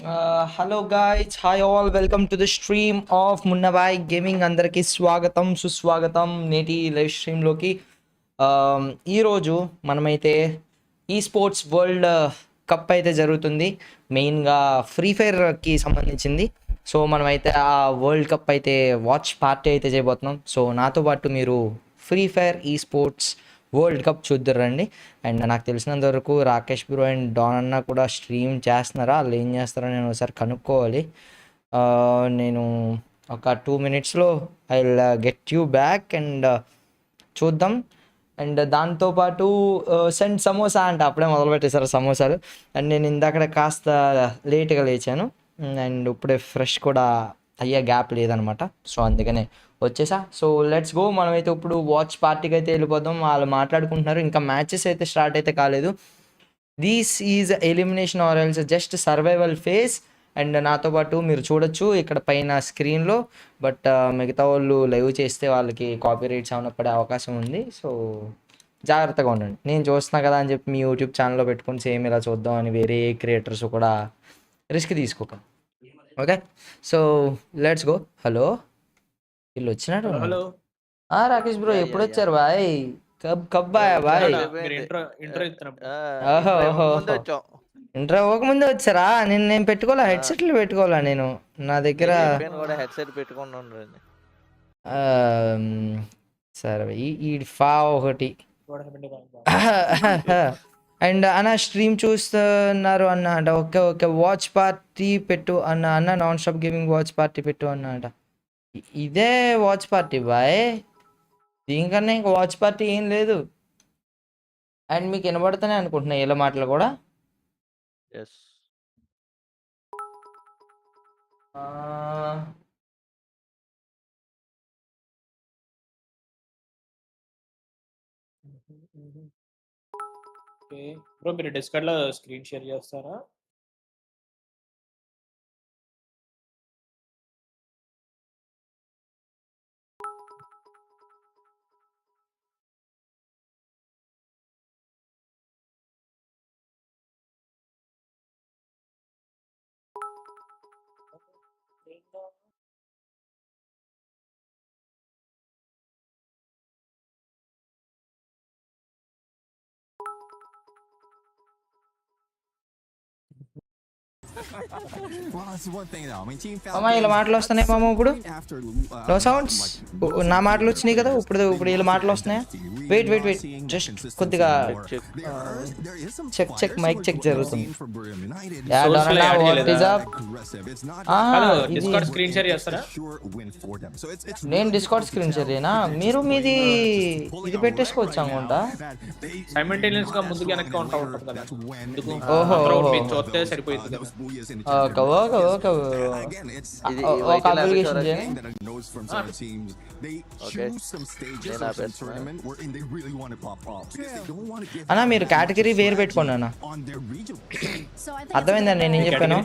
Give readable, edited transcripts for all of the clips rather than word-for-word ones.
Hello guys, hi all, welcome to the stream of Munna Bhai Gaming. అందరికి స్వాగతం సుస్వాగతం నేటి లైవ్ స్ట్రీమ్లోకి. ఈరోజు మనమైతే ఈ స్పోర్ట్స్ వరల్డ్ కప్ అయితే జరుగుతుంది, మెయిన్గా ఫ్రీ ఫైర్కి సంబంధించింది. సో మనమైతే ఆ వరల్డ్ కప్ అయితే వాచ్ పార్టీ అయితే చేయబోతున్నాం. సో నాతో పాటు మీరు ఫ్రీ ఫైర్ ఈ స్పోర్ట్స్ వరల్డ్ కప్ చూద్దరండి. అండ్ నాకు తెలిసినంత వరకు రాకేష్ బ్రో అండ్ డాన్ అన్న కూడా స్ట్రీమ్ చేస్తున్నారా, వాళ్ళు ఏం చేస్తారో నేను ఒకసారి కనుక్కోవాలి. నేను ఒక 2 minutesలో I will get you back and చూద్దాం. అండ్ దాంతోపాటు సెండ్ సమోసా అంట, అప్పుడే మొదలుపెట్టేశారు సమోసాలు. అండ్ నేను ఇందాక కాస్త లేట్గా లేచాను అండ్ ఇప్పుడే ఫ్రెష్ కూడా అయ్యే గ్యాప్ లేదనమాట. సో అందుకనే వచ్చేసా. So let's go. మనమైతే ఇప్పుడు వాచ్ పార్టీకి అయితే వెళ్ళిపోదాం. వాళ్ళు మాట్లాడుకుంటున్నారు, ఇంకా మ్యాచెస్ అయితే స్టార్ట్ అయితే కాలేదు. This is elimination or else just survival phase. And నాతో పాటు మీరు చూడొచ్చు ఇక్కడ పైన స్క్రీన్లో. బట్ మిగతా వాళ్ళు లైవ్ చేస్తే వాళ్ళకి కాపీ రైట్స్ ఏమైనా పడే అవకాశం ఉంది. సో జాగ్రత్తగా ఉండండి. నేను చూస్తున్నా కదా అని చెప్పి మీ యూట్యూబ్ ఛానల్లో పెట్టుకొని సేమ్ ఇలా చూద్దాం అని వేరే క్రియేటర్స్ కూడా రిస్క్ తీసుకోకండి. Okay, so let's go. Hello, వీళ్ళు వచ్చినట్టు. హలో రాకేష్ బ్రో ఎప్పుడు వచ్చారు బాయ్? కబ్ ఆయా బాయ్? ఇంట్రా పోకముందే వచ్చారా? నేను పెట్టుకోవాలా, హెడ్సెట్లు పెట్టుకోవాలా నేను నా దగ్గర. సరే ఈ ఫా ఒకటి. అండ్ అన్న స్ట్రీమ్ చూస్తున్నారు అన్న అంట. ఓకే ఓకే, వాచ్ పార్టీ పెట్టు అన్న. అన్న non stop gaming watch party పెట్టు అన్న అంట. ఇదే వాచ్ పార్టీ బాయ్, దీనికన్నా ఇంకా వాచ్ పార్టీ ఏం లేదు. అండ్ మీకు వినబడుతున్నాయి అనుకుంటున్నా ఇలా మాటలు కూడా. బ్రో మీరు డిస్కర్డ్ లో స్క్రీన్ షేర్ చేస్తారా? అమ్మా ఇలా మాటలు వస్తున్నాయి మామ ఇప్పుడు? No sounds. నా మాటలు వచ్చినాయి కదా ఇప్పుడు. ఇలా మాటలు వస్తున్నాయా? వెయిట్ వెయిట్ వెయిట్, జస్ట్ కొద్దిగా చెక్ మైక్ చెక్ జరుగుతుంది. నేను డిస్కార్డ్ స్క్రీన్ షేర్ చేయనా? మీరు మీది ఇది పెట్టేసుకోవచ్చు అనుకుంటా. సైమల్టేనియస్ గా ముందుకు వెనక్కి ఉంటా ఉంటుంది కదా. ఓహో చూస్తే సరిపోయింది కదా. ఓకే ఓకే ఓకే, ఒక అప్లికేషన్ చేయండి. అన్నా మీరు కేటగిరీ వేరు పెట్టుకోండి అన్న. అర్థమైందా నేను ఏం చెప్పాను?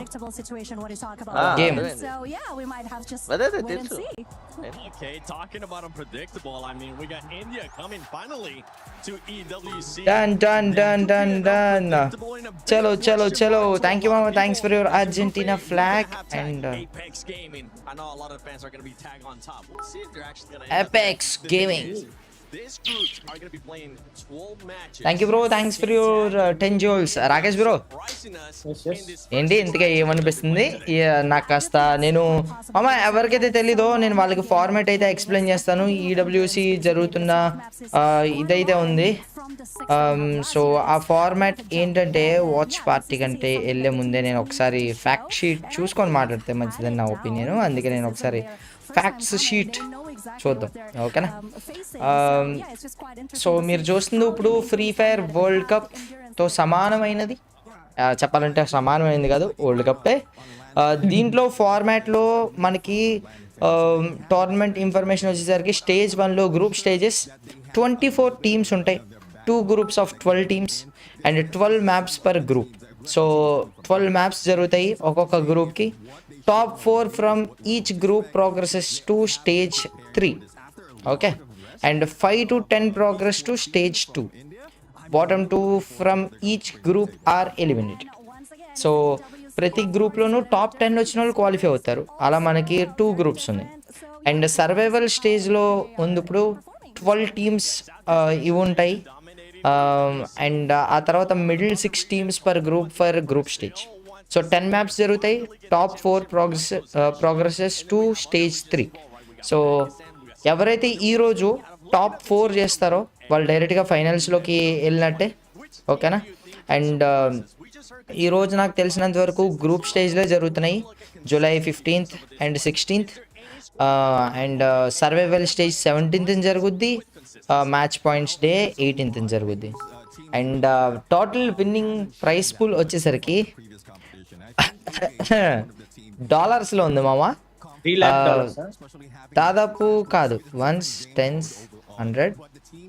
Game Okay, talking about unpredictable. I mean, we got India coming finally to EWC. Done. Chalo. Thank you, mama. Thanks for your Argentina flag and Apex Gaming. I know a lot of fans are going to be tagged on top. We'll see if they're actually going to Apex Gaming. This group are going to be playing 12 matches. Thank you bro, thanks for your 10 joules. Rakesh bro ఏంటి ఇంతగా ఏమనిపిస్తుంది నాకు? కాస్త నేను మామ ఎవరికైతే తెలీదో నేను వాళ్ళకి ఫార్మాట్ అయితే ఎక్స్ప్లెయిన్ చేస్తాను. ఈడబ్ల్యూసి జరుగుతున్న ఇదైతే ఉంది. సో ఆ ఫార్మాట్ ఏంటంటే వాచ్ పార్టీ కంటే వెళ్ళే ముందే నేను ఒకసారి ఫ్యాక్ట్ షీట్ చూసుకొని మాట్లాడితే మంచిదని నా ఒపీనియన్. అందుకే నేను ఒకసారి ఫ్యాక్ట్స్ షీట్ చూద్దాం, ఓకేనా? సో మీరు చూస్తుంది ఇప్పుడు ఫ్రీ ఫైర్ వరల్డ్ కప్తో సమానమైనది. చెప్పాలంటే సమానమైనది కాదు, వరల్డ్ కప్పే. దీంట్లో ఫార్మాట్లో మనకి టోర్నమెంట్ ఇన్ఫర్మేషన్ వచ్చేసరికి స్టేజ్ 1లో గ్రూప్ స్టేజెస్ 24 టీమ్స్ ఉంటాయి. 2 groups of 12 teams and 12 maps per group. So 12 maps జరుగుతాయి ఒక్కొక్క గ్రూప్కి. Top 4 from each group progresses to stage 3, okay? And 5 to 10 progress to stage 2. Bottom 2 from each group are eliminated. So ప్రతి గ్రూప్లోనూ top 10 వచ్చిన వాళ్ళు qualify అవుతారు. అలా మనకి 2 groups ఉన్నాయి. అండ్ సర్వైవల్ స్టేజ్లో ఉంది ఇప్పుడు 12 టీమ్స్ ఇవి ఉంటాయి. అండ్ ఆ తర్వాత middle 6 teams per group for group stage. So 10 maps జరుగుతాయి. Top 4 progresses to stage 3. So ఎవరైతే ఈరోజు టాప్ 4 చేస్తారో వాళ్ళు డైరెక్ట్గా ఫైనల్స్లోకి వెళ్ళినట్టే. ఓకేనా? అండ్ ఈరోజు నాకు తెలిసినంత వరకు గ్రూప్ స్టేజ్లో జరుగుతున్నాయి. July 15th and 16th. And survival stage 17th జరుగుద్ది. మ్యాచ్ పాయింట్స్ డే 18th జరుగుద్ది. And total winnowing price pool వచ్చేసరికి డాలర్స్లో ఉంది మామ. దాదాపు కాదు, 1s 10s 100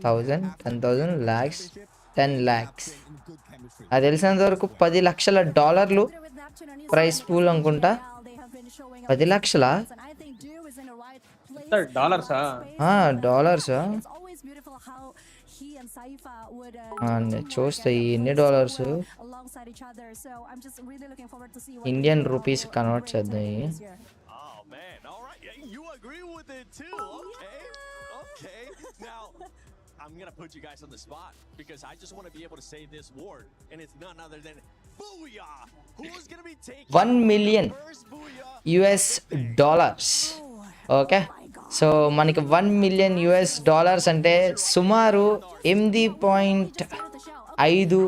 1000 10,000 lakhs 10 lakhs. అది తెలిసినంత వరకు $10 లక్షలు ప్రైస్ పూల్ అనుకుంటా. 10 లక్షల డాలర్సా? చూస్తే ఎన్ని డాలర్స్ ఇండియన్ రూపీస్ కన్వర్ట్ చేద్దాం. Oh man, all right. Yeah, you agree with it too. Okay. Now, I'm going to put you guys on the spot because I just want to be able to say this word, and it's none other than booyah. Who's going to be taking $1 million okay. So మనకి $1 million అంటే సుమారు 8.5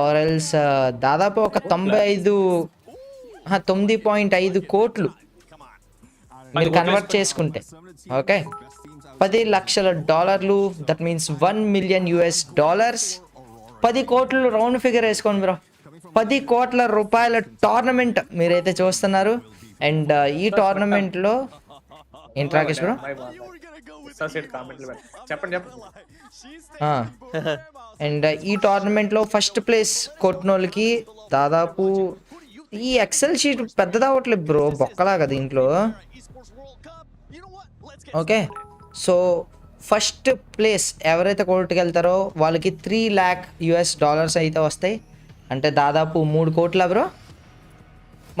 ఆర్ఎల్స్ దాదాపు ఒక 9.5 కోట్లు మీరు convert చేసుకుంటే. Okay, $10 లక్షలు, దట్ మీన్స్ $1 million. 10 కోట్లు రౌండ్ ఫిగర్ వేసుకోండి బ్రో. 10 కోట్ల రూపాయల టోర్నమెంట్ మీరైతే చూస్తున్నారు. అండ్ ఈ టోర్నమెంట్లో ఏంటి రాకేష్ బ్రో? అండ్ ఈ టోర్నమెంట్లో ఫస్ట్ ప్లేస్ కొట్టిన వాళ్ళకి దాదాపు ఈ ఎక్సెల్ షీట్ పెద్దది అవ్వట్లేదు బ్రో, బొక్కలాగా దీంట్లో. ఓకే, సో ఫస్ట్ ప్లేస్ ఎవరైతే కోర్టుకి వెళ్తారో వాళ్ళకి $3 lakh అయితే వస్తాయి. అంటే దాదాపు 3 కోట్ల బ్రో.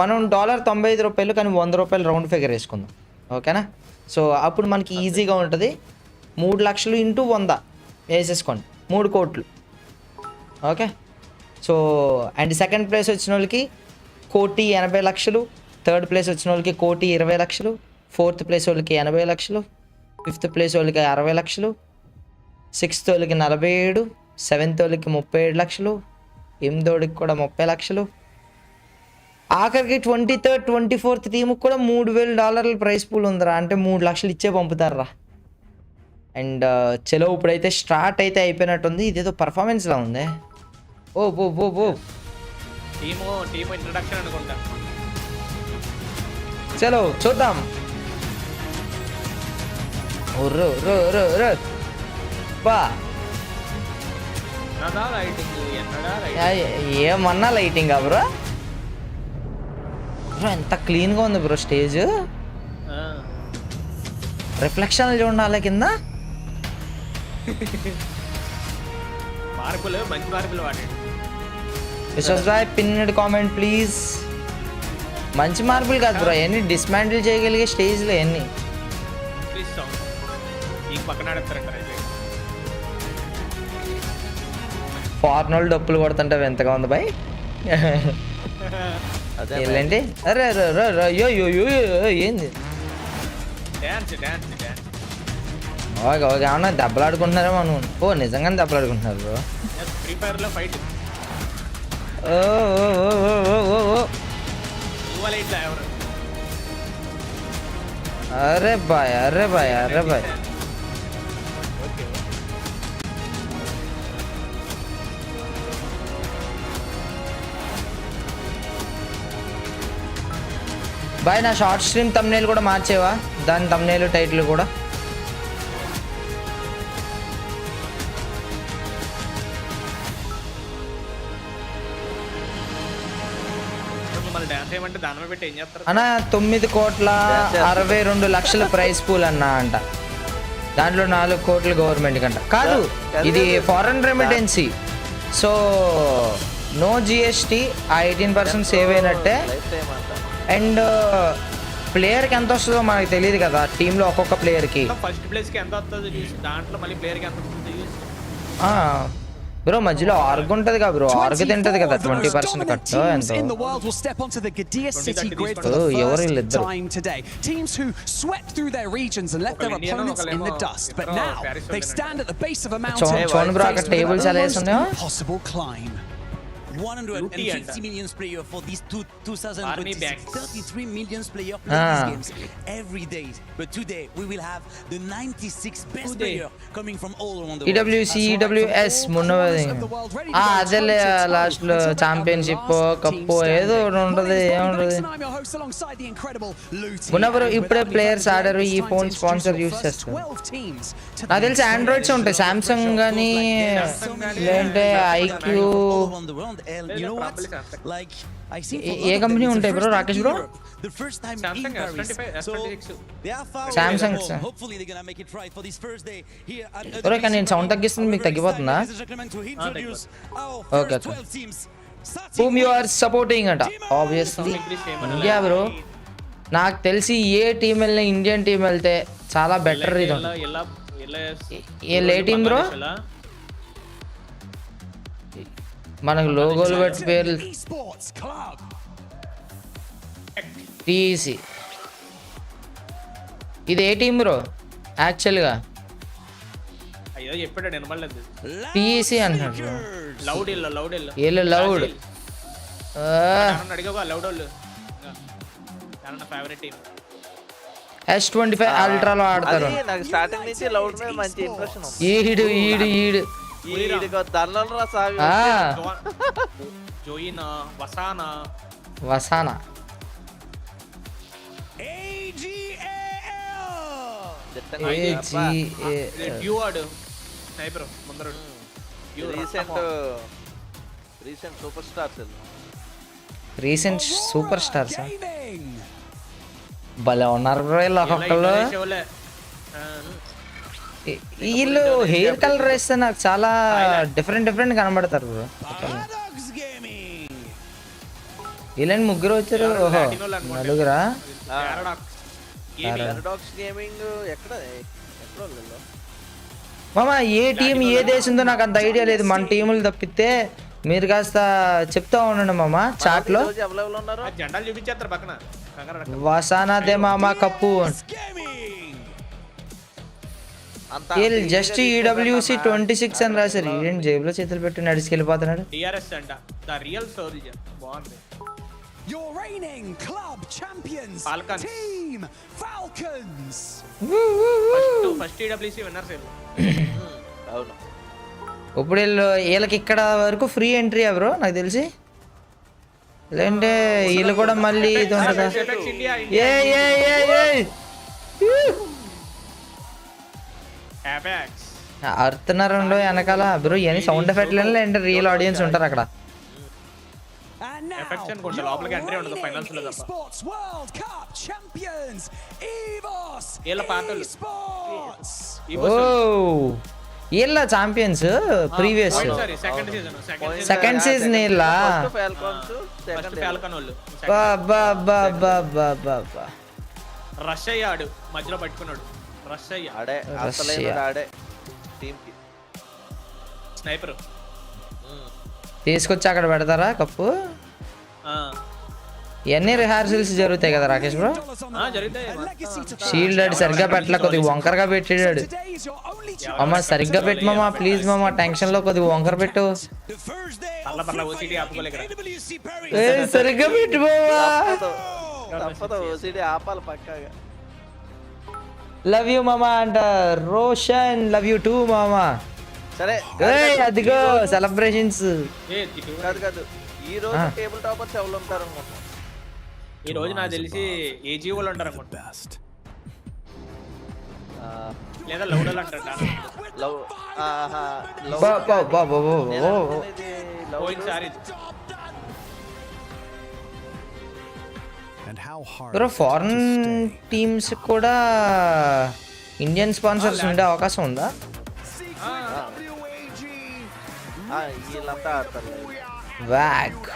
మనం $95 కానీ $100 రౌండ్ ఫిగర్ వేసుకుందాం. ఓకేనా? సో అప్పుడు మనకి ఈజీగా ఉంటుంది. 3 లక్షలు ఇంటూ 100 వేసేసుకోండి, 3 కోట్లు. Okay, so and second place వచ్చిన వాళ్ళకి కోటి 80 లక్షలు, థర్డ్ ప్లేస్ వచ్చిన వాళ్ళకి కోటి 20 లక్షలు, ఫోర్త్ ప్లేస్ వాళ్ళకి 80 లక్షలు, ఫిఫ్త్ ప్లేస్ వాళ్ళకి 60 లక్షలు, సిక్స్త్ వాళ్ళకి 47, సెవెంత్ వాళ్ళకి 37 లక్షలు, 8th కూడా 30 లక్షలు, ఆఖరికి 23rd 24th టీముకి కూడా $3,000 ప్రైస్ పూల్ ఉందిరా. అంటే 3 లక్షలు ఇచ్చే పంపుతారా. అండ్ చలో ఇప్పుడైతే స్టార్ట్ అయితే అయిపోయినట్టుంది. ఇదేదో పర్ఫార్మెన్స్లా ఉంది. ఓ ఓ ఓ ఓ టీమ్ ఇంట్రడక్షన్ అనుకుంటా. చలో చూద్దాం. బా ఏమన్నా లైటింగ్ బ్రో? ఎంత క్లీన్గా ఉంది బ్రో స్టేజ్. రిఫ్లెక్షన్లు చూడాలి కింద. మార్పులు మంచి మార్పులు వాడాడు. Viswasarai పిన్నెడ్ comment please. మంచి మార్పులు కాదు బ్రో, ఎన్ని డిస్మాంటిల్ చేయగలిగే స్టేజ్లో ఎన్ని ఫారెన్ వాళ్ళు డప్పులు కొడుతుంటే ఎంతగా ఉంది బాయ్. ఏంటి అరే అయ్యో ఏంది? ఓకే ఓకే, అవునా దెబ్బలాడుకుంటున్నారేమో అను. ఓ నిజంగానే దెబ్బలాడుకుంటున్నారు బ్రో. అరే బాయ్ అరే బాయ్ అరే బాయ్. బాయ్ నా షార్ట్ స్ట్రీమ్ తమ్నేల్ కూడా మార్చేవా? దాని తమ్నేల్ టైటిల్ కూడా. అన్న 9,62,00,000 ప్రైస్ పూల్ అన్నా అంట. దాంట్లో 4 కోట్లు గవర్నమెంట్ కంట. కాదు, ఇది ఫారెన్ రెమిటెన్సీ. సో నో జిఎస్టీ ఆ 18% సేవ్ అయినట్టే. అండ్ ప్లేయర్కి ఎంత వస్తుందో మనకు తెలియదు కదా, టీంలో ఒక్కొక్క ప్లేయర్కి. ఫస్ట్ ప్లేస్ కి ఎంత వస్తుందో చూసి దాంట్లో మళ్ళీ ప్లేయర్ కి ఎంత వస్తుంది బ్రో మధ్యలో ఆర్గ్ ఉంటుంది కదా బ్రో, ఆర్గ్ తింటది కదా 20% కట్ ఎంతో. ఎవరు వీళ్ళిద్దరు? చూడండి బ్రో అక్కడ టేబుల్ చాలా వేసి ఉన్నాయో. 150 million player for these 2026 33 million player play these games every day, but today we will have the 96 best player coming from all around the world. EWC EWS Munna Bhai అదే last లో championship cup ఏదో ఉంటది, ఏముంటది. Munna Bhai ఇప్పుడే players ఆడారు, ఈ phone sponsor use చేస్తారు. నాకు తెలిసి ఆండ్రాయిడ్స్ ఉంటాయి, సామ్సంగ్ కానీ లేదంటే ఐక్యూ. ఏ కంపెనీ ఉంటాయి bro Rakesh bro? Samsung bro. కానీ నేను సౌండ్ తగ్గిస్తుంది, మీకు తగ్గిపోతుందా? Okay okay. whom you are supporting అంట ఆబ్వియస్లీ ఇండియా బ్రో. నాకు తెలిసి ఏ టీం వెళ్ళినా ఇండియన్ టీం వెళ్తే చాలా బెటర్. ఇది ఏ టీం బ్రో? మనకు లోగోలు బట్టి పేర్లు టీసీ. ఇది ఏ టీం బ్రో యాక్చువల్గా? అయ్యో చెప్పాడు నేను మళ్ళీ టీసీ అంటున్నాడు. లౌడ్ లౌడ్ అడిగా లౌడ్ వాళ్ళు నా ఫేవరెట్ టీం S25 అల్ట్రాలో ఆడతారు. నాకు స్టార్టింగ్ నుంచి లౌడ్ మీద మంచి ఇంప్రెషన్ ఉంది. ఈడు జోయినా వసానా రీసెంట్ సూపర్ స్టార్స్ భలే ఉన్నారు బ్రో వీళ్ళు ఒక్కొక్కళ్ళు. వీళ్ళు హెయిర్ కలర్ వేస్తే నాకు చాలా డిఫరెంట్ కనబడతారు బ్రో. వీళ్ళని ముగ్గురు వచ్చారు. ఓహో నలుగురా? మామ ఏ టీం ఏ దేశంతో నాకు అంత ఐడియా లేదు, మన టీములు తప్పితే. మీరు కాస్త చెప్తా ఉండండి మామ చాట్ లో. జెండాలు చూపించేస్తారు పక్కన. వసానా దే మామ కప్పు. జస్ట్ EWC 26 అని రాశారు. ఏంటి జేబులో చేతులు పెట్టి నడిచికెళ్ళిపోతున్నాడు. DRS అంట ద రియల్ సోల్జర్. బాగుంది. Your reigning club champions Falcons. team Falcons. First EWC winners ఏమో. అవును. ఇప్పుడు వీళ్ళకి ఇక్కడ వరకు ఫ్రీ ఎంట్రీ బ్రో నాకు తెలిసి, లేదంటే వీళ్ళు కూడా మళ్ళీ ఇది ఉంటుందా? అర్థనారంలో వెనకాల బ్రో ఇవన్నీ సౌండ్ ఎఫెక్ట్ లేదంటే రియల్ ఆడియన్స్ ఉంటారు అక్కడ. ఎఫెక్ట్స్ అనుకుంటా, లోపలికి ఎంట్రీ ఉండదు ఫైనల్స్ లో తప్ప. వీళ్ళ పాటలు వీళ్ళ ఛాంపియన్స్ ప్రీవియస్ సెకండ్ సీజన్ వీళ్ళ. రష్ అయ్యాడు మధ్యలో పట్టుకున్నాడు. రష్ ఆడే స్నైపర్ తీసుకొచ్చి అక్కడ పెడతారా కప్పు? ఇవన్నీ రిహార్సల్స్ జరుగుతాయి కదా రాకేష్ బ్రో? షీల్డ్ అడి సరిగ్గా పెట్టలే, కొద్దిగా వంకరగా పెట్టాడు. అమ్మ సరిగ్గా పెట్టు మామ ప్లీజ్ మామ, టెన్షన్ లో కొద్దిగా వంకర పెట్టు. సరిగ్గా పెట్టు లవ్ యూ మామా అంట రోషన్. లవ్ యూ టూ మామా. సరే అదిగో సెలబ్రేషన్స్. కాదు ఈ రోజు టేబుల్ టాపర్స్ ఎవరు ఉంటారు అనుకుంటా? ఈ రోజు నాకు తెలిసి ఏజీ వాళ్ళు ఉంటారు అనుకుంటా, లేదా లౌడ్ వాళ్ళు అంటారు. ఫారెన్ టీమ్స్ కూడా ఇండియన్ స్పాన్సర్స్ ఉండే అవకాశం ఉందా? వీళ్ళంతా ఆడతారు. Wack.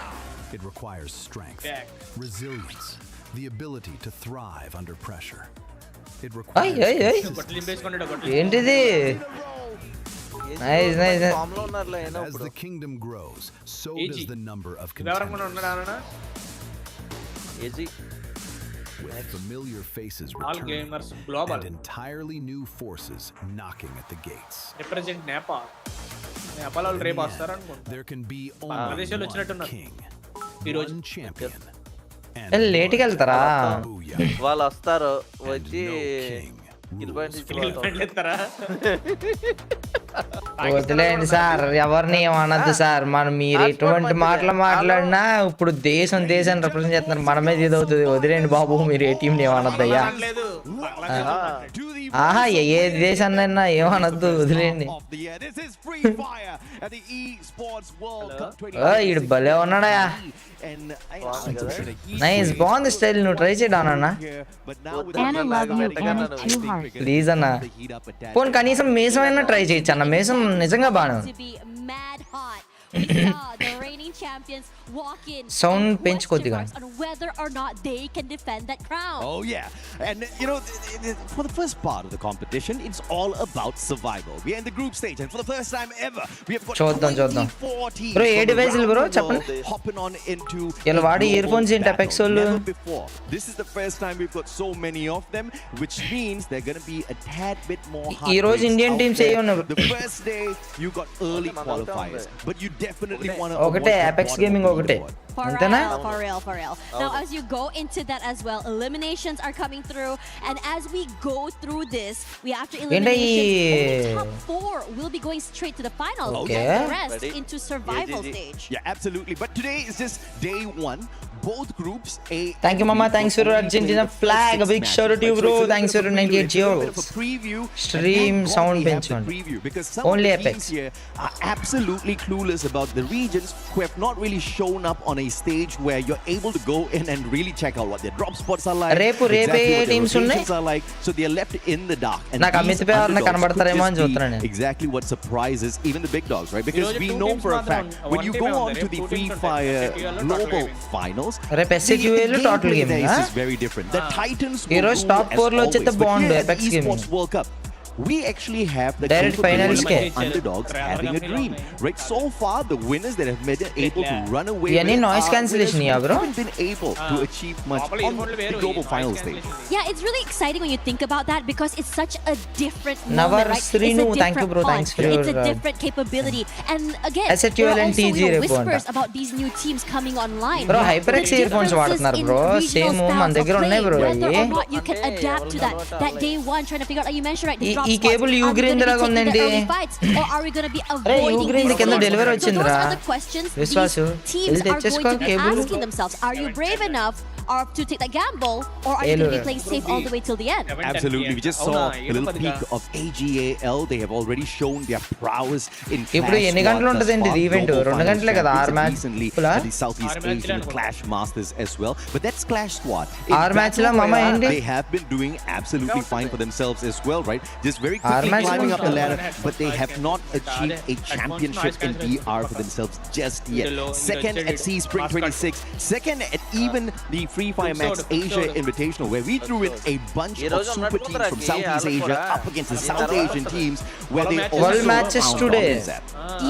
It requires strength, Back. resilience, the ability to thrive under pressure. It అయ్ requires అయ్ అయ్ గొట్టలు నింపేసుకుంటాడు గొట్టలు. ఏంటిది? Nice nice. ఫామ్ లో ఉన్నారులే అయినా as ఇప్పుడు the kingdom grows, so AG. does the number of ఎవరెవరు contenders. ఉన్నాడా? AG With familiar faces all returning gamers global and entirely new forces knocking at the gates. Represent Nepal. Nepal వాళ్ళు రేపు వస్తారు In the అనుకుంటా. end, there can be Bangladesh వాళ్ళు only one వచ్చినట్టున్నారు. king, ఈరోజు. one champion, లేట్కి వెళ్తారా? booyah. వాళ్ళు వస్తారు And వచ్చి no king kill rules point kill పాయింట్లు ఎత్తారా? వదిలేండి సార్, ఎవరిని ఏమనద్దు సార్. మనం మీరు ఎటువంటి మాటలు మాట్లాడినా ఇప్పుడు దేశాన్ని రిప్రజెంట్ చేస్తున్నారు, మన మీద ఇది అవుతుంది. వదిలేండి బాబు, మీరు ఏ టీంని ఏమనద్దు అయ్యా. లేదు. Do the ఆహా, ఏ దేశాన్నైనా ఏమనద్దు, వదిలేండి. of the year. This is FreeFire at the Esports World Cup ఈడు భలే ఉన్నాడా? and నైస్, బాగుంది స్టైల్. నువ్వు ట్రై చేయడం అన్న but now with Anna love you and it's too hard. Please అన్న. పోనీ కనీసం మేసం అయినా ట్రై చేయొచ్చు అన్న. మేసం నిజంగా బాగా To be mad hot. We saw the reigning champions walk in. Sound and pinch question కొద్దిగా. marks on whether or not they can defend that crown. Oh yeah, and you know, for the first part of the competition, it's all about survival. We are in the group stage, and for the first time ever, we have got చూద్దాం. 24 teams. Bro, A from device around bro? the చెప్పండి. world hopping on into ఇలా a వాడి global earphones ఏంటి battle. Apex వాళ్ళు? Never before. This is the first time we've got so many of them, which means they're going to be a tad bit more hard. ఈ రోజు Indian teams ఏ ఉన్నారు? The first day you got early qualifiers, but you definitely want to ఒకటే Apex Gaming ఒకటే. For అంతేనా? real, for real, for real. Now, as you go into that as well, eliminations are coming through, and as we go through this, we after eliminations, only top 4 will be going straight to the finals. Okay. And the rest Ready? into survival Yeah, stage. Yeah, absolutely. But today is just day 1. Both groups. Thank you, Mama. Thanks for your Argentina flag. A big shout out to you, bro. Thanks for your 98 euros. Stream sound benchmark. Because some Only of the Apex. teams here are absolutely clueless about the regions who have not really shown up on a stage where you're able to go in and really check out what their drop spots are like. రేపు exactly what their teams ఉన్నాయి? rotations are like. So they are left in the dark. And నాకు Amit these పై ఎవరైనా underdogs కనబడతారేమో could అని just చూస్తున్నాను be నేను. exactly what surprises even the big dogs, right? Because ఈరోజు we two know teams for a మాత్రం fact one when you team go A on ఉంది. to the రేపు two teams FreeFire ఉంటాయి. SSQL లో global total finals, రేపు SSQL లో total gameplay gaming, base huh? is very different. The Titans ఈ will రోజు rule top as 4 లో always. వచ్చేస్తే But బాగుండు here at the Apex Gaming. Esports World Cup, we actually have the Direct finals capability K. of underdogs having a dream, right? So far, the winners that have been able to run away ఇవన్నీ with noise are cancellation winners ఇయ్యా who bro? haven't been able to achieve much లోపల on earphone లు the వేరు, global ఈ final noise stage. cancellation. Yeah, it's really exciting when you think about that because it's such a different Navar moment, right? Srinu, it's a thank you, different bro. font. Thanks for It's your, a different capability. And again, SSQL there are and also TG రేపు whispers అంట. about these new teams coming online. Bro, The HyperX earphones differences వాడుతున్నారు in bro. regional Same styles మన of దగ్గర ఉన్నాయి play, bro whether అవి. or not you can అంటే adapt to that. ఎవరు That day 1 trying to figure out, like you mentioned, right? The ఈ- drop ఈ spots. cable Are we Ugreen gonna be లాగా taking the ఉందండి. early fights, or are we going to be అరే avoiding Ugreen these కింద spots? Delivery So those వచ్చిందిరా. are the questions విశ్వాసు, these teams వెళ్ళి are going తెచ్చేసుకో to be cable. asking themselves. Are you brave enough or to take that gamble, or are you going to be Hello. playing safe all the way till the end? Absolutely. We just saw a little peek of AGAL. They have already shown their prowess in ఇప్పుడు Clash ఎన్ని గంటలు Squad thus ఉంటుందండి far. ఈ event? Global 2 Finals గంటలే కదా, champions 6 and match recently law? at the Southeast 6 matches Asian అనుకుంటా. Clash Masters as well. But that's Clash Squad. In 6 matches law Battle మామ Royale, ఏంటి? they have been doing absolutely fine for themselves as well, right? Just very 6 quickly matches climbing up the ladder, headphones, but they have not headphones, achieved a headphones, championship in noise BR for themselves just yet. ఇందులో Second at ఇందులో Sea Spring mask cut. 26, second at even the Free Fire Max Episode, Asia episode. Invitational, where we threw in a bunch ఈ of రోజు super teams from ఉన్నట్టు Southeast వాళ్ళకి Asia కూడా up against the ఈ South తర్వాత Asian teams, where they World also matches found today. dominance at.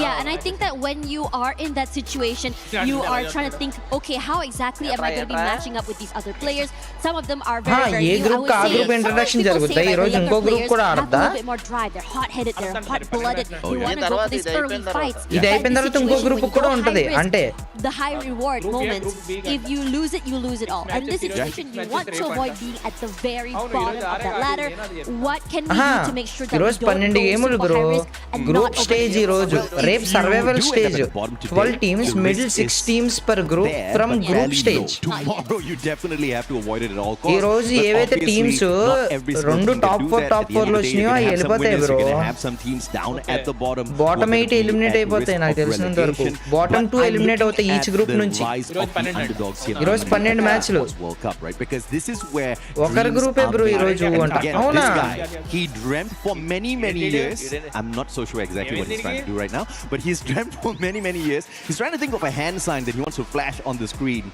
Yeah, and I think that when you are in that situation, you are trying to think, okay, how exactly am I going to be matching up with these other players? Some of them are very, very A new. I group would కా say group some introduction people say, జరుగుతాయి. ఈ right, రోజు the ఇంకో younger group players కూడా have a ఆడతా. little bit more drive. They're hot-headed, they're hot-blooded. They yeah. want to go for these early fights. ఇది But అయిపోయిన the తర్వాత ఇంకో situation గ్రూప్ when you కూడా go ఉంటది. high risk, అంటే the high reward Group A, moments, Group B, if you lose it, you lose it all. And this Matches, situation, you matches, want to 3 avoid points. being at the very అవును, bottom ఈరోజు of that ఆడే ladder. ఆడేది What can we ఆహా, do to make sure that we ఈరోజు don't 12 go గేములు super bro. high risk and group not stage ఈ రోజు. Well, రేపు if you survival do end up stage. at the bottom today, 12 teams, the middle risk 6 is teams per group there, from but group fairly stage. low. Tomorrow you definitely have to avoid it at all ఈ costs. రోజు But ఏవైతే obviously, teams not every single రెండు team can top do 4 that. Top At the 4 end లో of the day, వచ్చినాయో you're అవి gonna have some వెళ్ళిపోతాయి winners, bro. you're gonna have some teams down at the bottom. Bottom who are 8 gonna be eliminate at అయిపోతాయి risk నాకు of తెలిసినంత వరకు. relegation. Bottom But 2 I'm eliminate looking అవుతాయి each at group the నుంచి. rise ఈరోజు of the 12 underdogs here. ఈ రోజు 12 match మ్యాచ్లు World Cup, right? Because this is where ఒకరి గ్రూపే బ్రో ఈ రోజు అంట అవునా this guy, he dreamt for many years. I'm not so sure exactly what he's trying to do right now, but he's dreamt for many years. He's trying to think of a hand sign that he wants to flash on the screen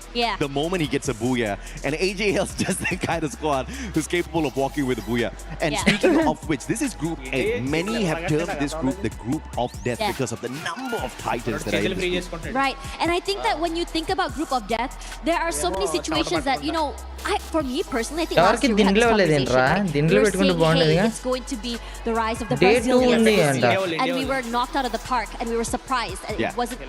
the moment he gets a booyah. And AJL's just the kind of squad who's capable of walking with a booyah. And speaking of which, this is Group 8. Many have termed this group the Group of Death because of the number of titans that are in this group. Right, and I think that when you think about Group of Death, there are so many situations that, you know, for me personally, I think last year we had this conversation, right? We were saying, hey, it's going to be the rise of the Brazilians this year, and we were knocked out of the park, and we were surprised, and it wasn't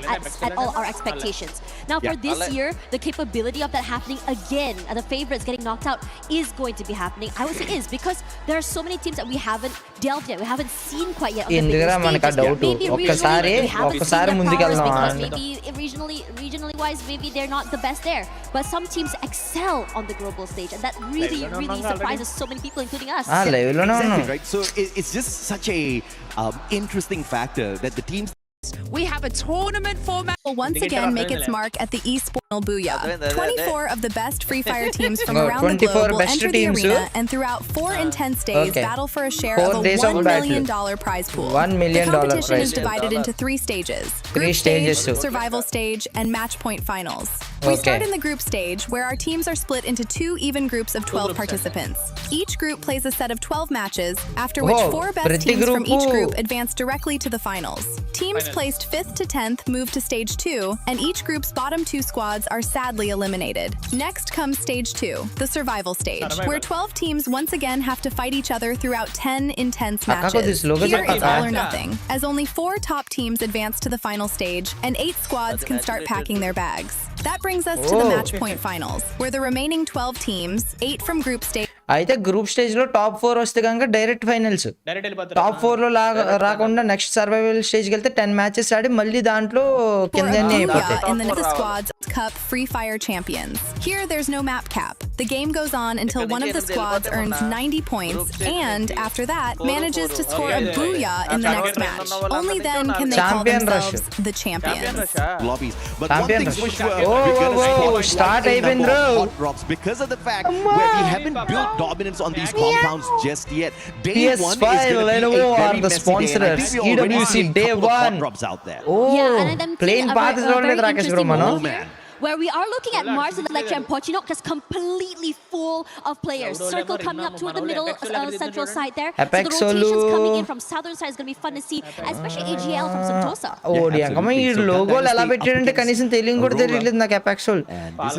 at all our expectations. Now for this year, the capability of that happening again, and the favorites getting knocked out, is going to be happening. I would say is because there are so many teams that we haven't delved yet, we haven't seen quite yet on the bigger stages. Maybe regionally, we haven't seen their powers because maybe regionally wise, maybe they're not the best there. But some teams excel on the global stage, and that really surprises so many people, including us. Exactly, right? So it's just such a interesting factor that the teams. We have a tournament format will once again make its mark at the eSports Booyah. 24 of the best FreeFire teams from around the globe will enter the arena and throughout 4 intense days battle for a share of a $1 million prize pool. $1 million the competition prize is divided into 3 stages. Three Group stages, stage, so. survival stage, and match point finals. We start in the group stage, where our teams are split into 2 even groups of 12 participants. Each group plays a set of 12 matches, after which 4 best teams from each group advance directly to the finals. Teams placed 5th to 10th move to stage 2, and each group's bottom 2 squads are sadly eliminated. Next comes stage 2, the survival stage, where 12 teams once again have to fight each other throughout 10 intense matches. Here it's all or nothing, as only 4 top teams advance to the final stage, and 8 squads can start packing their bags. That brings us to the match point finals, where the remaining 12 teams, 8 from group stage, అయితే group stage లో top 4 వస్తే కనుక direct finals top 4 లో రాకుండా next survival stage కి వెళ్తే 10 matches ఆడి మళ్ళీ దాంట్లో కిందనే అయిపోతాయి. in the squads cup FreeFire champions. Here there's no map cap. The game goes on until one of the squads earns 90 points and after that manages to score a booyah in the next match. Only then can they call themselves the champions. Lobbies. But one thing's for sure, start అయిపోయింది bro. because of the fact where we haven't built dominance on these compounds just yet. DAY-1 is going to be Nenu a are very the messy sponsors. day. And I think we already EWC seen a couple of hot DAY-1 drops out there. Plane path చూడలేదు Rakesh bro మనం. Where we are looking at Mars and Electra and Pochino just completely full of players. Circle coming up to the middle central side there. Apex so the rotations coming in from southern side is going to be fun to see, especially AGL from Sentosa. ఓడి అంకమ్మ ఈ లోగోలు ఎలా పెట్టాడంటే కనీసం తెలియని కూడా తెలియలేదు నాకు apex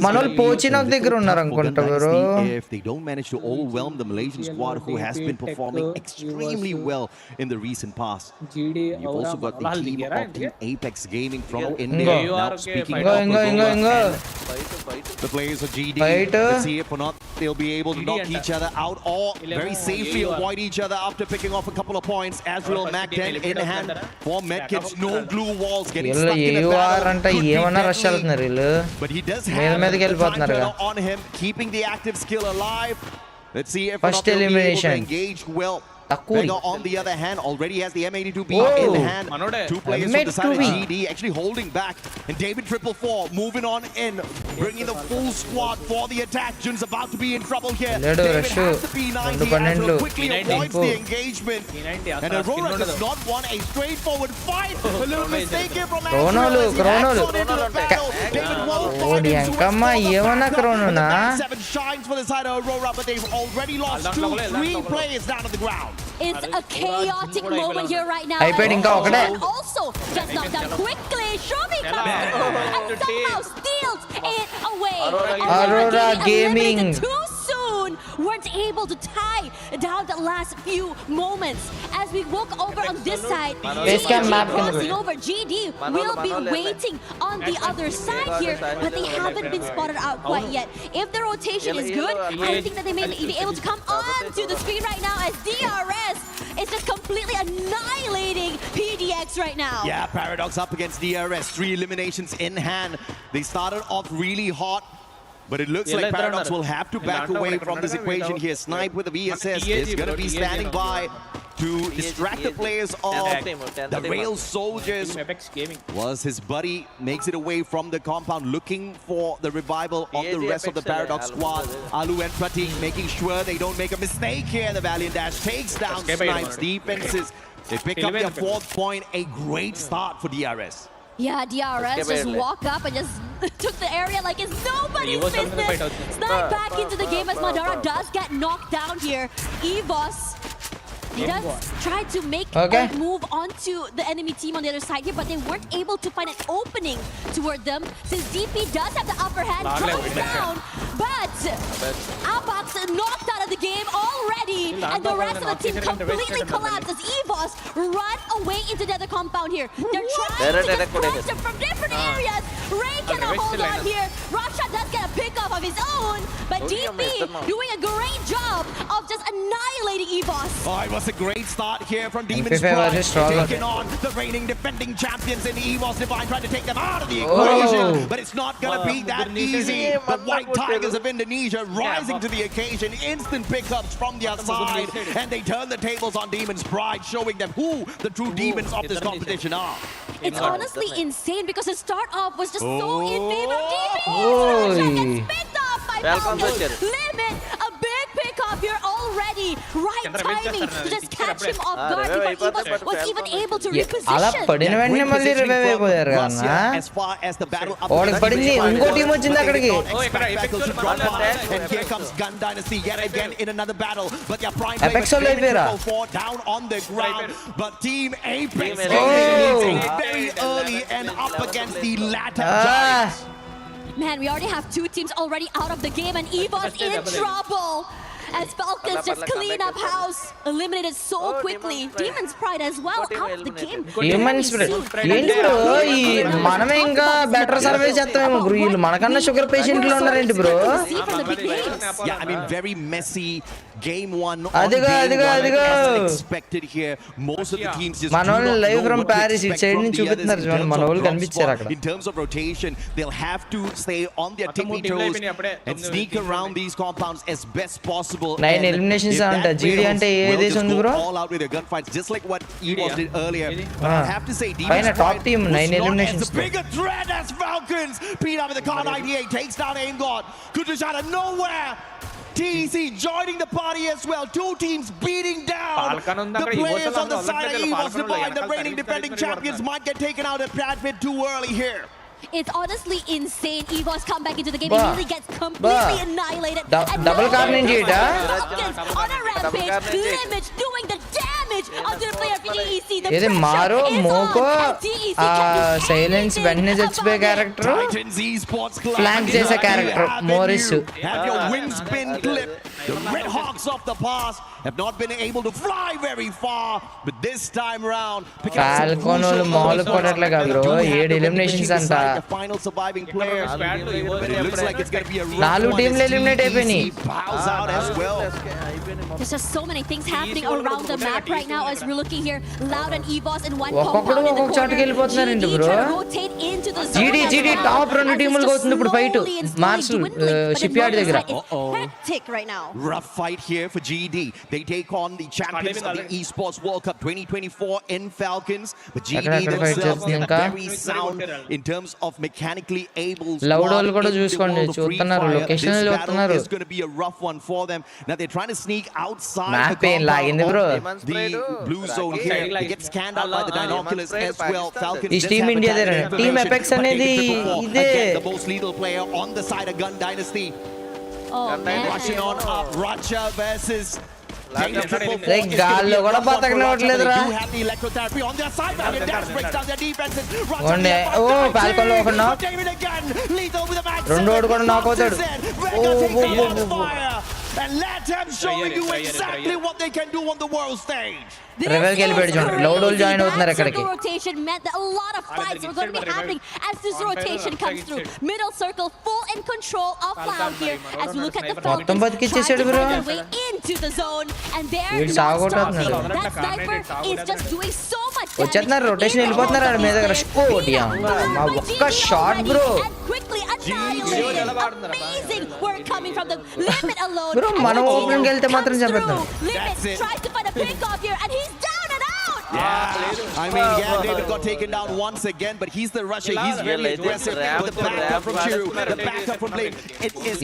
మన వాళ్ళు పోచినోక్ దగ్గర ఉన్నారు అనుకుంటా bro. If they don't manage to overwhelm the Malaysian squad who has been performing extremely well in the recent past. You've also got the team of Team Apex Gaming from India. Now speaking of the players of GD, let's see if or not they'll be able to knock each other out or very safely avoid each other after picking off a couple of points. Azrael Mac 10 in hand for Medkits, no glue walls, getting stuck in the battle. But he does have a time on him, keeping the active skill alive. Let's see if or not they'll be able to engage well. Vega on the other hand already has the M82B in hand. 2 players from the side of GD actually holding back. And David 444 moving on in, bringing the full squad for the attack. Jun's about to be in trouble here. David has the P90 and quickly avoids the engagement. And Aurora does not want a straightforward fight. A little mistake here from Azrael. Into the battle. David won't find his way. 7 shines for the side of Aurora, but they've already lost 2-3 players down on the ground. It's a chaotic moment here right now. And also gets knocked down quickly. Shobi comes and somehow steals it away. Aurora Gaming too soon. Weren't able to tie down the last few moments. As we walk over on this side, crossing over. GD will be waiting on the other side here, but they haven't been spotted out quite yet. If the rotation is good, I think that they may be able to come onto the screen right now as DRS is just completely annihilating PDX right now. Yeah, Paradox up against DRS. 3 eliminations in hand. They started off really hot. But it looks like Paradox will have to back away from this equation here. Snipe with a VSS is going to be standing by. to distract the players of the Rail Soldiers. Apex Gaming. Was his buddy makes it away from the compound, looking for the revival of the rest of the Paradox squad. Alu and Pratik making sure they don't make a mistake here. The Valiant Dash takes down Snipes' defenses. They pick up their 4th point. A great start for DRS. Yeah, DRS just walk up and just took the area like it's nobody's business. Snipe back into the game as Madara does get knocked down here. EVOS, he does try to make a move onto the enemy team on the other side here, but they weren't able to find an opening toward them since DP does have the upper hand, drops down, but Abax knocked out of the game already, and the rest of the team completely collapsed as EVOS run away into the other compound here. They're trying to just punch them from different areas. Ray cannot hold on here. Rasha does get a pick off of his own, but DP doing a great job of just annihilating EVOS. Oh, it was a great start here from Demon's Pride, taking on the reigning defending champions in EVOS Divine, trying to take them out of the equation, but it's not going to be that easy. The White Tigers of Indonesia rising to the occasion, instant pickups from their side, and they turn the tables on Demon's Pride, showing them who the true demons of this competition are. It's honestly insane because the start off was just so in favor of DP. Rasha gets picked off by Falcons. Limit, a big pick off here already. Right timing to just catch him off guard before EVOS was even able to reposition. As far as the battle up and here comes Gun Dynasty yet again in another battle, but their prime player down on the ground, but Team Apex very early and up against the latter giants. Man, we already have 2 teams already out of the game, and EVOS in trouble. As Falcons just clean up house, eliminated so quickly. Demon's Pride as well out of the game. Demon's Pride. ఏంటి bro ఈ మనమే ఇంకా better service చేస్తామేమో bro వీళ్ళు మనకన్నా sugar పేషెంట్లు ఉన్నారేంటి bro Yeah, I mean very messy game 1 అదిగో expected here. Most of the teams just మనోళ్ళు live from Paris ఈ సైడ్ నుంచి చూపిస్తున్నారు చూడండి మనోళ్ళు కనిపించారు అక్కడ. In terms of rotation, they'll have to stay on their tippy toes and sneak around these compounds as best possible. 9 eliminations anta GD ante ఏ దేశం ఉంది bro all out with their gunfights just like what EVOS did earlier. But I have to say Demon's top team 9 eliminations. The bigger threat as Falcons. Peter with the car 98 takes down Aim God. Good to shot out of nowhere. TEC joining the party as well. 2 teams beating down the players on the side of EVOS Divine. The reigning defending champions might get taken out at Bradford too early here. It's honestly insane. EVOS come back into the game. He really gets completely annihilated. Double card ninja on a rampage. Limits doing the damage onto the player of TEC. The ఇది మారో మోకో silence వెంటనే చచ్చిపోయే character flank చేసే character Morris Have your wings been clipped? The Red Hawks of the past have not been able to fly very far, but this time round Falcon వాళ్ళు mall కొట్టట్లేగా bro 7 eliminations అంట the final surviving player. It looks like it's going to be a 4 టీంలు eliminate అయిపోయినాయి. Bows out as well. There's just so many things happening around the map right now as we're looking here. Loud and EVOS in one ఒక్కొక్కడు ఒక్కొక్క చోటుకి వెళ్ళిపోతున్నారండి bro. GD top 2 టీములుగా అవుతుంది ఇప్పుడు fight Mars ship yard దగ్గర. Rough fight here for GD. They take on the champions of the Esports World Cup 2024 in Falcons, but GD themselves very sound in terms of mechanically able. Loud all kuda chuskondi chustunaru location lo chustunaru. It's going to be a rough one for them. Now they're trying to sneak outside map pain lagindi bro. The blue zone here. They get scanned out by the binoculars as well. Falcons. This team India there. Team Apex anedi ide the most lethal player on the side of Gun Dynasty. Rushing on up. Racha versus గాల్లో కూడా బతకనివ్వట్లేదురా. ఓ పాల్కొల్లో ఒక నాక్, రెండోడు కూడా నాక్ అవుతాడు. రివెల్కి వెళ్ళిపోయాడు చూడండి. Loud వాళ్ళు జాయిన్ అవుతున్నారు అక్కడికి. మొత్తం బతికిచ్చేసాడు బ్రో. వచ్చేస్తున్నారు రొటేషన్ వెళ్ళిపోతున్నారు ఆడ మీద దగ్గర. మా ఒక్క shot bro Amazing work coming from the limit alone. Bro, మనం ఓపెన్ కి వెళ్తే మాత్రం చంపేద్దాం. Limit tries to find a pick off here and he's down and out. Yeah, I mean, David got taken down once again, but he's the rusher. He's very aggressive. With the backup from Chiru, the backup from Blade. It is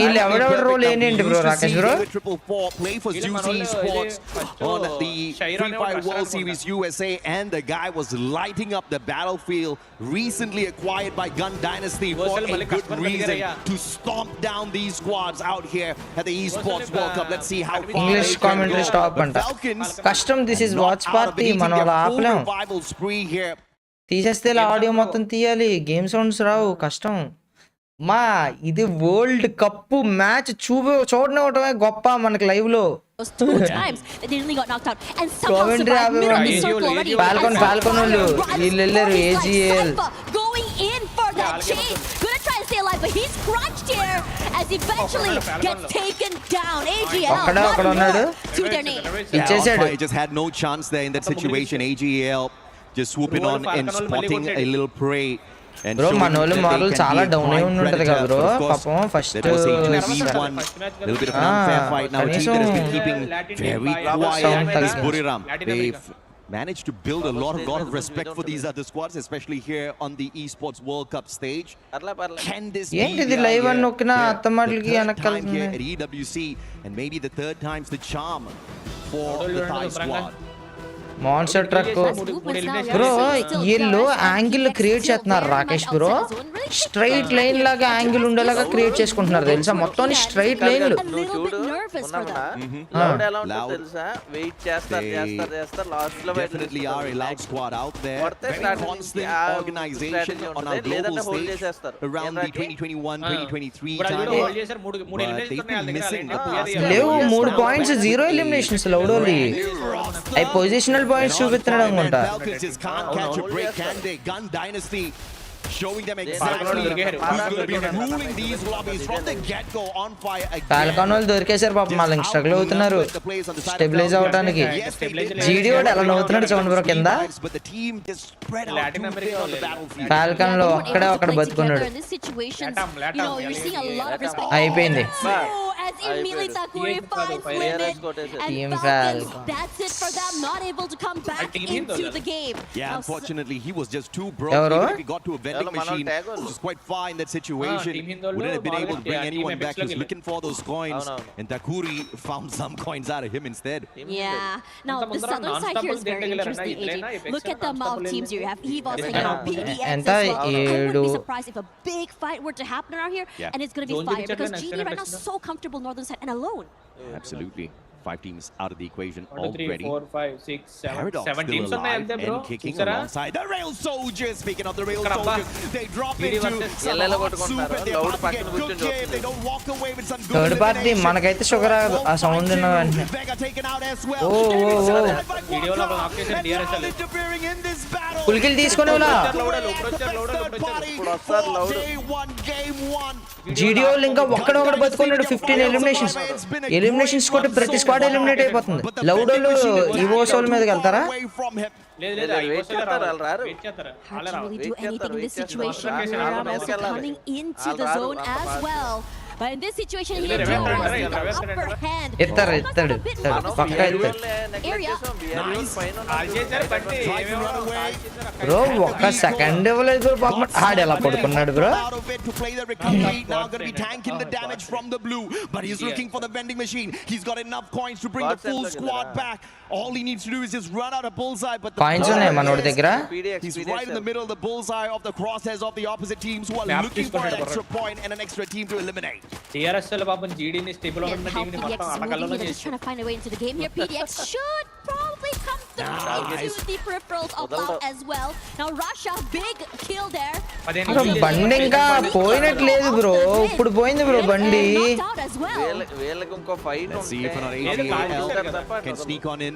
ఈ level role ఏంటి bro Rakesh bro? Triple 4 play for Juicy Sports on the FreeFire World Series USA, and the guy was lighting up the battlefield. Recently acquired by Gun Dynasty for a good reason, to stomp down these squads out here at the Esports World Cup. Let's see how far English commentary stop anta. Custom, this is Watchparty. మనం అలా ఆపలేం. తీసేస్తే audio మొత్తం తీయాలి, game sounds రావు, కష్టం. మా ఇది world cup match చూడనివ్వటమే గొప్ప మనకి లైవ్ లో. ఫాల్కన్ వాళ్ళు వీళ్ళు వెళ్ళారు ఏజీఎల్. అక్కడ ఉన్నాడు, ఇచ్చేసాడు. Just had no chance there in that situation. AGL just swooping on and spotting a little prey. Bro మన వాళ్ళు మోరల్ చాలా డౌన్ అయి ఉంటది కదా బ్రో పాపం. First managed to build a lot of respect for these other squads, especially here on the Esports World Cup stage. Can this be ఏంటిది live అని నొక్కినా అత్తమాటలకి time here at EWC, and maybe the third time's the charm for the Thai squad? Monster truck bro వీళ్ళు angle create చేస్తున్నారు Rakesh bro. Straight line లాగా angle ఉండేలాగా create చేసుకుంటున్నారు తెలుసా, మొత్తం straight లైన్లు. వెయిట్ చేస్తారు లాస్ట్ లో definitely are a loud squad out there. Very constant organization on our global stage around the 2021-2023 time. లేవు 3 పాయింట్స్ 0 ఎలిమినేషన్స్ లౌడోలి. అవి పొజిషనల్ పాయింట్స్ చూపిస్తున్నాడు అనుకుంటా. Gun Dynasty showing them exactly who's going to be ruling these lobbies from the get-go on fire again. Falcon వాళ్ళు దొరికేశారు పాపం, వాళ్ళకి struggle అవుతున్నారు stabilise అవడానికి. జీడీ వాడు ఎలా నవ్వుతున్నాడు చూడండి బ్రో కింద. ఫాల్కన్ లో అక్కడ బతుకున్నాడు. అయిపోయింది team Falcon. Yeah, unfortunately he was just too broke. He got to a vending machine, which is quite far in that situation. Wouldn't have been able to bring anyone back. He was looking for those coins, and Takuri found some coins out of him instead. Yeah. Now the southern side here is very interesting. Look at the amount of teams here. You have EVOS and PDX as well. I wouldn't be surprised if a big fight were to happen around here, and it's going to be fire because GD right now is so comfortable northern side and alone. Absolutely. 5 teams out of the equation 1, 2, 3, already. 4, 5, 6, 7. Paradox 7 teams still alive bro. and kicking alongside the Rail Soldiers. Speaking of the Rail Soldiers, they drop into some hot soup and they're about to get good game. They don't walk away with some good third party మనకైతే sugar ఆ sound విన్న వెంటనే Vega taken out as well. వీడియోలో నాకు చేసిన DRSL interfering in this battle. పుల్కిల్ తీసుకునేవలా జీడీ వాళ్ళు ఇంకా ఒక్కడొకడు బతుకున్నాడు. 15 ఎలిమినేషన్స్ కొట్టి ప్రతి స్క్వాడ్ ఎలిమినేట్ అయిపోతుంది. లౌడోలు ఈవోస్ వాళ్ళ మీదకి వెళ్తారా? But in this situation here, Joe has the upper hand. ఎత్తాడు పక్క ఎత్తాడు బ్రో. ఒక్క సెకండ్ ఇవ్వలేదు బ్రో పాపం. ఆడు ఎలా పడుకున్నాడు bro. Now going to be tanking the damage from the blue, but he's looking for the vending machine. He's got enough coins to bring the full squad back. All he needs to do is just run out a bullseye, but the coins ఉన్నాయి మనోడి దగ్గర. He's right in the middle of the bullseye of the crosshairs of the opposite teams who are looking for an extra point and an extra team to eliminate. DRSL పాపం GD ని stable ఉన్న team ని మొత్తం అలకల్లోనే just trying to find a way into the game here. PDX should probably come through into the peripherals of Loud as well. Now Russia, big kill there. బండి ఇంకా పోయినట్లేదు bro. ఇప్పుడు పోయింది bro బండి. వీళ్ళకి ఇంకో fight see if not can sneak on in.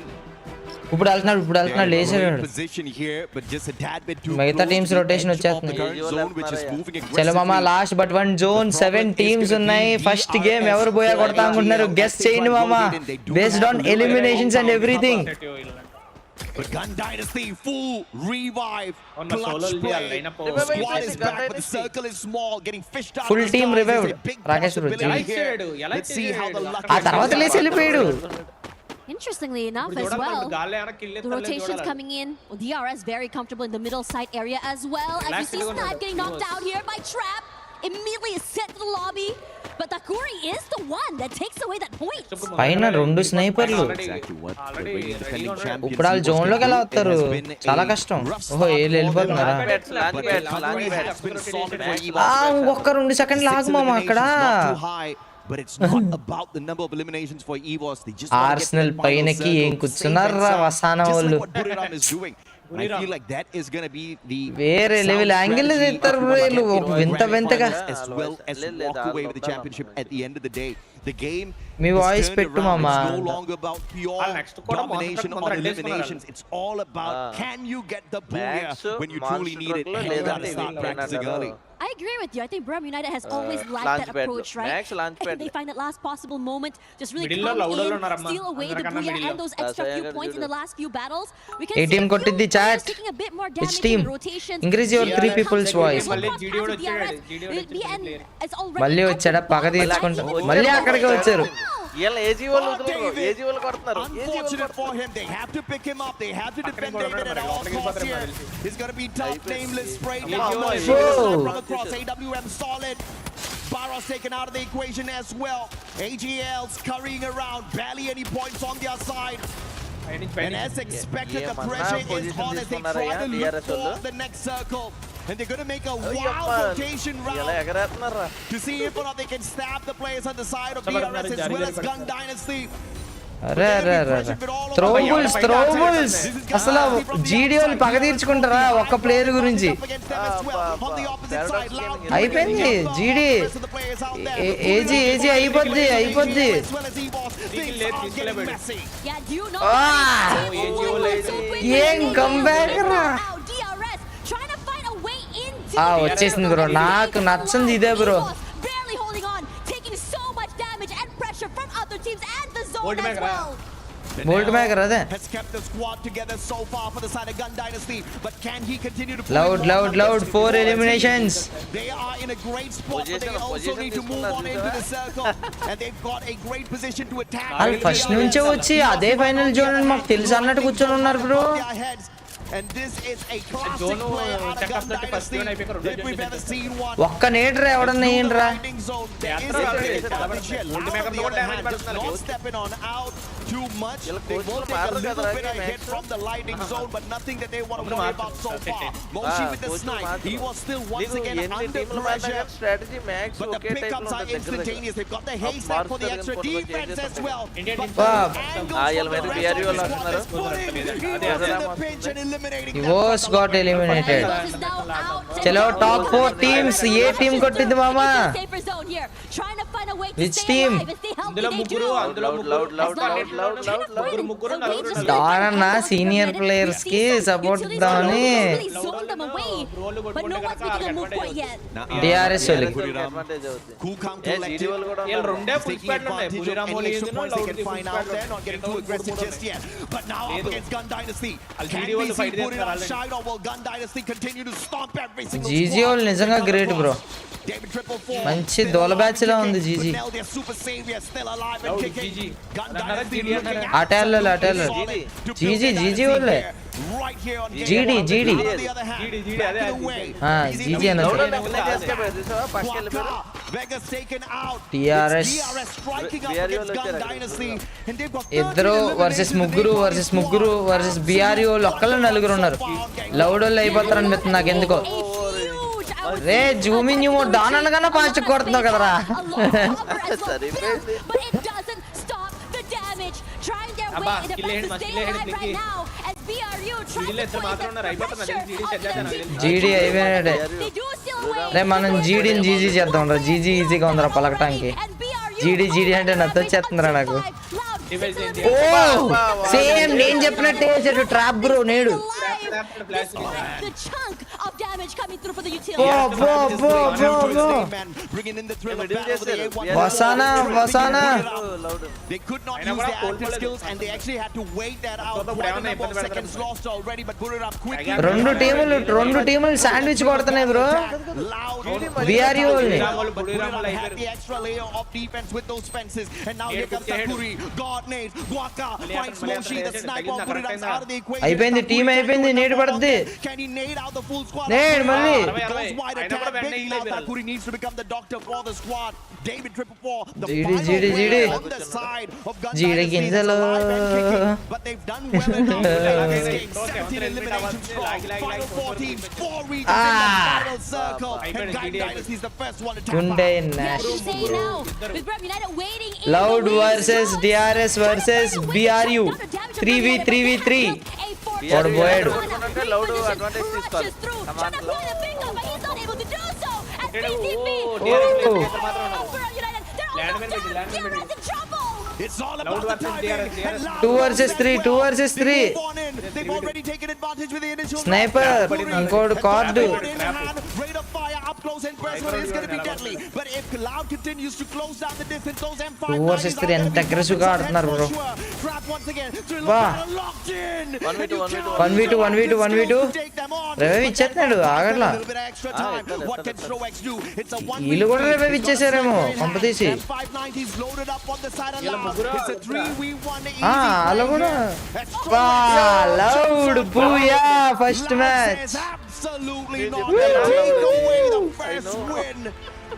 ఇప్పుడు వెళ్తున్నాడు లేచాడు. మిగతా టీమ్స్ రొటేషన్ వచ్చేస్తుంది. చలో మామా లాస్ట్ బట్ 1 జోన్ 7 టీమ్స్ ఉన్నాయి. ఫస్ట్ గేమ్ ఎవరు పోయా కొడతా అనుకుంటున్నారు? గెస్ చేయండి మామా based on eliminations and everything. But Gun Dynasty, full revive, On the solo clutch play. lineup. Squad is back, but the circle is small, getting fished out. Full of the team skies. revived. There's a big Rakesh Bro, possibility GD. here. Let's see how the luck ఆ తర్వాత లేచి వెళ్ళిపోయాడు. Interestingly enough as well, the rotations coming in. DRS very comfortable in the middle side area as well. As you see Snipe getting knocked out here by Trap. Immediately is sent to the lobby. But Takuri is the one that takes away that point. పైన 2 స్నైపర్లు. Exactly what the reigning defending champions ఇప్పుడు వాళ్ళు zone లోకి ఎలా వస్తారు? చాలా కష్టం. ఓహో ఏళ్ళు వెళ్ళిపోతున్నారా? ఒక్క 2 సెకండ్లు ఆగు మామ అక్కడ. But it's not about the number of eliminations for EVOS. They just Arsenal పైనకి ఏం కూర్చున్నారా వసాన వాళ్ళు. I feel like that is going to be the వేరే లెవెల్ యాంగిల్ ఇస్తారు వీళ్ళు వింత వింతగా. as well as walk away with the championship at the end of the day. The game me voice పెట్టు మామ. It's no longer about pure domination on eliminations. It's all about can you get the booyah when you truly need it, and you got to start practicing early. I agree with you. I think Brum United has always lacked that approach, right? And they find that last possible moment, just really come in, steal away the booyah and those extra few points in the last few battles. We can see కొట్టింది chat. taking a bit more It's damage team. in the rotations. Increase your 3 people's voice. మళ్ళీ వచ్చాడా పగ తీర్చుకుంటా. మళ్ళీ అక్కడికి వచ్చారు. వీళ్ళ AG వాళ్ళు వదులుతారు, ఏజీ వాళ్ళు కొడుతున్నారు. Unfortunate for him, they have to pick him up, they have to defend David at all costs here. It's going to be tough, nameless spray down from across AWM solid. Barros taken out of the equation as well. AGL scurrying around, barely any points on their side. And as expected, the pressure is on as they try to look for the next circle. And they're going to make a wild rotation round to see if or not they can stab the players on the side of DRS as well as Gun Dynasty. అరే అరే అరే త్రోబుల్స్ అసలు జీడియోలు పగ తీర్చుకుంటారా ఒక్క player గురించి? అయిపోయింది జీడి AG AG అయిపోద్ది. ఏం కంబ్యాక్ రా. వచ్చేసింది బ్రో. నాకు నచ్చింది ఇదే బ్రో. బోల్ట్ మేకర్ అదే. Loud 4 eliminations. వాళ్ళు ఫస్ట్ నుంచే వచ్చి అదే ఫైనల్ జోన్ అని మాకు తెలుసు అన్నట్టు కూర్చొని ఉన్నారు bro. And this is a classic play out of Gun Dynasty if we've ever seen one. ఒక్క నేటర్ ఎవడన్నా ఏంట్రా? Not stepping on out too much. They will take a little bit of a hit from the lightning zone, but nothing that they want to worry about so far. Moshi with the snipe. He was still once again under pressure. Strategy max But the pickups are instantaneous. They've got the haystack for the extra defense as well. Evos got eliminated. Chalo top 4 teams. A team కొట్టింది మామా? Which team? దానన్న senior players కి support ఇద్దామని DRS GG వాళ్ళు నిజంగా great bro. మంచి దోల batch లా ఉంది GG. అటాల్లో GG వాళ్ళే. జీడి జీడి అన్నది టిఆర్ఎస్. ఇద్దరు వర్సెస్ ముగ్గురు వర్సెస్ బిఆర్ఈ వాళ్ళు ఒక్కళ్ళు 4 ఉన్నారు. లౌడ్ వాళ్ళు అయిపోతారు అనిపిస్తుంది నాకు ఎందుకో. రే జూమింగ్ డాన్ అనగానే ఫాస్ట్ కొడుతున్నావు కదరా. జీడీ అయిపోయినాడే. రే మనం జీడీని జీజీ చేద్దాం రా. జీజీ ఈజీగా ఉందిరా పలకటానికి. జీడీ అంటే నచ్చొచ్చేస్తుందిరా నాకు. ఓ సేమ్ నేను చెప్పినట్టే ట్రాప్ బ్రో నేడు. damage coming through for the utility. Bringing in the thrill of Middle battle with the చేశారు. A1. Vasana. They could not use their ultimate skills and they actually had to wait that out. Quite a number of seconds lost already, but put it up quickly. రెండు టీములు sandwich కొడుతున్నాయి bro. BRU only. But Buriram had the extra layer of defense with those fences, and now here comes Takuri. God nades, Guaka finds Moshi, the sniper of Buriram's out of the equation. అయిపోయింది team అయిపోయింది. నేడు పడుద్ది. Can he nade out the full squad? Nade, Malli. Goes wide attack. Big now Takuri needs to become the doctor for the squad. David 444, the GD. final player on the side of Gun GD Dynasty is ginjalo. alive and kicking, but they've done well enough to play this game. 17 eliminations strong, final 4 teams, 4 regions in the final circle, and Gun Dynasty is the first one to tap గుండె Yeah, Nash. she's saying now. With Bram United waiting in Loud the wings. versus DRS versus BRU. 3v3. వాడు పోయాడు. Loud advantage తీసుకోవాలి. Come on, Loud. It's all about the timing. And Loud 2 versus 3. They move on in. They've already taken advantage with the initial Sniper. ఇంకోటి card. Rate of fire up close and personal is going to be deadly. But if Loud continues to close down the distance, those M5 2 versus 3 ఎంత aggressive గా ఆడుతున్నారు bro. Trap once again. Wah. Locked in. 1v2. Revive ఇచ్చేస్తున్నాడు ఆగట్లా. What can Strox do? It's a 1v3. వీళ్ళు కూడా revive ఇచ్చేసారేమో పంపతీసి. M590s loaded up on the side of Loud. It's a 3v1 easy. అలా కూడా loud Booyah first match. Absolutely not. They take away the first win.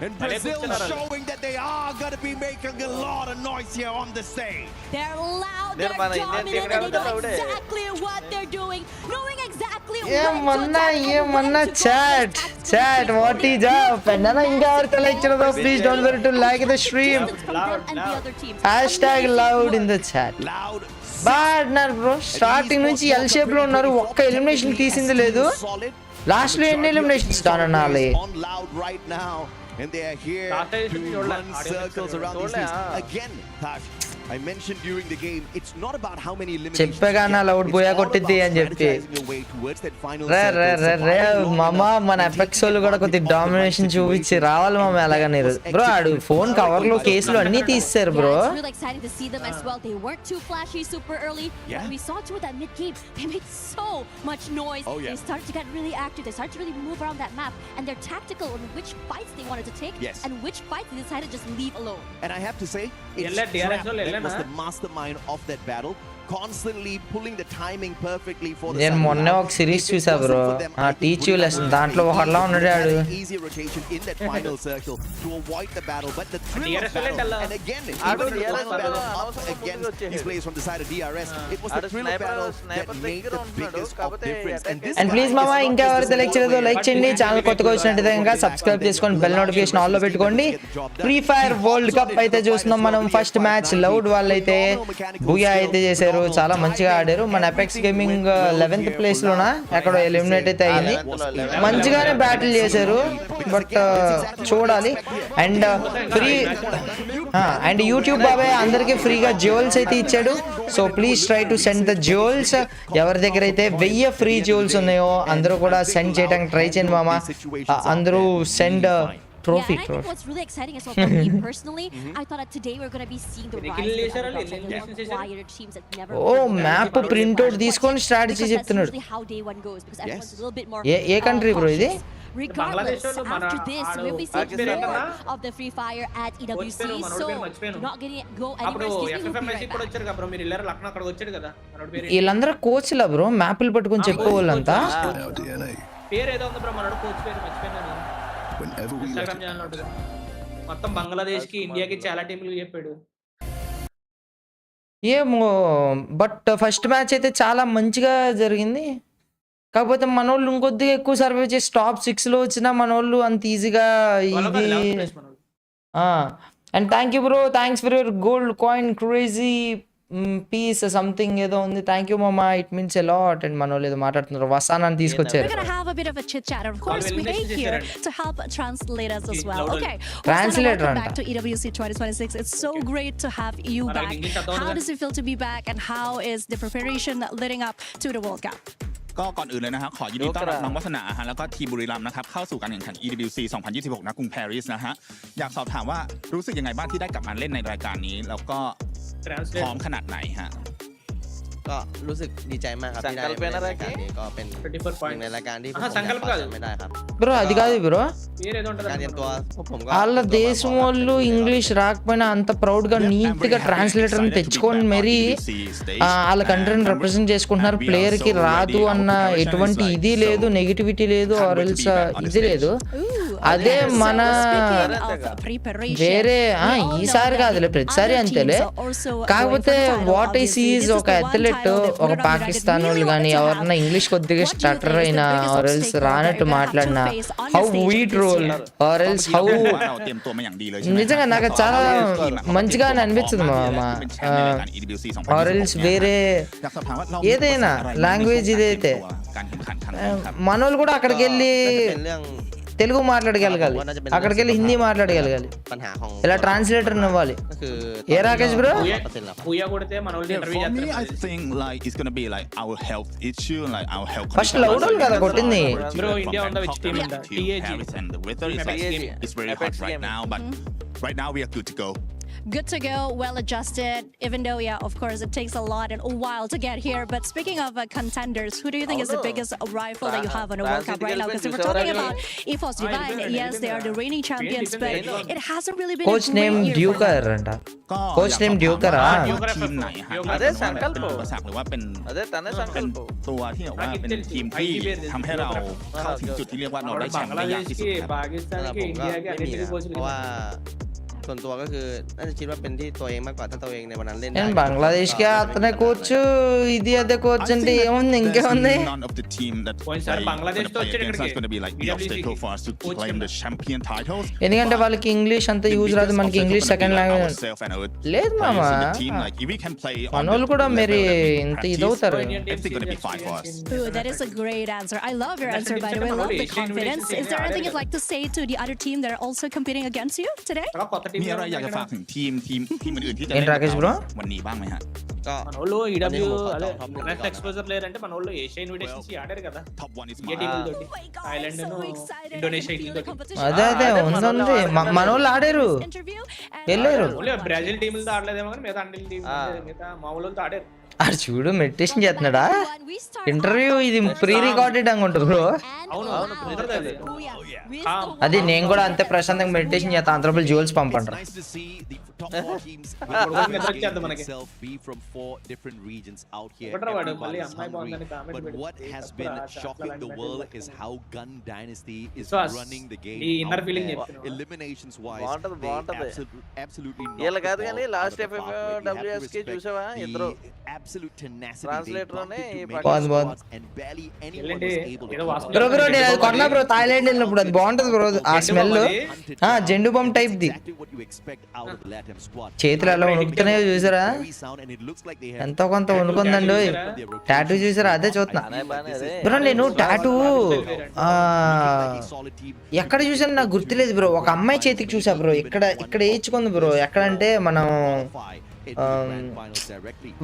And Brazil showing that they are going to be making a lot of noise here on the stage. They're loud, they're They're dominant, and they know loud. exactly what they're doing, knowing exactly ఏమన్నా when to chat what is up పెన్నన ఇంకా ఎవరు లైక్చరదో please don't forget to like the stream #loud in the chat. Loud. బాడ్నర్ bro starting నుంచి L shape లో ఉన్నారు. ఒక్క ఎలిమినేషన్ తీసింది లేదు. లాస్ట్ లో ఎన్ని ఎలిమినేషన్స్ అనాలి. On Loud right now. And they are here to run circles around these things. Again, Tash, I mentioned during the game, it's not about how many eliminations. చెప్పగా నా లౌడ్ పోయా కొట్టిద్ది అని చెప్పి రే మామా మన ఎఫెక్ట్స్ వాళ్ళు కూడా కొద్ది డామినేషన్ చూపించి రావాలి మామ ఎలాగని బ్రో. ఆడు ఫోన్ కవర్ లో కేసులు అన్ని తీస్తారు bro. It's really exciting to see them as well. They weren't too flashy super early. Yeah. When we saw toward that mid game, they made so much noise. Oh, yeah. They started to get really active. They started to really move around that map, and they're tactical on which fights they wanted to take Yes. and which fights they decided to just leave alone. And I have to say, it's Yella DRS Trap వాళ్ళు that was వెళ్ళనా? the mastermind of that battle, constantly pulling the timing perfectly for the నేను side of మొన్న Loud. ఒక series If it చూసా wasn't bro. for them, ఆ I think teach you Buriram lesson దాంట్లో ఒకలా ఉన్నాడు ఆడు. had an easier rotation in that final circle to avoid the battle, but the thrill of DRS battle, వెళ్ళండి and again, ఆడు even the DRS final battle up అనవసరంగా against ముందుకు these players from the side of DRS, it was the ఆడు thrill of battle that sniper made దగ్గర the ఉంటున్నాడు. biggest of కాకపోతే difference. And this and please guy మామా is not ఇంకా just ఎవరైతే a like చేయలేదో player. Like చేయండి. Channel కొత్తగా వచ్చినట్టయితే ఇంకా సబ్స్క్రైబ్ చేసుకోండి, బెల్ నోటిఫికేషన్ ఆల్ లో పెట్టుకోండి. ఫ్రీ ఫైర్ వరల్డ్ కప్ అయితే చూస్తున్నాం మనం. ఫస్ట్ మ్యాచ్ లౌడ్ వాళ్ళైతే బూయా అయితే చేశారు, చాలా మంచిగా ఆడారు. మన ఎపెక్స్ గేమింగ్ 11th ప్లేస్ లోన ఎక్కడో ఎలిమినేట్ అయితే అయింది. మంచిగానే బ్యాటిల్ చేశారు, బట్ చూడాలి. అండ్ అండ్ యూట్యూబ్ బాబాయ్ అందరికి ఫ్రీగా జ్యువెల్స్ అయితే ఇచ్చాడు. So please try to send the jewels. ఎవరి దగ్గర అయితే 1000 ఫ్రీ జ్యువెల్స్ ఉన్నాయో అందరూ కూడా సెండ్ చేయడానికి ట్రై చేయండి మామ. అందరూ send trophy. Yeah, and I think what's really exciting as well for me personally, I thought that today we're going to be seeing the rise of the underdogs and the more quieter teams that never. Oh, map print out తీసుకొని strategy చెప్తున్నాడు. Usually how day one goes because everyone's a little bit more. A country bro ఇది? Regardless, after this we'll be seeing Pakistan more of the FreeFire at EWC. So not getting it go anywhere. అప్పుడు Excuse me, we'll be FFMC right కూడా back. వచ్చారు కదా bro. మీరు వెళ్ళారు లక్నో అక్కడ వచ్చాడు కదా. మనోడి పేరు వీళ్ళందరూ కోచ్లా బ్రో, మ్యాప్లు పట్టుకొని చెప్పే వాళ్ళంతా. Now DNA. పేరు ఏదో ఉంది బ్రో. మనోడు కోచ్ పేరు మర్చిపోయాను. Whenever we let Instagram it channel ఉంటుంది. మొత్తం బంగ్లాదేశ్ కి ఇండియాకి చాలా టీంలు చెప్పాడు. ఏమో బట్ ఫస్ట్ మ్యాచ్ అయితే చాలా మంచిగా జరిగింది. కాకపోతే మనోళ్ళు ఇంకొద్దిగా ఎక్కువ సర్వే చేసి టాప్ 6 లో వచ్చినా మనోళ్ళు అంత ఈజీగా ఇది. And thank you bro, thanks for your gold coin crazy piece something ఏదో ఉంది. థ్యాంక్ యూ మామా, it means a lot. And మనోళ్ళు ఏదో మాట్లాడుతున్నారు, వసానాన్ని తీసుకొచ్చారు. We're gonna have a bit of a chit chat. Of course, we're here to help translate us as well. Okay. Translator Welcome back to EWC 2026. It's so great to have you back. How does it feel to be back, and how is the preparation leading up to the World Cup? ก็ก่อนอื่นเลยนะครับขอยินดีต้อนรับน้องวัฒนาฮะแล้วก็ทีมบุรีรัมย์นะครับเข้าสู่การแข่งขัน EWC 2026 ณ กรุงปารีสนะฮะอยากสอบถามว่ารู้สึกยังไงบ้างที่ได้กลับมาเล่นในรายการนี้แล้วก็พร้อมขนาดไหนฮะ ก็รู้สึกดีใจมากครับที่ได้เป็นรายการนี้ก็เป็นหนึ่งในรายการที่ผมไม่ได้ครับ bro అది కాదు బ్రోการเตรียมตัวพวกผมก็ వాళ్ళ దేశం వాళ్ళు English రాకపోయినా అంత proud గా neat గా translator తెచ్చుకొని మరీ వాళ్ళ కంట్రీని రిప్రజెంట్ చేసుకుంటున్నారు. ప్లేయర్ కి రాదు అన్న ఎటువంటి ఇది లేదు, నెగిటివిటీ లేదు, ఆర్ ఎల్స్ ఇది లేదు. అదే మన వేరే ఈసారి కాదులే ప్రతిసారి అంతేలే. కాకపోతే వాట్ ఐ సీ ఈజ్ ఒక అథ్లెట్ ఒక పాకిస్తాన్ వాళ్ళు కానీ ఎవరన్నా ఇంగ్లీష్ కొద్దిగా స్టటర్ అయినా ఆర్ ఎల్స్ రానట్టు మాట్లాడినా how we'd roll or else how నిజంగా నాకు చాలా మంచిగా అనిపించదు మా ఆర్ ఎల్స్ వేరే ఏదైనా లాంగ్వేజ్ ఇదైతే మనోళ్ళు కూడా అక్కడికి వెళ్ళి తెలుగు మాట్లాడగలగాలి, అక్కడికి వెళ్ళి హిందీ మాట్లాడగలగాలి, ఇలా ట్రాన్స్లేటర్ ఇవ్వాలి. ఏ రాకేష్ బ్రో ఫస్ట్ లౌడ్ కదా కొట్టింది. Good to go, well adjusted, even though, yeah, of course, it takes a lot and a while to get here. But speaking of contenders, who do you think is the biggest rival that you have on the World Cup right now? Because we're talking about EFOS Divine. Yes, they are the reigning champions, but it hasn't really been coach name డ్యూకర్ అంట. Coach name డ్యూకరా?ทีมไหนฮะఅదే సంకల్పหรือว่าเป็นตัวที่แบบว่าเป็นทีมที่ทำให้เราเข้าถึงจุดที่เรียกว่าเราได้แชมป์ได้ยากที่สุดครับ เพราะว่าส่วนตัวก็คือน่าจะคิดว่าเป็นที่ตัวเองมากกว่าถ้าตัวเองในวันนั้นเล่นได้ నేను బంగ్లాదేశ్ కి అతనే coach ఇది అదే coach అంటే ఏముంది ఇంకేముంది. ఎందుకంటే వాళ్ళకి ఇంగ్లీష్ అంత యూజ్ రాదు, మనకి ఇంగ్లీష్ సెకండ్ లాంగ్వేజ్ లేదు మామ. మనోళ్ళు కూడా మరి ఇంత ఇదవుతారు. That is a great answer. I love your answer, by the way. I love the confidence. Is there anything you'd like to say to the other team that are also competing against you today? มีอะไรอยากจะฝากถึงทีมอื่นๆที่จะ ఏంటి రాకేష్ బ్రోวันนี้บ้างไหมฮะ మనోళ్ళు EW అదే next exposure player అంటే మనోళ్ళు Asia invitations ఆడారు కదా ఏ టీములతోటి Thailand ను Indonesia టీములతోటి అదే ఉంది మనోళ్ళు ఆడారు వెళ్ళారు. బ్రెజిల్ టీములతో ఆడలేదేమో కానీ మిగతా అన్ని టీములు మిగతా మామూలుతో ఆడారు. అది చూడు మెడిటేషన్ చేస్తున్నాడా ఇంటర్వ్యూ ఇది ప్రీ రికార్డెడ్ అనుకుంటా బ్రో. అది నేను కూడా అంతే ప్రశాంతంగా మెడిటేషన్ చేస్తా. అంతలోపల జ్యువెల్స్ పంపండి. కాదు కానీ లాస్ట్ FFWS కి చూసావా ఇద్దరు ట్రాన్స్లేటర్ బ్రో నేను అది కొన్నా బ్రో థాయిలాండ్ వెళ్ళినప్పుడు. అది బాగుంటది బ్రో ఆ smell. Zandu bomb type the చేతులు ఎలా వణుకుతున్నాయో చూసారా, ఎంతో కొంత వణుకుందండి. టాటూ చూసారా, అదే చూస్తున్నా బ్రో. నేను టాటూ ఎక్కడ చూసాను నాకు గుర్తులేదు బ్రో. ఒక అమ్మాయి చేతికి చూసా బ్రో, ఇక్కడ వేయించుకుంది బ్రో. ఎక్కడంటే మనం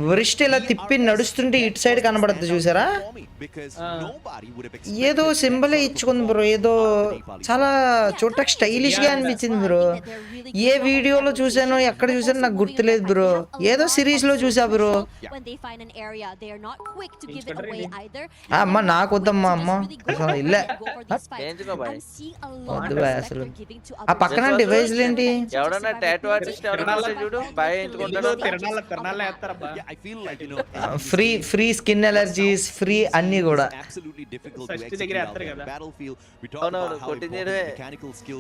వరిష్ట ఇలా తిప్పి నడుస్తుంటే ఇటు సైడ్ కనబడద్దు చూసారా, ఏదో సింబల్ ఇచ్చుకుంది బ్రో. ఏదో చాలా చూడటానికి స్టైలిష్ గా అనిపించింది బ్రో. ఏ వీడియోలో చూసానో ఎక్కడ చూసానో నాకు గుర్తులేదు బ్రో. ఏదో సిరీస్ లో చూసా బ్రో. అమ్మ నాకు వద్దమ్మా అమ్మ అసలు ఇల్లే వద్దు బాయ్ అసలు. ఆ పక్కన డివైస్ ఏంటి ఫ్రీ స్కిన్ ఎలర్జీస్ ఫ్రీ అన్ని కూడా.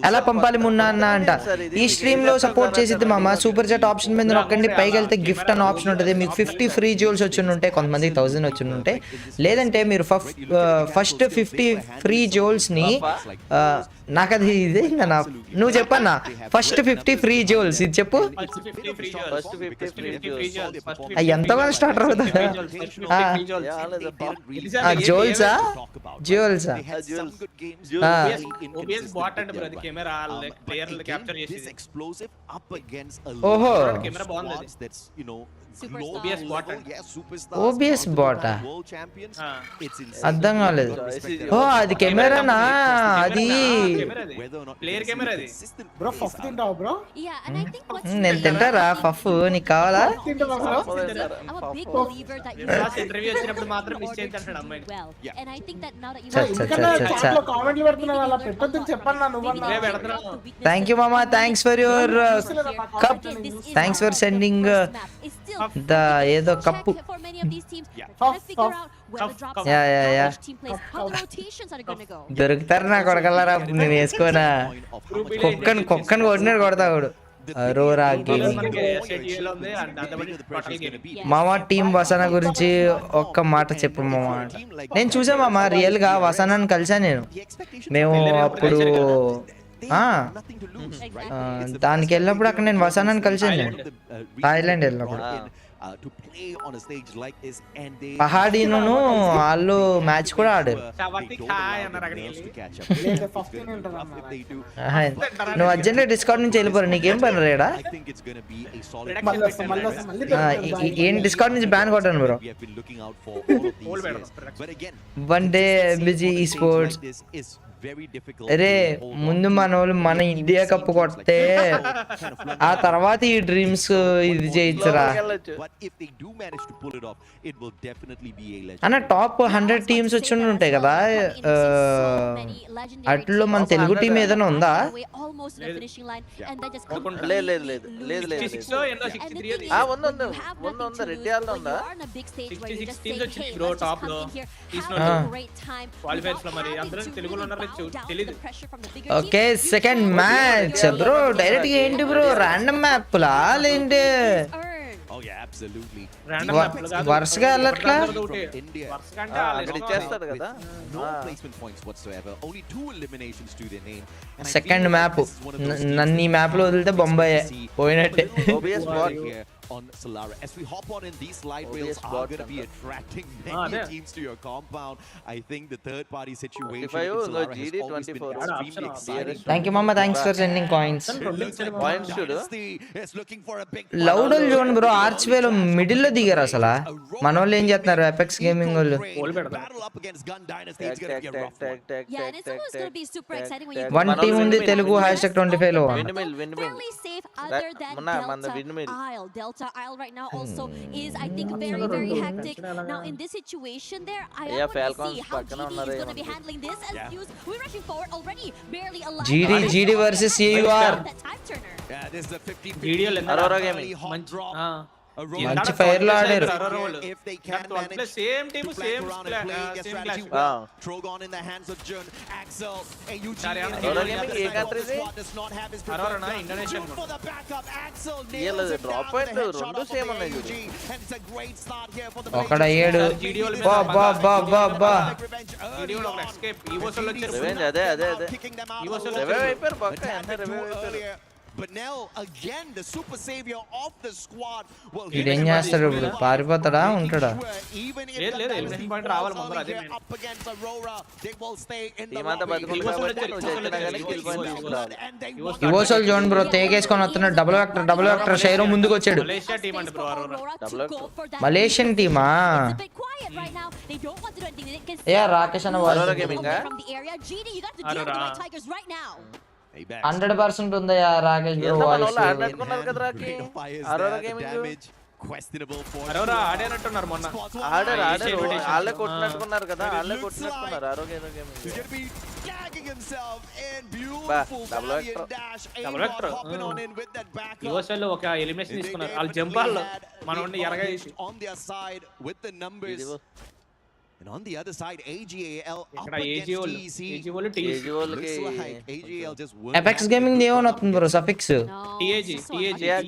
ఎలా పంపాలి మున్నా అన్న అంట. ఈ స్ట్రీమ్ లో సపోర్ట్ చేసేది మామ సూపర్ చాట్ ఆప్షన్ మీద నొక్కండి. పైకి వెళ్తే గిఫ్ట్ అనే ఆప్షన్ ఉంటుంది. మీకు 50 ఫ్రీ జ్యూల్స్ వచ్చి ఉంటాయి, కొంతమందికి 1000 వచ్చి ఉంటాయి. లేదంటే మీరు ఫస్ట్ 50 ఫ్రీ జ్యూల్స్ ని నాకు అది ఇదే నువ్వు చెప్పన్నా. ఫస్ట్ 50 ఫ్రీ జ్యూల్స్ ఇది చెప్పు. ఎంతమంది స్టార్టర్ అవుతారా జోల్సా జ్యువెల్సా ఓబిఎస్ బాట్ అంటే బ్రో అది కెమెరా ప్లేయర్ క్యాప్చర్ చేసి explosive up against a ఓహో కెమెరా బాగుంది squads that's OBS bot OBS Bata world champions. It's అర్థం కాలేదు ఓ అది కెమెరానా అది ప్లేయర్ కెమెరా అది బ్రో ఫస్ట్ తింటావా bro Yeah, and I think what's నేను తింటారా పఫ్ నీకు కావాలా తింటావా bro I'm a big believer that you class interview వచ్చినప్పుడు మాత్రం మిస్ చేయంటాడు అమ్మాయిని well. And I think that now that you chat లో కామెంట్లు పెడుతున్నావు అలా పెట్టొద్దు చెప్పన్నా నువ్వన్నా ఇదే పెడతాను థ్యాంక్ యూ మామా thanks for your cup thanks for sending the ఏదో cup for many of these teams they're trying to figure out where the drops Yeah, are, yeah, how yeah. each team plays, how the rotations are going to go. దొరుకుతారు నా కొడకల్లారా నేను వేసుకోనా కుక్కని కొట్టినాడు కొడతాడు Arora gaming మనకి SATL ఉంది and అంతమంది total game మామ టీం వసన గురించి ఒక్క మాట చెప్పు మామ నేను చూసా మామ రియల్ గా వసనాన్ని కలిసా నేను మేము అప్పుడు దానికి వెళ్ళినప్పుడు అక్కడ నేను వసనాన్ని కలిసాను నేను థాయిలాండ్ వెళ్ళినప్పుడు to play on a stage like this and they పహాడీను వాళ్ళు మ్యాచ్ కూడా ఆడారు నువ్వు అర్జెంట్ డిస్కౌంట్ నుంచి వెళ్ళిపోరు నీకేం పని రేడా ఏం డిస్కౌంట్ నుంచి బ్యాన్ కొట్టాను బ్రో వన్ డే బిజీ ఈ స్పోర్ట్స్ అరే ముందు మన వాళ్ళు మన ఇండియా కప్ కొడితే ఆ తర్వాత ఈ డ్రీమ్స్ ఇది చేయొచ్చురా అన్న టాప్ 100 టీమ్స్ వచ్చి ఉంటాయి కదా అట్లో మన తెలుగు టీం ఏదైనా ఉందా okay second match bro direct గా ఏంటి బ్రో రాండమ్ మ్యాప్ లా లేంటి వరుసగా వెళ్ళట్లా సెకండ్ మ్యాప్ నన్ను ఈ మ్యాప్ లో వదిలితే బొంబాయి పోయినట్టే on Solara. As we hop on in, these light rails are going to be attracting many teams to your compound. I think the third party situation in Solara has always been extremely exciting. Thank you mama, thanks for sending coins. Points should is looking for a big loud చూడండి bro arch వేలో middle లో దిగారు అసలు మన వాళ్ళు ఏం చేస్తున్నారు apex gaming వాళ్ళు Yeah, and it's always going to be super exciting when you one team ఉంది తెలుగు #25 లో fairly safe other than Delta Isle right now also is, I think, very, very hectic. Now, in this situation there, I want to see how GD is going to be handling this. As we're rushing forward already, barely alive. GD versus AUR. That time turner. Yeah, this is a 50 video Aurora gaming. మంచి fire లో ఆడారు if they can manage same team same strategy well. Trogon in the hands of Jun, Axel, and Aurora gaming A country ఇది Aurora na Indonesian for the backup Axel nails the drop point రెండు same ఉన్నాయి and it's a great start here for the ఒకడ అయ్యాడు బా బా బా బా బా GD లో ఒక escape EVOS లో వచ్చారు రివెంజ్ అదే EVOS లో రివైవ్ అయిపోయారు పక్క ఎంత రివైవ్ అయిపోయారు. But now again the super savior of the squad will ఏం చేస్తాడు ఇప్పుడు పారిపోతాడా ఉంటాడా లేదు ఎలిమినేషన్ పాయింట్ రావాలి ముందర అదే up against Aurora they will stay in the టీమంతా బతుకులు కాబట్టి నువ్వు చెప్పినా గానీ కిల్ పాయింట్ ఇవోసల్ జోన్ బ్రో తేగేసుకొని వస్తున్నాడు డబుల్ వెక్టర్ షైరో ముందుకు వచ్చాడు మలేషియా టీం అంటే బ్రో మలేషియన్ టీమా ఏ రాకేష్ అన్న Aurora gaming 100% ఉందా రాకేష్ బ్రో వాయిస్ ఆడుకున్నారు కదా రాకి Aurora gaming questionable for Aurora ఆడేనట్టున్నారు మొన్న ఆడారు వాళ్ళే కొట్టినట్టున్నారు కదా వాళ్ళే కొట్టినట్టున్నారు Aurora gaming he's going to be tagging himself in beautiful valiant dash hopping on in with that backup EVOS లో ఒక ఎలిమినేషన్ తీసుకున్నారు వాళ్ళు జంపాల్లో మనోని ఎరగా చేసి on their side with the numbers And on the other side, AGAL up ఇక్కడ against AGO TEC. TEC Looks like AGAL just won't apex have gaming the ఏమని వస్తుంది bro suffix TAG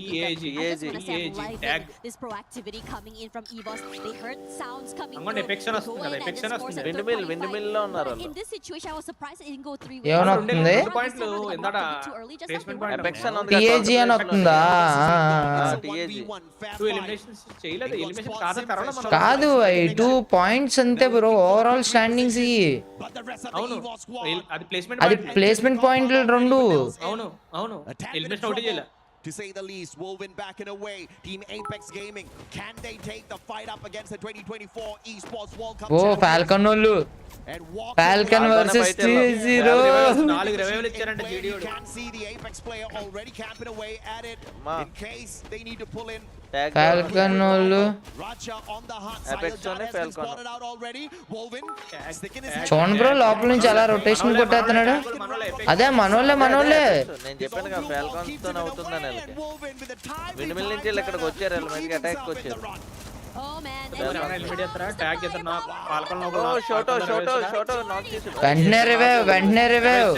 tag this proactivity coming in from EVOS. They heard sounds coming అంగోండి through. Affection They go వస్తుంది కదా in and affection just force వస్తుంది a third point fight. But in this situation, I was surprised it didn't go 3 ways. ఏమని వస్తుంది రెండు పాయింట్లు ఎందట placement point టిఏజీ అని వస్తుందా two eliminations చేయలేదు ఎలిమినేషన్ కాదు తర్వాత మనం కాదు 2 పాయింట్స్ అంతే బ్రో ఓవరాల్ స్టాండింగ్స్ అవును అది ప్లేస్మెంట్ అది ప్లేస్మెంట్ పాయింట్లు 2 అవును అవును ఎలిమినేషన్ ఒకటి చేయలే. To say the least, Wolven backing away. Team Apex Gaming, can they take the fight up against the 2024 Esports World Cup? Oh Falcon వాళ్ళు ఫాల్కన్ వర్సెస్ 3-0 నాలుగు రివైవల్ ఇచ్చారంట You జీడీ can see the Apex player already camping away at it in case they need to pull in. Falcon వాళ్ళు Racha on the hot side. John has been spotted out already. Wolven sticking his head. చూడండి bro లోపల నుంచి అలా rotation కొట్టేస్తున్నాడు అదే మనోళ్ళే నేను చెప్పాను కదా ఫాల్కాన్స్ తో అవుతుందని విండ్మిల్ నుంచి ఇక్కడికి వచ్చారు ఎలిమెంట్ అటాక్ వచ్చారు Oh man. ఎలిమినేట్ చేస్తారా ట్యాగ్ చేస్తారు నాకు పాల్కొన షోటో నాక్ చేసి వెంటనే revive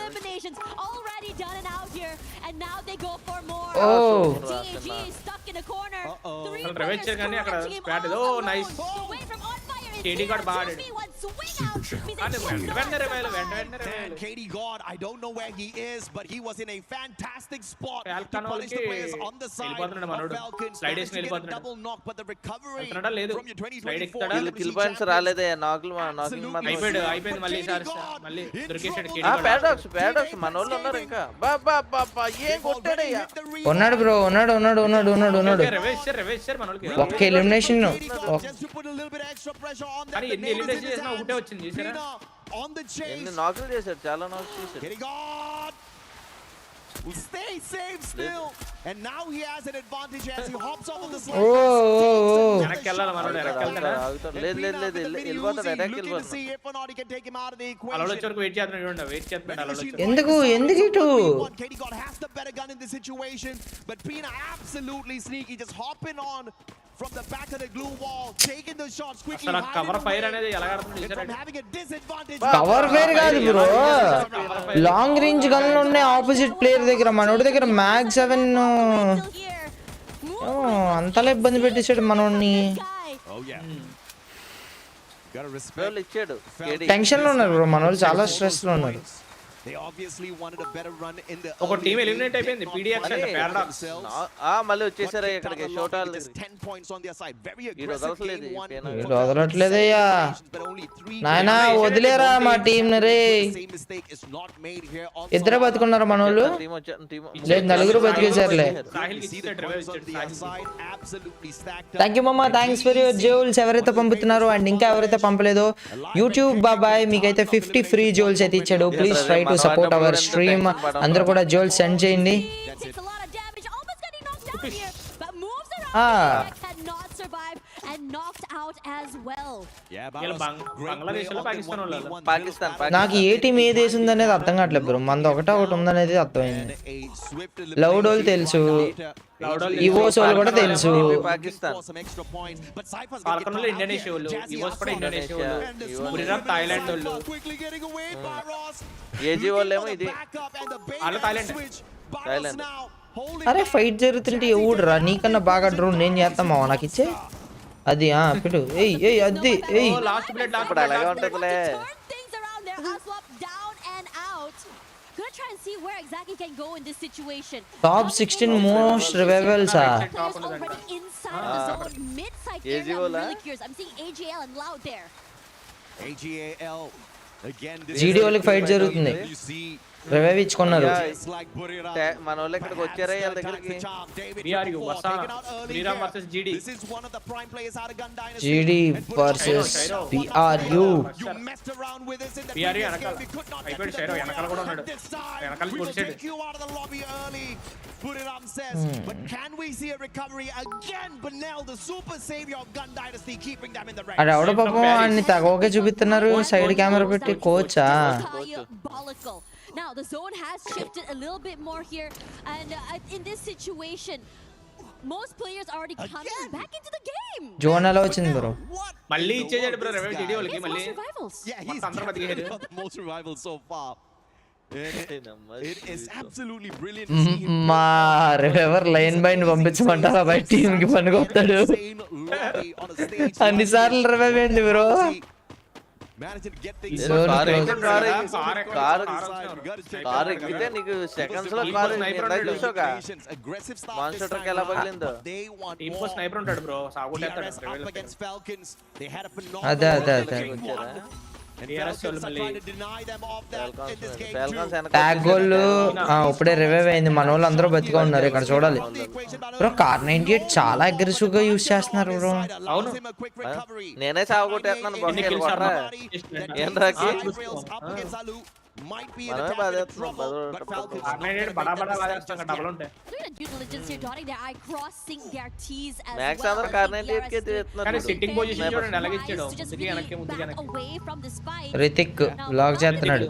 Eliminations already done and out here, and now they go for more. Oh. TAG is stuck in a corner. Three అసలు రివైవ్ చేశారు కానీ అక్కడ స్క్వాడ్ ఏదో nice away from on fire. KD got bad. 2v1 swing out. అంటే వెంటనే revive And KD God, I don't know where he is, but he was in a fantastic spot to Falcon punish the players on the side వెళ్ళిపోతున్నాడు of మనోడు. Falcons. Slide Managed to వేసుకుని get a వెళ్ళిపోతున్నాడు. double knock, but the recovery వెళ్తున్నాడా లేదు. from your Slide 2024 ఎక్కుతాడా? EWC kill points champions. రాలేదే నాకులు knocking అయిపోయింది మళ్ళీ ఈసారి మళ్ళీ దొరికేసాడు KD పారాడాక్స్ మన వాళ్ళు ఉన్నారు ఇంకా బా ఏం కొట్టాడయ్యా ఉన్నాడు బ్రో ఉన్నాడు రివైవ్ మనోళ్ళకి ఒక్క elimination Just to put a little bit of extra pressure on them. కానీ ఎన్ని ఎలిమినేషన్ చేసినా ఒకటే వచ్చింది చూసారా On the chase. ఎన్ని నాకులు చేశాడు చాలా నాకులు చేశాడు KD God will stay safe still, and now he has an advantage as he hops off of the slide. వెనక్కి వెళ్ళాలి మనోడు వెనక్కి వెళ్తాడా లేదు వెళ్ళిపోతాడు attack Looking to see if or not he can take him out of the అలా equation. వచ్చే వరకు wait చేస్తున్నాడు చూడండి వెయిట్ చేస్తున్నాడు అలా వచ్చే ఎందుకు ఇటు KD God has the better gun in this situation, but Pina absolutely sneaky, just hopping on from the back of the glue wall, taking the shots quickly. అసలు కవర్ ఫైర్ అనేది ఎలా ఆడుతుంది From చూసారా having a disadvantage. Cover fire కాదు bro long range గన్లు ఉన్నాయి opposite player దగ్గర మనోడి దగ్గర మ్యాగ్ 7 అంతలా ఇబ్బంది పెట్టేశాడు మనోడిని Oh yeah. Gotta respect. వాళ్ళు ఇచ్చాడు టెన్షన్ లో ఉన్నారు బ్రో మనోళ్ళు చాలా స్ట్రెస్ లో ఉన్నారు They obviously wanted a better run in the ఒక టీం ఎలిమినేట్ అయిపోయింది PDX అండ్ పారాడాక్స్ మళ్ళీ వచ్చేసారు ఇక్కడికి షోటాల్ 10 points on their side. Very ఈ aggressive వదలట్లేదు game one. వీళ్ళు వదలట్లేదయ్యా But only 3 నాయనా వదిలేరా మా టీం ని రే same mistake is not made here on ఇద్దరే బతుకున్నారు మనోళ్ళు టీం లేదు నలుగురు బతికేశారులే సాహిల్ కి ఇచ్చాడు రివైవ్ on the ఇచ్చాడు side absolutely stacked up. Thank you మమ్మా థ్యాంక్స్ ఫర్ యువర్ జోల్స్ ఎవరైతే పంపుతున్నారో అండ్ ఇంకా ఎవరైతే పంపలేదో యూట్యూబ్ బాబాయ్ మీకైతే 50 ఫ్రీ జోల్స్ అయితే ఇచ్చాడు please try to support our stream అందరూ కూడా జోల్స్ సెండ్ చేయండి Takes a lot of damage, almost getting knocked down here, but moves around. Cannot survive and knocked out as well. Yeah, వీళ్ళు బంగ్లాదేశ్ లో పాకిస్తాన్ వాళ్ళు పాకిస్తాన్ నాకు ఏ team ఏ దేశం ఉందనేది అర్థం కావట్లేదు బ్రో మనది ఒకటి ఉందనేది అర్థమైంది లౌడ్ వాళ్ళు తెలుసు ఈవోస్ వాళ్ళు కూడా తెలుసు పాకిస్తాన్ పాల్కొనలో ఇండోనేషియా వాళ్ళు ఈవోస్ కూడా ఇండోనేషియా వాళ్ళు బురిరామ్ థాయిలాండ్ వాళ్ళు ఏజీ వాళ్ళేమో ఇది వాళ్ళు థాయిలాండ్ అరే ఫైట్ జరుగుతుంటే ఎవడురా నీకన్నా బాగా డ్రోన్ నేను చేస్తామా నాకు ఇచ్చే అది పిడు ఏయ్ అది ఏయ్ లాస్ట్ బ్లేడ్ ఇప్పుడు అలాగే ఉంటదిలే Turn things around there. Aswap down and out. Gonna try and see where exactly can go in this situation. Top 16 most revivals Players already inside the zone, mid-side area. I'm Yezivola. really curious. I'm seeing AGL and Loud there. AGAL again. GD వాళ్ళకి fight జరుగుతుంది revive ఇచ్చుకున్నారు మన వాళ్ళు ఇక్కడికి వచ్చారా వాళ్ళ దగ్గరికి BRU వసానా Buriram versus GD This is one of the prime players out of Gun Dynasty. GD versus BRU You messed around with us in the BRU previous వెనకాల game. We could not అయిపోయాడు get to షైరో the వెనకాల కూడా ఉన్నాడు this time. వెనకాల We will పొడిచాడు take you out of the lobby early. Buriram says, but can we see a recovery again? Benel, the super savior of Gun Dynasty, keeping them in the ranks. అది ఎవడ పాపం అన్ని తగవకే చూపిస్తున్నారు side camera పెట్టి కోచా Diabolical. Now the zone has shifted a little bit more here, and in this situation, most players already coming back into the game. Zone ఎలా వచ్చింది bro మళ్ళీ ఇచ్చేసాడు బ్రో రెవెల్ జీడీ వాళ్ళకి మళ్ళీ Yeah, he's definitely got the most revivals so far. It is absolutely brilliant to see him. మా river line బై పంపించమంటారా బై టీమ్ కి పనికొస్తాడు. అన్నిసార్లు రివైవ్ అయింది బ్రో. కార్ ఎక్కితే నీకు సెకండ్స్ లో కార్ చూసావుగా వన్ షాటర్ ఎలా పగిలిందో. టీమ్ కో స్నైపర్ ఉంటాడు బ్రో సాగులేస్తాడు. అదే అదే అదే ట్యాగ్ గోల్ ఇప్పుడే రివైవ్ అయింది. మన వాళ్ళు అందరూ బతిగా ఉన్నారు ఇక్కడ చూడాలి బ్రో. కార్ 98 చాలా అగ్రెసివ్ గా యూజ్ చేస్తున్నారు బ్రో. అవును నేనే సాగుకొట్టేస్తున్నాను ఏం రాకి మనమే బాధేస్తున్నాం. మ్యాక్స్ అందరూ కార్ 98 కే తీస్తున్నారు. సిట్టింగ్ పొజిషన్ చూడండి అలాగే ఇచ్చాడు. రితిక్ బ్లాక్ చేస్తున్నాడు.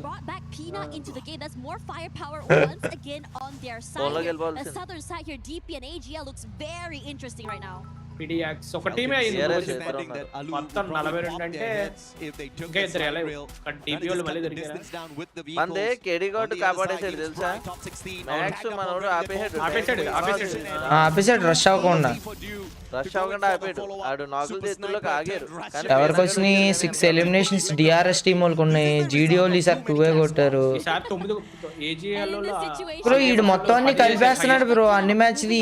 ఫోన్లోకి వెళ్ళిపోవాల్సింది. PDX ఒక టీమే అయింది మొత్తం 42 అంటే ఇంకా ఇద్దరు ఎలా టీపీ వాళ్ళు మళ్ళీ దొరికారు. మందే కేడి గోట్ కాపాడేసాడు తెలుసా. మ్యాక్స్ మనోడు ఆపేసాడు రష్ అవ్వకుండా ఆపాడు. ఆడు నాకుల చేతుల్లోకి ఆగారు. ఎవరికి వచ్చినాయి 6 ఎలిమినేషన్స్ డిఆర్ఎస్ టీమ్ వాళ్ళకి ఉన్నాయి. జీడీ వాళ్ళు ఈసారి 2 కొట్టారు బ్రో. ఈడు మొత్తం అన్ని కలిపేస్తున్నాడు బ్రో అన్ని మ్యాచ్లు.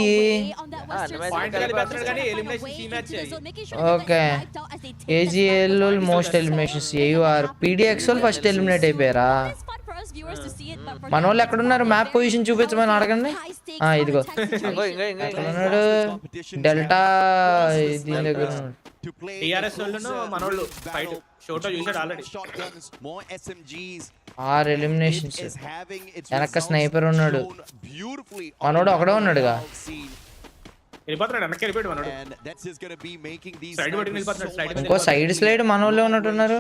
Okay AGL most eliminations, AUR PDX వాళ్ళు ఫస్ట్ ఎలిమినేట్ అయిపోయారా? మన వాళ్ళు ఎక్కడున్నారు? మ్యాప్ పొజిషన్ చూపించమని అడగండి. ఇదిగో ఉన్నాడు డెల్టా దీని దగ్గర. 6 ఎలిమినేషన్స్. వెనక స్నైపర్ ఉన్నాడు. మనోడు ఒకడే ఉన్నాడుగా. ఇంకో సైడ్ స్లైడ్ మన వాళ్ళే ఉన్నట్టున్నారు.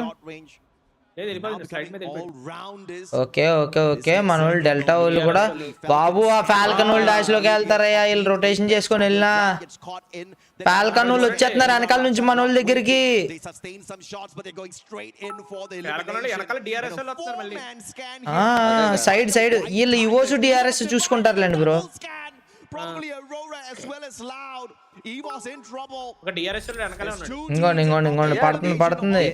ఓకే ఓకే ఓకే మన వాళ్ళు డెల్టా వాళ్ళు కూడా. బాబు ఆ ఫాల్కన్ వాళ్ళు డాష్ లోకి వెళ్తారయ్యా. వీళ్ళు రొటేషన్ చేసుకొని వెళ్ళినా ఫాల్కన్ వాళ్ళు వచ్చేస్తున్నారు వెనకాల నుంచి మన వాళ్ళ దగ్గరికి. సైడ్ సైడ్ వీళ్ళు యువోస్ డిఆర్ఎస్ చూసుకుంటారులేండి బ్రో. ఇంకోండి ఇంకోండి ఇంకోండి పడుతుంది పడుతుంది.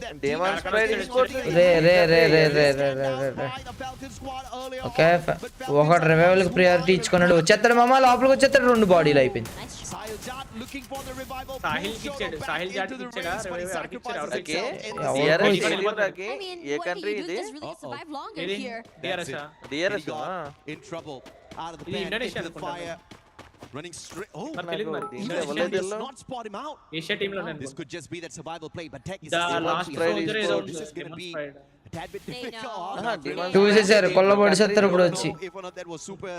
ఓకే ఒకటి రివైవల్ కి ప్రియారిటీ ఇచ్చుకున్నాడు. వచ్చేస్తాడు మామ లోపలికి వచ్చేస్తాడు. 2 బాడీలు అయిపోయింది. Running straight. Oh, not spot him out. Asia team lo This could just be that survival play, but Tech is the last soldier is going to be a tad bit difficult. చూసేసారు కొల్లబడిసేస్తారు ఇప్పుడు వచ్చి. If or not that was super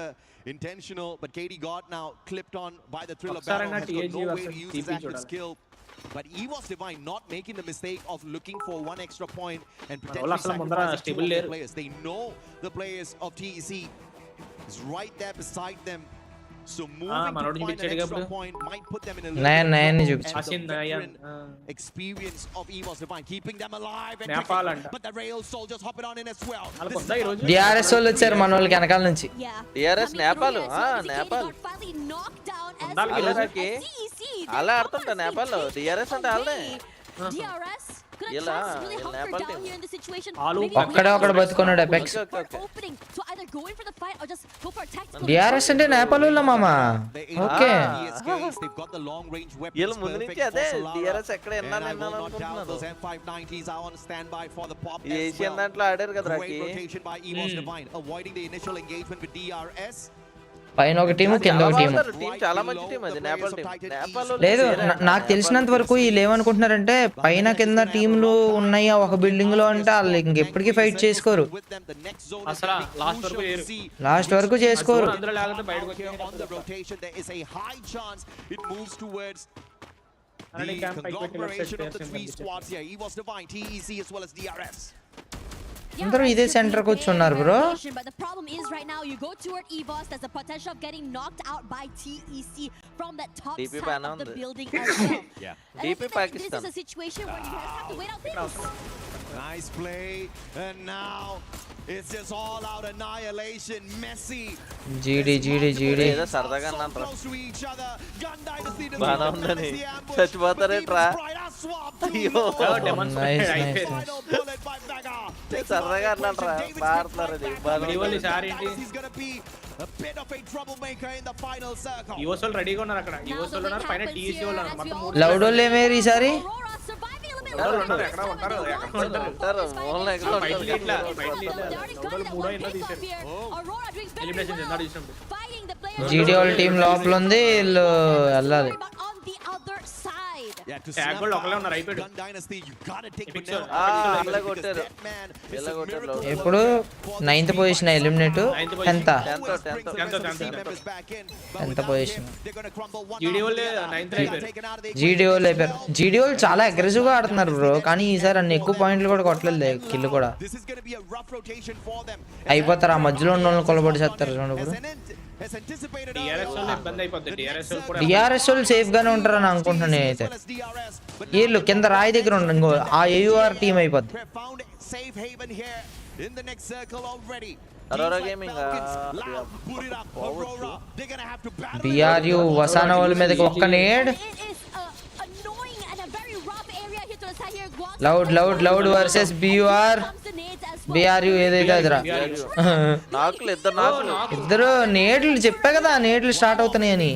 intentional, but Katie got now clipped on by the thrill of battle. Has got no way to use his active skill. But EWC Divine not making the mistake of looking for 1 extra point and potentially sacrificing 2 of the players. They know the players of TEC is right there beside them. So moving to find an extra point might put them in a little experience of EWC Divine, keeping them alive and but the rail soldiers hopping on in as well. DRS వాళ్ళు వచ్చారు మన వాళ్ళకి వెనకాల నుంచి. DRS Nepal Nepal అలా ఆడుతుంటా Nepal. DRS అంటే వాళ్ళే ఒక్కడే ఒకడు బతుకున్నాడు ఎపెక్స్. డిఆర్ఎస్ అంటే నేపాల్ వాళ్ళ మామ. ఓకే వీళ్ళు ముందు నుంచి అదే డిఆర్ఎస్ ఎక్కడ ఏషియన్ దాంట్లో ఆడారు కదా. పైన ఒక టీము కింద ఒక టీము. చాలా మంచి టీం అది నేపాల్ టీం. లేదు నాకు తెలిసినంత వరకు వీళ్ళు ఏమనుకుంటున్నారంటే పైన కింద టీంలు ఉన్నాయి ఒక బిల్డింగ్ లో అంటే వాళ్ళు ఇంకెప్పటికీ ఫైట్ చేసుకోరు. లాస్ట్ వరకు చేసుకోరు. అందరూ ఇదే సెంటర్ కి వచ్చి ఉన్నారు bro. But the problem is right now you go toward EVOS, there's a potential of getting knocked out by TEC from that top DP side ban of on the the- building as well. Yeah. And I DP think that Pakistan. this is a situation where you guys have to wait out things. Nice play, and now it's just all out annihilation. Messi. జీడి ఏదో సరదాగా So అన్నాను రా. close to each other. Gun dynasty does బాగా not ఉందని miss the ambush. చచ్చిపోతారేట్రా. But even Sprite has swapped through అయ్యో. the demonstrate Nice, అయిపోయింది. nice. final bullet by Vega. Takes సరదాగా another అన్నాను రా. David's పాడుతున్నారు right అది back. బాగా ఇవాళ ఉంది. ఈసారి ఏంటి He's gonna be a bit of a troublemaker in the final circle. EO's వాళ్ళు రెడీగా ఉన్నారు అక్కడ. ఈవోస్ వాళ్ళు ఉన్నారు, పైన టీసీ వాళ్ళు ఉన్నారు. మొత్తం మూడు లౌడోళ్ళు ఏమేరు ఈసారి? Aurora surviving a little bit ఉంటారు, longer. ఉంటారు, ఎక్కడ ఉంటారు, ఎక్కడ ఉంటారు. ఉంటారు. మూలన ఎక్కడ ఫైట్ ఉంటారు. లీడ్లా, ఫైట్ They're లీడ్లా. already got లౌడోలు that మూడో one ఎన్నో pick తీశారు. up here. Aurora doing very elimination well. చెందాడు చూసినప్పుడు. Fighting the players. జీడి వాళ్ళ టీం లోపల ఉంది, వీళ్ళు వెళ్ళాలి. But on the other side. Yeah, to tag వాళ్ళు ఒకలే ఉన్నారు, అయిపోయాడు. Gun Dynasty, you gotta take Epic Manila. shot. అలా కొట్టారు. That man is ఎలా a కొట్టారు miracle. ఇప్పుడు 9th position eliminate, 10th Always Tenth, brings the tenth, rest of the tenth, team tenth. members back in, but 10th without position. him, they're gonna crumble one జీడీ after వాళ్ళే the other. 9th They got అయిపోయారు. taken out of the జీడీ equation వాళ్ళు as అయిపోయారు. well. జీడీ వాళ్ళు చాలా aggressive గా ఆడుతున్నారు బ్రో, కానీ ఈసారి అన్ని ఎక్కువ పాయింట్లు కూడా కొట్టలేదు, కిల్లు కూడా. This is gonna be a rough rotation for them. అయిపోతారు, ఆ మధ్యలో ఉన్న వాళ్ళని కొలబడి చేస్తారు చూడండి బ్రో. As anticipated డిఆర్ఎస్ వాళ్ళు ఇబ్బంది అయిపోద్ది. డిఆర్ఎస్ వాళ్ళు కూడా డిఆర్ఎస్ వాళ్ళు సేఫ్ గానే ఉంటారని అనుకుంటున్నాను నేనైతే. వీళ్ళు కింద రాయి దగ్గర ఉండండి, ఇంకో ఆ AUR టీం అయిపోద్ది. found safe haven here in the next circle already. Aurora Teams like Gaming, Falcons, Loud, boot it up, Aurora, they're gonna have to battle. BRU వసాన వాళ్ళ మీదకి ఒక్క need. It is annoying and a very rough area here to the side here. Guac loud versus BUR. comes the nades as well. BRU ఏదైతే అదిరా. నాకులు ఇద్దరు నాకులు. ఇద్దరు నేడ్లు చెప్పా కదా, నేడ్లు start అవుతున్నాయని.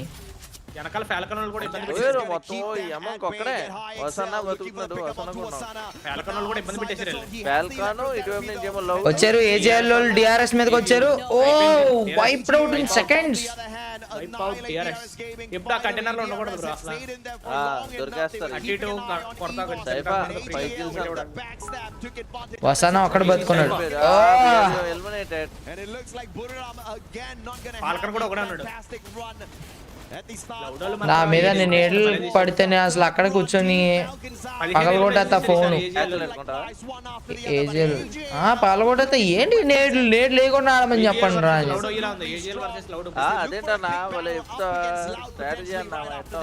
వెనకాల ఫాల్కన్ వాళ్ళు కూడా ఇబ్బంది ఓయ్ పెట్టేశారు. మొత్తం ఈ అమ్మకి ఒక్కడే వసన్న బతుకుతున్నాడు. వసన్న కొన్నాడు. ఫాల్కన్ వాళ్ళు కూడా ఇబ్బంది పెట్టేశారు. ఫాల్కాను ఇటువైపు నుంచి ఏమో లవ్ వచ్చారు AJL వాళ్ళు DRS మీదకి వచ్చారు. Oh wiped out in seconds. Wipe out TRS. ఇప్పుడు ఆ కంటైనర్ లో ఉండకూడదు బ్రో అసలు. దొరికేస్తారు. అటు ఇటు కొడతా సైఫా 5 kills అంట. వసాన ఒక్కడ బతుకున్నాడు. Eliminated. And it looks like Buriram again not gonna Falcon have కూడా a ఒకడే ఉన్నాడు. fantastic run at the start. లౌడోలు నా మాత్రం మీద నేను నేడ్లు పడితేనే అసలు అక్కడ కూర్చొని పగలగొట్టేస్తా ఫోను. AJL పగలగొట్టేస్తా ఏంటి నేడ్లు లేకుండా ఆడమని చెప్పండి రా అని. లౌడో ఇలా ఉంది. AGL versus లౌడో. అదేంటన్నా వాళ్ళు చెప్తా స్ట్రాటజీ అన్నా ఎట్టో.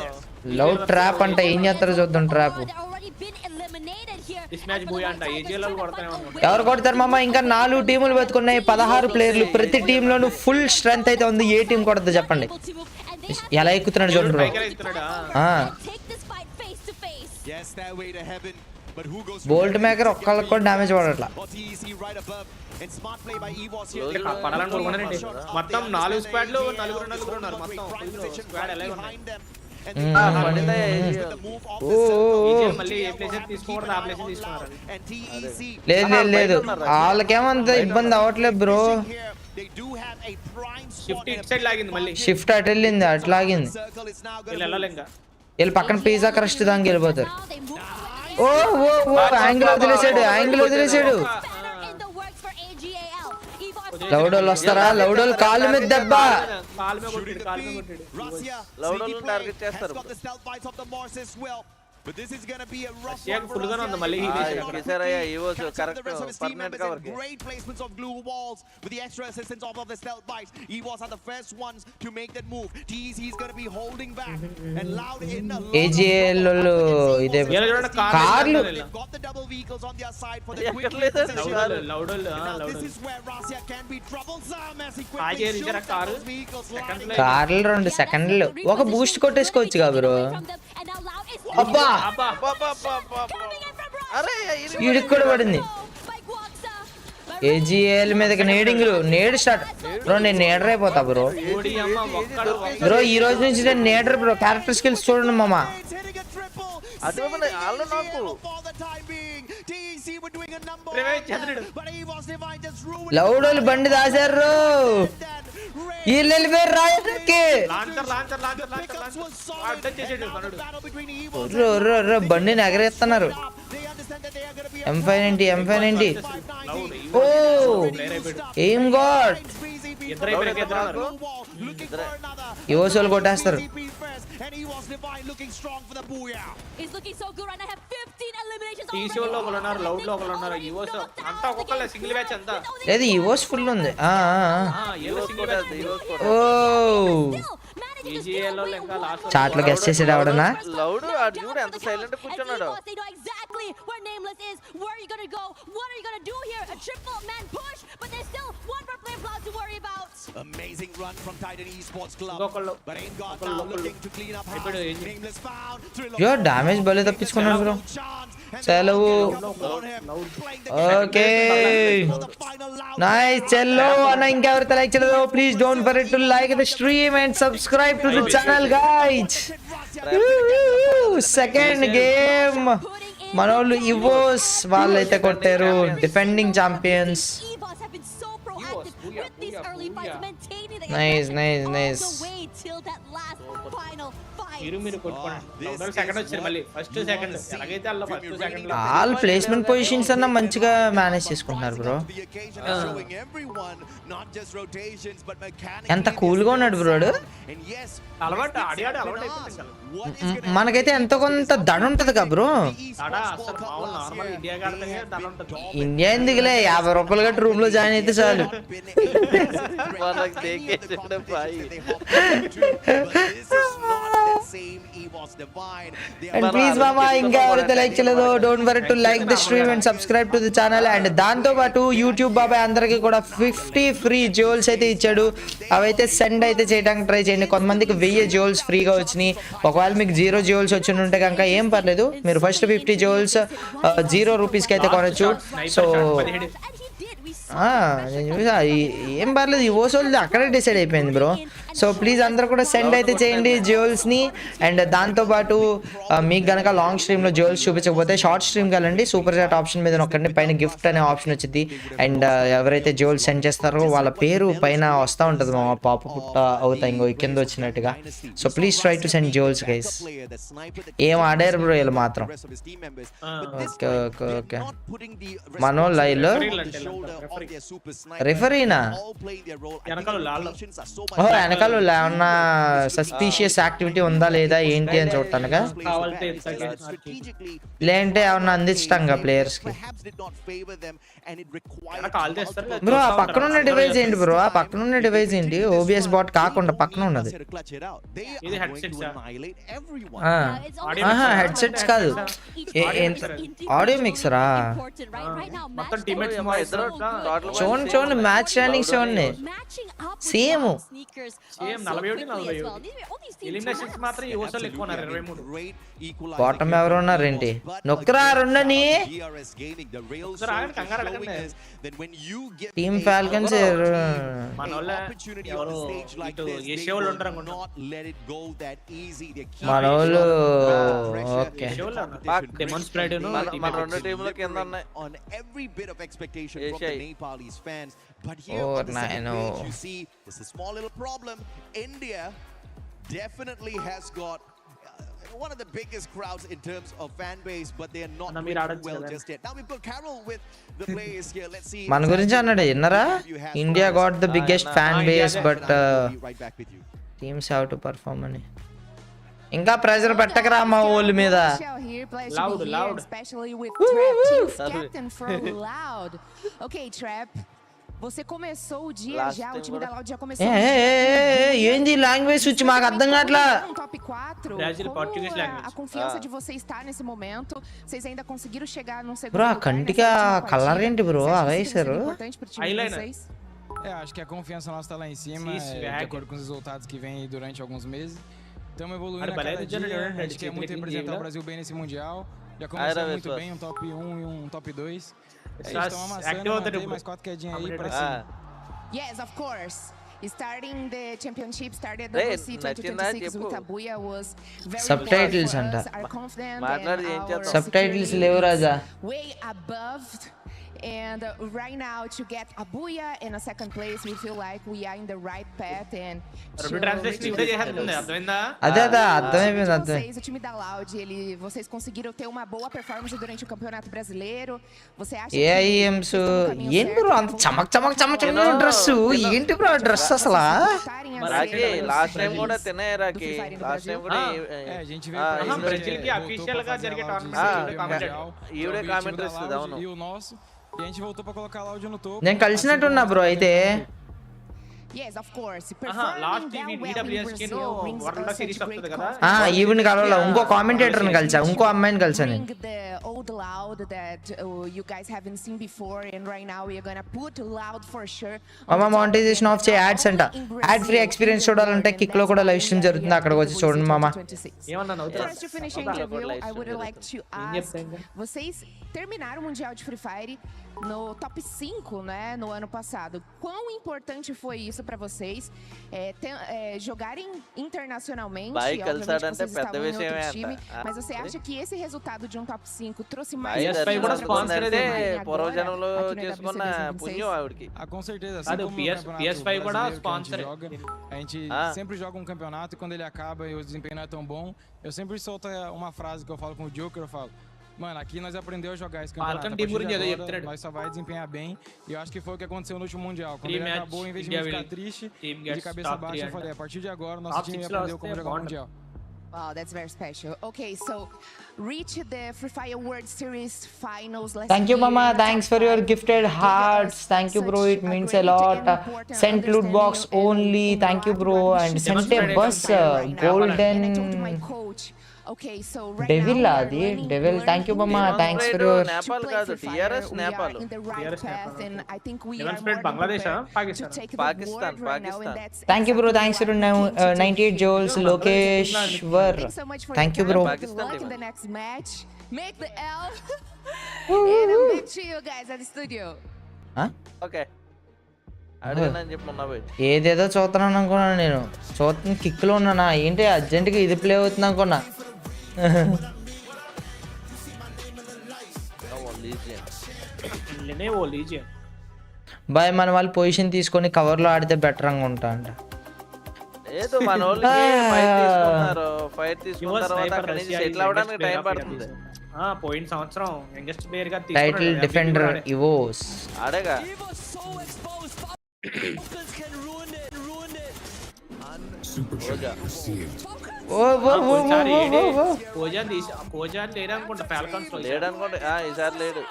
లౌడ్ ట్రాప్ అంటే ఏం చేస్తారో చూద్దాం. Trap They've already been eliminated here. This match Booyah అంట. ఏజీఎల్ వాళ్ళు కొడతానే ఉన్నారు. ఎవరు కొడతారు మామ? ఇంకా 4 టీములు బతుకున్నాయి, 16 ప్లేయర్లు. ప్రతి టీంలోనూ ఫుల్ స్ట్రెంత్ అయితే ఉంది. ఏ టీం కొడతా చెప్పండి. ఎలా ఎక్కుతున్నాడు చూడండి బ్రో. పైకి ఎక్కుతున్నాడా? Take this fight face to face. Yes, that way to heaven. But who goes bolt maker ఒక్కళ్ళకి కూడా డ్యామేజ్ పడట్లా. TEC right above and smart play by EVOS here. ఇక్కడ పడాలని కోరుకున్నానండి. మొత్తం 4 స్క్వాడ్లు నలుగురు ఉన్నారు. మొత్తం స్క్వాడ్ ఎలా ఉన్నాయి? పడిందా ఏజీఎల్ మళ్ళీ ఏ ప్లేస్ తీసుకోకూడదు, ఆ ప్లేస్ తీసుకున్నారు. And TEC లేదు వాళ్ళకేమంత ఇబ్బంది అవ్వట్లేదు bro. they do have a prime shift it side లాగింది మళ్ళీ. షిఫ్ట్ అటు వెళ్ళింది, అటు లాగింది. circle is now వీళ్ళు going వెళ్ళాలి ఇంకా. వీళ్ళు పక్కన పిజ్జా క్రస్ట్ దానికి వెళ్ళిపోతారు. Now they move oh angle వదిలేసాడు. in the works for AGAL. EVOS లౌడోళ్ళు వస్తారా? లౌడోళ్ళు కాళ్ళు మీద దెబ్బ. కాలు మీద కొట్టాడు, కాలు మీద కొట్టాడు. Russia లౌడోలను టార్గెట్ చేస్తారు. got the stealth bites of the Mars as well. But this is going to be a rough రష్యాకి one for ఫుల్ గానే ఉంది Russia. మళ్ళీ హీల్ చేశారు అక్కడ. ఈసారయ్యా EVOS Catch up the correct rest of his team permanent members cover and great placements of glue walls with the extra assistance of the stealth bites. EVOS are the first ones to make that move. TEC is going to be holding back and loud in a AJL వాళ్ళు ఇదే వీళ్ళు చూడండి కార్లు. They've got the double vehicles on their side for the quick ఎక్కడ లేదా repositioning. లౌడోలు Now this is where Russia can be troublesome as he quickly ఆగే shoots రిజరా at car. those vehicles second landing. కార్లు 2 సెకండ్లు. ఒక బూస్ట్ కొట్టేసుకోవచ్చు కదా bro. and now loud is అబ్బా అరే వీడికి కూడా పడింది. by Guaxa. AGL మీదకి నేడింగ్లు. Need start bro. నేను నేడర్ అయిపోతా బ్రో. ఓడి అమ్మ ఒక్కడు బ్రో ఈ రోజు నుంచి నేను నేడర్ బ్రో. క్యారెక్టర్ స్కిల్స్ చూడండి మామ. It's hitting a triple. అటు వాళ్ళు నాకు For the time being, TEC were doing a number Revenge, on చంద్రుడు. that, but EVOS Divine just ruined లౌడోళ్ళు బండి దాచారు. వీళ్ళు వెళ్ళిపోయారు రాయకి. లాంచర్ అడ్డం చేసాడు కనుడు. రో బండిని ఎగరేస్తున్నారు. M590 ఓ ఏం గాడ్. ఇద్దరు అయిపోయారు, ఇద్దరు ఉన్నారు. యువసోలు కొట్టేస్తారు. and EVOS Divine looking strong for the booyah. It's looking so good right now. I have 15 TC లో ఒకరు ఉన్నారు, లౌడ్ లో ఒకరు ఉన్నారు, ఈవోస్ అంతా ఒక్కొక్కళ్ళ సింగిల్ బ్యాచ్ అంతా. లేదు ఈవోస్ ఫుల్ ఉంది. ఓ ఈజీఏలో ఇంకా లాస్ట్ చాట్లో గెస్ట్ చేసాడు ఎవడన్నా. లౌడ్ ఆడు చూడు ఎంత సైలెంట్ కూర్చున్నాడు. Amazing run from Titan Esports Club. But ain't got now looking to clean up house. Nameless found. Yo damage భలే తప్పించుకున్నాడు బ్రో. సెలవు. ఓకే నైస్ చెల్లో అన్న. ఇంకెవరైతే లైక్ చేయలేదో please don't forget to like the stream and subscribe to the channel guys. Second game మనోళ్ళు EVOS వాళ్ళైతే కొట్టారు, defending champions. Nice nice nice. మీరు కొట్టుకోండి. సెకండ్ వచ్చారు మళ్ళీ, ఫస్ట్ సెకండ్ ఎలాగైతే అలా first second all placement positions అన్న మంచిగా మేనేజ్ చేసుకుంటున్నారు బ్రో. ఎంత కూల్ గా ఉన్నాడు బ్రోడు. అలవాటు ఆడి అలవాటు అయిపోతుంది. మనకైతే ఎంతో కొంత దడ ఉంటది కదా బ్రో. ఇండియా ఎందుకులే, 50 రూపాయలు గట్టి రూమ్ లో జాయిన్ అయితే చాలు. అండ్ ప్లీజ్ మామా ఇంకా ఎవరైతే లైక్ చేయలేదో don't worry to like the stream and subscribe to the channel. And దాంతో పాటు యూట్యూబ్ బాబాయ్ అందరికి కూడా 50 ఫ్రీ జోల్స్ అయితే ఇచ్చాడు. అవైతే సెండ్ అయితే చేయడానికి ట్రై చేయండి. కొంతమందికి 1000 జోల్స్ ఫ్రీగా వచ్చినాయి. ఒకవేళ మీకు 0 జోల్స్ వచ్చి ఉంటే కనుక ఏం పర్లేదు, మీరు ఫస్ట్ 50 జోల్స్ 0 రూపీస్కి అయితే కొనొచ్చు. సో ఏం పర్లేదు, ఈ ఓసోల్ది అక్కడే డిసైడ్ అయిపోయింది బ్రో. సో ప్లీజ్ అందరూ కూడా సెండ్ అయితే చేయండి జ్యువెల్స్ని. అండ్ దాంతోపాటు మీకు కనుక లాంగ్ స్ట్రీమ్లో జ్యువెల్స్ చూపించకపోతే షార్ట్ స్ట్రీమ్కి వెళ్ళండి, సూపర్ చాట్ ఆప్షన్ మీద నొక్కండి, పైన గిఫ్ట్ అనే ఆప్షన్ వచ్చింది. అండ్ ఎవరైతే జ్యువెల్స్ సెండ్ చేస్తారో వాళ్ళ పేరు పైన వస్తూ ఉంటుంది మా పాప పుట్ట అవుతాయి ఇంకో కింద వచ్చినట్టుగా. So please try to send jewels guys. ఏం ఆడారు బ్రో వీళ్ళు మాత్రం. ఓకే ఓకే ఓకే మనో లైవ్లో రిఫరీనా వెనకాల ఏమన్నా సస్పీషియస్ యాక్టివిటీ ఉందా లేదా ఏంటి అని చూడటానుగా, లేదంటే ఏమన్నా అందించటంగా ప్లేయర్స్ కి. బ్రో ఆ పక్కన ఉన్న డివైస్ ఏంటి బ్రో, ఆ పక్కన ఉన్న డివైస్ ఏంటి? ఓబిఎస్ బాట్ కాకుండా పక్కన ఉన్నది హెడ్సెట్స్ కాదు, ఆడియో మిక్సరా. చూడండి చూడండి మ్యాచ్ ట్రైనింగ్ చూడండి సేమ్. బాటమ్ ఎవరు ఉన్నారేంటి? నొక్కరా రెండని టీమ్ ఫాల్కన్స్ మనోళ్ళు. ఓకే మన రెండు టీంలు కింద ఉన్నాయి. But here on the second page, you see there's a small little problem. India definitely has got one of the biggest crowds in terms of fan base, but they are not doing well just yet. Now we've got Carol with the players here. Let's see. మన గురించి అన్నాడు విన్నారా? India got the biggest fan base but teams have to perform అని. ఇంకా pressure పెట్టకరా మా ఊళ్ళ మీద. Você começou o dia já, o time da Loud já começou. ఏంది లాంగ్వేజ్ స్విచ్ మాకు అర్థం కావట్లా. Top 4. A confiança de você estar nesse momento. Vocês ainda conseguiram chegar num segundo. Bro కంటికి కలర్ ఏంటి బ్రో అలా వేశారు? Acho que a confiança nossa tá lá em cima, de acordo com os resultados que vem durante alguns meses. Estamos evoluindo a cada dia. A gente quer muito representar o Brasil bem nesse mundial. Já começou muito bem, um top 1 e um top 2. Estão amassando, mantém mais 4 quedinhas aí pra cima. Yes, of course. Starting the championship, started the WC 2026 with Abuya was very subtitles anta are confident subtitles levu raja way above And right now, to get a booyah in a second place, we feel like we are in the right path. And vocês, o time da Loud, vocês conseguiram ter uma boa performance durante o Campeonato Brasileiro. Você acha que ఏఐఎమ్స్ ఏంటి bro అంత చమక్ చమక్ చమక్ చమక్ dress ఏంటి bro dress అసలా రాకి last time కూడా తినే రాకి last time కూడా Brazil కి official గా జరిగే టోర్నమెంట్ ఈవిడే కామెంటరీ ఇస్తుంది అవును E o nosso, e a gente voltou pra colocar a Loud no topo. నేను కలిసినట్టున్నా బ్రో అయితే Yes, of course. Last EWC కి వరల్డ్ సిరీస్ వస్తది కదా ఈవెన్ కలవలా ఇంకో కామెంటేటర్ ని కలిసా ఇంకో అమ్మాయిని కలిసా నేను the old Loud that you guys haven't seen before, and right now we are gonna put Loud for sure. మామ మానిటైజేషన్ ఆఫ్ చే యాడ్స్ అంట యాడ్ ఫ్రీ ఎక్స్పీరియన్స్ చూడాలంటే కిక్ లో కూడా లైవ్ స్ట్రీమ్ జరుగుతుంది అక్కడికి వచ్చి చూడండి మామ First to finish the interview, I would like to ask, vocês terminaram o Mundial de Free Fire no top 5, né, no ano passado. Quão importante foi isso para vocês? Jogarem internacionalmente, obviamente vocês estavam em outro time, mas você acha que esse resultado de um top 5 trouxe mais పూర్వజనంలో చేసుకున్న పుణ్యం ఆవిడకి Com certeza, assim Sabe, como PS5 no campeonato కూడా brasileiro que sponsor. a gente sempre joga um campeonato e quando ele acaba e o desempenho não é tão bom, eu sempre solto uma frase que eu falo com o Joker, eu falo: mano, aqui nós aprendemos a jogar esse campeonato. A partir de agora, nós só vai desempenhar bem. E eu acho que foi o que aconteceu no último Mundial. Quando ele acabou, em vez de ficar triste e de cabeça baixa, eu falei: a partir de agora, nosso time aprendeu como jogar o Mundial. Wow, that's very special. Okay, so reach the Free Fire World Series finals. Thank you, Mama. Thanks for your gifted hearts. Thank you, bro. It means a lot. Sent loot box only. Thank you, bro. And sent a bus. Golden. Okay, so right Devil now adi devil. Thank you, Mama. Thanks for your. Nepal కాదు TRS Nepal in the right path, and I think we are Demonstrate more than Bangladesh, prepared Pakistan. to take the Pakistan, board right now, and Pakistan. that's Thank you, bro. Thanks for 98 joules. Lokeshwar. Thanks so much for Thank your you, bro. time. Good luck in the next match. Make the L. And I'm back to you guys at the studio. Okay అడిగానని చెప్పి మొన్న పోయి ఏదేదో చూస్తున్నాను అనుకున్నాను నేను చూస్తున్న కిక్లో ఉన్నానా ఏంటి అర్జెంట్గా ఇది ప్లే అవుతుంది అనుకున్నా బాయ్ మన వాళ్ళు పొజిషన్ తీసుకొని కవర్లో ఆడితే బెటర్ అనుకుంటా అంట ఏదో మన వాళ్ళకి ఫైట్ తీసుకున్న తర్వాత అక్కడ నుంచి సెటిల్ అవ్వడానికి టైం పడుతుంది పోయిన సంవత్సరం యంగెస్ట్ ప్లేయర్ గా టైటిల్ డిఫెండర్ ఇవోస్ ఆడేగా కోజా లేడనుకుంటా ఫాల్కన్స్ లేడనుకుంటా ఈసారి లేడు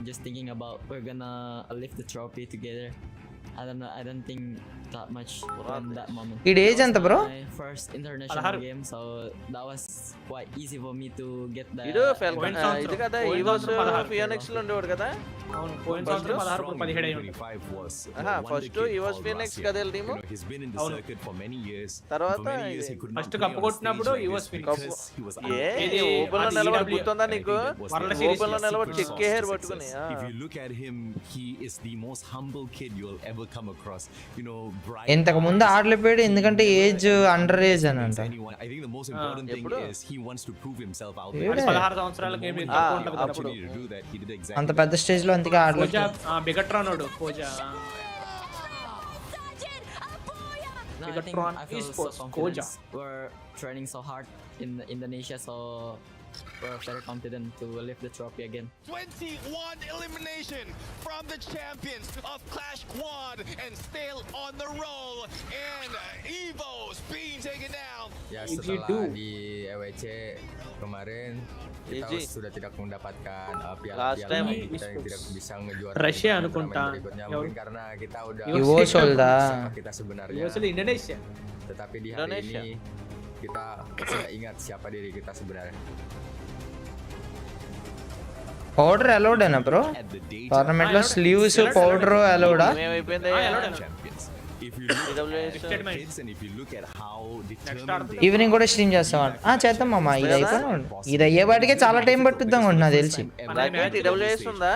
Just thinking about we're gonna lift the trophy together. I don't know. I don't think that much on that moment. It is anta bro. My first international game, so that was quite easy for me to get the. ఇడు Falcon ఇది కదా EO's ఫియోనిక్స్ లో ఉండేవాడు కదా అవును పోయిన సంవత్సరం 16 17 అయ్యి ఉంది ఫస్ట్ ఈవోస్ ఫియోనిక్స్ కదా టీము తర్వాత ఫస్ట్ కప్ కొట్టినప్పుడు ఈవోస్ ఫియోనిక్స్ ఏది ఓపెన్ లో నిలబడి గుర్తుందా నీకు ఓపెన్ లో నిలబడి చెక్ హెయిర్ పట్టుకొని if you look at him, he is the most humble kid you'll ever come across. You know, ఇంతకు ముందు ఆడలేపాడు ఎందుకంటే ఏజ్ అండర్ ఏజ్ అని అంట I think the most important thing is he wants to prove himself out there. 16 సంవత్సరాల game తక్కువ ఉంటది Opportunity to do that. He did exactly. అంత పెద్ద స్టేజ్ లో అంతగా ఆడలేదు బిగట్రానోడు కోజా No, I think I feel so confident. We're training so hard in Indonesia, so we're very confident to lift the trophy again. 21 elimination from the champions of Clash Quad and still on the roll, and Evo's being taken down. Ya, setelah di EWC kemarin kita sudah tidak mendapatkan piala-piala kita yang tidak bisa ngejuara Rusia అనుకుంటా mungkin karena kita udah kita sebenarnya Indonesia, tetapi di hari ini kita sudah ingat siapa diri kita sebenarnya. Powder allowed అయినా bro tournament లో sleeves powder అలౌడా evening కూడా stream చేస్తాం చేద్దాం మామ ఇది అయిపోయినా ఇది అయ్యేవాటికే చాలా టైం పట్టుద్దాం అనుకుంటున్నా నాకు తెలిసి EWC ఉందా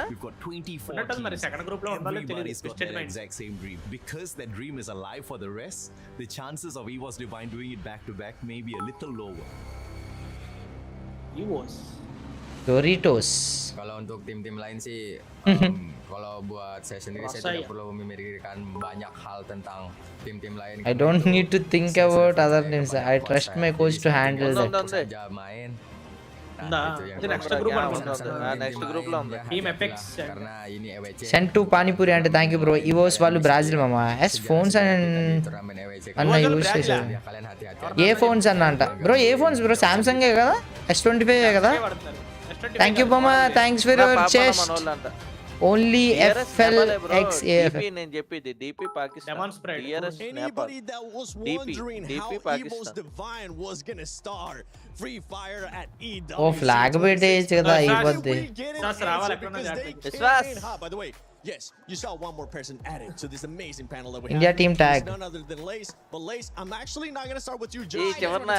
మరి సెకండ్ గ్రూప్ లో ఉండాలి exact same dream because that dream is alive for the rest. The chances of EVOS Divine doing it back to back may be a little lower. Doritos. Kalau untuk tim-tim lain sih, kalau buat saya sendiri saya tidak perlu memikirkan banyak hal tentang tim-tim lain. I don't need to think about other teams. I trust my coach to handle that. Saja main. ఇది next group next group లో ఉంది team apex Karena ini EWC. Send to Panipuri అంటే thank you bro. EO's వాళ్ళు Brazil మామ. Yes phones అన్న use చేశారు. ఏ phones అన్న అంట బ్రో? ఏ ఫోన్స్ బ్రో? సామ్సంగ్ కదా, S25 కదా. థ్యాంక్ యూ మామ, thanks for your chest. Only FLXAF. నేను చెప్పేది DP Pakistan. Anybody that was wondering how Evil's Divine was gonna start Free Fire at EWC. Oh flag పెట్టేయచ్చు కదా అయిపోద్ది. By the way, yes, you saw one more person added to this amazing panel that we India have. team tag. None other than Lace. But Lace, I'm actually not gonna start with you, Hey, Chavarna.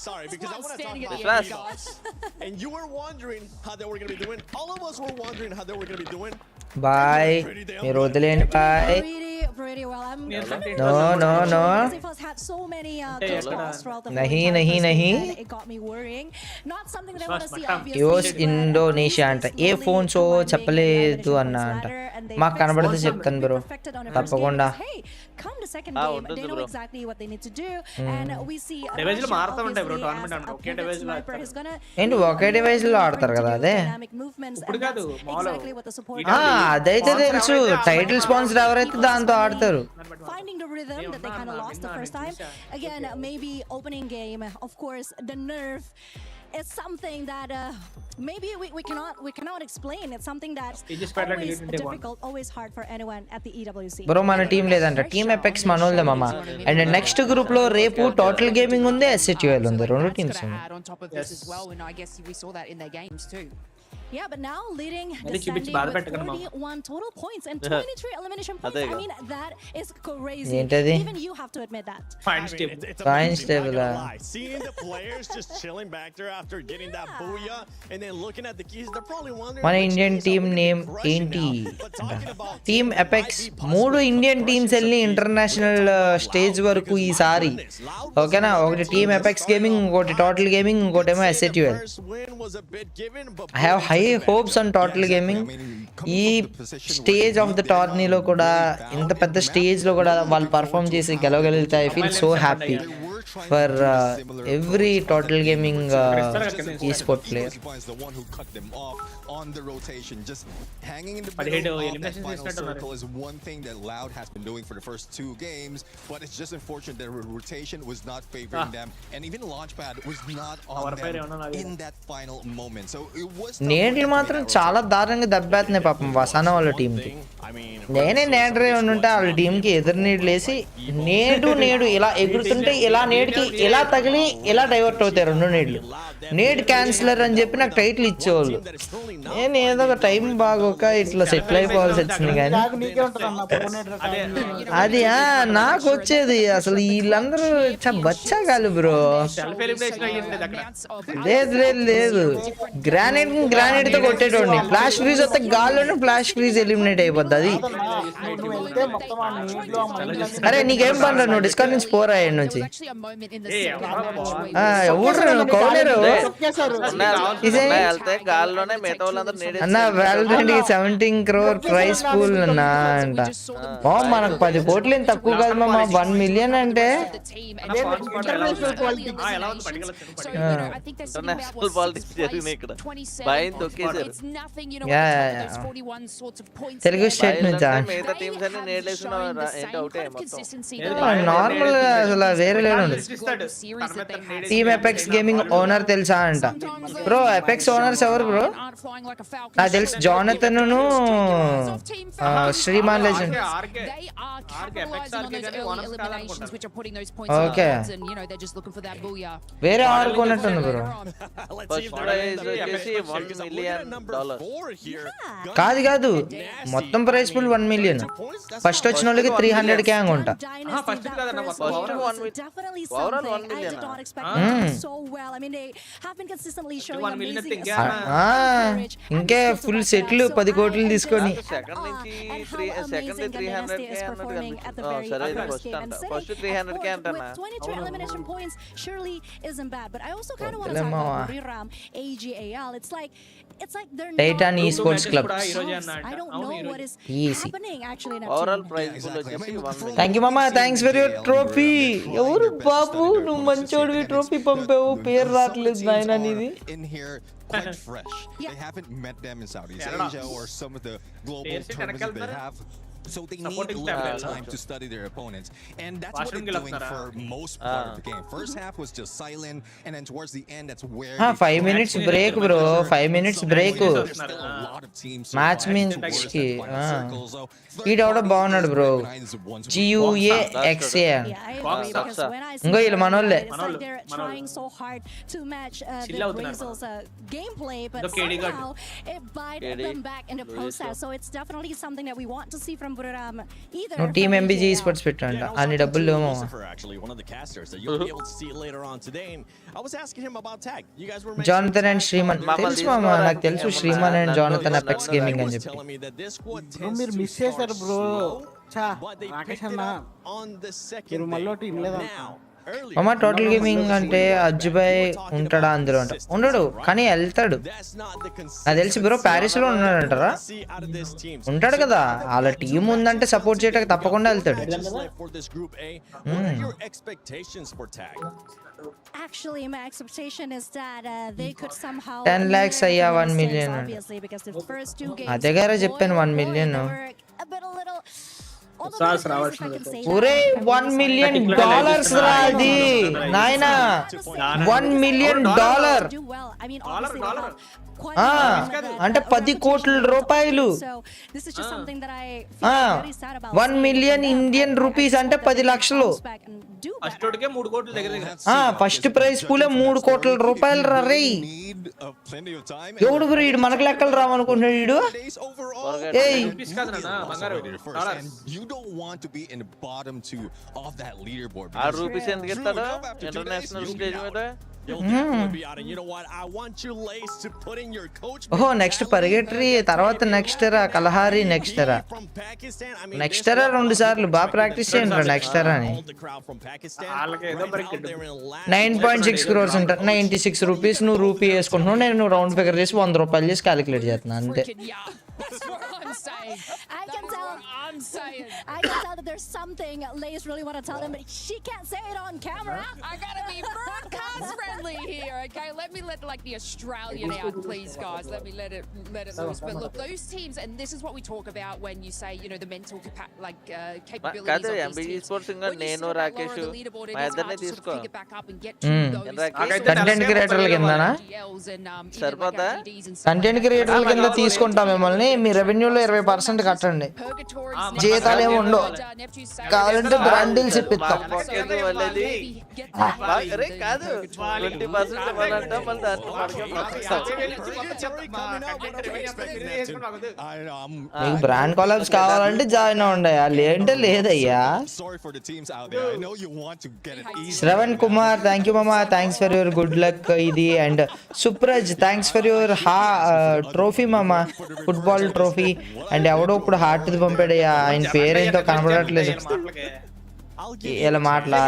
Sorry, because I want to talk about you guys. And you were wondering how they were gonna be doing. All of us were wondering how they were gonna be doing. Boy మీరు వదిలేండి boy. Pretty well. I'm No. had so many नहीं. It got me worrying. Not something that I want to see obviously. US Indonesia అంట. ఏ phones చెప్పలేదు అన్న అంట. మాకు కనబడితే చెప్తాను బ్రో తప్పకుండా. Come to second game, they know exactly what they need to do, and we see device లో మారుతా ఉంటాయి బ్రో టోర్నమెంట్ అంటే ఒకే డివైస్ లో ఏంటి ఒకే డివైస్ లో ఆడతారు కదా అదే. ఇప్పుడు కాదు మాలో అదైతే తెలుసు. టైటిల్ స్పాన్సర్ ఎవరైతే దాంతో ఆడతారు. finding the rhythm that they kind of lost the first time. Again, maybe opening game, of course, the nerve is something that maybe we cannot explain. It's something that's always difficult, always hard for anyone at the EWC. Bro మన team లేదంట. Team apex మనోళ్ళే మామ. And next group లో రేపు total gaming ఉంది, SCTL ఉంది. రెండు teams ఉన్నాయి. Yeah, but now leading descending with 41 total points and 23 elimination points. I mean, that is crazy. Even you have to admit that. Fine stable. Seeing the players just chilling back there after getting that booyah and then looking at the keys, they're probably wondering మన Indian team name ఏంటి? Team apex. 3 Indian teams వెళ్ళి international stage వరకు ఈసారి. ఓకేనా? ఒకటి team Apex gaming, ఇంకోటి total gaming, ఇంకోటేమో SCTL. I have high hopes on total gaming. ఈ స్టేజ్ ఆఫ్ ద టోర్నీలో కూడా, ఇంత పెద్ద స్టేజ్ లో కూడా వాళ్ళు పర్ఫామ్ చేసి గెలవగలిగితే I feel so happy for every total gaming e-sport player. On the rotation, just hanging in the middle of that final circle is one thing that Loud has been doing for the first 2 games, but it's just unfortunate that rotation was not favoring them, and even Launchpad was not on them in that final moment. So it was నేటిల్ మాత్రం చాలా దారుణంగా దెబ్బేస్తున్నాయి పాపం వసాన వాళ్ళ టీంకి. నేనే నేడరే ఉంటే వాళ్ళ టీంకి ఎదురు నీళ్ళు వేసి నేడు ఇలా ఎగురుతుంటే ఇలా నేటికి ఇలా తగిలి ఇలా డైవర్ట్ అవుతాయి 2 నీళ్ళు. నేడ్ క్యాన్సిలర్ అని చెప్పి నాకు టైటిల్ ఇచ్చేవాళ్ళు. నేను ఏదో ఒక టైం బాగోక ఇట్లా సెటిల్ అయిపోవాల్సి వచ్చింది. కానీ అది నాకు వచ్చేది అసలు వీళ్ళందరూ బచ్చాగాలు బ్రో. లేదు గ్రానైట్ తో కొట్టేటోడిని. ఫ్లాష్ ఫ్రీజ్ వస్తే గాల్లోనే ఫ్లాష్ ఫ్రీజ్ ఎలిమినేట్ అయిపోద్ది. అది అరే నీకేం పని నువ్వు డిస్కౌంట్ నుంచి పోరా నుంచి ఎవరు కౌలేరు అన్న. వ్యాలిడేట్ 17 crore ప్రైస్ పూల్ అన్నా అంట. మనకు 10 కోట్లు ఏం తక్కువ కాదు మామ. 1 million అంటే తెలుగు స్టేట్ నుంచా? నార్మల్ గా అసలు వేరే లేదు. టీమ్ ఎపెక్స్ గేమింగ్ ఓనర్ తెలుసా అంట. బ్రో ఎపెక్స్ ఓనర్స్ ఎవరు బ్రో? నాకు తెలుసు జానథన్ శ్రీమాన్ లెజెండ్. ఓకే వేరే ఆడుకున్నట్టుంది బ్రో. కాదు మొత్తం ప్రైస్ ఫుల్ 1 million. ఫస్ట్ వచ్చిన వాళ్ళకి 300K అనుకుంటా. definitely Overall, something 1 I million did not expect ah. them to do so well. I mean, they have been consistently showing 1 million amazing thing, skill, courage, and ఇంకే skill to full back it సెట్లు up. So 10 I కోట్లు am తీసుకొని just second నుంచి and how second amazing 300K Danini is అన్నట్టు performing at the very సరే ఇది first first game. అంట And first sitting 300K with అంటన్నా 23 elimination points surely isn't bad. But I also kind of want to Dilemma. talk about Buriram, AGAL. It's like they're Titan not Esports Club. I don't know what is Easy. happening actually in that overall team. Prize pool వచ్చేసి 1 million. Thank you మామా, thanks for your trophy. ఎవరు బాబు నువ్వు మంచోడివి, trophy పంపావు, పేరు రావట్లేదు నాయన నీది. In here quite fresh. They haven't met them in Southeast Asia or some of the global tournaments that they have. So they need a little time to study their opponents, and that's what they're doing for most part of the game. First half was just silent, and then towards the end, that's where 5 minutes break bro, 5 minutes break. Match means కి ఈడవడ బాగున్నాడు bro. GUAXA ఇంకో వీళ్ళు మనోళ్ళే. It's like they're trying so hard to match the Brazil's gameplay, but somehow it bite them back in the process. So it's definitely something that we want to see from Buriram. Either నువ్వు team MBG Esports పెట్టంట, అన్ని డబ్బులు లేమో. Jonathan and Shriman తెలుసు మామ, నాకు తెలుసు Shriman and Jonathan apex gaming అని చెప్పి. మీరు మిస్ చేశారు బ్రో. రాకేష్ అన్న మీరు మళ్ళీ ఇవ్వలేదా? మామ టోటల్ గేమింగ్ అంటే అజ్జుబాయ్ ఉంటాడా అందులో అంట? ఉండడు, కానీ వెళ్తాడు. నాకు తెలిసి బ్రో ప్యారిస్ లో ఉన్నాడంటారా? ఉంటాడు కదా, వాళ్ళ టీం ఉందంటే సపోర్ట్ చేయడానికి తప్పకుండా వెళ్తాడు. Actually, my expectation is that they could somehow 10 lakhs అయ్యా 1 million. obviously, because the first two games అదే గారే చెప్పాను 1 million. ఒరే $1 million రా అది నాయనా, $1 million. అంటే 10 కోట్ల రూపాయలు. 1 million Indian rupees అంటే 10 లక్షలు. ఫస్ట్ ప్రైజ్ పూలే 3 కోట్ల రూపాయలు రా రే. ఎవడు బ్రో ఈడు మనకు లెక్కలు రావనుకుంటున్నాడు ఈడు. You don't want to be in the bottom 2 of that leaderboard. ఆ రూపీస్ ఎందుకు ఇస్తాడు ఇంటర్నేషనల్ స్టేజ్ మీద? ఓహో నెక్స్ట్ పరిగెట్రీ, తర్వాత నెక్స్ట్ రా కలహారి, నెక్స్ట్ రా 2 సార్లు బాగా ప్రాక్టీస్ చేయండి రా నెక్స్ట్ రా అని. 9.6 crores అంట, 96 rupees. నువ్వు రూపీ వేసుకుంటున్నావు, నేను రౌండ్ ఫిగర్ చేసి 100 రూపాయలు చేసి క్యాలిక్యులేట్ చేస్తున్నా అంతే. That's what I'm saying. I can tell that there's something Lay's really want to tell them, but she can't say it on camera. I gotta be broadcast friendly here, okay? Let me let like the Australian out, please, guys. Let me let it loose. But look, those teams, and this is what we talk about when you say, you know, the mental capabilities of these teams. When you Nenu, Rakesh, the leaderboard, it is hard to sort of pick it back up and get to those. Content క్రియేటర్ల కిందనా? Content క్రియేటర్ల కింద తీసుకుంటాం మిమ్మల్ని. మీ రెవెన్యూలో 20% కట్టండి, జీతాలు ఏమి ఉండవు, కావాలంటే బ్రాండ్ డీల్స్ ఇప్పిస్తాం. మీకు బ్రాండ్ కొలాబ్స్ కావాలంటే జాయిన్ అవ్వండి, లేదంటే లేదయ్యా. శ్రవణ్ కుమార్ థ్యాంక్ యూ మామా, thanks for your good luck ఇది. And Supraj thanks for your trophy మామా, ఫుట్బాల్ ట్రోఫీ. అండ్ ఎవడో ఇప్పుడు హార్ట్ది పంపాడయ్యా, ఆయన పేరేంటో కనబడట్లేదు. ఇలా మాటలా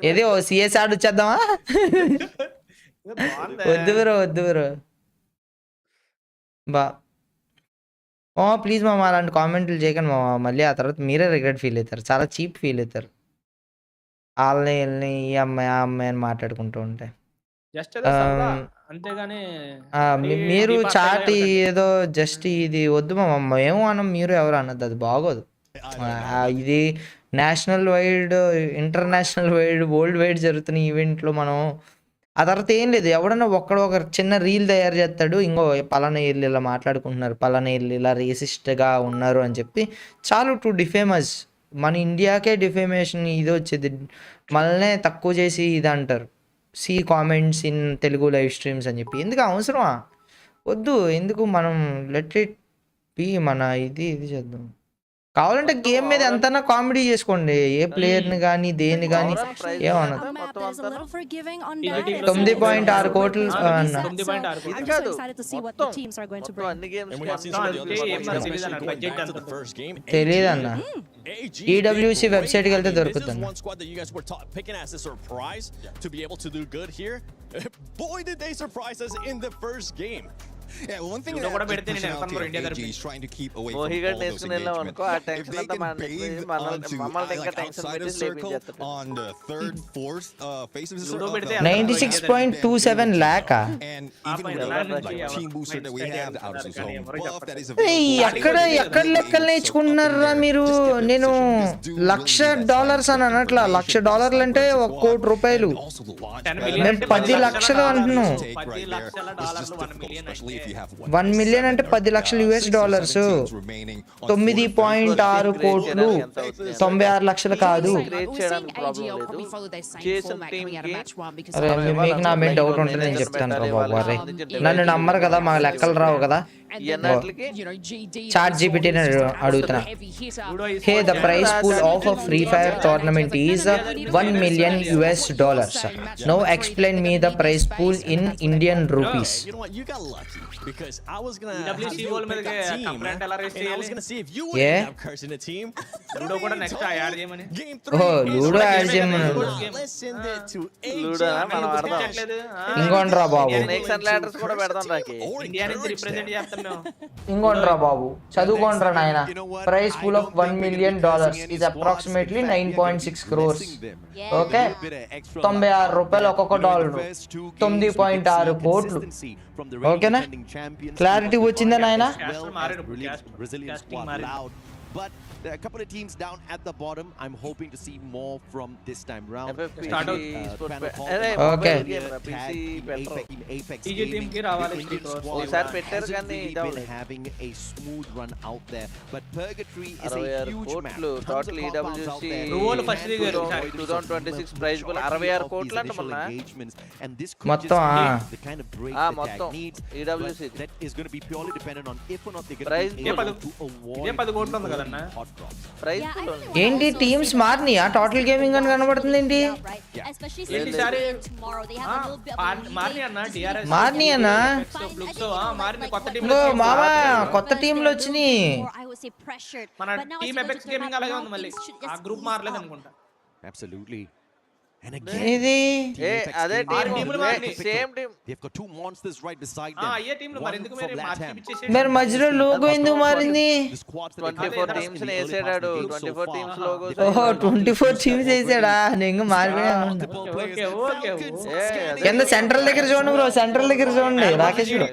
ఏది ఓ సిఎస్ ఆడ్ వచ్చేద్దామా? వద్దు బ్రో, వద్దు బ్రో బా. ప్లీజ్ మామ అలాంటి కామెంట్లు చేయకండి మామ, మళ్ళీ ఆ తర్వాత మీరే రిగ్రెట్ ఫీల్ అవుతారు, చాలా చీప్ ఫీల్ అవుతారు. వాళ్ళని వీళ్ళని ఈ అమ్మాయి ఆ అమ్మాయి అని మాట్లాడుకుంటూ ఉంటే. మీరు చాట్ ఏదో జస్ట్ ఇది వద్దు మామ, మేము అనం మీరు ఎవరు అన్నది, అది బాగోదు. ఇది national wide, international wide, world wide జరుగుతున్న ఈవెంట్లో మనం ఆ తర్వాత ఏం లేదు. ఎవడన్నా ఒక చిన్న రీల్ తయారు చేస్తాడు, ఇంకో పలానా వీళ్ళు ఇలా మాట్లాడుకుంటున్నారు, పలానా వీళ్ళు ఇలా రేసిస్ట్గా ఉన్నారు అని చెప్పి చాలు టు డిఫేమస్. మన ఇండియాకే డిఫేమేషన్ ఇది వచ్చేది, మనల్నే తక్కువ చేసి ఇది అంటారు. See comments in Telugu live streams అని చెప్పి ఎందుకు అవసరమా? వద్దు, ఎందుకు మనం లెట్ ఇట్ మన ఇది చేద్దాం. కావాలంటే గేమ్ మీద ఎంతైనా కామెడీ చేసుకోండి, ఏ ప్లేయర్ని కానీ దేన్ని కానీ ఏమన్నా. 9.6 కోట్లు అన్న. తెలియదన్న, EWC వెబ్సైట్కి వెళ్తే దొరుకుతుంది. Yeah, one thing that AG is trying to keep away from all those engagements. If they can bathe outside of circle on the third, fourth phase of the circle, 96.27 lakh. And even with the team booster that we have, the outer zone buff that is ఎక్కడ లెక్కలు నేర్చుకుంటున్నారా మీరు? నేను $1,00,000 అని అనట్లా. $1,00,000 అంటే $1 కోటి. మేము 10 లక్షలు అంటున్నాం. 1 మిలియన్ అంటే 10 లక్షలు US డాలర్స్. 9.6 కోట్లు 96 లక్షలు కాదు. అరే మీకు నా మీద డౌట్ ఉంటుంది, నేను చెప్తాను రా బాబు. అరే నన్ను నమ్మరు కదా, మా లెక్కలు రావు కదా. చాట్ జీపీటీ అడుగుతున్నా. Hey, the prize pool of a free fire tournament is $1 million US. Now explain me the price pool in Indian rupees. You know what, you got lucky because I was gonna EWC wall మీద complaint ఎలా race చేయాలి. I was gonna see if you would end up cursing the team. Ludo కూడా next add చేయమని. Ludo add చేయమని. Ludo మనం ఆడదాం. ఇంకొండ్రా బాబు, next and ladders కూడా పెడదాం రాకి. ఇండియా నుంచి రిప్రజెంట్ చేస్తాం మేము. ఇంకొండ్రా బాబు, చదువుకోండ్రా నాయన. Price pool of $1 million is approximately 9.6 crores. Okay, 96 రూపాయలు ఒక్కొక్క డాలర్, 9.6 కోట్లు. ఓకేనా? క్లారిటీ వచ్చిందా నాయన? But there are a couple of teams down at the bottom. I'm hoping to see more from this time round. Okay. Apex team ki ravali been having a smooth run out there, but Purgatory is a huge map. Total EWC first 2026 prize pool 66 కోట్లు అంట మొన్న. And this could just be the kind of break that tag needs. EWC that is going to be purely dependent on if or not they get to avoid 10 కోట్లు ఉంది కదన్న price. ఏంటి teams మారినాయా? Total gaming అని కనబడుతుంది ఏంటి? మారినాయన్నా? మామా కొత్త టీంలు వచ్చినాయి. మన టీమ్ ఎపెక్స్ గేమింగ్ అలాగే ఉంది, మళ్ళీ ఆ గ్రూప్ మారలేదు అనుకుంటా. Absolutely. And ఇది అదే team same team. They've got two monsters right beside them. అయ్యే టీంలు మరి ఎందుకు మీరు మార్చి పిచ్చేసి మరి మధ్యలో లోగో ఎందుకు మారింది? 24 టీమ్స్ ని వేసాడు. 24 టీమ్స్ లోగో. ఓహో, 24 టీమ్స్ వేసాడా? నేను మారిపోయా. కింద సెంట్రల్ దగ్గర చూడండి బ్రో, సెంట్రల్ దగ్గర చూడండి Rakesh bro.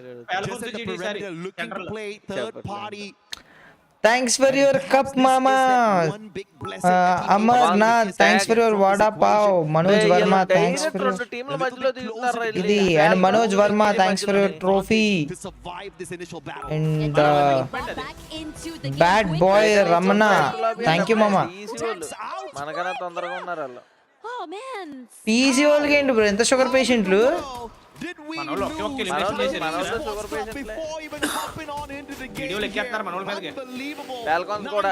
Thanks for your cup, mama. Amarnath, thanks for your vada pav. Manoj Verma, thanks for your idi, and Manoj Verma, thanks for your trophy. And bad boy Ramana, thank you mama. మనకన్నా తొందరగా ఉన్నారు వాళ్ళు. Oh man. PC వాళ్ళకి ఏంటి bro ఎంత sugar పేషెంట్లు? మనోళ్ళు ఒకే ఒక్క ఎలిమినేషన్ చేశారు. మనోళ్ళు షుగర్ పేషెంట్లే. వీడియోలు ఎక్కేస్తున్నారు మనోళ్ళ మీదకి. ఫాల్కాన్స్ కూడా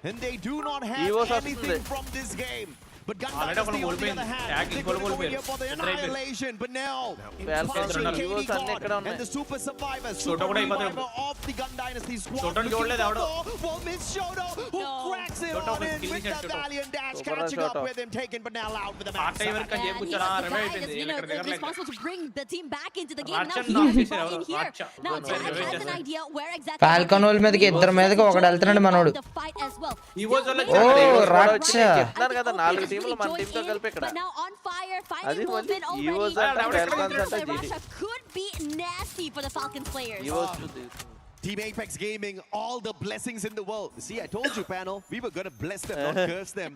and they do not have anything from this game. But Gandhi on the other hand, they could go here for the annihilation, but now and the super survivors, super reviver of the Gun Dynasty squad, will miss Shoto, who cracks it on in with the Dalian dash, catching up with him, taken but now out with the max. He's responsible to bring the team back into the game. Now he's in here. Now Chad has an idea where exactly Falcon wall మీదకి ఇద్దరు మీదకి ఒకడు వెళ్తున్నాడు మనోడు. ఓ రచ్చ మన team తో కలిపి ఇక్కడ now on fire fighting movement already. Russia could be nasty for the Falcons players. Team Apex Gaming, all the blessings in the world. See, I told you, panel, we were going to bless them, not curse them.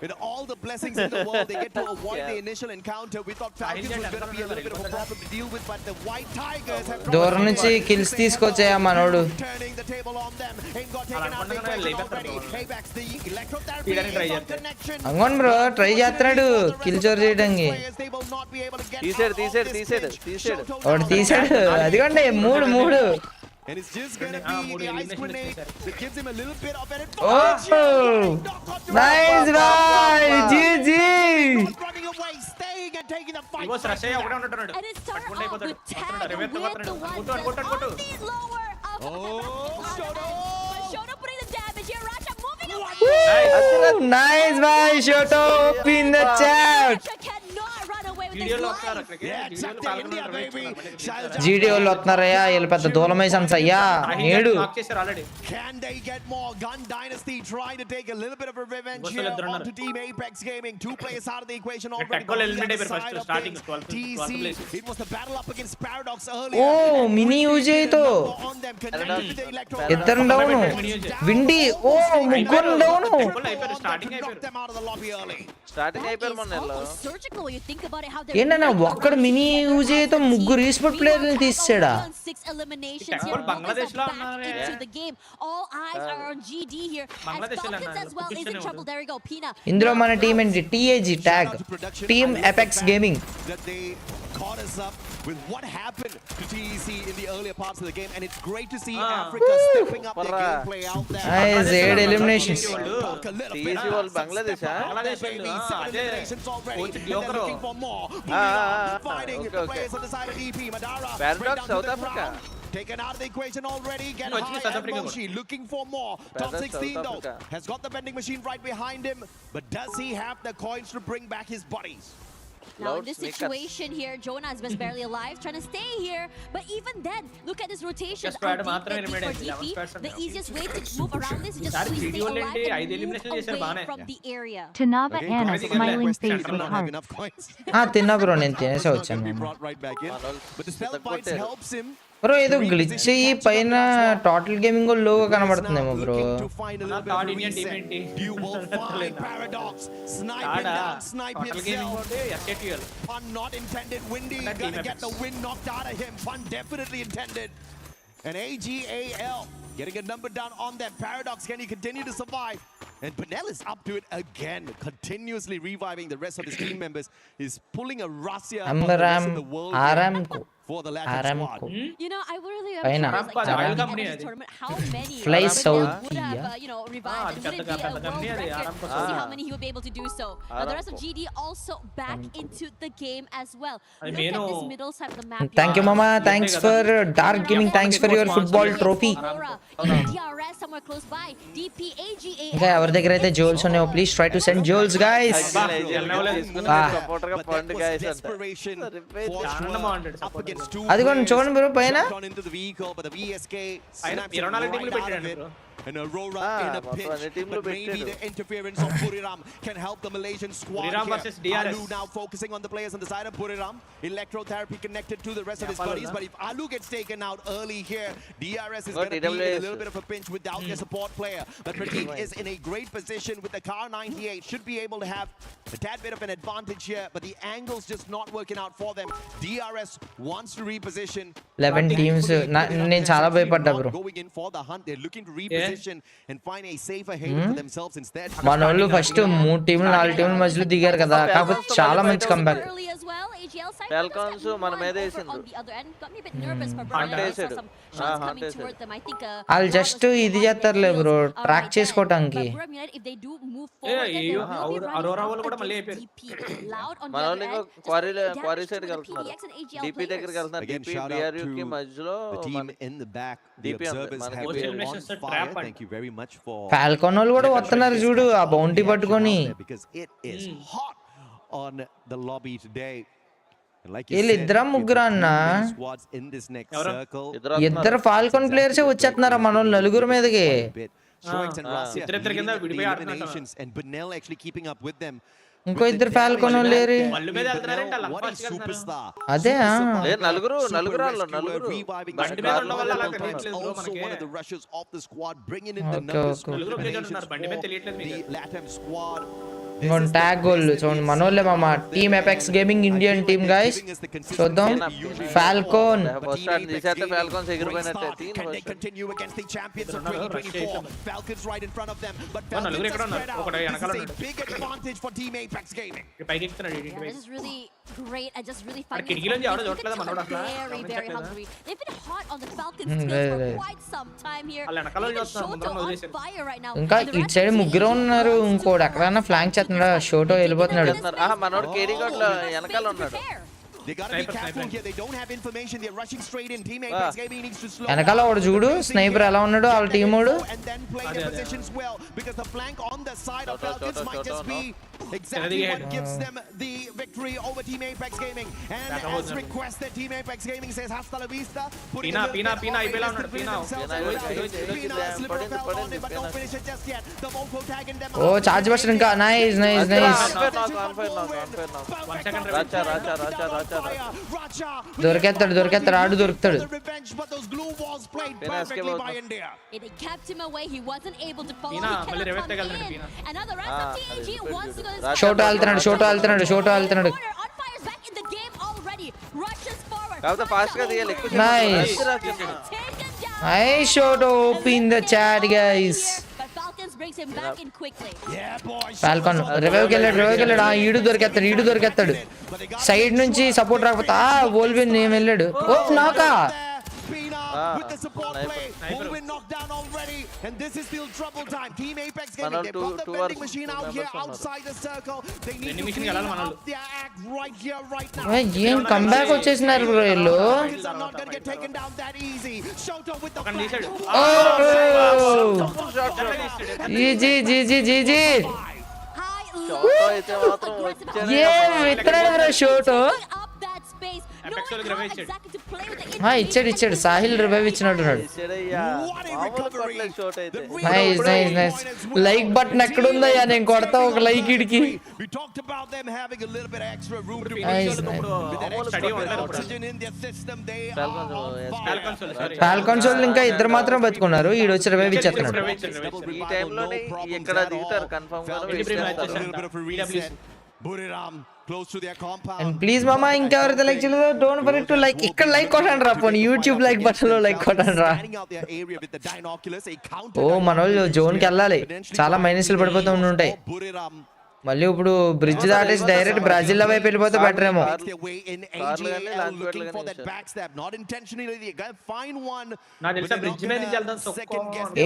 With all the blessings in the world, they get to avoid the initial encounter. We thought Falcons was going to be a little bit of a problem to deal with, but the White Tigers have దూరం నుంచి kills తీసుకొచ్చాయా మనోడు. turning the table on them. Ain't got taken out already. Apex, the electrotherapy is on connection. అంగోన్ bro try చేస్తున్నాడు kill చోర్ చేయడానికి. తీసాడు ఒకటి తీసాడు. అదిగోండి మూడు And it's just gonna be the ice grenade that gives him a little bit of an advantage. Nice guy, GG. Not running away, staying and taking the fight. He was rushing ఒకడే ఉంటున్నాడు And it started off with tag reverse with the కొట్టు one కొట్టు on the lower of Shoto. Shoto putting the damage here. Rasha moving away. Nice boy, Shoto in the chat. Rasha cannot run away with వీడియోలో his వస్తారు life. అక్కడికి Yeah, check to India, baby. GD వాళ్ళు వస్తున్నారయ్యా, వీళ్ళు పెద్ద దూలమై సంసయ్యా 7. Lock చేశారు already. Can they get more? Gun Dynasty trying to take a little bit of a revenge here onto Team Apex Gaming. 2 players out of the equation already. Tackle eliminated first starting 12th place. It was the battle up against Paradox earlier. Oh, mini UJ తో On them connected to the electro. ఇద్దరు down, విండి ముగ్గురు down. Starting Knocked అయిపోయారు. them out of the lobby early. Starting అయిపోయారు మొన్న yellow. Almost surgical when you think about it, how they're ఏంటన్నా ఒక్కడు mini UJ తో ముగ్గురు ఈస్పోర్ట్ ప్లేయర్లను తీసాడా? 6 eliminations Tackle here. Bangladesh Back లో ఉన్నారు. into the game. All eyes are on GD here. As Bangladesh లో Falcons ఉన్నారు. as well is in trouble. There we go. Pina. ఇందులో మన టీం ఏంటి? TAG tag team Apex gaming. That they caught us up with what happened to TEC in the earlier parts of the game, and it's great to see Africa stepping up their gameplay out there. Nice 8 eliminations. TEC వాళ్ళు Bangladesh Bangladesh Baby, 7 eliminations already. Coach And they're Diokro. looking for more. Fighting the players on the side of EP. Madara Paradox, straight down to South the Africa. ground. Taken out of the equation already. Get No, it's high South and Africa. Moshi looking for more. Top Paradox, 16 South though. Africa. Has got the vending machine right behind him. But does he have the coins to bring back his buddies? Now in this situation here, Jonas was barely alive, trying to stay here. But even then, look at this rotation. Just squad How deep మాత్రమే it is for eliminated. DP. 11 The easiest way to move around this is just Sorry, to stay video alive lente, and 5 elimination move చేశారు away బానే. from the area. Tanava Okay, Anna Kotu smiling again. face Don't with have heart. enough coins. తిన్నా bro, నేను తినేసి వచ్చాను. Be brought right back in. But the stealth bites helps him. Bro ఏదో glitch అయ్యి పైన total gaming logo కనబడుతుందేమో bro. To find a little bit Third of Indian team reset. ఏంటి? You will find Paradox sniping down, snipe total gaming himself. ఉంటే SKTL. Pun not intended. Windy That gonna team get the wind knocked out of him. Pun definitely intended. And AGAL getting a number down on that. Paradox, can he continue to survive? And Benel is up to it again, continuously reviving the rest of his team members. He's pulling a Russia on the rest of the world for the Latin squad. You know, I really am Paina. curious, like, Aram during company this అది. tournament, how many Fly Benel Saudi, would have, yeah. you know, revived and wouldn't be a world company అది, record. Aram Let's see how many he would be able to do so. Now the rest of GD also back into the game as well. అది Look at నేను- this middle side of the map. Thank you మామా, thanks for dark gaming, thanks for your football trophy. DRS somewhere close by. DPAGA. ఇంకా ఎవరి దగ్గర అయితే jewels ఉన్నాయో please try to send jewels guys. Supporter గా పండు guys అంట. Desperation for చాలా బాగుంటాడు up against two అది కూడా చూడండి బ్రో పైన. gone into the vehicle, but the VSK ఆయన snaps him 24 టీంలు right out of పెట్టాడు it. Bro. And Aurora in a మొత్తం అన్ని pinch, టీంలు but maybe పెట్టాడు. the interference of Buriram can help the Malaysian squad Buriram here. versus DRS. Alu now focusing on the players on the side of Buriram. Electrotherapy connected to the rest of his Follow buddies, that. but if Alu gets taken out early here, DRS is Got going to be in a EWC. little bit of a pinch without their support player. But Pratik is in a great position with the Car 98, should be able to have a tad bit of an advantage here, but the angle's just not working out for them. DRS wants to reposition. 11 teams. నేను చాలా భయపడ్డా bro. Going in for the hunt, they're looking to reposition and find a safer haven for themselves instead. మన వాళ్ళు first 3 టీంలు 4 టీంల మధ్యలో దిగారు కదా, కాకపోతే చాలా మంచి comeback. Early as well. AGL side Falcons మన మీద over వేసిండ్రు. on the other end. Got me a bit nervous for Hunt Brian. I saw వేసాడు. some shots coming Hunt toward them. I think వాళ్ళు జస్ట్ ఇది చేస్తారులే bro, track చేసుకోవటానికి. But Brian United, if they do move A forward, then they అయ్యో, will be running Arora వాళ్ళు out కూడా మళ్ళీ against అయిపోయారు. DP. Loud on the మన other వాళ్ళు ఇంకో end. Just quarry damage quarry to సైడ్కి the వెళ్తున్నారు. PDX and AGL DP దగ్గరికి players. వెళ్తున్నారు. Again, DP shout out BRU కి to మధ్యలో the team in the back. The DP observers మనకి have Most been eliminations on are fire. trap Thank you very much for Falcon వాళ్ళు కూడా వస్తున్నారు చూడు ఆ బౌంటీ పట్టుకొని. because it is hot on the lobby today. And like you వీళ్ళు said, ఇద్దరా ముగ్గురా అన్న? squads in this next ఎవరు? circle. ఇద్దరు ఫాల్కాన్ ప్లేయర్సే వచ్చేస్తున్నారా మన వాళ్ళు నలుగురు మీదకి. Shoix and Rassia ఇద్దరిద్దరి కింద leading the విడిపోయి ఆడుతున్నారు. eliminations, and Benel actually keeping up with them. ఇంకో ఇద్దరు ఫాల్కాన్ వాళ్ళు లేరు. మళ్ళీ మీద వెళ్తున్నారంటే అలా What a ఫాస్ట్ వెళ్తున్నారు. superstar. అదే లేదు నలుగురు వాళ్ళు నలుగురు Reviving బండి మీద ఉండడం వల్ల అలా తెలియట్లేదు బ్రో also మనకి. one of the rushers of the squad, bringing in the Okay, numbers okay. నలుగురు ప్లేయర్లు ఉన్నారు, బండి మీద తెలియట్లేదు the మీకు. LATAM squad. ఇంకొన్ని ట్యాగ్ గోల్ చూడండి మనోళ్ళే మామ team Apex gaming Indian team guys చూద్దాం ఫాల్కోన్ ఫస్ట్ షాట్ తీసేస్తే ఫాల్కోన్స్ ఎగిరిపోయినట్టే Can they continue against the champions of 2024? Falcons right in front of them, but నలుగురు Falcons ఎక్కడ are ఉన్నారు? spread ఒకడు out. వెనకాల This is ఉన్నాడు. a big advantage for Team Apex Gaming. పైకి ఎక్కుతున్నాడు Yeah, this is really great and just really fun. కిటికీలోంచి ఎవడో చూడట్లేదా మనోడు అసలు? Very, very hungry. They've been hot on the Falcons Hmm, tail for right. quite some time here. వాళ్ళ వెనకాల Even చూస్తున్నారు, ముందర Shoto on వదిలేశారు. fire right now. ఇంకా And the ఇటు rest సైడ్ of the ముగ్గురు team ఉన్నారు ఇంకోటి ఎక్కడన్నా ఫ్లాంక్ చేస్తున్నాడు షోటో వెళ్ళిపోతున్నాడు మనోడు కేడీ గోడ్ లో వెనకాల ఉన్నాడు They gotta be careful here. They don't have information. They're rushing straight in. Team Apex Gaming needs to slow వెనకాల వాడు చూడు స్నైపర్ ఎలా ఉన్నాడు వాళ్ళ టీమోడు and then play their positions well, because the flank on the side of Falcons might just be exactly what gives them the victory over Team Apex Gaming. And as requested, Team Apex Gaming says hasta la vista. Pina అయిపోయేలా ఉన్నాడు Pina slipper fell on it, but don't finish it just yet. The Volko tagging them. ఓ charge buster ఇంకా nice nice nice దొరికేస్తాడు ఆడు దొరుకుతాడు They kept him away. He wasn't able to follow. Pina, He మళ్ళీ cannot rivet come తగలడు in. Pina. And now the rest of TNG wants to go this షోటో వెళ్తున్నాడు On fire's back in the game already. Rushes forward. కాకపోతే fast గా తీయాలి ఎక్కువ nice nice Shoto open the chat guys But Falcons brings him back in quickly. Falcon రివైవ్కి వెళ్ళాడు ఈడు దొరికేస్తాడు side నుంచి support రాకపోతే వోల్విన్ ఏం వెళ్ళాడు ఓ నాకా with the support play. Wolverine knocked down already, and this is still trouble time. Team Apex Gaming, they brought the vending machine out here outside the circle. They need to clean up their act right here, right now. ఏం comeback వచ్చేసినారు bro వీళ్ళు Falcons are not gonna get taken down that easy. Shoto with the flash. GG shot అయితే మాత్రం వచ్చేనే ఏం విత్తనాడు bro Shoto Up that space. Apex వాళ్ళకి revive ఇచ్చాడు Exactly to play with the ఇచ్చాడు సాహిల్ రివైవ్ ఇచ్చినట్టున్నాడు ఇచ్చాడయ్యా మామూలు కొట్టలేదు షాట్ అయితే నైస్ లైక్ బటన్ ఎక్కడుందయ్యా నేను కొడతా ఒక లైక్ ఇడికి We talked about them having a little bit of extra room to Nice, breathe. nice. With that extra oxygen in their system, they are on fire. ఫాల్కాన్స్ వాళ్ళు ఇంకా ఇద్దరు మాత్రం బతుకున్నారు ఈడు వచ్చి రివైవ్ ఇచ్చేస్తున్నాడు ఈ టైంలోనే ఇక్కడ దిగుతారు కన్ఫర్మ్ గా Buriram close to their compound. And please మామా ఇంకెవరైతే లైక్ చేయలేదో డోంట్ ఫర్గెట్ టు లైక్ ఇక్కడ లైక్ కొట్టండి రా పోనీ యూట్యూబ్ లైక్ బటన్ లో లైక్ కొట్టండి రా ఓ మన వాళ్ళు జోన్ కి వెళ్ళాలి చాలా మైనస్లు పడిపోతూ ఉంటాయి మళ్ళీ ఇప్పుడు బ్రిడ్జ్ దాటేసి డైరెక్ట్ బ్రాజిల్ వైపు వెళ్ళిపోతే బెటర్ ఏమో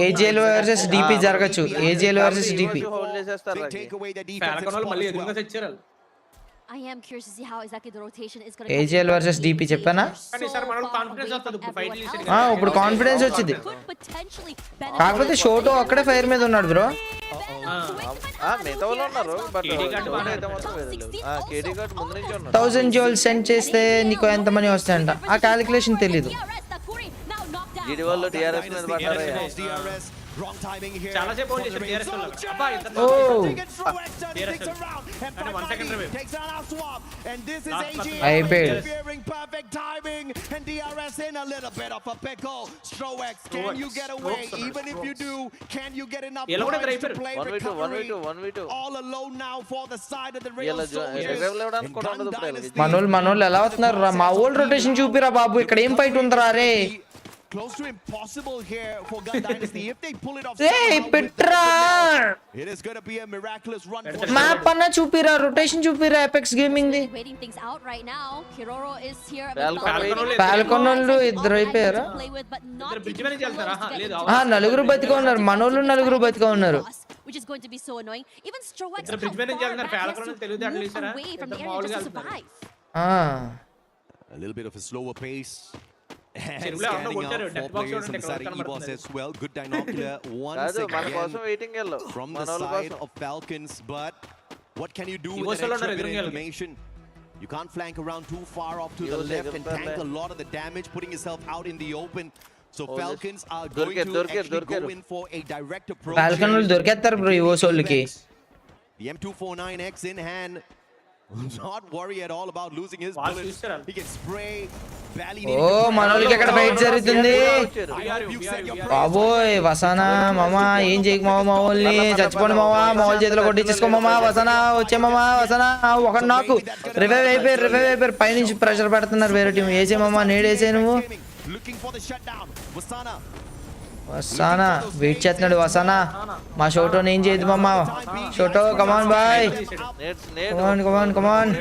ఏజేఎల్ వర్సెస్ డిపి జరగచ్చు AJL versus DP I am curious to see how exactly the rotation is going to AJL versus DP చెప్పానా ఇప్పుడు కాన్ఫిడెన్స్ వచ్చింది కాకపోతే షోటో అక్కడే ఫైర్ మీద ఉన్నాడు బ్రో మిగతా వాళ్ళు ఉన్నారు బట్ అయితే మాత్రం కేడీ గార్డ్ ముందు నుంచి ఉన్నారు 1000 జోల్ సెండ్ చేస్తే నీకు ఎంత మనీ వస్తాయంట ఆ క్యాలిక్యులేషన్ తెలీదు జీడి వాళ్ళు టిఆర్ఎస్ మీద పడ్డారయ్యా Wrong timing here. చాలా సేపు హోల్డ్ చేశాడు టిఆర్ఎస్ వాళ్ళు అబ్బా ఇంత and 1 second revive takes down our swap, and this is AG fearing perfect timing, and DRS in a little bit of a pickle. Strowex, can you get away? Even if you do, can you get enough points to play recovery? 1v2 all alone now for the side of the real soldiers. మనోళ్ళు ఎలా అవుతున్నారు రా మా old rotation చూపిరా బాబు ఇక్కడ ఏం fight ఉందిరా రే Close to impossible here for Gun Dynasty. If they pull it off, it is going to be a miraculous run. Map అన్న చూపిరా రొటేషన్ చూపిరా Apex gaming the waiting things out right now. Kiroro is here. Falcon వాళ్ళు ఇద్దరు అయిపోయారా bridge మీద వెళ్తారా లేదు నలుగురు బతిగా ఉన్నారు మనోళ్ళు నలుగురు బతిగా ఉన్నారు which is going to be so annoying. Even Strowex ఇద్దరు బ్రిడ్జ్ మీద వెళ్తున్నారు ఫాల్కాన్ తెలియదు అట్లా చేశారా away from the area just to survive. A little bit of a slower pace. Scanning out 4 players on the side of EWC as well. Good binocular once again from the side of Falcons. But what can you do with that extra bit of information? You can't flank around too far off to the left and tank a lot of the damage, putting yourself out in the open. So Falcons are going to actually go in for a direct approach. Falcon will దొరికేస్తారు bro ఈ ఓసోళ్ళకి The M249X in hand. Not worry at all about losing his bullets. He can spray. Oh, మనోళ్ళకి ఎక్కడ fight జరుగుతుంది బాబోయ్ వసనా మామా ఏం చేయకు మామ మామూల్ని చచ్చిపోండి మామా మామూలు చేతిలో కొట్టించేసుకో మామా వసనా వచ్చే మామా వసనా ఒక నాకు రివైవ్ అయిపోయారు పైనుంచి ప్రెషర్ పెడుతున్నారు వేరే టీం వేసే మామా నేడేసే నువ్వు వసానా వెయిట్ చేస్తున్నాడు వసానా మా షోటో ఏం చేయదు మామ షోటో కమాన్ బాయ్ కమాన్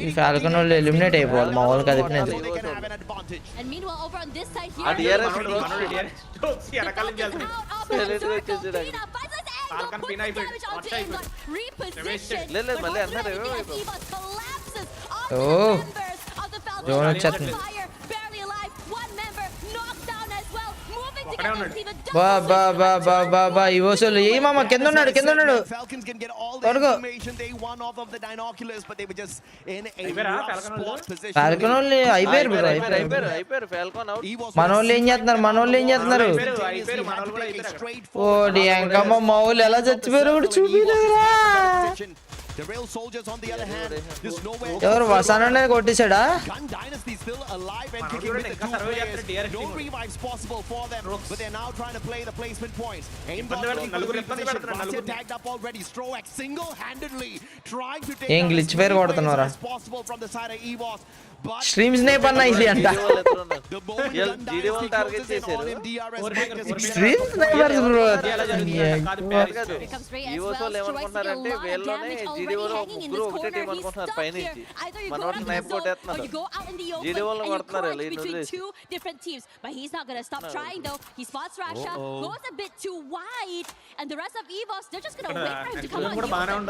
ఈ ఫాల్కన్ వాళ్ళు ఎలిమినేట్ అయిపోవాలి మా వాళ్ళకి అది జోన్ వచ్చేస్తుంది ఇవోసోలు ఏ మామ కింద ఉన్నాడు ఫాల్కన్ వాళ్ళు అయిపోయారు మనోళ్ళు ఏం చేస్తున్నారు ఓ డియాంకమ్మ మా వాళ్ళు ఎలా చచ్చిపోయారు కూడా చూపిలేదురా The real soldiers on the other hand, there's nowhere. ఎవరు వసాననే కొట్టేశాడా? Gun Dynasty still alive and kicking with the two players. No revives possible for them, but they're now trying to play the placement points. Macha tagged up already. Stroax single-handedly trying to take as possible from the side of EVOS. Streams నే పన్నా ఇది అంట streams snipers bro ఈవోసోలు ఏమనుకుంటున్నారంటే వీళ్ళలోనే జీడీఓలో ముగ్గురు ఒకటే team అనుకుంటున్నారు పైనుంచి మనోడు snipe కొట్టేస్తున్నారు జీడీఓలో కొడుతున్నారు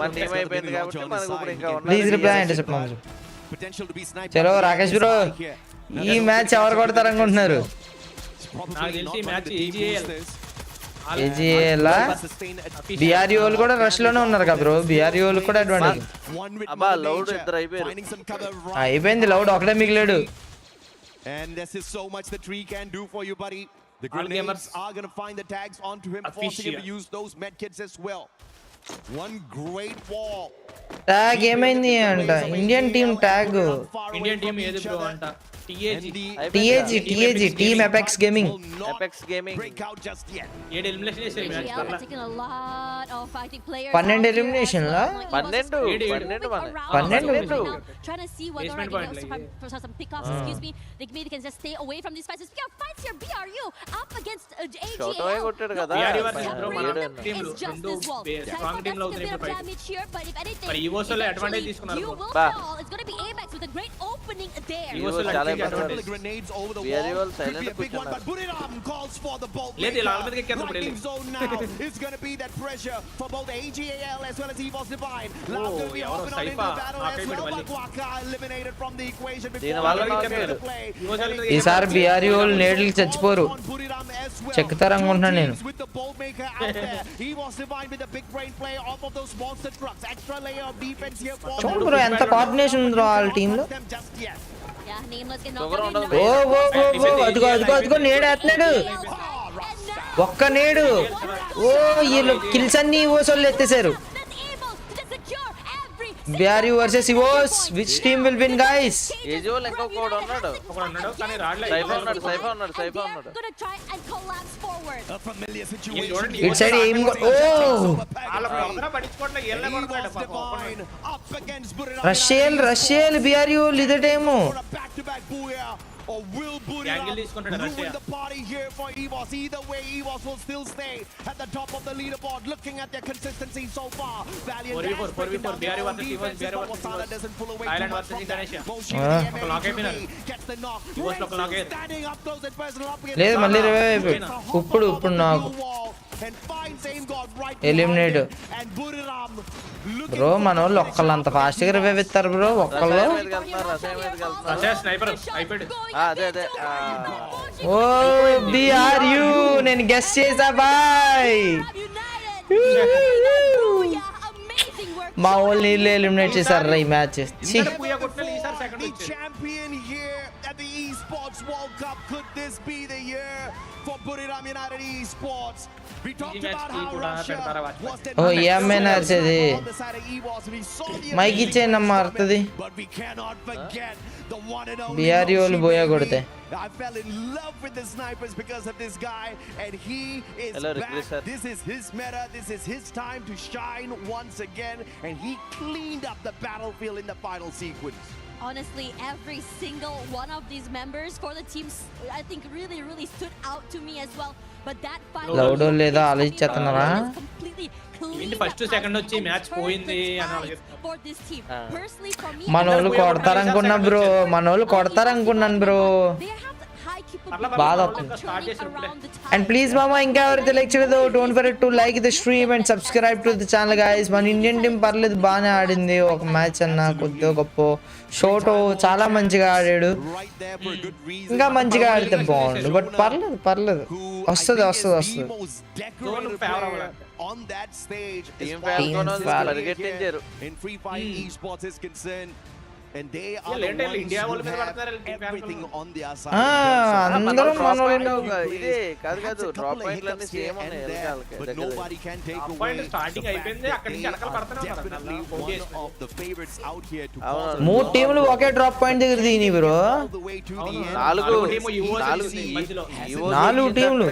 మన టీం అయిపోయింది కాబట్టి మనకు ఇప్పుడు ఇంకా ఉన్నారు చలో రాకేష్ బ్రో ఈ మ్యాచ్ ఎవరు కొడతారు అనుకుంటున్నారు బిఆర్ఈ వాళ్ళు కూడా రష్ లోనే ఉన్నారు కదా బ్రో బిఆర్ఈ వాళ్ళు కూడా అడ్వాంటేజ్ అయిపోయింది లౌడ్ ఒకటే మిగిలాడు The grenades are going to find the tags onto him, forcing him to use those medkits as well. One great wall. Tag ఏమైంది అంట ఇండియన్ టీం ట్యాగ్ ఏది బ్రో అంట TAG టీమ్ ఎపెక్స్ గేమింగ్ ఏడు elimination చేశారు match వల్ల 12 elimination law 12 trying to see whether I can for some pickoffs, excuse me, they maybe can just stay away from these fights. We got fights here. BRU up against AGL. BRU versus bro మన team లో రెండు strong team లో అవుతుంది fight మరి ఈవోసోలో advantage తీసుకున్నారు బా it's going to be Apex with a great opening there. ఈవోసోలో the grenades over the wall. Could be a big one, but Buriram calls for the bolt. Blinding zone now is going to be that pressure for both AGAL as well as EVOS Divine. Loud will be open on into battle as well, but Waka eliminated from the equation before the play. ఈసారి బిఆర్ఈ వాళ్ళు నేడ్లు చచ్చిపోరు చెక్కుతారు అనుకుంటున్నాను నేను with the bolt maker out there. EVOS Divine with a big brain play off of those monster trucks. Extra layer of defense here for చూడు bro ఎంత coordination ఉందో వాళ్ళ team లో అదిగో నేడేస్తున్నాడు ఒక్క నేడు ఓ వీళ్ళు కిల్స్ అన్ని ఓసోళ్ళు ఎత్తేసారు BRU versus EVOS which team will win guys AGL ఇంకా ఒకడు ఉన్నాడు కానీ రాడలే సైఫా ఉన్నాడు ఇట్ సైడ్ ఏం ఓ వాళ్ళ ప్రొగ్రామ్ పట్టించుకోవట్లే ఏళ్ళే కొడతాడు రష్యల్ బిఆర్యూ ఇదే time or will Buriram ruin the party here for EVOS? Either way, EVOS will still stay at the top of the leaderboard, looking at their consistency so far. Valiant doesn't pull away too much from that. Gets the knock. Standing up close and personal up against లేదు మళ్ళీ revive ఇప్పుడు నాకు and finds aim god right eliminate and Buriram bro మన వాళ్ళు ఒక్కళ్ళు అంత fast గా revive ఇస్తారు బ్రో ఒక్కళ్ళు స్నైపర్ అయిపోయాడు అదే ఓ బిఆర్యూ నేను గెస్ చేసా బాయ్ మా వాళ్ళు నీళ్ళు ఎలిమినేట్ చేశారు ఈ match the champion here at the Esports World Cup. Could this be the year for Buriram United Esports? We talked about how Russia was the Oh, yeah, man, on the side of EWOS. We saw the Mike ability ichena to martadi. summon, but we cannot forget the one and only BRE వాళ్ళు Moshi boya baby. కొడితే I fell in love with the snipers because of this guy, and he is Hello, back. Sir. This is his meta. This is his time to shine once again, and he cleaned up the battlefield in the final sequence. Honestly, every single one of these members for the teams, I think really stood out to me as well. But that final లౌడో లేదా ఆలోచించేస్తున్నారా completely ఏంటి first second వచ్చి match పోయింది అని అలాగే for this team. Personally, for me, మనోళ్ళు కొడతారనుకున్నా bro, మనోళ్ళు కొడతారనుకున్నాను బ్రో. బాధ అండ్ ప్లీజ్ మామా ఇంకా ఎవరైతే లైక్ చేయలేదో don't forget to like the stream and subscribe to the channel guys. మన ఇండియన్ టీం పర్లేదు, బాగానే ఆడింది ఒక మ్యాచ్ అన్న, కొద్దిగా గొప్ప. షోటో చాలా మంచిగా ఆడాడు, ఇంకా మంచిగా ఆడితే బాగుండు. బట్ పర్లేదు వస్తుంది. On that stage, Team Falcon in FreeFire Esports is concerned, and they are the ones India who వాళ్ళు మీద have పడతారు everything on their side. అందరూ మనోళ్ళు. ఇదే కాదు డ్రాప్ పాయింట్లన్నీ సేమ్ ఉన్నాయి but nobody can take away point starting అయిపోయింది, అక్కడి నుంచి వెనకాల పడతానే definitely one of the favorites out here to మూడు టీంలు ఒకే డ్రాప్ పాయింట్ దగ్గర దిగినాయి bro. all the way to the end. నాలుగు టీంలు.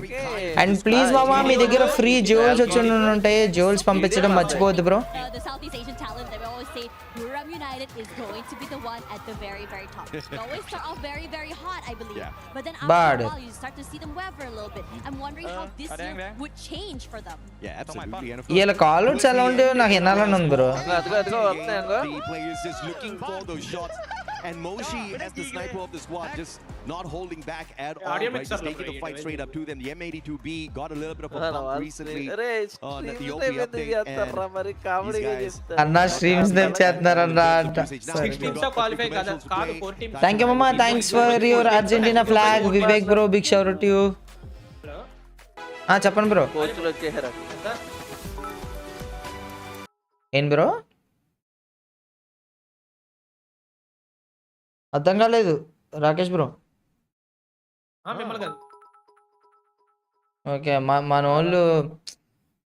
అండ్ ప్లీజ్ మామా మీ దగ్గర ఫ్రీ జ్యువెల్స్ వచ్చి ఉంటాయి, జ్యువెల్స్ పంపించడం మర్చిపోవద్దు bro. The Southeast Asian talent, they always say Buriram United is going to be the one at the very top. They always start off very hot, I believe. But then after a while, you start to see them waver a little bit. I'm wondering how this year would change for them. Yeah, absolutely. ఇలా కాల్అవుట్స్ ఎలా ఉంటాయో నాకు వినాలని ఉంది bro. The players just looking for those shots, and Moshi as the sniper of the squad just not holding back at all, right? Just taking the fight straight up to them. The M82B got a little bit of a bump recently on the OP update, and these guys అన్న streams name చేస్తున్నారన్నా అంట. Thank you మామా, thanks for your Argentina flag. Vivek bro, big shout out you. చెప్పండి bro. ఏం bro అర్థం కాలేదు Rakesh bro. Okay మన వాళ్ళు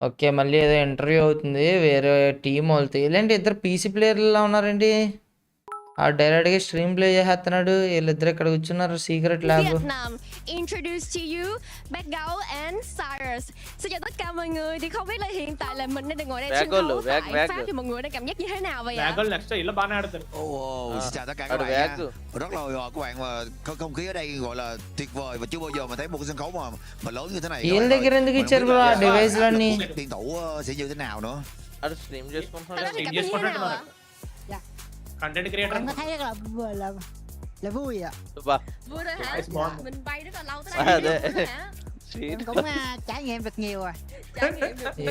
ఓకే మళ్ళీ ఏదో ఇంటర్వ్యూ అవుతుంది వేరే టీం వాళ్ళతో. ఇలాంటి ఇద్దరు పీసీ ప్లేయర్లా ఉన్నారండి. ఆ డైరెక్ట్గా స్ట్రీమ్ ప్లే చేస్తున్నాడు, వీళ్ళిద్దరు ఇక్కడ కూర్చున్నారు secret lab. Vietnam introduce to you Bagao and Cyrus. Xin chào tất cả mọi người. Thì không biết là hiện tại là mình đang ngồi đây trên khấu tại Pháp thì mọi người đang cảm giác như thế nào vậy ạ? Bagel next ఇలా బానే ఆడతారు. Xin chào tất cả các bạn nha. Rất là hồi hộp các bạn, mà không khí ở đây gọi là tuyệt vời và chưa bao giờ mà thấy một cái sân khấu mà lớn như thế này. వీళ్ళ దగ్గర ఎందుకు ఇచ్చారు bro ఆ device లన్నీ? Tiền thủ sẽ như thế nào nữa? అది stream చేసుకుంటున్నాడు. Content creator. Em có thấy rất là vui ạ. Vui rồi hả? Mình bay rất là lâu tới đây. Em cũng trải nghiệm được nhiều rồi.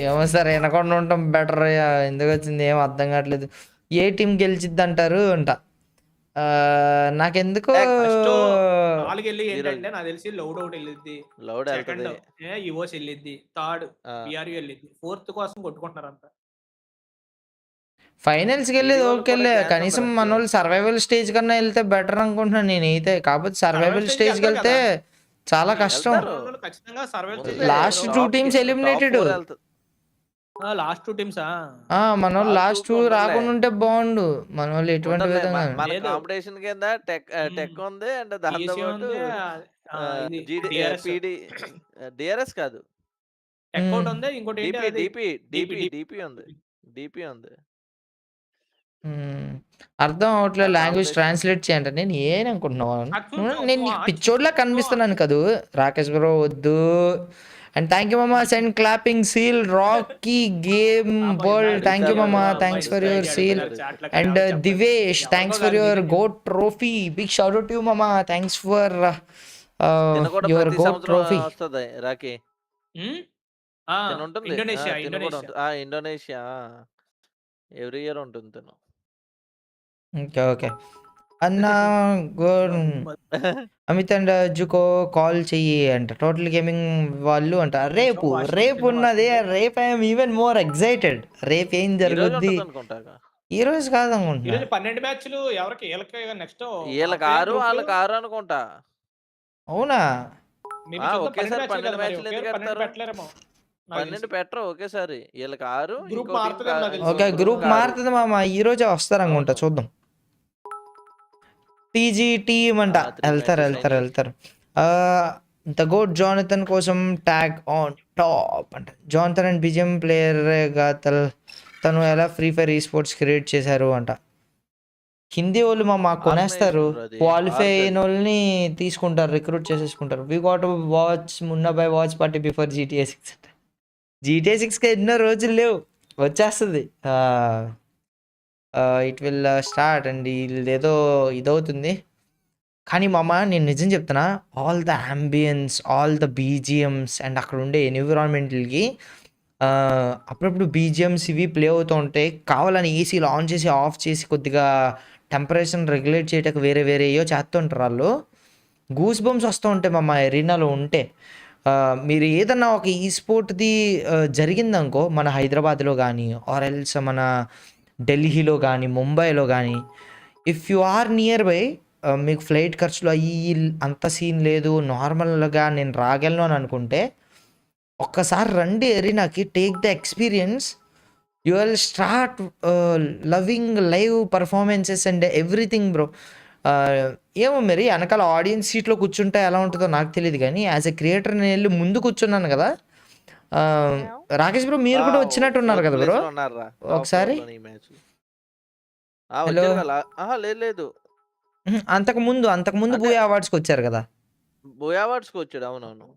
ఏమో sir వెనకుండా ఉండటం better. ఎందుకు వచ్చింది ఏం అర్థం కావట్లేదు. ఏ team గెలిచిద్ది అంటారు అంట. నాకెందుకో నాలుగు వెళ్ళి ఏంటంటే నాకు తెలిసి లౌడ్ అవుట్ వెళ్ళిద్ది, సెకండ్ యువోస్ వెళ్ళిద్ది, థర్డ్ బిఆర్యు వెళ్ళిద్ది, ఫోర్త్ కోసం కొట్టుకుంటున్నారంట. ఫైనల్స్కి వెళ్ళేది ఓకేలే, కనీసం మన వాళ్ళు సర్వైవల్ స్టేజ్ కన్నా వెళ్తే బెటర్ అనుకుంటున్నాను నేనైతే. కాకపోతే సర్వైవల్ స్టేజ్కి వెళ్తే చాలా కష్టం. Last 2 teams eliminated. Last 2 teams మన వాళ్ళు లాస్ట్ 2 రాకుండా ఉంటే బాగుండు. మన వాళ్ళు ఎటువంటి విధంగా కాంపిటీషన్ కింద టెక్ ఉంది అండ్ దాంతో డిఆర్ఎస్ కాదు, డిపి ఉంది. అర్థం అవట్లేదు, లాంగ్వేజ్ ట్రాన్స్లేట్ చేయండి. నేను ఏమనుకుంటున్నాను, నేను నీకు పిచ్చోడ్లా కనిపిస్తున్నాను కదా రాకేష్ బ్రో. వద్దు. అండ్ థ్యాంక్ యూ మామా, send clapping seal Rocky game world. Thank you మామా, thanks for your seal. And Divesh thanks for your goat trophy. Big shout out to you మామా, thanks for your goat trophy. Rocky Indonesia every year ఉంటుంది తను. Okay అన్న Amit and జుకో call చెయ్యి అంట. Total gaming వాళ్ళు అంట. రేపు ఉన్నది, రేపు ఐఎమ్ ఈవెన్ మోర్ ఎక్సైటెడ్. రేపు ఏం జరుగుద్ది ఈ రోజు కాదు అనుకుంటున్నా. ఈరోజు 12 మ్యాచ్లు ఎవరికి వీళ్ళకి నెక్స్ట్ వీళ్ళకి 6 వాళ్ళకి 6 అనుకుంటా. అవునా? ఒకేసారి 12 మ్యాచ్లు ఎందుకు పెడతారు? పెట్టలేరేమో. 12 పెట్టరు ఒకేసారి. వీళ్ళకి 6 గ్రూప్ మారుతుంది. ఓకే, గ్రూప్ మారుతుంది మామ. ఈ రోజే వస్తారు అనుకుంటా, చూద్దాం. టీజీ టీమ్ అంట, వెళ్తారు. ద గోట్ జానథన్ కోసం ట్యాగ్ ఆన్ టాప్ అంట. జానథన్ అండ్ బిజిఎం ప్లేయర్గా తను ఎలా ఫ్రీ ఫైర్ ఈ స్పోర్ట్స్ క్రియేట్ చేశారు అంట. హిందీ వాళ్ళు మాకు కొనేస్తారు, క్వాలిఫై అయిన వాళ్ళని తీసుకుంటారు, రిక్రూట్ చేసేసుకుంటారు. వీ గాట్ వాచ్ మున్నా బై వాచ్ పార్టీ బిఫోర్ GTA 6 అంట. GTA 6కి ఎన్నో రోజులు లేవు, వచ్చేస్తుంది. ఇట్ విల్ స్టార్ట్ అండ్ ఏదో ఇదవుతుంది. కానీ మామ నేను నిజం చెప్తున్నా, all the ambience, all the BGMs and అక్కడ ఉండే ఎన్విరాన్మెంటల్కి అప్పుడప్పుడు బీజిఎమ్స్ ఇవి ప్లే అవుతూ ఉంటాయి. కావాలని ఏసీలు ఆన్ చేసి ఆఫ్ చేసి కొద్దిగా టెంపరేచర్ రెగ్యులేట్ చేయడానికి వేరే ఏయో చేస్తుంటారు వాళ్ళు. గూస్ బంప్స్ వస్తూ ఉంటాయి మామ ఎరీనాలో ఉంటే. మీరు ఏదన్నా ఒక ఈ స్పోర్ట్ది జరిగిందనుకో మన హైదరాబాద్లో కానీ ఆర్ ఎల్స్ మన ఢిల్లీలో కానీ ముంబైలో కానీ, if you are nearby, మీకు ఫ్లైట్ ఖర్చులు అయ్యి అంత సీన్ లేదు, నార్మల్గా నేను రాగలను అని అనుకుంటే ఒక్కసారి రండి ఎరీనాకి, take the experience. You will start loving live performances and everything bro. ఏమో మరి వెనకాల ఆడియన్స్ సీట్లో కూర్చుంటే ఎలా ఉంటుందో నాకు తెలియదు, కానీ యాజ్ ఎ క్రియేటర్ నేను వెళ్ళి ముందు కూర్చున్నాను కదా. రాకేష్ బ్రో మీరు కూడా వచ్చినట్టున్నారు కదా బ్రో ఒకసారి. హలో, లేదు అంతకు ముందు బూయా అవార్డ్స్కి వచ్చారు కదా. బూయా అవార్డ్స్కి వచ్చాడు, అవునవును.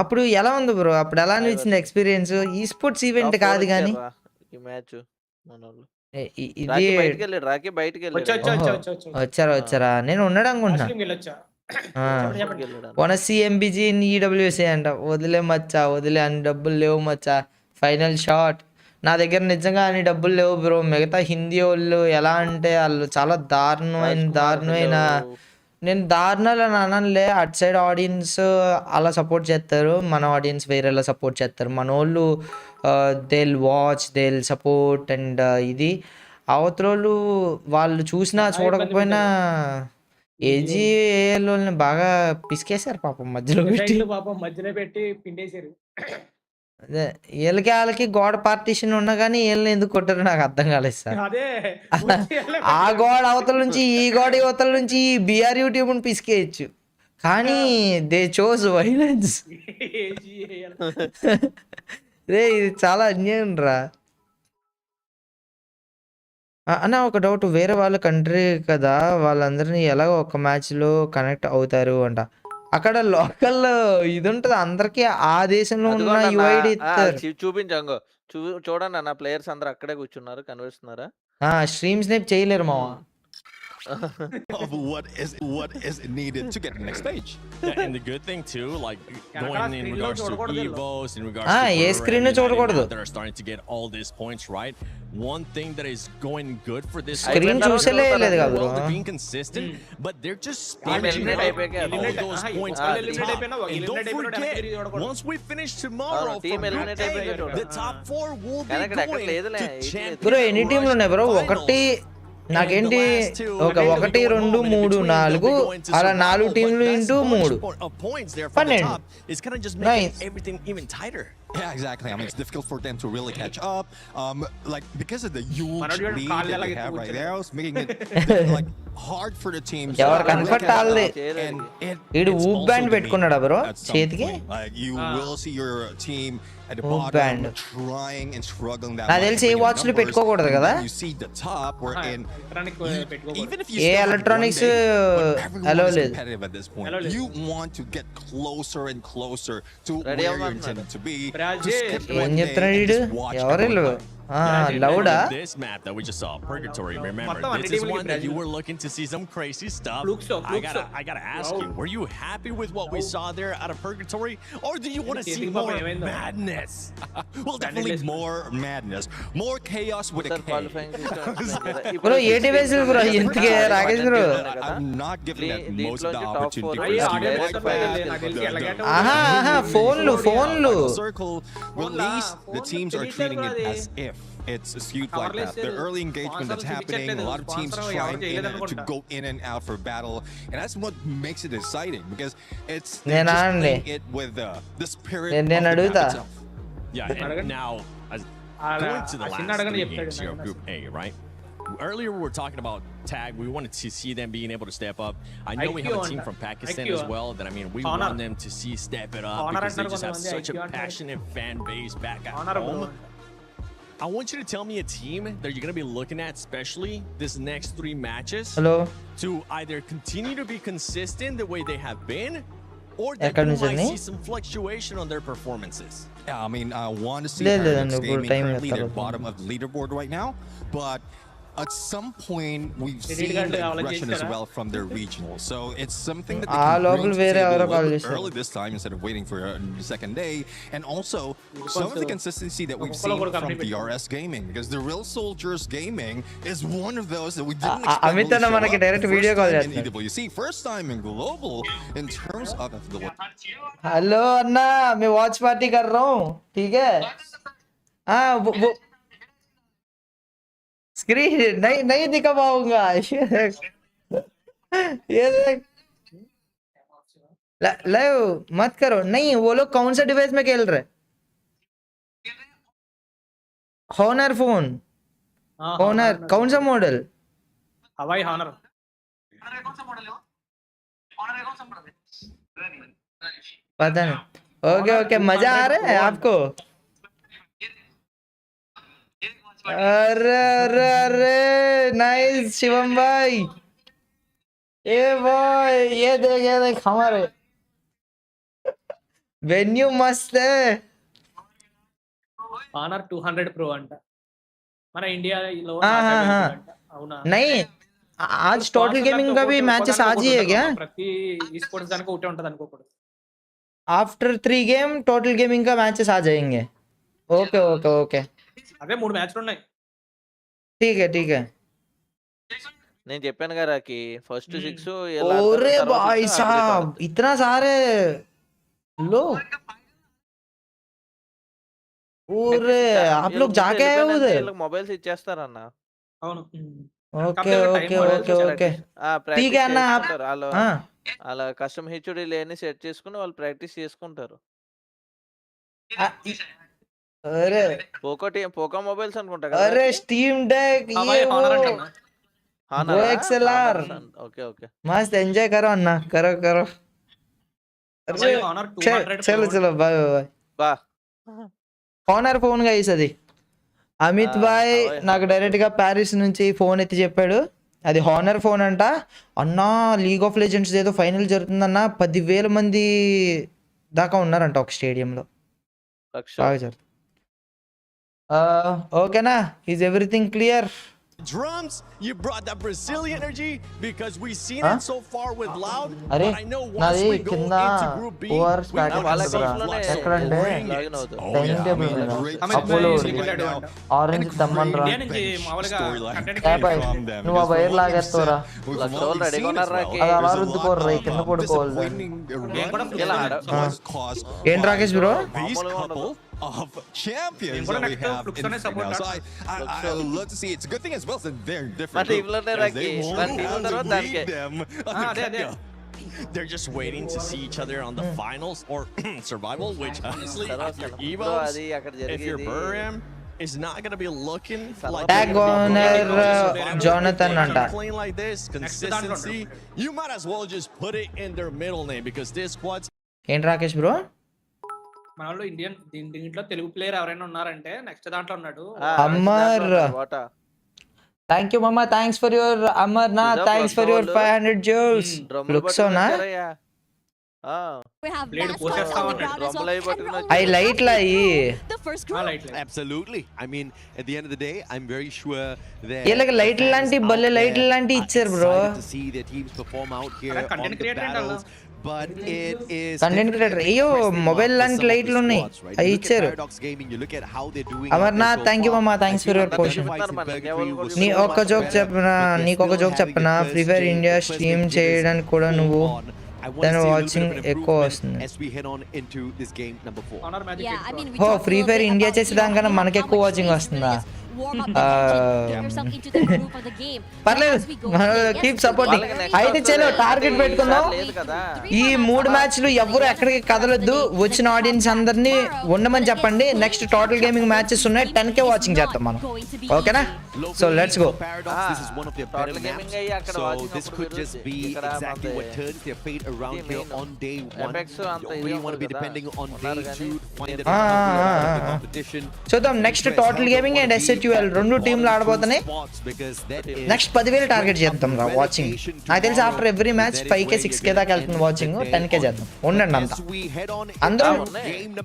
అప్పుడు ఎలా ఉంది బ్రో? అప్పుడు ఎలా అనిపించింది ఎక్స్పీరియన్స్? ఈ స్పోర్ట్స్ ఈవెంట్ కాదు కానీ ఈ మ్యాచ్ ఇది వచ్చారా? నేను ఉండడం అనుకుంటున్నా. CMBG EWC అంట. వదిలే మచ్చా, వదిలే, అని డబ్బులు లేవు మచ్చా. Final shot. నా దగ్గర నిజంగా అని డబ్బులు లేవు బ్రో. మిగతా హిందీ వాళ్ళు ఎలా అంటే వాళ్ళు చాలా దారుణమైన నేను దారుణాలు అని అనలే. అటు సైడ్ ఆడియన్స్ అలా సపోర్ట్ చేస్తారు, మన ఆడియన్స్ వేరేలా సపోర్ట్ చేస్తారు. మన వాళ్ళు they'll watch, they'll support and ఇది అవతలోళ్ళు వాళ్ళు చూసినా చూడకపోయినా ఏజీఏఎల్ వాళ్ళని బాగా పిసికేశారు పాపం మధ్యలో పెట్టి పిండేశారు. అదే వాళ్ళకి గోడ పార్టీషన్ ఉన్నా కానీ వీళ్ళని ఎందుకు కొట్టారు నాకు అర్థం కాలేదు సార్. ఆ గోడ అవతల నుంచి ఈ గోడ యువతల నుంచి ఈ బిఆర్ యూట్యూబ్ని పిసికేయచ్చు, కానీ దే చోజ్ వైలెన్స్. రే ఇది చాలా అన్యాయం రా అన్న. ఒక డౌట్, వేరే వాళ్ళ కంట్రీ కదా, వాళ్ళందరినీ ఎలా ఒక మ్యాచ్లో కనెక్ట్ అవుతారు అంట. అక్కడ లోకల్ ఇది ఉంటుంది అందరికి, ఆ దేశంలో ఉన్న యుఐడి చూపించంగో. చూడండి అన్న, ప్లేయర్స్ అందరూ అక్కడే కూర్చున్నారు, కనిపిస్తున్నారా? స్ట్రీమ్ స్నేప్ చేయలేరు మావా. Of what is needed to get to the next stage. Yeah, and the good thing too, like going in regards to Evos, in regards to screen చూడకూడదు. They're starting to get all these points right. One thing that is going good for this screen చూసేలేదు కదా bro. They're being consistent, but they're just sponging all those points at the top. And don't forget, once we finish tomorrow from Group A, the top 4 will be going to champion. Bro ఎన్ని టీంలు ఉన్నాయి bro? ఒకటి నాకేంటి ఒక 1 2 3 4 అలా 4 టీంలు into 3 12. Yeah, exactly. I mean, it's difficult for them to really catch up. Like because of the huge lead that they have right now, it's making it like hard for the teams. ఎవర్ కన్ఫర్ట్ ఆల్ది ఇడు Whoop band పెట్టుకున్నాడా bro చేతికి? Like you will see your team at the bottom trying and struggling that. నా తెలిసి ఏ watch లు పెట్టుకోకూడదు కదా. You see the top where in even if you ఏ ఎలక్ట్రానిక్స్ అలో లేదు. At this point, you want to get closer and closer to where you're intended to be. ఏం చెప్తున్నాడు ఎవరు లౌడా? This map that we just saw, Purgatory, remember, this is one that you were looking to see some crazy stuff. I gotta ask you, were you happy with what we saw there out of Purgatory, or do you want to see more madness? Well, definitely more madness, more chaos with a K. Bro, A device bro ఇంతకే Rakesh bro? I'm not giving that most of the opportunity. ఫోన్లు Circle, well, at least the teams are treating it as if it's skewed like that. The early engagement that's happening, a lot of teams trying to go in and out for battle, and that's what makes it exciting because it's they're just playing it with the spirit of the map itself. Yeah, and now going to the last 3 games here of Group A, right? Earlier we were talking about tag. We wanted to see them being able to step up. I know we have a team from Pakistan as well that we want them to see step it up because they just have such a passionate fan base back at home. I want you to tell me a team that you're going to be looking at, especially this next 3 matches, to either continue to be consistent the way they have been, or that you might see some fluctuation on their performances. Yeah, I mean, I want to see Paradox Gaming currently at the bottom of the leaderboard right now, but at some point we've seen aggression as well from their regional, so it's something that they can bring to the table a little bit early this time instead of waiting for the second day. And also some of the consistency that we've seen from DRS Gaming, because the Real Soldiers Gaming is one of those that we didn't expect really show up. First time in EWC, first time in global in terms of the hello अन्ना, मैं watch party कर रहा हूँ, ठीक है? हाँ वो screen नहीं दिखा पाऊंगा। ये देख, लाइव मत करो। नहीं, वो लोग कौन सा डिवाइस में खेल रहे? हॉनर फोन, हॉनर कौन सा मॉडल? हवाई हॉनर। पता नहीं। ओके, मजा आ रहा है आपको? अरे नाइस शिवम भाई। ये भाई ये देख हमारे वेन्यू मस्त है। ऑनर 200 प्रो अंट మన ఇండియాలో नहीं, आज टोटल गेमिंग का भी मैचेस आज ही है क्या? ప్రతి ఈస్పోర్ట్స్ దానికి ఒకటే ఉంటది అనుకోకూడదు। आफ्टर 3 गेम टोटल गेमिंग का मैचेस आ जाएंगे। ओके అదే 3 మ్యాచ్లు ఉన్నాయి। ठीक है నేను చెప్పాను కదా कि फर्स्ट 6 ओरे भाई साहब इतना सारे लो। ओरे आप लोग जाके आए उधर? మొబైల్స్ ఇచ్చేస్తారన్న। అవును। ఓకే ठीक है అన్న। అలా కస్టమ్ హెచ్డి లేని సెట్ చేసుకుని వాళ్ళు ప్రాక్టీస్ చేసుకుంటారు। अरे पोको मोबाइल्स అనుకుంటా కదా। अरे स्टीम डेक ये वो XLR। ओके मस्त एंजॉय करो अन्ना, करो। चलो बाय హానర్ ఫోన్ గైస్ అది। అమిత్ భాయ్ నాకు డైరెక్ట్ గా ప్యారిస్ నుంచి ఫోన్ ఎత్తి చెప్పాడు, అది హానర్ ఫోన్ అంట అన్నా। లీగ్ ఆఫ్ లెజెండ్స్ ఏదో ఫైనల్ జరుగుతుందన్న, 10,000 మంది దాకా ఉన్నారంట ఒక స్టేడియంలో। బాగా జరుగుతుంది। ఓకేనా? Is everything clear? Drums, you brought that Brazilian energy because we've seen it so far with Loud. But I know once we go into Group B, orange తమ్మన్రా నువ్వు ఆ వైర్ లాగేస్తావురా, అది అలా రుద్దుకోర్రా, కింద పడుకోవాలి। ఏంటి Rakesh bro? of champions that we have in now. So I love to see it. It's a good thing as well. It's a very different group. They're just waiting to see each other on the finals or survival, which honestly, if you're Evos, if you're Buram, is not going to be looking like tag owner Jonathan anta playing like this. Consistency, you might as well just put it in their middle name because this squad's ఏంటి Rakesh bro? మనలో Indian దీంట్లో Telugu player ఎవరైనా ఉన్నారంటే next దాంట్లో ఉన్నాడు Amar. Thank you మామా, thanks for your Amar నా, thanks for your 500 joules. Looks so నా ఐ లైట్ లై absolutely. I mean, at the end of the day, I'm very sure that ఇలాగ లైట్ లాంటి బల్లే లైట్ లాంటి ఇచ్చారు bro. to see their teams perform out here on the battles. But it is content creator అయ్యో mobile లాంటి లైట్లు ఉన్నాయి అవి ఇచ్చారు। అమర్నాథ్ థ్యాంక్ యూ మామా, థ్యాంక్స్ ఫర్ యువర్ పోషన్। నీకు ఒక జోక్ చెప్పనా? ఫ్రీ ఫైర్ ఇండియా స్ట్రీమ్ చేయడానికి కూడా నువ్వు దాని వాచింగ్ ఎక్కువ వస్తుంది। ఫ్రీ ఫైర్ ఇండియా చేసేదానికన్నా మనకి ఎక్కువ వాచింగ్ వస్తుందా? warm up the engine, get yourself into the groove of the game. పర్లేదు కీప్ సపోర్టింగ్. అయితే చలో టార్గెట్ పెట్టుకుందాం. ఈ 3 మ్యాచ్లు ఎవరు ఎక్కడికి కదలొద్దు, వచ్చిన ఆడియన్స్ అందరినీ ఉండమని చెప్పండి. నెక్స్ట్ టోటల్ గేమింగ్ మ్యాచెస్ ఉన్నాయి, 10K వాచింగ్ చేద్దాం మనం, ఓకేనా? So let's go. This is one of their better maps, so this could just be exactly what turns their fate around here on day 1. You really want to be depending on day 2 to find the competition. చూద్దాం. Next total gaming and SHUL రెండు టీంలు ఆడబోతున్నాయి. Next 10,000 target చేద్దాం రా watching. నాకు తెలిసి after every match 5K 6K దాకా వెళ్తుంది watching. 10K చేద్దాం, ఉండండి అంతా. అందరూ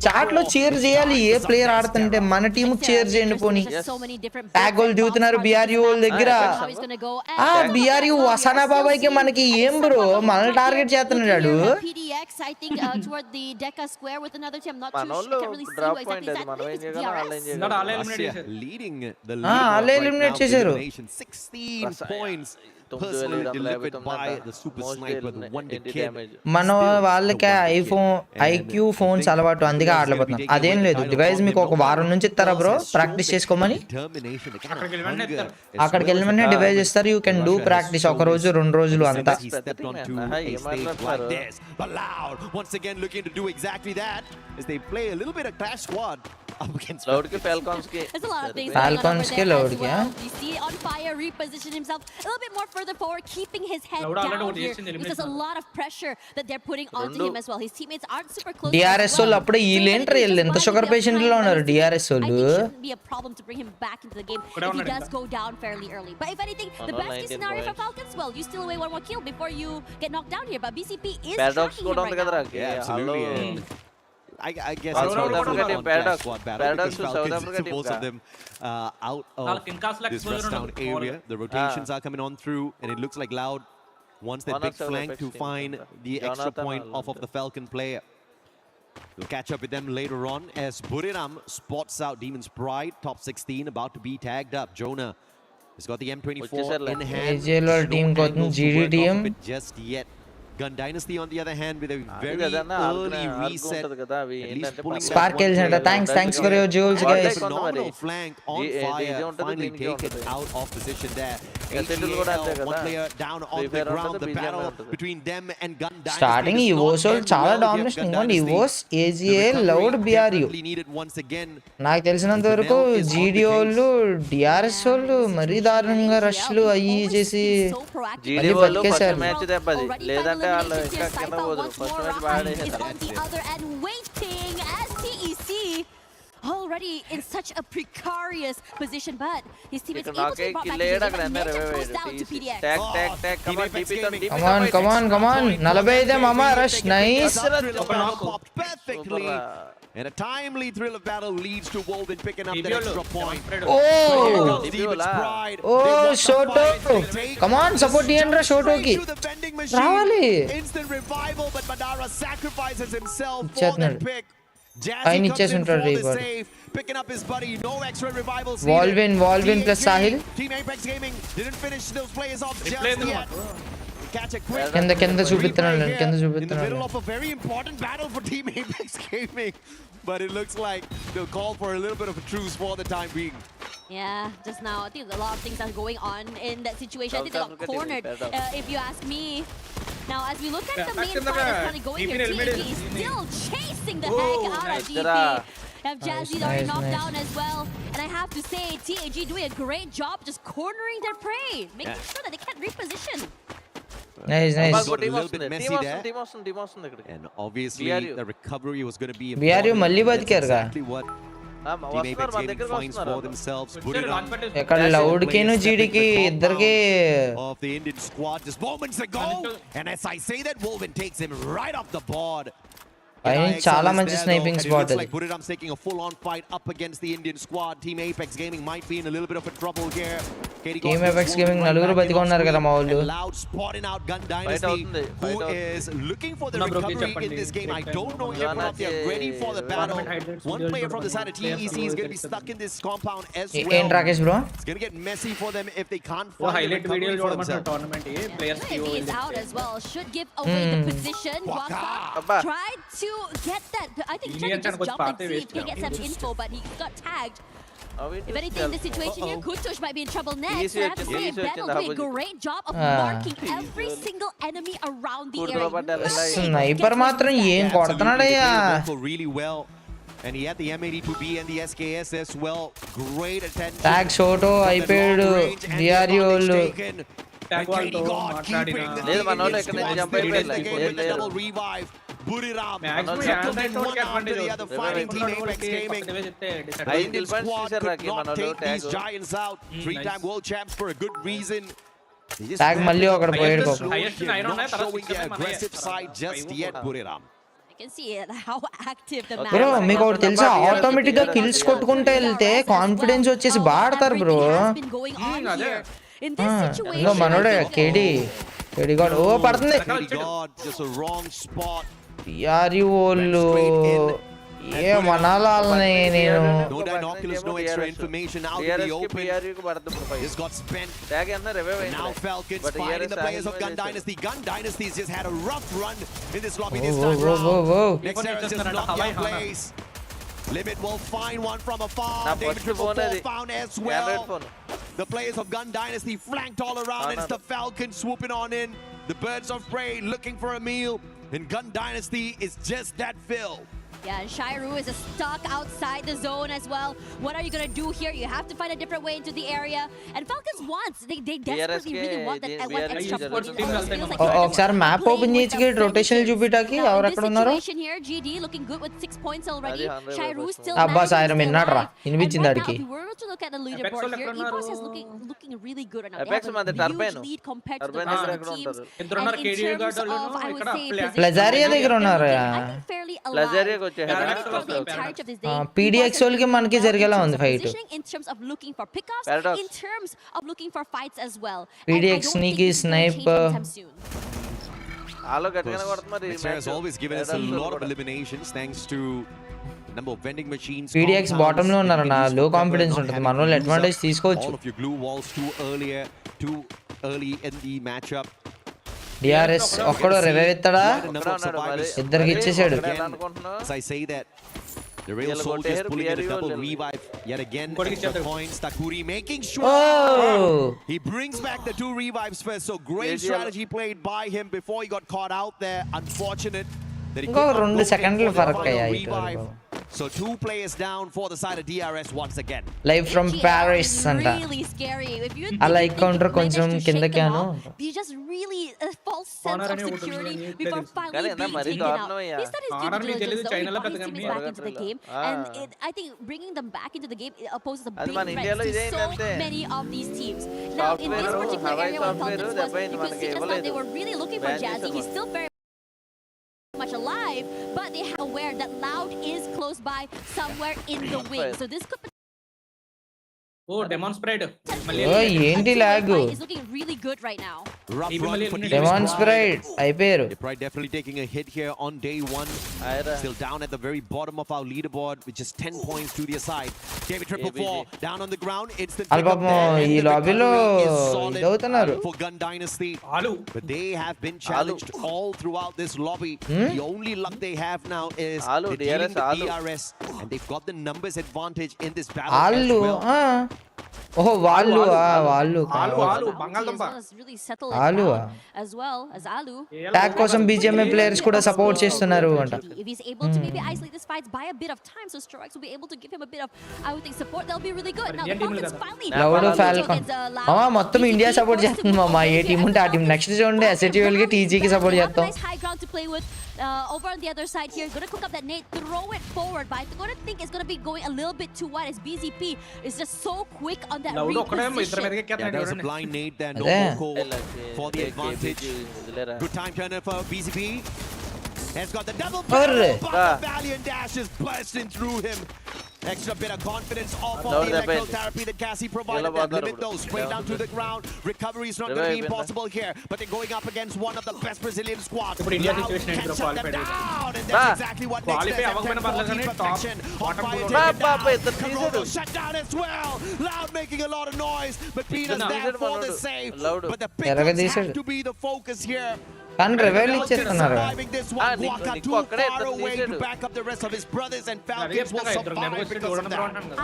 చాట్ లో చీర్ చేయాలి. ఏ ప్లేయర్ ఆడుతుంటే మన టీం చీర్ చేయండి. పోనీ ట్యాగ్ వాళ్ళు దిగుతున్నారు BRU వాళ్ళ దగ్గర. BRU వసానా బాబాయ్ కి మనకి ఏం బ్రో, మనల్ని టార్గెట్ చేస్తున్నాడు. ఎలిమినేట్ చేశారు. 16 points personally delivered by the super sniper, the wonder kid. మన వాళ్ళకి IQ ఫోన్స్ అలవాటు, అందుకే ఆడలేకపోతున్నాం. అదేం లేదు, డివైస్ మీకు ఒక వారం నుంచి ఇస్తారా బ్రో ప్రాక్టీస్ చేసుకోమని. అక్కడికి వెళ్ళిన డివైస్ ఇస్తారు. యూ కెన్ డూ ప్రాక్టీస్ 1 రోజు 2 రోజులు అంతా. Once again looking to do exactly that as they play a little bit of clash squad up against Loud ki Falcons ki. There's a lot of things Falcons ke Loud ki. You see on fire reposition himself a little bit more further forward, keeping his head down here. There's a lot of pressure that they're putting onto him as well. His teammates aren't super close. DRS వాళ్ళు అప్పుడే వీళ్ళేంట్రా, వీళ్ళు ఎంత sugar patient లో ఉన్నారు DRS వాళ్ళు. I think it shouldn't be a problem to bring him back into the game if he does go down fairly early. But if anything, the best case scenario for Falcons, well, you steal away 1 more kill before you get knocked down here. But BCP is tracking him right now. Yeah, absolutely. I guess South it's one of Africa the team, on Paradox. squad battle Paradox because to South Falcons Africa team both of ka. them out of this rest down area. The rotations are coming on through, and it looks like Loud wants that big flank to find the extra point off of the Falcon player. We'll catch up with them later on as Buriram spots out Demon's Pride, top 16, about to be tagged up. Jonah has got the M24 in hand. AJL team got GD team just yet. Gun Dynasty on the other hand with a very early reset. Spark Center. Thanks for your jewels guys. Phenomenal flank on fire. Finally taken out of position there. One player down on the ground. The battle between them and Gun Dynasty. Starting EVOs చాలా domination ఉంది. EVOs AJL Loud BRU. నాకు తెలిసినంత వరకు GD వాళ్ళు DRS వాళ్ళు మరీ దారుణంగా రష్లు అయ్యి చేసి GD వాళ్ళు ఫస్ట్ మ్యాచ్ దెబ్బది లేదంటే వాళ్ళు ఇంకా కింద పోదురు. ఫస్ట్ మ్యాచ్ బాడేసారు. On the other end waiting as TEC already in such a precarious position, but his teammates able to brought back the Nature goes down to PDX. Tag come on DP come on 45 mama rush nice. Perfectly. And a timely thrill of battle leads to Wolven picking up that extra point. Oh Shoto, come on support Diandra Shoto ki ravali. Instant revival, but Madara sacrifices himself for that pick. Jazzy comes in for the save, picking up his buddy. No extra revivals. Wolven plus Sahil. Team Apex Gaming didn't finish those players off just yet. Catch a quick. కింద చూపిస్తున్నాను. In the middle of a very important battle for Team Apex Gaming, but it looks like they'll call for a little bit of a truce for the time being. Yeah, just now I think a lot of things are going on in that situation. I think they got cornered, if you ask me. Now, as we look at the main fight that's kind of going here, TEG is still chasing the heck out of DP. Have Jazzy already knocked down as well. And I have to say, TEG doing a great job just cornering their prey, making sure that they can't reposition. Nice. Got a little bit messy there. And obviously the recovery was going to be BRU Malli బతికారుగా. exactly what Team Apex Gaming finds for themselves. ఎక్కడ loud కేను జీడికి ఇద్దరికి of the Indian squad just moments ago, and as I say that, Wolven takes him right off the board. చాలా మంచి sniping spot అది. Buriram's taking a full on fight up against the Indian squad. Team Apex Gaming might be in a little bit of a trouble here. Team Apex Gaming నలుగురు బతిగా ఉన్నారు కదా మా వాళ్ళు. Loud spotting out Gun Dynasty, who is looking for the recovery in this game. I don't know if they are ready for the battle. One player from the side of TEC is going to be stuck in this compound as well. ఏంటి Rakesh bro? It's going to get messy for them if they can't find the recovery for themselves. Tournament is out as well. Should give away the position. Waka tried to get that. I think he tried to just jump and see if he gets some info, but he got tagged. If anything, in this situation here, Kutush might be in trouble next. I have to say, Ben will do a great job of marking every single enemy around the area. Sniper matram em kodutunadayya. Really well. And he had the M82B and the SKS as well. Great attention. Tag photo అయిపోయాడు DRU వాళ్ళు. Tag వాళ్ళతో మాట్లాడినా లేదు మనోళ్ళు ఎక్కడ నుంచి jump అయిపోయారు Double revive. Buriram. These giants out. 3-time world champs for a good reason. Tag మళ్ళీ ఒకడు పోయాడు పాపం. Showing the aggressive side just yet, Buriram. I can see it, how active the match. Bro మీకు ఒకటి తెలుసా automatic గా kills కొట్టుకుంటూ వెళ్తే కాన్ఫిడెన్స్ వచ్చేసి బాడతారు బ్రో. In this situation, ఇంకో మనోడే కేడి గాడ్ ఓ పడుతుంది. Just a wrong spot. DRU వాళ్ళు ఏమనాలని నేను No binoculars, no extra information out in the open. This got spent. Now Falcons fighting the players of Gun Dynasty. Gun Dynasty's just had a rough run in this lobby this time round. Next era just not their place. Limit will find one from afar. David Triple found as well. The players of Gun Dynasty flanked all around. It's the Falcons swooping on in. The birds of prey looking for a meal. And Gun Dynasty is just that fill. Yeah, and Shairu is stuck outside the zone as well. What are you going to do here? You have to find a different way into the area. And Falcons wants, they desperately really want that one extra point. ఒకసారి map open చేసి rotation చూపిటాకి ఎవరు ఎక్కడ ఉన్నారు? Situation here, GD looking good with 6 points already. Shairu still అబ్బా సాయిరం విన్నాడ్రా వినిపించింది ఆడికి. If we were to look at the leaderboard here, EPOS is looking really good right now. Apex man They have a huge lead compared to the rest of the teams. And in terms of, I would say, ప్లజారియా దగ్గర ఉన్నారు. fairly alive. PDX వాళ్ళకి మనకి జరిగేలా ఉంది fight. In terms of looking for pickups, in terms of looking for fights as well. PDX sneaky sniper. Alo gattana kodutunnadu. This has always given us a lot of eliminations thanks to number of vending machines. PDX bottom లో ఉన్నారు నా లో confidence ఉంటుంది మన వాళ్ళు advantage తీసుకోవచ్చు. All of your glue walls too early in the matchup. DRS ఒక్కడో revive ఎత్తాడా ఇద్దరికి ఇచ్చేసాడు. As I say that the real soldiers pulling in a double revive yet again. The points Takuri making sure he brings back the 2 revives first. So great strategy played by him before he got caught out there. Unfortunate that he ఇంకో 2 సెకండ్లు ఫరక్ అయ్యాయి. So 2 players down for the side of DRS once again. Live from Paris అంట. Really scary. If you అలా counter కొంచెం కిందకి అను. You just really a false sense of security before finally being taken out. He said his due diligence though. He brought his teammates back into the game, and I think bringing them back into the game poses a big threat to so many of these teams. Now in this particular area where Falcons was, you could see just that they were really looking for Jazzy. He's still very much alive, but they are aware that Loud is close by somewhere in the wing. So this could demonstrate. ఏంటి log? Is looking really good right now. Demonstrate అయిపోయారు. Pride definitely taking a hit here on day 1. Still down at the very bottom of our leaderboard with just 10 points to their side. David 444 down on the ground. Instant pick up there. ఈ లాబీలో ఇదవుతున్నారు. For Gun Dynasty. But they have been challenged all throughout this lobby. The only luck they have now is dealing with DRS, and they've got the numbers advantage in this battle as well. ఓహో వాళ్ళు ఆలు as well as Alu. Tag కోసం BGMI players కూడా support చేస్తున్నారు అంట. If he's able to maybe isolate this fight by a bit of time, so Strikes will be able to give him a bit of, I would think, support. That'll be really good. Now the Falcons finally loud Falcon మొత్తం India support చేస్తుంది మామ. ఏ team ఉంటే ఆ team next చూడండి SAT వాళ్ళకి TG కి support చేస్తాం. Nice high ground to play with. Over on the other side here, gonna cook up that nade, throw it forward, but I'm gonna think it's gonna be going a little bit too wide as BZP is just so quick on that reposition. Yeah, there's a blind nade there, no more for the advantage. Good time turner for BZP. Has got the double barrel, but the Valiant dash is bursting through him. Extra bit of confidence off of the electrical therapy that Cassie provided them. Limit those straight down to the ground. Recovery is not going to be impossible here, but they're going up against one of the best Brazilian squads. Now can shut them down, and that's exactly what makes them protection. On fire, Corona shut down as well. Loud making a lot of noise, but Peter's there for the save. But the pickups have to be the focus here. కానీ revive ఇచ్చేస్తున్నారు.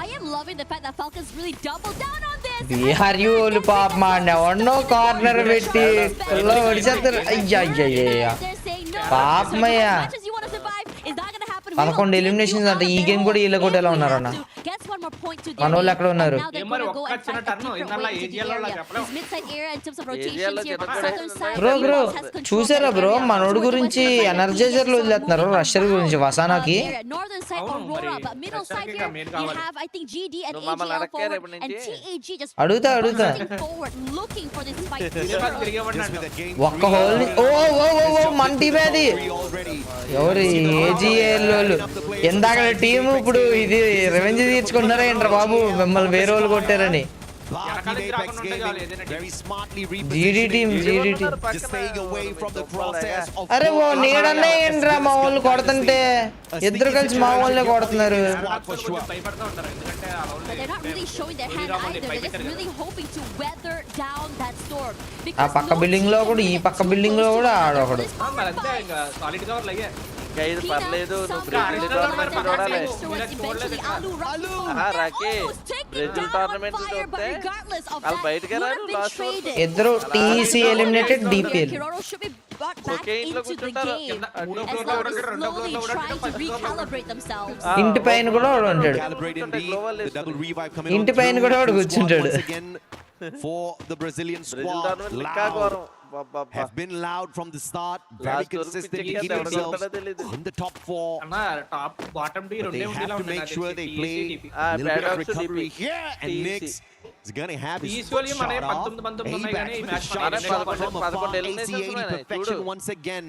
I am loving the fact that Falcons really double down on this. Bihari వాళ్ళు పాప ఎవరినో corner పెట్టి పిల్లలు ఒడిచేస్తారు. అయ్యయ్యయ్య పాపమయ్యా. 11 eliminations అంటే ఈ game కూడా వీళ్ళ కూడా ఎలా ఉన్నారన్న. మన వాళ్ళు ఎక్కడ ఉన్నారు? బ్రో చూసారా బ్రో మనోడి గురించి ఎనర్జైజర్లు వదిలేస్తున్నారు రష్యర్ గురించి వసానాకి. అడుగుతా ఒక్క హోల్ మన టీమే అది ఎవరు ఏజీఏల్ వాళ్ళు ఎందాక టీం ఇప్పుడు ఇది రెవెంజ్ తీర్చుకుంటారా ఏంట్రా బాబు మిమ్మల్ని వేరే వాళ్ళు కొట్టారని. అరే ఓ నీడన్నే ఏంట్రా మా వాళ్ళు కొడుతుంటే ఇద్దరు కలిసి మా వాళ్ళనే కొడుతున్నారు. ఆ పక్క బిల్డింగ్ లో కూడా ఈ పక్క బిల్డింగ్ లో కూడా ఆడొకడు. ఇది పర్లేదు నువ్వు బ్రెజిల్ టోర్నమెంట్ చూడాలి. రాకే బ్రెజిల్ టోర్నమెంట్ చూస్తే వాళ్ళు బయటకే రారు. ఇద్దరు టీసీ ఎలిమినేటెడ్ డిపిఎల్ ఇంటి పైన కూడా వాడు ఉంటాడు. ఇంటి పైన కూడా వాడు కూర్చుంటాడు. For the Brazilian squad, have been loud from the start, very consistent, keep themselves in the top 4. Top bottom D they have to make sure they play a little bit of recovery here, and Nix is gonna have his shot off. Perfection once again.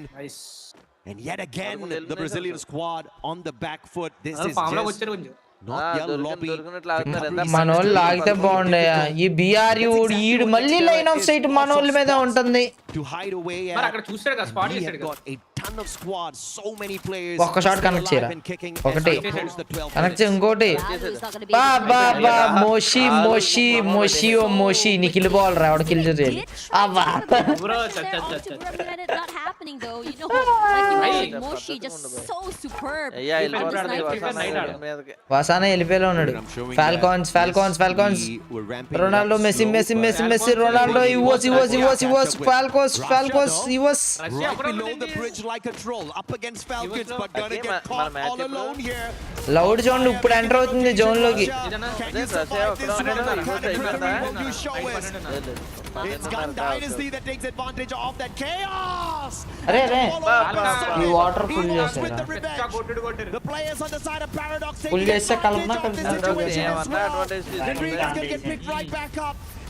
And yet again, the Brazilian squad on the back foot. This is just మనోళ్ళు లాగితే బాగుండయా. ఈ బీఆర్యూ ఈడు మళ్ళీ line of sight మనోళ్ళ మీద ఉంటుంది. ఒక్క shot connect చేయరా ఒకటి కనెక్ట్ చేయ ఇంకోటి మోషి మోషి మోషి ఓ మోషి నీ కిల్ పోవాలరా ఎవడ కిల్ చేయాలి. అవ్వా వసానా వెళ్ళిపోయేలా ఉన్నాడు. Falcons Falcons Falcons Ronaldo Messi Messi Messi Messi Ronaldo EVOS EVOS EVOS EVOS Falcons Falcons EVOS Loud zone ఇప్పుడు ఎంటర్ అవుతుంది జోన్ లోకి. అరే అరే ఈ వాటర్ ఫుల్ చేసారా ఫుల్ చేస్తే కలపనా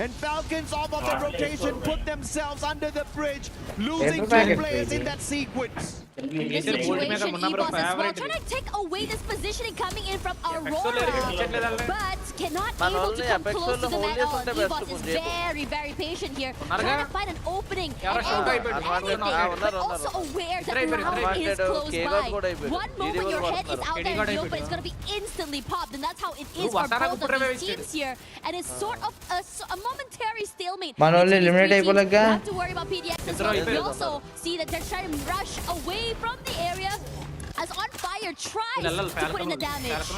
And Falcons off of the rotation put themselves under the bridge, losing 2 players in that sequence. This situation, E-Boss as well, trying to take away this positioning coming in from Aurora, but cannot able to come close to the net. E-Boss is very, very patient here, trying to find an opening, anything, but also aware that round is close by. One moment your head is out there in the open, it's going to be instantly popped, and that's how it is for both of these teams here, and it's sort of a momentary stalemate. మనోళ్ళు eliminate అయిపోలేక have to worry about PDX as well. We also see that they're trying to rush away from the area as On Fire tries to put in the damage.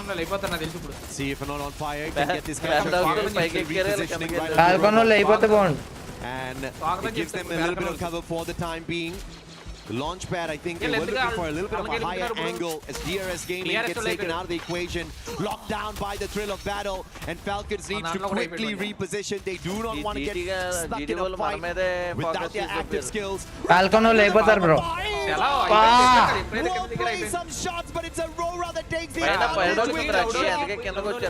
See if not On Fire can get this guy Falcon వాళ్ళు అయిపోతే బాగుంది. and it gives them a little bit of cover for the time being. The launch pad, I think they were looking for a little bit of a higher angle as DRS Gaming gets taken out of the equation, locked down by the thrill of battle, and Falcons needs to quickly reposition. They do not want to get stuck in a fight without their active skills. Falcon వాళ్ళు అయిపోతారు bro. Will play some shots, but it's Aurora that takes the advantage.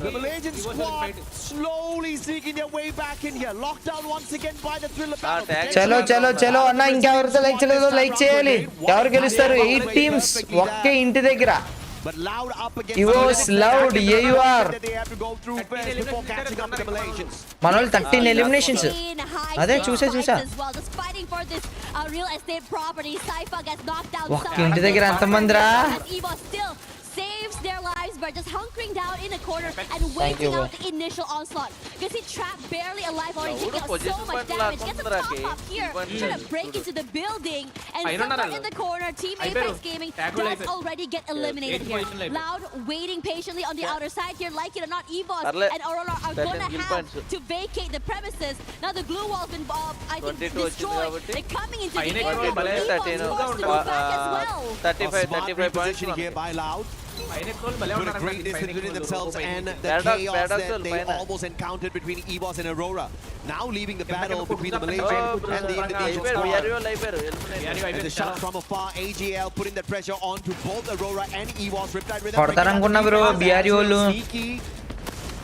The Malaysian squad slowly sneaking their way back in here, locked down once again by the thrill of battle. చలో చలో చలో అన్న ఇంకెవరితో like చేయలేదో like చేయాలి. ఎవరు గెలుస్తారు? 8 teams ఒకే ఇంటి దగ్గర. ఇవోస్ లౌడ్ ఏయుఆర్ మనోళ్ళు 13 ఎలిమినేషన్స్ అదే చూసా ఒక్క ఇంటి దగ్గర ఎంతమంది రా. saves their lives but just hunkering down in a corner and waiting out the initial onslaught. You can see Trap barely alive already, taking out so much damage. Gets a top up here, trying to break into the building, and someone in the corner, Team Apex Gaming does already get eliminated here. Loud waiting patiently on the outer side here, like it or not, EVOS and Aurora are gonna have to vacate the premises. Now the glue wall's been, I think, destroyed. They're coming into the area. EVOS wants to go back as well. 35 points here by Loud. Put a great distance between themselves and the chaos that they almost encountered between EVOS and Aurora. Now leaving the battle between the Malaysian and the Indonesian squad. And the shot from afar, AGL putting the pressure on to both Aurora and EVOS. Riptide Rhythm sneaky.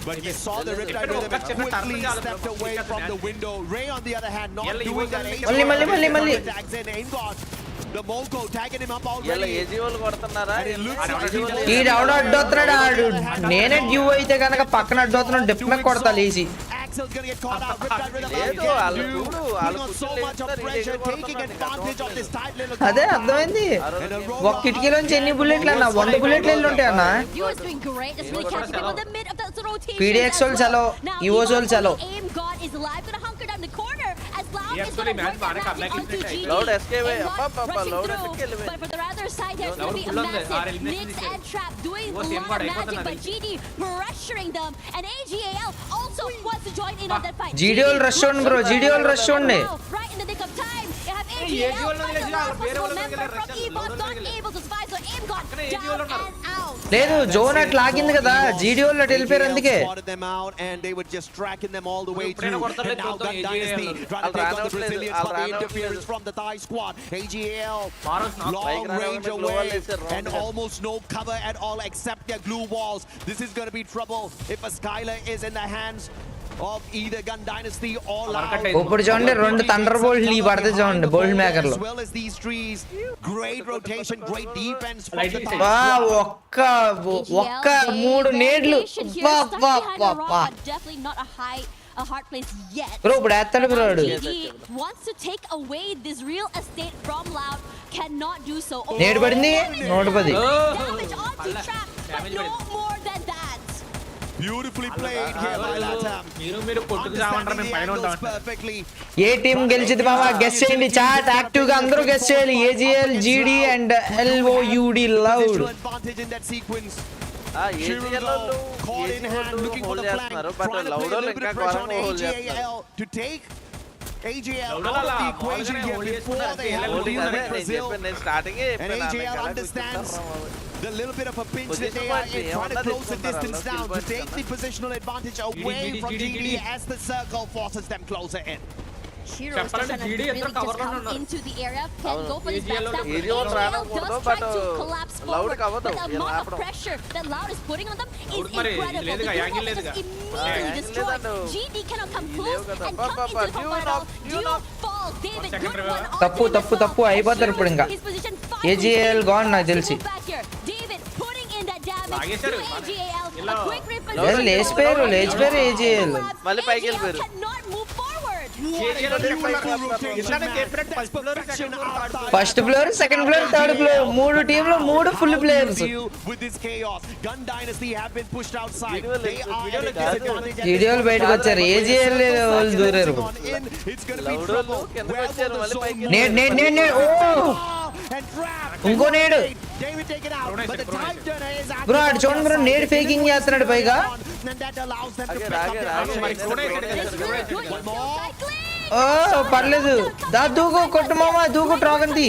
But he saw the Riptide Rhythm and quickly stepped away from the window. Ray on the other hand not doing that. AGL tags in Ingot. The Molko tagging him up already. And it looks like ఈడు ఎవడో అడ్డొస్తున్నాడు ఆడు నేనే due అయితే కనుక పక్కన అడ్డొస్తున్నాడు dip మీద కొడతాను easy Axel's gonna get caught out. So much of pressure, taking advantage of this tight little corner. అదే అర్థమైంది ఒక కిటికీలోంచి ఎన్ని బుల్లెట్లు అన్న 100 బుల్లెట్లు వెళ్ళి ఉంటాయి అన్న PDX వాళ్ళు చలో EVOS వాళ్ళు చలో Loud escape loud but for the other side there's going to be a massive Nix and Trap doing a lot of magic, but GD pressuring them, and AGAL also wants to join in on that fight. GD all rush on bro, GD all rush on ne right in the nick of time. You have AGAL find the last possible member from EVOS not able to survive, so aim got down and out. లేదు zone at లాగింది కదా GD వాళ్ళు అటు వెళ్ళిపోయారు అందుకే spotted them out and they were just tracking them all the way through. And now Gun Dynasty trying to take on the Brazilians, but the interference from the Thai squad. AGL long range away and almost no cover at all except their glue walls. This is going to be trouble if a Skylar is in the hands of either Gun Dynasty or Loud. ఇప్పుడు చూడండి రెండు thunder bolt లి పడతే చూడండి bolt maker లో as well as these trees. Great rotation, great defense from the Thai wow ఒక్క మూడు నేడ్లు definitely not a hard place yet. Bro, but athadu bro. Wants to take away this real estate from Loud, cannot do so. Ned padindi, note padi. Damage onto Trap, but no more than that. Beautifully played here by Latam. Perfectly. A team గెలిచింది మామ guess చేయండి chat active గా అందరూ guess చేయాలి AGL GD and LOUD Loud. Advantage in that sequence. Caught in hand, looking for the flank, trying to play a little bit of pressure on AGL to take AGL out of the equation here before they have to deal with Brazil. And AGL understands the little bit of a pinch that they are in, trying to close the distance down to take the positional advantage away from GD as the circle forces them closer in. Heroes just trying to really just come into the area, can go for this backstab. AGL does try to collapse forward, but the amount of pressure that Loud is putting on them is incredible. The glue wall is just immediately destroyed. GD cannot come close and come into the combat at all. Duo falls. David, good one. తప్పు అయిపోతారు ఇప్పుడు ఇంకా AGL gone నాకు తెలిసి David putting in that damage to AGL. A quick ripple. లేచిపోయారు AGL మళ్ళీ పైకి వెళ్ళిపోయారు. Cannot move forward. First floor second floor third floor మూడు టీంలు మూడు ఫుల్ ప్లేయర్స్ వీడియోలు బయటకు వచ్చారు AGL వాళ్ళు దూరారు ఇంకో నేడు బ్రో అటు చూడండి బ్రో నేడు ఫేకింగ్ చేస్తున్నాడు పైగా ఓ పర్లేదు దా దూకు కొట్టు మామ దూకు ట్రాగంది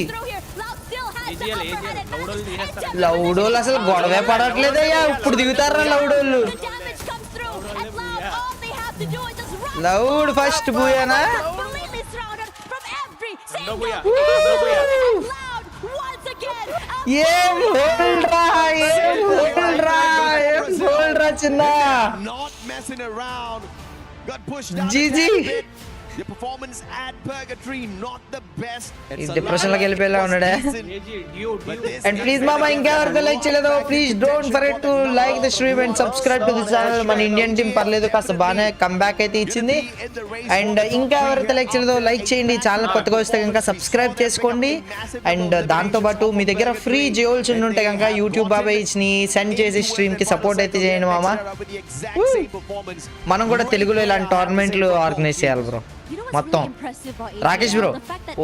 లౌడోళ్ళు అసలు గొడవే పడట్లేదయ్యా ఇప్పుడు దిగుతారా లౌడోళ్ళు లౌడ్ ఫస్ట్ బూయానా ఏం హోల్డ్రా చిన్న GG The performance at Purgatory not the best. ఈ డిప్రెషన్ లోకి వెళ్ళిపోయేలా ఉన్నాడే. అండ్ ప్లీజ్ మామా ఇంకెవరితో లైక్ చేయలేదో please don't forget to like the stream and subscribe to the channel. మన ఇండియన్ టీం పర్లేదు కాస్త బాగానే కమ్బ్యాక్ అయితే ఇచ్చింది. అండ్ ఇంకా ఎవరైతే లైక్ చేయలేదో లైక్ చేయండి. ఛానల్ కొత్తగా వస్తే కనుక సబ్స్క్రైబ్ చేసుకోండి. అండ్ దాంతోపాటు మీ దగ్గర ఫ్రీ జోల్స్ ఉంటే కనుక యూట్యూబ్ బాబాయ్ ని సెండ్ చేసి స్ట్రీమ్ కి సపోర్ట్ అయితే చేయండి మామా. మనం కూడా తెలుగులో ఇలాంటి టోర్నమెంట్లు ఆర్గనైజ్ చేయాలి బ్రో. మొత్తం రాకేష్ బ్రో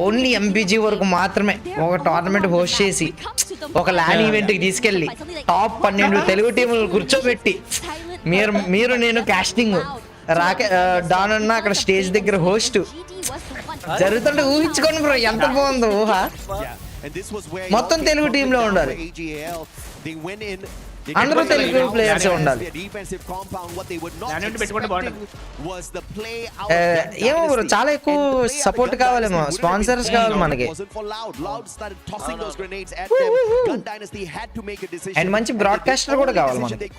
ఓన్లీ ఎంపీజీ వరకు మాత్రమే ఒక టోర్నమెంట్ హోస్ట్ చేసి ఒక ల్యాన్ ఈవెంట్ కి తీసుకెళ్లి టాప్ 12 తెలుగు టీములు కూర్చోబెట్టి మీరు నేను కాస్టింగ్ డాన్ అన్న అక్కడ స్టేజ్ దగ్గర హోస్ట్ జరుగుతుంటే ఊహించుకోండి బ్రో ఎంత బాగుందో ఊహ. మొత్తం తెలుగు టీమ్ లో ఉండాలి, అందరూ తెలుగు ప్లేయర్స్ ఉండాలి. ఏమో బ్రో చాలా ఎక్కువ సపోర్ట్ కావాలేమో, స్పాన్సర్స్ కావాలి మనకి. అండ్ మంచి బ్రాడ్కాస్టర్ కూడా కావాలి మనకి.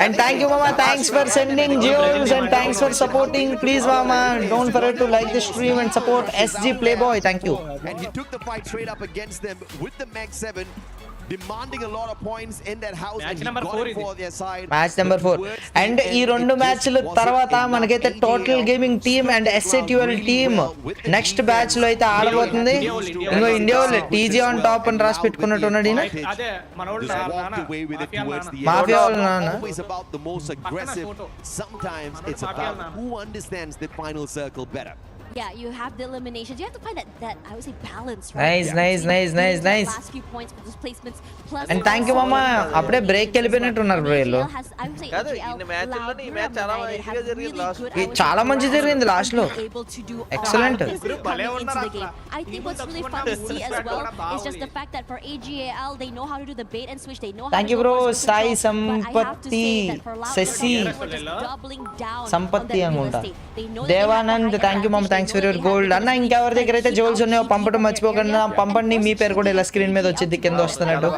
అండ్ థ్యాంక్ యూ మామా, thanks for sending jewels and thanks for supporting. Please మామా don't forget to like the stream and support SG Playboy. Thank you. And he took the fight straight up against them with the Meg 7, demanding a lot of points in that house. Match and he number got 4 it for their side. Match number 4. And ఈ 2 మ్యాచ్ల తర్వాత మనకైతే total gaming team and SATUL team next batch లో అయితే ఆడబోతుంది. ఇంకో India వాళ్ళు TG on top అని రాసి పెట్టుకున్నట్టు ఉన్నాడు. మాఫియా వాళ్ళు నాన్న. Always about the most aggressive. Sometimes it's about who understands the final circle better. Yeah, you have the eliminations. You have to find that I would say balance, right? Nice. Last few points for those placements. Plus, and thank you mama. అప్పుడే break వెళ్ళిపోయినట్టు ఉన్నారు bro వీళ్ళు. కాదు ఈ match లోనే ఈ match చాలా ఈజీగా జరిగింది లాస్ట్. చాలా మంచి జరిగింది లాస్ట్ లో. Excellent. I think what's really fun to see as well is just the fact that for AGAL they know how to do the bait and switch. They know how thank to you bro. Sai Sampati Sesi Sampati అనుకుంటా. Devanand thank you mama, thanks for your gold. అన్న ఇంకెవరి దగ్గర అయితే jewels ఉన్నాయో పంపడం మర్చిపోకండి, పంపండి. మీ పేరు కూడా ఇలా స్క్రీన్ మీద వచ్చింది కింద వస్తున్నట్టు.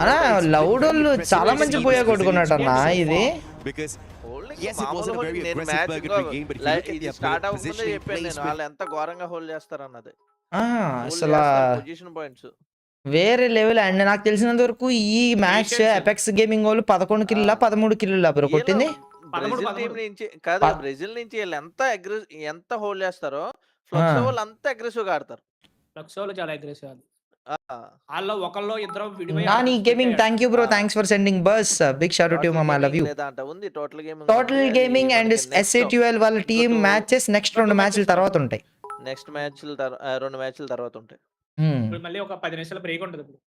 అన్న లౌడ్ వాళ్ళు చాలా మంచి పోయా కొట్టుకున్నట్టు అన్న ఇది. Yes, it wasn't a very aggressive Purgatory game, but if you look at their start అవ్వకుండా positioning చెప్పాను నేను వాళ్ళు ఎంత ఘోరంగా హోల్డ్ చేస్తారన్నది. అసలు పొజిషన్ పాయింట్స్ వేరే లెవెల్. అండ్ నాకు తెలిసినంత వరకు ఈ మ్యాచ్ ఎపెక్స్ గేమింగ్ వాళ్ళు 11 కిల్లులా 13 కిల్లులా బ్రో కొట్టింది. బ్రెజిల్ టీం నుంచి కాదు, బ్రెజిల్ నుంచి వీళ్ళు ఎంత హోల్డ్ చేస్తారో ఫ్లక్స్ వాళ్ళు అంత అగ్రెసివ్ గా ఆడతారు. ఫ్లక్స్ వాళ్ళు చాలా అగ్రెసివ్ ఆడతారు. వాళ్ళ ఒకళ్ళో ఇద్దరు విడిపోయి Nani gaming thank you bro, thanks for sending bus. Big shout out to you మామా, ఐ లవ్ యు. లేదంట ఉంది టోటల్ గేమింగ్ అండ్ SATUL వాళ్ళ టీం మ్యాచెస్ నెక్స్ట్ 2 మ్యాచ్ల తర్వాత ఉంటాయి. నెక్స్ట్ మ్యాచ్ల 2 మ్యాచ్ల తర్వాత ఉంటాయి. మళ్ళీ ఒక 10 నిమిషాల బ్రేక్ ఉంటది ఇప్పుడు.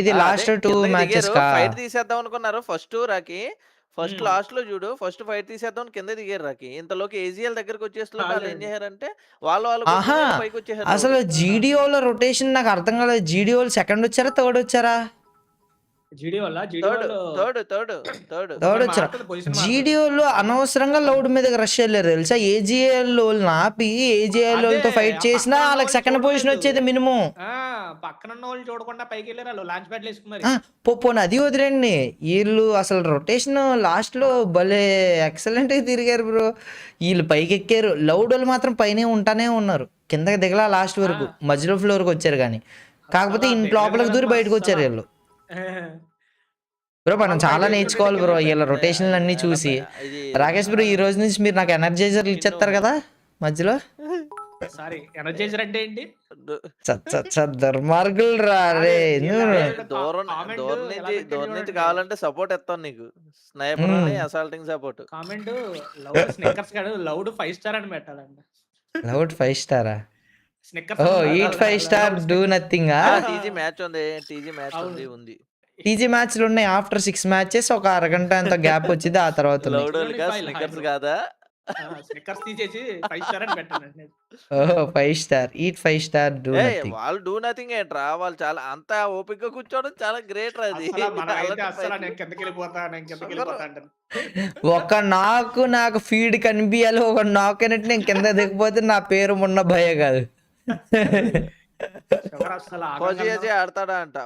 ఇది లాస్ట్ 2 మ్యాచెస్ కా ఫైట్ తీసేద్దాం అనుకున్నారు. ఫస్ట్ లాస్ట్ లో చూడు, ఫస్ట్ ఫైట్ తీసేద్దాం కింద దిగారు రాకి. ఇంతలోకి AGL దగ్గరకు వచ్చేస్తున్నారు. వాళ్ళు ఏం చేశారంటే వాళ్ళు పైకి వచ్చేసారు. అసలు GDOలో రొటేషన్ నాకు అర్థం కాలేదు. GDOలు సెకండ్ వచ్చారా థర్డ్ వచ్చారా? థర్డ్ వచ్చారా? GDOలో అనవసరంగా లౌడ్ మీద రష్ వెళ్ళారు తెలుసా. AGL ఆపి AGL తో ఫైట్ చేసినా వాళ్ళకి సెకండ్ పొజిషన్ వచ్చేది మినిమం. పక్కన వాళ్ళు చూడకుండా పైకి వెళ్ళారు, లాంచ్ ప్యాడ్ వేసుకున్నారు. పోనీ అది వదిలేండి, వీళ్ళు అసలు రొటేషన్ లాస్ట్ లో భలే ఎక్సలెంట్ గా తిరిగారు బ్రో. వీళ్ళు పైకి ఎక్కారు, లౌడ్ వాళ్ళు మాత్రం పైనే ఉంటానే ఉన్నారు, కిందకి దిగలా లాస్ట్ వరకు. మధ్యలో ఫ్లోర్కి వచ్చారు కానీ, కాకపోతే ఇంటి లోపలికి దూరి బయటకు వచ్చారు వీళ్ళు. బ్రో మనం చాలా నేర్చుకోవాలి బ్రో ఇలా రొటేషన్లు అన్ని చూసి. రాకేష్ బ్రో ఈ రోజు నుంచి మీరు నాకు ఎనర్జైజర్లు ఇచ్చేస్తారు కదా మధ్యలో. సారీ ఎనర్జైజర్ అంటే ఏంటి? దుర్మార్గులు రా రే. దూరం నుంచి కావాలంటే సపోర్ట్ ఇస్తాను నీకు, sniper assaulting support. Comment Loud Snickers కాదు, లౌడ్ 5 స్టార్ అని పెట్టాలండి. లౌడ్ 5 స్టారా? Oh eat 5 star do nothing. TG match ఉంది. టీజీ మ్యాచ్లు ఉన్నాయి. ఆఫ్టర్ 6 మ్యాచెస్ ఒక అరగంట అంత గ్యాప్ వచ్చింది, ఆ తర్వాత స్నిక్కర్స్ కాదా స్నిక్కర్స్ తీసేసి 5 స్టార్ అని పెట్టానండి. ఓ 5 star eat 5 star do nothing. వాళ్ళు డూ నథింగ్ ఏంట్రా, వాళ్ళు చాలా అంత ఓపిక కూర్చోవడం చాలా గ్రేట్ రా. అది ఒక నాకు ఫీడ్ కనిపించాలి, ఒక నాక్ అయినట్టు నేను కింద దిగిపోతే నా పేరు మున్న భయ కాదు. ఫోజేజీ ఆడతాడా అంట.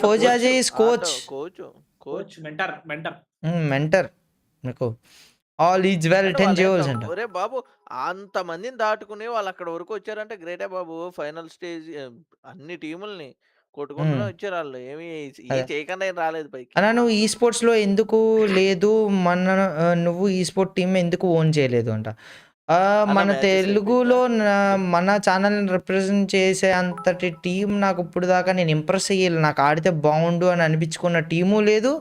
ఫోజేజీ is coach. Coach mentor mentor మీకు ఆల్ ఈజ్ వెల్ 10 జోల్స్ అంట. ఒరే బాబు అంత మందిని దాటుకుని వాళ్ళు అక్కడ వరకు వచ్చారంటే గ్రేటే బాబు. ఫైనల్ స్టేజ్ అన్ని టీముల్ని కొట్టుకుంటూనే వచ్చారు వాళ్ళు. ఏమి చేయకుండా ఏం రాలేదు పైకి. అన్నా నువ్వు ఈ స్పోర్ట్స్లో ఎందుకు లేదు, నువ్వు ఈ స్పోర్ట్ టీమ్ ఎందుకు ఓన్ చేయలేదు అంట. మన తెలుగులో మన ఛానల్ని రిప్రజెంట్ చేసే అంతటి టీం నాకు ఇప్పుడు దాకా నేను ఇంప్రెస్ అయ్యేది, నాకు ఆడితే బాగుండు అని అనిపించుకున్న టీము లేదు.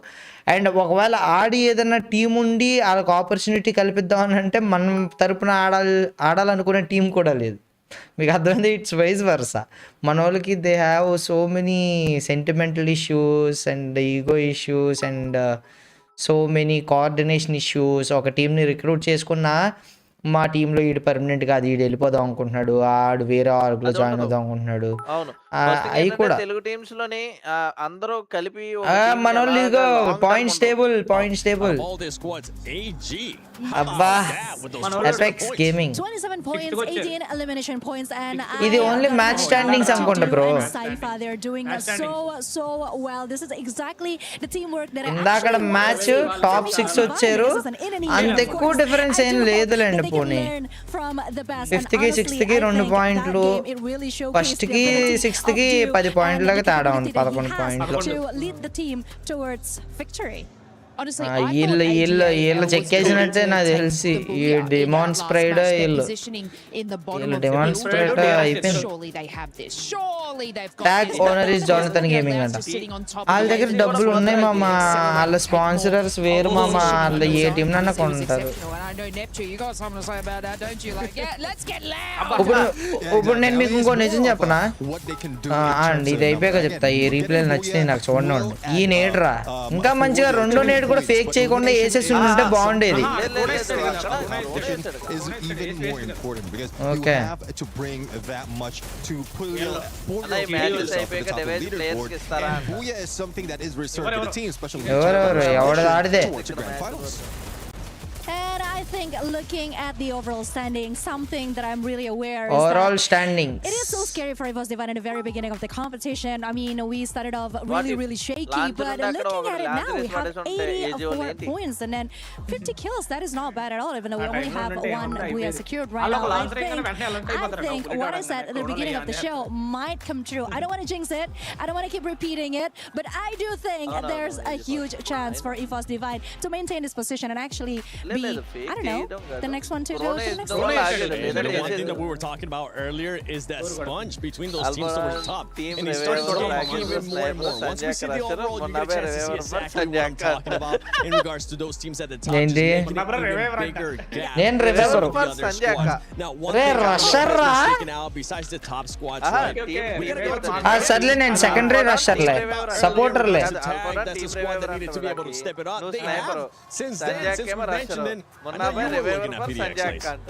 అండ్ ఒకవేళ ఆడి ఏదైనా టీం ఉండి వాళ్ళకి ఆపర్చునిటీ కల్పిద్దాం అని అంటే మనం తరపున ఆడాలనుకునే టీం కూడా లేదు. మీకు అర్థమైంది? It's vice versa. మన వాళ్ళకి they have so many sentimental issues and ego issues and so many coordination issues. ఒక టీంని రిక్రూట్ చేసుకున్న మా టీంలో ఈడు పర్మనెంట్ కాదు, ఈడు వెళ్ళిపోదాం అనుకుంటున్నాడు, ఆడు వేరే ఆర్గ్లో జాయిన్ అవుదాం అనుకుంటున్నాడు. అవి కూడా తెలుగు టీమ్స్ లోని అందరూ కలిపి మన వాళ్ళు పాయింట్స్ టేబుల్ అబ్బా effects gaming 27 points, 18 elimination points, and ఇది ఓన్లీ మ్యాచ్ స్టాండింగ్స్ అనుకుంటా bro. They're doing so well. This is exactly the teamwork that ఇందాక మ్యాచ్ టాప్ 6 వచ్చారు, అంత ఎక్కువ డిఫరెన్స్ ఏం లేదులేండి. పోనీ 5th కి 6th కి 2 పాయింట్లు, ఫస్ట్ కి 6th కి 10 పాయింట్ల దాకా తేడా ఉంది, 11 పాయింట్లు. వీళ్ళు చెక్కేసినట్టే నాకు తెలిసి ఈ డెమాన్స్ట్రేట్ వీళ్ళు డెమాన్స్ట్రేట్ అయిపోయింది. Tag owner is Jonathan gaming అంట. వాళ్ళ దగ్గర డబ్బులు ఉన్నాయి మామ, వాళ్ళ స్పాన్సరర్స్ వేరు మామ, వాళ్ళ ఏ టీం నన్నా కొంటారు. ఇప్పుడు నేను మీకు ఇంకో నిజం చెప్పనా అండి, ఇది అయిపోయాక చెప్తా. ఈ రీప్లేలు నచ్చినాయి నాకు, చూడండి. ఈ నేడ్రా ఇంకా మంచిగా రెండో నేడు కూడా ఫేక్ చేయకుండా వేసేసి ఉంటే బాగుండేది. ఓకే ఎవరెవరు ఎవడ ఆడితే. And I think looking at the overall standings, something that I'm really aware is overall standings. It is so scary for us Divan in the very beginning of the competition. I mean, we started off really shaky, but looking at it now, we have 84 points and then 50 kills. That is not bad at all, even though we only have one we are secured right now. I think what I said at the beginning of the show might come true. I don't want to jinx it. I don't want to keep repeating it, but I do think there's a huge chance for EFOS Divine to maintain this position and actually be, I don't know, the next one to go to the next stage. The one thing that we were talking about earlier is that sponge between those teams towards the top, and he's starting to get even more and more. Once we see the overall, you get a chance to see exactly what I'm talking about in regards to those teams at the top. Just making an even bigger gap. Now, one thing that's sticking out besides the top squads, right? We gotta go to సర్లే నేను secondary రషర్లే సపోర్టర్లే. That's a squad that needed to be able to step it up. They have since we mentioned it.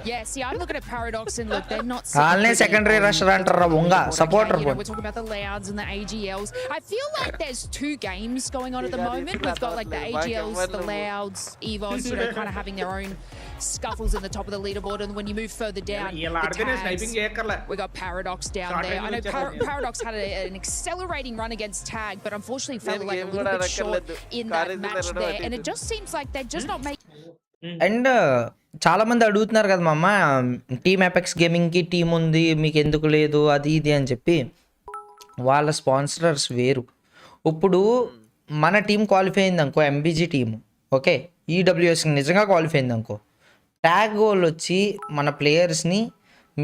Yeah, see, I'm looking at Paradox and look, they're not. వాళ్ళనే secondary రషర్ అంటారా ఉంగా supporter. We're talking about the Louds and the AGLs. I feel like there's two games going on at the moment. We've got like the AGLs, the Louds, EVOS, you know, kind of having their own scuffles in the top of the leaderboard, and when you move further down, we got Paradox down there. I know Paradox had an accelerating run against Tag, but unfortunately fell like a little bit short in that match there, and it just seems like they're just not making. And చాలా మంది అడుగుతున్నారు కదా మా అమ్మ, team apex గేమింగ్కి team ఉంది మీకు ఎందుకు లేదు అది ఇది అని చెప్పి. వాళ్ళ స్పాన్సరర్స్ వేరు. ఇప్పుడు మన టీం క్వాలిఫై అయింది అనుకో, ఎంబీజీ టీము ఓకే, ఈడబ్ల్యూఎస్కి నిజంగా క్వాలిఫై అయింది అనుకో, ట్యాగ్ వాళ్ళు వచ్చి మన ప్లేయర్స్ని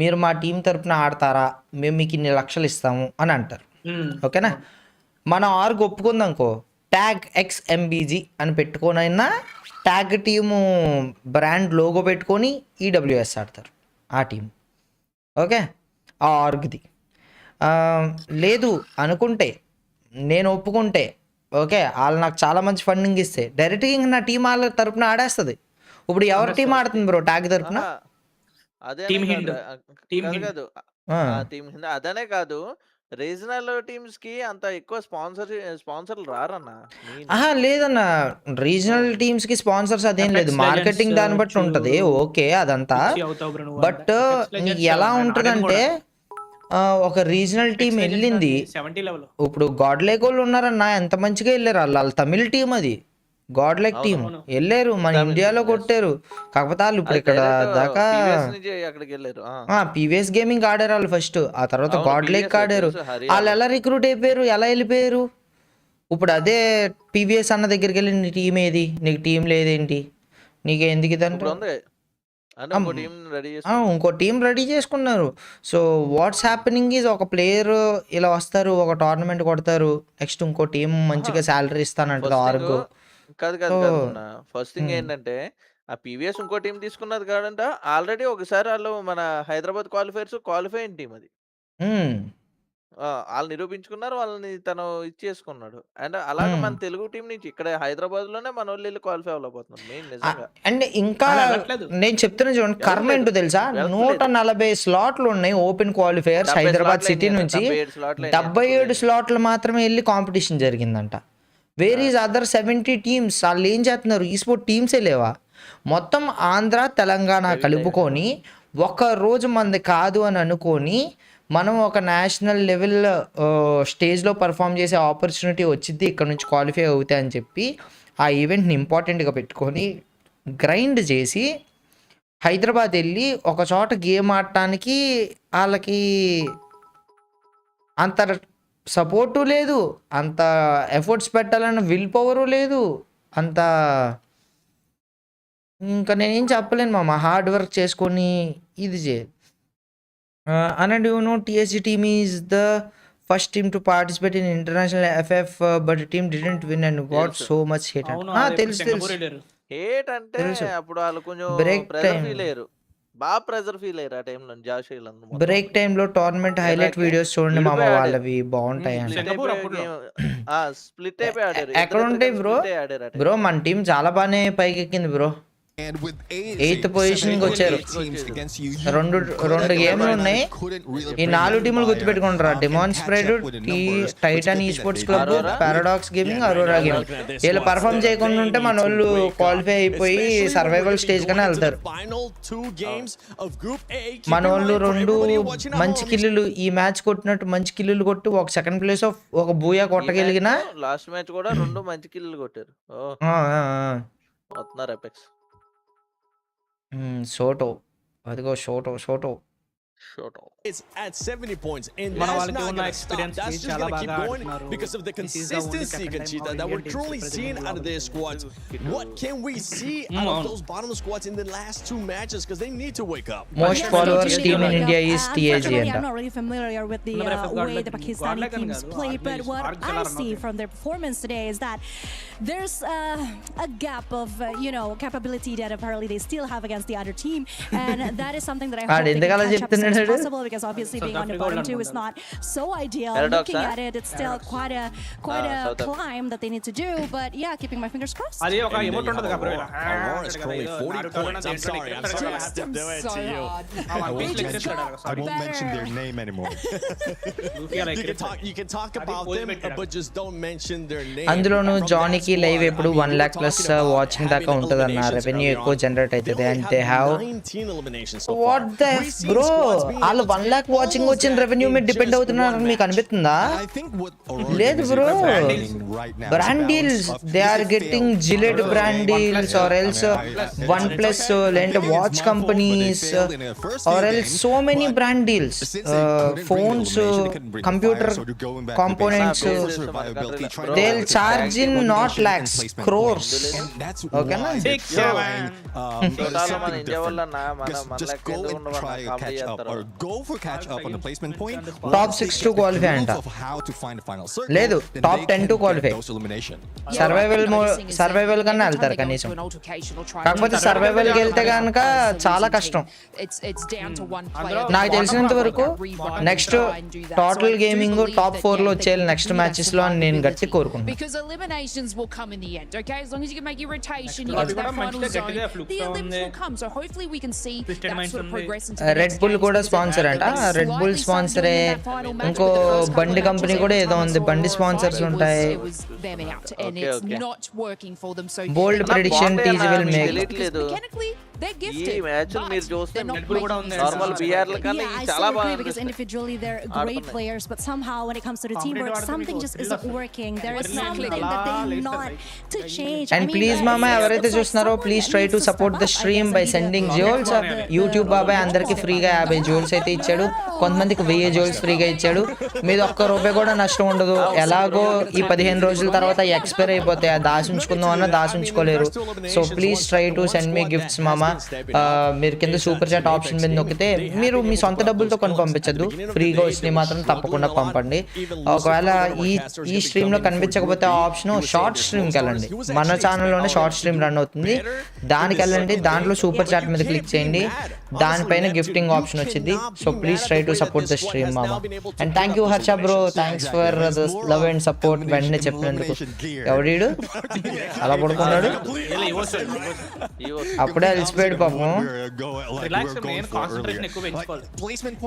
మీరు మా టీం తరపున ఆడతారా, మేము మీకు ఇన్ని లక్షలు ఇస్తాము అని అంటారు. ఓకేనా, మన ఆర్గ్ ఒప్పుకుందనుకో, ట్యాగ్ ఎక్స్ ఎంబీజీ అని పెట్టుకోనైనా ట్యాగ్ టీము బ్రాండ్ లోగో పెట్టుకొని ఈడబ్ల్యూఎస్ ఆడతారు ఆ టీం. ఓకే, ఆ ఆర్గ్ది. లేదు అనుకుంటే, నేను ఒప్పుకుంటే ఓకే, వాళ్ళు నాకు చాలా మంచి ఫండింగ్ ఇస్తే డైరెక్ట్గా ఇంక నా టీం వాళ్ళ తరపున ఆడేస్తుంది. ఇప్పుడు ఎవరి టీం ఆడుతుంది బ్రో ట్యాగ్ తరపున? అదనే కాదు, రీజనల్ టీమ్స్ కి అంత ఎక్కువ స్పాన్సర్లు రారన్నా. లేదన్న, రీజనల్ టీమ్స్ కి స్పాన్సర్స్ అదేం లేదు, మార్కెటింగ్ దాన్ని బట్టి ఉంటది. ఓకే అదంతా, బట్ ఎలా ఉంటదంటే ఒక రీజనల్ టీం వెళ్ళింది. 70 లెవెల్. ఇప్పుడు గాడ్ లైక్ వాళ్ళు ఉన్నారన్న, ఎంత మంచిగా వెళ్ళారు. వాళ్ళ తమిళ టీం, అది గాడ్ లైక్ టీం వెళ్ళారు, మన ఇండియాలో కొట్టారు. కాకపోతే వాళ్ళు ఇప్పుడు ఇక్కడ దాకా పీవీఎస్ గేమింగ్ ఆడారు వాళ్ళు ఫస్ట్, ఆ తర్వాత గాడ్ లైక్ ఆడారు. వాళ్ళు ఎలా రిక్రూట్ అయిపోయారు, ఎలా వెళ్ళిపోయారు? ఇప్పుడు అదే పీవీఎస్ అన్న దగ్గరికి వెళ్ళి నీ టీం ఏది, నీకు టీం లేదేంటి, నీకు ఎందుకు ఇదంటే ఇంకో టీం రెడీ చేసుకున్నారు. సో వాట్స్ హ్యాపెనింగ్ ఈజ్, ఒక ప్లేయర్ ఇలా వస్తారు, ఒక టోర్నమెంట్ కొడతారు, నెక్స్ట్ ఇంకో టీం మంచిగా శాలరీ ఇస్తానంటది ఆర్గో. కాదు ఫస్ట్ థింగ్ ఏంటంటే ఆ పీవీఎస్ ఇంకో టీం తీసుకున్నది కాదంట. ఆల్రెడీ ఒకసారి వాళ్ళు మన హైదరాబాద్ క్వాలిఫై అయిన టీం అది. వాళ్ళు నిరూపించుకున్నారు, వాళ్ళని తను ఇచ్చేసుకున్నాడు. అండ్ అలాగే మన తెలుగు టీం నుంచి ఇక్కడ హైదరాబాద్ లోనే మన వాళ్ళు వెళ్ళి క్వాలిఫై అవ్వబోతున్నారు మెయిన్ నిజంగా. అండ్ ఇంకా నేను చెప్తున్నా చూడండి, కర్మ ఏంటో తెలుసా, 140 స్లాట్లు ఉన్నాయి ఓపెన్ క్వాలిఫైయర్స్ హైదరాబాద్ సిటీ నుంచి. 77 స్లాట్లు మాత్రమే వెళ్ళి కాంపిటీషన్ జరిగిందంట. Where is other 70 teams? వాళ్ళు ఏం చేస్తున్నారు, ఈ స్పోర్ట్ టీమ్సే లేవా? మొత్తం ఆంధ్ర తెలంగాణ కలుపుకొని ఒక రోజు మంది కాదు అని అనుకొని మనం ఒక నేషనల్ లెవెల్ స్టేజ్లో పర్ఫామ్ చేసే ఆపర్చునిటీ వచ్చింది, ఇక్కడ నుంచి క్వాలిఫై అవుతాయి అని చెప్పి ఆ ఈవెంట్ని ఇంపార్టెంట్గా పెట్టుకొని గ్రైండ్ చేసి హైదరాబాద్ వెళ్ళి ఒక చోట గేమ్ ఆడటానికి వాళ్ళకి అంత సపోర్టు లేదు, అంత ఎఫర్ట్స్ పెట్టాలన్న విల్ పవరు లేదు, అంత ఇంకా నేనేం చెప్పలేను మామ. హార్డ్ వర్క్ చేసుకొని ఇది చేయాలి. And you know, TSG team is the first team to participate in international FF, but the team didn't win and got so much hate. తెలుసు హేట్ అంటే అప్పుడు వాళ్ళు కొంచెం ప్రెజర్ ఫీల్ అయ్యారు, బాగా ప్రెజర్ ఫీల్ అయ్యారు ఆ టైంలో. బ్రేక్ టైంలో టోర్నమెంట్ హైలైట్ వీడియోస్ చూడండి మామ, వాళ్ళవి బాగుంటాయి. స్ప్లిట్ అయిపోయి ఆడారు. ఎక్కడ ఉంటాయి బ్రో మన టీం చాలా బాగానే పైకెక్కింది బ్రో. 8th పొజిషన్ వచ్చారు. రెండు గేమ్లు ఉన్నాయి. ఈ 4 టీములు గుర్తుపెట్టుకుంటారా, demonstrate, Titan esports club, Paradox gaming, Aurora gaming. వీళ్ళు పర్ఫామ్ చేయకుండా ఉంటే మన వాళ్ళు క్వాలిఫై అయిపోయి సర్వైవల్ స్టేజ్ కన్నా వెళ్తారు. మన వాళ్ళు 2 మంచి కిల్లులు ఈ మ్యాచ్ కొట్టినట్టు మంచి కిల్లులు కొట్టి ఒక సెకండ్ ప్లేస్ ఆఫ్ ఒక బూయా కొట్టగలిగిన. లాస్ట్ మ్యాచ్ కూడా 2 మంచి కిల్లులు కొట్టారు. వస్తున్నారు ఎపెక్స్. షోటో, అదిగో షోటో. It's at 70 points and that's not going to stop. That's just going to keep going because of the consistency, Conchita, that we're truly seeing out of their squads. What can we see out of those bottom squads in the last 2 matches? Because they need to wake up. Most followers team in India is TAG. I'm not really familiar with the way the Pakistani teams play, but what I see from their performance today is that there's a gap of capability that apparently they still have against the other team, and that is something that I hope they can catch up as soon as possible, because obviously being on the bottom 2 is not so ideal. Looking at it, it's still quite a climb that they need to do, but yeah, keeping my fingers crossed. అది ఒక emote ఉంటది కదా bro, Aurora's currently 40 points. I'm sorry to do it to you. I won't mention their name anymore. You can talk about them, but just don't mention their name. అందులోను జానీకి live ఎప్పుడు 1 lakh plus watching దాకా ఉంటదన్న, revenue ఎక్కువ generate అవుతుంది. And they have what the bro, వాళ్ళు 1 lakh watching వచ్చిన revenue మీద depend అవుతున్నారని మీకు అనిపిస్తుందా? లేదు bro, brand deals, they are getting Gillette brand deals or else OnePlus లేదంటే watch companies or else so many brand deals, phones, computer components. They will charge in not lakhs, crores. ఓకేనా? మన India వల్ల Go for catch up on the placement point. Top 6 to qualify anta. లేదు, top 10 to qualify. Survival కన్నా వెళ్తారు కనీసం. కాకపోతే survival కి వెళ్తే కనుక చాలా కష్టం. నాకు తెలిసినంత వరకు నెక్స్ట్ టోటల్ గేమింగ్ టాప్ 4 లో వచ్చేయాలి నెక్స్ట్ మ్యాచెస్ లో అని నేను గట్టి కోరుకుంటున్నాను. రెడ్ బుల్ కూడా స్పాన్సర్ అంట, రెడ్ బుల్ స్పాన్సరే. ఇంకో బండి కంపెనీ కూడా ఏదో ఉంది, బండి స్పాన్సర్స్ ఉంటాయి. Bold prediction TG will make. They're ఈ gifted. మ్యాచ్ మీరు చూస్తే నార్మల్ బిఆర్ కన్నా Yeah, I చాలా still agree బాగా because individually they're great players, but somehow when it comes to the teamwork, something just isn't working. There is something that they not to change. And please mama ఎవరైతే చూస్తున్నారో please try to support the stream by sending jewels. YouTube బాబాయ్ అందరికి ఫ్రీగా 50 jewels అయితే ఇచ్చాడు, కొంతమందికి 1000 jewels ఫ్రీగా ఇచ్చాడు. మీది ఒక్క రూపాయి కూడా నష్టం ఉండదు. ఎలాగో ఈ 15 రోజుల తర్వాత ఎక్స్పైర్ అయిపోతాయి, దాచుంచుకుందాం అన్న దాచుంచుకోలేరు. So please try to send మీ గిఫ్ట్స్ మామా. మీరు కింద సూపర్ చాట్ ఆప్షన్ మీద నొక్కితే మీరు మీ సొంత డబ్బులతో కొని పంపించద్దు, ఫ్రీగా వచ్చినవి మాత్రం తప్పకుండా పంపండి. ఒకవేళ ఈ స్ట్రీమ్ లో కనిపించకపోతే ఆ ఆప్షన్ షార్ట్ స్ట్రీమ్కి వెళ్ళండి. మన ఛానల్లోనే షార్ట్ స్ట్రీమ్ రన్ అవుతుంది, దానికి వెళ్ళండి. దాంట్లో సూపర్ చాట్ మీద క్లిక్ చేయండి, దానిపైన గిఫ్టింగ్ ఆప్షన్ వచ్చింది. So please try to support the stream మామా. And thank you Harsha bro, thanks for the love and support. వెంటనే చెప్పినందుకు. ఎవడీడు అలా పడుకున్నాడు, అప్పుడే అలసిపోయాడు పాపం.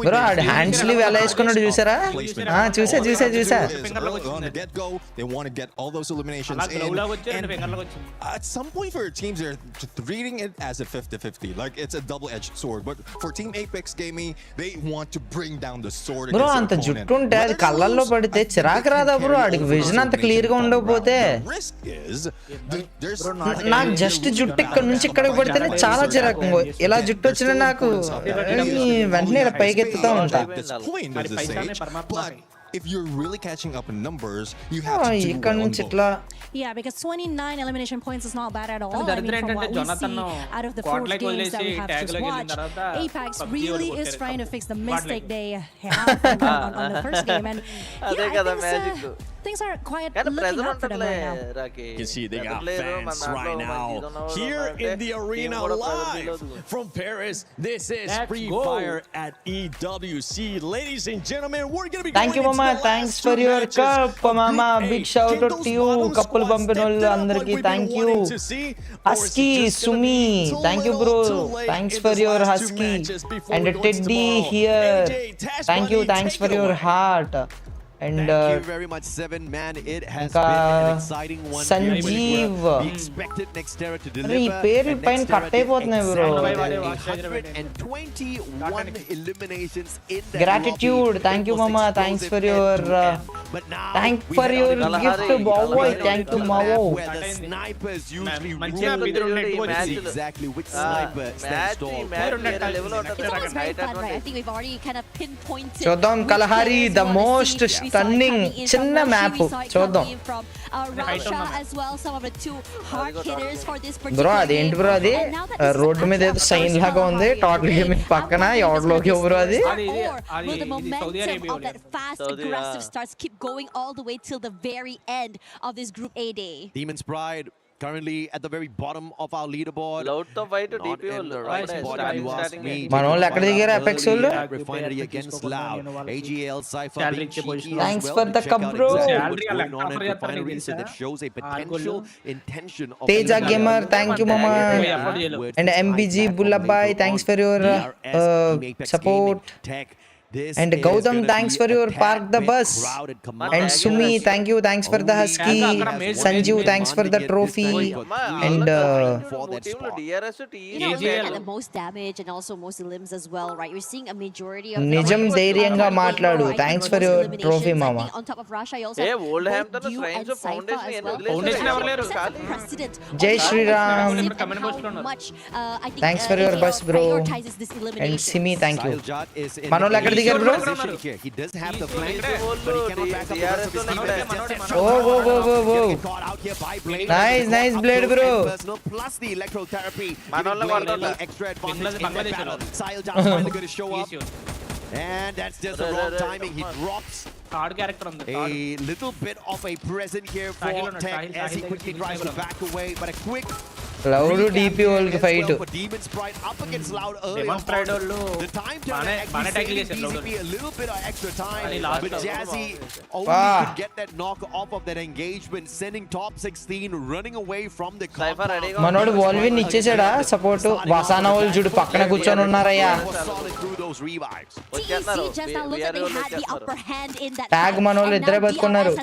బ్రో ఆడు హ్యాండ్ స్లీవ్ ఎలా వేసుకున్నాడు చూసారా? చూసా. They want to get all those eliminations in. And at some point for teams, they're treating it as a 50-50, like it's a double-edged sword. But for Team Apex Gaming, they want to bring down the sword against bro their అంత opponent. జుట్టు ఉంటే అది కళ్ళల్లో పడితే చిరాకు రాదా bro? ఆడికి vision అంత క్లియర్ గా ఉండకపోతే. నాకు జస్ట్ జుట్టు ఇక్కడ నుంచి ఇక్కడికి పడితేనే చాలా చిరాకు. ఇలా జుట్టు వచ్చినా నాకు వెంటనే ఇలా పైకెత్తుతా ఉంటా. If you're really catching up in numbers, you have to do ఇక్కడ నుంచి ఇట్లా. Yeah, because 29 elimination points is not bad at all. I mean, from what we see out of the 4 games that we have just watched, Apex really is trying to fix the mistake they had on the first game. And yeah, things are quite looking up for them right now. You can see they got fans right now here in the arena live from Paris. This is FreeFire at EWC. Ladies and gentlemen, we're going to be Thank you mama, thanks for your cup mama. Big shout out to you. Couple పంపినోళ్ళు అందరికి thank you. Husky Sumi thank you bro, thanks for your husky. And teddy here thanks for your heart. And thank you very much, Seven man. It has been an exciting one. Sanjeev, we expected Nextera to deliver. పేరు పైన cut అయిపోతున్నాయి bro. 121 eliminations in the gratitude. Thank you mama, thanks for your gift boy. Thank you mama. The snipers usually rule exactly which sniper stands tall. It's very fun, right? I think we've already kind of pinpointed. చూద్దాం కలహారి the most stunning చిన్న map చూద్దాం. Bro అదేంటి bro, అది road మీద ఏదో sign లాగా ఉంది total gaming పక్కన. ఎవరిలోకి బ్రో అది? Demon's Pride currently at the very bottom of our leaderboard. Loud to fight to DP మనోళ్ళు ఎక్కడ దిగారు అపెక్స్ వాళ్ళు? Refinery against Loud. AGL Cypher being cheeky. Thanks for the cup bro. That shows a potential intention of Teja Gamer, thank you mama. And MBG Bullabai, thanks for your support. And Gautam, thanks for your park the bus. And Sumi, thank you, thanks for the husky. Sanju, thanks for the trophy. And the most damage and also most limbs as well, right? You're seeing a majority of Nijam ధైర్యంగా మాట్లాడు. Thanks for your trophy mama. On top of Russia, you also both you and Cypher as well. Jai Shri Ram. Thanks for your bus bro. And Simi, thank you. మనోళ్ళు ఎక్కడ దిగారు bro? He does have the flank, but he cannot back up the rest of his team. Oh. Nice blade bro. Plus the electrotherapy. Extra advantage in the battle. Sahil Jat finally going to show up. And that's just the wrong timing. He drops a little bit of a present here for Tech as he quickly tries to back away, but a quick Loud DP వాళ్ళకి fight. Demon's Pride up against Loud early on. The time to actually save DCP a little bit of extra time, but Jazzy only could get that knock off of that engagement, sending top 16 running away from the compound. మనోడు వాల్విన్ ఇచ్చేసాడా support? వాసానా వాళ్ళు చూడు పక్కన కూర్చొని ఉన్నారయ్యా. Tag మనోళ్ళు ఇద్దరే బతుకున్నారు.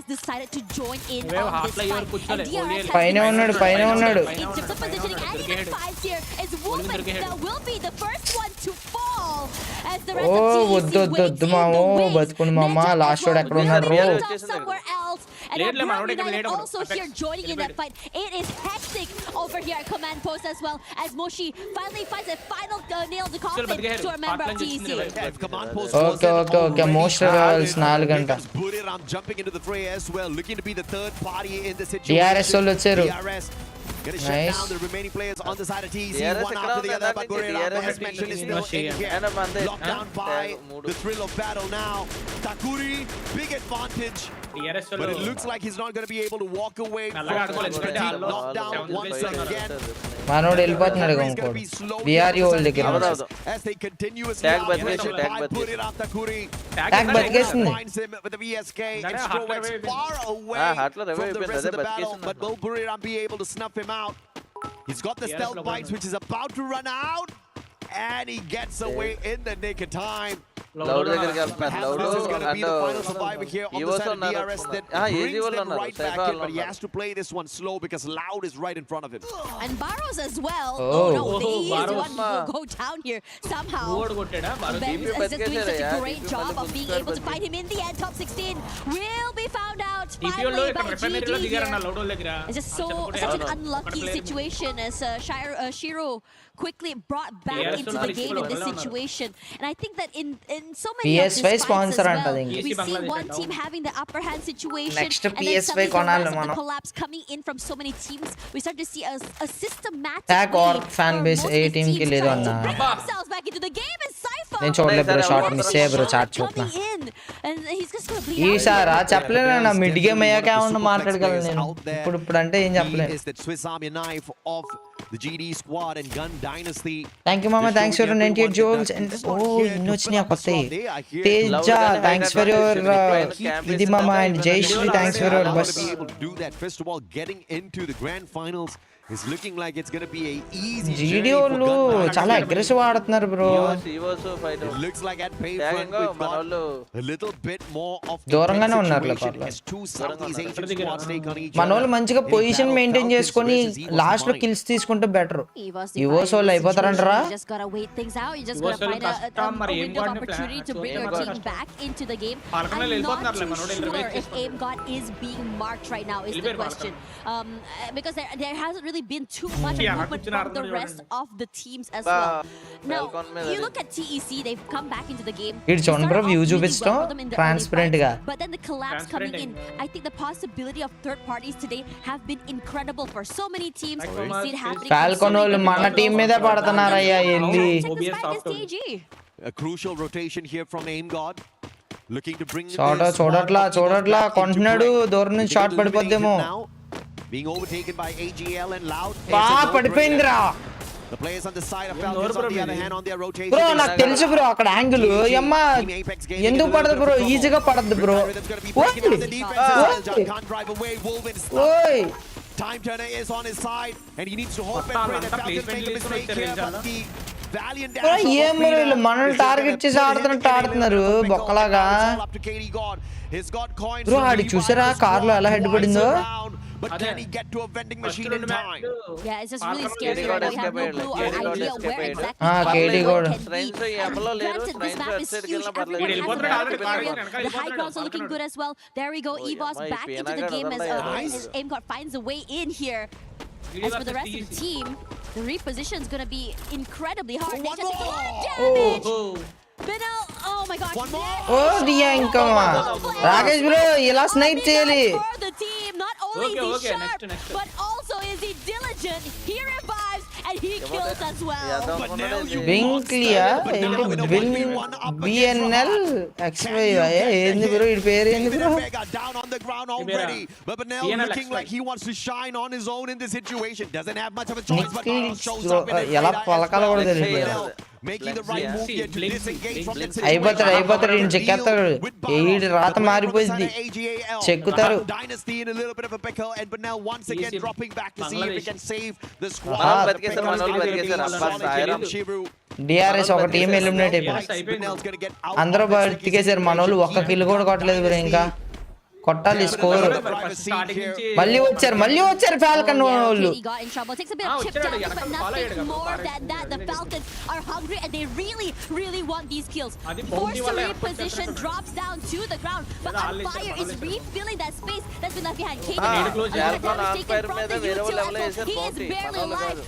పైన ఉన్నాడు positioning and even finds here is Wolfen that will be the first one to fall as the rest of TEC waits in the wings. Neta as well will be locked up somewhere else. And United also here joining in that fight. It is hectic over here at command post as well as Moshi finally finds a final nail in the coffin to a member of TEC. Okay, most levels 4 ganta. Buriram jumping into the fray as well, looking to be the third party in the situation. DRS వాళ్ళు వచ్చారు. Gonna shut down the remaining players on the side of TEC, one after the other, but Buriram, as mentioned, is still in here. Locked down by the thrill of battle now. Takuri, big advantage. But it looks like he's not going to be able to walk away from the team knockdown once again. మనోడు వెళ్ళిపోతున్నాడు ఇంకోటి బిఆర్యూ వాళ్ళ దగ్గర As they continuously put it on Takuri. Tag బతికేసింది Finds him with the VSK. It's Strowex far away from the rest of the battle, but will Buriram be able to snuff him out? He's got the stealth bites, which is about to run out, and he gets away in the nick of time. Loud దగ్గరికి వెళ్తున్నారు. This is going to be the final survivor here on the side of DRS that brings them right back in, but he has to play this one slow because Loud is right in front of him. And Barros as well. Oh no, they is one who will go down here somehow. Ben is just doing such a great job of being able to fight him in the end. Top 16 will be found out finally by GD here. It's just such an unlucky situation as Shiro quickly brought back into the game in this situation. And I think that in so many of these fights sponsor as well, we see one team having the upper hand situation, Next and then suddenly the rest of the collapse coming in from so many teams. We start to see a systematic Tag or fan base A team ki ledu anna bring themselves back into the game. And Cypher నేను చూడలే bro shot miss అయ్యే bro chat చూస్తున్నా ఈసారి చెప్పలేను నా mid game అయ్యాక ఏమన్నా మాట్లాడగలను నేను ఇప్పుడు అంటే ఏం చెప్పలేను. The GD squad and Gun Dynasty. Thank you mama, thanks for 98 joules and inno వచ్చినాయి కొత్తయి. తేజ thanks for your ఇది mama and Jayshri thanks for your bus. Do that first of all, getting into the grand finals is looking like it's going to be a easy GD వాళ్ళు చాలా aggressive ఆడుతున్నారు bro. It looks like at Payfront we've got a little bit more of దూరంగానే ఉన్నారు మనోళ్ళు మంచిగా position maintain చేసుకొని last లో kills తీసుకుంటే బెటర్. ఈవోస్ వాళ్ళు అయిపోతారంటారా? been too much movement from the rest of the teams as well. Now, you look at TEC, they've come back into the game. It's on bro, view చూపిస్తాం transparent గా. But then the collapse coming in, I think the possibility of third parties today have been incredible for so many teams. We see it happening. Falcon వాళ్ళు మన team మీద పడతన్నారయ్యా ఎల్లి. A crucial rotation here from Aim God. Looking to bring చూడట్లా కొంటున్నాడు దూరం నుంచి shot పడిపోద్దేమో. Being overtaken by AGL and Loud. పడిపోయిందిరా. The players on the side of Falcons on the other hand on their rotation. Bro నాకు తెలుసు bro అక్కడ angle యమ్మా ఎందుకు పడదు బ్రో ఈజీగా పడదు బ్రో. ఓయ్ Time Turner is on his side and he needs to hope and pray that Falcons make a mistake here, but the valiant dash ఏం వీళ్ళు మనల్ని టార్గెట్ చేసి ఆడుతున్నారు బొక్కలాగా. బ్రో ఆడి చూసారా కార్ లో ఎలా హెడ్ పడిందో. But can he get to a vending machine in time? Yeah, it's just really scary. We have no clue or idea where exactly KD God. Granted, this map is huge. Everyone has a bad area. The high grounds are looking good as well. There we go. EVOS back into the game as AimGod finds a way in here. As for the rest of the team, the reposition is going to be incredibly hard. They just take a lot of damage. Benel, oh my god. One more. Oh, Dianka. Rakesh bro, ఇలా snipe చేయాలి. For the team, not only is he sharp, but also is he diligent. He revives and he kills as well. Binklya, BNL, XY, ఏంది bro ఈ పేరు ఏంది bro? Down on the ground already. But Benel looking like he wants to shine on his own in this situation. Doesn't have much of a choice, but shows up in ఎలా పలకాల కూడా తెలియదు. Making the right move here to disengage from that అయిపోతాడు ఈయన చెక్కేస్తాడు. ఈడి రాత మారిపోయింది చెక్కుతారు. Dynasty in a little bit of a pickle and Benel once again dropping back to see if he can save the squad. DRS ఒక team eliminate అయిపోయింది. అందరూ బతికేసారు మనోళ్ళు ఒక్క కిల్ కూడా కొట్టలేదు బ్రో ఇంకా. కొట్టాలి స్కోర్. మళ్ళీ వచ్చారు ఫాల్కన్ వాళ్ళు. Koti got in trouble. Takes a bit of chip damage, but nothing more than that. The Falcons are hungry and they really want these kills. Forced to reposition, drops down to the ground, but on fire is refilling that space that's been left behind. Koti taken from the util as well. He is barely alive.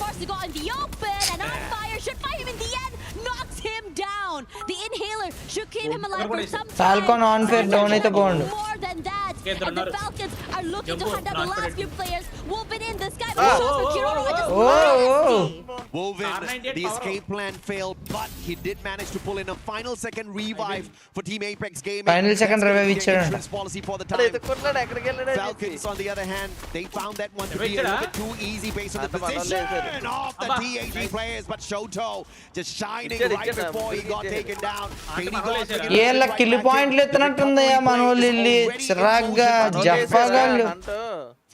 Forced to go in the open and on fire. Should find him in the end. Knocks him down. The inhaler should keep him alive for some time. Falcon on fair down అయితే బాగుండు. More than that, and the Falcons are looking to hunt down the last few players. Wolven in the sky, but shots for Kiroro are just nasty. Wolven, the escape plan failed, but he did manage to pull in a final second revive for Team Apex Gaming. Final second revive ఇచ్చాడు. Policy for the time. Falcons, on the other hand, they found that one to be a little bit too easy based on the position of the TAG players, but Shoto just shining right before he got taken down. ఏళ్ళ kill పాయింట్లు ఎత్తినట్టుందయ్యా మనోళ్ళు ఇల్లి చిరాగ్గా జఫాగాళ్ళు.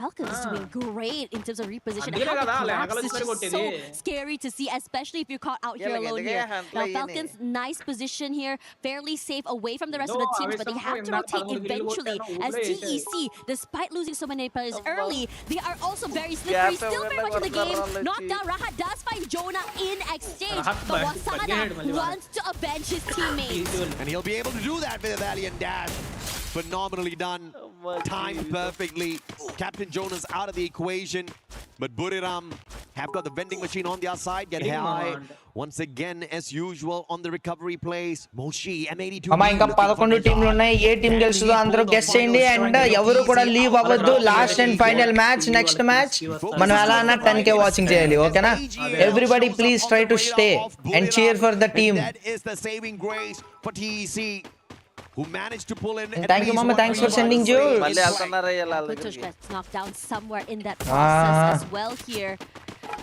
Falcons is doing great in terms of reposition. How they collapse is just so scary to see, especially if you're caught out here alone here. Now Falcons, nice position here, fairly safe away from the rest of the teams, but they have to rotate eventually as TEC, despite losing so many players early, they are also very slippery, still very much in the game. Knocked down, Rahat does find Jonah in exchange, but Wasana wants to avenge his teammates. And he'll be able to do that with a valiant dash. Phenomenally done, timed perfectly. Captain Jonas out of the equation, but Buriram have got the vending machine on their side. Get high once again as usual on the recovery plays. Moshi M82. అమ్మా ఇంకా 11 టీంలు ఉన్నాయి. ఏ team గెలుస్తుందో అందరూ guess చేయండి. And ఎవరు కూడా leave అవ్వద్దు. Last and final match, next match మనం ఎలా అన్నా 10K వాచింగ్ చేయాలి. ఓకేనా? Everybody please try to stay and cheer for the team. That is the saving grace for TEC, who managed to pull in. Thank you, Mama. Thanks for sending Jules. Kutush gets knocked down somewhere in that process as well here.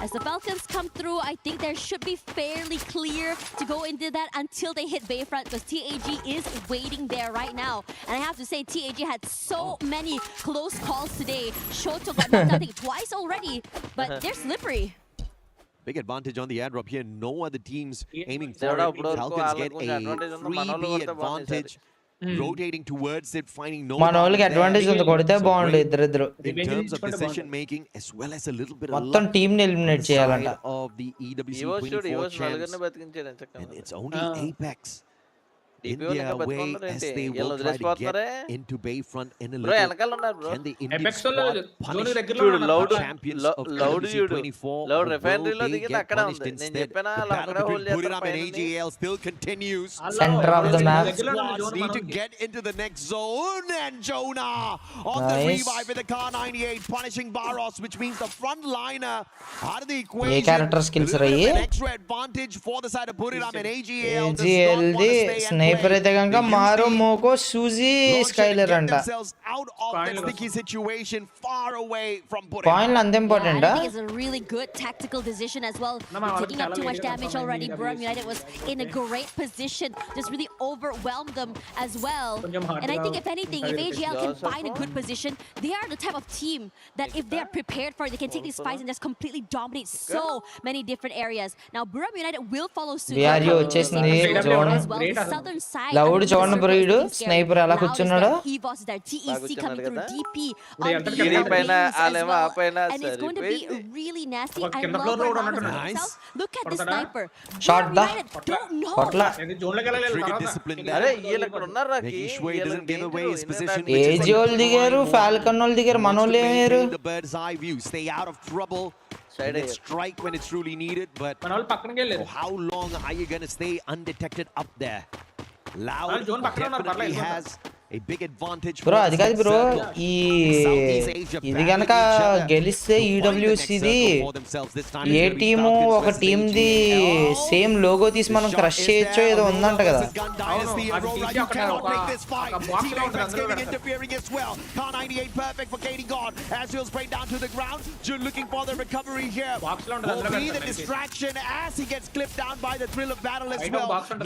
As the Falcons come through, I think there should be fairly clear to go into that until they hit Bayfront, because TAG is waiting there right now. And I have to say, TAG had so many close calls today. Shoto got knocked out, I think, twice already, but they're slippery. Big advantage on the airdrop here. No other teams aiming for it. Falcons get a 3B advantage. Rotating towards it, finding no. మన వాళ్ళకి advantage ఉంది, కొడితే బాగుండు ఇద్దరు. In terms of decision making as well as a little bit of మొత్తం team ని eliminate చేయాలంట. Of the EWC winning for champs. And it's only Apex in their way as they will try to get into Bayfront in a little. Can the Indian squad punish the champions of EWC 24? Loud refinery lo digina akkada undi. Nenu cheppana alla akkada hold chestam. and AGL still continues. Center of the map. Need to get into the next zone, and Jonah on the revive with the Car 98 punishing Baros, which means the front liner out of the equation. ఏ character skills రయ్యి? An extra advantage for the side of Buriram and AGL. AGL the స్నేహితులు అయితే గనుక మారో మోకో suji Skyler అంట. పాయింట్లు అంత important. I think it's a really good tactical decision as well. Taking up too much damage already. Buram United was in a great position, just really overwhelmed them as well. And I think if anything, if AGL can find a good position, they are the type of team that if they are prepared for it, they can take these fights and just completely dominate so many different areas. Now Buram United will follow suit. వచ్చేసింది zone. As well, the southern side. Loud చూడండి బ్రోయిడు sniper అలా కూర్చున్నాడు. EVOS is there, TEC coming through, DP on the Giri paina alema paina and it's going to be really nasty. I love Nice. Look at this sniper. Shot da. Don't know. కొట్లా. Trigger discipline there. అరే వీళ్ళు ఇక్కడ ఉన్నారా కి? Making sure he doesn't give away his position. AG వాళ్ళు దిగారు, Falcon వాళ్ళు దిగారు, మనోళ్ళు ఏమయ్యారు? The bird's eye view, stay out of trouble. Strike when it's truly needed, but for how long are you going to stay undetected up there? Loud definitely has a big advantage. Bro అది కాదు bro, ఈ ఇది గనక గెలిస్తే ఈడబ్ల్యూసీది ఏ team ఒక టీంది same logo తీసి మనం crush చేయొచ్చో ఏదో ఉందంట కదా.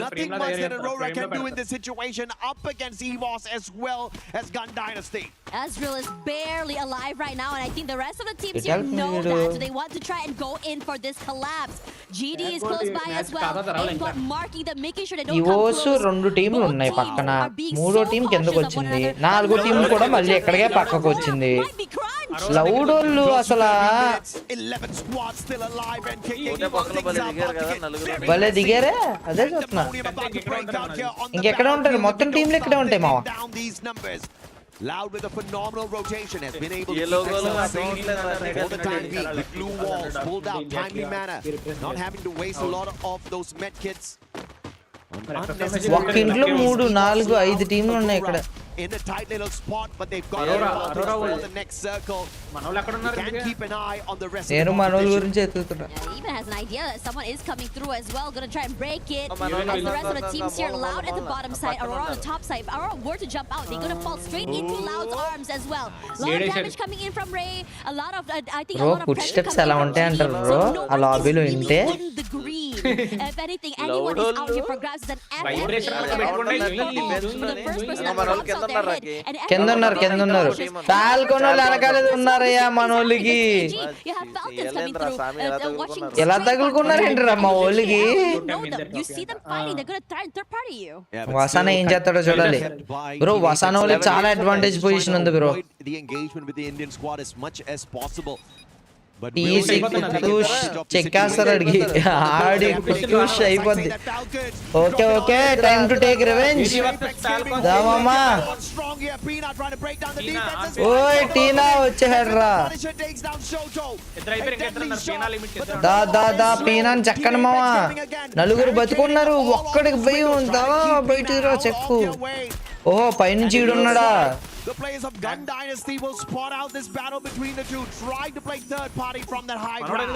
Nothing much that Aurora can do in this situation up against EVOS as well as Gun Dynasty. Ezreal is barely alive right now, and I think the rest of the teams here know that. They want to try and go in for this collapse. GD is close by as well. They've got marking them, making sure they don't come close. రెండు టీంలు ఉన్నాయి పక్కన. మూడో team కిందకు వచ్చింది. నాలుగో team కూడా మళ్ళీ ఎక్కడికే పక్కకు వచ్చింది. లౌడోళ్ళు అసలు 11 squads still alive and kicking. భలే దిగారే. అదే చెప్తున్నా. ఇంకెక్కడ ఉంటారు మొత్తం టీంలు ఇక్కడే ఉంటాయి మావా. Loud with a phenomenal rotation has been able to keep themselves safe for the time being. The blue walls pulled out timely manner, not having to waste a lot of those med kits. ఒక్క ఇంట్లో 3, 4, 5 టీంలు ఉన్నాయి ఇక్కడ. In a tight little spot, but they've got for the next circle. Can keep an eye on the rest of the competition. He even has an idea that someone is coming through as well. Gonna try and break it. As the rest of the teams here, Loud at the bottom side, Aurora on the top side. If Aurora were to jump out, they're gonna fall straight into Loud's arms as well. A lot of damage coming in from Ray. A lot of, I think, a lot of pressure coming in from GD. So nobody is in the green. If anything, anyone is out here for grabs is an the first person that pops out their head. కింద ఉన్నారు. ఫాల్కోన్ వాళ్ళు వెనకాలే ఉన్నారయ్యా మనోళ్ళకి. You have Falcons coming through. ఎలా తగులుకున్నారు ఏంటరా మా వాళ్ళకి. You see them fighting. They're gonna try and third party you. వసాన ఏం చేస్తాడో చూడాలి బ్రో. వసాన వాళ్ళకి చాలా అడ్వాంటేజ్ పొజిషన్ ఉంది bro. The engagement with the Indian squad as much as possible. చెక్కేస్తారు అడిగి ఆడి పుష్ అయిపోద్ది. Okay time to take revenge. దామమ్మా ఓయ్ టీనా వచ్చేసాడు రా. దా పీనాని చెక్కను మావా. నలుగురు బతుకున్నారు. ఒక్కడికి పోయి ఉందా బయటికి రా చెక్కు. ఓహో పైనుంచి ఈడున్నాడా. The players of Gun Dynasty will spot out this battle between the two, trying to play third party from that high ground.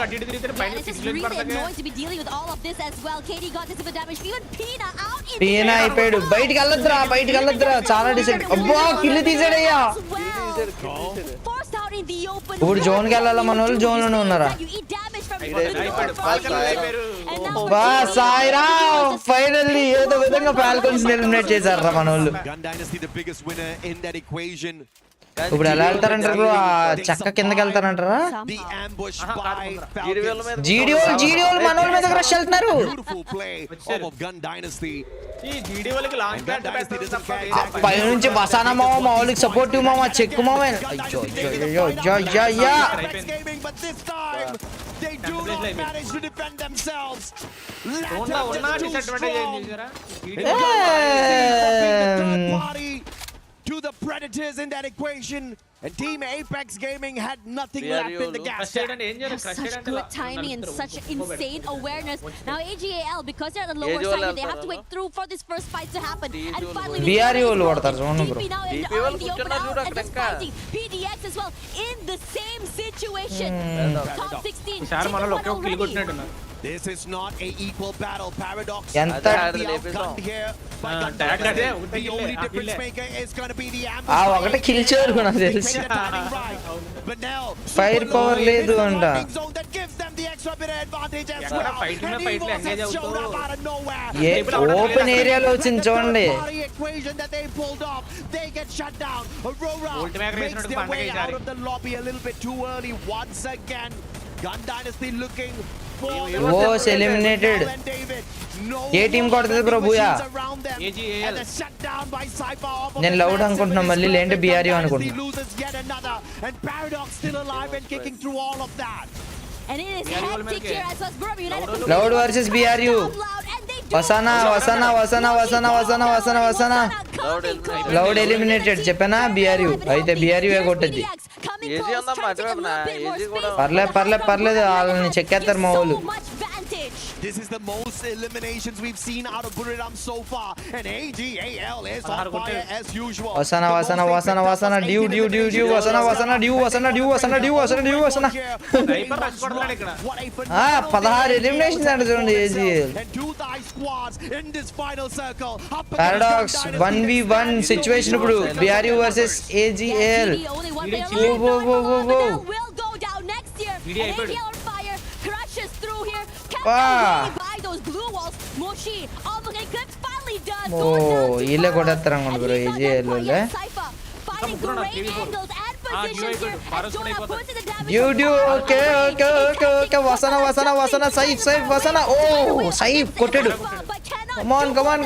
This is really annoying to be dealing with all of this as well. Katie got this with damage. Even Pina out in Pina అయిపోయాడు. బయటికి వెళ్ళొద్దురా చాలా decide. అబ్బా kill తీసాడయ్యా. Forced out in the open. ఇప్పుడు zone కి వెళ్ళాలా మన వాళ్ళు జోన్ లోనే ఉన్నారా. బా సాయిరా ఫైనల్లీ ఏదో విధంగా ఫాల్కన్స్ ఎలిమినేట్ చేశారు మన వాళ్ళు. Gun Dynasty the biggest winner in that equation. ఇప్పుడు ఎలా వెళ్తారంటారు బ్రో. ఆ చెక్క కిందకి వెళ్తారంటారా. జీడీ వాళ్ళు మన వాళ్ళ మీద రష్ వెళ్తున్నారు. పై నుంచి వసానా మామ మా వాళ్ళకి సపోర్టివ్ మామ చెక్కు మామ. They do not manage to defend themselves. To the Predators in that equation, and Team Apex Gaming had nothing left in the gas tank. Such good timing and such insane awareness. Now AGAL, because they're at the lower side, they have to wait through for this first fight to happen. And finally, BRU will order zone bro. PDX as well in the same situation. Top 16. This is not a equal battle. Paradox Enta outgunned here by Gun Dynasty. The only difference maker is going to be the ambush. ఒకటే kill చేయరు నాకు తెలుసు. Fire power లేదు అంట. That gives them the extra bit of advantage as well. A open ఏరియాలో వచ్చింది చూడండి. Equation that they pulled off. They get shut down. Aurora makes their way out of the lobby a little bit too early once again. Gun Dynasty looking was eliminated. ఏ team కొడుతుంది bro booyah. నేను Loud అనుకుంటున్నా మళ్ళీ లేంటే BRU అనుకుంటున్నా. Loud versus BRU. వసానా Loud eliminated చెప్పానా. BRU అయితే బిఆర్యూ కొట్టద్ది. పర్లేదు వాళ్ళని చెక్కేస్తారు మా వాళ్ళు. This is the most eliminations we've seen out of Buriram so far, and AGAL is on fire as usual. Wasana diu wasana. 16 eliminations అంటే చూడండి AGAL. And two Thai squads in this final circle. Paradox 1v1 situation ఇప్పుడు BRU versus AGAL. Will go down next year. AGAL on fire crashes through here. By those blue walls. Moshi almost getting clipped. Finally done. ఓ వీళ్ళే కొడతారు అనుకోండి bro AGL వాళ్ళే డ్యూ okay okay okay okay వసన సైఫ్ వసన ఓ సైఫ్ కొట్టాడు కమాన్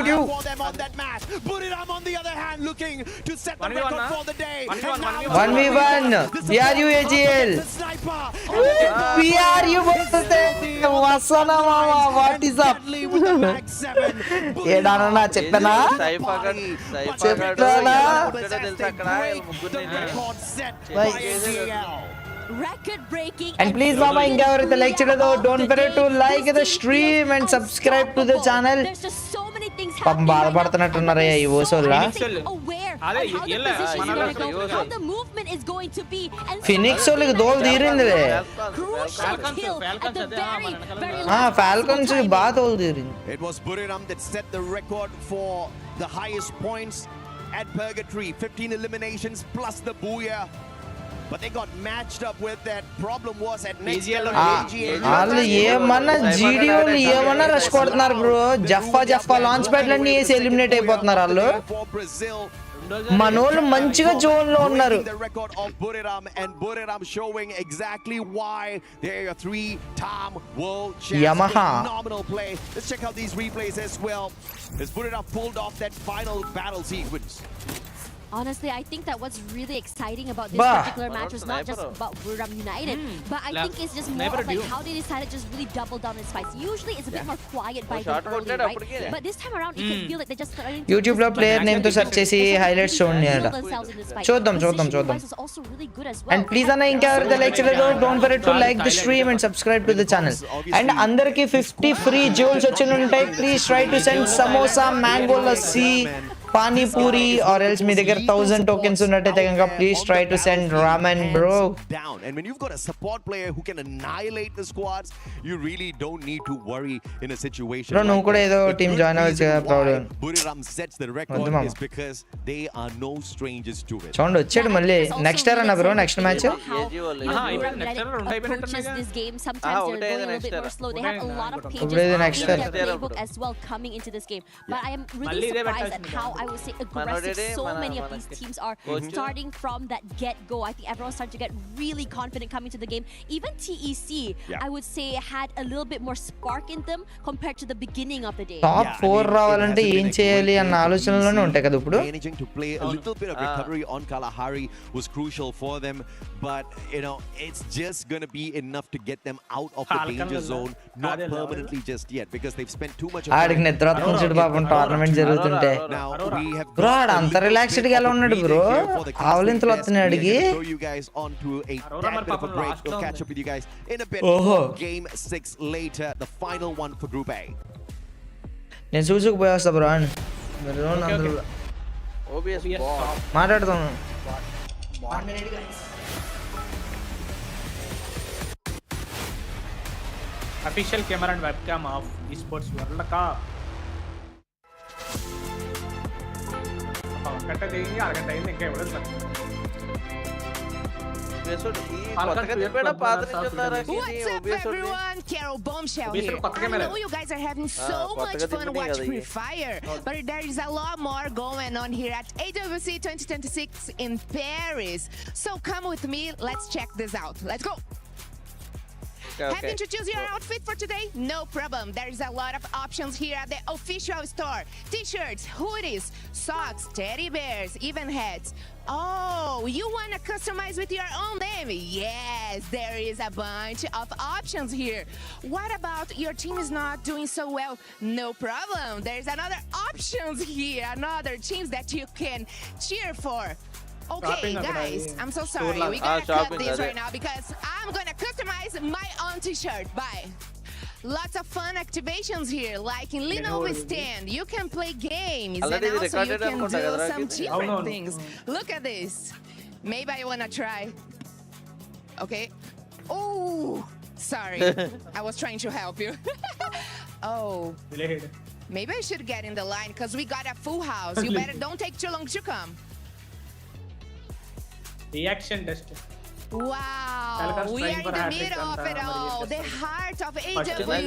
డ్యూ One v one. PRU AGL. PRU Wasana mama. What is up? ఏడానన్నా చెప్పనా And please mama inga everything like cheyado don't forget to like the stream and subscribe to the channel. పాపం బాధపడుతున్నట్టున్నారయ్యా ఈ ఓసోల్లా ఫినిక్స్ వాళ్ళకి దోలు తీరిందిలే falcons బాగా దోలు తీరింది. It was Buriram that set the record for the highest points at Purgatory, 15 eliminations plus the Booyah. But they got matched up with that. Problem was at next వాళ్ళు ఏమన్నా జీడీ వాళ్ళు ఏమన్నా రష్ కొడుతున్నారు bro. జఫా launch pad అన్ని వేసి eliminate అయిపోతున్నారు వాళ్ళు. మనోళ్ళు మంచిగా జోన్ లో ఉన్నారు. Yamaha. Let's check out these replays as well. As Buriram pulled off that final battle sequence. Honestly, I think that what's really exciting about this particular match was not just about Buriram United, but I think it's just more of like how they decided to just really double down in fights. Usually it's a bit more quiet by them early, right? But this time around, you can feel like they just starting to YouTube లో player name తో search చేసి highlights చూడండి అట. చూద్దాం. And please అన్న ఇంకా ఎవరైతే like చేయలేదో don't forget to like the stream and subscribe to the channel. And అందరికి 50 free jewels వచ్చి ఉంటాయి. Please try to send samosa, mango lassi, pani puri or else మీ దగ్గర 1000 tokens ఉన్నట్టయితే కనుక please try to send ramen bro. And when you've got a support player who can annihilate the squads, you really don't need to worry in a situation bro నువ్వు కూడా ఏదో team join అవ్వచ్చు కదా problem. Buriram sets the record is because they are no strangers to it. చూడండి వచ్చాడు మళ్ళీ next year అన్న bro next match ఇప్పుడు next as well coming into this game, but I am really surprised at how I would say aggressive so many of these teams are starting from that get-go. I think everyone's starting to get really confident coming to the game. Even TEC, I would say, had a little bit more spark in them compared to the beginning of the day. Top 4 రావాలంటే ఏం చేయాలి అన్న ఆలోచనలోనే ఉంటాయి కదా ఇప్పుడు. Managing to play a little bit of recovery on Kalahari was crucial for them, but you know it's just going to be enough to get them out of the danger zone, not permanently just yet because they've spent too much of ఆడికి నిద్ర వస్తుంది పాపం tournament జరుగుతుంటే. Bro ఆడు అంత relaxed గా ఎలా ఉన్నాడు బ్రో ఆవలింతలు వస్తున్నాయి అడిగి. నేను చూసుకు పోయి వస్తా బ్రో అని మాట్లాడుతాను. Official camera and web cam of esports world cup కట్ట దిగి అరగంట అయింది ఇంకా ఇవ్వలేదు sir. What's up everyone, Carol Bombshell here. I know you guys are having so much fun watching FreeFire, but there is a lot more going on here at EWC 2026 in Paris. So come with me, let's check this out. Let's go. Having to choose your outfit for today? No problem. There is a lot of options here at the official store. T-shirts, hoodies, socks, teddy bears, even hats. Oh, you want to customize with your own name? Yes, there is a bunch of options here. What about your team is not doing so well? No problem. There's another options here, another teams that you can cheer for. Okay, guys, I'm so sorry. We gotta cut this right now because I'm gonna customize my own t-shirt. Bye. Lots of fun activations here, like in Nenu stand. You can play games and also you can do some different things. Look at this. Maybe I wanna try. Okay. Oh, sorry. I was trying to help you. Oh. Maybe I should get in the line because we got a full house. You better don't take too long to come. Reaction test. Wow, we are in the middle of it all. The heart of EWC.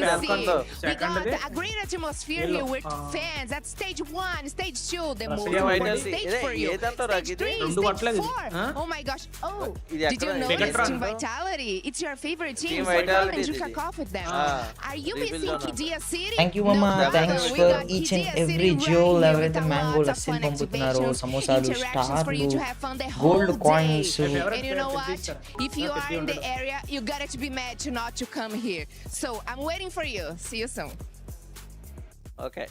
We got a great atmosphere here with fans at stage 1, stage 2, the most important stage for you. Stage 3, stage 4. Oh my gosh. Oh, did you notice Team Vitality? It's your favorite team. So come and drink a coffee with them. Are you missing Kidia City? Thank you, Mama. Thanks for each and every jewel. Everything mango, lassi పంపుతున్నారు, సమోసాలు, స్టార్లు, gold coins. And you know what? If you are in the area, you gotta be mad to not to come here. So I'm waiting for you. See you soon. Okay.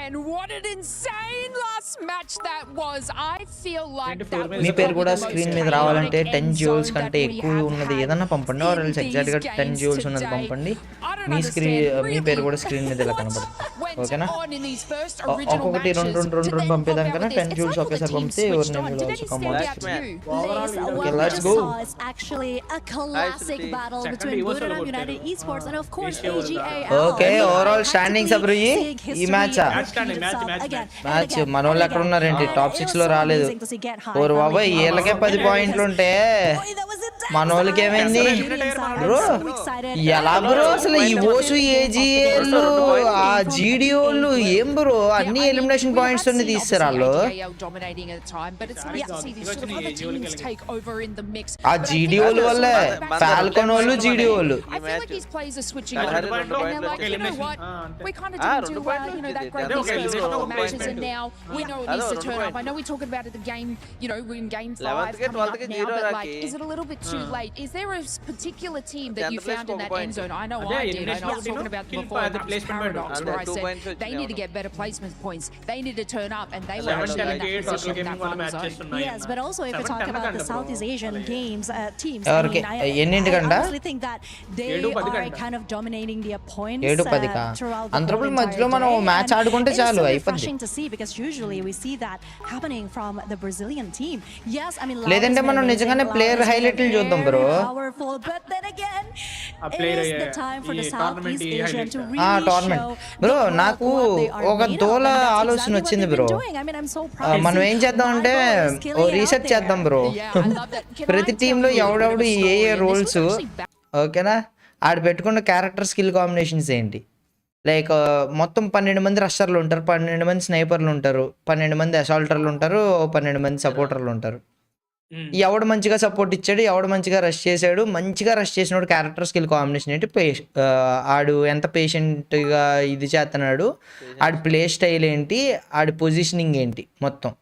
And what an insane last match that was. I feel like that was మీ పేరు కూడా screen మీద రావాలంటే 10 jewels కంటే ఎక్కువ ఉన్నది ఏదన్నా పంపండి, or else exact గా 10 జ్యూల్స్ ఉన్నది పంపండి. మీ పేరు కూడా స్క్రీన్ మీద ఇలా కనబడుతుంది. ఓకేనా? ఒక్కొక్కటి రెండు పంపేదానికన్నా 10 జ్యూల్స్ ఒకేసారి పంపితే ఎవరి name will also come on. Okay, let's go. It's actually a classic battle between Buddha United Esports and of course AGA. Okay, overall standings అప్పుడు ఈ మ్యాచ్ మ్యాచ్ మనోళ్ళు ఎక్కడ ఉన్నారేంటి? టాప్ 6 లో రాలేదు. ఓరు బాబాయ్, వీళ్ళకే 10 పాయింట్లు ఉంటే మనోళ్ళకి ఏమైంది బ్రో? ఎలా బ్రో అసలు ఈ ఓసు ఏజీఏలు ఆ జీడియోలు ఏం బ్రో అన్ని ఎలిమినేషన్ పాయింట్స్ తోనే తీస్తారు వాళ్ళు. ఆ జీడియోలు వల్లే ఫాల్కన్ వాళ్ళు జీడియోలు. and now we know it needs to turn up. I know we're talking about it the game, you know, we're in game 5 coming up now, but like, is it a little bit too late? Is there a particular team that you found in that end zone? I know I did. I was talking about them before. Paradox, where I said they need to get better placement points. They need to turn up, and they were actually in that position in that final zone. Yes, but also if we talk about the Southeast Asian games teams, I honestly think that they are kind of dominating the opponents throughout the whole match ఆడుకుంటే చాలు అయిపోద్ది. refreshing to see because usually we see that happening from the Brazilian team. Yes, I mean లేదంటే మనం నిజంగానే player హైలైట్లు చూద్దాం bro. Powerful, but then again it is the time for the Southeast Asian to really show bro. నాకు ఒక దోల ఆలోచన వచ్చింది bro. మనం ఏం చేద్దాం అంటే ఓ రీసెర్చ్ చేద్దాం బ్రో. ప్రతి టీంలో ఎవడెవడు ఏ రోల్స్, ఓకేనా, ఆడ పెట్టుకున్న క్యారెక్టర్ స్కిల్ కాంబినేషన్స్ ఏంటి. లైక్ మొత్తం 12 మంది రషర్లు ఉంటారు, 12 మంది స్నైపర్లు ఉంటారు, 12 మంది అసాల్టర్లు ఉంటారు, 12 మంది సపోర్టర్లు ఉంటారు. ఎవడు మంచిగా సపోర్ట్ ఇచ్చాడు, ఎవడు మంచిగా రష్ చేశాడు, మంచిగా రష్ చేసినోడు క్యారెక్టర్ స్కిల్ కాంబినేషన్ ఏంటి, ఆడు ఎంత పేషెంట్గా ఇది చేస్తున్నాడు, ఆడి ప్లే స్టైల్ ఏంటి, ఆడి పొజిషనింగ్ ఏంటి మొత్తం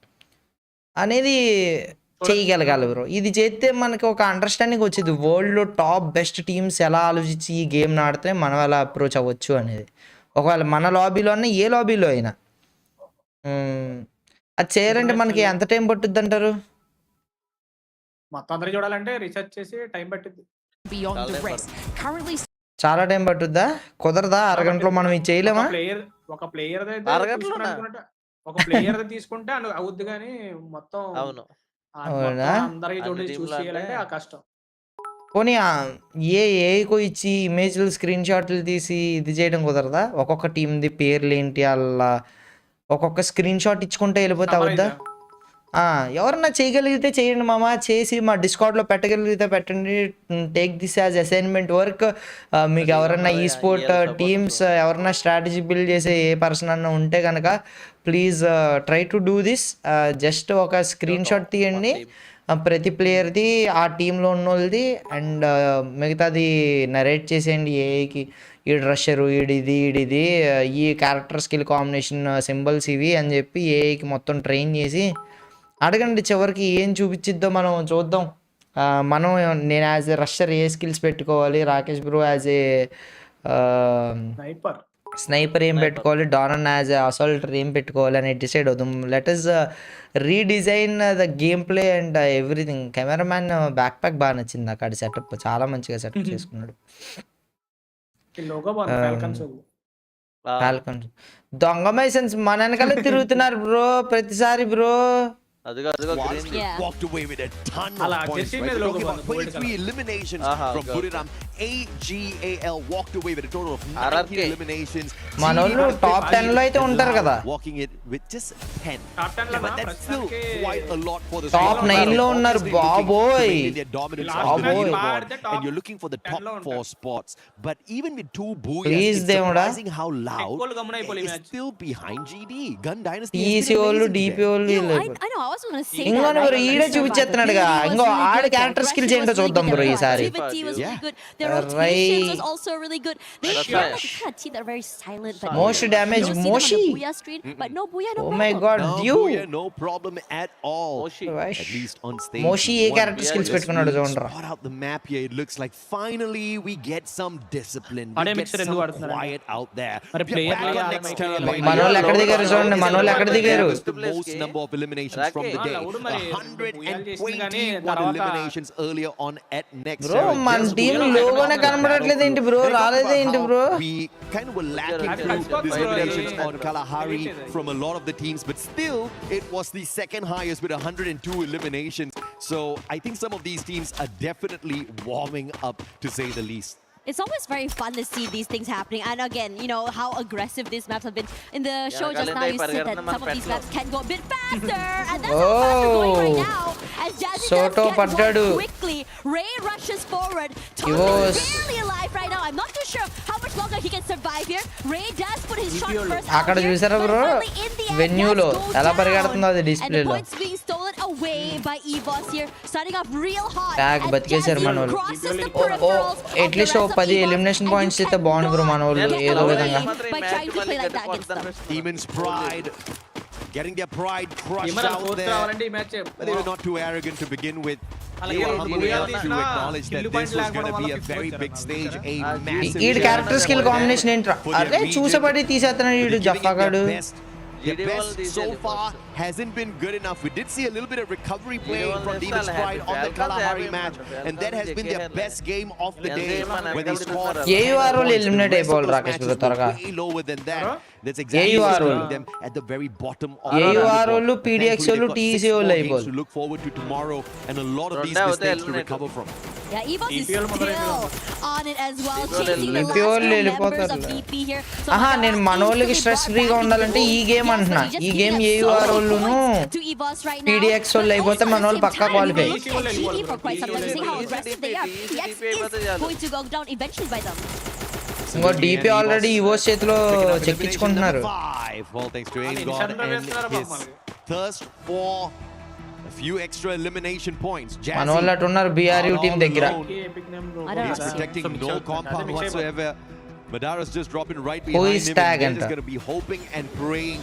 అనేది చేయగలగాలి బ్రో. ఇది చేస్తే మనకి ఒక అండర్స్టాండింగ్ వచ్చింది వరల్డ్లో టాప్ బెస్ట్ టీమ్స్ ఎలా ఆలోచించి ఈ గేమ్ని ఆడితే మనం ఎలా అప్రోచ్ అవ్వచ్చు అనేది. ఒకవేళ మన లాబీలో అన్నా ఏ లాబీలో అయినా అది చేయాలంటే మనకి ఎంత టైం పట్టుద్ది అంటారు? మొత్తం అందరూ చూడాలంటే రీసెర్చ్ చేసి టైం పట్టుద్ది. చాలా టైం పట్టుద్దా? కుదరదా? అరగంటలో మనం ఇది చేయలేమా? ఒక ప్లేయర్ తీసుకుంటే అవుద్ది కానీ మొత్తం అందరికి చూసి చేయాలంటే ఆ కష్టం. పోనీ ఏకో ఇచ్చి ఇమేజ్లు స్క్రీన్ షాట్లు తీసి ఇది చేయడం కుదరదా? ఒక్కొక్క టీంది పేర్లు ఏంటి అలా ఒక్కొక్క స్క్రీన్ షాట్ ఇచ్చుకుంటే వెళ్ళిపోతే అవుద్దా? ఎవరన్నా చేయగలిగితే చేయండి మామ, చేసి మా డిస్కార్డ్లో పెట్టగలిగితే పెట్టండి. Take this as assignment work. మీకు ఎవరన్నా ఈ స్పోర్ట్ టీమ్స్ ఎవరన్నా స్ట్రాటజీ బిల్డ్ చేసే ఏ పర్సన్ అన్నా ఉంటే కనుక please try to do this. Just ఒక స్క్రీన్ షాట్ తీయండి ప్రతి ప్లేయర్ది, ఆ టీంలో ఉన్న వాళ్ళది, అండ్ మిగతాది నరేట్ చేసేయండి. ఏకి ఈడు రషరు, ఈడిది ఈ క్యారెక్టర్ స్కిల్ కాంబినేషన్ సింబల్స్ ఇవి అని చెప్పి ఏకి మొత్తం ట్రైన్ చేసి అడగండి. చివరికి ఏం చూపించిద్దో మనం చూద్దాం. నేను యాజ్ ఏ రషర్ ఏ స్కిల్స్ పెట్టుకోవాలి, Rakesh bro as a sniper ఏం పెట్టుకోవాలి, డానన్ యాజ్ ఏ అసాల్టర్ ఏం పెట్టుకోవాలి అని డిసైడ్ అవుతాం. Let us redesign the game play and everything. Cameraman back pack బాగా నచ్చింది నాకు, ఆడి సెటప్ చాలా మంచిగా సెటప్ చేసుకున్నాడు. ఫాల్కన్స్ దొంగ మైసన్స్ మన వెనకాల తిరుగుతున్నారు బ్రో ప్రతిసారి bro. Squads Yeah. walked away with a ton of points. Right? We're talking about 23 eliminations from Buriram. AGAL walked away with a total of 19 eliminations. మనోళ్ళు టాప్ 10 లో అయితే ఉంటారు కదా. Walking it with just 10. But that's still quite a lot for the top 9 లో ఉన్నారు బాబోయ్. Their dominance on the leaderboard, and you're looking for the top 4 spots. But even with 2 booyahs, it's surprising how loud it's still behind GD. Gun Dynasty. EC వాళ్ళు DP వాళ్ళు I know, I was going to say ఇంకో that. Bro ఈడే చూపించేస్తున్నాడుగా. ఇంకో ఆడ character skills ఏంటో చూద్దాం bro ఈసారి. Activity was really good. Their rotations was also really good. They share like a kind of team that are very silent. But Most damage, you don't see them on the Moshi. Booyah screen, but no Booyah, no Oh problem. my god, No you. booyah, no problem at all. At least on stage. Moshi A character skills పెట్టుకున్నాడు చూడండి. Spot out the map here. It looks like finally we get some discipline. We get some quiet out there. మనోళ్ళు ఎక్కడ దిగారు చూడండి. మనోళ్ళు ఎక్కడ దిగారు. The most number of eliminations from the day. 121 eliminations earlier on at next. Bro మన team లోగోనే కనబడట్లేదు ఏంటి బ్రో? రాలేదే ఏంటి bro? We kind of were lacking through these eliminations on Kalahari from a lot of the teams, but still it was the second highest with 102 eliminations. So I think some of these teams are definitely warming up, to say the least. It's always very fun to see these things happening. And again, you know, how aggressive these maps have been. In the show just now, you said that some of these maps can go a bit faster. And that's how fast they're going right now. As Jazzy Soto does get paddadu. one quickly. Ray rushes forward. Tom was is barely alive right now. I'm not too sure how much longer he can survive here. Ray does put his shot first out అక్కడ here. చూసారా But bro finally, in the end, వెన్యూలో does go ఎలా down. పరిగెడుతుందో అది And the డిస్ప్లేలో. points being stolen away by EVOS here. Starting off real hot. Tag As బతికేశారు Jazzy మనోళ్ళు. crosses the peripherals of the at least rest of 10 EVOS. Elimination points అయితే బాగుంది bro మనోళ్ళు ఏదో విధంగా. By trying to play like that against them. Demons Pride getting their pride crushed out there. But they were not too arrogant to begin with. They were humble enough to acknowledge that this was going to be a very big stage, a massive ఈ character skill combination ఏంట్రా? అరే చూసబడి తీసేస్తున్నాడు వీడు జఫాగాడు. Their best so far hasn't been good enough. We did see a little bit of recovery play from Demons Pride on the Kalahari match, and that has been their best game of the day when they scored. AUR వాళ్ళు eliminate అయిపోవాలి Rakesh bro త్వరగా. Way lower than that. That's exactly what's putting them at the very bottom of the AUR leaderboard. వాళ్ళు PDX వాళ్ళు Thankfully, TEC they've got వాళ్ళు 6 more games అయిపోవాలి. to look forward to tomorrow, and a lot of these mistakes to recover from. Yeah, EVOS is still on it as well, chasing the last EPO two members వెళ్ళిపోతారు. of VP here. So ఆహా Madara నేను మనోళ్ళకి easily stress brought ఫ్రీగా back ఉండాలంటే into ఈ the game fold. అంటున్నా. Yeah, so ఈ just game giving AUR up so many వాళ్ళును points to EVOS right now. PDX వాళ్ళు But అయిపోతే also at మనోళ్ళు the same పక్కా time, qualify. we looked at GD for quite some time, seeing how aggressive they are. PX is going to go down eventually by them. ఇంకో DP already EO's చేతిలో చెక్కించుకుంటున్నారు. Well, thanks to Aim God and his thirst for a few extra elimination points. మన వాళ్ళు అటు ఉన్నారు BRU team దగ్గర. He's protecting no compound whatsoever. Madara's just dropping right Who behind is him. tag And anta? just going to be hoping and praying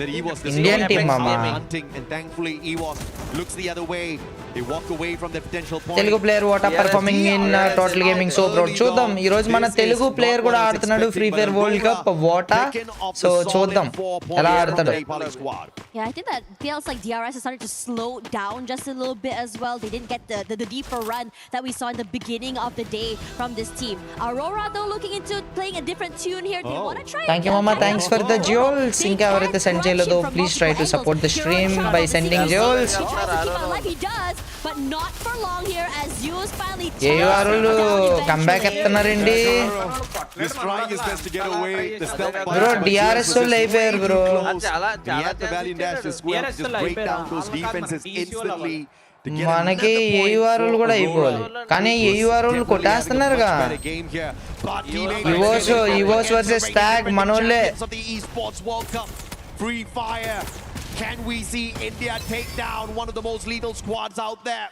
that EWOS doesn't Indian go team, back mama. hunting, and thankfully EWOS looks the other way. They walk away from their potential point. Telugu player what are performing in total gaming so proud. చూద్దాం ఈ రోజు మన Telugu player కూడా ఆడుతున్నాడు free fire world cup వాటా. So చూద్దాం ఎలా ఆడతాడు. Yeah, I think that feels like DRS is starting to slow down just a little bit as well. They didn't get the deeper run that we saw in the beginning of the day from this team. Aurora though looking into playing a different tune here. They want to try. Thank you మామా, thanks for the jewels. ఇంకా ఎవరైతే send చేయలేదో please try to support the stream by sending jewels. He does, but not for long here as Zeus finally AUR వాళ్ళు comeback ఎత్తున్నారండి He's trying his best to get away. The stealth bro. DRS వాళ్ళు అయిపోయారు bro. He had the valiant dash as well to just break down those defenses instantly. మనకి AUR వాళ్ళు కూడా అయిపోవాలి, కానీ AUR వాళ్ళు కొట్టేస్తున్నారుగా. ఈవోస్ వర్సెస్ ట్యాగ్ మనోళ్ళే. Free Fire. Can we see India take down one of the most lethal squads out there?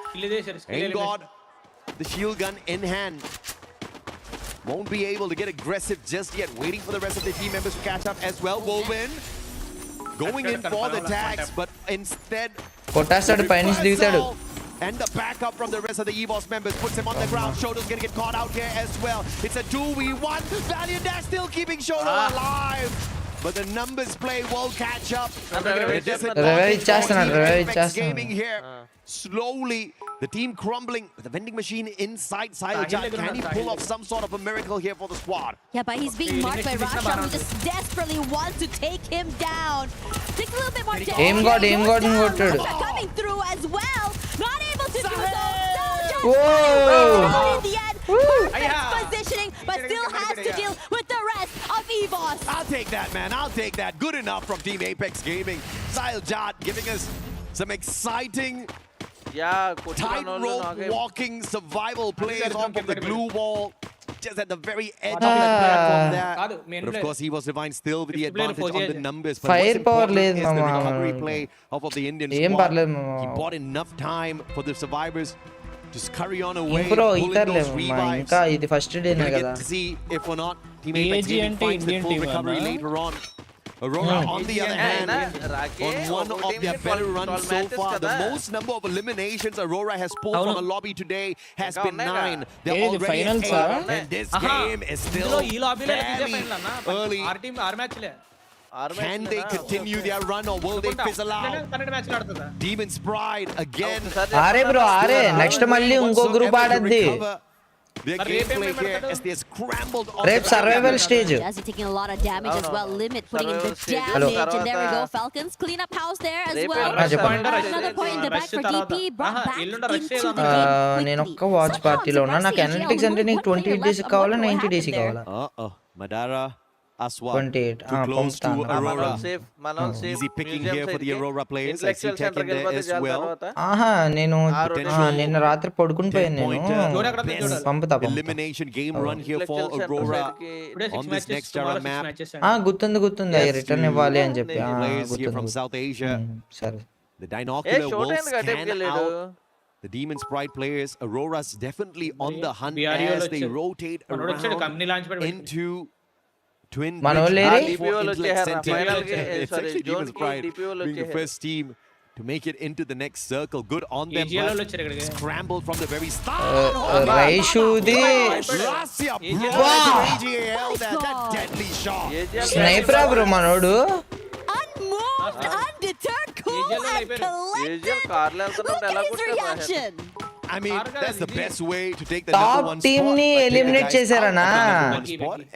Thank God, the shield gun in hand. Won't be able to get aggressive just yet. Waiting for the rest of the team members to catch up as well. Woven going in for the tags, but instead కొట్టేస్తాడు, పైనుంచి దిగుతాడు. and the backup from the rest of the EVOS members puts him on the ground. Shoto's gonna get caught out here as well. It's a 2v1. Valiant Dash still keeping Shoto alive. but the numbers play will catch up. Gaming here. Slowly, the team crumbling. The vending machine inside Sailajat. Can he pull off some sort of a miracle here for the squad? Yeah, but he's being marked by Rasha, who just desperately wants to take him down. Takes a little bit more damage. Aim got Rasha coming through as well. Not able to do so. Whoa! In the end, perfect positioning, but still has to deal with the rest of EVOS. I'll take that, man. I'll take that. Good enough from Team Apex Gaming. Sailajat giving us some exciting tightrope walking survival plays off of the glue wall. Just at the very edge of the platform there. But of course, he was divine still with the advantage on the numbers. But what's important is the recovery play of the Indian squad. He bought enough time for the survivors to scurry on away, pulling those revives. We'll get to see if or not Team Apex Gaming finds the full recovery later on. Aurora, on the other hand, on one of their better runs so far. The most number of eliminations Aurora has pulled from a lobby today has been 9. They're already at 8, and this game is still fairly early. Can they continue their run or will they fizzle out? Demon's Pride again. Next Malli unko group aadaddi. Their gameplay here as they scrambled on Rep survival stage. As he's taking a lot of damage as well. Limit putting in the damage. And there we go. Falcons clean up house there as well. Another point in the back for DP. Brought back into the game. నేను ఒక్క watch పార్టీలో ఉన్నా. నాకు analytics అంటే నీకు 28 days కావాలా 90 days కావాలా? Madara Aswa 28. close to Aurora. Easy picking here for the Aurora players. I see Tech in there as well. నేను రాత్రి పడుకుని పోయాను నేను. పంపుతా. Elimination game run here for Aurora on this next Chala map. గుర్తుంది return ఇవ్వాలి అని చెప్పి. Players here from South Asia. సరే. The Dinocular will scan out the Demon's Pride players. Aurora's definitely on the hunt as they rotate around into Twin Bridge. It's actually Demon's Pride being the first team to make it into the next circle. Good on them. Scrambled from the very start. Raishudi. Rasya brought that deadly shot. Sniper bro manodu. Unmoved, undeterred, cool and collected. Look at his reaction. I mean, that's the best way to take the top number 1 team spot. ni eliminate chesarana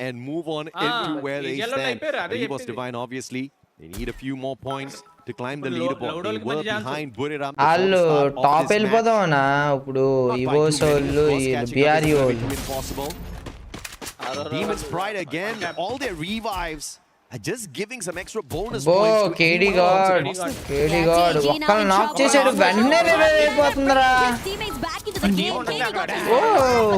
And move on into where they stand. He was divine, obviously. They need a few more points to climb the leaderboard. They were behind Buriram. Allo top elipodavana ippudu evos ollu BRU impossible. Demon's Pride again. All their revives are just giving some extra bonus points to KD God ఒక్కళ్ళు నాక్ చేసాడు వెంటనే revive అయిపోతుందిరా.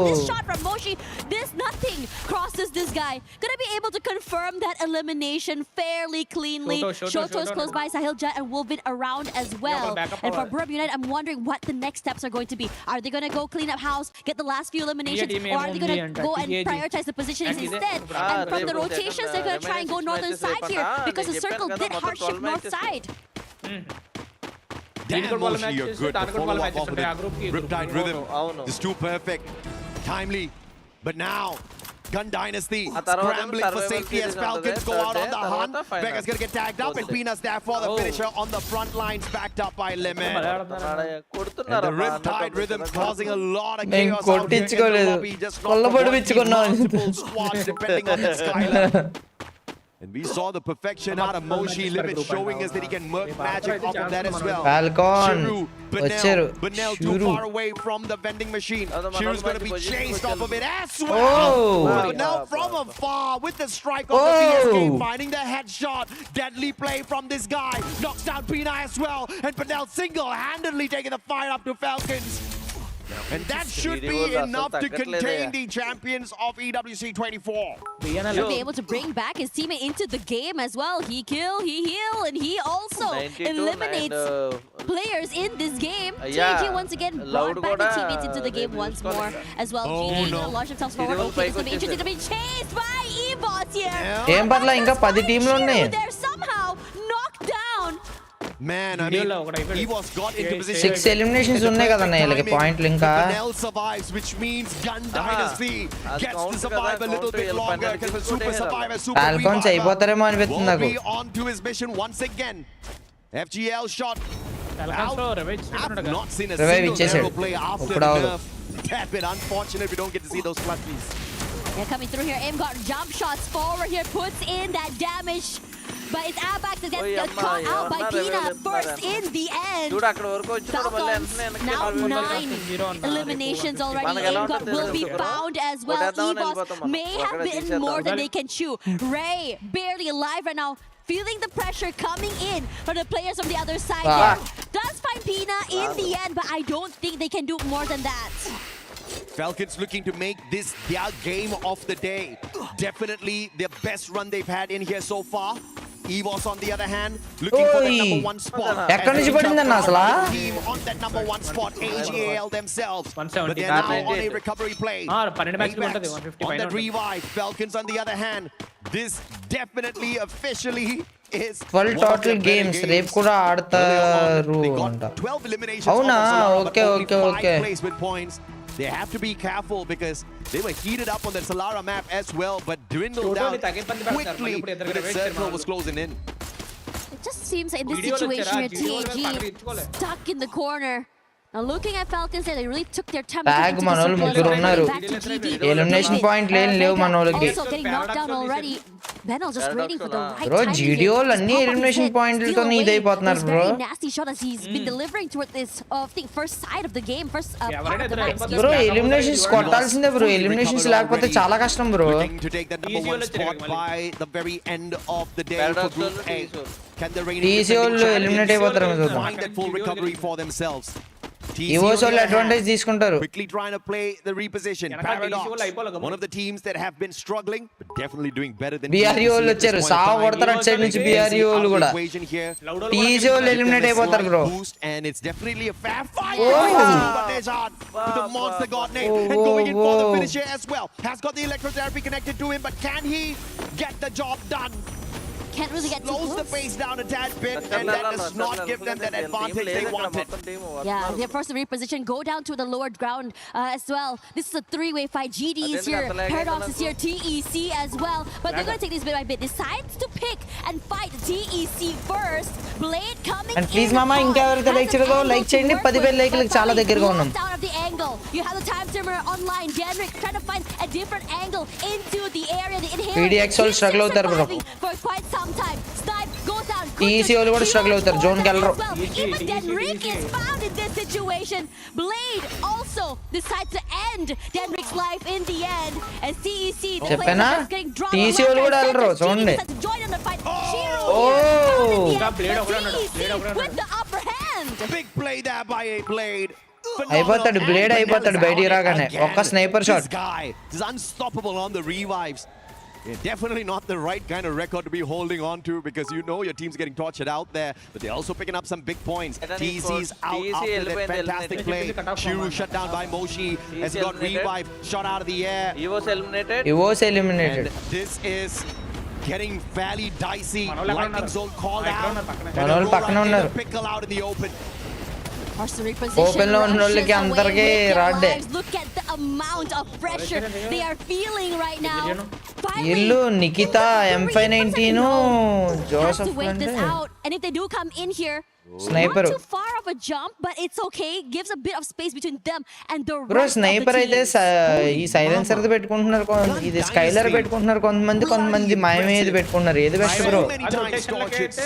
This shot from Moshi, this nothing crosses this guy. Gonna be able to confirm that elimination fairly cleanly. Shoto's close by, Sahil Jet and Wolvin around as well. And for Burb United, I'm wondering what the next steps are going to be. Are they gonna go clean up house, get the last few eliminations, or are they gonna go and prioritize the positionings instead? And from the rotations, they're gonna try and go northern side here because the circle did hardship north side. Damn, Moshi, you're good. The follow-up off of the Riptide Rhythm. Just too perfect. Timely. But now, Gun Dynasty scrambling for safety as Falcons go out on the hunt. Vega's gonna get tagged up and Peanuts there for the finisher on the front lines, backed up by Lemon. And the Riptide Rhythm causing a lot of chaos out here in the lobby. Just multiple squads depending on the Skylar. And we saw the perfection out of Moshi. Limit showing us that he can murk magic off of that as well. Falcon. Banel too far away from the vending machine. Shiru's going to be chased off of it as well. Banel from afar with the strike on the BSK, finding the headshot. Deadly play from this guy. Knocks down Pina as well. And Banel single-handedly taking the fight up to Falcons. And that should be enough to contain the champions of EWC 24. He'll be able to bring back his teammate into the game as well. He kill, he heal, and he also eliminates players in this game. JG once again brought back the teammates into the game once more as well. GG gonna launch themselves forward. Okay, it's gonna be interesting to be chased by EVOS here. Em parla inga 10 team lo unnai. They're somehow knocked down. Man, I mean, EWC got into position. 6 eliminations ఉన్నాయి కదా వీళ్ళకి పాయింట్లు ఇంకా. Nel survives, which means Gun Dynasty gets to survive a little bit longer because the Super Survivor, Super Falcons అయిపోతారేమో అనిపిస్తుంది నాకు. will be on to his mission once again. FGL shot. I've not seen a single arrow play after the nerf. That bit unfortunate we don't get to see those clutches. They're coming through here. Aim got jump shots forward here, puts in that damage. But it's Abax that gets caught out by Pina first in the end. Falcons now 9 eliminations already. Aim will be found as well. EWC may have been more than they can chew. Ray barely alive right now. Feeling the pressure coming in from the players from the other side. Does find Pina in the end, but I don't think they can do more than that. Falcons looking to make this their game of the day. Definitely their best run they've had in here so far. EWC on the other hand looking for the number 1 spot. ఎక్కడి నుంచి పడిందన్న అసలు? Team on that number 1 spot, AGAL themselves. But they're now on a recovery play. On that revive, Falcons on the other hand. This definitely officially is 12 total games. రేపు కూడా ఆడతారు అంట. 12 eliminations. అవునా? Okay. Placement points. They have to be careful because they were heated up on the Solara map as well, but dwindled down quickly when the circle was closing in. It just seems in this situation here, TAG stuck in the corner. Now looking at Falcons, they really took their time. Tag మనోళ్ళు ముగ్గురు ఉన్నారు. Elimination point లేవు మనోళ్ళకి. Also getting knocked down already. Benel just waiting for the right bro, time. GDO అన్ని elimination పాయింట్లతో ఇదైపోతున్నారు bro. Very nasty shot as he's been delivering toward this first side of the game, first part of the match. Bro, eliminations కొట్టాల్సిందే bro. Eliminations లేకపోతే చాలా కష్టం bro. To take the number 1 spot by the very end of the day for Group A. Can the Reigning eliminate అయిపోతారు చూద్దాం. find that full recovery for themselves? EWC వాళ్ళు advantage తీసుకుంటారు. Quickly trying to play the reposition. Paradox, one of the teams that have been struggling but definitely doing better than BRE వాళ్ళు వచ్చారు. సావ కొడతారు అటు side నుంచి BRE వాళ్ళు కూడా. TC వాళ్ళు ఎలిమినేట్ అయిపోతారు bro. And it's definitely a fair fight. With the monster god name and going in for the finish here as well. Has got the electrotherapy connected to him, but can he get the job done? Can't really get too Slows close. the pace down a tad bit, and that does not give them that advantage they wanted. Yeah, they're forced to reposition, go down to the lower ground as well. This is a 3-way fight. GD is here, Paradox is here, TEC as well. But they're going to take this bit by bit. Decides to pick and fight TEC first. Blade coming and please mama ఇంకా ఎవరైతే like చేయలేదో like చేయండి. 10,000 లైక్లకు చాలా దగ్గరగా ఉన్నాం. Out of the angle. You have the time timer online. Denrick trying to find a different angle into the area. The inherent PDX all struggle అవుతారు bro. For quite some time. Snipe goes down. TC వాళ్ళు కూడా struggle అవుతారు. Zone కి వెళ్ళరు. Even Denrick is found in this situation. Blade also decides to end Denrick's life in the end. As TEC చెప్పనా TC వాళ్ళు కూడా వెళ్ళరు చూడండి. With the upper hand. Big play there by a Blade. అయిపోతాడు blade అయిపోతాడు బయటికి రాగానే ఒక్క sniper shot. This guy is unstoppable on the revives. Yeah, definitely not the right kind of record to be holding on to because you know your team's getting tortured out there, but they're also picking up some big points. TC's out after that fantastic play. Shiru shut down by Moshi. Has got revive shot out of the air. EWC eliminated. And this is getting fairly dicey. Lightning zone called out. మనోళ్ళు పక్కన ఉన్నారు. Pickle out in the open. Open లో ఉన్న వాళ్ళకి అందరికీ రాడ్డే. Look at the amount of pressure they are feeling right now. ఇల్లు Nikita M519 Joseph అంటే and if they do come in here sniper too far of a jump but it's okay, gives a bit of space between them and the bro sniper అయితే ఈ silencer the పెట్టుకుంటున్నారు, ఇది Skyler పెట్టుకుంటున్నారు, కొంతమంది మాయమేది పెట్టుకుంటున్నారు. ఏది best bro?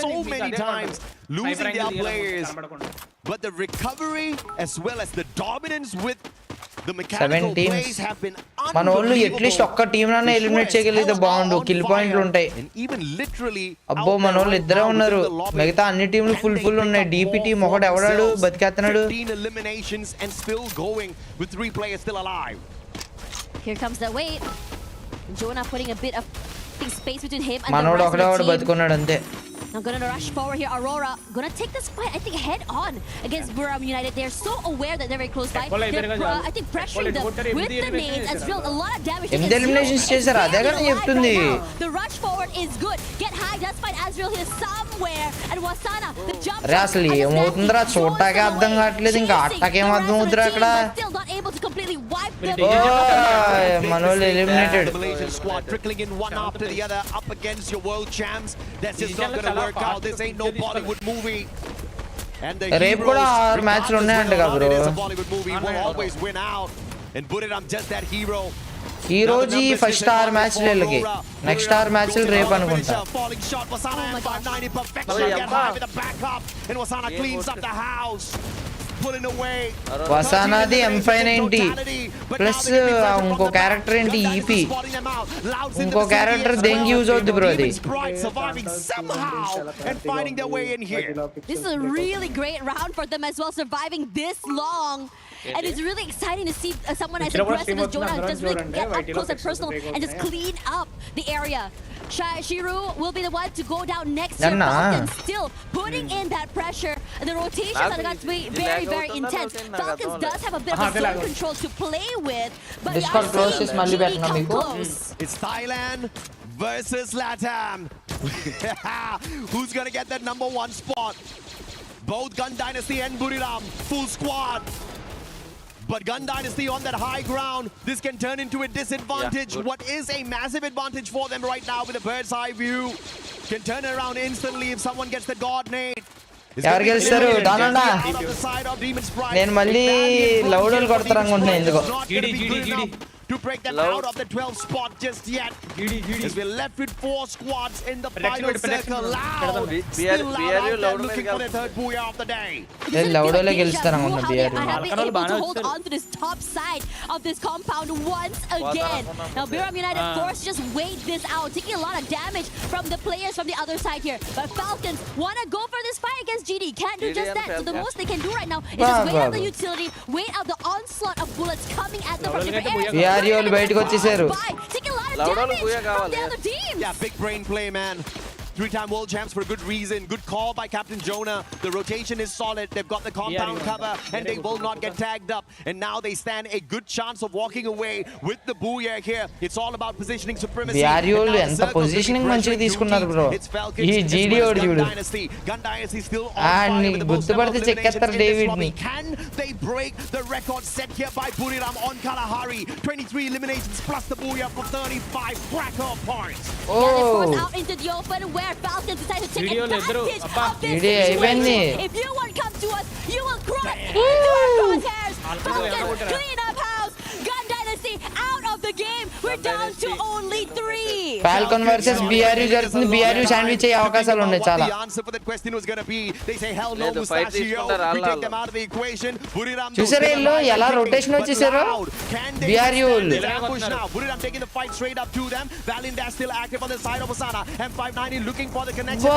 So many times losing their players, but the recovery as well as the dominance with the mechanical plays have been unbelievable. మన వాళ్ళు అట్లీస్ట్ ఒక్క టీం నన్న ఎలిమినేట్ చేయగలిగితే బాగుండు. కిల్ పాయింట్లు ఉంటాయి. అబ్బో మన వాళ్ళు ఇద్దరే ఉన్నారు, మిగతా అన్ని టీంలు ఫుల్ ఉన్నాయి. DP టీం ఒకటి ఎవడాడు బతికేస్తున్నాడు. Here comes the wave. Jonah putting a bit of space between him and మనోడు ఒకడే బతుకున్నాడు అంతే. Now gonna rush forward here. Aurora gonna take this fight, I think, head on against Buram United. They're so aware that they're very close by. They're, I think, pressuring them with the nades. Azrael, a lot of damage. The rush forward is good. Get high, does find Azrael here somewhere. And Wasana, the jump shot. Still not able to completely wipe them. Manuel eliminated. The Malaysian squad trickling in one after the other up against your world champs. That's just not gonna work out. This ain't no Bollywood movie. And the heroes, match it is a Bollywood movie, will always win out. And Buriram just that hero. Hero ji first star match le lage. Next star match il rape anukunta. Falling shot, Wasana and 590 perfection. Get high with a backup. And Wasana cleans up the house. Pulling away. Wasana the M590 plus unko character enti EP. Unko character dengi use avuddu bro adi. Surviving somehow and finding their way in here. This is a really great round for them as well, surviving this long. And it's really exciting to see someone as aggressive as Jonah just really get up close and personal and just clean up the area. Shiru will be the one to go down next year. Falcons still putting in that pressure. The rotations are going to be very, very intense. Falcons does have a bit of a zone control to play with, but we are seeing GD come close. It's Thailand versus Latam. Who's going to get that #1 spot? Both Gun Dynasty and Buriram, full squad. But Gun Dynasty on that high ground, this can turn into a disadvantage. What is a massive advantage for them right now with a bird's eye view. Can turn around instantly if someone gets the God nade. Yaar gelstaru dananda nen malli loudol kodtara anukuntunna enduko to break them out of the 12th spot just yet. As we're left with 4 squads in the final circle. Loud, still loud, looking for the third booyah of the day. Loudole gelstara anukunna BRU. I have been able to hold on to this top side of this compound once again. Now Buram United forced to just wait this out, taking a lot of damage from the players from the other side here. But Falcons want to go for this fight against GD. Can't do just that. So the most they can do right now is just wait out the utility, wait out the onslaught of bullets coming at them from different areas. వాళ్ళు బయటకు వచ్చేసారు. Yeah, big brain play, man. 3-time world champs for a good reason. Good call by Captain Jonah. The rotation is solid. They've got the compound cover and they will not get tagged up. And now they stand a good chance of walking away with the booyah here. It's all about positioning supremacy. BRU ఎంత positioning మంచిగా తీసుకున్నారు bro. ఈ జీడీ ఓడి చూడు. Gun Dynasty still on fire with the గుర్తుపడితే చెక్కేస్తారు David ని. Can they break the record set here by Buriram on Kalahari? 23 eliminations plus the booyah for 35 cracker points. Yeah, they're forced out into the open where Falcons decide to take advantage of this situation. If you won't come to us, you will cry into our crosshairs. Falcons, clean up house. Gun Dynasty out of the game. We're down to only 3. Falcon versus BRU జరుగుతుంది. BRU sandwich అయ్యే అవకాశాలు ఉన్నాయి చాలా. The answer for that question was going to be, they say hell no Mustachio. We take them out of the equation. Buriram చూసారా ఇల్లు ఎలా rotation వచ్చేసారు BRU. Buriram taking the fight straight up to them. Valindas still active on the side of Osana. M590 looking for the connection.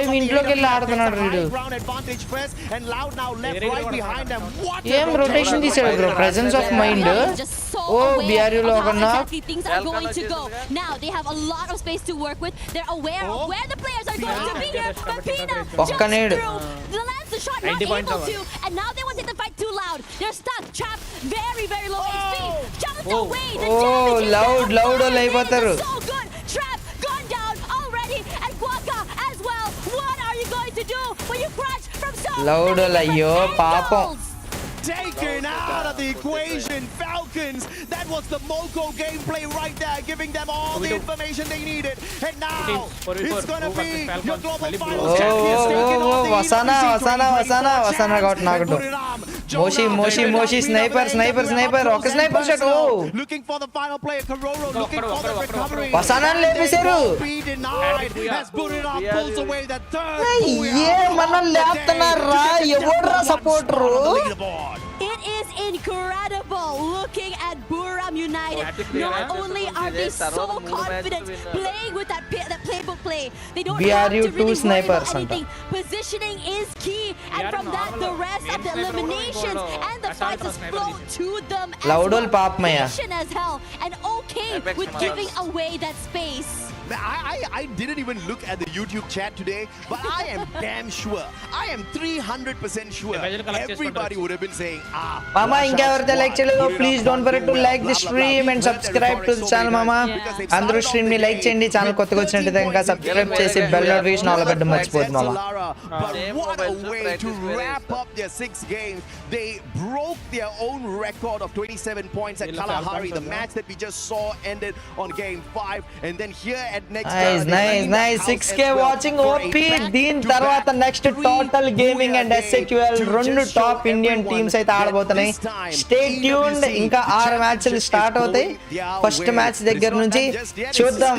ఏం ఇంట్లోకి వెళ్ళి ఆడుతున్నాడు వీడు. Ground advantage first and Loud now left right behind them. ఏం rotation తీసాడు bro. Presence of mind. ఓ BRU లో ఒకనా. Things are going to go. Now they have a lot of space to work with. They're aware of where the players are going to be here. But Pina just through. The lands the shot not able to. And now they want to take the fight too loud. They're stuck, trapped, very, very low HP. Jumps away. The damage loud అయిపోతారు. So good. Trap gone down already. And Guaca as well. What are you going to do when you crash from so many అయ్యో పాపం. Taken out of the equation. Falcons, that was the Moco gameplay right there, giving them all the information they needed. And now it's going to be your global finals champions taking on the Wasana got knocked down. Moshi sniper ఒక sniper shot. Looking for the final player, Kororo looking for the recovery. Wasana లేపేశారు. Be denied as Buriram pulls away the third. మనం లేపుతున్నారా ఎవడ్రా supporter. It is incredible looking at Buram United. Not only are they so confident playing with that playbook play, they don't have to really worry about anything. Positioning is key, and from that, the rest of the eliminations and the fights just flow to them as well. Patient as hell, and okay with giving away that space. I didn't even look at the YouTube chat today, but I am damn sure, I am 300% sure everybody would have been saying, Mama, ఇంకెవరైతే like చేయలేదో please don't forget to like the stream and subscribe to the channel మామా. అందరూ stream ని like చేయండి, channel కొత్తగా వచ్చినట్లయితే ఇంకా subscribe చేసి బెల్ నోటిఫికేషన్ ఆల్ పెట్టడం మర్చిపోద్దు మామా. But what a way to wrap up their 6 games. They broke their own record of 27 points at Kalahari. The match that we just saw ended on game 5, and then here at next nice 6k watching OP. దీని తర్వాత next total gaming and SQL రెండు top Indian teams అయితే ఆడబోతున్నాయి. Stay tuned. ఇంకా 6 మ్యాచ్లు start అవుతాయి. First match దగ్గర నుంచి చూద్దాం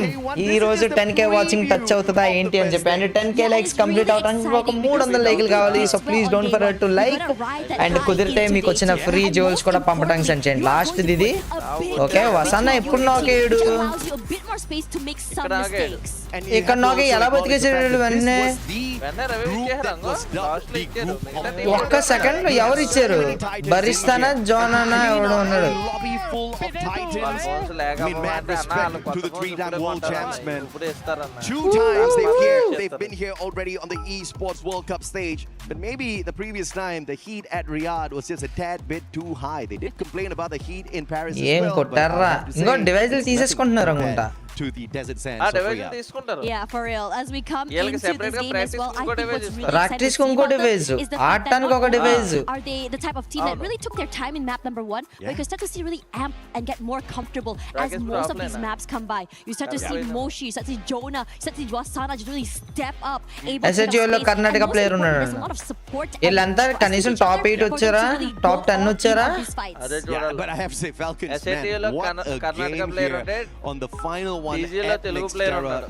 ఈ రోజు 10k వాచింగ్ టచ్ అవుతుందా ఏంటి అని చెప్పి. అండ్ 10k లైక్స్ కంప్లీట్ అవడానికి ఒక 300 లైక్లు కావాలి. So please don't forget to like and కుదిరితే మీకు వచ్చిన ఫ్రీ జోల్స్ కూడా పంపడానికి సెండ్ చేయండి. లాస్ట్ ఇది ఓకే. వసన్న ఎప్పుడు నాకేడు ఇక్కడ నాకే ఎలా బతికేసాడు వెన్నే. ఒక్క సెకండ్ ఎవరు ఇచ్చారు? బరిస్తానా జోన్ అన్న ఎవడో ఉన్నాడు. Two times they've been here already on the esports World Cup stage, but maybe the previous time the heat at Riyadh was just a tad bit too high. They did complain about the heat in Paris as well. ఏం కొట్టారా? ఇంకో డివైస్లు తీసేసుకుంటున్నారు అనుకుంటా. To the desert sands of Riyadh. Yeah, for real. As we come into this game as well, I think what's really practice ko unko device is the fact that ko device are they the type of team that really took their time in map number 1, where you can start to see really amp and get more comfortable as most of these maps come by. You start to see Moshi, you start to see Jonah, you start to see Wasana just really step up, able SHO lo Karnataka player unnadu. There's a lot of support. illantha kanisam top 8 వచ్చారా, top 10 వచ్చారా. But I have to say Falcons, man, what a game here on the final one at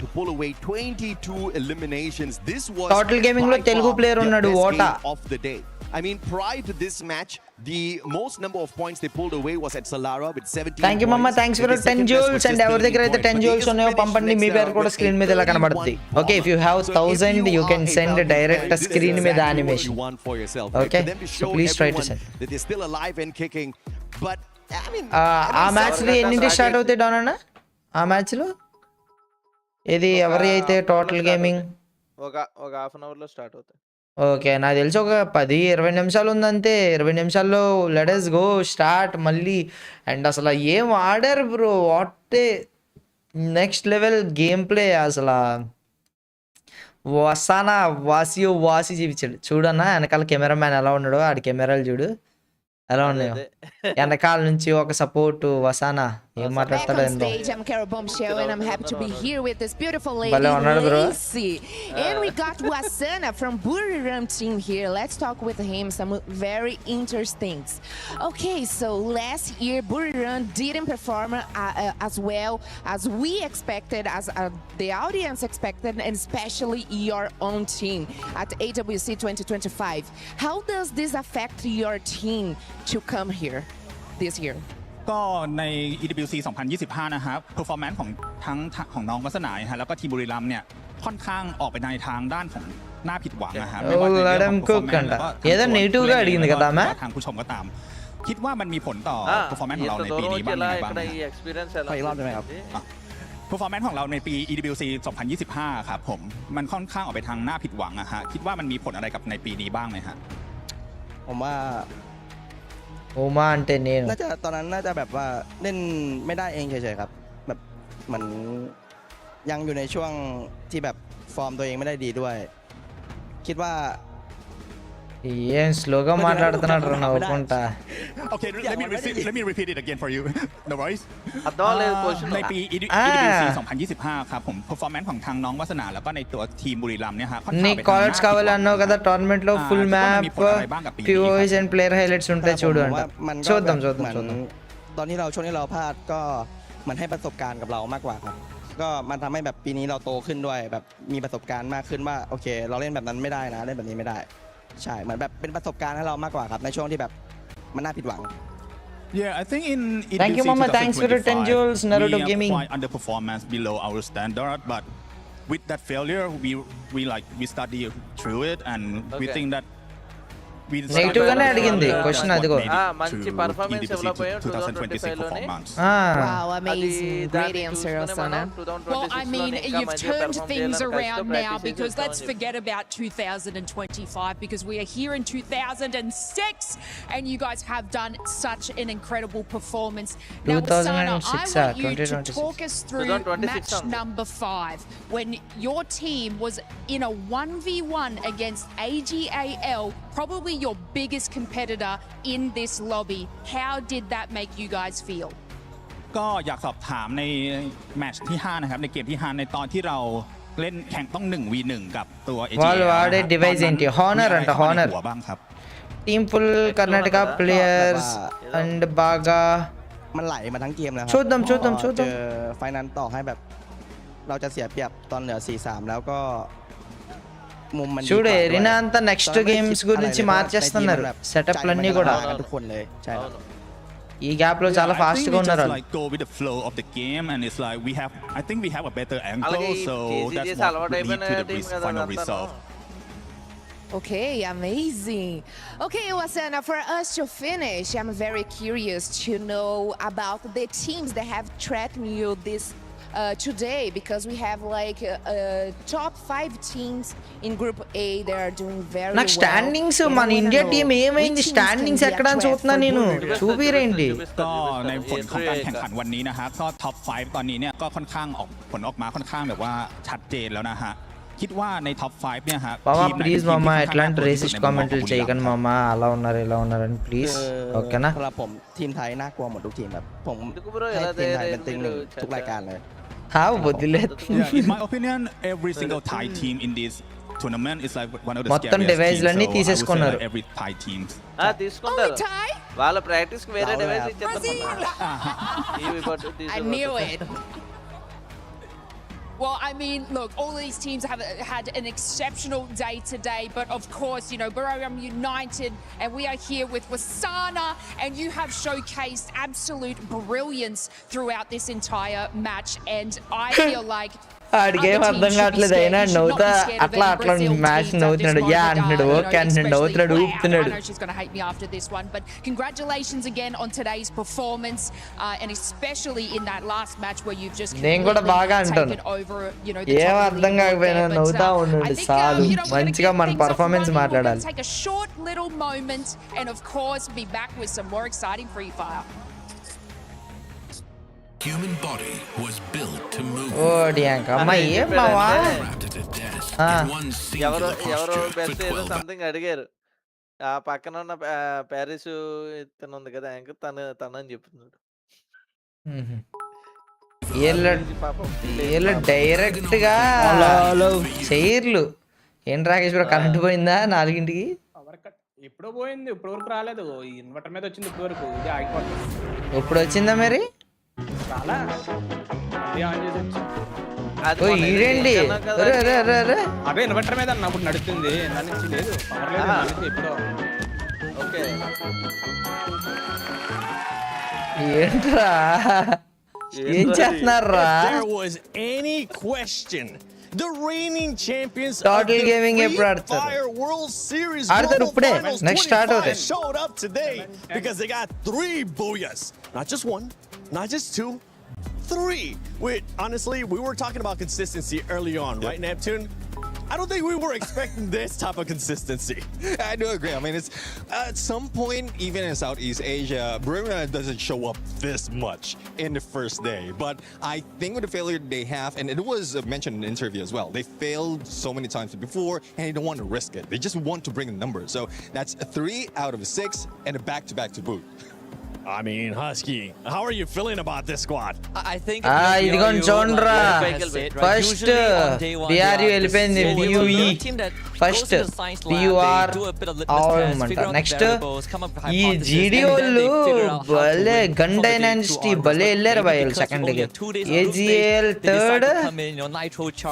to pull away 22 eliminations. This was total gaming lo Telugu player unnadu Kota of the day. I mean, prior to this match, the most number of points they pulled away was at Salara with 17 Thank you mama, thanks for 10 joules. And ఎవరి దగ్గర అయితే 10 joules ఉన్నాయో పంపండి, మీ పేరు కూడా screen మీద ఇలా కనబడుతుంది. Okay, if you have 1000 you can send direct screen మీద animation. Okay, so please try to send. They're still alive and kicking, but I mean ఆ మ్యాచ్ లో ఎన్నింటి స్టార్ట్ అవుతాయి డౌన్ అన్న? ఆ మ్యాచ్ లో ఇది ఎవరి అయితే టోటల్ గేమింగ్ ఒక హాఫ్ అన్ అవర్ లో స్టార్ట్ అవుతాయి. ఓకే, నాకు తెలిసి ఒక 10-20 నిమిషాలు ఉందంతే. 20 నిమిషాల్లో లెట్ us గో స్టార్ట్ మళ్ళీ. అండ్ అసలు ఏం ఆడారు bro, what a next level game play. అసలు వాసి చూపించాడు చూడన్నా. వెనకాల కెమెరామ్యాన్ ఎలా ఉన్నాడో, ఆడి కెమెరాలు చూడు ఎలా ఉన్నాయో. వెనకాల నుంచి ఒక సపోర్ట్ వసానా ఏం మాట్లాడతాడో ఏందో. I'm Carol Bombshell and I'm happy to be here with this beautiful lady Lacey. And we got Wasana from Buriram team here. Let's talk with him some very interesting things. Okay, so last year Buriram didn't perform as well as we expected, as the audience expected, and especially your own team at AWC 2025. How does this affect your team to come here this year? ก็ใน EWC 2025 นะครับ performance ของทั้งของน้องวัฒนาฮะแล้วก็ทีมบุรีรัมย์เนี่ยค่อนข้างออกไปในทางด้านของน่าผิดหวังนะครับไม่ว่าจะเรื่องของ performance แล้วก็ఏదో negative గా అడిగింది కదా మాทางผู้ชมก็ตามคิดว่ามันมีผลต่อ performance ของเราในปีนี้บ้างไหมบ้างขออีกรอบได้ไหมครับ performance ของเราในปี EWC 2025 ครับผมมันค่อนข้างออกไปทางน่าผิดหวังอะฮะคิดว่ามันมีผลอะไรกับในปีนี้บ้างไหมฮะผมว่าโอมาఅంటే నేనుน่าจะตอนนั้นน่าจะแบบว่าเล่นไม่ได้เองเฉยๆครับแบบเหมือนยังอยู่ในช่วงที่แบบฟอร์มตัวเองไม่ได้ดีด้วยคิดว่าఏం స్లోగా మాట్లాడుతున్నాడు రా నవ్వుకుంటా. Okay, let me repeat it again for you. No worries. ในปี EWC 2025 ครับผม performance ของทางน้องวัฒนาแล้วก็ในตัวทีมบุรีรัมย์เนี่ยฮะ నీ calls కావాలన్నావు కదా టోర్నమెంట్ లో full map POIs and player highlights ఉంటాయి చూడు అంట. చూద్దాంตอนที่เราช่วงที่เราพลาดก็มันให้ประสบการณ์กับเรามากกว่าครับก็มันทำให้แบบปีนี้เราโตขึ้นด้วยแบบมีประสบการณ์มากขึ้นว่าโอเคเราเล่นแบบนั้นไม่ได้นะเล่นแบบนี้ไม่ได้ใช่เหมือนแบบเป็นประสบการณ์ให้เรามากกว่าครับในช่วงที่แบบมันน่าผิดหวัง Yeah, I think in Thank you Mama, thanks for the 10 joules Naruto Gaming. We underperformance below our standard, but with that failure we study through it and we think that negative గానే అడిగింది question అదిగో. మంచి performance develop అయ్యాం 2025 లోనే. Wow, amazing. Great answer, Osana. Well, I mean, you've turned things around now, because let's forget about 2025, because we are here in 2006 and you guys have done such an incredible performance. Now, Osana, I want you to talk us through match number 5 when your team was in a 1v1 against AGAL, probably your biggest competitor in this lobby. How did that make you guys feel? ก็อยากสอบถามในแมตช์ที่ 5 นะครับในเกมที่ 5 ในตอนที่เราเล่นแข่งต้อง 1v1 กับตัว AGL వాళ్ళు వాడే device ఏంటి Honor అంట హానర్บ้างครับ team full Karnataka players and బాగాมันไหลมาทั้งเกมแล้วครับ చూద్దాంเจอไฟนั้นต่อให้แบบเราจะเสียเปรียบตอนเหลือ 4-3 แล้วก็มุมมันచూడు arena అంతా next games గురించి మార్చేస్తున్నారు సెటప్లు అన్నీ కూడాทุกคนเลยใช่ครับఈ గ్యాప్ లో చాలా ఫాస్ట్ గా ఉన్నారు like go with the flow of the game and it's like I think we have a better angle, so that's what we need to the final result. Okay, amazing. Okay, Osana, for us to finish, I'm very curious to know about the teams that have threatened you this today, because we have like top 5 teams in Group A that are doing very well. నాకు standings మన India team ఏమైంది standings ఎక్కడ అని చూస్తున్నా నేను చూపిరేంటిก็ในผลของการแข่งขันวันนี้นะฮะก็ท็อป 5 ตอนนี้เนี่ยก็ค่อนข้างผลออกมาค่อนข้างแบบว่าชัดเจนแล้วนะฮะคิดว่าในท็อป 5 เนี่ยฮะమామా please మామా ఎట్లాంటి racist కామెంట్లు చేయకండి మామా అలా ఉన్నారు ఇలా ఉన్నారని please ఓకేనాสำหรับผมทีมไทยน่ากลัวหมดทุกทีมแบบผมให้ทีมไทยเป็นติงหนึ่งทุกรายการเลยin my opinion, every single Thai team in this tournament is like one of the మొత్తం డివైస్ లన్నీ తీసేసుకున్నారు every Thai team తీసుకుంటారు వాళ్ళ ప్రాక్టీస్ కి వేరే డివైస్ ఇచ్చేస్తారు I knew it. Well, I mean, look, all of these teams have had an exceptional day today, but of course, you know, Borough United, and we are here with Wasana, and you have showcased absolute brilliance throughout this entire match, and I feel like ఆడికేం అర్థం కావట్లేదు అయినా నవ్వుతా అట్లా match నవ్వుతున్నాడు yeah అంటున్నాడు okay అంటున్నాడు నవ్వుతున్నాడు ఊపుతున్నాడు she's going to hate me after this one, but congratulations again on today's performance, and especially in that last match where you've just నేను కూడా బాగా అంటాను ఏం అర్థం కాకపోయినా నవ్వుతా ఉండండి చాలు మంచిగా మన పర్ఫార్మెన్స్ మాట్లాడాలి take a short little moment and of course be back with some more exciting FreeFire. Human body was built to move. ఎవరో బెస్ట్ ఏదో సంథింగ్ అడిగారు ఆ పక్కన ఉన్న ప్యారిస్ ఇతను ఉంది కదా యాంకర్ తనని చెప్తున్నాడు వీళ్ళు డైరెక్ట్ గా చైర్లు ఏం రాకేష్ కరెంట్ పోయిందా 4ంటికి ఎప్పుడో పోయింది ఇప్పుడు వరకు రాలేదు ఇన్వర్టర్ మీద వచ్చింది ఇప్పుడు వరకు ఇది ఆగిపోతుంది ఇప్పుడు వచ్చిందా మరి ఈడేంటి అదే ఇన్వర్టర్ మీద అన్నప్పుడు నడుస్తుంది నడిచి లేదు పవర్ లేదు ఎప్పుడో ఓకే ఏంట్రా ఏం చేస్తున్నారా There was any question the reigning champions Total Gaming ఎప్పుడు ఆడతారు FreeFire World Series ఆడతారు ఇప్పుడే నెక్స్ట్ స్టార్ట్ అవుతాయి showed up today because they got 3 booyahs, not just 1, not just 2, 3. Wait, honestly, we were talking about consistency early on, right, Neptune? I don't think we were expecting this type of consistency. I do agree. I mean, it's at some point, even in Southeast Asia, Garena doesn't show up this much in the first day. But I think with the failure they have, and it was mentioned in the interview as well, they failed so many times before, and they don't want to risk it. They just want to bring the numbers. So that's 3 out of 6, and a back-to-back to boot. I mean, Husky, how are you feeling about this squad? I think ఇదిగోండి చూడరా first బిఆర్యు వెళ్ళిపోయింది బియుఈ first బియుఆర్ అవునంట next ఈ జీడీ వాళ్ళు భలే gun dynasty భలే వెళ్ళారు బాయ్ సెకండ్ కి ఏజిఎల్ థర్డ్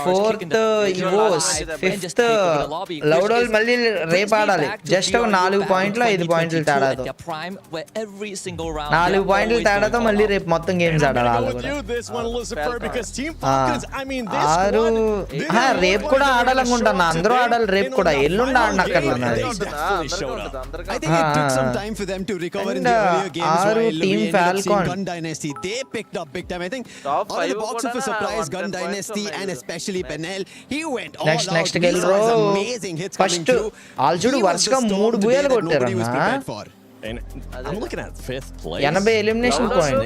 4th ఇవోస్ 5th లౌడోల్ మళ్ళీ రేపు ఆడాలి జస్ట్ ఒక 4 పాయింట్లు 5 పాయింట్లు తేడాతో go round. 4 పాయింట్ల తేడాతో మళ్ళీ రేపు మొత్తం గేమ్స్ ఆడాలి వాళ్ళు కూడా. This one, Lucifer, because Team Falcons, I mean, this 6 one. రేపు కూడా ఆడాలనుకుంటున్నా. అందరూ ఆడాలి రేపు కూడా. ఎల్లుండి ఆడనక్కర్లేదు. I think it took some time for them to recover in the earlier games. While Team we ended up seeing Falcon. Gun Dynasty, they picked up big time. I think out of the box of a surprise, Gun Dynasty and especially Penel, he went all Next out. గెల్ These bro. are amazing hits coming first through. వాళ్ళు చూడు He was వరుసగా the storm 3 today బూయాలు that కొట్టారు nobody was అన్న. prepared for. And I'm looking at 5th place. 80 elimination point.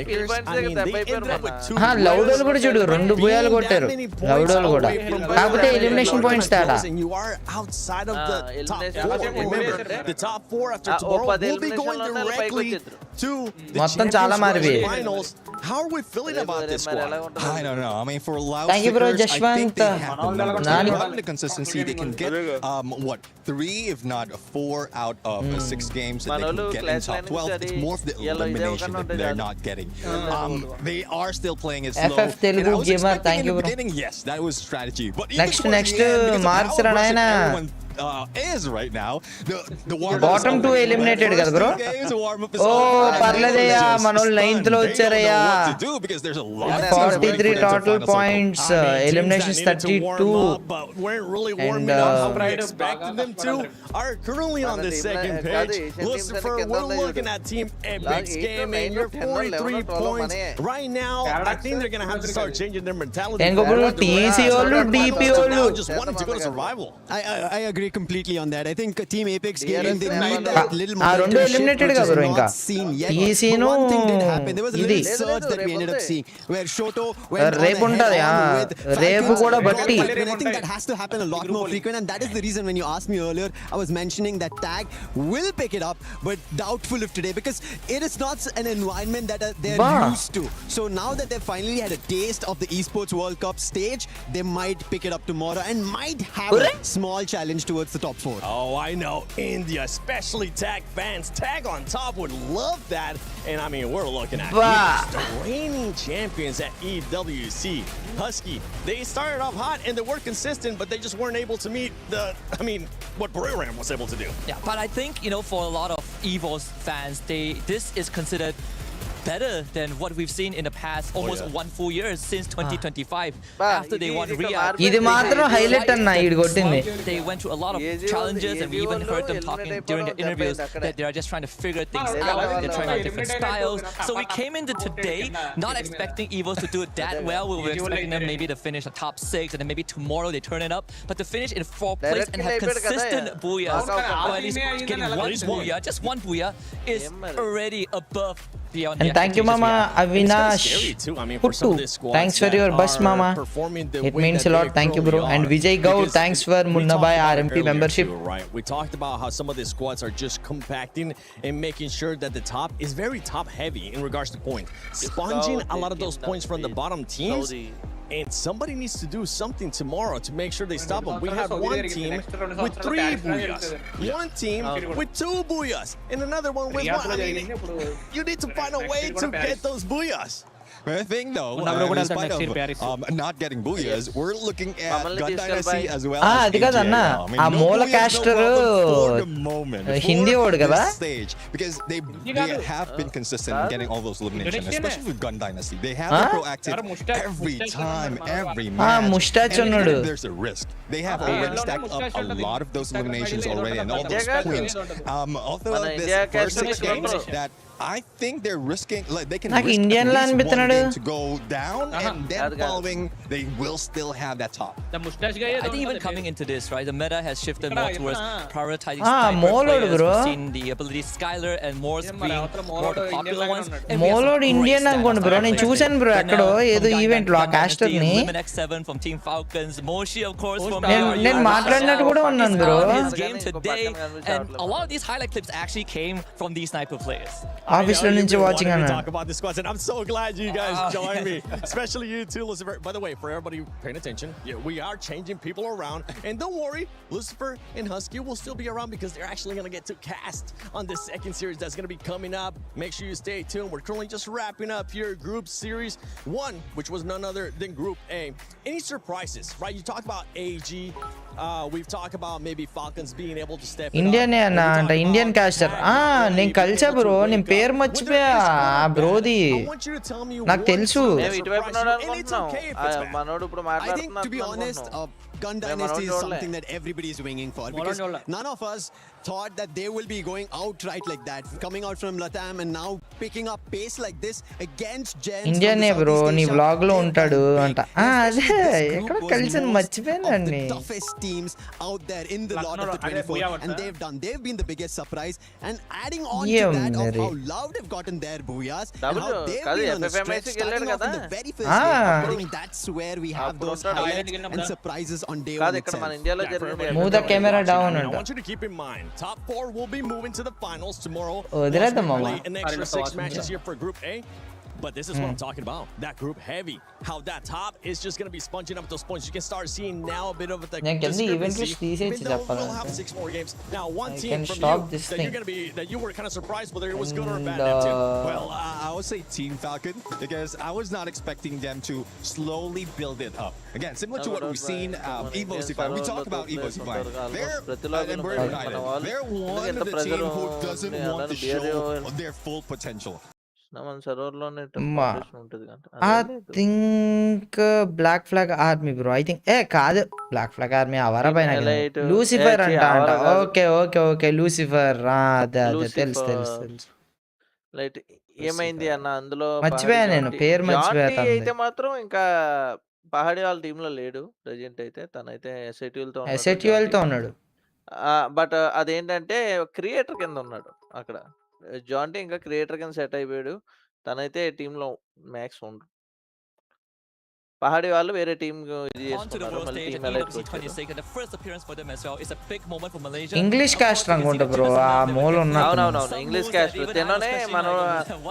I mean, they ended up with 2 లౌడోలు కూడా చూడు 2 బూయాలు కొట్టారు. లౌడోలు కూడా. కాకపోతే ఎలిమినేషన్ పాయింట్స్ తేడా. And you are outside of the top 4. Remember, the top 4 after tomorrow will be going directly to the మొత్తం చాలా మారిపోయి. finals. How are we feeling about this squad? I don't know. I mean, for loud Thank you, bro, stickers, I think Jashwant. they have the numbers. They have the consistency. They can get, 3, if not 4 out of 6 games that they can get in top 12. It's more of the elimination that they're not getting. They are still playing it slow. FF Telugu And I was gamer, expecting thank in you, the bro. beginning, yes, that was strategy. But even Next, towards the end, because of Marks how aggressive Ranayana. everyone, is right now, the warm-up Bottom is 2 over. eliminated The కదా bro. first 2 games, the warm-up is ఓ over. పర్లేదయ్యా Just మనోళ్ళు 9th లో stunned. They don't వచ్చారయ్యా. know what to do because there's a lot of teams waiting 43 for them to total final circle. points. I mean, Eliminations teams that needed to 32. warm up, but weren't really warming And, up how we expected them to, are currently on the second page. Lucifer, we're looking at Team Epic's gaming. You're 43 points. Right now, I think they're going to have to start changing their mentality. Engo bro, TC వాళ్ళు DP వాళ్ళు just wanting to go to survival. I agree completely on that. I think Team Apex Gaming, they need that little ఆ రెండు momentum shift, eliminated which గా is bro ఇంకా. not seen yet. TC But ను one thing did happen. There was a ఇది little surge that we ended up seeing where Shoto went రేపు on ఉంటది. ahead on with రేపు Falcons. కూడా బట్టి. And I think that has to happen a lot more frequent, and that is the reason when you asked me earlier, I was mentioning that Tag will pick it up, but doubtful of today because it is not an environment that they're used to. So now that they've finally had a taste of the Esports World Cup stage, they might pick it up tomorrow and might have a small challenge towards the top 4. Oh, I know. India, especially Tag fans. Tag on top would love that. And I mean, we're looking at the reigning champions at EWC. Husky, they started off hot and they were consistent, but they just weren't able to meet what Battlegrounds was able to do. Yeah, but I think, for a lot of EVO's fans, this is considered better than what we've seen in the past almost 1 full year since 2025 after they won Riyadh. ఇది మాత్రం highlight అన్న ఈడు కొట్టింది. They went through a lot of challenges and we even heard them talking during the interviews that they are just trying to figure things out. They're trying out different styles. So we came into today not expecting EVOs to do it that well. We were expecting them maybe to finish the top 6 and then maybe tomorrow they turn it up. But to finish in 4th place and have consistent booyahs, or at least getting 1 booyah, just 1 booyah is already above beyond. And thank you mama Avinash Kottu, thanks for your bus mama, it means a lot. Thank you bro. And Vijay Gau, thanks for Munna Bhai RMP membership. Right, we talked about how some of these squads are just compacting and making sure that the top is very top heavy in regards to points, sponging a lot of those points from the bottom teams. And somebody needs to do something tomorrow to make sure they stop them. We have one team with 3 booyahs, one team with 2 booyahs, and another one with 1. I mean, you need to find a way to get those booyahs. The thing though, in spite of not getting booyahs, we're looking at Gun Dynasty as well. అది కదన్నా ఆ మూల castor Hindi వాడు కదా. Because they have been consistent in getting all those eliminations, especially with Gun Dynasty. They have been proactive every time, every match. Moustache And ఉన్నాడు. even if there's a risk, they have already stacked up a lot of those eliminations already and all those points. Although this first 6 games that I think they're risking, like they can risk Indian at least land 1 game to go down, and then following they will still have that top. The mustache guy. I think even coming into this, right, the meta has shifted more towards prioritizing Molod players. bro. We've seen the ability Skylar and Morse being more the popular ones. మోలోడ్ Indian అనుకోండి bro. నేను చూసాను bro ఎక్కడో ఏదో event లో ఆ castor ని. X7 from Team Falcons, Moshi of course from నేను మాట్లాడినట్టు కూడా ఉన్నాను bro. His game today, and a lot of these highlight clips actually came from these sniper players. Office లో నుంచి వాచింగ్ అన్న. Talk about the squads, and I'm so glad you guys joined me, especially you too, Lucifer. By the way, for everybody paying attention, we are changing people around, and don't worry, Lucifer and Husky will still be around because they're actually going to get to cast on the second series that's going to be coming up. Make sure you stay tuned. We're currently just wrapping up here Group Series 1, which was none other than Group A. Any surprises, right? You talked about AG we've talked about maybe Falcons being able to step Indian అన్న అంట Indian castor నేను కలిసా bro నేను పేరు మర్చిపోయా ఆ బ్రోది నాకు తెలుసు ఇటువైపు మనోడు ఇప్పుడు మాట్లాడుతున్నాడు. Gun Dynasty is something that everybody is winging for, because none of us thought that they will be going outright like that, coming out from Latam and now picking up pace like this against Gens. Indian bro నీ vlog లో ఉంటాడు అంట అదే ఎక్కడ కలిసి మర్చిపోయానండి. Toughest teams out there in the lot of the 24, and they've been the biggest surprise, and adding on to that of how loud they've gotten their booyahs and how they've been on the stretch, starting off in the very first game. I think that's where we have those highlights and surprises on day one itself. Move the camera down. I want you to keep in mind, top 4 will be moving to the finals tomorrow. An extra 6 matches here for Group A. But this is what I'm talking about. That group heavy. How that top is just going to be sponging up those points. You can start seeing now a bit of the discrepancy. Even though we'll have 6 more games. Now, one team from you that you're going to be, that you were kind of surprised whether it was good or bad, Neptune. Well, I would say Team Falcon, because I was not expecting them to slowly build it up. Again, similar to what we've seen EWC. We talked about EWC. They're one of the team who doesn't want to show their full potential. I think Black Flag Army bro. I think కాదు Black Flag Army అవరా పైన Lucifer అంట. Okay Lucifer అదే తెలుసు light ఏమైంది అన్న అందులో మర్చిపోయా నేను పేరు మర్చిపోయా. అయితే మాత్రం ఇంకా పహాడి వాళ్ళ టీమ్ లో లేడు ప్రెజెంట్ అయితే, తనైతే ఎస్ఎట్యూఎల్ తో ఉన్నాడు. బట్ అదేంటంటే క్రియేటర్ కింద ఉన్నాడు అక్కడ. జాంటీ ఇంకా క్రియేటర్ కింద సెట్ అయిపోయాడు. తనైతే టీంలో మ్యాక్స్ ఉండు. పహాడి వాళ్ళు వేరే టీమ్ ఇది చేసుకున్నారు. మళ్ళీ టీమ్ ఇంగ్లీష్ కాస్ట్ అనుకుంటా బ్రో ఆ మూల ఉన్న. అవునవును ఇంగ్లీష్ కాస్ట్. తిననే మనం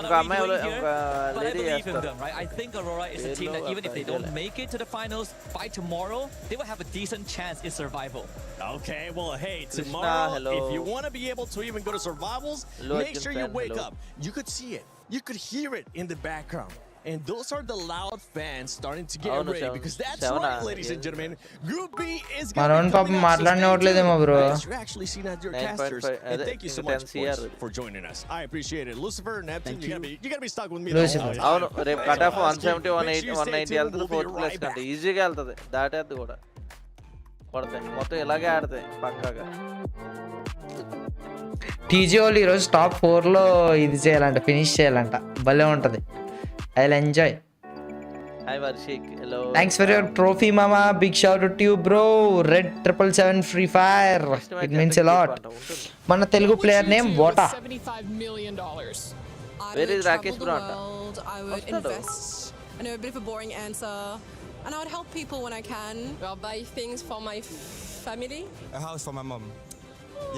ఒక అమ్మాయి ఒక లేడీ చేస్తారు. I think Aurora is a team that even if they don't make it to the finals by tomorrow, they will have a decent chance in survival. Okay, well, hey, tomorrow, if you want to be able to even go to survivals, make sure you wake up. You could see it. You could hear it in the background. And those are the loud fans starting to get ready, because that's right, ladies and gentlemen. Group B is going to be మాట్లాడనట్లేదేమో bro. you're actually seen as your casters, and thank you so much for joining us. I appreciate it. Lucifer, Neptune, you gotta be stuck with me. అవును రేపు cut off 170 180 వెళ్తుంది. 4th place కంటే ఈజీగా వెళ్తుంది. దాటేది కూడా కొడతాయి మొత్తం ఇలాగే ఆడతాయి పక్కాగా. టీజీ వాళ్ళు ఈరోజు టాప్ 4 లో ఇది చేయాలంట, ఫినిష్ చేయాలంట. భలే ఉంటది. I'll enjoy. Hi Varshik, hello. Thanks for your trophy mama. Big shout out to you bro. Red 777 Free Fire. It means a lot. Mana Telugu player name Kota. $75 million. Where is Rakesh bro? I would invest. I know a bit of a boring answer. And I would help people when I can. I'll buy things for my family. A house for my mom.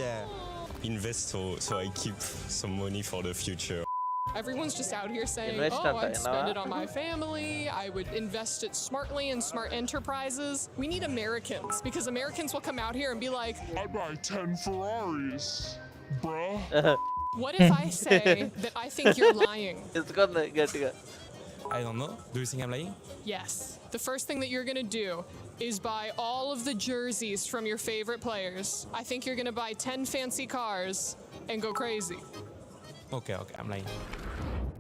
Yeah. Invest so I keep some money for the future. Everyone's just out here saying, I'd spend it on my family. I would invest it smartly in smart enterprises. We need Americans, because Americans will come out here and be like, I buy 10 Ferraris, bruh. What if I say that I think you're lying? I don't know. Do you think I'm lying? Yes. The first thing that you're going to do is buy all of the jerseys from your favorite players. I think you're going to buy 10 fancy cars and go crazy. Okay, I'm lying.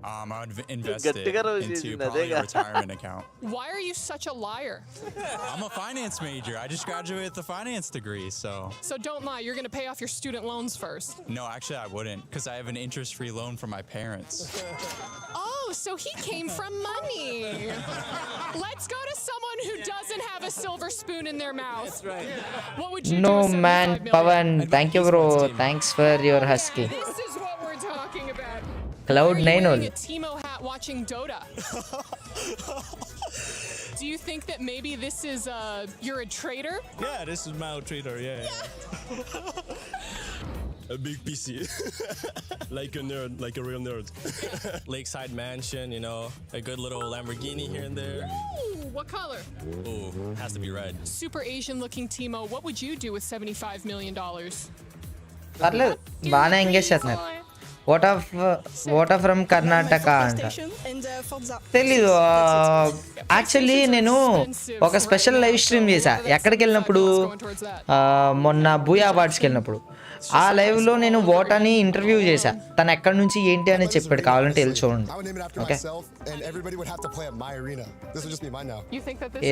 I would invest it into probably a retirement account. Why are you such a liar? I'm a finance major. I just graduated with a finance degree, so... So don't lie. You're going to pay off your student loans first. No, actually I wouldn't, because I have an interest-free loan from my parents. Oh, so he came from money. Let's go to someone who doesn't have a silver spoon in their mouth. That's right. What would you do? No man, Pavan. Thank you bro. Thanks for your husky. This is what we're talking about. Cloud9 wearing a Timo hat watching Dota. Do you think that maybe this is you're a traitor? Yeah, this is my traitor. Yeah. A big PC. Like a nerd, like a real nerd. Lakeside mansion, you know, a good little Lamborghini here and there. Ooh, what color? Ooh, has to be red. Super Asian looking Timo, what would you do with $75 million? పర్లేదు బాగానే engage చేస్తున్నారు. What of from Karnataka అంట. తెలీదు. Actually నేను ఒక special live stream చేశా ఎక్కడికి వెళ్ళినప్పుడు, మొన్న బూయా అవార్డ్స్కి వెళ్ళినప్పుడు. ఆ లైవ్లో నేను ఓటాని ఇంటర్వ్యూ చేశా. తను ఎక్కడి నుంచి ఏంటి అని చెప్పాడు, కావాలంటే వెళ్ళి చూడండి. ఓకే,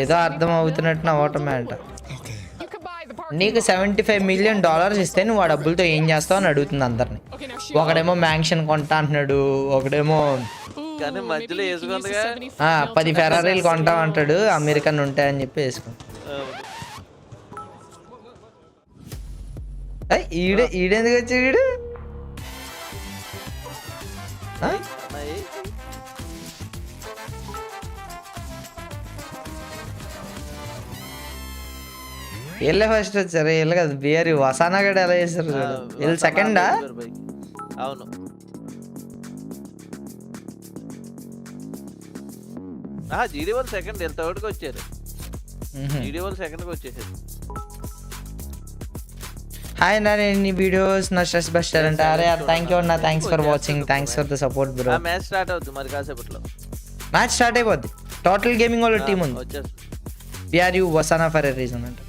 ఏదో అర్థం అవుతున్నట్టు నా ఓటమే అంట. నీకు $75 million ఇస్తే నువ్వు ఆ డబ్బులతో ఏం చేస్తావు అని అడుగుతుంది అందరిని. ఒకడేమో మ్యాన్షన్ కొంటా అంటున్నాడు, ఒకడేమో 10 ఫెరారీలు కొంటాం అంటాడు, అమెరికన్ ఉంటాయని చెప్పి వేసుకుంటా. ఈడెందుకు వచ్చాడు ఈడు? వీళ్ళే ఫస్ట్ వచ్చారు, వీళ్ళు కదా బిఆర్ వసానాగడ్ ఎలా చేస్తారు చూడు. వీళ్ళు సెకండా? అవును. జీడీ వాళ్ళు సెకండ్, వీళ్ళు థర్డ్కి వచ్చారు. జీడీ వాళ్ళు సెకండ్కి వచ్చేసారు. హాయ్ నా, నీ వీడియోస్ నా స్ట్రెస్ బస్టర్ అంటే. అరే థ్యాంక్ యూ అన్న, thanks for watching, thanks for the support bro. Match start అవుతుంది మరి కాసేపట్లో. మ్యాచ్ స్టార్ట్ అయిపోద్ది. టోటల్ గేమింగ్ వాళ్ళ టీం ఉంది. బిఆర్యూ వసానా ఫర్ ఎ రీజన్ అంట.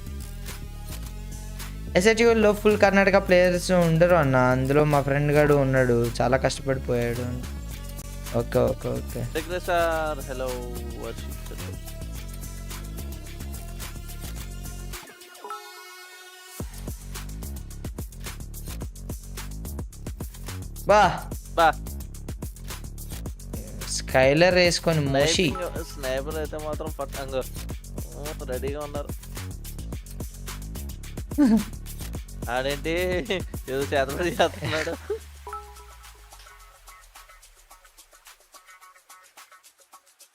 ఎస్ఐటీలో ఫుల్ కర్ణాటక ప్లేయర్స్ ఉండరు అన్న, అందులో మా ఫ్రెండ్ గాడు ఉన్నాడు, చాలా కష్టపడిపోయాడు. Okay okay okay. హలో బా బా స్కైలర్ వేసుకొని మోషి. స్నైపర్ అయితే మాత్రం పట్టంగా రెడీగా ఉన్నారు. ఆడేంటి ఏదో చేతపడి చేస్తున్నాడు.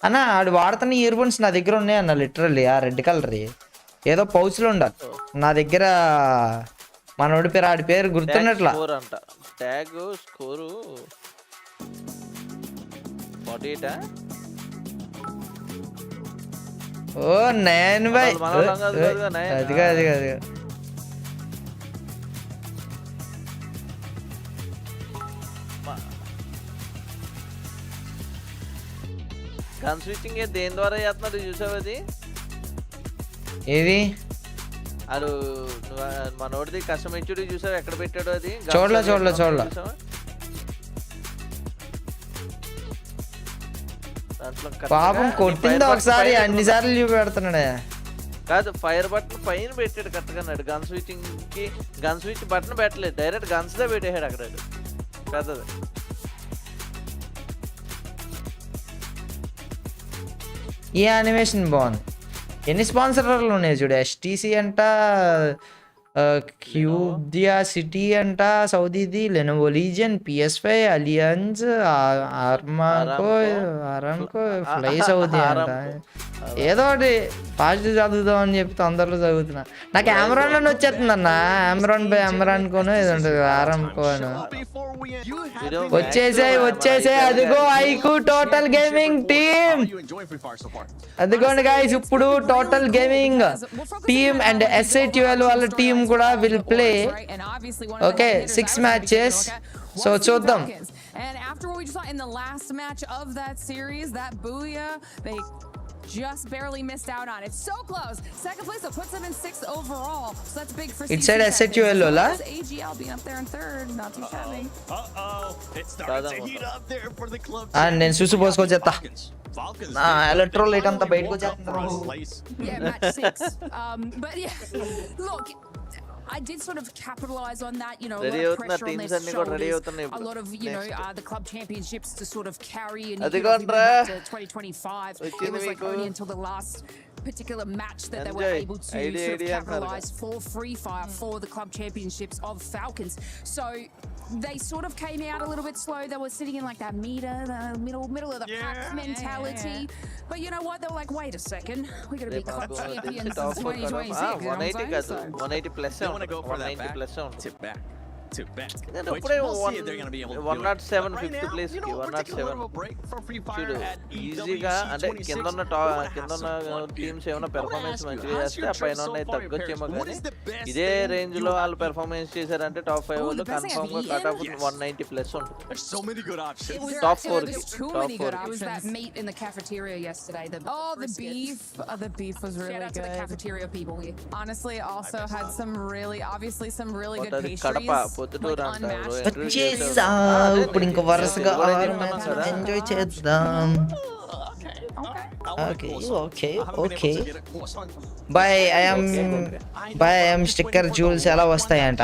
అన్న ఆడు వాడుతున్న ఇయర్ ఫోన్స్ నా దగ్గర ఉన్నాయి అన్న, లిటరల్లీ ఆ రెడ్ కలర్ ఏదో పౌచ్లో ఉండాలి నా దగ్గర. మనోడి పేరు, ఆడి పేరు గుర్తున్నట్లా. Tag score 48. ఓ 9 బై అదిగా అదిగా అదిగా. గన్ స్విచ్చింగ్ దేని ద్వారా చేస్తున్నారు చూసావు? అది ఏది అది మనోడిది కస్టమ్ హెచ్డి చూసావు ఎక్కడ పెట్టాడు? అది చూడలే. పాపం కొట్టింది ఒకసారి, అన్నిసార్లు చూపెడుతున్నాడే. కాదు, ఫైర్ బటన్ పైన పెట్టాడు కరెక్ట్గా అన్నాడు. గన్ స్విచ్చింగ్ కి గన్ స్విచ్ బటన్ పెట్టలేదు, డైరెక్ట్ గన్స్ దా పెట్టేశాడు అక్కడ. పెద్దది ఈ యానిమేషన్ బాగుంది. ఎన్ని స్పాన్సర్లు ఉన్నాయి చూడు. ఎస్టీసీ అంట, క్యూబ్దియా సిటీ అంట సౌదీది, లెనోవో లీజియన్, PS5, అలియన్స్, ఆరామ్కో, ఫ్లై సౌదీ అంట. ఏదో ఒకటి ఫాస్ట్ చదువుదాం అని చెప్పి తొందరలో చదువుతున్నా. నాకు అమెరాన్ అని వచ్చేస్తుంది అన్న, అమెరాన్ బై అమెరాన్ కోను ఏదో ఉంటుంది, ఆరామ్కో అని వచ్చేసాయి. అదిగో ఐకు టోటల్ గేమింగ్ టీమ్. అదిగోండి గైస్, ఇప్పుడు total gaming team and SI12 వాళ్ళ టీమ్ కూడా will play. Okay, 6 matches. So చూద్దాం. And after what we just saw in the last match of that series, that Booyah, they just barely missed out on it. So close. Second place, so puts them in 6th overall. So that's big for It said SI12 Lola. AGL being up there in 3rd, not too shabby. It's starting to heat up there for the club. And then Susu Boss ko jata. నా electrolyte అంతా బయటకు వచ్చేస్తున్నారు. Yeah, match 6. But yeah, look, I did sort of capitalize on that, you know, a lot of pressure on their shoulders, a lot of, you know, the club championships to sort of carry and to 2025. It was like only until the last particular match that they were able to sort of capitalize for FreeFire for the club championships of Falcons. So they sort of came out a little bit slow. They were sitting in like that middle of the pack mentality. But you know what? They were like, wait a second, we got to be club champions in 2026. 180 plus. 180 plus. Tip back. to bet. Then Which ipude we'll see if they're going to be able to do it. 107 Right 5th now, place you ki know, we're taking a little 107 break from FreeFire చూడు at ఈజీగా EWC అంటే 26. కిందన్న teams ఏమైనా performance మంచిగా చేస్తే ఆ పైన ఉన్నాయి తగ్గొచ్చేమో కానీ ఇదే రేంజ్ లో వాళ్ళు పెర్ఫార్మెన్స్ చేశారంటే టాప్ 5 వాళ్ళు కన్ఫర్మ్ గా కట్ ఆఫ్ 190 ప్లస్ ఉంటుంది. There's so many good options. Top 4 ki Too top many 4 good ki. It was that meat in the cafeteria yesterday. The beef. The beef was really Shout out good. to the cafeteria people here. Honestly, also had some really good అది pastries. Kadapa Proddatur అంటారు. వచ్చేసా ఇప్పుడు ఇంకా వరుసగా 6 మ్యాచ్లు enjoy చేద్దాం. Okay boy I'm sticker jewels ఎలా వస్తాయంట.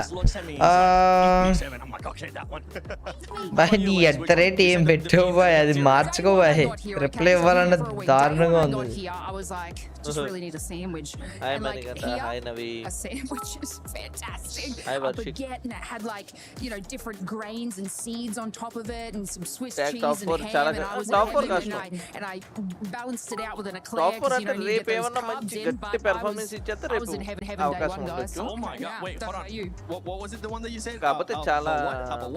బాయ్ నీ ఎట్ ద రేట్ ఏం పెట్టావు బాయ్, అది మార్చుకో బాయ్, రిప్లై ఇవ్వాలన్న దారుణంగా ఉంది. Just really need a sandwich. Hi And like Manikanta, here, hi Navi. a sandwich is fantastic. Hi A Varshik. baguette and it had like, you know, different grains and seeds on top of it and some Swiss Tag cheese top and four, ham Chala and I was top four having custom. and I balanced it out with an eclair Top 4 because you అంటే know you రేపు get those ఏమన్నా carbs మంచి in, గట్టి but performance ఇచ్చేస్తే I was రేపు in heaven day అవకాశం one, guys. ఉండొచ్చు. Oh my god, wait, hold on. What was it, the one that you said? కాకపోతే చాలా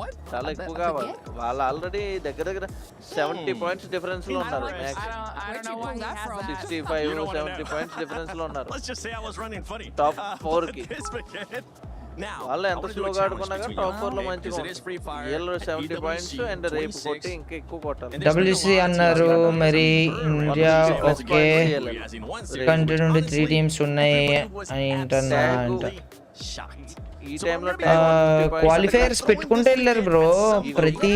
what? చాలా ఎక్కువ కావాలి. వాళ్ళు ఆల్రెడీ దగ్గర 70 పాయింట్స్ డిఫరెన్స్ లో ఉన్నారు. I don't know why he has that. 65 70 points difference లో ఉన్నారు. Let's just say I was running funny. Top 4 కి This baguette. Now, వాళ్ళు ఎంత I'm gonna do a స్లోగా challenge ఆడుకున్నా కానీ between టాప్ you 4 లో and me, మంచిగా because it is ఉంటుంది. FreeFire వీళ్ళు at 70 పాయింట్స్ EWC అండ్ రేపు 26. కొట్టి ఇంకా ఎక్కువ కొట్టాలి. WC అన్నారు మరి ఇండియా ఓకే కంట్రీ నుండి 3 టీమ్స్ ఉన్నాయి అని అంటున్నా అంట. ఈ టైంలో క్వాలిఫైయర్స్ పెట్టుకుంటే వెళ్ళారు బ్రో ప్రతి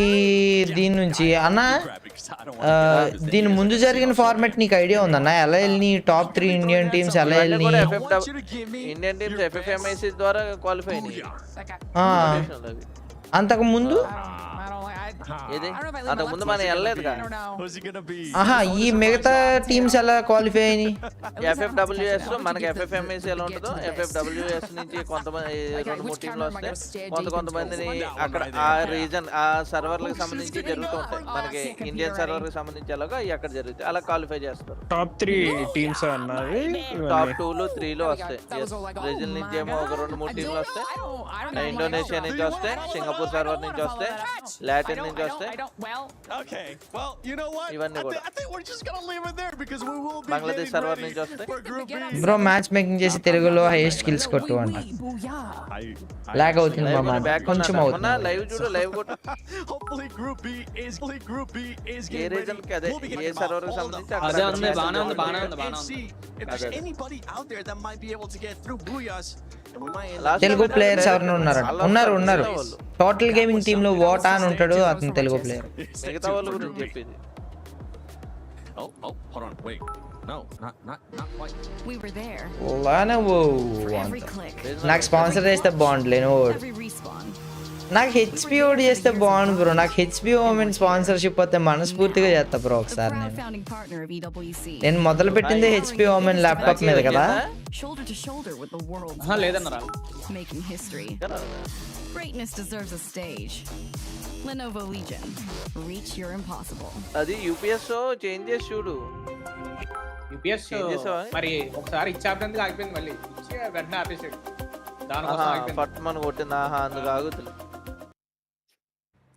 దీని నుంచి అన్న. దీని ముందు జరిగిన ఫార్మాట్ నీకు ఐడియా ఉందన్న, ఎలా వెళ్ళి టాప్ 3 ఇండియన్ టీమ్స్ ఎలా వెళ్ళి ఇండియన్ టీమ్స్ FFMIC ద్వారా క్వాలిఫై అయినాయి. అంతకు ముందు ఏది అంతకు ముందు మనం వెళ్ళలేదుగా. ఆహా ఈ మిగతా టీమ్స్ ఎలా క్వాలిఫై అయినాయి? FFWS లో మనకి FFMIC ఎలా ఉంటుందో FFWS నుంచి కొంతమంది 2-3 టీంలు వస్తాయి, కొంతమందిని అక్కడ ఆ రీజన్ ఆ సర్వర్లకు సంబంధించి జరుగుతూ ఉంటాయి. మనకి ఇండియన్ సర్వర్కి సంబంధించి ఎలాగో అక్కడ జరుగుతాయి, అలా క్వాలిఫై చేస్తారు. టాప్ 3 టీమ్స్ అన్నది టాప్ 2 3 వస్తాయి. బ్రెజిల్ నుంచి ఏమో ఒక 2-3 టీంలు వస్తాయి, ఇండోనేషియా నుంచి వస్తాయి, సింగపూర్ సర్వర్ నుంచి వస్తాయి, లాటిన్ నుంచి వస్తాయి, ఇవన్నీ కూడా బంగ్లాదేశ్ సర్వర్ నుంచి వస్తాయి. బ్రో మ్యాచ్ మేకింగ్ చేసి తెలుగులో హైయెస్ట్ కిల్స్ కొట్టు అంట. లాగ్ అవుతుంది మామ, కొంచెం అవుతుంది. లైవ్ చూడు, లైవ్ కొట్టు. ఏ రీజన్ కి అదే ఏ సర్వర్ కి సంబంధించి అదే ఉంది. బానే ఉంది. తెలుగు ప్లేయర్స్ ఎవరైనా ఉన్నారు. టోటల్ గేమింగ్ టీమ్ లో ఓటా అని ఉంటాడు, అతను తెలుగు ప్లేయర్. మిగతా వాళ్ళ గురించి చెప్పింది. Hold on, wait. No, not quite. We were there. నాకు స్పాన్సర్ చేస్తే బాగుంటుంది. Every respawn. నాకు హెచ్పి ఓడి చేస్తే బాగుండు బ్రో. నాకు హెచ్పి ఓమెన్ స్పాన్సర్షిప్ వస్తే మనస్ఫూర్తిగా చేస్తా బ్రో. ఒకసారి నేను మొదలు పెట్టింది హెచ్పి ఓమెన్ ల్యాప్టాప్ మీద కదా. Shoulder to shoulder with the world's లేదన్నరా making history. Greatness deserves a stage. Lenovo Legion. Reach your impossible. అది యూపీఎస్ చేంజ్ చేసి చూడు. యూపీఎస్ మరి ఒకసారి ఇచ్చాపడానికి ఆగిపోయింది, మళ్ళీ ఇచ్చి వెంటనే ఆపేసాడు. దానికోసం ఆగిపోయింది. పట్టుమని కొట్టింది. అందుకు ఆగుతుంది.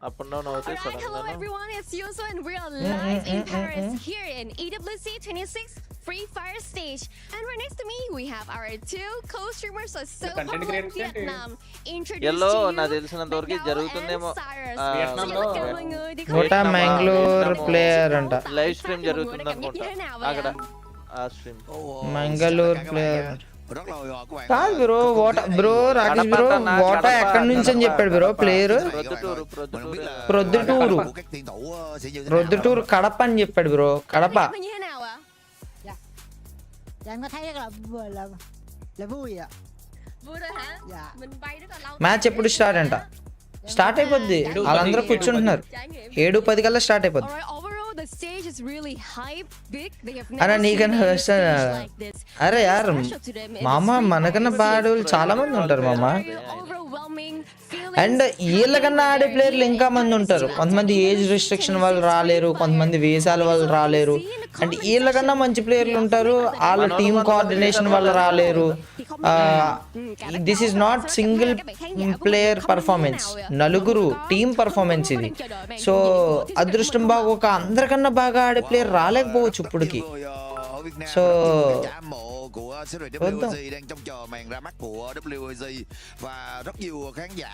Hello everyone, it's Yuso and we are live in Paris here in EWC 26 FreeFire stage. And right next to me we have our 2 co-streamers of So from Vietnam. Yellow na తెలిసినంత వరకు జరుగుతుందేమో. కోటా మంగళూరు ప్లేయర్ అంట. Live stream జరుగుతుంది అనుకుంటా అక్కడ. ఆ stream Mangaluru player కాదు bro. Bro Rakesh bro ఓటా ఎక్కడి నుంచి అని చెప్పాడు బ్రో ప్లేయర్. ప్రొద్దుటూరు కడప అని చెప్పాడు బ్రో. కడప. మ్యాచ్ ఎప్పుడు స్టార్ట్ అంట? స్టార్ట్ అయిపోద్ది, వాళ్ళందరూ కూర్చుంటున్నారు. 7:10 కల్లా స్టార్ట్ అయిపోద్ది. అరే నీకన్నా అరే యార్ మామ మనకన్నా బాడోళ్ళు చాలా మంది ఉంటారు మామ. అండ్ వీళ్ళకన్నా ఆడే ప్లేయర్లు ఇంకా మంది ఉంటారు. కొంతమంది ఏజ్ రిస్ట్రిక్షన్ వాళ్ళు రాలేరు, కొంతమంది వేసాల వాళ్ళు రాలేరు. అండ్ వీళ్ళకన్నా మంచి ప్లేయర్లు ఉంటారు, వాళ్ళ టీమ్ కోఆర్డినేషన్ వల్ల రాలేరు. This is not single player performance, నలుగురు టీమ్ పర్ఫార్మెన్స్ ఇది. సో అదృష్టం బాగోక అందరికన్నా బాగా ఆడే ప్లేయర్ రాలేకపోవచ్చు ఇప్పటికి. So của xếp đội WC đang trông chờ màn ra mắt của WC và rất nhiều khán giả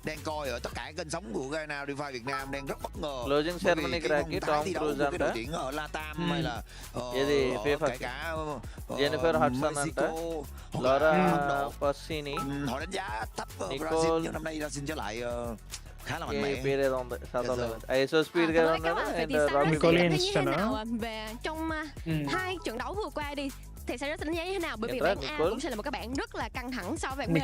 đang coi ở tất cả kênh sóng của Garena FreeFire Việt Nam đang rất bất ngờ. Closing ceremony kira-kira Tom Cruise anta đội tuyển ở Latam hay là kể cả Jennifer Hudson anta Laura Pausini họ đánh giá thấp Brazil nhưng năm nay ra xin trở lại khá là mạnh mẽ. ISO speed ga trong hai trận đấu vừa qua đi thì sẽ rất đánh giá như thế nào, bởi vì bảng A cũng sẽ là một cái bảng rất là căng thẳng so với bảng B.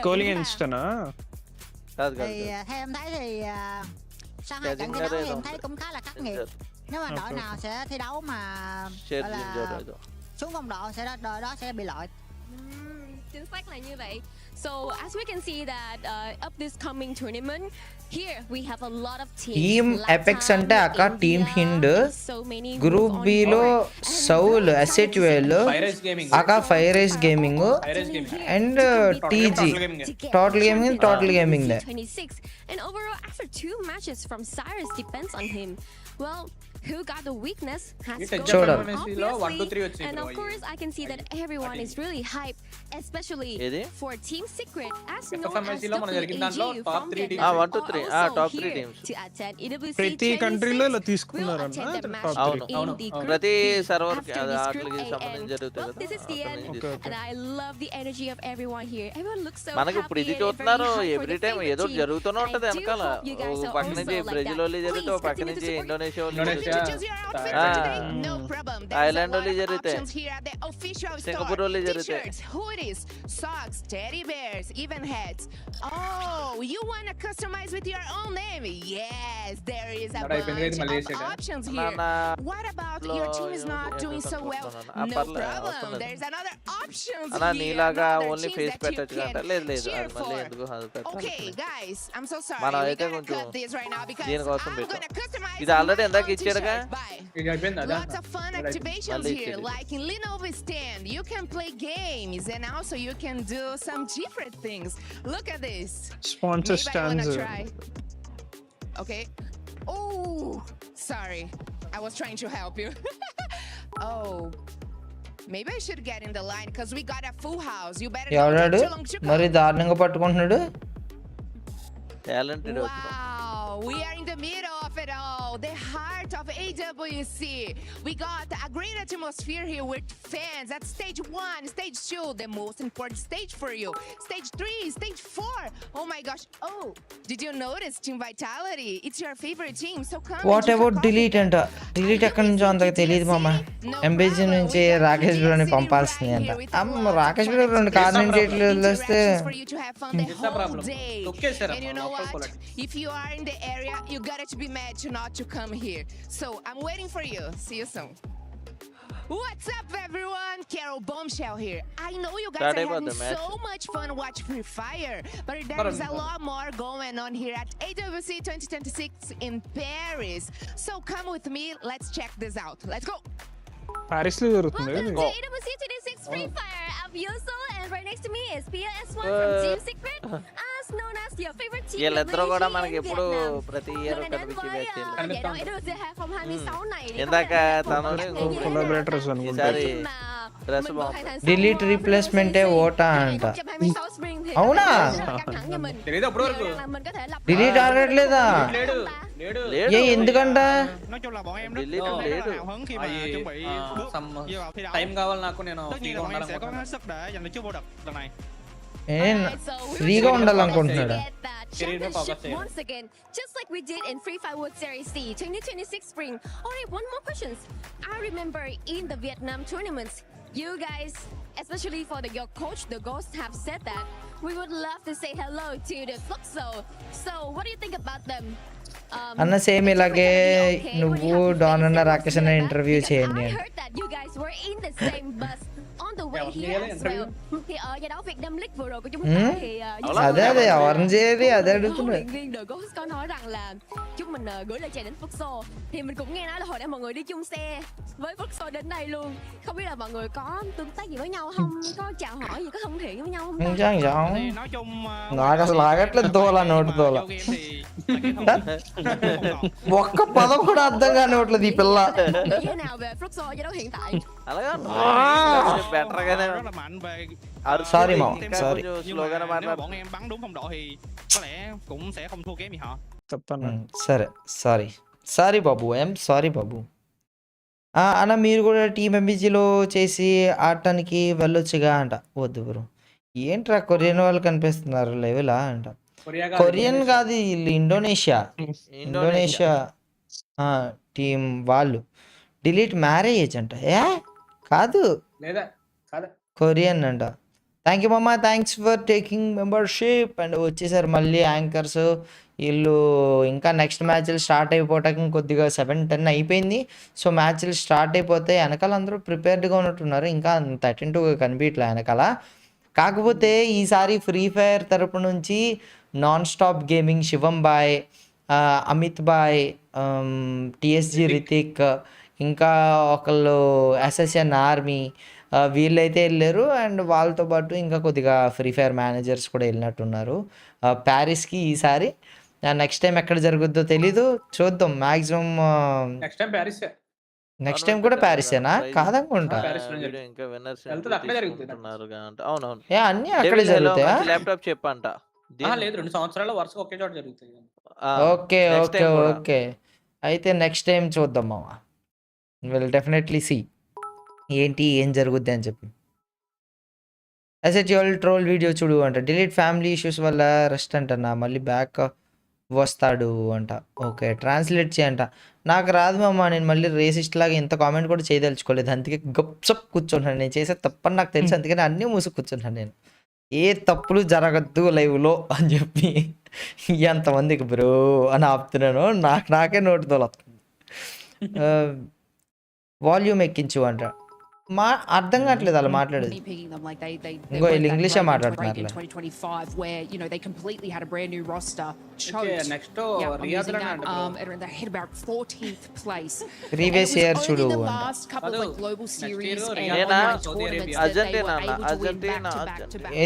Thì theo em thấy thì sau hai trận thi đấu thì em thấy cũng khá là khắc nghiệt. Nếu mà đội nào sẽ thi đấu mà gọi là xuống phong độ sẽ đội đó sẽ bị loại. Chính xác là như vậy. So as we can see that of this coming tournament, here we have a lot of teams. Team apex అంటే అక్క team Hind, group B లో Saul SHL, అక్క fire rice gaming and TG total gaming they. And overall, after 2 matches from Cyrus depends on him. Well, who got the weakness has Showed up. obviously, and of course I can see that everyone is really hyped, especially for Team Secret, as known as WAG from Vietnam, 1 2 3 top 3 teams to attend EWC ప్రతి కంట్రీలో ఇలా తీసుకున్నారన్న ప్రతి server కి ఆటలకి సంబంధించి జరుగుతాయి కదా. This is the end, and I love the energy of everyone here. Everyone looks so మనకి ఇప్పుడు ఇది చూస్తున్నారు, ఎవ్రీ టైం ఏదో జరుగుతూనే ఉంటది వెనకాల. ఒక పక్క నుంచి బ్రెజిల్ వాళ్ళు జరిగితే, ఒక పక్క నుంచి ఇండోనేషియా వాళ్ళు, థాయిలాండ్ వాళ్ళు జరుగుతాయి, సింగపూర్ వాళ్ళు జరుగుతాయి. hoodies, socks, teddy bears, even hats. Oh, you want to customize with your own name? Yes, there is a bunch of options here. What about your team is not doing so well? No problem. There's another options here. నీలాగా only face పెట్టొచ్చు కదా. లేదు లేదు, అది మళ్ళీ ఎందుకు Okay, guys, I'm so sorry. మనం We అయితే gotta కొంచెం cut this right now because దీనికోసం I'm పెట్టాం. gonna customize ఇది ఆల్రెడీ ఎందాక ఇచ్చాడుగా. Lots of fun activations here, like in Lenovo stand. You can play games and also you can do some different things. Look at this. Sponsor Maybe stands. I wanna try. Okay. Oh, sorry. I was trying to help you. Oh. Maybe I should get in the line because we got a full house. You better not ఎవడాడు take too long to come. మరి దారుణంగా పట్టుకుంటున్నాడు. Talented. Wow, we are in the middle of it all, the heart of AWC. We got a great atmosphere here with fans at stage 1, stage 2, the most important stage for you. Stage 3, stage 4. Oh my gosh. Oh, did you notice Team Vitality? It's your favorite team, so come. What about delete అంట. Delete ఎక్కడి నుంచో అంతగా తెలియదు మామ. MBG నుంచి రాకేష్ బ్రోని పంపాల్సింది అంట. Rakesh bro 2 కార్నెంటేట్లు వదిలేస్తే and you know what? If you are in the area, you gotta to be mad to not to come here. So I'm waiting for you. See you soon. What's up, everyone? Carol Bombshell here. I know you guys are having so much fun watching FreeFire, but there's a lot more going on here at AWC 2026 in Paris. So come with me. Let's check this out. Let's go. Paris లో జరుగుతుంది. Welcome to EWC 26 FreeFire. I'm Yusuf, and right next to me is PS1 from Team Secret, as known as your favorite team. వీళ్ళిద్దరూ కూడా మనకి ఎప్పుడు ప్రతి year కనిపించే ఇందాక తను కొలాబరేటర్స్ ఈసారి డ్రెస్ బాగుంది. డిలీట్ రీప్లేస్మెంట్ ఓటా అంట. అవునా? డిలీట్ ఆడట్లేదా? ఏ ఎందుకంట? డిలీట్ లేదు. టైం కావాలి నాకు, నేను ఫ్రీగా ఉండాలనుకుంటున్నాడు. Once again, just like we did in FreeFire World Series C 2026 spring. Alright, one more questions. I remember in the Vietnam tournaments, you guys, especially for your coach, the Ghost, have said that we would love to say hello to the Fluxo. So, what do you think about them? అన్న same ఇలాగే నువ్వు don అన్న రాకేష్ అన్న interview చేయండి అని. అదే అదే ఎవరిని చేయాలి అదే అడుగుతున్నా. Chúng mình gửi lời chào đến Futsal. Thì mình cũng nghe nói là hồi nãy mọi người đi chung xe với Futsal đến đây luôn. Không biết là mọi người có tương tác gì với nhau không? Có chào hỏi gì, có thân thiện với nhau không? nói chung నాకు అసలు ఆగట్లేదు తోలా note తోలా. ఒక్క పదం కూడా అర్థం కానివ్వట్లేదు ఈ పిల్ల. Nghĩ thế nào về Futsal giải đấu hiện tại? Better గానే సారీ మామ sorry. bọn em bắn đúng phong độ thì có lẽ cũng sẽ không thua kém gì họ. సరే సారీ సారీ బాబు ఐఎమ్ సారీ బాబు. అన్న మీరు కూడా team ఎంబీజీలో చేసి ఆడటానికి వెళ్ళొచ్చుగా అంట. వద్దు బ్రో ఏంట్రా కొరియన్ వాళ్ళు కనిపిస్తున్నారు లెవెలా అంట. కొరియన్ కాదు వీళ్ళు ఇండోనేషియా టీం వాళ్ళు. డిలీట్ మ్యారేజ్ అంట. కాదు కొరియన్ అంట. థ్యాంక్ యూ మమ్మ, thanks for taking membership. And వచ్చేసారు మళ్ళీ యాంకర్స్ వీళ్ళు. ఇంకా నెక్స్ట్ మ్యాచ్లు స్టార్ట్ అయిపోవటానికి కొద్దిగా 7-10 అయిపోయింది. సో మ్యాచ్లు స్టార్ట్ అయిపోతే వెనకాల అందరూ ప్రిపేర్డ్గా ఉన్నట్టున్నారు. ఇంకా అంత అటెంటివ్గా కనిపించట్లే వెనకాల. కాకపోతే ఈసారి ఫ్రీ ఫైర్ తరపు నుంచి నాన్ స్టాప్ గేమింగ్ శివం బాయ్, అమిత్ బాయ్, టిఎస్జి రితిక్, ఇంకా ఒకళ్ళు ఎస్ఎస్ఎన్ ఆర్మీ వీళ్ళైతే వెళ్ళారు. అండ్ వాళ్ళతో పాటు ఇంకా కొద్దిగా ఫ్రీ ఫైర్ మేనేజర్స్ కూడా వెళ్ళినట్టున్నారు ప్యారిస్కి ఈసారి. నెక్స్ట్ టైం ఎక్కడ జరుగుద్దో తెలీదు, చూద్దాం. మ్యాక్సిమం నెక్స్ట్ టైం కూడా ప్యారిసేనా కాదనుకుంటా. అన్నీ అక్కడే జరుగుతాయా? ల్యాప్టాప్ చెప్పంట. లేదు 2 సంవత్సరాలు వరుసగా ఒకే చోట జరుగుతాయి. ఓకే ఓకే ఓకే అయితే నెక్స్ట్ టైం చూద్దాం మామ. విల్ డెఫినెట్లీ సీ ఏంటి ఏం జరుగుద్ది అని చెప్పి. ఎస్హెచ్ఎల్ ట్రోల్ వీడియో చూడు అంట. డిలీట్ ఫ్యామిలీ ఇష్యూస్ వల్ల రెస్ట్ అంటన్నా, మళ్ళీ బ్యాక్ వస్తాడు అంట. ఓకే ట్రాన్స్లేట్ చేయంట. నాకు రాదు మామ, నేను మళ్ళీ రేసిస్ట్ లాగా ఇంత కామెంట్ కూడా చేయదలుచుకోలేదు. అందుకే గప్సప్ కూర్చుంటాను. నేను చేసే తప్పని నాకు తెలుసు, అందుకని అన్నీ మూసి కూర్చుంటాను. నేను ఏ తప్పులు జరగద్దు లైవ్లో అని చెప్పి ఎంతమందికి బ్రో అని ఆపుతున్నాను. నాకే నోటి తోలొస్తుంది. వాల్యూమ్ ఎక్కించు అంట. అర్థం కావట్లేదు అలా మాట్లాడేది. ఇంకో వీళ్ళు ఇంగ్లీషే మాట్లాడుతున్నారు. ప్రీవియస్ ఇయర్ చూడు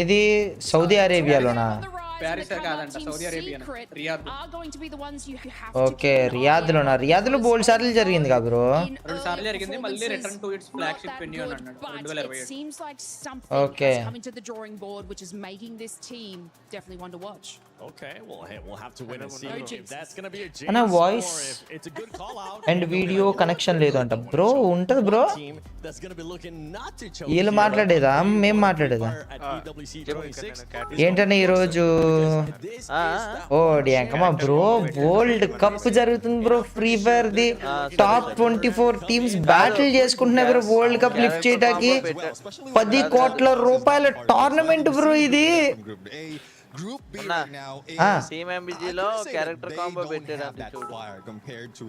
ఇది సౌదీ అరేబియాలోనా? ఓకే రియాద్లోనా? రియాద్లో బోల్డ్ సార్లు జరిగింది కదా బ్రో. ఓకే అన్న వాయిస్ అండ్ వీడియో కనెక్షన్ లేదు అంట బ్రో. ఉంటుంది బ్రో. వీళ్ళు మాట్లాడేదా మేము మాట్లాడేదా ఏంటనే ఈరోజు? ఓ డ్యాంకమా బ్రో, వరల్డ్ కప్ జరుగుతుంది bro. Free fire the top 24 teams battle చేసుకుంటున్నాయి బ్రో. వరల్డ్ కప్ లిఫ్ట్ చేయడానికి 10 కోట్ల రూపాయల టోర్నమెంట్ బ్రో ఇది. టీమ్ ఎంబీజీలో క్యారెక్టర్ కాంబో పెట్టారు.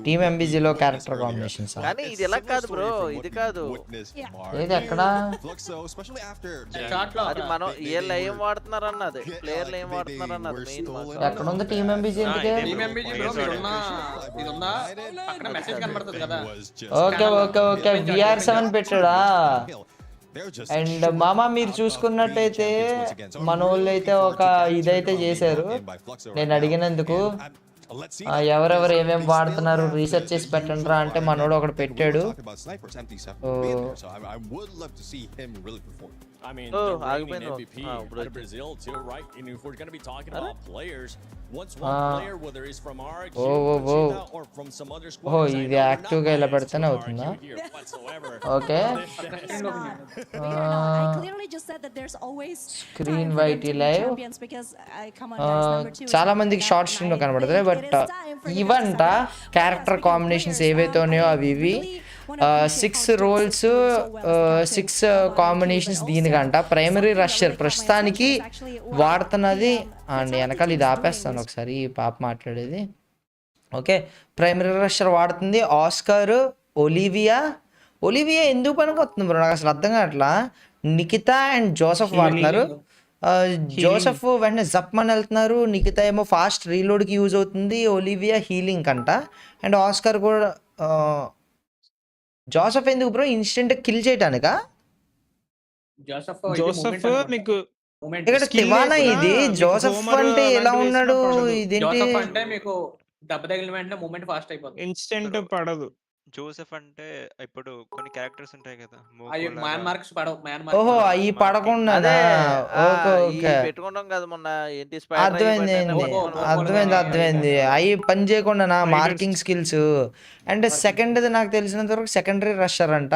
టీమ్ ఎంబీజీలో క్యారెక్టర్ కాంబినేషన్స్ కానీ ఇది ఎలా కాదు బ్రో, ఇది కాదు. ఇది ఎక్కడ? అది మనం వీళ్ళు ఏం వాడుతున్నారు అన్నది, ప్లేయర్లు ఏం వాడుతున్నారు అన్నది మెయిన్. ఎక్కడ ఉంది team MBG? Okay okay okay VR7 పెట్టాడా? అండ్ మామ మీరు చూసుకున్నట్టయితే మన వాళ్ళు అయితే ఒక ఇదైతే చేశారు. నేను అడిగినందుకు ఎవరెవరు ఏమేమి వాడుతున్నారు రీసెర్చ్ చేసి పెట్టండి రా అంటే మనోడు ఒకటి పెట్టాడు. I mean, MVP out of Brazil too, right? And if we're going to be talking about players, once one player, whether he's from Argentina or from some other squad, ఇది యాక్టివ్ గా ఇలా పెడితేనే అవుతుందా? ఓకే స్క్రీన్ వైట్ లైవ్ చాలా మందికి short stream లో కనబడుతుంది. But ఇవంట character combinations ఏవైతే ఉన్నాయో అవి ఇవి 6 రోల్స్ 6 కాంబినేషన్స్ దీనికంట. ప్రైమరీ రషర్ ప్రస్తుతానికి వాడుతున్నది అండ్ వెనకాల ఇది ఆపేస్తాను ఒకసారి ఈ పాప మాట్లాడేది. ఓకే, ప్రైమరీ రషర్ వాడుతుంది ఆస్కార్, ఒలివియా ఎందుకు పనికి వస్తుంది బ్రో నాకు అసలు అర్థం కావట్లా. నిఖితా అండ్ జోసెఫ్ వాడుతున్నారు. జోసెఫ్ వెంటనే జప్మని వెళ్తున్నారు, నిఖితా ఏమో ఫాస్ట్ రీలోడ్కి యూజ్ అవుతుంది, ఒలివియా హీలింగ్ అంట. అండ్ ఆస్కార్ కూడా జోసెఫ్ ఎందుకు బ్రో ఇన్స్టెంట్ కిల్ చేయటానికా? జోసెఫ్ మీకు ఇక్కడ తివానా ఇది జోసెఫ్ అంటే ఎలా ఉన్నాడు ఇదేంటి? అంటే మీకు దెబ్బ తగిలిన వెంటనే మూమెంట్ ఫాస్ట్ అయిపోతుంది, ఇన్స్టెంట్ పడదు. జోసెఫ్ అంటే ఇప్పుడు కొన్ని క్యారెక్టర్స్ ఉంటాయి కదా, మ్యాన్ మార్క్స్ పడవు. ఓహో అవి పడకుండా పెట్టుకుంటాం కదా మొన్న ఏంటి అర్థమైంది అవి పని చేయకుండా మార్కింగ్ స్కిల్స్. అండ్ సెకండ్ నాకు తెలిసినంత వరకు సెకండరీ రషర్ అంట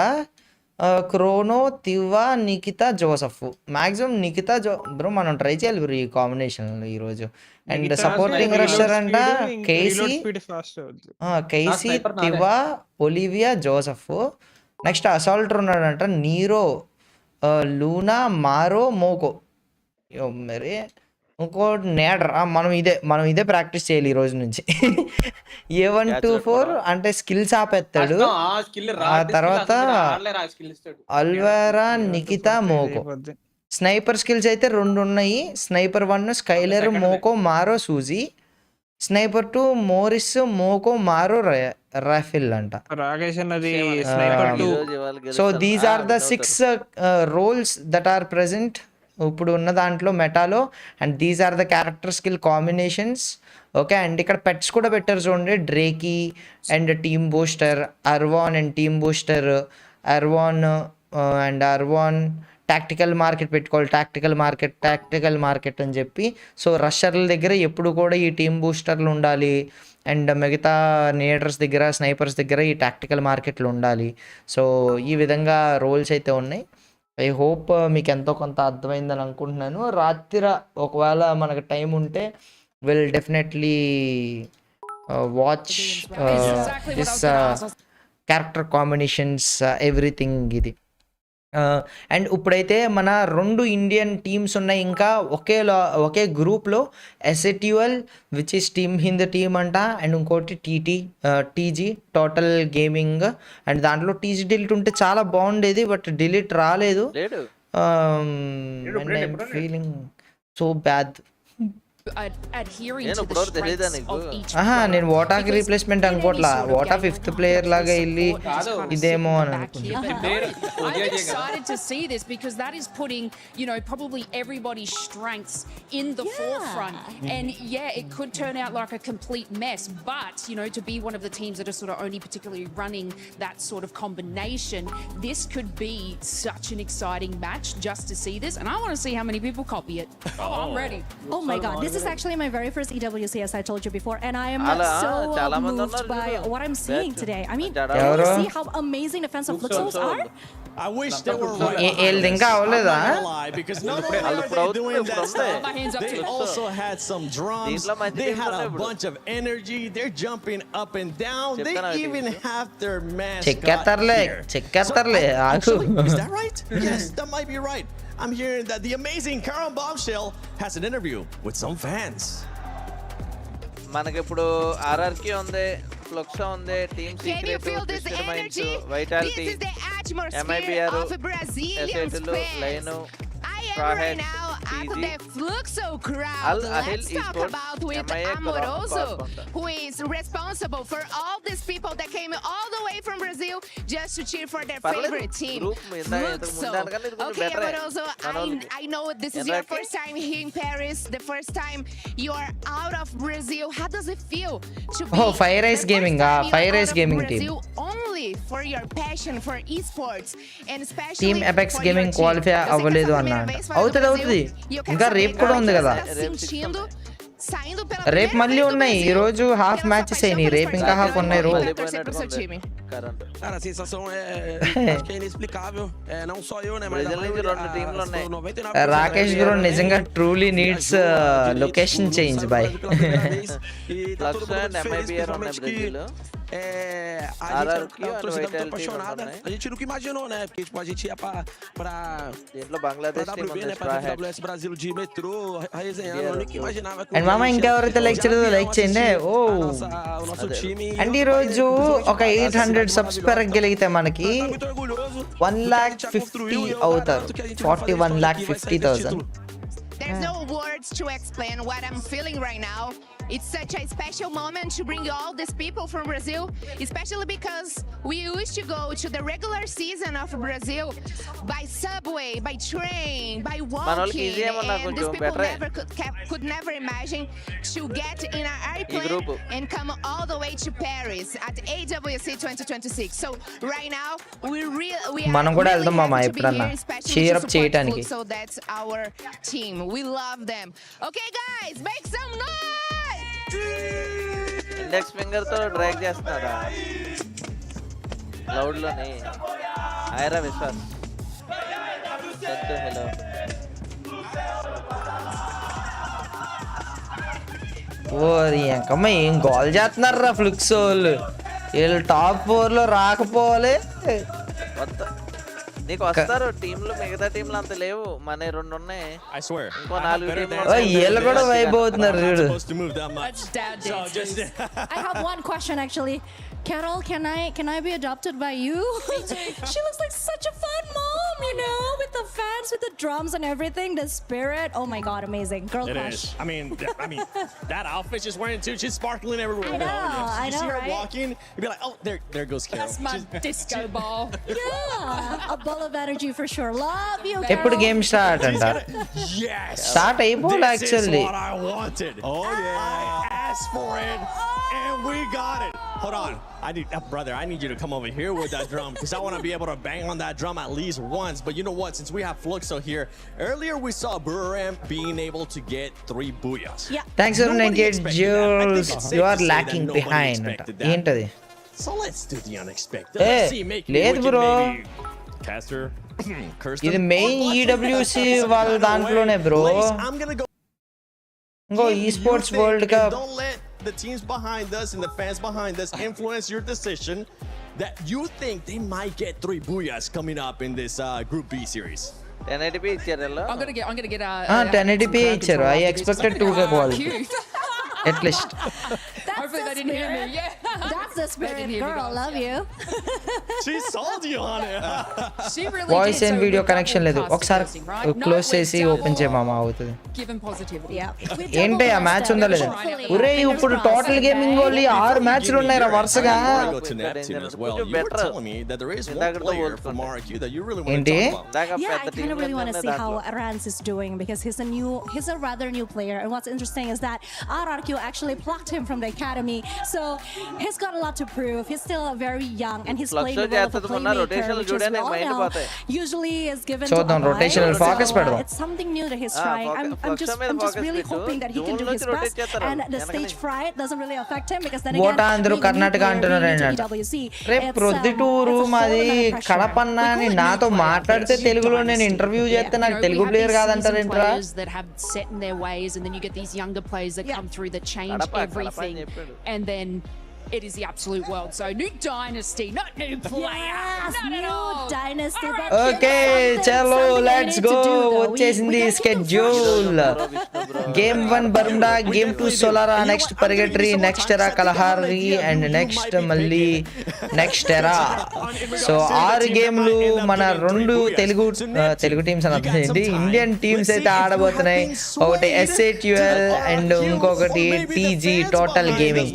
Chrono, Thiva, Nikita, Joseph. Maximum Nikita bro మనం ట్రై చేయాలి బ్రో ఈ కాంబినేషన్ ఈరోజు. అండ్ సపోర్టింగ్ రషర్ అంట Kassie, Thiva, Olivia, Joseph. Next assaulter ఉన్నాడంట నీరో, లూనా, మారో, మోకో. మరి ఇంకోటి నేడర్. మనం ఇదే ప్రాక్టీస్ చేయాలి ఈ రోజు నుంచి. A1 to 4 అంటే స్కిల్స్ ఆపేస్తాడు. ఆ తర్వాత Alvaro, Nikita, Moco. Sniper skills అయితే 2 ఉన్నాయి. Sniper 1 Skyler, Moco, Maro, Suzy. Sniper 2 Morris, Moco, Maro, Rafael అంట. So these are the 6 roles that are present ఇప్పుడు ఉన్న దాంట్లో మెటాలో. And these are the character skill combinations. Okay, and ఇక్కడ pets కూడా పెట్టారు చూడండి, Dreki and team booster, Arvon and team booster, Arvon and Arvon. Tactical market పెట్టుకోవాలి, tactical market అని చెప్పి. సో రషర్ల దగ్గర ఎప్పుడు కూడా ఈ టీమ్ బూస్టర్లు ఉండాలి, అండ్ మిగతా నేడర్స్ దగ్గర, స్నైపర్స్ దగ్గర ఈ టాక్టికల్ మార్కెట్లు ఉండాలి. సో ఈ విధంగా రోల్స్ అయితే ఉన్నాయి. ఐ హోప్ మీకు ఎంతో కొంత అర్థమైందని అనుకుంటున్నాను. రాత్రి ఒకవేళ మనకు టైం ఉంటే will definitely watch this character combinations everything ఇది. అండ్ ఇప్పుడైతే మన 2 ఇండియన్ టీమ్స్ ఉన్నాయి ఇంకా ఒకే గ్రూప్లో. S8UL which is team Hind team అంట, అండ్ ఇంకోటి టీజీ టోటల్ గేమింగ్. అండ్ దాంట్లో టీజీ డిలీట్ ఉంటే చాలా బాగుండేది, బట్ డిలీట్ రాలేదు. And I'm feeling so bad. నేను ఓటాకి రీప్లేస్మెంట్ అనుకోవట్లా, ఓటా 5th ప్లేయర్ లాగా వెళ్ళి ఇదేమో అని I'm excited to see this because that is putting, probably everybody's strengths in the forefront. And it could turn out like a complete mess. But, to be one of the teams that are sort of only particularly running that sort of combination, this could be such an exciting match just to see this. And I want to see how many people copy it. I'm ready. Oh my God, this is actually my very first EWC, as I told you before, and I am so moved by what I'm seeing today. I mean, you see how amazing defensive fluxos are? I wish they were because not only are they doing that stuff, they also had some drums. They had a bunch of energy. They're jumping up and down. They even have their mascot here. Actually, is that right? Yes, that might be right. I'm hearing that the amazing Karan Bombshell has an interview with some fans. మనకిప్పుడు ఆర్ఆర్కి ఉంది, ఫ్లక్సా ఉంది, Team Secret, Twisted Minds, Vitality, MIBR, ఎస్ఐటీలు, line, Prahead, the Fluxo crowd. Let's talk about with Amoroso, who is responsible for all these people that came all the way from Brazil just to cheer for their favorite team. Fluxo. Okay, Amoroso, I know this is your first time here in Paris, the first time you are out of Brazil. How does it feel to be Fire Ice Gaming, Fire Ice Gaming team. Only for your passion for esports and especially Team Apex Gaming qualify అవ్వలేదు అన్నాడు. అవుతుంది ఇంకా రేపు కూడా ఉంది కదా, రేపు మళ్ళీ ఉన్నాయి. ఈ రోజు హాఫ్ మ్యాచెస్ అయినాయి, రేపు ఇంకా హాఫ్ ఉన్నాయి. Cara, a sensação acho que é inexplicável. Não só eu, né, mas Rakesh bro నిజంగా truly needs location change bye. A gente é uma torcida muito apaixonada. A gente nunca imaginou, né? Porque tipo, a gente ia pra WB, né? Pra WS Brasil de metrô, resenhando. Eu nunca imaginava que and మామ ఇంకెవరైతే like చేయలేదో like చేయండి. ఓ o nosso time. And ఈ రోజు ఒక 800 subs పెరగలిగితే మనకి 1,50,000 అవుతారు. 41,50,000. There's no words to explain what I'm feeling right now. It's such a special moment to bring all these people from Brazil, especially because we used to go to the regular season of Brazil by subway, by train, by walking, and these people could never imagine to get in an airplane and come all the way to Paris at AWC 2026. So right now we are really happy to be here, especially to support food. So that's our team. We love them. Okay, guys, make some noise. Index finger తో drag చేస్తున్నారా cloud లోని Aira Vishwas hello ఓరి అంకమ్మ ఏం goal చేస్తున్నారా ఫ్లిక్స్ వాళ్ళు. వీళ్ళు top 4 లో రాకపోలే. నీకు వస్తారు టీంలు, మిగతా టీంలు అంత లేవు, మన 2 ఉన్నాయి. ఇంకో 4 వీళ్ళు కూడా వైబ్ అవుతున్నారు చూడు. I have one question actually. Carol, can I be adopted by you? She looks like such a fun mom, you know, with the fans, with the drums and everything, the spirit. Oh my god, amazing. Girl crush. Is. I mean, that outfit she's wearing too. She's sparkling everywhere. I know, you see her right? walking, you'd be like, oh, there goes Carol. That's my disco ball. Yeah, a ball of energy for sure. Love you, Carol. ఎప్పుడు game start అంట? Yes. Start అయిపోలే actually. This is what I wanted. Oh yeah. I asked for it and we got it. Hold on. Brother, I need you to come over here with that drum because I want to be able to bang on that drum at least once. But you know what? Since we have Fluxo here, earlier we saw Buram being able to get 3 booyahs. Yeah. Thanks for 98 joules. You are lacking behind. ఏంటది? So let's do the unexpected. Hey, Let's see, make లేదు bro. Caster, ఇది main EWC వాళ్ళ దాంట్లోనే bro. ఇంకో ఈ sports world cup. Don't let the teams behind us and the fans behind us influence your decision that you think they might get 3 booyahs coming up in this Group B series. 1080p ఇచ్చారు. I'm gonna get 1080p ఇచ్చారు. I expected 2K quality. At least. Hopefully they didn't hear me. Yeah. That's the spirit, girl. Love you. She sold you on it. She really voice did. And So video with the connection లేదు. broadcast ఒకసారి testing, right? No, close it చేసి went open down. చేయమా అవుతుంది. Give him positivity. Yeah. ఏంటి ఆ match ఉందా లేదా? ఒరే ఇప్పుడు టోటల్ గేమింగ్ వాళ్ళు 6 మ్యాచ్లు ఉన్నాయిరా వరుసగా. Go to Neptune as well. You were telling me that there is one player from RQ that you really want to ఏంటి? talk about. Yeah, I kind of really want to see how Rans is doing because he's a rather new player. And what's interesting is that RRQ actually plucked him from the academy. So he's got a lot to prove. He's still very young and he's playing the role of a playmaker, which is well now usually is given to చూద్దాం, rotational focus పెడదాం. it's something new that he's trying. I'm just really hoping that he can do his best and the stage fright doesn't really affect him because then ఓటా అందరూ కర్ణాటక అంటున్నారు రేపు ప్రొద్దుటూరు మాది కడపన్న అని నాతో మాట్లాడితే తెలుగులో నేను ఇంటర్వ్యూ చేస్తే నాకు తెలుగు ప్లేయర్ కాదంటారేంట్రా? that have set in their ways, and then you get these younger players that come through that change everything, and then it is the absolute world. So new dynasty, not new player. Yes, not at all. new dynasty. Okay చలో let's go. వచ్చేసింది schedule. Game 1 Bermuda, game 2 Solara, next Purgatory, next ఎరా Kalahari and next మళ్ళీ next ఎరా. So 6 గేమ్లు మన 2 Telugu teams అని అర్థం ఏంటి, ఇండియన్ టీమ్స్ అయితే ఆడబోతున్నాయి. ఒకటి SATUL అండ్ ఇంకొకటి TG టోటల్ గేమింగ్.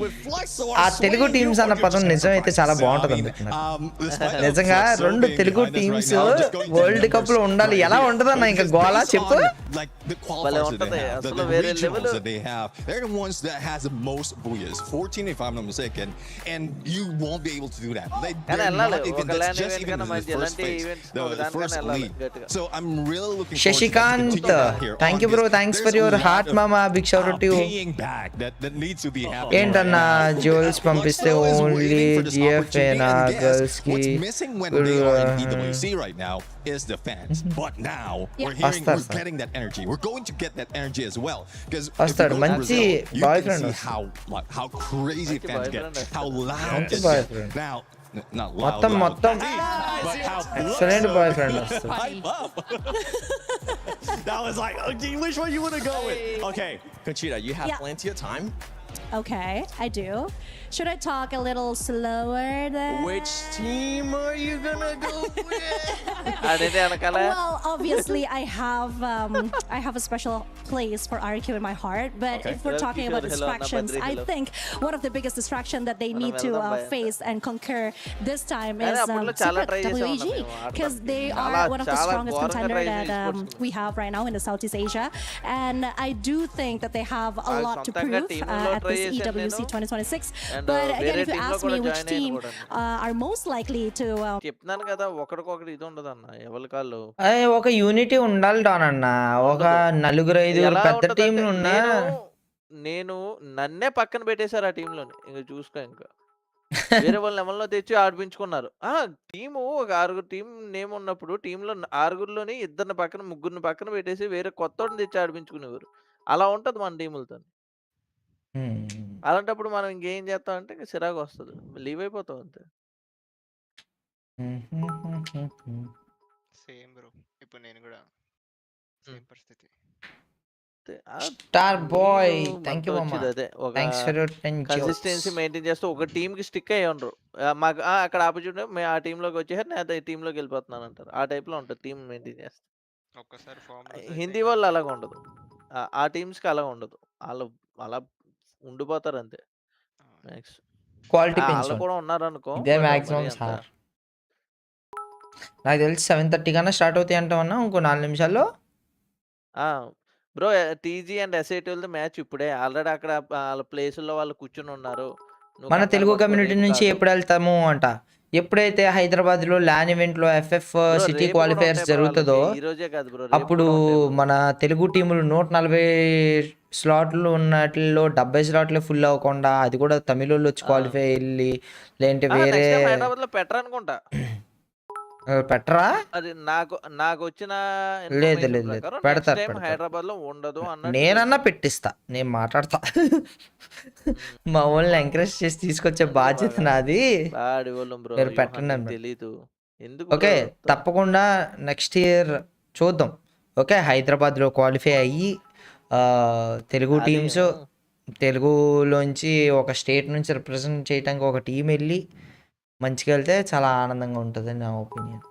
ఆ తెలుగు టీమ్స్ అన్న పదం నిజం అయితే చాలా బాగుంటది అనుకుంటున్నాను. నిజంగా 2 తెలుగు టీమ్స్ వరల్డ్ కప్ లో ఉండాలి. ఎలా ఉంటదన్న ఇంకా గోలా చెప్పు. Like the qualifiers that they have, the regionals that they have, they're the ones that has the most booyahs, 14 if I'm not mistaken, and you won't be able to do that. They're not even, that's just even the first phase, the first league. So I'm really looking forward to Shashikant, thank you bro, thanks for your heart mama, big shout out to you. paying back that needs to be happening. ఏంటన్నా jewels పంపిస్తే only జిఎఫ్ఏ నా girls కి what's missing when they are in EWC right now is the fans. But now we're getting that energy. We're going to get that energy as well. Because if you go to Brazil, you can see how crazy fans get, how loud it gets. Now, not loud, మొత్తం excellent boyfriend That was like, okay, which one you want to go with? Okay, Conchita, you have plenty of time. Okay, I do. Should I talk a little slower then? Which team are you gonna go with? Well, obviously I have a special place for RQ in my heart, but if we're talking about distractions, I think one of the biggest distractions that they need to face and conquer this time is Secret WEG, because they are one of the strongest contenders that we have right now in the Southeast Asia, and I do think that they have a lot to prove at this EWC 2026. But again, if you ask me which team are most likely to చెప్తున్నాను కదా ఒకరికొకరు ఇది ఉండదు అన్న ఎవరి కాళ్ళు ఒక unity ఉండాలి డానన్న ఒక 4-5 పెద్ద టీంలు ఉన్నా నేను నన్నే పక్కన పెట్టేశారు ఆ టీంలోని ఇంకా చూసుకో ఇంకా వేరే వాళ్ళని ఎవరిలో తెచ్చి ఆడిపించుకున్నారు టీము ఒక 6 టీం నేమ్ ఉన్నప్పుడు టీంలో 6లోని 2 పక్కన పెట్టేసి వేరే కొత్తోడిని తెచ్చి ఆడిపించుకునేవారు అలా ఉంటది మన టీములతో అలాంటప్పుడు మనం ఇంకేం చేస్తాం అంటే ఇంకా చిరాకు వస్తుంది లీవ్ అయిపోతాం అంతే సేమ్ బ్రో ఇప్పుడు నేను కూడా సేమ్ పరిస్థితి స్టార్ బాయ్ థాంక్యూ మామ అదే thanks for your consistency maintain చేస్తూ ఒక టీం కి స్టిక్ అయ్యి ఉండరు మాకు అక్కడ ఆపోజిట్ మేము ఆ టీంలోకి వచ్చేసారు నేను ఈ టీంలోకి వెళ్ళిపోతున్నాను అంటారు ఆ టైప్ లో ఉంటుంది టీం మెయింటైన్ చేస్తే ఒక్కసారి ఫామ్ హిందీ వాళ్ళు అలాగ ఉండదు ఆ టీమ్స్ కి అలా ఉండదు వాళ్ళు అలా ఉండిపోతారు అంతే క్వాలిటీ వాళ్ళు కూడా ఉన్నారు అనుకో ఇదే మాక్సిమం సార్ నాకు తెలిసి 7:30 కన్నా స్టార్ట్ అవుతాయి అంటావన్నా ఇంకో 4 నిమిషాల్లో బ్రో టీజీ అండ్ ఎస్ఐటీ వాళ్ళ మ్యాచ్ ఇప్పుడే ఆల్రెడీ అక్కడ వాళ్ళ ప్లేసుల్లో వాళ్ళు కూర్చుని ఉన్నారు మన తెలుగు కమ్యూనిటీ నుంచి ఎప్పుడు వెళ్తాము అంట ఎప్పుడైతే హైదరాబాద్ లో ల్యాన్ ఈవెంట్ లో ఎఫ్ఎఫ్ సిటీ క్వాలిఫైయర్స్ జరుగుతుందో అప్పుడు మన తెలుగు టీములు 140 స్లాట్లు ఉన్నట్లో 70 స్లాట్లు ఫుల్ అవ్వకుండా అది కూడా తమిళ వాళ్ళు వచ్చి క్వాలిఫై వెళ్ళి లేదంటే వేరే హైదరాబాద్ లో పెట్టరనుకుంటా పెట్టరా అది నాకు వచ్చిన లేదు పెడతారు హైదరాబాద్ లో ఉండదు అన్న నేనన్నా పెట్టిస్తా నేను మాట్లాడతా మా వాళ్ళని ఎంకరేజ్ చేసి తీసుకొచ్చే బాధ్యత నాది మీరు పెట్టండి తెలీదు ఓకే తప్పకుండా నెక్స్ట్ ఇయర్ చూద్దాం ఓకే హైదరాబాద్ లో క్వాలిఫై అయ్యి తెలుగు టీమ్స్ తెలుగులోంచి ఒక స్టేట్ నుంచి రిప్రజెంట్ చేయడానికి ఒక టీం వెళ్ళి మంచిగా వెళ్తే చాలా ఆనందంగా ఉంటుంది నా ఒపీనియన్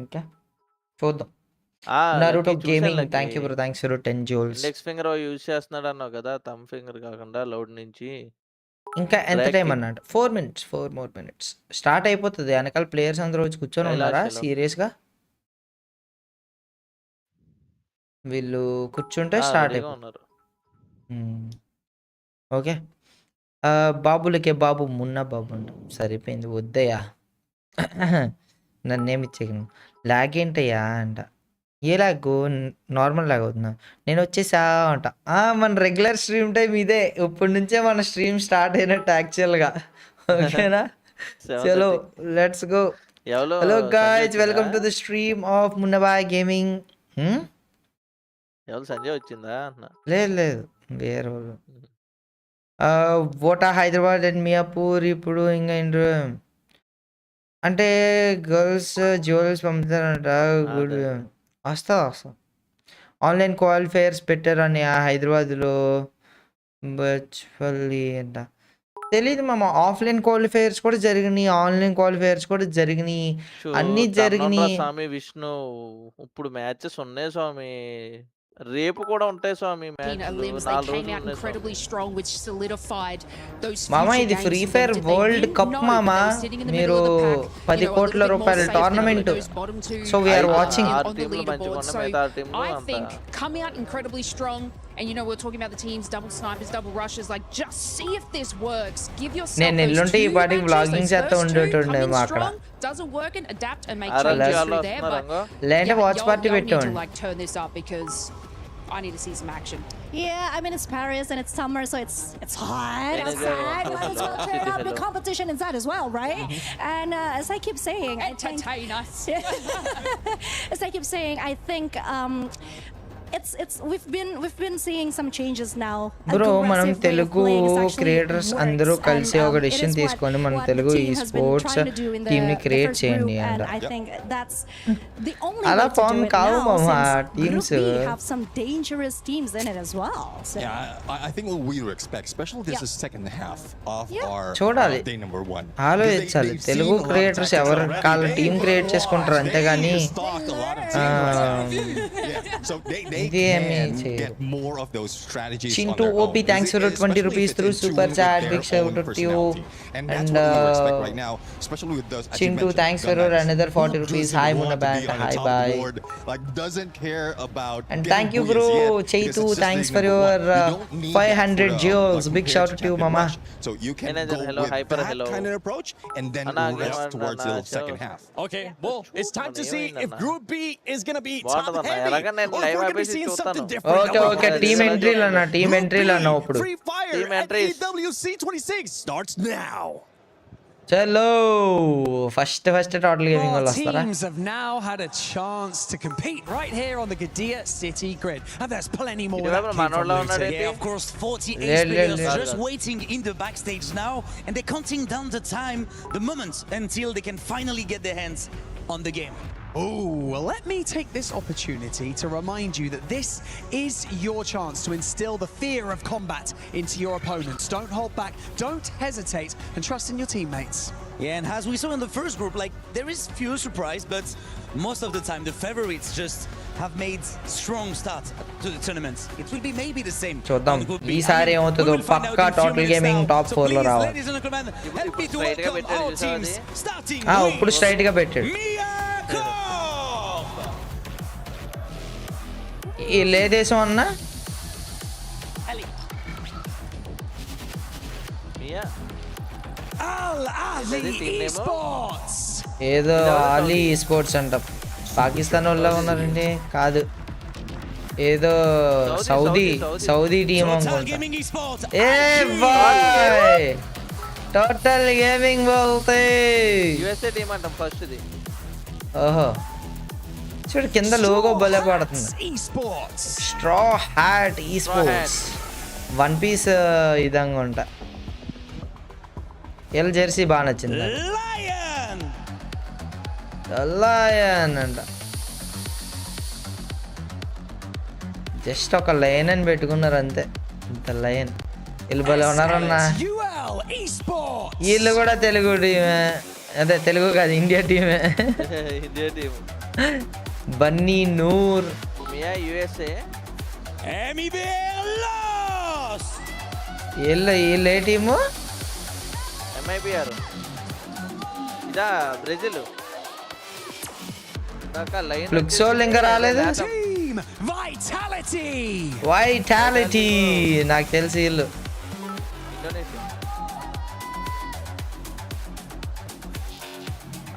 ఓకే చూద్దాం Naruto gaming thank you bro thanks for 10 joules index finger use చేస్తున్నాడు అన్నావు కదా థంబ్ ఫింగర్ కాకుండా లౌడ్ నుంచి ఇంకా ఎంత టైం అన్నట్టు 4 more minutes స్టార్ట్ అయిపోతుంది వెనకాల ప్లేయర్స్ అందరూ వచ్చి కూర్చొని ఉన్నారా సీరియస్గా వీళ్ళు కూర్చుంటే స్టార్ట్ అయిపోతున్నారు ఓకే బాబులకే బాబు మున్న బాబు అంట సరిపోయింది వద్దయ్యా నన్నేమి ఇచ్చేయను లాగ్ ఏంటయ్యా అంట ఏ లాగ్ నార్మల్ లాగ్ అవుతుందా నేను వచ్చేసా అంట మన రెగ్యులర్ స్ట్రీమ్ టైం ఇదే ఇప్పటి నుంచే మన స్ట్రీమ్ స్టార్ట్ అయినట్టు యాక్చువల్గా ఓకేనా చలో let's go hello guys welcome to the stream of Munna Bhai gaming Sanjay వచ్చిందా లేదు వేరే వాళ్ళు ఓటా హైదరాబాద్ అండ్ మియాపూర్ ఇప్పుడు ఇంకా అంటే గర్ల్స్ జ్యువెలర్స్ పంపుతారంట గుడ్ వస్తా ఆన్లైన్ క్వాలిఫైయర్స్ పెట్టారని హైదరాబాద్లో బచ్పల్లి అంట తెలీదు మామ ఆఫ్లైన్ క్వాలిఫైయర్స్ కూడా జరిగినాయి ఆన్లైన్ క్వాలిఫైయర్స్ కూడా జరిగినాయి అన్ని జరిగినాయి స్వామి విష్ణు ఇప్పుడు మ్యాచెస్ ఉన్నాయి స్వామి రేపు కూడా ఉంటాయి స్వామి మామ ఇది ఫ్రీ ఫైర్ వరల్డ్ కప్ మామ మీరు 10 కోట్ల రూపాయల tournament so we are watching And you know we're talking about the teams, double snipers, double rushes. Like, just see if this works. Give yourself. నేను ఎల్లుంటే ఈ పాటి వ్లాగింగ్ చేస్తా ఉండేటోండే మా అక్కడ. Doesn't work and adapt and make changes through there. But లేదంటే watch party పెట్టండి. like turn this up because I need to see some action. Yeah, I mean it's Paris and it's summer, so it's hot outside. Might as well turn up the competition inside as well, right? And as I keep saying, Entertain us. as I keep saying, I think we've been seeing some changes now. Bro మనం Aggressive way of Telugu playing is actually creators works, అందరూ and, కలిసి ఒక it is decision what తీసుకొని మన the Telugu team ఈ has been sports trying to do in team ని the create first చేయండి group, అంట. and I think that's the only అలా way to form do it కావు now, మామ since teams. Group B have some dangerous teams in it as well. So. Yeah, I think what we would expect, especially this is second half of our చూడాలి day number 1. ఆలోచించాలి Telugu creators ఎవరు వాళ్ళ team create చేసుకుంటారు అంతేగాని So they ఇది ఏమి can చేయరు. get more of those strategies on Chintu their OP own. thanks for Especially 20 rupees if through it's in super tune chat. with Big their shout own out to you. personality. And that's And, what we would expect right now, especially with those. as you Chintu mentioned, thanks for gunmen another 40 who rupees. doesn't Hi want Munna to be Bhai. on the Hi top of the bye. board, like doesn't care about And getting thank you booyahs bro yet, because Chaitu, it's just thanks league for number your 1. You don't need that 500 for, jewels. like, Big compared shout to out to you Champion mama. Rush. So you can Manager, go hello, with hyper, that hello. kind of approach and then Anna, rest Anna, towards the Anna, second half. Okay, well, it's time to see if Group B is going to be What top about heavy, Malaga and or if live we're going to be episode seeing చూస్తాను. something different. Okay, Now, okay, team Group entry B, లన్నా team entry లన్నా ఇప్పుడు. FreeFire Team at entries. EWC 26 starts now. చలో first total gaming వాళ్ళు వస్తారా? Teams have now had a chance to compete right here on the Gadea City grid, and there's plenty more where that came from, Luton. Yeah, of course, 48 Yeah, players yeah. just waiting in the backstage now, and they're counting down the time, the moments, until they can finally get their hands on the game. Oh, well, let me take this opportunity to remind you that this is your chance to instill the fear of combat into your opponents. Don't hold back, don't hesitate, and trust in your teammates. Yeah, and as we saw in the first group, like, there is few surprise, but most of the time the favorites just have made strong start to the tournament. It will be maybe the same. చూద్దాం on Group B. ఈసారి I mean, ఏమవుతుందో we will find out పక్కా in few total minutes gaming now. Top So 4 లో please, రావాలి. ladies and gentlemen, help me to straight గా welcome పెట్టాడు our చూసావా teams, అది? starting ఇప్పుడు with స్ట్రైట్ గా పెట్టాడు. ఈ లేదేశం అన్నా Mia. Al Ali Esports. ఏదో ఆలీ స్పోర్ట్స్ అంట. పాకిస్తాన్ వాళ్ళ ఉన్నారండి కాదు ఏదో సౌదీ టీం అనుకుంటా. ఏ బాయ్ టోటల్ గేమింగ్ బోల్తే USA టీం అంటాం ఫస్ట్ ఇది. ఓహో చూడు కింద లోగో భలే పడుతుంది. Straw hat esports 1 piece ఇదంగా ఉంటా. ఎల్ జెర్సీ బాగా నచ్చింది లయన్ అంట. జస్ట్ ఒక లయన్ అని పెట్టుకున్నారు అంతే. ఇంత లయన్ వీళ్ళు భలే ఉన్నారన్నా. వీళ్ళు కూడా తెలుగు టీమే, అదే తెలుగు కాదు ఇండియా టీమే. India team. బన్నీ నూర్ మియా USA. వీళ్ళు ఏ టీము? MIBR. ఇదా బ్రెజిల్. ఫ్లుక్సోల్ ఇంకా రాలేదు. వైటాలిటీ నాకు తెలిసి వీళ్ళు ఇండోనేషియా.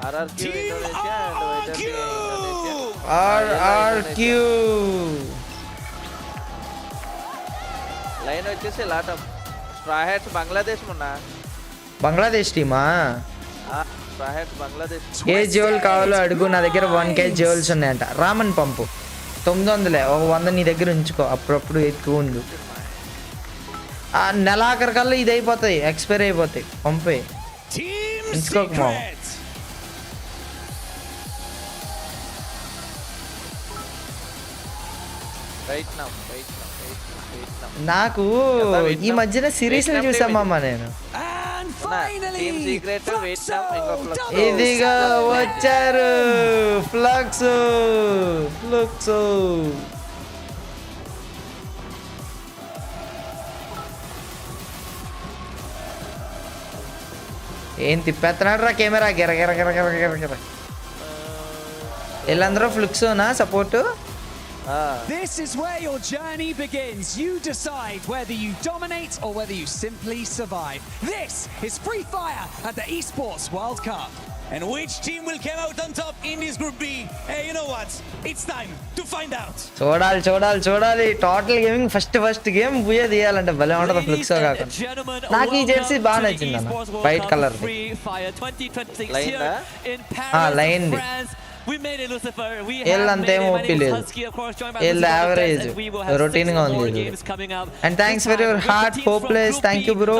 RRQ ఇండోనేషియా అండ్ వైజాగ్ ఇండోనేషియా. RRQ లైన్ వచ్చేసి లాటమ్. స్ట్రా హ్యాట్స్ బంగ్లాదేశ్ మొన్న. బంగ్లాదేశ్ టీమా? Straw hats Bangladesh. ఏ జోల్ కావాలో అడుగు, నా దగ్గర 1K జోల్స్ ఉన్నాయంట. రామన్ పంపు 900, ఒక 100 నీ దగ్గర ఉంచుకో, అప్పుడప్పుడు ఎక్కువ ఉండు. ఆ నెలాఖరికల్లా ఇది అయిపోతాయి, ఎక్స్పైర్ అయిపోతాయి. పంపే ఉంచుకోక మా. నాకు ఈ మధ్యన సిరీస్లు చూసామమ్మా నేను. ఇదిగా వచ్చారు ఫ్లక్స్. ఏం తిప్పేస్తున్నాడు రా కెమెరా గిర గిర గిర గిర గిర గిర. వీళ్ళందరూ ఫ్లుక్సోనా support? This is where your journey begins. You decide whether you dominate or whether you simply survive. This is FreeFire at the Esports World Cup. And which team will come out on top in this Group B? Hey, you know what? It's time to find out. చూడాలి total gaming first game బుయ్య తీయాలంటే భలే ఉంటుంది ఫ్లిక్సో కాకుండా నాకు ఈ Jersey బాగా నచ్చింది అన్న వైట్ కలర్ లైన్ వీళ్ళంతేమో ఒప్పిలేదు వీళ్ళు యావరేజ్ రొటీన్ గా ఉంది and thanks for your heart hopeless thank you bro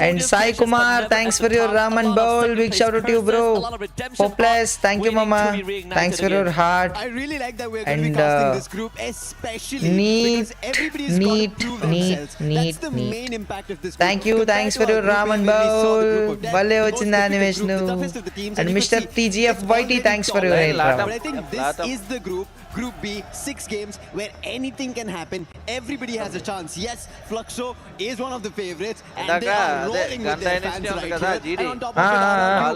and Sai Kumar thanks for your Raman bowl big shout out to you bro hopeless thank you మామా thanks for your heart and thanks for your Raman bowl భలే వచ్చింది animation and mister TGF YT, thanks for your help. But I think this is the Group B, 6 games where anything can happen. Everybody has a chance. Yes, Fluxo is one of the favorites, and they are rolling with their fans right here. And on top of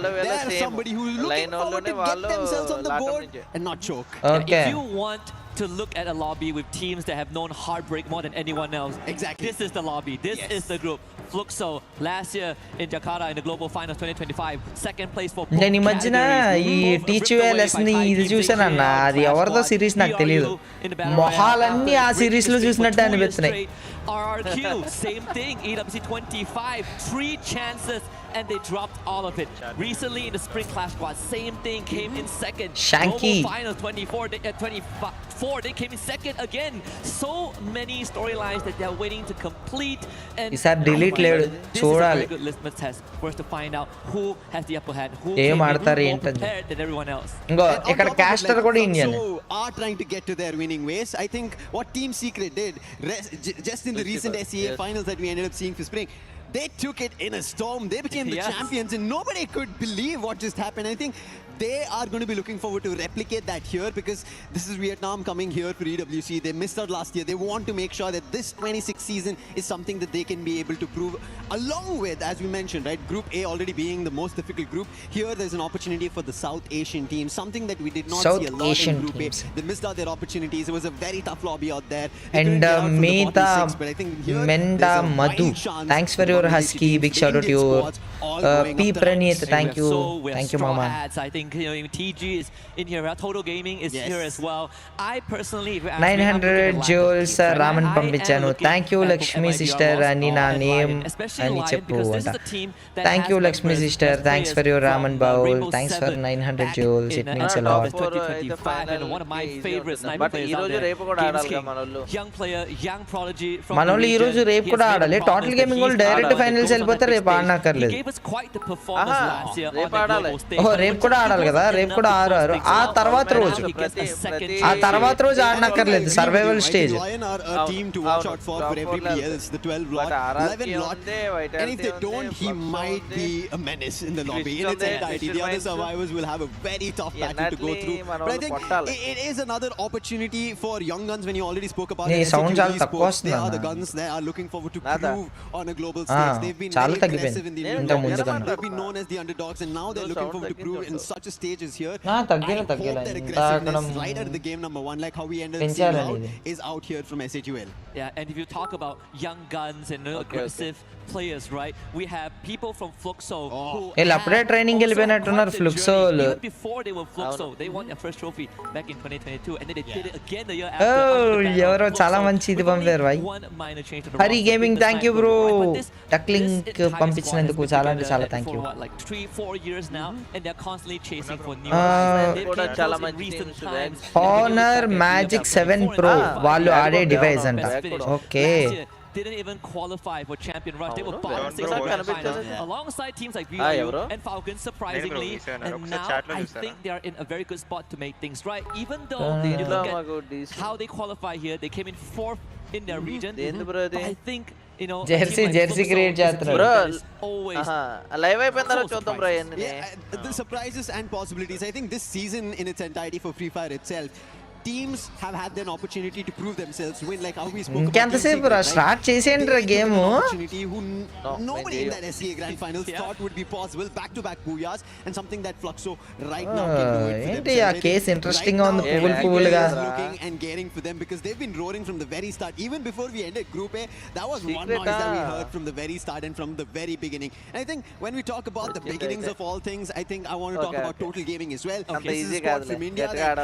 it, there's somebody who is looking forward to get themselves on the board and not choke. Okay. If you want to look at a lobby with teams that have known heartbreak more than anyone else, exactly, this is the lobby. This is the group. Fluxo last year in Jakarta in the Global Finals 2025, second place for both నేను ఈ మధ్యన ఈ teachers ని ఇది చూసానన్న అది ఎవరిదో series నాకు తెలియదు మొహాలన్నీ ఆ సిరీస్ లో చూసినట్టు అనిపిస్తున్నాయి RRQ, same thing, EWC 25, 3 chances and they dropped all of it. Recently in the Spring Clash Squad, same thing, came in second. Shanky. Global Finals 24, they came in second again. So many storylines that they're waiting to complete. And is that delete layer? This is a very good litmus test for us to find out who has the upper hand, who is more prepared than everyone else. ఇక్కడ castor కూడా Indian are trying to get to their winning ways. I think what Team Secret did just in the recent SEA finals that we ended up seeing for Spring, they took it in a storm. They became the champions and nobody could believe what just happened. I think they are going to be looking forward to replicate that here because this is Vietnam coming here for EWC. They missed out last year. They want to make sure that this 26th season is something that they can be able to prove along with, as we mentioned, right, Group A already being the most difficult group. Here there's an opportunity for the South Asian team, something that we did not see a lot in Group A. They missed out their opportunities. It was a very tough lobby out there. And Menda Madhu, thanks for your husky, big shout out to you. P Pranit, thank you mama. I think TG is in here, Total Gaming is here as well. I personally 900 joules Raman పంపించాను thank you Lakshmi sister అని నా name అని చెప్పు అంట thank you Lakshmi sister thanks for your Raman bowl thanks for 900 joules it means a lot. One of my favorite sniper players. Young player, young prodigy from మనోళ్ళు ఈ రోజు రేపు కూడా ఆడాలి టోటల్ గేమింగ్ వాళ్ళు డైరెక్ట్ ఫైనల్స్ వెళ్ళిపోతారు రేపు ఆడనక్కర్లేదు రేపు కూడా ఆడాలి కదా రేపు కూడా ఆడారు ఆ తర్వాత రోజు ఆడనక్కర్లేదు survival stage team to watch out for everybody else, the 12 lot, 11 lot, and if they don't, he might be a menace in the lobby in its entirety. The other survivors will have a very tough battle to go through, but I think it is another opportunity for young guns. When you already spoke about it, they are the guns that are looking forward to prove on a global stage. They've been very aggressive in the they've been known as the underdogs, and now they're looking forward to prove in such a stage as here. I hope their aggressiveness right out of the game number 1, like how we ended up seeing out, is out here from SHUL. Yeah, and if you talk about young guns and aggressive players, right, we have people from Fluxo who అప్పుడే training వెళ్ళిపోయినట్టున్నారు ఫ్లుక్సో even before they were Fluxo, they won their first trophy back in 2022 and then they did it again the year after. ఎవరో చాలా మంచి ఇది పంపారు భాయ్ Hari gaming thank you bro టక్ link పంపించినందుకు చాలా అంటే చాలా thank you like 3-4 years now and they're constantly chasing for new చాలా మంచి టీమ్స్ హానర్ మ్యాజిక్ 7 ప్రో వాళ్ళు ఆడే డివైస్ అంట okay didn't even qualify for Champion Rush. They were bottom 6 in the final alongside teams like VRU and Falcons, surprisingly. And now I think they are in a very good spot to make things right. Even though you look at how they qualify here, they came in 4th in their region. But I think jersey create చేస్తున్నారు always live అయిపోయిన తర్వాత చూద్దాం bro the surprises and possibilities. I think this season in its entirety for Free Fire itself, teams have had an opportunity to prove themselves, win like how we spoke about. ఇంకెంతసేపు రా start చేసేయండి రా game. Who nobody in that SCA Grand Finals thought would be possible. Back-to-back booyahs and something that Fluxo right now can do it for ఏంటి ఆ case interesting గా ఉంది పువ్వులుగా looking and caring for them because they've been roaring from the very start. Even before we ended Group A, that was one noise that we heard from the very start and from the very beginning. And I think when we talk about the beginnings of all things, I think I want to talk about Total Gaming as well. This is a squad from India that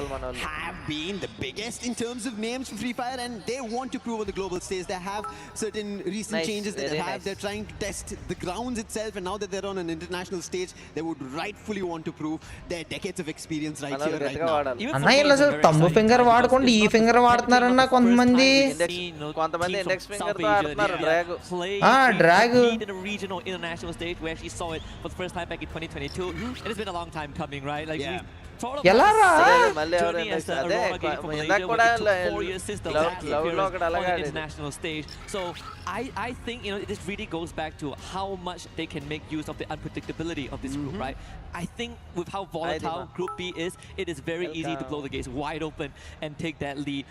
have been the biggest in terms of names for Free Fire, and they want to prove on the global stage. They have certain recent changes that they have. They're trying to test the grounds itself, and now that they're on an international stage, they would rightfully want to prove their decades of experience right here, right now. అన్న ఇలా అసలు తమ్ము finger వాడుకోండి ఈ finger వాడుతున్నారన్న కొంతమంది. కొంతమంది index finger తో ఆడుతున్నారు drag regional international stage where she saw it for the first time back in 2022. It has been a long time coming, right? Like ఎలా రా international stage. So I think this really goes back to how much they can make use of the unpredictability of this group, right? I think with how volatile Group B is, it is very easy to blow the gates wide open and take that lead.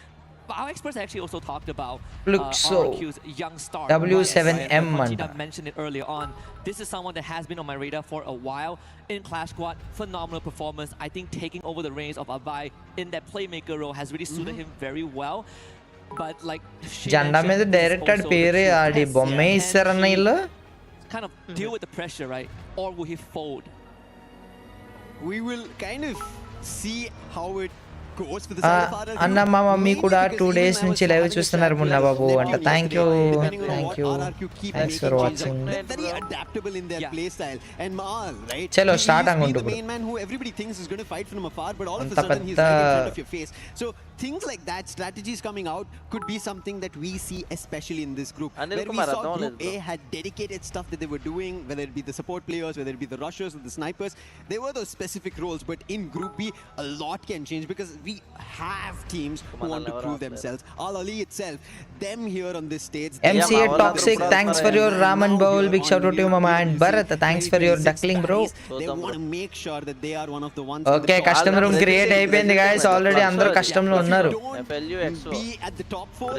Our experts actually also talked about RRQ's young star W7M. Right? Mentioned it earlier on. This is someone that has been on my radar for a while. In Clash Squad, phenomenal performance. I think taking over the reins of Abai in that playmaker role has really suited him very well. But like జెండా మీద directed పేరే ఆడి బొమ్మే ఇస్తారన్న ఇల్లు. Kind of deal with the pressure, right? Or will he fold? We will kind of see how it అన్న మా mummy కూడా 2 days నుంచి live చూస్తున్నారు మున్నా బాబు అంట. Thank you thanks for watching. చలో స్టార్ట్ అనుకుంటూ things like that, strategies coming out could be something that we see especially in this group. Where we saw Group A had dedicated stuff that they were doing, whether it be the support players, whether it be the rushers or the snipers. There were those specific roles, but in Group B, a lot can change because we have teams who want to prove themselves. Al-Ali itself, them here on this stage. MCA Toxic, thanks for your ramen bowl. Big shout out to you, mama. And Bharat, thanks for your duckling, bro. They want to make sure that they are one of the ones. Okay, custom room create అయిపోయింది guys. Already అందరూ custom లో ఉన్నారు. Be at the top 4.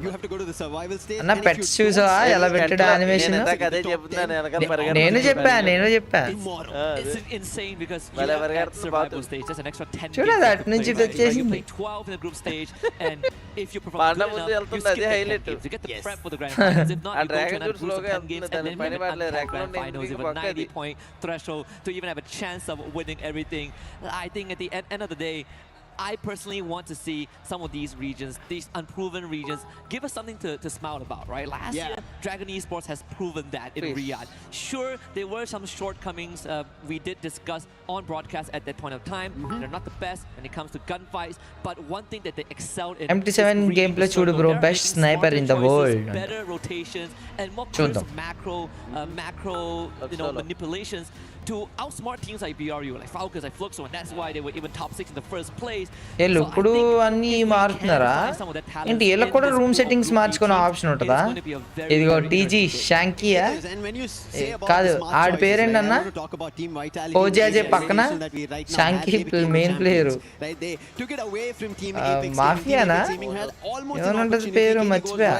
You have to go to the survival stage. అన్న pets చూసావా ఎలా పెట్టాడు animation? నేను చెప్పా It's insane because survival stage just an extra 10 చూడదా అటు నుంచి వచ్చేసింది. 12 in the group stage, and if you perform good enough, you skip the games. You get the prep for the grand finals. If not, you go to another boost of 10 games and then win an grand finals with a 90-point threshold to even have a chance of winning everything. I think at the end of the day, I personally want to see some of these regions, these unproven regions, give us something to smile about, right? Last year, Dragon Esports has proven that in Riyadh. Sure, there were some shortcomings we did discuss on broadcast at that point of time. They're not the best when it comes to gunfights, but one thing that they excelled in MT7 gameplay chudu bro, best sniper in the world. Better rotations and more macro manipulations to outsmart teams like BRU, like Falcons, like Fluxo, and that's why they were even top 6 in the first place. ఇప్పుడు అన్ని మారుతున్నారా ఏంటి? వీళ్ళకి కూడా room settings మార్చుకునే option ఉంటుందా? ఇదిగో TG షాంకియా కాదు ఆడి పేరేంటన్నా ఓజాజే పక్కన షాంకీ మెయిన్ ప్లేయర్ మాఫియానా ఏమనుంటది పేరు మర్చిపోయా.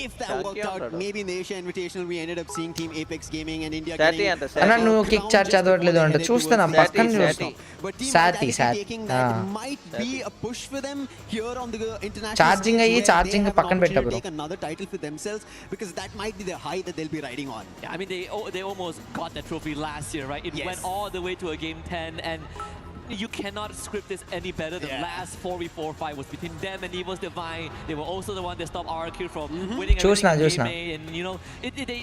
If that worked out, maybe in the Asia Invitational we ended up seeing Team Apex Gaming and India అన్న నువ్వు కిక్ చార్జ్ చదవట్లేదు అంటే చూస్తున్నా పక్కన చూస్తాం. సాతి might be a push for them here on the international charging అయ్యి charging పక్కన పెట్టా bro. Take another title for themselves because that might be the high that they'll be riding on. Yeah, I mean they almost got that trophy last year, right? It went all the way to a game 10, and you cannot script this any better. The last 4v4 fight was between them and Evil's Divine. They were also the one that stopped RRQ from winning Choose game na. and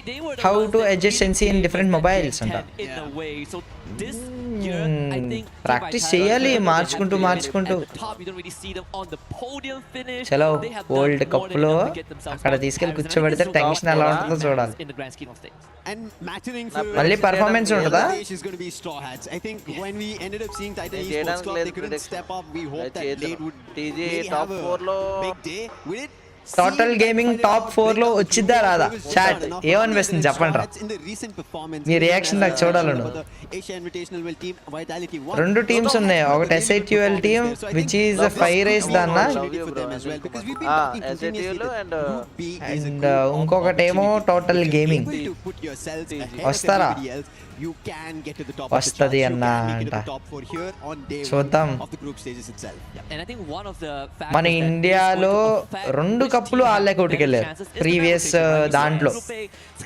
they were the how ones to that adjust sensi in different mobiles anta in a way. So this year I think practice cheyali marchukuntu top you don't really see them on the podium finish. Chalo world cup lo akkada తీసుకెళ్ళి కూర్చోబెడితే tension ఎలా ఉంటుందో చూడాలి. In the grand scheme of things. And mattering for మళ్ళీ performance ఉంటదా? is going to be Straw Hats. I think when we ended up seeing Titan Esports Club, they couldn't step up. We hope that Blade would TG top 4 lo big day with it. Total gaming top 4 లో వచ్చిద్దా రాదా? Chat ఏమనిపిస్తుంది చెప్పండి రా, మీ reaction నాకు చూడాలను. 2 teams ఉన్నాయి, ఒకటి SATUL team which is fire race దాన్న, and ఇంకొకటేమో టోటల్ గేమింగ్. వస్తారా? వస్తుంది అన్న అంట, చూద్దాం. మన ఇండియాలో 2 కప్పులు వాళ్ళే కొట్టుకెళ్ళారు ప్రీవియస్ దాంట్లో,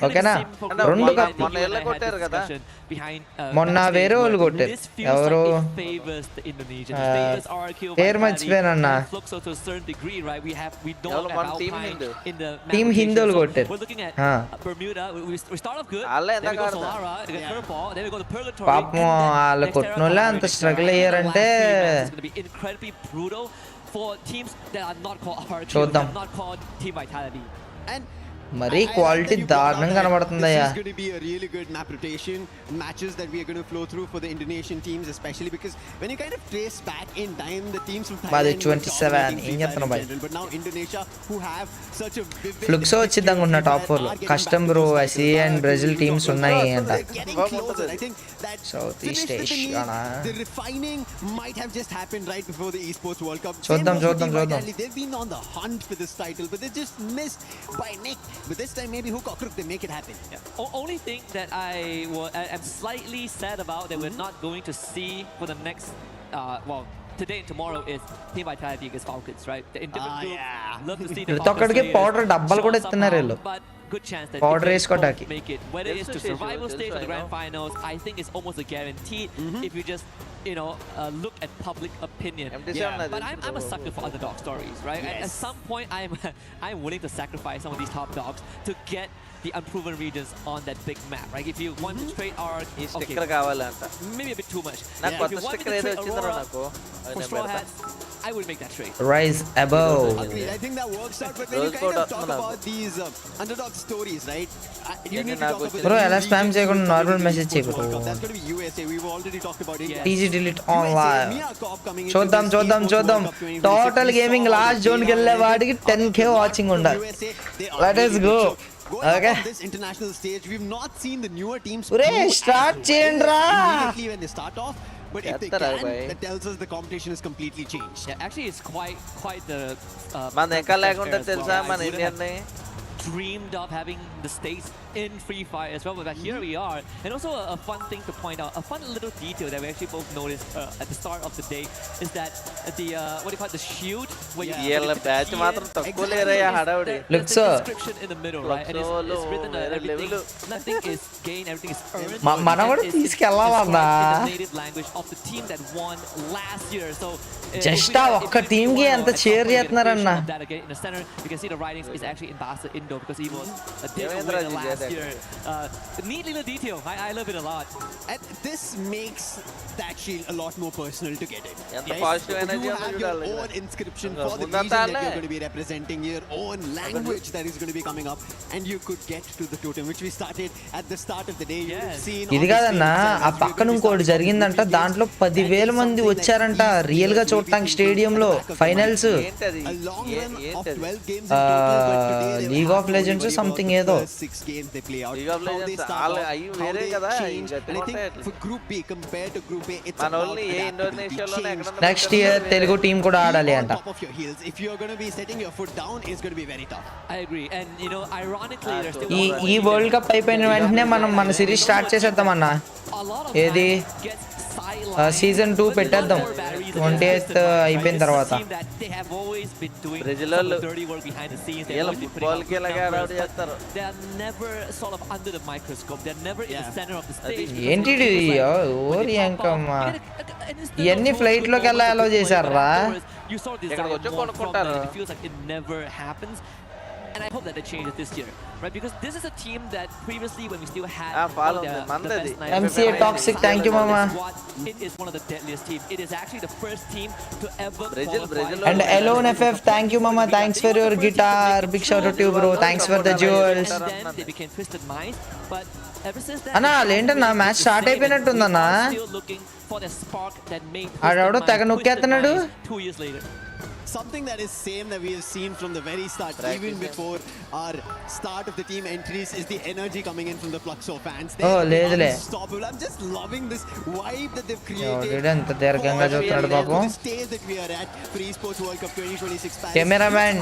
ఓకేనా? 2 కప్పులు మొన్న వేరే వాళ్ళు కొట్టారు, ఎవరు పేరు మర్చిపోయానన్నా, టీమ్ హిందూలు కొట్టారు. పాపం వాళ్ళు కొట్టిన వాళ్ళే అంత స్ట్రగుల్ అయ్యారంటే చూద్దాం. మరీ క్వాలిటీ దారుణంగా కనబడుతుందయ్యా. మాది 27 ఏం చెప్తున్నా బాయ్. ఫ్లుక్సో వచ్చింది అనుకుంటున్నా టాప్ 4 లో. Custom bro, SE and Brazil teams ఉన్నాయి అంట. South east ఏషియానా? చూద్దాం చూద్దాం చూద్దాం. But this time maybe hook or crook, they make it happen. Only thing that I'm slightly sad about that we're not going to see for the next today and tomorrow is Team Vitality against Falcons, right? In different groups, love to see the Falcons powder డబ్బాలు కూడా ఇస్తున్నారు వీళ్ళు. Good chance that powder వేసుకోవడానికి. make it. Whether it's to survival stage or the grand finals, I think it's almost a guaranteed if you just look at public opinion. But I'm a sucker for underdog stories, right? Yes. At some point, I'm willing to sacrifice some of these top dogs to get the unproven regions on that big map, right? If you want to trade our maybe a bit too much. If you want to trade Aurora for Straw Hats, I would make that trade. Rise above. Agreed. I think that works out. But when you kind of talk about these underdog stories, right? You need to talk about bro, ఎలా spam చేయకుండా normal message చేయకూడదు. That's going to be USA. We've already talked about it. TG delete on live. చూద్దాం చూద్దాం చూద్దాం. Total gaming last zone కి వెళ్ళే వాడికి 10k watching ఉండాలి. Let us go. Okay. On this international stage, we've not seen the newer teams. Start చేయండి రా. Immediately when they start off. But if they can, that tells us the competition is completely changed. Yeah, actually, it's quite the. Man, ekka legunta telsa man Indian ne dreamed of having the states in Free Fire as well, but here we are. And also a fun thing to point out, a fun little detail that we actually both noticed at the start of the day is that the what do you call it, the shield where you badge matram takku leraya hadavadi looks the description in the middle, right? And it's written everything, nothing is gained, everything is earned. మనవడు తీసుకెళ్ళాలన్నా the native language of the team that won last year. So just ఆ ఒక్క team కి ఎంత share చేస్తున్నారన్న. In the center you can see the writings is actually Ambassador Indo because he was a winner last year. Neat little detail. I love it a lot. And this makes that shield a lot more personal to get it. Positive energy you have your own inscription for the region that you're going to be representing, your own language that is going to be coming up, and you could get to the totem, which we started at the start of the day. You have seen ఇది కాదన్నా, ఆ పక్కన ఇంకోటి జరిగిందంట, దాంట్లో 10,000 మంది వచ్చారంట real గా చూడటానికి స్టేడియం లో finals. League of legends something ఏదో. లీగ్ ఆఫ్ లెజెండ్స్ అయ్యి వేరే కదా. For Group B compared to Group A, it's మన ఓన్లీ ఏ ఇండోనేషియాలోనే ఎక్కడ నెక్స్ట్ ఇయర్ తెలుగు టీం కూడా ఆడాలి అంట. If you're going to be setting your foot down, it's going to be very tough. I agree. And ironically there's still ఈ world cup అయిపోయిన వెంటనే మనం మన సిరీస్ స్టార్ట్ చేసేద్దామన్నా. ఏది సీజన్ 2 పెట్టేద్దాం 28th అయిపోయిన తర్వాత. బ్రెజిల్ వాళ్ళు ఫుట్బాల్ కి ఎలాగా అలౌడ్ చేస్తారు. ఏంటి ఓరి అంకమ్మా, ఇవన్నీ ఫ్లైట్ లోకి వెళ్ళా అలౌ చేశారా? ఇక్కడికి వచ్చి కొనుక్కుంటారు. And I hope that they change it this year, right? Because this is a team that previously, when we still had the best MCA Toxic, thank you, Mama. It is one of the deadliest teams. It is actually the first team to ever Brazil. And Alone FF, thank you, Mama. Thanks for your guitar. Big shout out to you, bro. Thanks for the jewels. And then they became Twisted Minds, but ever since that, అన్నా లేంటన్నా match start అయిపోయినట్టుందన్నా. still looking for the spark that made ఆడెవడో తెగ నొక్కేస్తున్నాడు. 2 years later. something that is same that we have seen from the very start, even before our start of the team entries, is the energy coming in from the Fluxo fans. They are unstoppable. I'm just loving this vibe that they've created. The stage that we are at for Esports World Cup 2026. Cameraman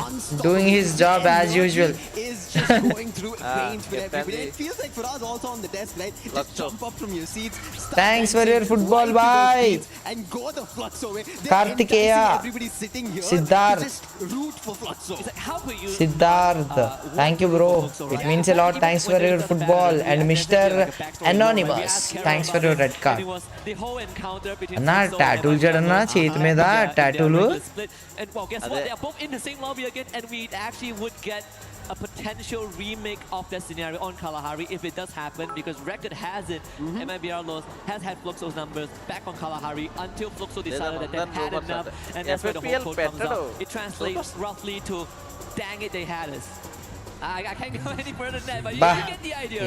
doing his job as usual. Is just going through veins for everybody. It feels like for us also on the desk, right? Just jump up from your seats. Thanks for your football, bye. And go the Fluxo way. Kartikeya, Everybody sitting here. Siddharth, Just root for Fluxo. Siddharth, thank you bro, it means a lot. Thanks for your football. And Mr. Anonymous, thanks for your red card. Anna tattoo jadana cheet meda tattoo lu. And well, guess what? They are both in the same lobby again, and we actually would get a potential remake of that scenario on Kalahari if it does happen, because record has it. MIBR Los has had Fluxo's numbers back on Kalahari until Fluxo decided that they had enough, and that's where the whole quote comes out. It translates roughly to, dang it, they had us. I can't go any further than that, but you get the idea,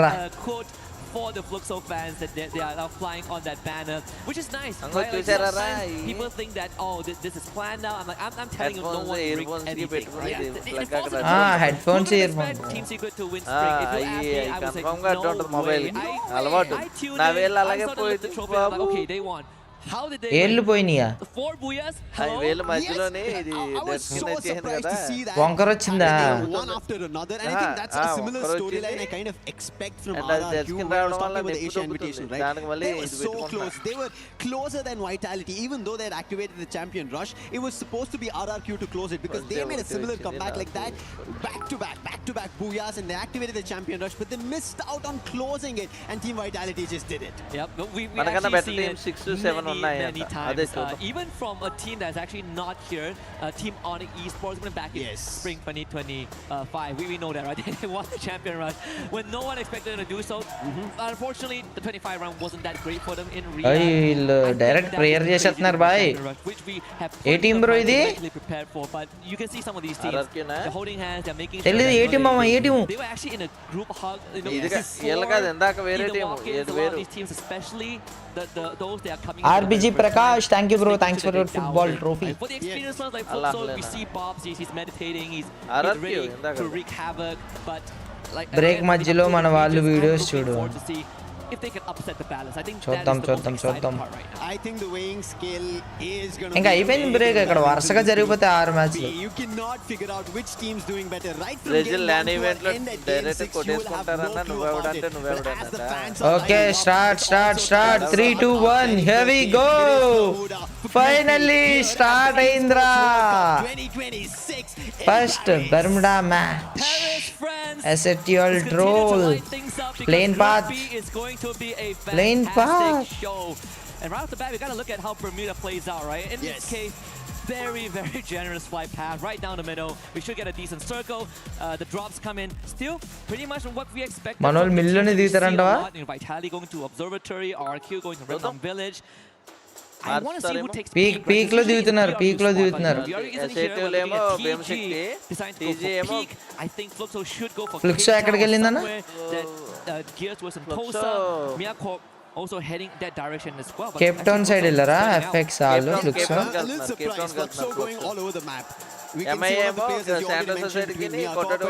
right? Quote for the Fluxo fans that they are now flying on that banner, which is nice. Right? Like sometimes people think that, oh, this is planned now. I'm like, I'm telling you, no one brings anything. Headphones, earphones. Team Secret to win spring. If you ask me, I would say, no way. I tuned in, I saw the trophy, I'm like, okay, they won. How did they ఏళ్ళు పోయినాయా? 4 booyahs? వేలు మధ్యలోనే ఇది వంకర వచ్చిందా? One after another, and I think that's a similar storyline I kind of expect from RRQ. We were talking about the Asia Invitation, right? They were so close. They were closer than Vitality, even though they had activated the Champion Rush. It was supposed to be RRQ to close it, because they made a similar comeback like that, back to back booyahs, and they activated the Champion Rush, but they missed out on closing it, and Team Vitality just did it. Yep, we actually seen it 6 to 7 many times. Even from a team that's actually not here, Team Onyx Esports going back in spring 2025. We know that, right? They won the Champion Rush when no one expected them to do so. Unfortunately, the 25 round wasn't that great for them in reality. Direct prayer చేస్తున్నారు bhai. Which we have A team bro ఇది? prepared for, but you can see some of these teams. They're holding hands, they're making sure తెలియదు ఏ team మామ ఏ team? they were actually in a group hug. These teams, especially those that are coming. RBG Prakash, thank you bro, thanks for your football trophy. For the experienced ones like Fluxo, we see Bobs, he's meditating, he's ready to wreak havoc, but like break మధ్యలో మన వాళ్ళు videos చూడు. to see if they can upset the balance. I think చూద్దాం. I think the weighing scale is going to ఇంకా అయిపోయింది break. ఇక్కడ వరుసగా జరిగిపోతే 6 మ్యాచ్లు. You cannot figure out which team's doing better. Right from Brazil land event లో direct కొట్టేసుకుంటారన్న నువ్వెవడంటే okay start 3 2 1 here we go. Finally start అయిందిరా. First Bermuda match. Essential troll. Plane path. To be a Plane fantastic show. And right off the bat, we got to look at how Bermuda plays out, right? In this case, very generous flight path right down the middle. We should get a decent circle. The drops come in still pretty much what we expect. Manol millone diitarantava? Vitality going to Observatory, RQ going to Redland Village. I want to see who takes peak lo దిగుతున్నారు. I think Fluxo should go for Fluxo ఎక్కడికి వెళ్ళిందన్న? Gears was in Kosa. Miyako also heading that direction as well. Cape Town side వెళ్ళరా? FX ఆలు Fluxo. Fluxo going all over the map. We can MIA see all the players that you already mentioned between Miyako, but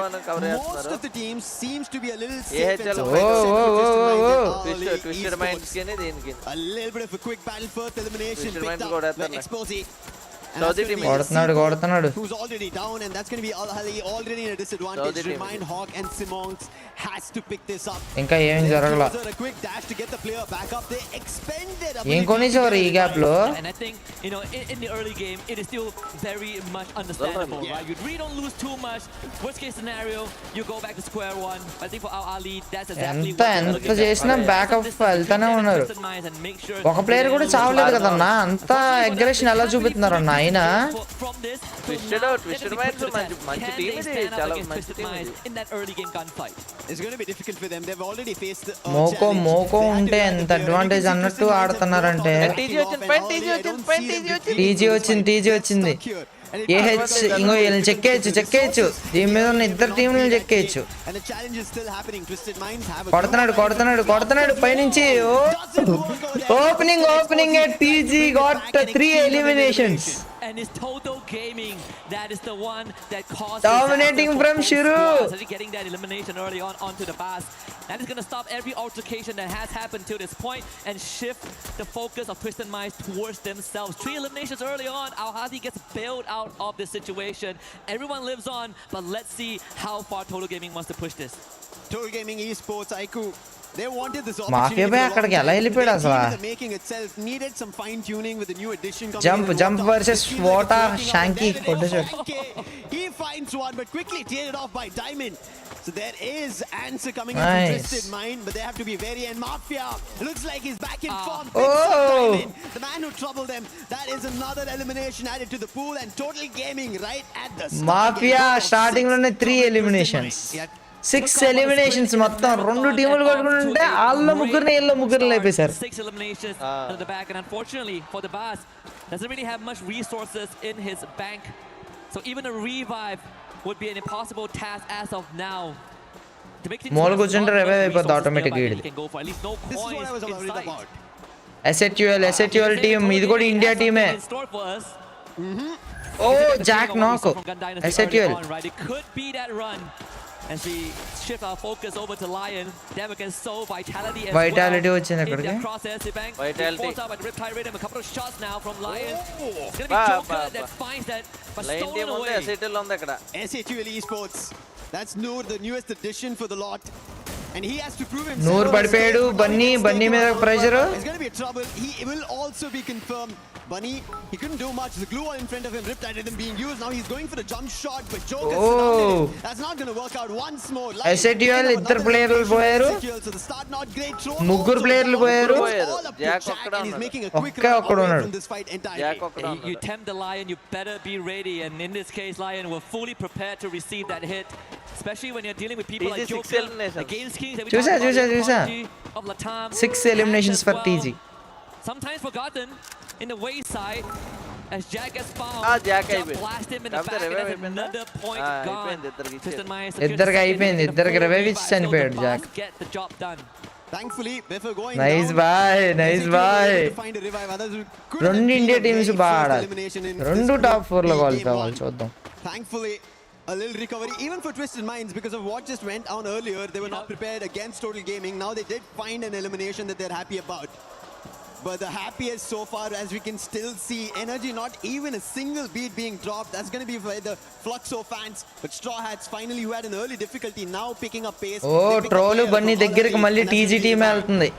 most of the teams seems to be a little safe and twisted minds kene deeniki a little bit of a quick battle first elimination picked up by Exposé. కొడుతున్నాడు who's already down, and that's going to be Al Hali already in a disadvantage. Remind Hawk and Simons has to pick this up. ఇంకా ఏం జరగల. A quick dash to get the player back up. They expended ఏం కొనేసారు ఈ gap లో? And I think, you know, in the early game it is still very much understandable, right? You really don't lose too much. Worst case scenario, you go back to square one. I think for Al Ali that's exactly ఎంత చేసినా backup వెళ్తానే ఉన్నారు. ఒక player కూడా చావలేదు కదన్నా. అంత aggression ఎలా చూపిస్తున్నారు ఆయన? Twisted minds మంచి టీం ఇది, చాలా మంచి టీం ఇది. In that early game gunfight, it's going to be difficult for them. They've already faced మోకో ఉంటే ఎంత అడ్వాంటేజ్ అన్నట్టు ఆడుతున్నారంటే. టీజీ వచ్చింది. ఏహెచ్ ఇంకో వీళ్ళని చెక్కేయచ్చు. దీని మీద ఉన్న ఇద్దరు టీంలను చెక్కేయచ్చు. కొడుతున్నాడు పైనుంచి. Opening TG got 3 eliminations. and it's Toto Gaming that is the one that caused dominating from Shiru. Getting that elimination early on onto the bus. That is going to stop every altercation that has happened to this point and shift the focus of Twisted Minds towards themselves. 3 eliminations early on. Al-Hadi gets bailed out of this situation. Everyone lives on, but let's see how far Total Gaming wants to push this. Total Gaming Esports, Aiku. They wanted this Mafia bhai akkadiki ela elipeda asala. The making itself needed some fine tuning with the new addition. Jump versus Swota Shanky. He finds one, but quickly teared off by Diamond. So there is answer coming in Nice. from Twisted Mind, but they have to be very and Mafia looks like he's back in form. Oh! The man who troubled them. That is another elimination added to the pool, and Total Gaming right at the start. Mafia starting lone 3 eliminations. 6 eliminations మొత్తం 2 టీములు కొట్టుకుంటే ఆళ్ళ ముగ్గురిని ఏళ్ళ ముగ్గురు లేపేశారు. 6 eliminations in the back, and unfortunately for the boss, doesn't really have much resources in his bank. So even a revive would be an impossible task as of now. మూల కూర్చుంటే revive అయిపోద్ది ఆటోమేటిక్ ఈడిది. SATUL టీమ్ ఇది కూడా India టీమే. ఓ Jack నాక్ SATUL. As we shift our focus over to Lion, then we can sow Vitality as Vitality well. వచ్చింది అక్కడికి. Vitality. But Riptide Rhythm, a couple of shots now from Lion. It's going to be Joker that finds that, but stolen away. SATUL Esports. That's Noor, the newest addition for the lot. And he has to prove himself. నూరు పడిపోయాడు. బన్నీ మీద pressure. It's going to be a trouble. He will also be confirmed. Bunny, he couldn't do much. The glue wall in front of him, Riptide Rhythm being used. Now he's going for the jump shot, but Joker surrounded him. That's not going to work out once more. SATUL ఇద్దరు ప్లేయర్లు పోయారు. So the start not great. ముగ్గురు ప్లేయర్లు పోయారు. ఒకే ఒక్కడు ఉన్నాడు. You tempt the Lion, you better be ready. And in this case, Lion were fully prepared to receive that hit. Especially when you're dealing with people like Joker, against Kings. చూసా 6 eliminations for TG. Sometimes forgotten in the wayside as Jack gets found. Jack blast him in the back, and that's another point gone. ఇద్దరికి అయిపోయింది. ఇద్దరికి revive ఇచ్చి చనిపోయాడు Jack. Get the job done. Thankfully, before going nice bye. 2 India teams బాగా ఆడాలి. 2 top 4 లో qualify అవ్వాలి. చూద్దాం. Thankfully, a little recovery even for Twisted Minds because of what just went on earlier. They were not prepared against Total Gaming. Now they did find an elimination that they're happy about. But the happiest so far, as we can still see, energy, not even a single beat being dropped. That's going to be for the Fluxo fans. But Straw Hats finally, who had an early difficulty, now picking up pace. Oh, Troll Bunny దగ్గరికి మళ్ళీ TG team వెళ్తుంది.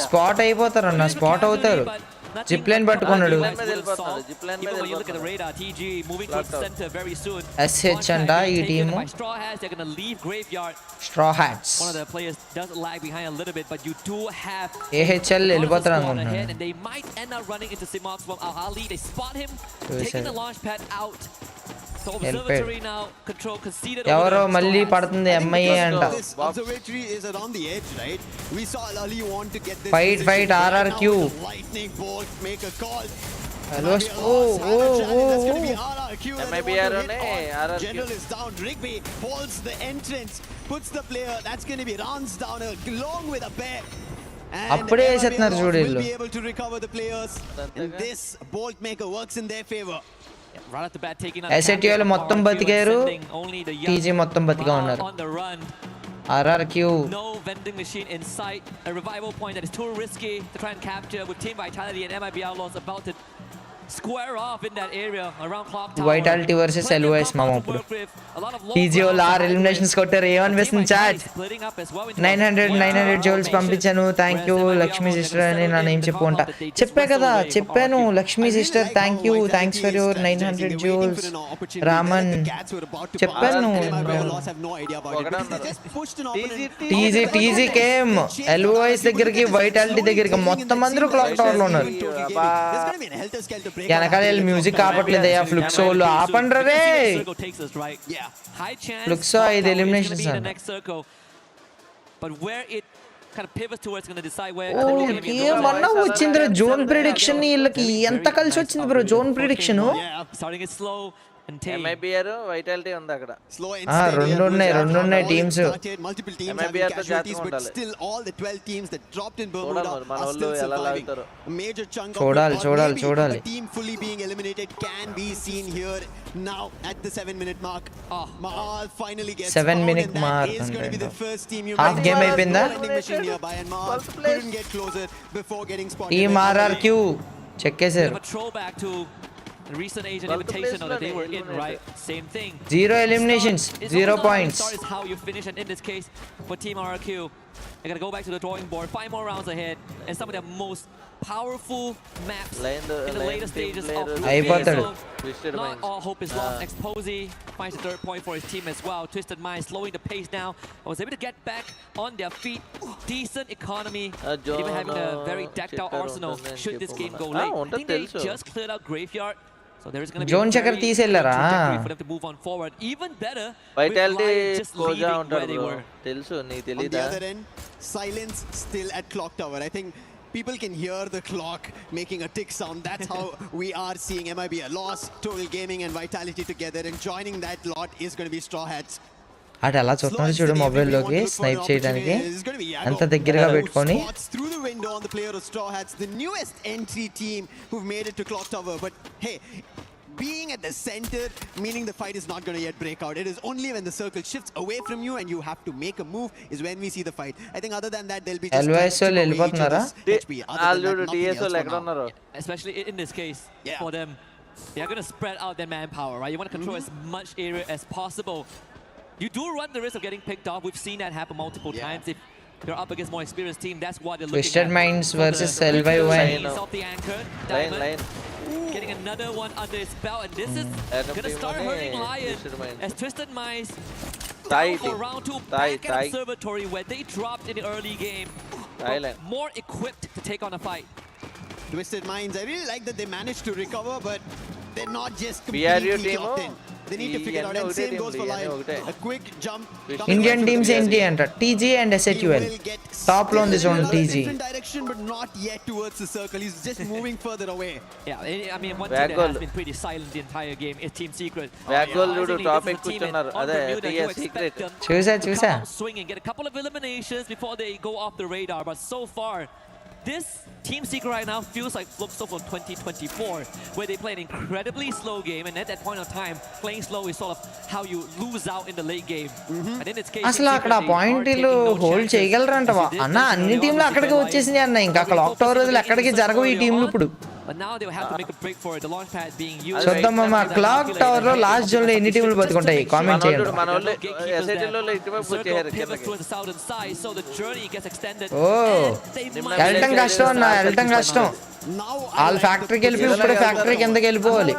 Spot అయిపోతారు అన్న. Spot అవుతారు. Zip line పట్టుకున్నాడు. SH అంట ఈ team. Straw hats. AHL వెళ్ళిపోతారు అనుకుంటున్నాను. ఎవరో మళ్ళీ పడుతుంది MIA అంట. Fight RRQ. Hello. General is down. Rigby holds the entrance, puts the player. That's going to be runs down along with a bear. అప్పుడే వేసేస్తున్నారు చూడు వీళ్ళు. Be able to recover the players. And this bolt maker works in their favor. SATUL మొత్తం బతికారు. TG మొత్తం బతిగా ఉన్నారు. RRQ. No vending machine in sight. A revival point that is too risky to try and capture with Team Vitality and MIB Outlaws about to square off in that area around clock tower. Vitality versus LOS మామ ఇప్పుడు. TG వాళ్ళు 6 eliminations కొట్టారు. ఏమనిపిస్తుంది chat? 900 jewels పంపించాను. Thank you Lakshmi sister అని నా name చెప్పుకుంటా. చెప్పాను Lakshmi sister. Thanks for your 900 jewels. Raman చెప్పాను. TG కేమ్ LOS దగ్గరికి వైటాలిటీ దగ్గరికి మొత్తం అందరూ క్లాక్ టవర్ లో ఉన్నారు. వెనకాల మ్యూజిక్ ఆపట్లేదయ్యా. ఫ్లుక్సోలు ఆపండ్రా రే. ఫ్లుక్సో 5 eliminations ఏమన్నా వచ్చిందిరా జోన్ ప్రిడిక్షన్. వీళ్ళకి ఎంత కలిసి వచ్చింది bro zone prediction. and tame. MIBR vitality ఉంది అక్కడ. రెండు ఉన్నాయి teams. Multiple teams having casualties, but still all the 12 teams that dropped in Bermuda are still surviving. A major chunk of చూడాలి. the team fully being eliminated can be seen here now at the 7-minute mark. Mahal finally gets 7-minute mark. Is going to be the first team you half game అయిపోయిందా? machine nearby, and Mahal couldn't get closer before getting spotted. Team RRQ check చేశారు. A throwback to the recent Asian invitation that they were in, right? Same thing. 0 eliminations, 0 points. Start is how you finish, and in this case, for Team RRQ, they're gonna go back to the drawing board. 5 more rounds ahead, and some of their most powerful maps in the later stages of Group A. So not all hope is lost. Exposé finds the 3rd point for his team as well. Twisted Mind slowing the pace down. Was able to get back on their feet. Decent economy, even having a very decked out arsenal. Should this game go late, I think they just cleared out Graveyard. So there is going to be a very good trajectory for them to move on forward. Even better, vitality just leaving where they were. On the other end, silence still at Clock Tower. I think people can hear the clock making a tick sound. That's how we are seeing MIBR loss, Total Gaming and Vitality together, and joining that lot is going to be Straw Hats. అటు అలా చూస్తున్నాడు చూడు మొబైల్లోకి snipe చేయడానికి అంత దగ్గరగా పెట్టుకొని. Through the window on the player of Straw Hats, the newest entry team who've made it to Clock Tower. But hey, being at the center, meaning the fight is not going to yet break out. It is only when the circle shifts away from you and you have to make a move is when we see the fight. I think other than that, they'll be just LYSL వెళ్ళిపోతున్నారా? Especially in this case, for them, they are going to spread out their manpower, right? You want to control as much area as possible. You do run the risk of getting picked off. We've seen that happen multiple times. If you're up against more experienced team, that's what they're looking at. Twisted Minds versus LY1. Off the anchor, Diamond getting another one under his belt, and this is gonna start hurting Lion as Twisted Minds for round 2 back at Observatory where they dropped in the early game, more equipped to take on a fight. Twisted Minds, I really like that they managed to recover, but they're not just completely clocked in. They need to figure it out, and same goes for Lion. A quick jump. Indian teams ఏంటి అంట TG and SHUL top లో ఉంది చూడండి TG. Different direction, but not yet towards the circle. He's just moving further away. Yeah, I mean one team that has been pretty silent the entire game is Team Secret. Backgoal dude topic కూర్చున్నారు అదే TS Secret. చూసా swinging, get a couple of eliminations before they go off the radar, but so far this Team Secret right now feels like Fluxo from 2024, where they play an incredibly slow game, and at that point of time, playing slow is sort of how you lose out in the late game. And in its case, అసలు అక్కడ పాయింట్లు hold చేయగలరంటవా అన్న? అన్ని టీంలు అక్కడికి వచ్చేసినాయి అన్న. ఇంకా క్లాక్ టవర్ రోజులు ఎక్కడికి జరగవు ఈ టీంలు ఇప్పుడు. But now they will have to make a break for it. The launch pad being used. చూద్దాం మా క్లాక్ టవర్ లో లాస్ట్ జోన్ లో ఎన్ని టీంలు బతుకుంటాయి కామెంట్ చేయండి. మనోళ్ళు ఎస్ఐటీలో ఇటువైపు వచ్చేయారు కిందకి. ఓ వెళ్ళటం కష్టం అన్న, వెళ్ళటం కష్టం. వాళ్ళ ఫ్యాక్టరీకి వెళ్ళి ఇప్పుడు ఫ్యాక్టరీ కిందకి వెళ్ళిపోవాలి.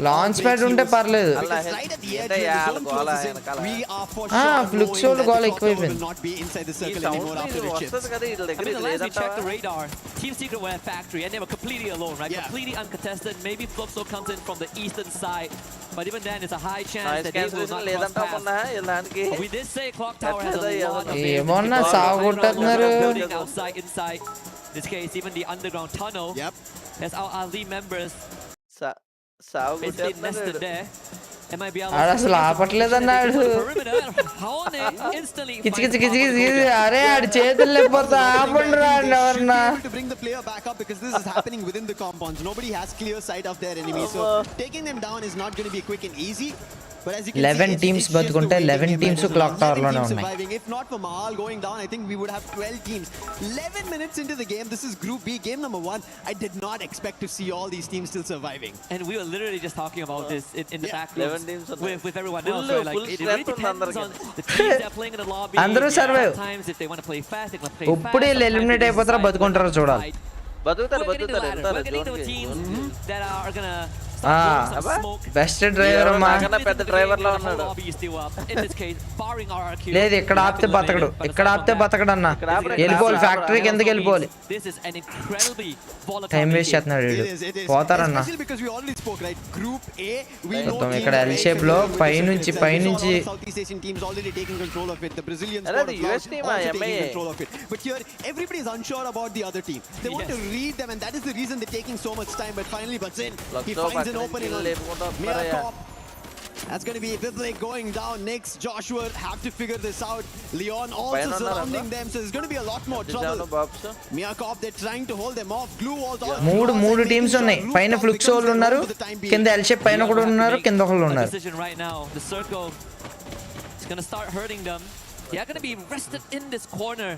లాంచ్ ప్యాడ్ ఉంటే పర్లేదు. ఫ్లుక్స్ వాళ్ళు గోల్ ఎక్కువైపోయింది. Team Secret were at factory and they were completely alone, right? Completely uncontested. Maybe Fluxo comes in from the eastern side, but even then it's a high chance that they will not cross paths. We did say Clock Tower has a lot of ఏమన్నా సాగుంటున్నారు. outside, inside. This case, even the underground tunnel. As our lead members basically nested there. అసలు ఆపట్లేదన్నాడు. అరే ఆడి చేతులు లేకపోతే ఆపండి రా ఎవరన్నా. To bring the player back up because this is happening within the compounds. Nobody has clear sight of their enemies, so taking them down is not going to be quick and easy. But as you can 11 see, teams బతుకుంటే 11 teams clock tower లోనే ఉన్నాయి. If not for Mahal going down, I think we would have 12 teams. 11 minutes into the game, this is Group B, game number 1. I did not expect to see all these teams still surviving. And we were literally just talking about this in the back with everyone else. So like it really depends on the teams that are playing in the lobby. అందరూ survive. Sometimes if they want to play fast, they want to play fast. ఇప్పుడు eliminate అయిపోతారా బతుకుంటారో చూడాలి. బతుకుతారు We're getting to the teams that are going to best driver అమ్మా. పెద్ద driver లా ఉన్నాడు. లేదు ఇక్కడ ఆపితే బతకడు, ఇక్కడ ఆపితే బతకడు అన్న. వెళ్ళిపోవాలి ఫ్యాక్టరీకి, ఎందుకు వెళ్ళిపోవాలి? టైం వేస్ట్ చేస్తున్నాడు వీడు. పోతారన్న మొత్తం ఇక్కడ ఎల్ షేప్ లో పైనుంచి But here everybody is unsure about the other team. They want to read them, and that is the reason they're taking so much time. But finally Bazin, he finds an opening on Miyakop. That's going to be Biblik going down next. Joshua have to figure this out. Leon also surrounding them, so there's going to be a lot more trouble. Miyakop, they're trying to hold them off. Glue walls all. మూడు teams ఉన్నాయి. పైన ఫ్లుక్స్ వాళ్ళు ఉన్నారు, కింద L shape పైన కూడా ఉన్నారు, కింద ఒకళ్ళు ఉన్నారు. The circle is going to start hurting them. They are going to be rested in this corner.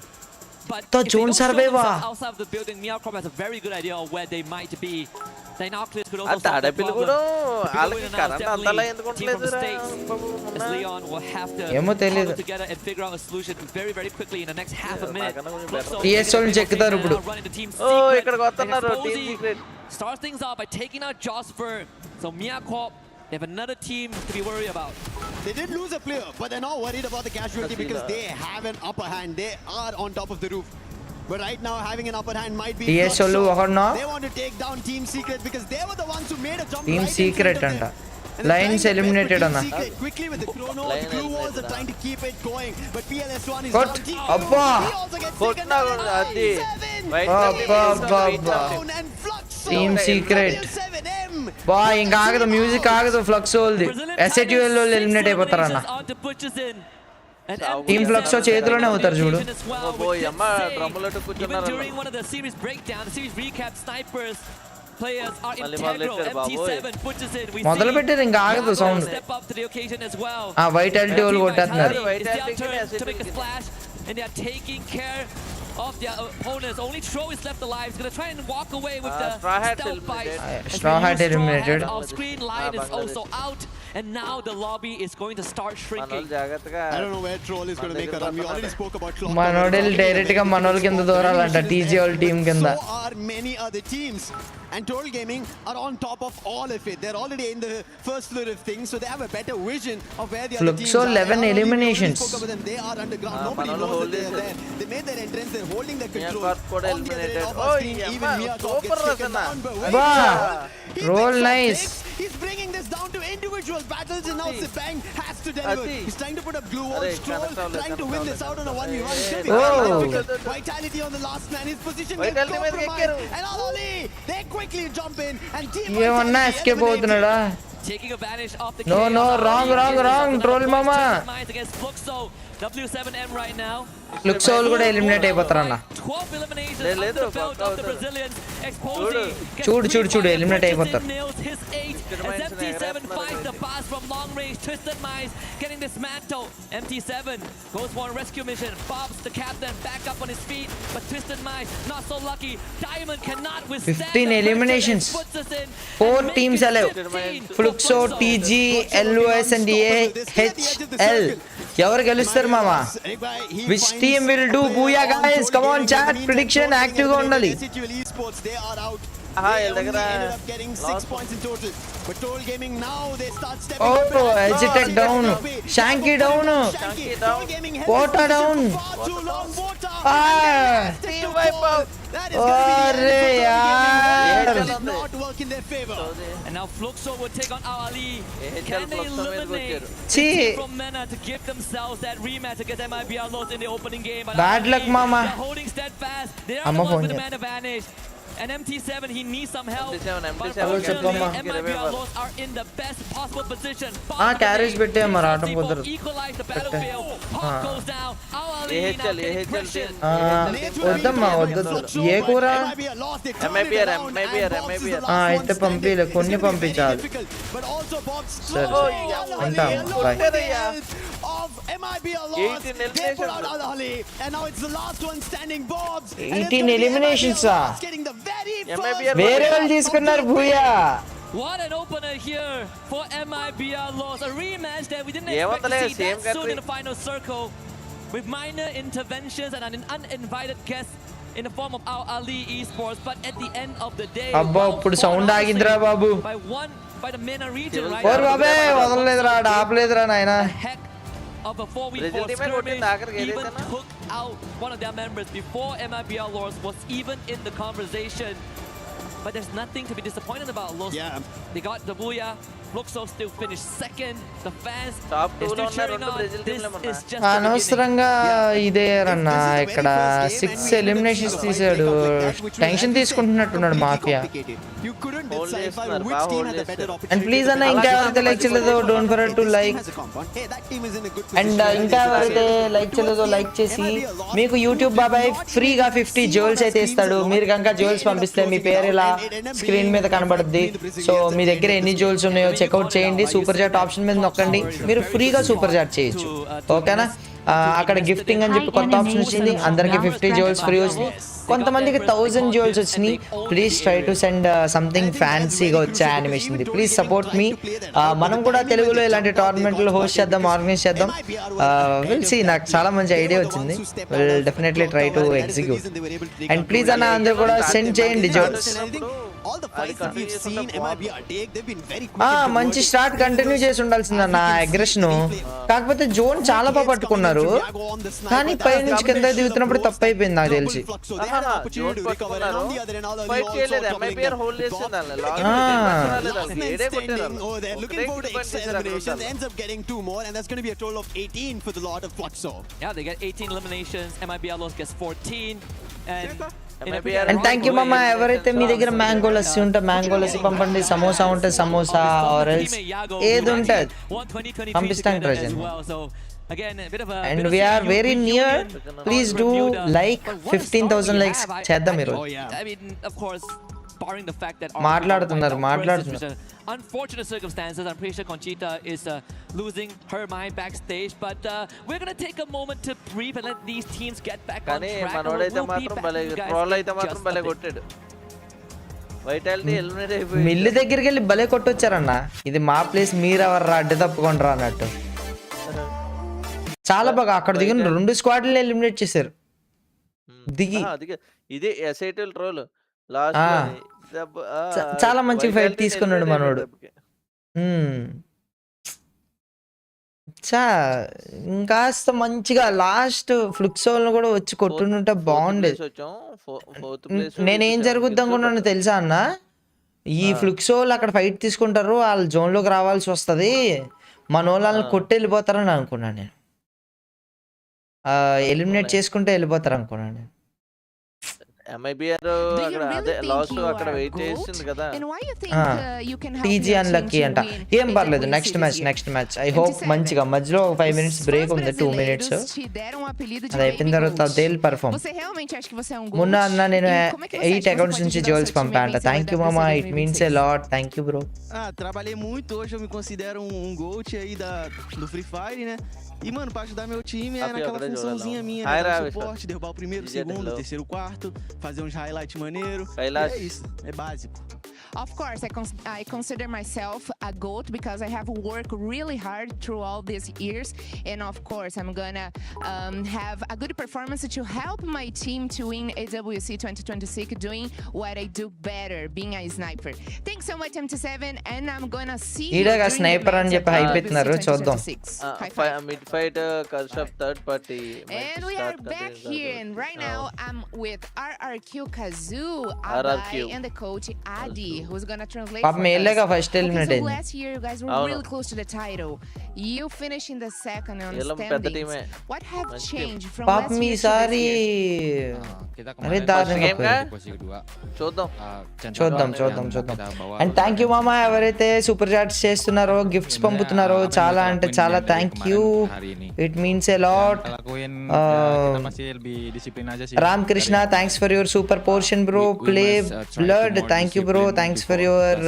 But if they don't show themselves outside of the building, Miyakop has a very good idea of where they might be. The Inoculus could also solve the problem. As Leon will have to come together and figure out a solution very, very quickly in the next half a minute. Starts things off by taking out Josper. So Miyakop, they have another team to be worried about. They did lose a player, but they're not worried about the casualty because they have an upper hand. They are on top of the roof. But right now, having an upper hand might be. They want to take down Team Secret because they were the ones who made a jump. Team Secret anta. Lines eliminated anna. Quickly with the chrono, the glue walls are trying to keep it going. But PLS1 is down. Abba. Team Secret. బా ఇంకా ఆగదు, music ఆగదు. Flux వాళ్ళది SATL వాళ్ళు eliminate అయిపోతారన్న. Team flux చేతిలోనే అవుతారు చూడు. మొదలు పెట్టారు, ఇంకా ఆగదు సౌండ్. వైట్ ఎల్టీ వాళ్ళు కొట్టేస్తున్నారు. Of their opponents. Only Tro is left alive. He's gonna try and walk away with the stealth fight. Straw Hat eliminated. Our screen line is also out, and now the lobby is going to start shrinking. I don't know where Troll is going to make a run. We already spoke about clock. మనోడెల్ direct గా మనోల్ కింద దూరాలంట, TG వాళ్ళ team కింద. So are many other teams, and Troll Gaming are on top of all of it. They're already in the first floor of things, so they have a better vision of where the other teams are. 11 eliminations. They are underground. Nobody knows that they are there. They made their entrance. They're holding the control. Even Miyakop gets taken down. Wow, roll nice. He's bringing this down to individual battles, and now Sipang has to deliver. He's trying to put up glue walls. Troll trying to win this out on a 1v1. Vitality on the last man. His position gets compromised. And not only, they quickly jump in and team escape అవుతున్నాడా? Taking advantage of the No, wrong. Troll mama. Against Fluxo. W7M right now. Fluxo వాళ్ళు కూడా eliminate అయిపోతారన్న. 12 eliminations of the belt of the Brazilians. చూడు eliminate అయిపోతారు. As MT7 finds the pass from long range. Twisted Minds getting dismantled. MT7 goes for a rescue mission. Bob's the captain back up on his feet, but Twisted Minds not so lucky. Diamond cannot withstand 15 eliminations. 4 teams alive. Fluxo, TG, LOS and AHL. ఎవరు గెలుస్తారు మామా? Which team will do booyah guys? Come on chat, prediction active గా ఉండాలి. They are out. They ended up getting 6 points in total. But Troll Gaming now they start stepping up. Hesitate down. Shanky down. Kota down. Team wipe out. That is not work in their favor. And now Fluxo will take on Ali. Can they eliminate from Mena to give themselves that rematch against MIBR lost in the opening game? Bad luck mama. They're holding steadfast. They are the ones with the man advantage. And MT7, he needs some help. But unfortunately, MIBR lost are in the best possible position. carriage పెట్టే మరి atom కుదరదు. Equalize the battlefield. Hawk goes down. Ali now getting pressure. వద్దమ్మా వద్దు. ఏ కూర? MIBR. అయితే పంపిలే, కొన్ని పంపించాలి. సరే ఉంటాం. Bye. Of MIBR lost. They put out Ali, and now it's the last one standing. Bobs. 18 eliminations. వేరే వాళ్ళు తీసుకున్నారు భూయా. What an opener here for MIBR loss. A rematch that we didn't expect to see that soon in the final circle. With minor interventions and an uninvited guest in the form of our Ali Esports, but at the end of the day, అబ్బా ఇప్పుడు sound ఆగిందిరా బాబు by the MENA region, right? ఓర్ బాబే వదలలేదురా ఆపలేదురా నాయనా Of a 4v4 skirmish, even took out one of their members before MIBR Lords was even in the conversation. But there's nothing to be disappointed about. They got the booyah. Luxo still finished second. The fans are still cheering on. This is just అనవసరంగా ఇదే రన్నా ఇక్కడ 6 eliminations తీసాడు tension తీసుకుంటున్నట్టున్నాడు mafia and please అన్న ఇంకా ఎవరైతే like చేయలేదో don't forget to like and ఇంకా ఎవరైతే లైక్ చేయలేదో లైక్ చేసి మీకు యూట్యూబ్ బాబాయ్ ఫ్రీగా 50 జ్యువెల్స్ అయితే ఇస్తాడు మీరు కనుక జ్యువెల్స్ పంపిస్తే మీ పేరు ఇలా స్క్రీన్ మీద కనబడుద్ది సో మీ దగ్గర ఎన్ని జ్యువెల్స్ ఉన్నాయో చెక్అవుట్ చేయండి సూపర్ చాట్ ఆప్షన్ మీద నొక్కండి మీరు ఫ్రీగా సూపర్ చాట్ చేయొచ్చు ఓకేనా అక్కడ గిఫ్టింగ్ అని చెప్పి కొత్త ఆప్షన్ వచ్చింది అందరికి 50 జ్యువెల్స్ ఫ్రీ వచ్చింది కొంతమందికి 1000 జ్యువెల్స్ వచ్చినాయి please try to send something ఫ్యాన్సీగా వచ్చే యానిమేషన్ ప్లీజ్ సపోర్ట్ మీ మనం కూడా తెలుగులో ఇలాంటి టోర్నమెంట్లు హోస్ట్ చేద్దాం ఆర్గనైజ్ చేద్దాం విల్ సీ నాకు చాలా మంచి ఐడియా వచ్చింది will definitely try to execute and please అన్న అందరూ కూడా సెండ్ చేయండి జ్యువెల్స్ మంచి స్టార్ట్ కంటిన్యూ చేసి ఉండాల్సిందన్న అగ్రెషన్ కాకపోతే జోన్ చాలా బాగా పట్టుకున్నారు కానీ పై నుంచి కింద దిగుతున్నప్పుడు తప్పు అయిపోయింది నాకు తెలిసి అండ్ థ్యాంక్ యూ మామ ఎవరైతే మీ దగ్గర మ్యాంగో లస్సీ ఉంటే మ్యాంగో లస్సీ పంపండి సమోసా ఉంటే సమోసా ఆర్ ఎల్స్ ఏది ఉంటే పంపిస్తాను present and we're very near please do like 15,000 likes చేద్దాం మీరు barring the fact that మాట్లాడుతున్నారు unfortunate circumstances. I'm pretty sure Conchita is losing her mind backstage, but we're gonna take a moment to breathe and let these teams get back on track. మనోడైతే మాత్రం భలే troll అయితే మాత్రం భలే కొట్టాడు vitality eliminate అయిపోయింది మిల్లి దగ్గరికి వెళ్ళి భలే కొట్టొచ్చారన్న ఇది మా ప్లేస్ మీరెవర్రా అడ్డు తప్పుకుంటారా అన్నట్టు చాలా బాగా అక్కడ దిగిన 2 స్క్వాడ్లను ఎలిమినేట్ చేశారు దిగి ఇది ఎస్ఐటల్ ట్రోల్ చాలా మంచి ఫైట్ తీసుకున్నాడు మనోడు ఇంకాస్త మంచిగా లాస్ట్ ఫ్లుక్సోల్ని కూడా వచ్చి కొట్టుంటే బాగుండేది నేనేం జరుగుద్ది అనుకున్నాను తెలుసా అన్న ఈ ఫ్లుక్సోల్ అక్కడ ఫైట్ తీసుకుంటారు వాళ్ళ జోన్లోకి రావాల్సి వస్తుంది మన వాళ్ళని కొట్టి వెళ్ళిపోతారని అనుకున్నాను నేను ఎలిమినేట్ చేసుకుంటే వెళ్ళిపోతారు అనుకున్నాను నేను MIBR అక్కడ లాస్ అక్కడ వెయిట్ చేసింది కదా టీజీ అన్లక్కీ అంట ఏం పర్లేదు నెక్స్ట్ మ్యాచ్ ఐ హోప్ మంచిగా మధ్యలో 5 minutes బ్రేక్ ఉంది 2 minutes అది అయిపోయిన తర్వాత దే విల్ పర్ఫార్మ్ మొన్న అన్న నేను 8 అకౌంట్స్ నుంచి జ్యువెల్స్ పంపాను థ్యాంక్ యూ మామా it means a lot thank you bro trabalhei muito hoje eu me considero GOAT aí do Free Fire, né? E, mano, pra ajudar meu time é naquela funçãozinha minha, né? Dar suporte, derrubar o primeiro, segundo, terceiro, quarto, fazer uns highlights maneiro. É isso, é básico. Of course, I consider myself a GOAT because I have worked really hard through all these years. And of course, I'm gonna have a good performance to help my team to win EWC 2026, doing what I do better, being a sniper. Thanks so much, MT7, and I'm gonna see you during the sniper అని చెప్పి hype ఇస్తున్నారు చూద్దాం mid fight కర్షప్ third party and we are back here and right now I'm with RRQ Kazu, RRQ and the coach Adi, who's gonna translate పాప మేలేగా first eliminate అయింది. Last year you guys were really close to the title. You finished in the second on standings. What have changed from పాప last మీ year సారి అరే దారుణంగా చూద్దాం and thank you మామా ఎవరైతే సూపర్ చాట్స్ చేస్తున్నారో గిఫ్ట్స్ పంపుతున్నారో చాలా అంటే చాలా thank you it means a lot Ramakrishna thanks for your super portion bro play blood thank you bro thanks for your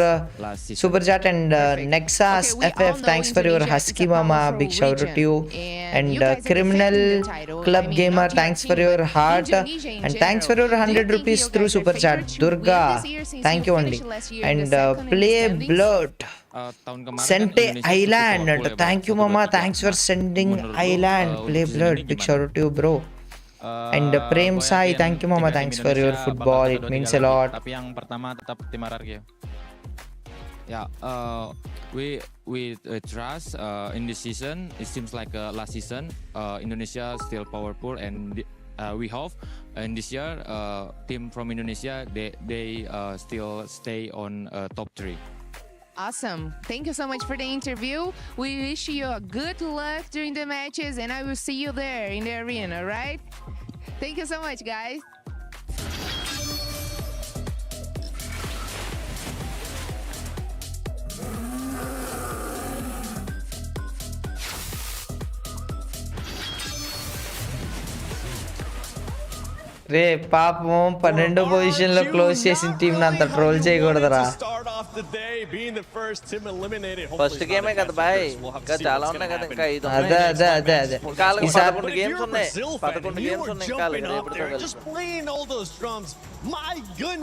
super chat and Nexus FF thanks for your husky మామా big shout to you and criminal club gamer thanks for your heart and thanks for your 100 rupees through super chat Durga thank you అండి and play blood సెంటే island and thank you మామా thanks for sending island play blood big shout to you bro And Prem Sai, thank you Mama, thanks for your football, it means a lot. Tapi yang pertama tetap tim RRQ. Ya, we trust in this season. It seems like last season Indonesia still powerful, and we hope in this year team from Indonesia they still stay on top 3. Awesome. Thank you so much for the interview. We wish you a good luck during the matches, and I will see you there in the arena, right? Thank you so much, guys. రే పాపం 12 position లో close చేసిన team అంత troll చేయకూడదురా. First గేమే కదా bye, ఇంకా చాలా ఉన్నాయి కదా, ఇంకా 5 ఉన్నాయి. అదే ఇంకా 11 గేమ్స్ ఉన్నాయి, 11 గేమ్స్ ఉన్నాయి ఇంకా రేపటితో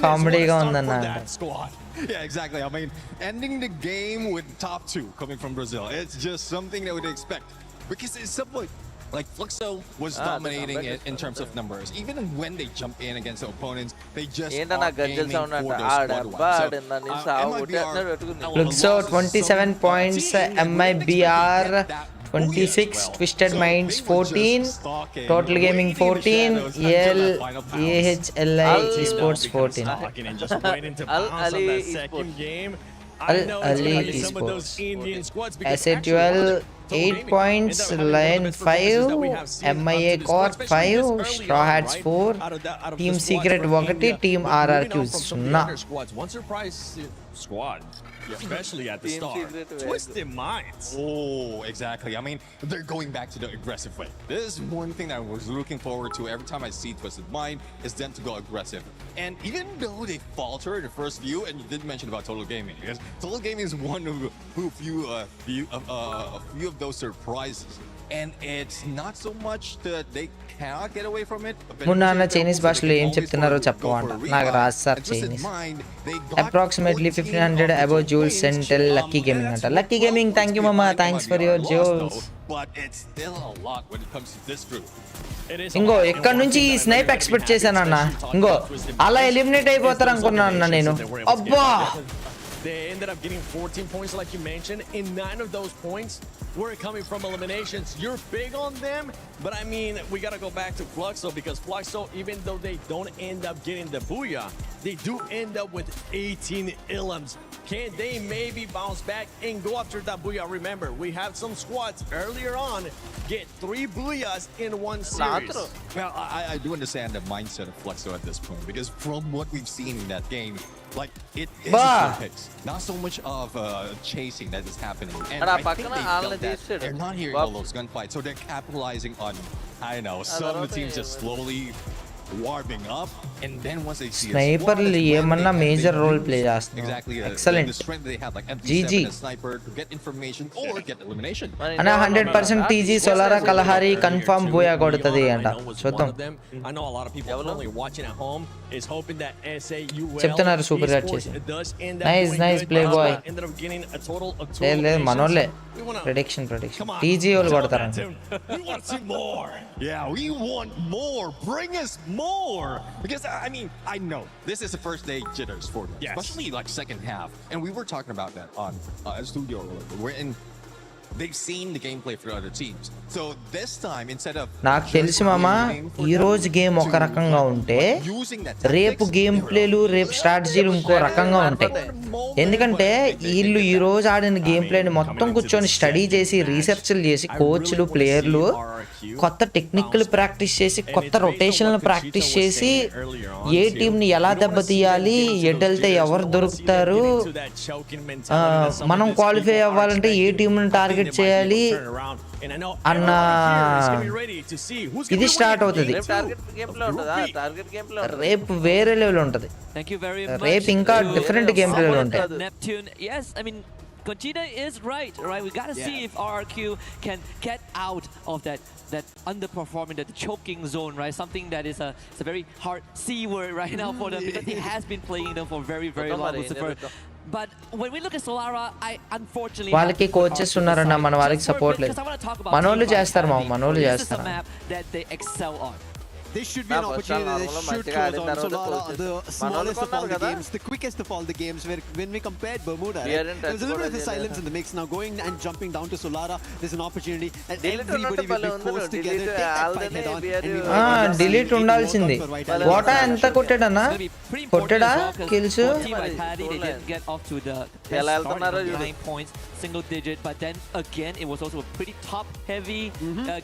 కామెడీగా ఉందన్న. Yeah, exactly. I mean, ending the game with top 2 coming from Brazil, it's just something that we'd expect, because it's somewhat like Fluxo was dominating it in terms of numbers. Even when they jump in against the opponents, they just aren't aiming for those squad ones. Fluxo 27 points, MIBR 26, Twisted Minds 14, Total Gaming 14, AHLI Esports 14. Al-Ali Esports. SA12 8 points, Lion 5, MIA Corp 5, Straw Hats 4, Team Secret 1, Team RRQ 0. One surprise squad, especially at the start. Twisted Minds. Oh, exactly. I mean, they're going back to the aggressive way. This is one thing that I was looking forward to every time I see Twisted Mind, is them to go aggressive. And even though they falter in the first view, and you did mention about Total Gaming, because Total Gaming is one of a few of those surprises. And it's not so much that they cannot get away from it. Munna అన్న Chinese భాషలో ఏం చెప్తున్నారో చెప్పమంట, నాకు రాదు sir Chinese. Approximately 1500 above joules central lucky gaming అంట. Lucky gaming thank you మమ్మా, thanks for your joules. ఇంకో ఎక్కడి నుంచి ఈ స్నైప్ ఎక్స్పెక్ట్ చేశానన్న, ఇంకో అలా ఎలిమినేట్ అయిపోతారు అనుకున్నా అన్న నేను. అబ్బా, They ended up getting 14 points, like you mentioned, and 9 of those points were coming from eliminations. You're big on them, but I mean, we got to go back to Fluxo, because Fluxo, even though they don't end up getting the booyah, they do end up with 18 ilms. Can they maybe bounce back and go after that booyah? Remember, we have some squads earlier on get 3 booyahs in one series. Well, I do understand the mindset of Fluxo at this point, because from what we've seen in that game, like, it is slow picks, not so much of chasing that is happening. And I think they felt that they're not hearing all those gunfights, so they're capitalizing on, I don't know, some of the teams just slowly warming up, and then once they see స్నైపర్లు ఏమన్నా major role play చేస్తున్నారు. exactly excellent. the strength they have, like GG. MP7 as sniper to get information or get elimination. అన్న 100% TG Solara కలహారి confirm buoy కొడుతుంది అంట. చూద్దాం. I know a lot of people only watching at home is hoping that SAUL చెప్తున్నారు super hit చేసి. Nice play boy. ended up getting a total of 2 లేదు మనోళ్ళే prediction TG వాళ్ళు కొడతారంట. We want to see more. Yeah, we want more. Bring us more. Because, I mean, I know this is the first day jitters for them, especially like second half. And we were talking about that on studio. They've seen the gameplay for other teams. So this time, instead of నాకు తెలిసి మామ ఈ రోజు game ఒక రకంగా ఉంటే రేపు game ప్లేలు రేపు స్ట్రాటజీలు ఇంకో రకంగా ఉంటాయి. ఎందుకంటే వీళ్ళు ఈ రోజు ఆడిన గేమ్ ప్లేని మొత్తం కూర్చొని స్టడీ చేసి రీసెర్చ్లు చేసి కోచ్లు ప్లేయర్లు కొత్త టెక్నిక్లు ప్రాక్టీస్ చేసి కొత్త రొటేషన్లు ప్రాక్టీస్ చేసి ఏ టీంని ఎలా దెబ్బతీయాలి, ఎటెళ్తే ఎవరు దొరుకుతారు, మనం క్వాలిఫై అవ్వాలంటే ఏ టీంని టార్గెట్ చేయాలి అన్న ఇది స్టార్ట్ అవుతుంది. రేపు వేరే లెవెల్ ఉంటుంది. రేపు ఇంకా డిఫరెంట్ గేమ్ ప్లేలు ఉంటాయి. Conchita is right? We gotta see if RRQ can get out of that underperforming, that choking zone, right? Something that is it's a very hard C word right now for them, because he has been playing them for very long. But when we look at Solara, I unfortunately వాళ్ళకి coaches ఉన్నారన్న, మన వాళ్ళకి support లేదు. మనోళ్ళు చేస్తారు మామ, మనోళ్ళు చేస్తారు. that they excel on. This should be an opportunity that they should close on. Solara, the smallest of all the games, the quickest of all the games, where when we compared Bermuda, right, there was a little bit of a silence in the mix. Now going and jumping down to Solara, there's an opportunity that everybody will be forced together, take that fight head on, and we delete ఉండాల్సింది. వాట ఎంత కొట్టాడన్నా? కొట్టాడా kills? They didn't get off to the 9 points, single digit, but then again it was also a pretty top heavy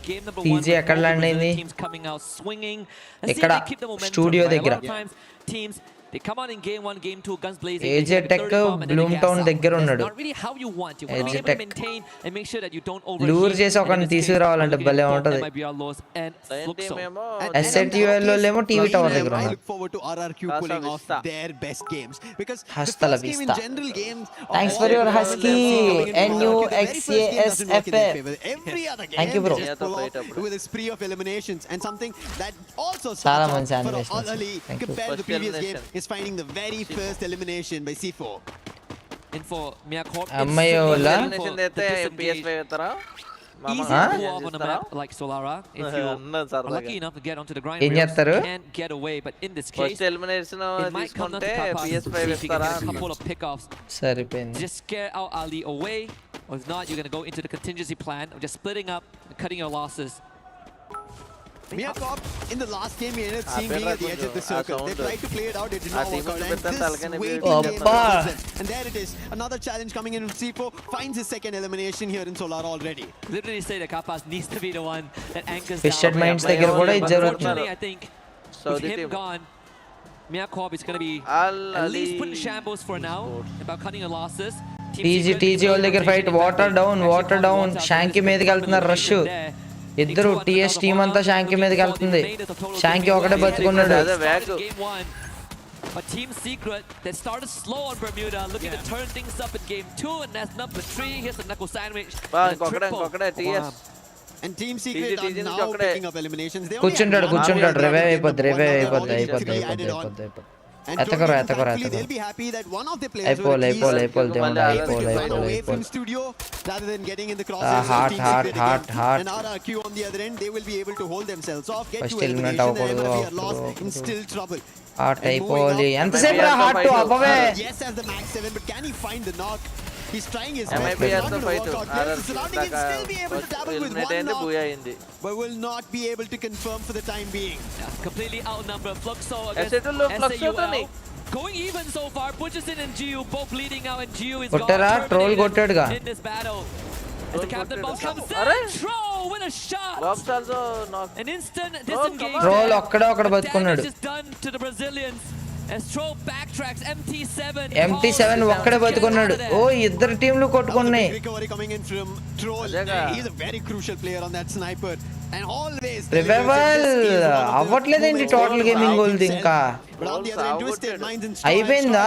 game number 1. TJ ఎక్కడ land అయింది? Teams coming out swinging. ఇక్కడ studio దగ్గర. Teams they come out in game 1, game 2, guns blazing. AJ Tech Bloom Town దగ్గర ఉన్నాడు. Not really how you want to. You want to maintain and make sure that you don't overheat. లూర్ చేసి ఒకని తీసుకురావాలంటే భలే ఉంటది. SATUL లో లేమో TV tower దగ్గర I ఉన్నాడు. look forward to RRQ pulling off their best games because Hasta la the first game in vista. general games. Thanks for your husky NUXASFF. Every other game Thank you bro. just pull off with a spree of eliminations and something that also చాలా starts మంచి off for animations. Ali Thank you. compared to the previous game is finding the very first elimination by C4. And for Miyakorp, అమ్మాయోలా easy to pull off on a map like Solara if you are lucky enough to get onto the grind ఏం rails, చేస్తారు? you can't get away, but in this case it might come down to Kappa if you can get a couple of pickoffs. సరిపోయింది. Just scare out Ali away, or if not, you're going to go into the contingency plan of just splitting up and cutting your losses. Miyakorp, in the last game, we ended up seeing being at the edge of the circle. They tried to play it out, it did not work out. And this waiting game, and there it is. Another challenge coming in from C4, finds his second elimination here in Solar already. Literally say that Kappas needs to be the one that anchors Fished down. minds దగ్గర కూడా ఇది జరుగుతుంది. Unfortunately, I think with him gone, Miyakorp is going to be at least put in shambles for now about cutting your losses. TG వాళ్ళ దగ్గర fight water down షాంకి మీదకి వెళ్తున్నారు rush. ఇద్దరు TS team అంతా షాంకి మీదకి వెళ్తుంది. షాంకి ఒకటే బతుకున్నాడు. A team secret that started slow on Bermuda, looking to turn things up in game 2, and that's number 3. Here's the Naku sandwich. And Team Secret are now picking up eliminations. They only కూర్చుంటాడు revive అయిపోద్ది. ఎత్తకరా they'll be happy that one of the players will away from studio rather than getting in the crosses. And RRQ on the other end, they will be able to hold themselves off, get to elimination, and never be a loss in still trouble. Hot అయిపోవాలి. ఎంతసేపు రా hot అవ్వవే. Yes, as the max 7, but can he find the knock? He's trying his best, but not going to work out. Yes, surrounding him, still be able to dabble with one knock, but will not be able to confirm for the time being. Completely outnumbered. Fluxo against SAUL. Going even so far. Butcherson and Gio both bleeding out, and Gio is gone in this battle. As the captain box comes in, Troll with a shot. An instant disengagement. Troll ఒక్కడే బతుకున్నాడు. Damage is done to the Brazilians. As Troll backtracks, MT7 ఒక్కడే బతుకున్నాడు. ఓ ఇద్దరు టీంలు కొట్టుకున్నాయి. Recovery coming in from Troll. He's a very crucial player on that sniper. And always revival అవ్వట్లేదండి total gaming గోల్ది ఇంకా. అయిపోయిందా?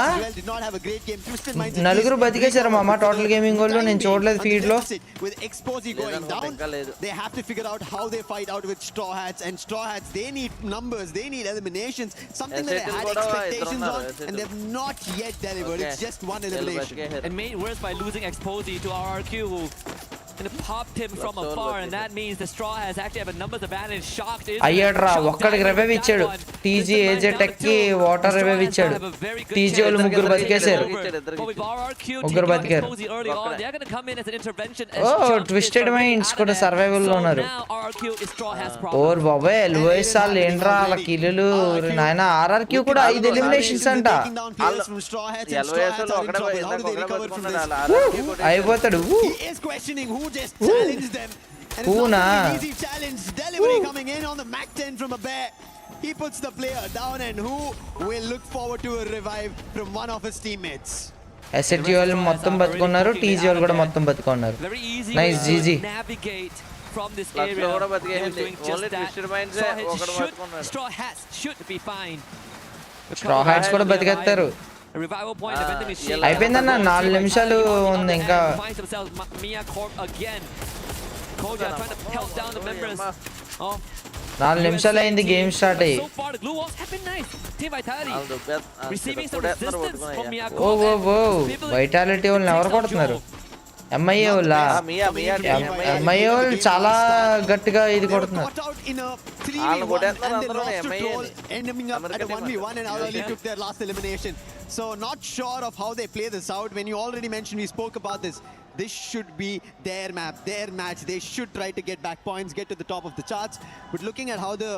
నలుగురు బతికేశారు మామ టోటల్ గేమింగ్ గోల్ లో. నేను చూడలేదు ఫీడ్ లో. With Exposé going down, they have to figure out how they fight out with Straw Hats. And Straw Hats, they need numbers, they need eliminations, something that they had expectations on, and they've not yet delivered. It's just one elimination. And made worse by losing Exposé to RRQ, who popped him from afar, and that means the Straw Hats actually have a numbers advantage. Shocked is అయ్యాడ్రా ఒక్కడికి revive ఇచ్చాడు. TG ఏజే tech కి water revive ఇచ్చాడు. TG వాళ్ళు ముగ్గురు బతికేశారు. ముగ్గురు బతికారు. ఓ twisted minds కూడా survival లో ఉన్నారు. ఓర్ బాబాయ్ ఎల్ఓఎస్ వాళ్ళు ఏంట్రా వాళ్ళ కిల్లులు నాయన. ఆర్ఆర్క్యూ కూడా 5 ఎలిమినేషన్స్ అంట. అయిపోతాడు. Who just challenged them? And it's not an easy challenge. Delivery coming in on the Mac 10 from a bear. He puts the player down, and who will look forward to a revive from one of his teammates. SAT వాళ్ళు మొత్తం బతుకున్నారు. TG వాళ్ళు కూడా మొత్తం బతుకున్నారు. Nice GG. From this area, doing just that. Straw Hats should be fine. Straw Hats కూడా బతికేస్తారు. Revival point eventually is shaken. అయిపోయిందన్న 4 నిమిషాలు ఉంది ఇంకా. Miyakorp again. Koja trying to pelt down the members. 4 నిమిషాలు అయింది గేమ్ స్టార్ట్ అయ్యి. So far the glue walls have been nice. Team Vitality receiving some resistance from Miyakorp. ఓ Vitality వాళ్ళని ఎవరు కొడుతున్నారు? ఎంఐఏ వాళ్ళ ఎంఐఏ వాళ్ళు చాలా గట్టిగా ఇది కొడుతున్నారు. ending up at a 1v1 and early took their last elimination. So not sure of how they play this out. When you already mentioned, we spoke about this. This should be their map, their match. They should try to get back points, get to the top of the charts. But looking at how the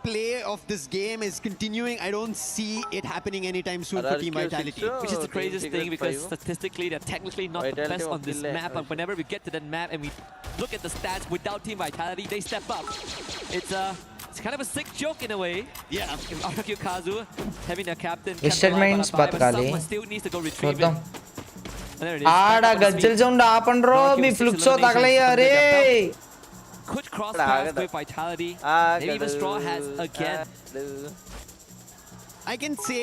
play of this game is continuing, I don't see it happening anytime soon for Team Vitality. Which is the craziest thing, because statistically they're technically not the best on this map, but whenever we get to that map and we look at the stats without Team Vitality, they step up. It's kind of a sick joke in a way. Yeah. RQ Kazu having their captain Experiments బతకాలి. still needs to go retrieve it. ఆడ గజ్జల sound ఆపండ్రో మీ ఫ్లిప్సో తగలయ్యారే. Could cross paths with Vitality. Maybe even Straw Hats again. I can say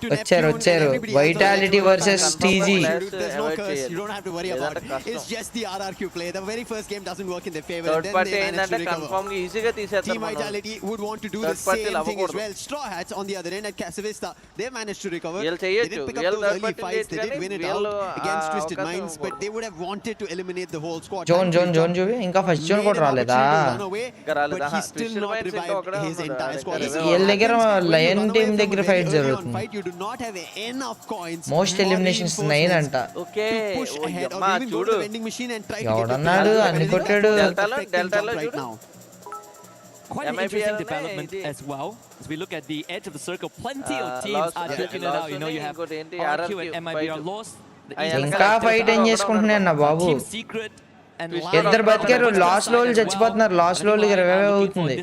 to వచ్చారు vitality versus TG. There's no curse. You don't have to worry about it. It's just the RRQ play. The very first game doesn't work in their favor. Third Then party they manage to recover. confirm ఈజీగా తీసేస్తారు. Team Vitality would want to do the same thing as well. Straw Hats on the other end at Casavista, they managed to recover. They did pick up those early fights. They did win it out against Twisted Minds, but they would have wanted to eliminate the whole squad. Zone చూపి ఇంకా first zone కూడా రాలేదా? But he still not revived his entire squad. వీళ్ళ దగ్గర lion team దగ్గర fight జరుగుతుంది. You do not have enough coins. Most eliminations 9 అంట. Okay చూడు ఎవడన్నాడు అన్ని కొట్టాడు. డెల్టాలో చూడు. Quite an interesting development as well. As we look at the edge of the circle, plenty of teams are taking it out. You know, you have RQ and MIBR lost. ఇంకా fight ఏం చేసుకుంటున్నా బాబు. ఇద్దరు బతికారు. Last లో చచ్చిపోతున్నారు. Last లో revive అవుతుంది.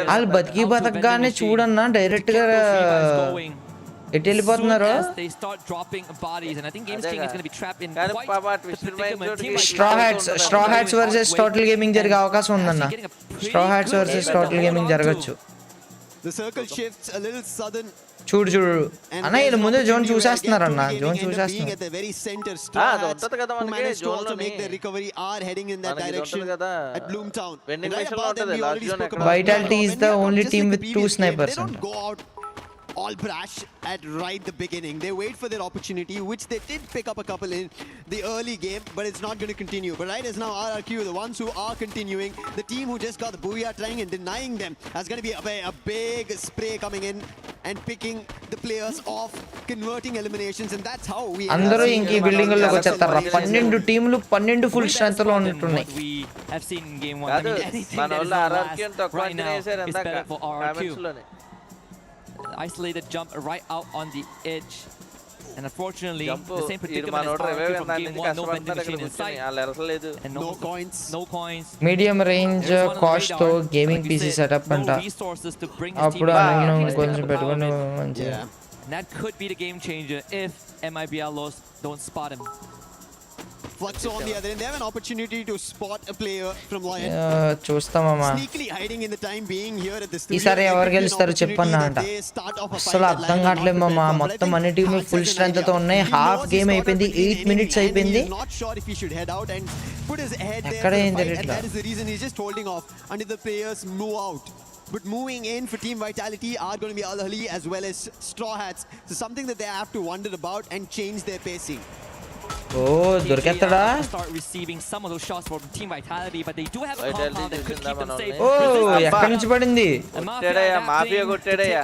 వాళ్ళు బతికి బతకగానే చూడన్నా డైరెక్ట్ గా ఎటు వెళ్ళిపోతున్నారు. Straw hats versus total gaming జరిగే అవకాశం ఉందన్న. Straw hats versus total gaming జరగచ్చు. చూడు అన్న వీళ్ళు ముందే జోన్ చూసేస్తున్నారన్న. జోన్ చూసేస్తున్నారు. Vitality is the only team with 2 snipers. All brash at right the beginning. They wait for their opportunity, which they did pick up a couple in the early game, but it's not going to continue. But right as now, RRQ, the ones who are continuing, the team who just got the booyah trying and denying them, has going to be a big spray coming in and picking the players off, converting eliminations, and that's how we అందరూ ఇంక ఈ building లోకి వచ్చేస్తారా. 12 టీంలు 12 full strength లో ఉంటున్నాయి. మనోళ్ళ RRQ ని తక్కువ అంచనా వేశారు ఇందాక కామెంట్స్ లోనే. Isolated jump right out on the edge, and unfortunately the same predicament as from game 1. No vending machine in sight and no coins. Medium range cost తో గేమింగ్ పీసీ సెటప్ అంట. అప్పుడు కొంచెం పెట్టుకొని మంచిగా. That could be the game changer if MIBR lost don't spot him. Fluxo on the other end, they have an opportunity to spot a player from Lion. చూస్తామమ్మా. Sneakily hiding in the time being here at the studio. ఈసారి ఎవరు గెలుస్తారు చెప్పన్నా అంట. అసలు అర్థం కావట్లేదు మామ. మొత్తం అన్ని టీంలు ఫుల్ స్ట్రెంత్ తో ఉన్నాయి. హాఫ్ గేమ్ అయిపోయింది. 8 minutes అయిపోయింది. ఎక్కడ ఏంది ఇట్లా. That is the reason he's just holding off until the players move out. But moving in for Team Vitality are going to be Al-Ahli as well as Straw Hats. So something that they have to wonder about and change their pacing. దొరికేస్తాడా? Start receiving some of those shots from Team Vitality, but they do have a compound that could keep them safe. ఎక్కడి నుంచి పడింది? కొట్టాడయ్యా, mafia కొట్టాడయ్యా.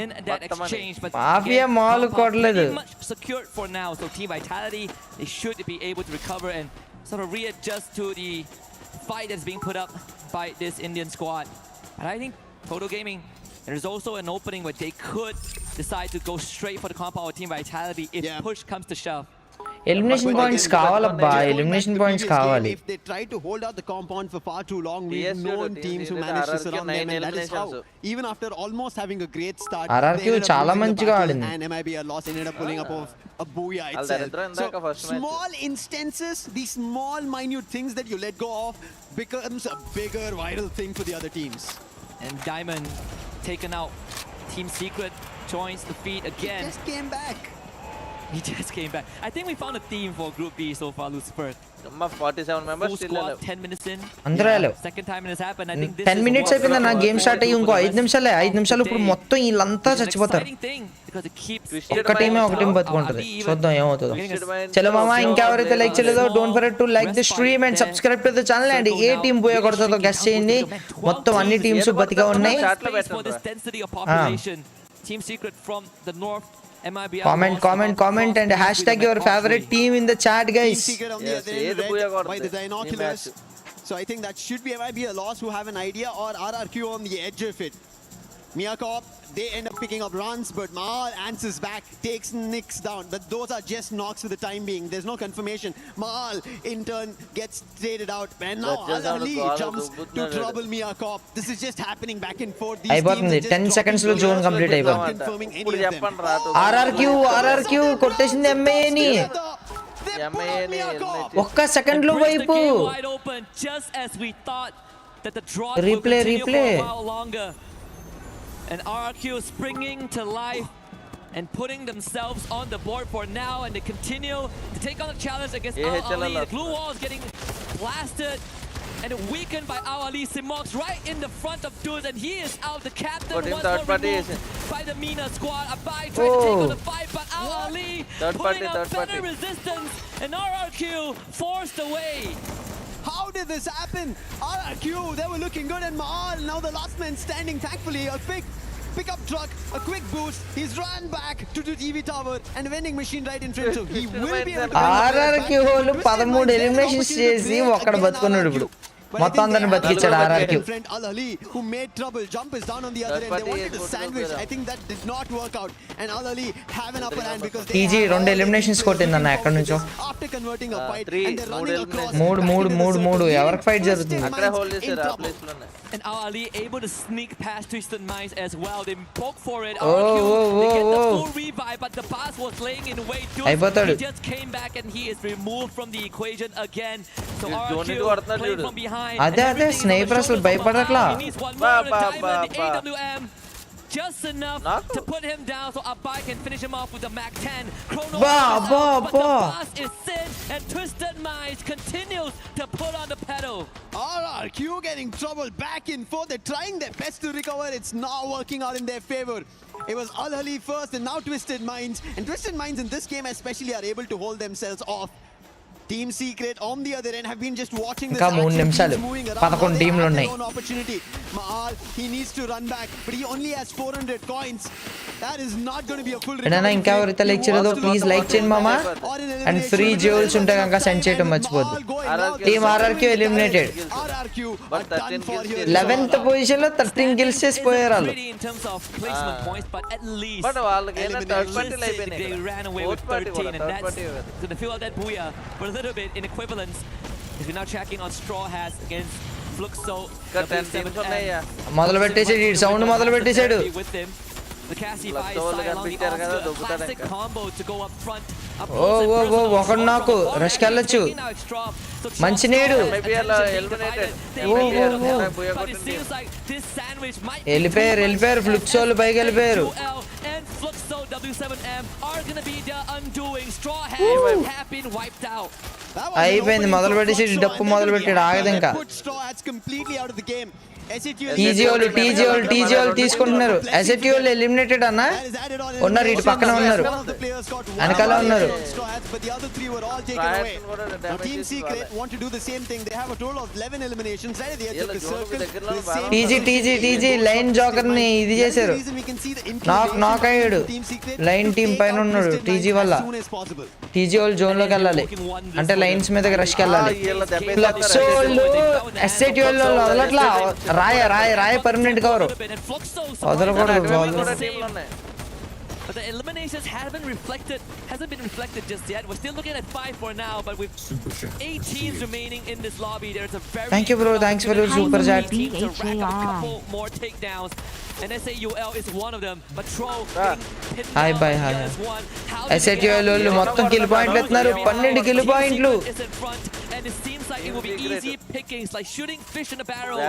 In that exchange, but mafia మాల్ కొట్టలేదు. much secured for now. So Team Vitality, they should be able to recover and sort of readjust to the fight that's being put up by this Indian squad. And I think Kotu Gaming, there's also an opening where they could decide to go straight for the compound with Team Vitality if push comes to shove. Elimination points కావాలబ్బా. Elimination points కావాలి. If they try to hold out the compound for far too long, we've known teams who manage to surround them, and that is how, even after almost having a great start, RRQ చాలా మంచిగా ఆడింది. and MIBR lost, ended up pulling up a booyah itself. So small instances, these small minute things that you let go of becomes a bigger viral thing for the other teams. And Diamond taken out. Team Secret joins the feed again. He just came back. He just came back. I think we found a theme for Group B so far, Lucifer. 47 members Full still squad, alive. 10 minutes in. అందరూ alive. Second time it has happened. I think this 10 is minutes what అయిపోయింది నా we're game start అయ్యి ఇంకో 5 నిమిషాలే 5 నిమిషాలు ఇప్పుడు today. మొత్తం వీళ్ళంతా It's an చచ్చిపోతారు exciting thing because it keeps ఒక్క టీమే ఒక టీం బతుకుంటది చూద్దాం ఏమవుతుందో చలో మామ ఇంకెవరైతే లైక్ చేయలేదో don't forget to like the stream and subscribe to the channel and ఏ టీం పోయే కొడతాదో గెస్ చేయండి మొత్తం అన్ని టీమ్స్ బతిగా ఉన్నాయి for this density of population. Team Secret from the north. comment and hashtag your favorite team in the chat guys. Secret on the other end, read by the binoculars. So I think that should be a loss who have an idea, or RRQ on the edge of it. Miyakop, they end up picking up runs, but Mahal answers back, takes Nicks down. But those are just knocks for the time being. There's no confirmation. Mahal, in turn, gets traded out. And now Ali jumps to trouble Miyakop. This is just happening back and forth. These అయిపోతుంది 10 seconds లో zone complete అయిపోతుంది confirming any of them. RRQ కొట్టేసింది MA ని ఒక్క second లో వైపు replay And RRQ springing to life and putting themselves on the board for now, and they continue to take on the challenge against Ali. The blue wall is getting blasted and weakened by Ali. Simox right in the front of dudes, and he is out. The captain was removed by the Mina squad. Abai trying to take on the fight, but Ali putting up better resistance, and RRQ forced away. How did this happen? RRQ, they were looking good, and Mahal, now the last man standing. Thankfully, a quick pickup truck, a quick boost. He's run back to the TV tower and a vending machine right in front of him. He will be able to RRQ వాళ్ళు 13 eliminations చేసి ఒక్కడ బతుకున్నాడు ఇప్పుడు మొత్తం అందరిని బతికించాడు RRQ Ali, who made trouble, jump is down on the other end. They wanted to sandwich. I think that did not work out, and Ali have an upper hand because they TG 2 eliminations కొట్టిందన్న ఎక్కడి నుంచో after converting a fight and they're running across. మూడు ఎవరికి fight జరుగుతుంది అక్కడే hold చేశారు ఆ place లోనే And Ali able to sneak past Twisted Minds as well. They poke for it. Oh, they get the full revive, but the boss was laying in wait. He just came back and he is removed from the equation again. So RRQ playing from behind. అదే sniper అసలు భయపడట్లా He needs one more to diamond the AWM. Just enough to put him down so Abai can finish him off with the Mac 10. Chrono but the boss is Sin, and Twisted Minds continues to put on the pedal. RRQ getting trouble back and forth. They're trying their best to recover. It's not working out in their favor. It was Al-Ali first and now Twisted Minds. And Twisted Minds in this game especially are able to hold themselves off. Team Secret on the other end have been just watching this action. 3 నిమిషాలు 11 టీంలు ఉన్నాయి opportunity. Mahal, he needs to run back, but he only has 400 coins. That is not going to be a full recovery. ఎడనా ఇంకా ఎవరైతే like చేయలేదో please like చేయండి మామా and free జ్యూవెల్స్ ఉంటే కనుక సెండ్ చేయడం మర్చిపోద్దు team RRQ eliminated 11th position లో 13 కిల్స్ చేసి పోయారు వాళ్ళు బట్ వాళ్ళకి ఏమైనా థర్డ్ పార్టీలు అయిపోయినాయి ఫోర్త్ పార్టీ కూడా third party to the feel of that booyah, but a little bit in equivalence. If you're now checking on Straw Hats against Fluxo, మొదలు పెట్టేసాడు ఈ సౌండ్ మొదలు పెట్టేసాడు the Cassie by his side along the offset, classic combo to go up front. ఒకడు నాకు rush కెళ్ళొచ్చు మంచి నేడు వెళ్ళిపోయారు ఫ్లుక్సోలు పైకి వెళ్ళిపోయారు అయిపోయింది మొదలు పెట్టేసి డప్పు మొదలు పెట్టాడు ఆగదు ఇంకా టీజీ వాళ్ళు తీసుకుంటున్నారు ఎస్ఎటీ వాళ్ళు ఎలిమినేటెడ్ అన్న ఉన్నారు ఇటు పక్కన ఉన్నారు వెనకాల ఉన్నారు టీజీ లైన్ జోకర్ ని ఇది చేశారు నాక్ అయ్యాడు లైన్ టీం పైన ఉన్నాడు టీజీ వల్ల టీజీ వాళ్ళు జోన్ లోకి వెళ్ళాలి అంటే లైన్స్ మీదకి రష్కి వెళ్ళాలి ఫ్లక్స్ వాళ్ళు ఎస్ఐటీ వాళ్ళు వదలట్లా రాయ పర్మనెంట్ కవర్ వదలకూడదు But the eliminations hasn't been reflected just yet. We're still looking at 5 for now, but with 8 teams remaining in this lobby, there's a very thank you bro, thanks for your super chat. To rack up a couple more takedowns, and SAUL is one of them. But Troll hi SAUL వాళ్ళు మొత్తం kill పాయింట్లు ఎత్తున్నారు 12 kill పాయింట్లు and it seems like it will be easy pickings, like shooting fish in a barrel.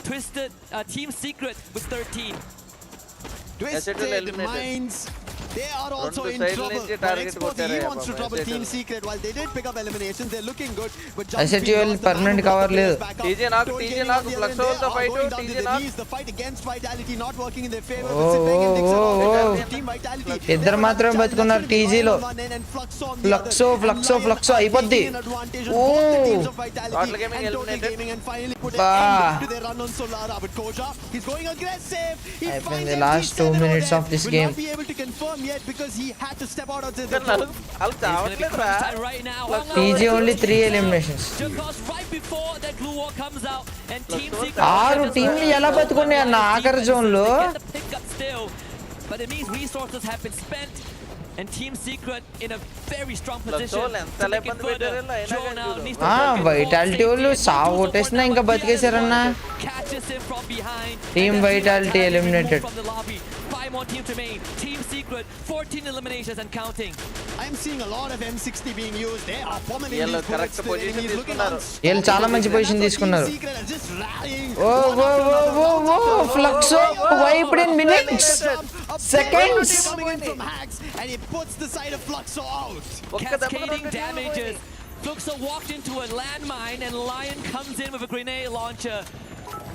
Twisted Team Secret with 13. Twisted Minds They are also in trouble. But Expo, he wants to trouble Team Secret. While they did pick up eliminations, they're looking good. But SHL permanent cover లేదు. TJ Naku Fluxo the fight TJ Naku. The fight against Vitality not working in their favor. Team Vitality. ఇద్దరు మాత్రమే బతుకున్నారు TG లో. ఫ్లక్సో అయిపోద్ది. Total Gaming eliminated. అయిపోయింది the last 2 minutes of this game. TG only 3 eliminations. 6 టీంలు ఎలా బతుకున్నాయి అన్న ఆఖరి zone లో. But it means resources have been spent and Team Secret in a very strong position. Vitality వాళ్ళు సాగు కొట్టేసినా ఇంకా బతికేశారన్నా. Team Vitality eliminated. 5 more teams remain. Team Secret 14 eliminations and counting. I'm seeing a lot of M60 being used. They are pummeling these correct position తీసుకున్నారు. వీళ్ళు చాలా మంచి position తీసుకున్నారు. ఓ Fluxo wiped in minutes seconds. And he puts the side of Fluxo out. Cascading damages. Fluxo walked into a landmine and Lion comes in with a grenade launcher.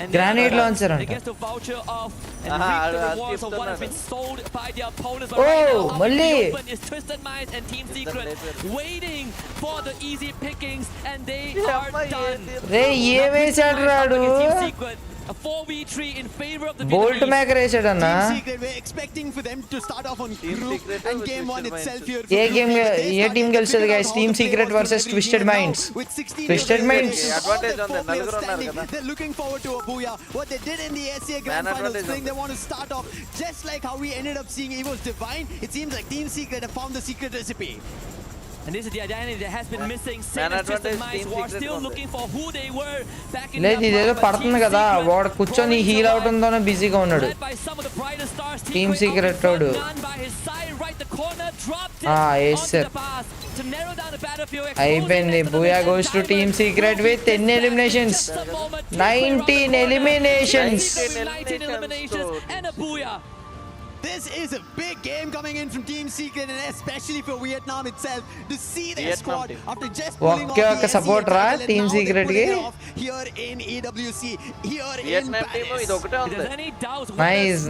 And grenade launcher they get to voucher off and reap the rewards of what has been sold by the opponents. Malli is Twisted Minds and Team Secret waiting for the easy pickings and they are done. రే ఏ వేసాడు రాడు. A 4v3 in favor of the Bolt maker వేసాడు అన్న. Team Secret, we're expecting for them to start off on group and game 1 itself here. ఏ team గెలుస్తుంది guys? Team Secret versus Twisted Minds. Twisted Minds advantage ఉంది, నలుగురు ఉన్నారు కదా. They're looking forward to a booyah. What they did in the SCA Grand Final spring, they want to start off just like how we ended up seeing Evo's Divine. It seems like Team Secret have found the secret recipe. And this is the identity that has been missing. Same as Twisted Minds who are still looking for who they were back in లేదు ఇదేదో పడుతుంది కదా, వాడు కూర్చొని heal అవుతుందోనే బిజీగా ఉన్నాడు team secret తోడు. అయిపోయింది. Booyah goes to team secret with 10 eliminations, 19 eliminations. and a booyah. This is a big game coming in from Team Secret and especially for Vietnam itself to see their squad after just pulling off the support ra Team Secret ge here in EWC here Vietnam in team idu okate undi. Nice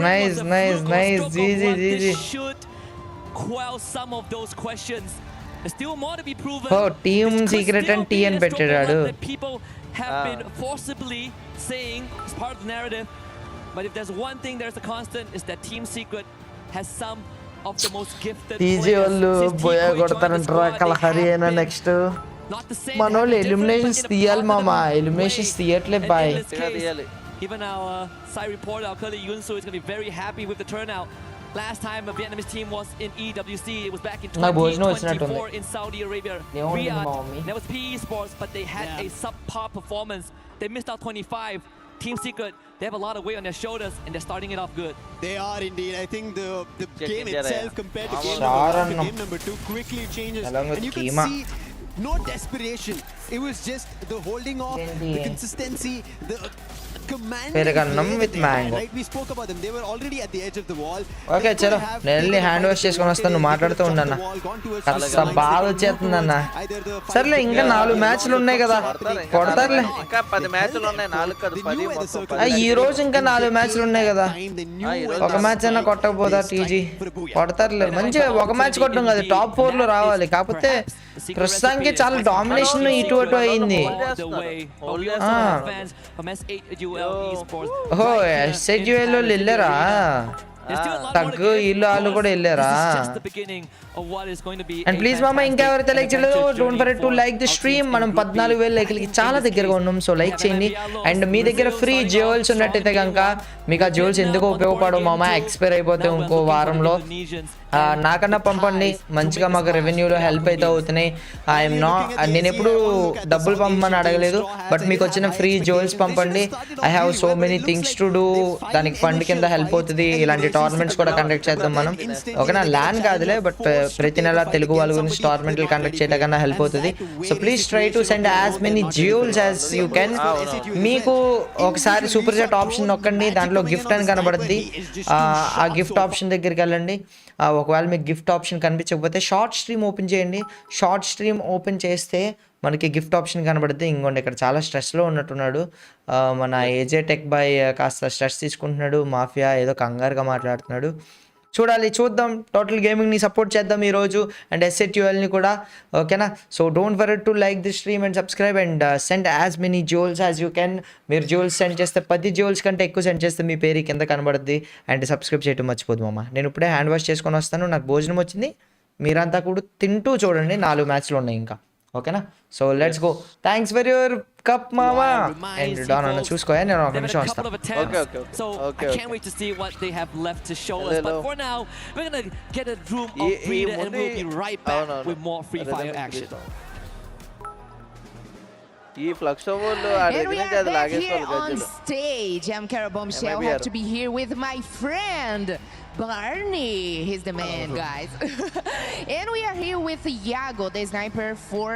GG should quell some of those questions. There's still more to be proven. Oh, Team Secret and TN bettadu. People have been forcibly saying as part of the narrative. But if there's one thing there's a constant is that Team Secret has some of the most gifted TG వాళ్ళు booyah కొడతారంటారా Kalahari అయినా next మనోళ్ళు eliminations తీయాలి మామ. Eliminations తీయట్లే బాయ్. Even our side reporter, our colleague Yunsu, is going to be very happy with the turnout. Last time a Vietnamese team was in EWC, it was back in 2024 in Saudi Arabia, Riyadh. That was PE Sports, but they had a subpar performance. They missed out 25. Team Secret, they have a lot of weight on their shoulders and they're starting it off good. They are indeed. I think the game itself compared to game number 2 quickly changes. And you can see no desperation. It was just the holding off, the consistency, the command. with mango. Right, we spoke about them. They were already at the edge of the wall. Okay, chalo. Nelly hand wash చేసుకొని వస్తాను, నువ్వు మాట్లాడుతూ ఉండన్న. కాస్త బాగా వచ్చేస్తుందన్న. సర్లే ఇంకా 4 మ్యాచ్లు ఉన్నాయి కదా, కొడతారులే. ఇంకా 10 మ్యాచ్లు ఉన్నాయి, 4 కాదు 10 మొత్తం. ఈ రోజు ఇంకా 4 మ్యాచ్లు ఉన్నాయి కదా, ఒక మ్యాచ్ అయినా కొట్టకపోదా టీజీ? కొడతారులే. మంచిగా ఒక మ్యాచ్ కొట్టడం కాదు, టాప్ 4 లో రావాలి. కాకపోతే ప్రస్తుతానికి చాలా డామినేషన్ ఇటు అటు అయింది. ఓహో SHL వాళ్ళు వెళ్ళారా? తగ్గు ఇల్లు వాళ్ళు కూడా వెళ్ళారా? అండ్ ప్లీజ్ మామ ఇంకా ఎవరైతే లైక్ చేయలేదు, don't forget to like the stream. మనం 14,000 లైక్లకి చాలా దగ్గరగా ఉన్నాం, సో లైక్ చేయండి. అండ్ మీ దగ్గర ఫ్రీ జ్యువెల్స్ ఉన్నట్టయితే కనుక మీకు ఆ జ్యువెల్స్ ఎందుకు ఉపయోగపడవు మామ, ఎక్స్పైర్ అయిపోతే ఇంకో వారంలో నాకన్నా పంపండి, మంచిగా మాకు రెవెన్యూలో హెల్ప్ అయితే అవుతున్నాయి. నేను ఎప్పుడు డబ్బులు పంపమని అడగలేదు, బట్ మీకు వచ్చిన ఫ్రీ జ్యువెల్స్ పంపండి. I have so many things to do. దానికి ఫండ్ కింద హెల్ప్ అవుతుంది. ఇలాంటి టోర్నమెంట్స్ కూడా కండక్ట్ చేద్దాం మనం. ఓకేనా? ల్యాన్ కాదులే, బట్ ప్రతి నెల తెలుగు వాళ్ళ గురించి టోర్నమెంట్లు కండక్ట్ చేయడానికి హెల్ప్ అవుతుంది. So please try to send as many jewels as you can. మీకు ఒకసారి సూపర్ చాట్ ఆప్షన్ నొక్కండి, దాంట్లో గిఫ్ట్ అని కనబడుద్ది. ఆ గిఫ్ట్ ఆప్షన్ దగ్గరికి వెళ్ళండి. ఒకవేళ మీకు గిఫ్ట్ ఆప్షన్ కనిపించకపోతే షార్ట్ స్ట్రీమ్ ఓపెన్ చేయండి. షార్ట్ స్ట్రీమ్ ఓపెన్ చేస్తే మనకి గిఫ్ట్ ఆప్షన్ కనబడుద్ది. ఇంకోండి ఇక్కడ చాలా స్ట్రెస్లో ఉన్నట్టున్నాడు మన ఏజే టెక్ బాయ్, కాస్త స్ట్రెస్ తీసుకుంటున్నాడు. మాఫియా ఏదో కంగారుగా మాట్లాడుతున్నాడు. చూద్దాం. టోటల్ గేమింగ్ని సపోర్ట్ చేద్దాం ఈరోజు, అండ్ SATULని కూడా. ఓకేనా? So don't forget to like this stream and subscribe and send as many jewels as you can. మీరు జ్యూల్స్ సెండ్ చేస్తే 10 జ్యూల్స్ కంటే ఎక్కువ సెండ్ చేస్తే మీ పేరు కింద కనబడుద్ది. అండ్ సబ్స్క్రైబ్ చేయడం మర్చిపోదు మామ. నేను ఇప్పుడే హ్యాండ్ వాష్ చేసుకొని వస్తాను, నాకు భోజనం వచ్చింది. మీరంతా కూడా తింటూ చూడండి, 4 మ్యాచ్లు ఉన్నాయి ఇంకా. ఓకేనా? So let's go. Thanks for your cup మామా. అండ్ డాన్ అన్న చూసుకోయా, నేను ఒక నిమిషం వస్తాను. So I can't wait to see what they have left to show us. But for now, we're gonna get a room of breather and we'll be right back with more Free Fire action. ఈ flux ఓవర్లు And we are back here on stage. I'm Cara Bombshell. Have to be here with my friend Barney. He's the man, guys. And we are here with Iago, the sniper for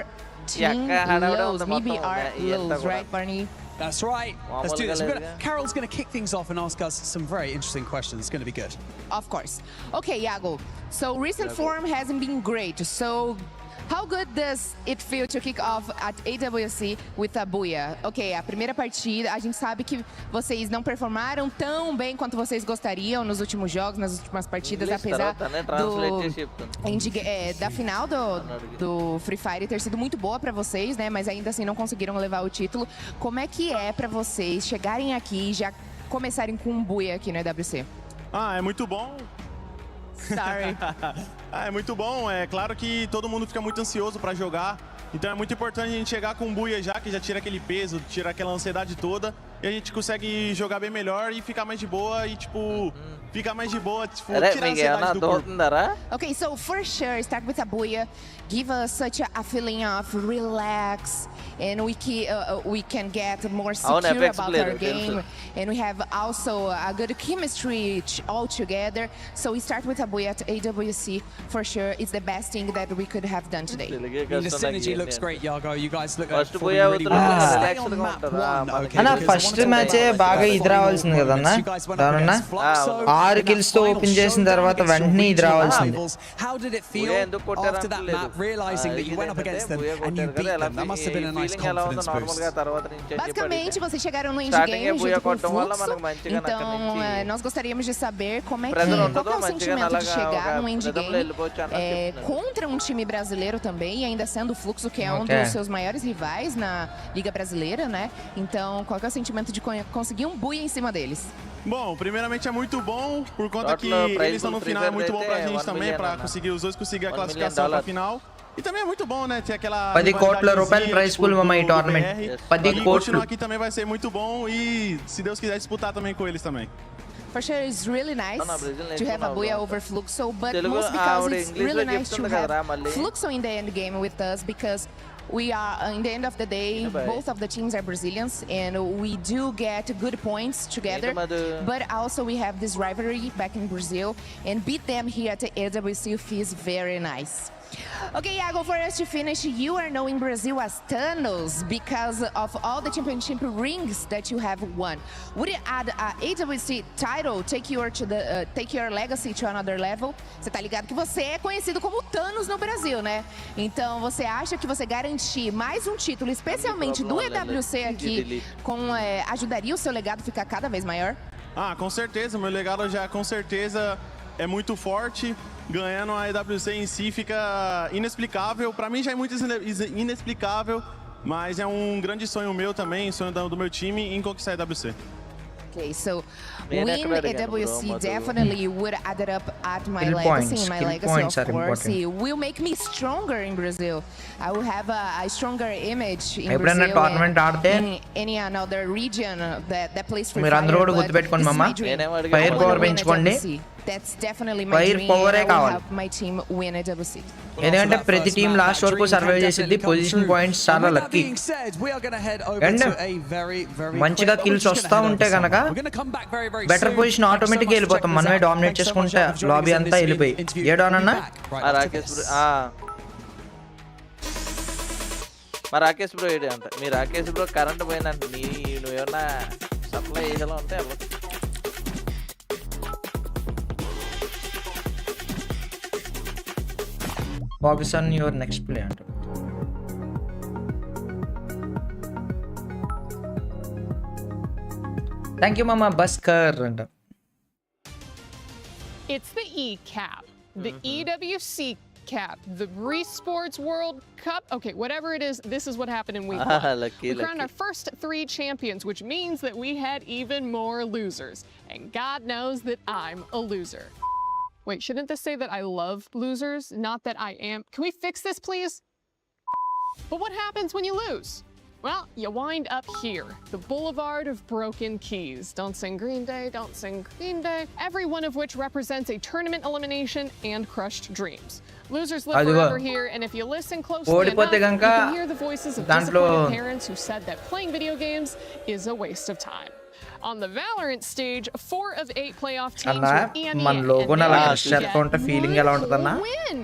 Team Lows. Maybe our Lows, right, Barney? That's right. Let's do this. Carol's going to kick things off and ask us some very interesting questions. It's going to be good. Of course. Okay, Iago. So recent form hasn't been great. So how good does it feel to kick off at EWC with a buia? Ok, a primeira partida, a gente sabe que vocês não performaram tão bem quanto vocês gostariam nos últimos jogos, nas últimas partidas, apesar da final do Free Fire ter sido muito boa para vocês, né? Mas ainda assim não conseguiram levar o título. Como é que é para vocês chegarem aqui e já começarem com um buia aqui no EWC? É muito bom. Sorry. É muito bom, é claro que todo mundo fica muito ansioso para jogar, então é muito importante a gente chegar com um buia já, que já tira aquele peso, tira aquela ansiedade toda, e a gente consegue jogar bem melhor e ficar mais de boa, e tipo, fica mais de boa, tipo, tirar a ansiedade do corpo. Okay, so for sure, start with a buia, give us such a feeling of relax, and we can get more secure about our game, and we have also a good chemistry all together. So we start with a buia at AWC for sure. It's the best thing that we could have done today. The synergy looks great, Iago. You guys look like really well. Stay on map 1, okay? అన్న first match బాగా ఇది రావాల్సింది కదన్నా, దానన్నా 6 kills తో open చేసిన తర్వాత వెంటనే ఇది రావాల్సింది. How did it feel after that map, realizing that you went up against them and you beat them? That must have been a nice confidence boost. Basicamente, vocês chegaram no endgame junto com o Fluxo, então nós gostaríamos de saber como é que, qual que é o sentimento de chegar no endgame contra um time brasileiro também, e ainda sendo o Fluxo, que é um dos seus maiores rivais na Liga Brasileira, né? Então, qual que é o sentimento de conseguir um buia em cima deles? Bom, primeiramente é muito bom, por conta que eles estão no final, é muito bom pra gente também, pra conseguir os dois conseguir a classificação pra final. E também é muito bom, né, ter aquela 10 కోట్ల రూపాయల price pool మమ్మ ఈ tournament 10 కోట్లు. Continuar aqui também vai ser muito bom e se Deus quiser disputar também com eles também. For sure, it's really nice to have a buia over Fluxo, but most because it's really nice to have Fluxo in the end game with us, because we are, in the end of the day, both of the teams are Brazilians, and we do get good points together, but also we have this rivalry back in Brazil, and beat them here at the EWC feels very nice. Okay, Iago, for us to finish, you are knowing Brazil as Thanos because of all the championship rings that you have won. Would you add a AWC title, take your legacy to another level? Você tá ligado que você é conhecido como Thanos no Brasil, né? Então, você acha que você garantir mais um título, especialmente do EWC aqui, ajudaria o seu legado a ficar cada vez maior? Com certeza, meu legado já com certeza é muito forte. Ganhando a EWC em si fica inexplicável. Pra mim já é muito inexplicável, mas é um grande sonho meu também, sonho do meu time em conquistar a EWC. Okay, so win EWC definitely would add it up at my legacy. My legacy, of course, it will make me stronger in Brazil. I will have a stronger image in Brazil and any another region that plays for fire. మీరు అందరూ కూడా గుర్తుపెట్టుకోండి మమ్మ, fire power పెంచుకోండి, That's definitely my Fire dream. power I A will కావాలి. help my team win EWC. ఎందుకంటే ప్రతి team last వరకు సర్వైవ్ చేసిద్ది. పొజిషన్ పాయింట్స్ చాలా లక్కీ అండ్ మంచిగా కిల్స్ వస్తూ ఉంటే కనుక బెటర్ పొజిషన్ ఆటోమేటిక్గా వెళ్ళిపోతాం. మనమే డామినేట్ చేసుకుంటే లాబీ అంతా వెళ్ళిపోయి. ఏడోనన్నా మా రాకేష్ బ్రో ఏడే అంట. మీ రాకేష్ బ్రో కరెంట్ పోయిందంట. నువ్వేమన్నా సప్లై చేసేలా ఉంటే focus on your next play అంట. థ్యాంక్ యూ మామా బస్కర్ అంట. It's the E cap, the EWC cap, the Resports World Cup. Okay, whatever it is, this is what happened in week 1. We crowned our first 3 champions, which means that we had even more losers. And God knows that I'm a loser. Wait, shouldn't this say that I love losers, not that I am? Can we fix this, please? But what happens when you lose? Well, you wind up here, the boulevard of broken keys. Don't sing Green Day, don't sing Green Day. Every one of which represents a tournament elimination and crushed dreams. Losers live forever here, and if you listen closely enough, you can hear the voices of disappointed parents who said that playing video games is a waste of time. On the Valorant stage, 4 of 8 playoff teams were EMEA, and they win.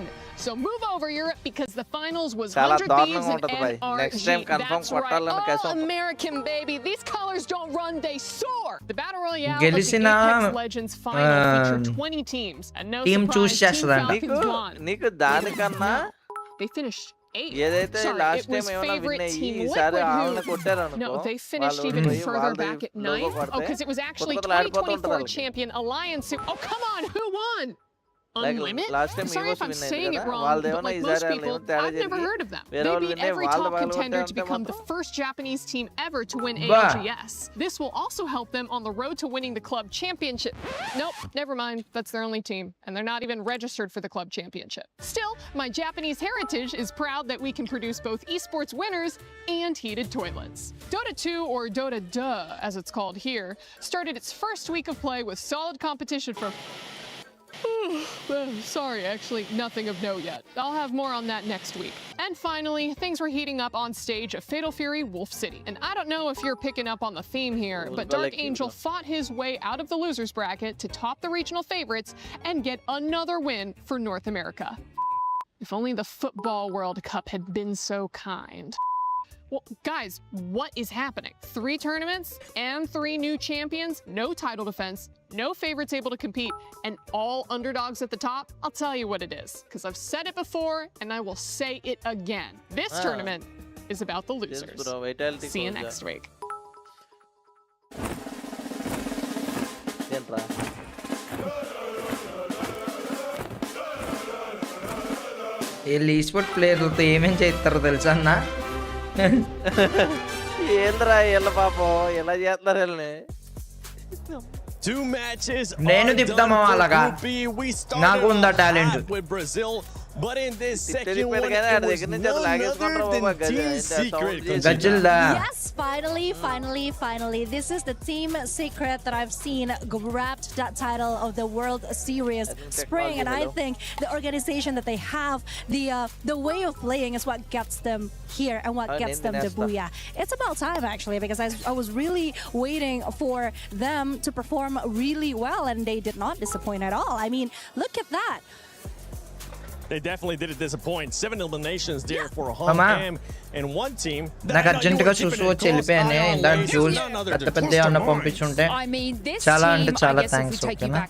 So move over Europe because the finals was 100 Thieves and NRG. That's right, all American baby. These colors don't run, they soar. The Battle Royale of the Apex Legends final featured 20 teams. And no surprise, Team Falcons won. They finished 8. Sorry, it was favorite Team Liquid who... No, they finished even further back at 9th. Oh, because it was actually 2024 champion Alliance who... Oh, come on, who won? Unlimit? Sorry if I'm saying it wrong, but like most people, I've never heard of them. They beat every top contender to become the first Japanese team ever to win ALGS. This will also help them on the road to winning the club championship. Nope, never mind. That's their only team, and they're not even registered for the club championship. Still, my Japanese heritage is proud that we can produce both esports winners and heated toilets. Dota 2, or Dota Duh, as it's called here, started its first week of play with solid competition from... Sorry, actually, nothing of note yet. I'll have more on that next week. And finally, things were heating up on stage at Fatal Fury Wolf City. And I don't know if you're picking up on the theme here, but Dark Angel fought his way out of the losers bracket to top the regional favorites and get another win for North America. If only the Football World Cup had been so kind. Well, guys, what is happening? 3 tournaments and 3 new champions, no title defense, no favorites able to compete, and all underdogs at the top? I'll tell you what it is, because I've said it before, and I will say it again. This tournament is about the losers. See you next week. వీళ్ళు ఈస్పోర్ట్ ప్లేయర్లతో ఏమేం చేస్తారో తెలుసా అన్న? ఏంద్రా వీళ్ళ పాపం ఎలా చేస్తున్నారు వీళ్ళని? నేను తిప్పుతామా అలాగా? నాకు ఉందా talent? But in this second one, it was none other than Team Secret. Yes, finally. This is the Team Secret that I've seen grabbed that title of the World Series Spring, and I think the organization that they have, the way of playing is what gets them here and what gets them the booyah. It's about time actually, because I was really waiting for them to perform really well, and they did not disappoint at all. I mean, look at that. They definitely didn't disappoint. 7 eliminations there for a home game and one team. నాకు urgent గా చూసి వచ్చి వెళ్ళిపోయాను. ఇందాక joules పెద్ద పెద్ద ఏమన్నా పంపించుంటే చాలా అంటే చాలా థ్యాంక్స్. ఓకేనా,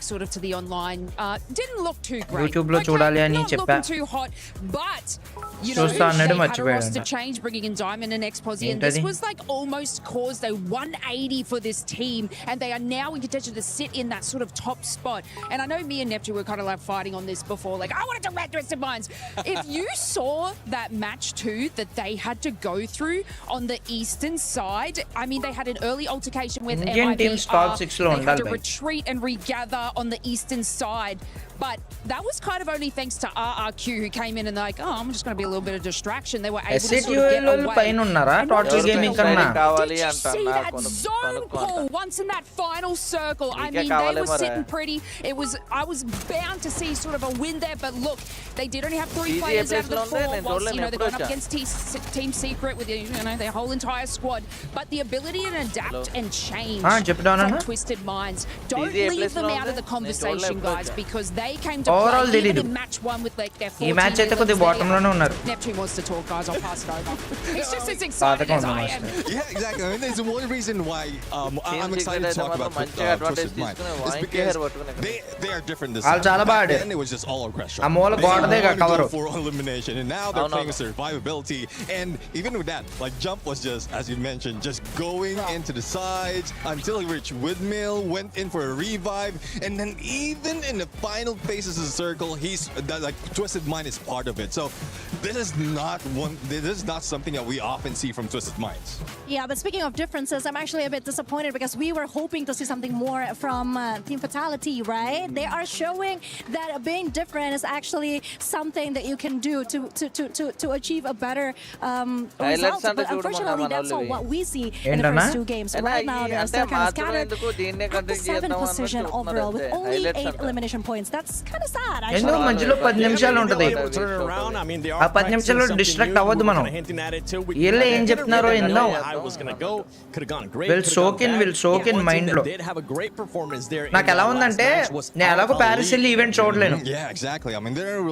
యూట్యూబ్ లో చూడాలి అని చెప్పా, చూస్తా అన్నాడు మర్చిపోయాడు. This was like almost caused a 180 for this team, and they are now in contention to sit in that sort of top spot. And I know me and Neptune were kind of like fighting on this before, like I wanted to red Twisted Minds. If you saw that match 2 that they had to go through on the eastern side, I mean they had an early altercation with Indian teams top 6 lo they had to retreat and regather on the eastern side, but that was kind of only thanks to RRQ who came in and like, oh, I'm just going to be a little bit of distraction, they were able to sort of get away. And total gaming did you see that zone call once in that final circle? I mean, they were sitting pretty. I was bound to see sort of a win there, but look, they did only have 3 players out of the 4. Whilst, they're going up against Team Secret with their whole entire squad. But the ability to adapt and change from Twisted Minds, don't leave them out of the conversation, guys, because they came to play even in match 1 with like their 4 teammates. Neptune wants to talk, guys. I'll pass it over. He's just as excited as I am. Yeah, exactly. I mean, there's one reason why I'm excited to talk about Twisted Mind. It's because they are different this time. Back then, it was just all aggression. They wanted to go for elimination, and now they're playing survivability. And even with that, like Jump was just, as you mentioned, just going into the sides until he reached Windmill, went in for a revive, and then even in the final phases of the circle, like Twisted Mind is part of it. So this is not something that we often see from Twisted Minds. Yeah, but speaking of differences, I'm actually a bit disappointed because we were hoping to see something more from Team Fatality, right? They are showing that being different is actually something that you can do to achieve a better result. But unfortunately, that's not what we see in the first 2 games. So right now, they are still kind of scattered at the 7th position overall with only 8 elimination points. That's kind of sad, actually. మధ్యలో 10 నిమిషాలు ఉంటది ఆ 10 నిమిషాల్లో distract అవ్వద్దు మనం వీళ్ళు ఏం చెప్తున్నారో ఏందో విల్ సోక్ ఇన్ మైండ్ లో నాకు ఎలా ఉందంటే నేను ఎలాగో ప్యారిస్ వెళ్ళి ఈవెంట్ చూడలేను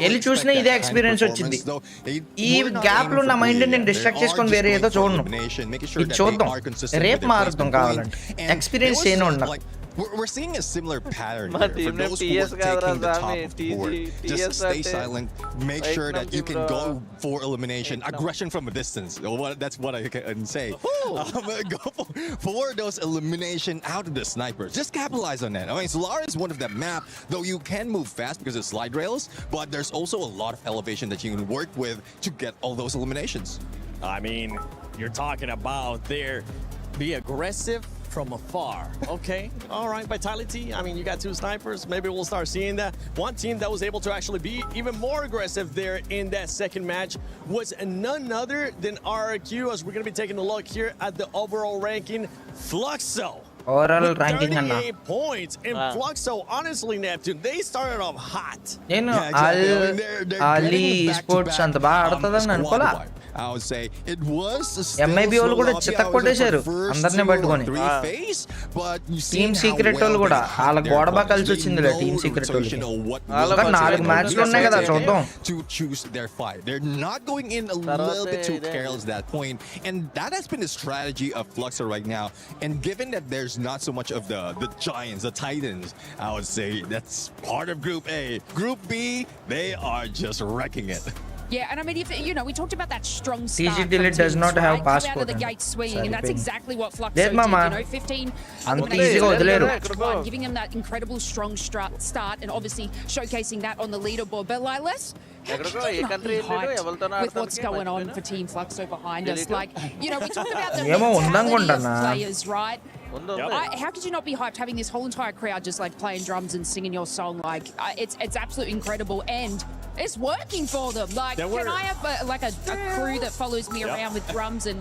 వెళ్ళి చూసినా ఇదే ఎక్స్పీరియన్స్ వచ్చింది ఈ గ్యాప్ లో నా మైండ్ నేను డిస్ట్రాక్ట్ చేసుకొని వేరే ఏదో చూడను ఇది చూద్దాం రేపు మారుద్దాం కావాలంటే ఎక్స్పీరియన్స్ చేయను ఉన్నా We're seeing a similar pattern here. For those who are taking the top of the board, just stay silent. Make sure that you can go for elimination. Aggression from a distance. That's what I can say. Go for those elimination out of the snipers. Just capitalize on that. I mean, Solar is one of that map, though you can move fast because of slide rails, but there's also a lot of elevation that you can work with to get all those eliminations. I mean, you're talking about be aggressive from afar. Okay, all right, Vitality. I mean, you got 2 snipers. Maybe we'll start seeing that. One team that was able to actually be even more aggressive there in that second match was none other than RRQ, as we're going to be taking a look here at the overall ranking. Fluxo. Overall ranking 38 points. And Fluxo, honestly, Neptune, they started off hot. Ali Esports anta baa aadtadani anukola I would say it was MIB వాళ్ళు కూడా చిత్త కొట్టేశారు అందరిని పట్టుకొని team secret వాళ్ళు కూడా వాళ్ళ గోడబా కలిసి వచ్చిందిలే టీమ్ సీక్రెట్ వాళ్ళకి 4 మ్యాచ్లు ఉన్నాయి కదా చూద్దాం to choose their fight. They're not going in a little bit too careless at that point, and that has been the strategy of Fluxo right now. And given that there's not so much of the giants, the titans, I would say that's part of Group A. Group B, they are just wrecking it. Yeah, and I mean, if we talked about that strong start. TG Delete does not have passport. Out of the gate swinging, and that's exactly what Fluxo did. 15, giving them that incredible strong start, and obviously showcasing that on the leaderboard. But like, let's with what's going on for Team Fluxo behind us. Like, we talk about the mentality of players, right? How could you not be hyped having this whole entire crowd just like playing drums and singing your song? Like, it's absolutely incredible, and it's working for them. Like, can I have a crew that follows me around with drums and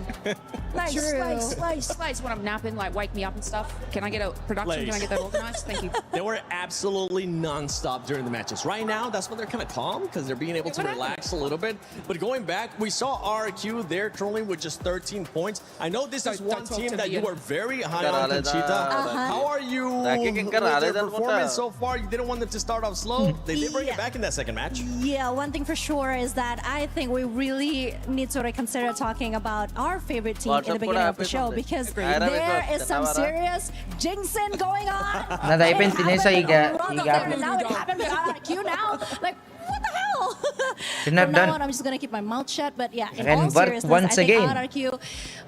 slice when I'm napping, like wake me up and stuff? Can I get a production? Can I get that organized? Thank you. They were absolutely non-stop during the matches. Right now, that's when they're kind of calm because they're being able to relax a little bit. But going back, we saw RQ there currently with just 13 points. I know this is one team that you were very high on, Conchita. How are you with their performance so far? You didn't want them to start off slow. They did bring it back in that second match. Yeah, one thing for sure is that I think we really need to reconsider talking about our favorite team in the beginning of the show, because there is some serious jinxing going on. Now it happened with RRQ now. Like, what the hell? From now on, I'm just gonna keep my mouth shut. But yeah, in all seriousness, I think RRQ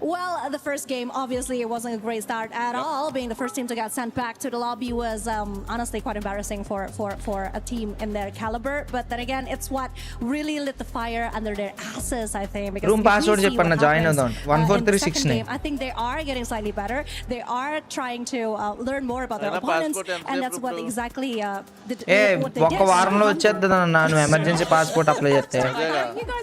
Well, the first game, obviously, it wasn't a great start at all. Being the first team to get sent back to the lobby was honestly quite embarrassing for a team in their caliber. But then again, it's what really lit the fire under their asses, I think. Because room password చెప్పన్న join అవుదాం 1436 I think they are getting slightly better. They are trying to learn more about their opponents, and that's what exactly what they ఒక వారంలో వచ్చేద్దాం నేను emergency passport apply చేస్తే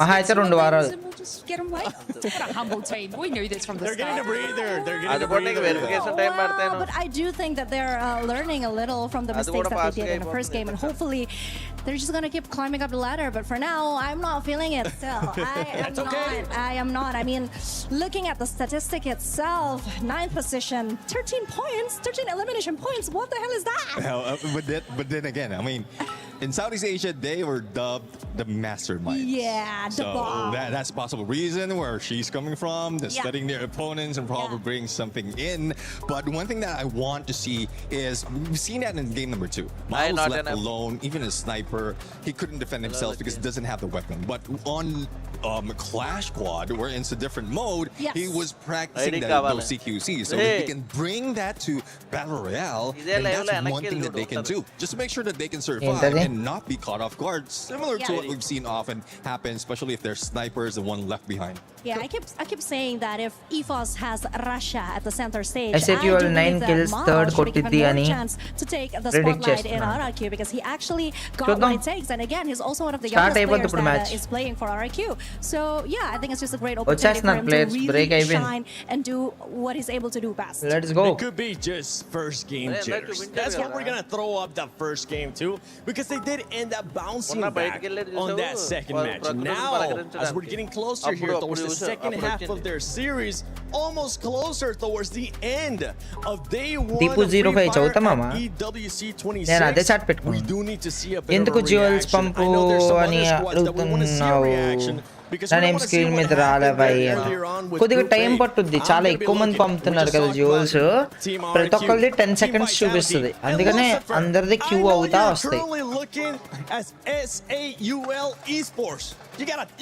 మహా అయితే 2 వారాలు. Just get them right. What a humble team. We knew this from the They're start. getting a breather. They're getting a breather. verification time Well, but I do think that they're learning a little from the mistakes that they did in the first game, and hopefully they're just going to keep climbing up the ladder. But for now, I'm not feeling it still. I am not. I mean, looking at the statistic itself, 9th position, 13 points, 13 elimination points. What the hell is that? But then again, I mean, in Southeast Asia, they were dubbed the masterminds. Yeah, the bomb. That's a possible reason where she's coming from, studying their opponents and probably bring something in. But one thing that I want to see is, we've seen that in game number 2. Miles left alone, even a sniper, he couldn't defend himself because he doesn't have the weapon. But on Clash Squad, where it's a different mode, he was practicing those CQCs. So if he can bring that to Battle Royale, then that's one thing that they can do. Just to make sure that they can survive and not be caught off guard, similar to what we've seen often happen, especially if there's snipers and one left behind. Yeah, I keep saying that if EFOS has Russia at the center stage, SATUL 9 kills, third Koti ani chance to take the spotlight in RRQ, because he actually got what it takes. And again, he's also one of the youngest players that is playing for RRQ. So yeah, I think it's just a great opportunity for him to really shine and do what he's able to do best. Let's go. It could be just first game jitters. That's what we're gonna throw up the first game too, because they did end up bouncing back on that second match. Now, as we're getting closer here towards the second half of their series, almost closer towards the end of day 1 of EWC 26, we do need to see a bit of a reaction. I know there's some other squads that we want to see a reaction. నా name screen మీద రాలే భయ్ కొద్దిగా time పట్టుద్ది చాలా ఎక్కువ మంది పంపుతున్నారు కదా జ్యూల్స్ ప్రతి ఒక్కరిది 10 సెకండ్స్ చూపిస్తుంది అందుకనే అందరిది క్యూ అవుతా వస్తాయి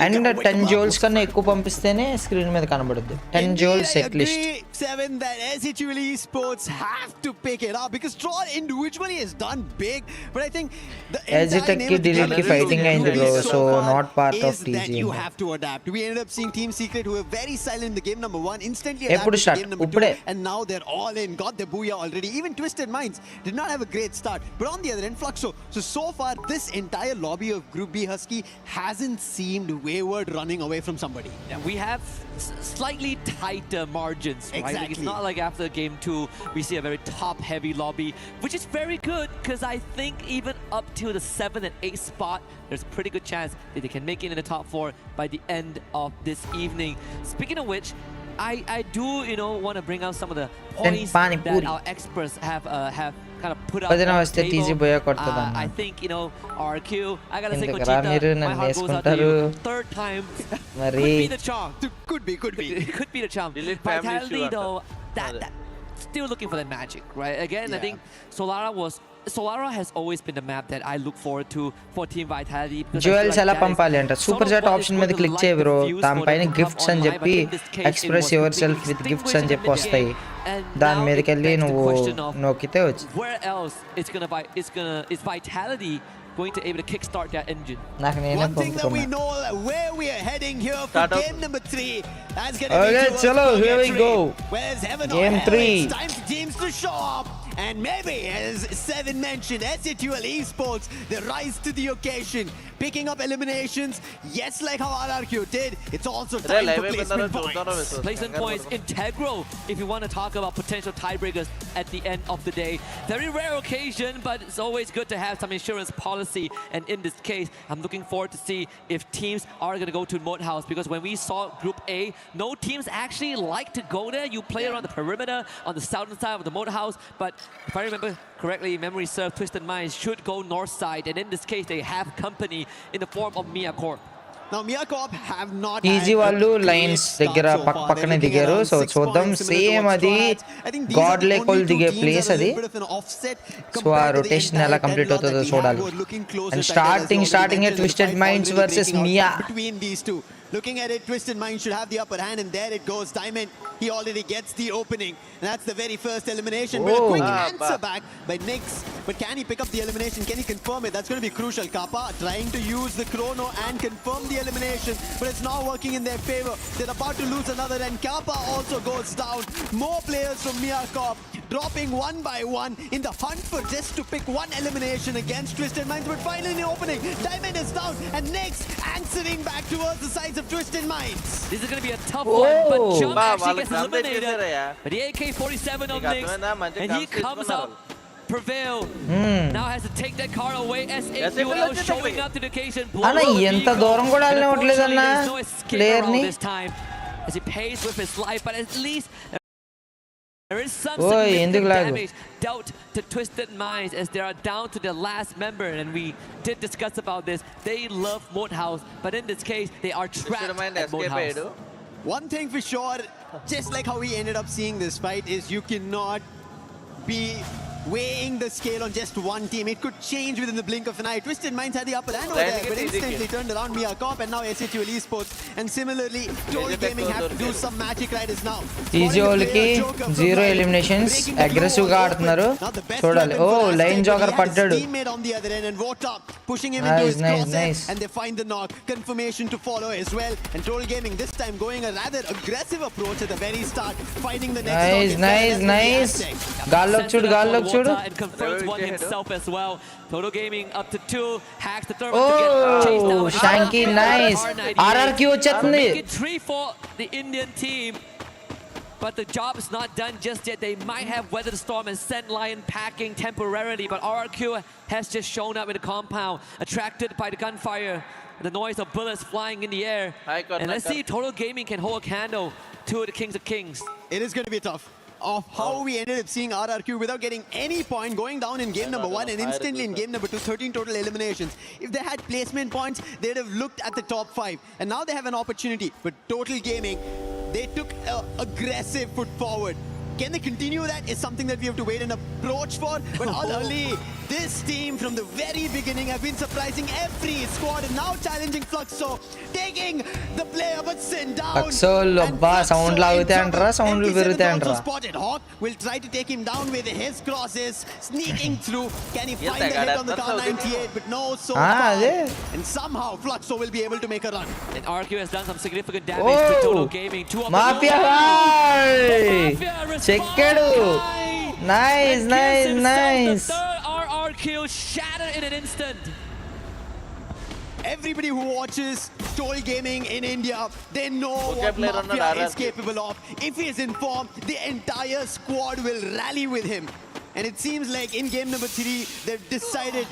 అండ్ 10 జోల్స్ కన్నా ఎక్కువ పంపిస్తేనే స్క్రీన్ మీద కనబడుద్ది 10 jewels at least that SATUL Esports have to pick it up, because Troll individually has done big, but I think the Azitech ki delete ki fighting aindi bro, so not part of TG. You have to adapt. We ended up seeing Team Secret, who were very silent in the game number 1, instantly adapted to game number 2, and now they're all in, got their booyah already. Even Twisted Minds did not have a great start, but on the other end, Fluxo. So far, this entire lobby of Group B Husky hasn't seemed wayward running away from somebody. Yeah, we have slightly tighter margins, right? Exactly. Like, it's not like after game 2 we see a very top-heavy lobby, which is very good, because I think even up to the 7th and 8th spot, there's a pretty good chance that they can make it in the top 4 by the end of this evening. Speaking of which, I do, want to bring out some of the points that our experts have kind of put out on the table. I think, RQ, I gotta say, Conchita, my heart goes out to you. Third time, could be the charm. Could be. It could be the charm. Vitality, though, that still looking for that magic, right? Again, I think Solara has always been the map that I look forward to for Team Vitality. Jewels ఎలా పంపాలి అంట super chat option మీద click చేయి bro దాని పైన gifts అని చెప్పి express your self with gifts అని చెప్పి వస్తాయి దాని మీదకి వెళ్ళి నువ్వు నొక్కితే వచ్చి where else is Vitality going to able to kickstart that engine? One thing that we know where we are heading here for game number 3. That's gonna be Chalo, here we go. Where's Heaven Game 3. It's time for teams to show up. And maybe, as Seven mentioned, SATUL Esports, they rise to the occasion, picking up eliminations. Yes, like how RRQ did, it's also time for placement points. Placement points integral if you want to talk about potential tiebreakers at the end of the day. Very rare occasion, but it's always good to have some insurance policy. And in this case, I'm looking forward to see if teams are going to go to Moat House, because when we saw Group A, no teams actually like to go there. You play around the perimeter on the southern side of the Moat House, but if I remember correctly, memory serves, Twisted Minds should go north side, and in this case, they have company in the form of Mia Corp. Now Mia Corp have not ఈజీ వాళ్ళు lines దగ్గర పక్కనే దిగారు so చూద్దాం same అది god level దిగే place అది so ఆ రొటేషన్ ఎలా కంప్లీట్ అవుతుందో చూడాలి and starting twisted minds versus Mia looking at it, Twisted Mind should have the upper hand, and there it goes. Diamond, he already gets the opening. And that's the very first elimination. But a quick answer back by Nyx. But can he pick up the elimination? Can he confirm it? That's going to be crucial. Kappa trying to use the chrono and confirm the elimination, but it's not working in their favor. They're about to lose another, and Kappa also goes down. More players from Miyakop dropping one by one in the hunt for just to pick one elimination against Twisted Minds. But finally, the opening, Diamond is down, and Nyx answering back towards the sides of Twisted Minds. This is going to be a tough one, but Jump actually gets eliminated. But the AK-47 of Nyx, and he comes up. Prevail. Now has to take that card away. SAUL showing up to the occasion. There's no escape around this time as he pays with his life, but at least there is some significant damage dealt to Twisted Minds as they are down to their last member, and we did discuss about this. They love Moathouse, but in this case, they are trapped at Moathouse. One thing for sure, just like how we ended up seeing this fight, is you cannot be weighing the scale on just one team. It could change within the blink of an eye. Twisted Minds had the upper hand over there, but instantly turned around Miyakop, and now SAUL Esports. And similarly, Toll Gaming have to do some magic riders now. TGOలకి 0 eliminations, aggressive గా ఆడుతున్నారు. చూడాలి. ఓ line joker పడ్డాడు. Teammate on the other end, and Vota pushing him into his crosshairs, and they find the knock. Confirmation to follow as well. And Toll Gaming this time going a rather aggressive approach at the very start, finding the next nice. గాల్లోకి చూడు. And confirms one himself as well. Total Gaming up to 2, hacks the third one to get chased down. Shanky, nice. RRQ వచ్చేస్తుంది. Making 3 for the Indian team. But the job is not done just yet. They might have weathered the storm and sent Lion packing temporarily, but RRQ has just shown up in the compound, attracted by the gunfire, the noise of bullets flying in the air. And let's see if Total Gaming can hold a candle to the Kings of Kings. It is going to be tough. Of how we ended up seeing RRQ without getting any point, going down in game number 1 and instantly in game number 2, 13 total eliminations. If they had placement points, they'd have looked at the top 5. And now they have an opportunity. But Total Gaming, they took an aggressive foot forward. Can they continue that is something that we have to wait and approach for. But Ali, this team from the very beginning have been surprising every squad and now challenging Fluxo, taking the player but sent down. Fluxo lobba sound lagute antra, sound virute antra. Spotted Hawk will try to take him down with his crosses, sneaking through. Can he find the hit on the car 98? But no, so far. And somehow Fluxo will be able to make a run. And RQ has done some significant damage to Total Gaming. Mafia చెక్కాడు. Nice. The third RRQ shattered in an instant. Everybody who watches Toll Gaming in India, they know what Mafia is capable of. If he is in form, the entire squad will rally with him. And it seems like in game number 3, they've decided.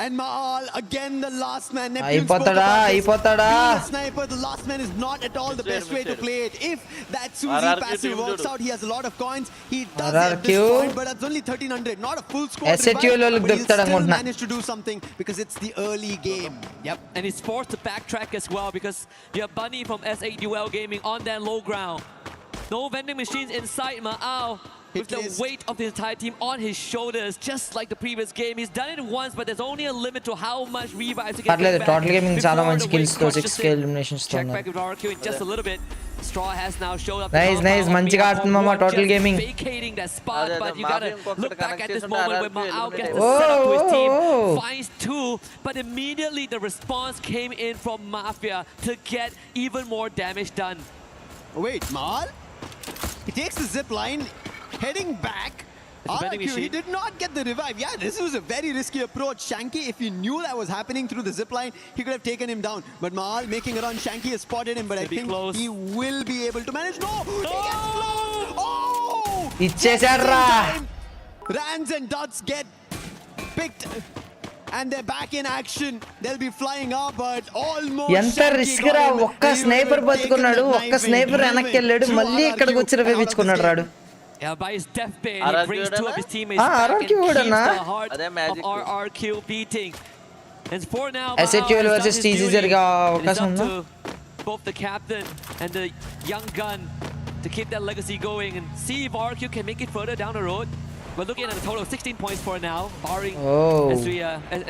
And Maal, again the last man. అయిపోతాడా Being a sniper, the last man is not at all the best way to play it. If that Suzy passive works out, he has a lot of coins. He does at this point, but it's only 1300, not a full squad revive, but he'll still manage to do something because it's the early game. Yep, and he's forced to backtrack as well because you have Bunny from SAUL Gaming on that low ground. No vending machines inside Maal. With the weight of the entire team on his shoulders, just like the previous game. He's done it once, but there's only a limit to how much revives he can get back. Total Gaming చాలా మంచి kills తో 6 eliminations తో check back with RQ in just a little bit. Straw has now showed up. Nice మంచిగా ఆడుతుంది మామ Total Gaming. Vacating that spot, but you gotta look back at this moment when Mao gets the setup to his team, finds 2, but immediately the response came in from Mafia to get even more damage done. Wait, Mal? He takes the zip line. Heading back, RRQ, he did not get the revive. Yeah, this was a very risky approach. Shanky, if he knew that was happening through the zipline, he could have taken him down. But Maal making a run, Shanky has spotted him, but I think he will be able to manage. No! He gets close! Oh! ఇచ్చేసాడ్రా. Rans and Dots get picked. And they're back in action. They'll be flying up, but almost. ఎంత risk రా, ఒక్క sniper బతుకున్నాడు, ఒక్క sniper వెనక్కి వెళ్ళాడు, మళ్ళీ ఇక్కడికి వచ్చి రవేపించుకున్నాడు రాడు. Yeah, by his death bane, he brings 2 of his teammates back and keeps the heart of RRQ beating. And for now, SAUL versus TG జరిగే అవకాశం ఉందా? Both the captain and the young gun to keep that legacy going and see if RRQ can make it further down the road. We're looking at a total of 16 points for now, barring as we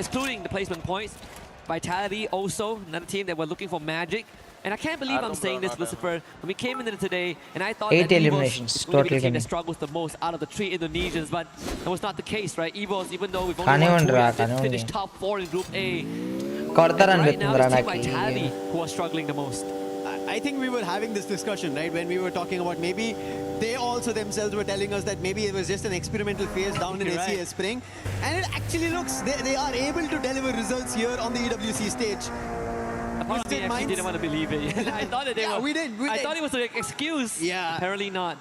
excluding the placement points. Vitality also, another team that were looking for magic. And I can't believe I'm saying this, Lucifer. When we came into today, and I thought 8 that eliminations, EVO's going to be the team totally that struggles the most out of the 3 Indonesians, but that was not the case, right? EVO's, even though we've only won 2, did finish top 4 in Group A. And right now, it's Team Vitality who are struggling the most. I think we were having this discussion, right, when we were talking about maybe they also themselves were telling us that maybe it was just an experimental phase down in SES Spring. And it actually looks, they are able to deliver results here on the EWC stage. Part of me actually didn't want to believe it. I thought that they were. We did. I thought it was an excuse. Yeah. Apparently not.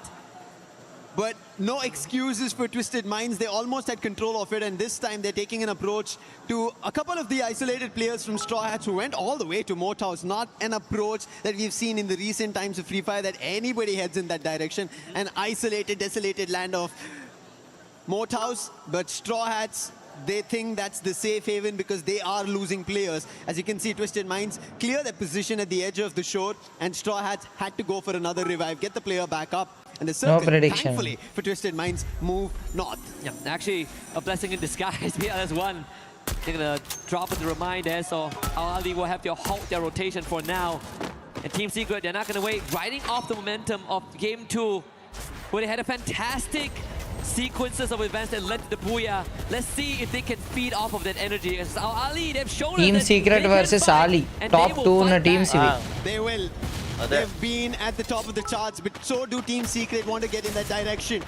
But no excuses for Twisted Minds. They almost had control of it, and this time they're taking an approach to a couple of the isolated players from Straw Hats who went all the way to Motows. Not an approach that we've seen in the recent times of Free Fire, that anybody heads in that direction. An isolated, desolated land of Motows, but Straw Hats, they think that's the safe haven because they are losing players. As you can see, Twisted Minds clear their position at the edge of the shore, and Straw Hats had to go for another revive, get the player back up. And the circle, thankfully for Twisted Minds, move north. Yeah, actually a blessing in disguise. PLS1, they're gonna drop in the remind there, so Ali will have to halt their rotation for now. And Team Secret, they're not gonna wait. Riding off the momentum of Game 2, where they had a fantastic sequences of events that led to the Booyah. Let's see if they can feed off of that energy. As Ali, they've shown Team us that Secret they can versus fight, Ali. and Top they 2 will in a fight Team back. Civic. They will. They've been at the top of the charts, but so do Team Secret want to get in that direction.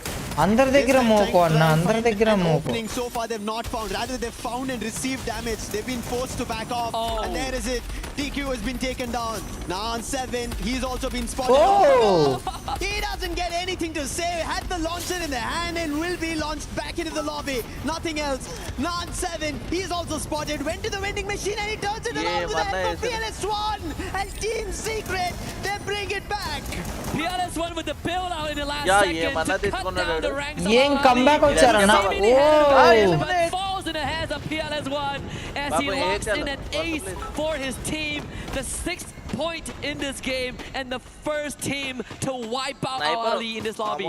అందరి దగ్గర మోకో అన్న అందరి దగ్గర మోకో Opening so far they've not found. Rather they've found and received damage. They've been forced to back off. And there is it. TQ has been taken down. Now on 7, he's also been spotted. Oh! He doesn't get anything to say. Had the launcher in the hand and will be launched back into the lobby. Nothing else. Now on 7, he's also spotted. Went to the vending machine and he turns it around to the end for PLS1. And Team Secret, they bring it back. PLS1 with the build out in the last second to cut down the ranks of ఏం comeback వచ్చారన్న but falls in the hands of PLS1 as he locks in an ace for his team. The 6th point in this game and the first team to wipe out Ali in this lobby.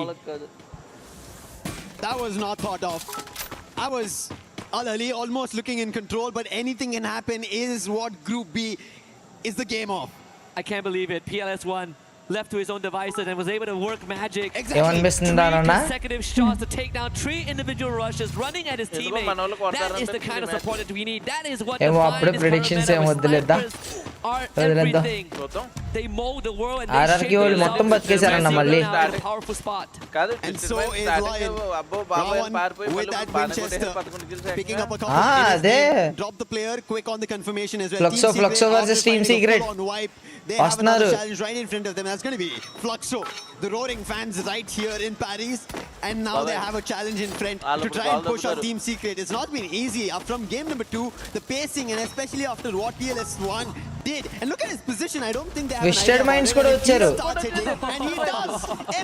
That was not thought of. I was Ali almost looking in control, but anything can happen is what Group B is the game of. I can't believe it. PLS1 left to his own devices and was able to work magic. ఏమని మిస్తున్నారన్న 3 consecutive shots to take down 3 individual rushes, running at his teammate. That is the kind of support that we need. That is what ఏమో defines అప్పుడు this predictions tournament, ఏం where వద్దులేద్దా snipers are వదిలేద్దాం everything. They mold the world and they RRQ shape వాళ్ళు their మొత్తం lives. బతికేశారన్న They're మళ్ళీ now in a powerful spot. And so is Lion. Rawan with that Winchester picking up a couple Ah, of kills. there. Drop the player quick on the confirmation as well. Fluxo, Team Fluxo Secret versus after Team finding a Secret. full-on wipe, they have another వస్తున్నారు. challenge right in front of them. That's going to be Fluxo, the roaring fans right here in Paris. And now they have a challenge in front to try and push out Team Secret. It's not been easy. From game number 2, the pacing, and especially after what PLS1 did. And look at his position. I don't think they have Twisted an idea Minds about కూడా where he వచ్చారు. starts hitting. And he does.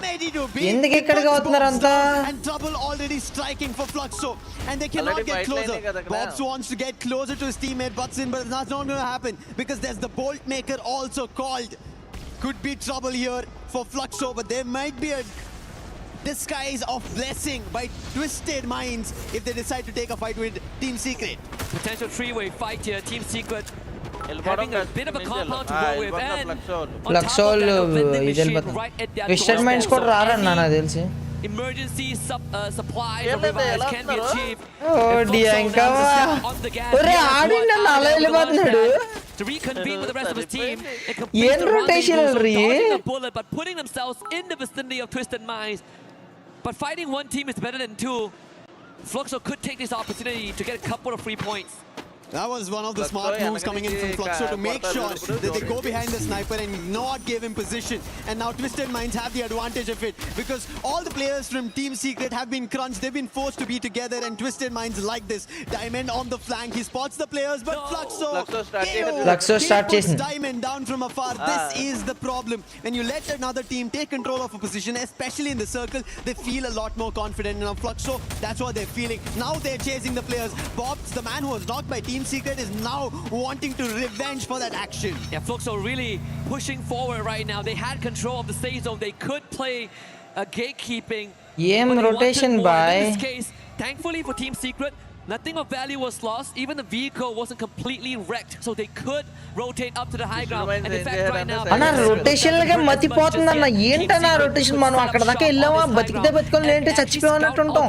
MAD to beat. ఎందుకు ఇక్కడికి అవుతున్నారు అంతా And trouble already striking for Fluxo. And they cannot Already get white closer. line kada Bobs wants to get closer to his teammate Butson, but that's not going to happen because there's the Bolt Maker also called. Could be trouble here for Fluxo, but there might be a disguise of blessing by Twisted Minds if they decide to take a fight with Team Secret. Potential 3-way fight here. Team Secret having a bit of a compound to go with, and on top of that, a vending machine right at their Twisted Minds doorstep. కూడా రారన్న నాకు తెలిసి Emergency supplies of revives can be achieved. Oh, Diankawa. ఒరే ఆడిండి అన్న అలా వెళ్ళిపోతున్నాడు To reconvene with the rest of his team and ఏం complete the rotation rendezvous, so re dodging the bullet but putting themselves in the vicinity of Twisted Minds. But fighting one team is better than 2. Fluxo could take this opportunity to get a couple of free points. That was one of the smart moves coming in from Fluxo to make sure that they go behind the sniper and not give him position. And now Twisted Minds have the advantage of it because all the players from Team Secret have been crunched. They've been forced to be together, and Twisted Minds like this. Diamond on the flank. He spots the players, but Fluxo start puts chasing. Diamond down from afar. This is the problem. When you let another team take control of a position, especially in the circle, they feel a lot more confident. And now Fluxo, that's what they're feeling. Now they're chasing the players. Bobs, the man who was knocked by Team Secret, is now wanting to revenge for that action. Yeah, Fluxo really pushing forward right now. They had control of the safe zone. They could play a gatekeeping. ఏం but they wanted rotation more. And by in this case, thankfully for Team Secret, Nothing of value was lost. Even the vehicle wasn't completely wrecked, so they could rotate up to the high ground. And in fact, right now, అన్న rotation గా మతిపోతుంది అన్న ఏంటన్నా rotation మనం అక్కడ దాకా వెళ్ళామా బతికితే బతుకొని ఏంటి చచ్చిపోయినట్టు ఉంటాం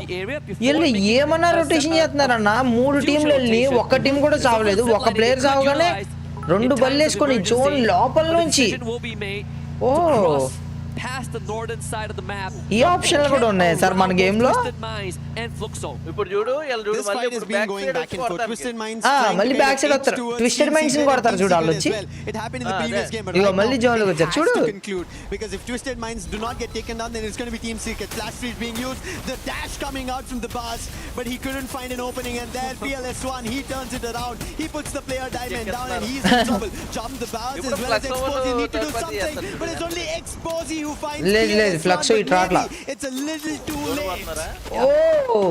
వీళ్ళు ఏమన్నా రొటేషన్ చేస్తున్నారన్న 3 టీంలు వెళ్ళి ఒక్క టీం కూడా చావలేదు ఒక ప్లేయర్ చావగానే 2 బల్లు వేసుకొని జోన్ లోపల నుంచి ఓ past the northern side of the map. ఈ ఆప్షన్లు కూడా ఉన్నాయి సార్ మన గేమ్ లో ఇప్పుడు చూడు మళ్ళీ ఇప్పుడు బ్యాక్ సైడ్ మళ్ళీ బ్యాక్ సైడ్ వస్తారు ట్విస్టెడ్ మైండ్స్ ని కొడతారు చూడు వాళ్ళు వచ్చి ఇగో మళ్ళీ జోన్ లోకి వచ్చారు చూడు because if twisted minds do not get taken down then it's going to be team secret. Flash freeze being used, the dash coming out from the bars, but he couldn't find an opening, and there PLS1 he turns it around, he puts the player diamond down and he's in trouble. Jump the bars as well as Exposy need to do something, but it's only Exposy who finds Fluxo ఇట్రాట్లా it's a little too late. Oh,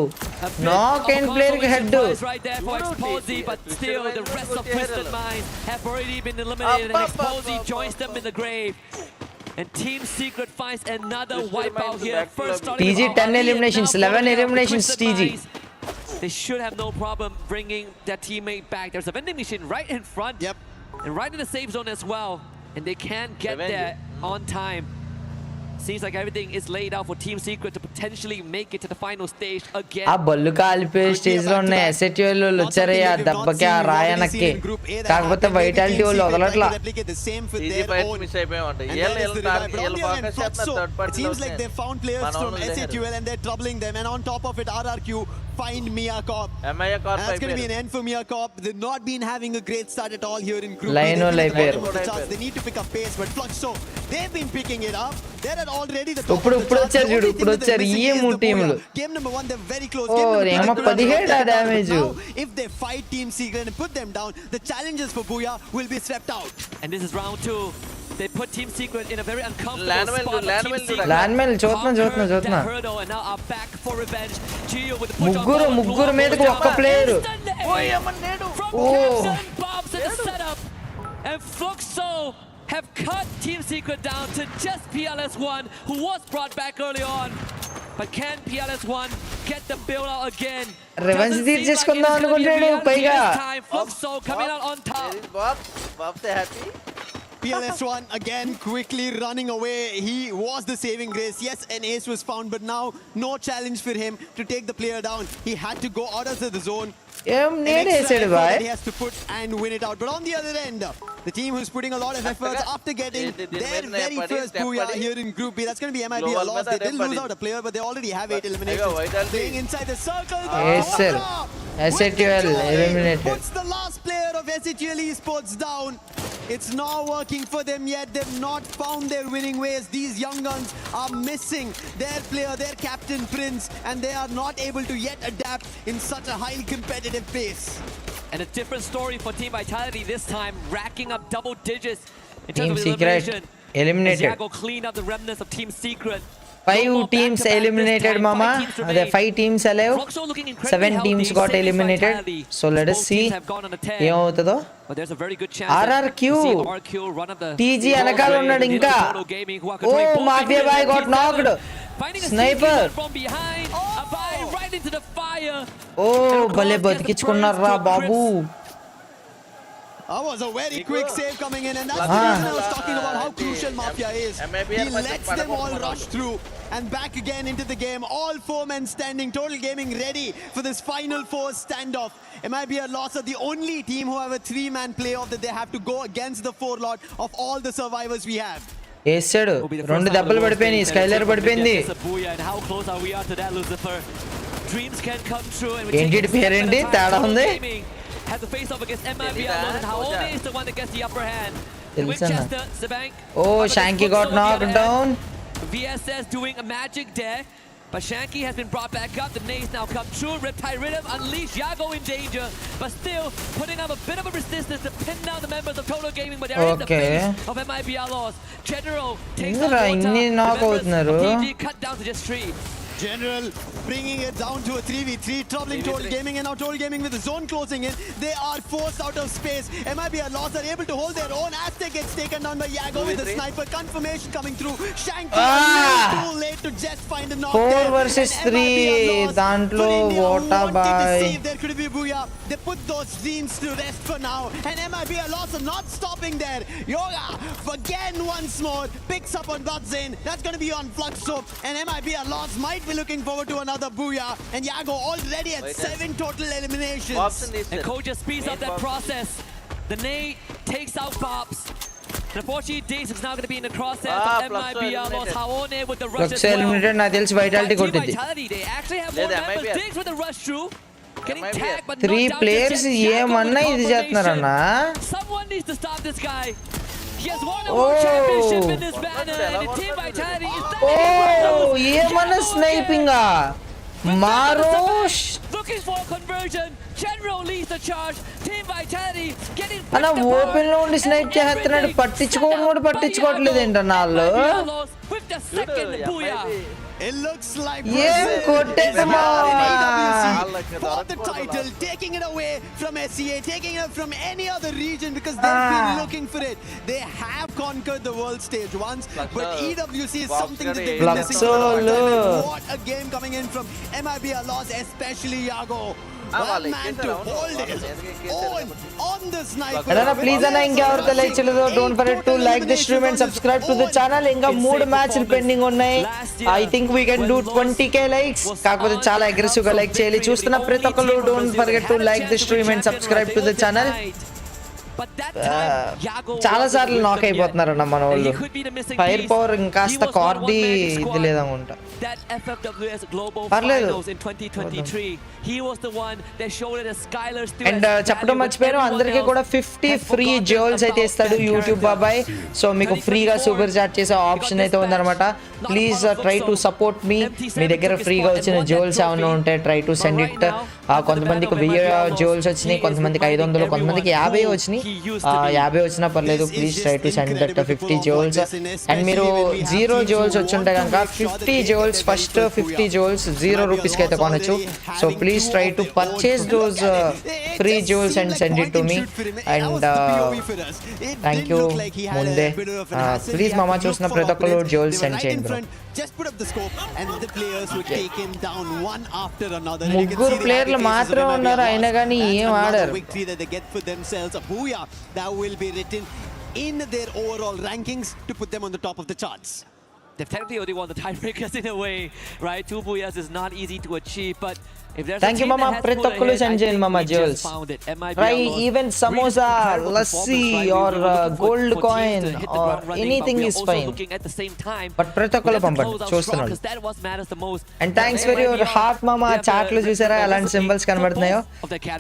knock and play head right there for Exposy, but still the rest of Twisted Minds have already been eliminated, and Exposy joins them in the grave. And Team Secret finds another wipeout here. First TG 10 eliminations, 11 eliminations TG. They should have no problem bringing their teammate back. There's a vending machine right in front. Yep. And right in the safe zone as well. And they can't get there on time. Seems like everything is laid out for Team Secret to potentially make it to the final stage again. ఆ బల్లు కాలిపోయే stage లో ఉన్న ఎస్ఎట్యూఎల్ వాళ్ళు వచ్చారయ్యా దెబ్బకి ఆ రాయనక్కి కాకపోతే vitality వాళ్ళు వదలట్లా It seems like they found players from SATUL and they're troubling them, and on top of it RRQ find Mia Corp. That's going to be an end for Mia Corp. They've not been having a great start at all here in group. They need to pick up pace, but Fluxo, they've been picking it up. They're at already the top of the charts. Game number 1 they're very close. Game number 2 now, if they fight Team Secret and put them down, the challenges for Booyah will be swept out. And this is round 2. They put Team Secret in a very uncomfortable spot. Landmail చూస్తున్నా and now are back for revenge. Gio with the push ముగ్గురు మీదకి ఒక్క player bombs in the setup, and Fluxo have cut Team Secret down to just PLS1, who was brought back early on. But can PLS1 get the build out again? Revenge తీర్చేసుకుందాం అనుకుంటాడు పైగా Fluxo coming out on top. Bob say happy. PLS1 again quickly running away. He was the saving grace. Yes, an ace was found, but now no challenge for him to take the player down. He had to go out of the zone. He has to put and win it out. But on the other end, the team who's putting a lot of efforts after getting their very first booyah here in Group B. That's going to be MIB a loss. They did lose out a player, but they already have 8 eliminations. Staying inside the circle. Yes, sir. SATUL eliminated. Puts the last player of SATUL Esports down. It's not working for them yet. They've not found their winning ways. These young guns are missing their player, their captain Prince, and they are not able to yet adapt in such a high competitive pace. And a different story for Team Vitality this time, racking up double digits in terms Team of Secret eliminated. Yago cleaned up the remnants of Team Secret. 5 teams eliminated, mama. There are 5 teams alive. 7 teams got eliminated. So let us see. ఏమవుతుందో RRQ TG వెనకాల ఉన్నాడు ఇంకా ఓ mafia boy got knocked. Sniper. ఓ భలే బతికించుకున్నారా బాబు. That was a very quick save coming in, and that's the reason I was talking about how crucial Mafia is. He lets them all rush through and back again into the game. All 4 men standing, Total Gaming ready for this final 4 standoff. MIB are lost are the only team who have a 3-man playoff that they have to go against the 4 lot of all the survivors we have. వేసాడు 2 దెబ్బలు పడిపోయినాయి Skyler పడిపోయింది ఏంటి పేరేంటి తేడా ఉంది has to face off against MIB alone, and Haone is the one that gets the upper hand. Winchester, Sebank. Oh, Shanky got knocked down. VSS doing a magic there, but Shanky has been brought back up. The nades now come true. Riptide Rhythm unleashed. Yago in danger, but still putting up a bit of a resistance to pin down the members of Total Gaming. But they're in the face of MIB Outlaws. General takes the TG cut down to just 3. General bringing it down to a 3v3, troubling Total Gaming, and now Total Gaming with the zone closing in. They are forced out of space. MIB are lost, are able to hold their own. Aztec Jose gets taken down by Yago with the sniper. Confirmation coming through. Shanky too late to just find a knock 4 there. versus 3 దాంట్లో Kota Bhai. See if there could be booyah. They put those dreams to rest for now. And MIB are lost, not stopping there. Yoga again once more picks up on Butzin. That's going to be on Flux Soap. And MIB are lost. Might be looking forward to another booyah. And Yago already at 7 total eliminations. And Ko just speeds up that process. The nade takes out Pops. Unfortunately, Days is now going to be in the crosshairs of MIB. Lost Haone with the rush as well. eliminated నాకు తెలిసి vitality Team కొట్టింది. Vitality, they actually have more members. Diggs with the rush through. Getting tagged, but 3 not down players just yet. Yago ఏమన్నా with ఇది confirmation. చేస్తున్నారన్నా. Someone needs to stop this guy. He has won a world championship in this banner, and the Team Vitality is ఏమన్నా స్నైపింగా మారోష్ looking for a conversion. General leads the charge. Team Vitality getting అన్న open లో ఉండి snipe చేస్తున్నాడు పట్టించుకోవట్లేదు ఏంటన్నా వాళ్ళు with the second booyah. It looks like ఏం కొట్టేసమా for the title, taking it away from SCA, taking it from any other region because they've been looking for it. They have conquered the world stage once, but EWC is something that they've been missing for a long time. What a game coming in from MIB loss, especially Yago. One man to hold his own on the sniper. అన్న please అన్న ఇంకెవరితో like చేయలేదు don't forget to like the stream and subscribe to the channel ఇంకా 3 మ్యాచ్లు pending ఉన్నాయి I think we can do 20k likes కాకపోతే చాలా aggressive గా like చేయాలి చూస్తున్న ప్రతి ఒక్కరు don't forget to like the stream and subscribe to the channel చాలా సార్లు నాక్ అయిపోతున్నారన్న మన వాళ్ళు ఫైర్ పవర్ ఇంకాస్త కార్ది ఇది లేదనుకుంటా That FFWS Global పర్లేదు Finals in 2023. He was the one that showed it as Skylar's and చెప్పడం మర్చిపోయాను అందరికీ కూడా 50 ఫ్రీ జోల్స్ అయితే ఇస్తాడు యూట్యూబ్ బాబాయ్ సో మీకు ఫ్రీగా సూపర్ చాట్ చేసే ఆప్షన్ అయితే ఉందన్నమాట ప్లీజ్ ట్రై టు సపోర్ట్ మీ మీ దగ్గర ఫ్రీగా వచ్చిన జోల్స్ ఏమైనా ఉంటే ట్రై టు సెండ్ ఇట్ కొంతమందికి 1000 జోల్స్ వచ్చినాయి కొంతమందికి 500 కొంతమందికి 50 వచ్చినాయి 50 వచ్చినా పర్లేదు please try to send that 50 jewels and మీరు 0 జోల్స్ వచ్చుంటే కనుక 50 జోల్స్ ఫస్ట్ 50 జోల్స్ 0 రూపీస్కి అయితే కొనొచ్చు so please try to purchase those free jewels and send it to me and thank you ముందే ప్లీజ్ మామ చూసిన ప్రతి ఒక్కరు జోల్స్ సెండ్ చేయండి bro Just put up the scope and the players were taken down one after another. ముగ్గురు ప్లేయర్లు మాత్రమే ఉన్నారు అయినా కానీ ఏం ఆడారు victory that they get for themselves, a booyah that will be written in their overall rankings to put them on the top of the charts. They've technically already won the tiebreakers in a way, right? 2 booyahs is not easy to achieve, but if there's Thank a you, team Mama. that has Preti pulled ఒక్కరు ahead, send I చేయండి, think Mama, we jewels. just found it. MIB Try lost even samosa, lassi or gold coin or anything is fine. But ప్రతి ఒక్కరు పంపండి చూస్తున్నాడు and thanks for your heart మామా chat లో చూసారా ఎలాంటి సింబల్స్ కనబడుతున్నాయో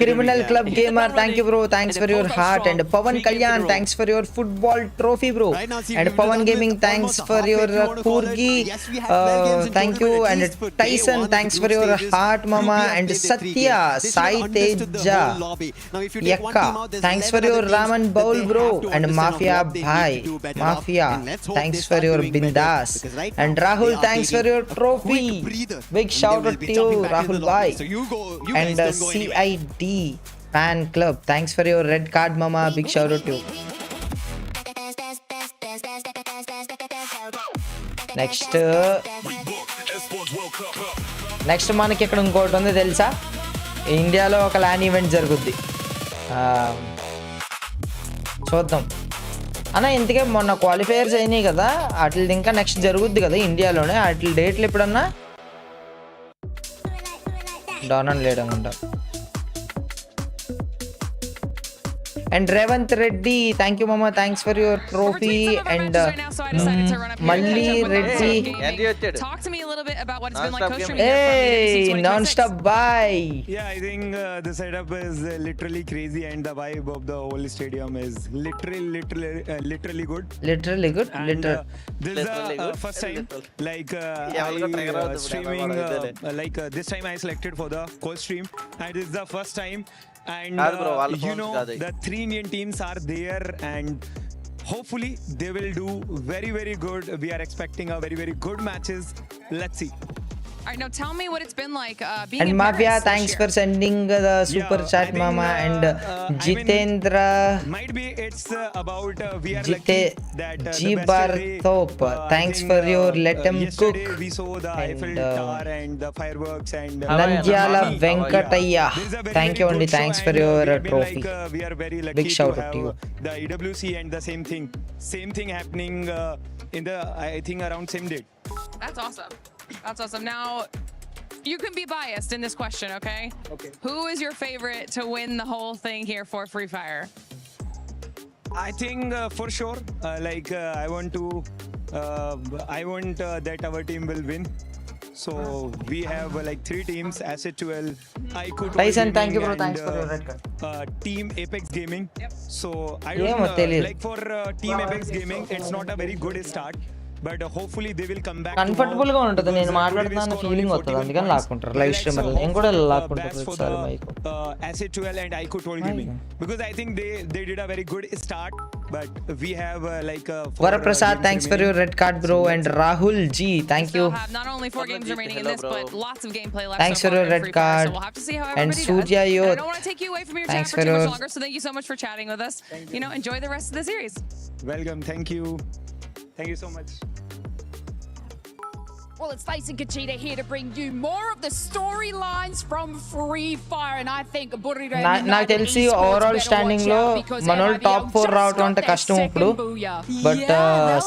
criminal club gamer thank you bro thanks for your heart and Pavan Kalyan thanks for your football trophy bro and Pavan gaming thanks for your కూర్గి thank you and Tyson thanks for your heart మామా and Satya Sai Teja యక్క thanks for your Raman bowl bro and mafia భాయ్ mafia thanks for your bindaas and Rahul thanks for your trophy big shout out to you Rahul భాయ్ and CID fan club thanks for your red card mama big shout out to you next మనకి ఇక్కడ ఇంకోటి ఉంది తెలుసా ఇండియాలో ఒక lawn event జరుగుద్ది చూద్దాం అన్న ఇంతకే మొన్న క్వాలిఫైయర్స్ అయినాయి కదా వాటిది ఇంకా నెక్స్ట్ జరుగుద్ది కదా ఇండియాలోనే వాటి డేట్లు ఎప్పుడన్నా Donnan లేడనుకుంటా and Revanth Reddy thank you mama thanks for your trophy and Malli Reddy talk to me a little bit about what it's been like coaching hey non-stop bye yeah I think the setup is literally crazy and the vibe of the whole stadium is literally good and, this is the first time like I streaming like this time I selected for the call stream and this is the first time and you know the 3 Indian teams are there and hopefully they will do very good. We are expecting a very good matches. Let's see. right, now tell me what it's been like being And in Mafia, Paris this thanks year. for sending the super chat, mama. And Jitendra, might be it's about we are Jite lucky that the G best day, Barthop, I thanks think, for your let him cook. yesterday we saw the Eiffel Tower and the fireworks and Nandyala Venkataya, This is a very, thank very you, Andy. good show, Thanks for and your we've been trophy. like, we are very lucky Big shout to out to you. have the EWC and the same thing happening in the I think around same date. That's awesome. That's awesome. Now, you can be biased in this question, okay? Okay. Who is your favorite to win the whole thing here for Free Fire? I think for sure, I want that our team will win. So we have like 3 teams: Asset 12, Kotu, Tyson, thank you, bro. Thanks for your red card. Team Apex Gaming. So I Yeah, don't Mateli. like for Team Apex Gaming, it's not a very good start. But hopefully they will come back. Comfortable గా ఉంటుంది నేను మాట్లాడుతున్న feeling వస్తుంది అందుకని లాక్కుంటారు live streamer నేను కూడా లాక్కుంటారు ఒకసారి mic Asset 12 and Kotu Gaming, because I think they did a very good start, but we have Varaprasad, thanks for your red card, bro. And Rahul G, thank you. We'll have not only 4 games remaining in this, but lots of gameplay left. Thanks so for far your in red Free Fire, card. So we'll have to see how And everybody Surya does. And I Youth, don't want to take you away from your thanks chat for for too your- much longer. So thank you so much for chatting with us. You know, enjoy the rest of the series. Welcome, thank you so much. Well, it's Tyson Kachita here to bring you more of the storylines from Free Fire, and I think Burrito నాకు తెలిసి overall standing లో మనోళ్ళు top 4 రావడం అంటే కష్టం ఇప్పుడు but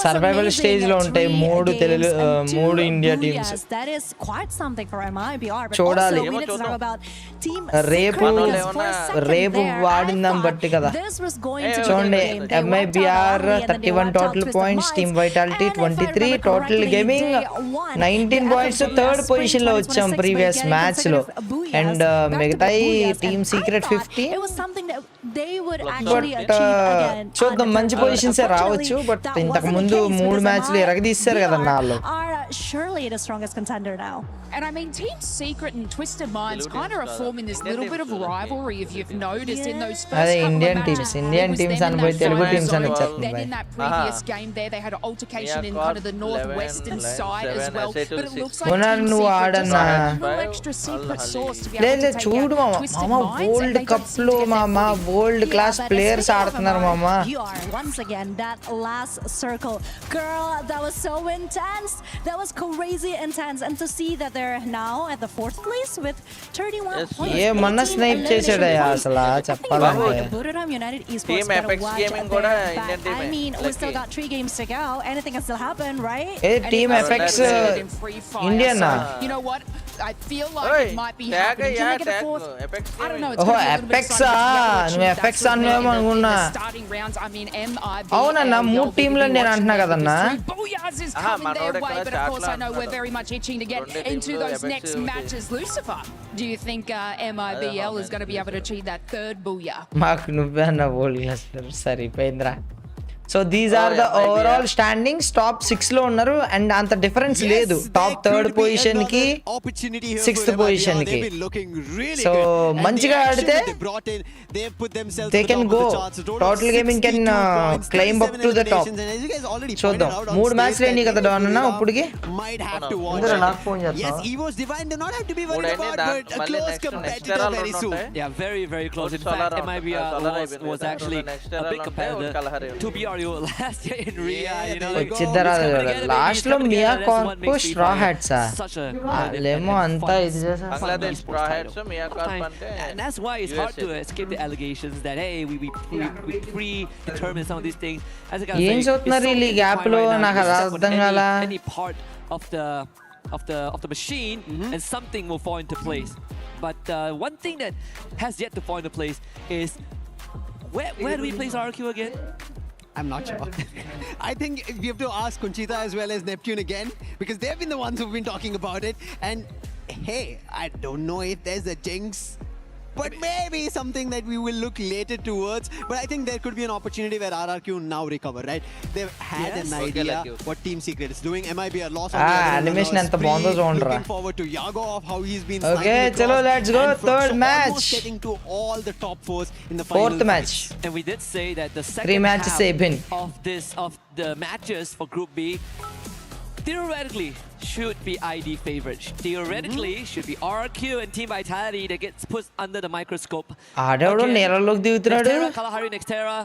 survival stage లో ఉంటాయి 3 Telugu 3 India teams That is quite something for MIBR. But చూడాలి. also we need to talk about Team రేపు Secret, because for a second రేపు there, వాడిందాం I బట్టి కదా thought this was going to be చూడండి the game. They wiped out MIBR Malli and then they 31 wiped out total Twisted points Minds. Team vitality And if I 23 remember total correctly, gaming Day-1, 19 points third position లో వచ్చాం previous match లో and మిగతాయి team secret 50 it was something that they would actually but achieve again. చూద్దాం మంచి positions రావచ్చు but ఇంతకు ముందు 3 మ్యాచ్లు ఎరగదీశారు కదా నాళ్ళు are surely the strongest contender now. And I mean, Team Secret and Twisted Minds kind of are forming this little bit of rivalry, if you've noticed, in those first అదే couple Indian of teams matches. Indian It was teams them in అని పోయి that Telugu final teams అని zone. వచ్చేస్తుంది Then in that previous game there, they had an altercation in kind of the northwestern side as well. But it looks like మొన్న Team నువ్వు Secret just ఆడన్నా had a little extra secret sauce to be able లేదు to take చూడు out మామ Twisted మామ Minds, and world they cup just seem లో to get their మామ world class but players speaking of ఆడుతున్నారు MR, మామ you are once again that last circle, girl. That was so intense. That was crazy intense, and to see that they're now at the 4th place with 31 points. ఏ మొన్న snipe చేసాడయ్యా అసలు చెప్పాలంటే Buddham United Esports Team better Apex watch Gaming their కూడా back. Indian team I mean, we still lucky. got 3 games to go. Anything can still happen, right? A team effects Indian You know what? I feel like Oi, it might be tag happening. yeah, Can they get a tag 4th? Apex I don't know. It's ఓహో gonna be a little bit effects exciting to నువ్వు see how effects that's అన్నావేమో in the అనుకున్నా starting rounds. I mean, MIB. అవునన్నా 3 టీంలు నేను అంటున్నా కదన్నా Booyahs is coming their way, but of course I know we're very much itching to get into those next matches. Lucifer, do you think MIBL is going to be able to achieve that 3rd booyah? మాకు నువ్వే అన్న world class సరిపోయిందిరా so these are the overall standings top 6 లో ఉన్నారు and అంత difference లేదు top 3rd position కి 6th position కి సో మంచిగా ఆడితే they can go total gaming can climb up to the top చూద్దాం 3 మ్యాచ్లు అయినాయి కదా డాన్ అన్న ఇప్పుడుకి నాకు phone Yeah, very, very close. In fact, MIBR was actually a big competitor to BRU last year in Ria. You know, like, last లో మియా carp straw hats లేమో అంతా ఇది బంగ్లాదేశ్ స్ట్రా హ్యాట్స్ మియా కార్ప్ అంటే and that's why it's hard to escape the allegations that hey we predetermined some of these things. As I ఏం చూస్తున్నారు ఈ gap లో నాకు అది అర్థం కాల any part of the machine and something will fall into place. But one thing that has yet to fall into place is where do we place RQ again? I'm not sure. I think we have to ask Conchita as well as Neptune again, because they've been the ones who've been talking about it. And hey, I don't know if there's a jinx, but maybe something that we will look later towards. But I think there could be an opportunity where RRQ now recover, right? They've had an idea what Team Secret is doing. MIB are lost on the other animation ఎంత బాగుందో చూడండి looking forward to Yago of how he's been okay chalo let's go third match almost getting to all the top 4s in the final 4th match and we did say that the second 3 matches half of the matches for Group B theoretically should be ID favorite. Theoretically should be RRQ and Team Vitality that gets put under the microscope. ఆడెవడో నేలలోకి దిగుతున్నాడు. Nextera, Kalahari, Nextera.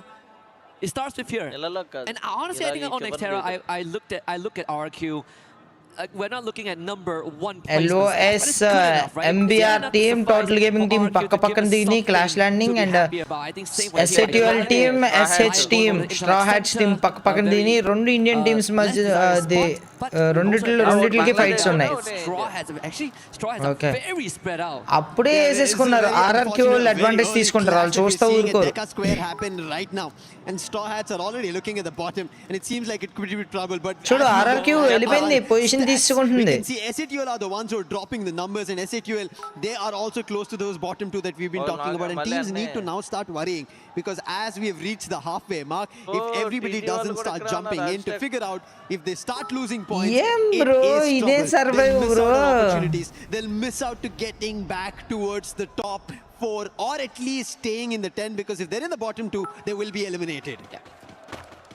It starts with fear. And honestly, I think on Nextera, I look at RRQ. We're not looking at number one LOS MBR team, Total Gaming team పక్కన దిగి clash landing and SATL team, SH team, Straw Hats team పక్కన దిగి రెండు Indian teams మధ్య రెండిటికి fights ఉన్నాయి. Okay అప్పుడే వేసేసుకున్నారు. RRQ వాళ్ళు అడ్వాంటేజ్ తీసుకుంటారు, వాళ్ళు చూస్తా ఊరుకోరు. And Straw Hats are already looking at the bottom, and it seems like it could be trouble. But చూడు RRQ వెళ్ళిపోయింది, పొజిషన్ తీసుకుంటుంది. You can see SATL are the ones who are dropping the numbers, and SATL they are also close to those bottom two that we've been talking about. And teams need to now start worrying, because as we have reached the halfway mark, if everybody doesn't start jumping in to figure out if they start losing points, it is trouble. Opportunities. They'll miss out to getting back towards the top 4 or at least staying in the 10, because if they're in the bottom 2, they will be eliminated.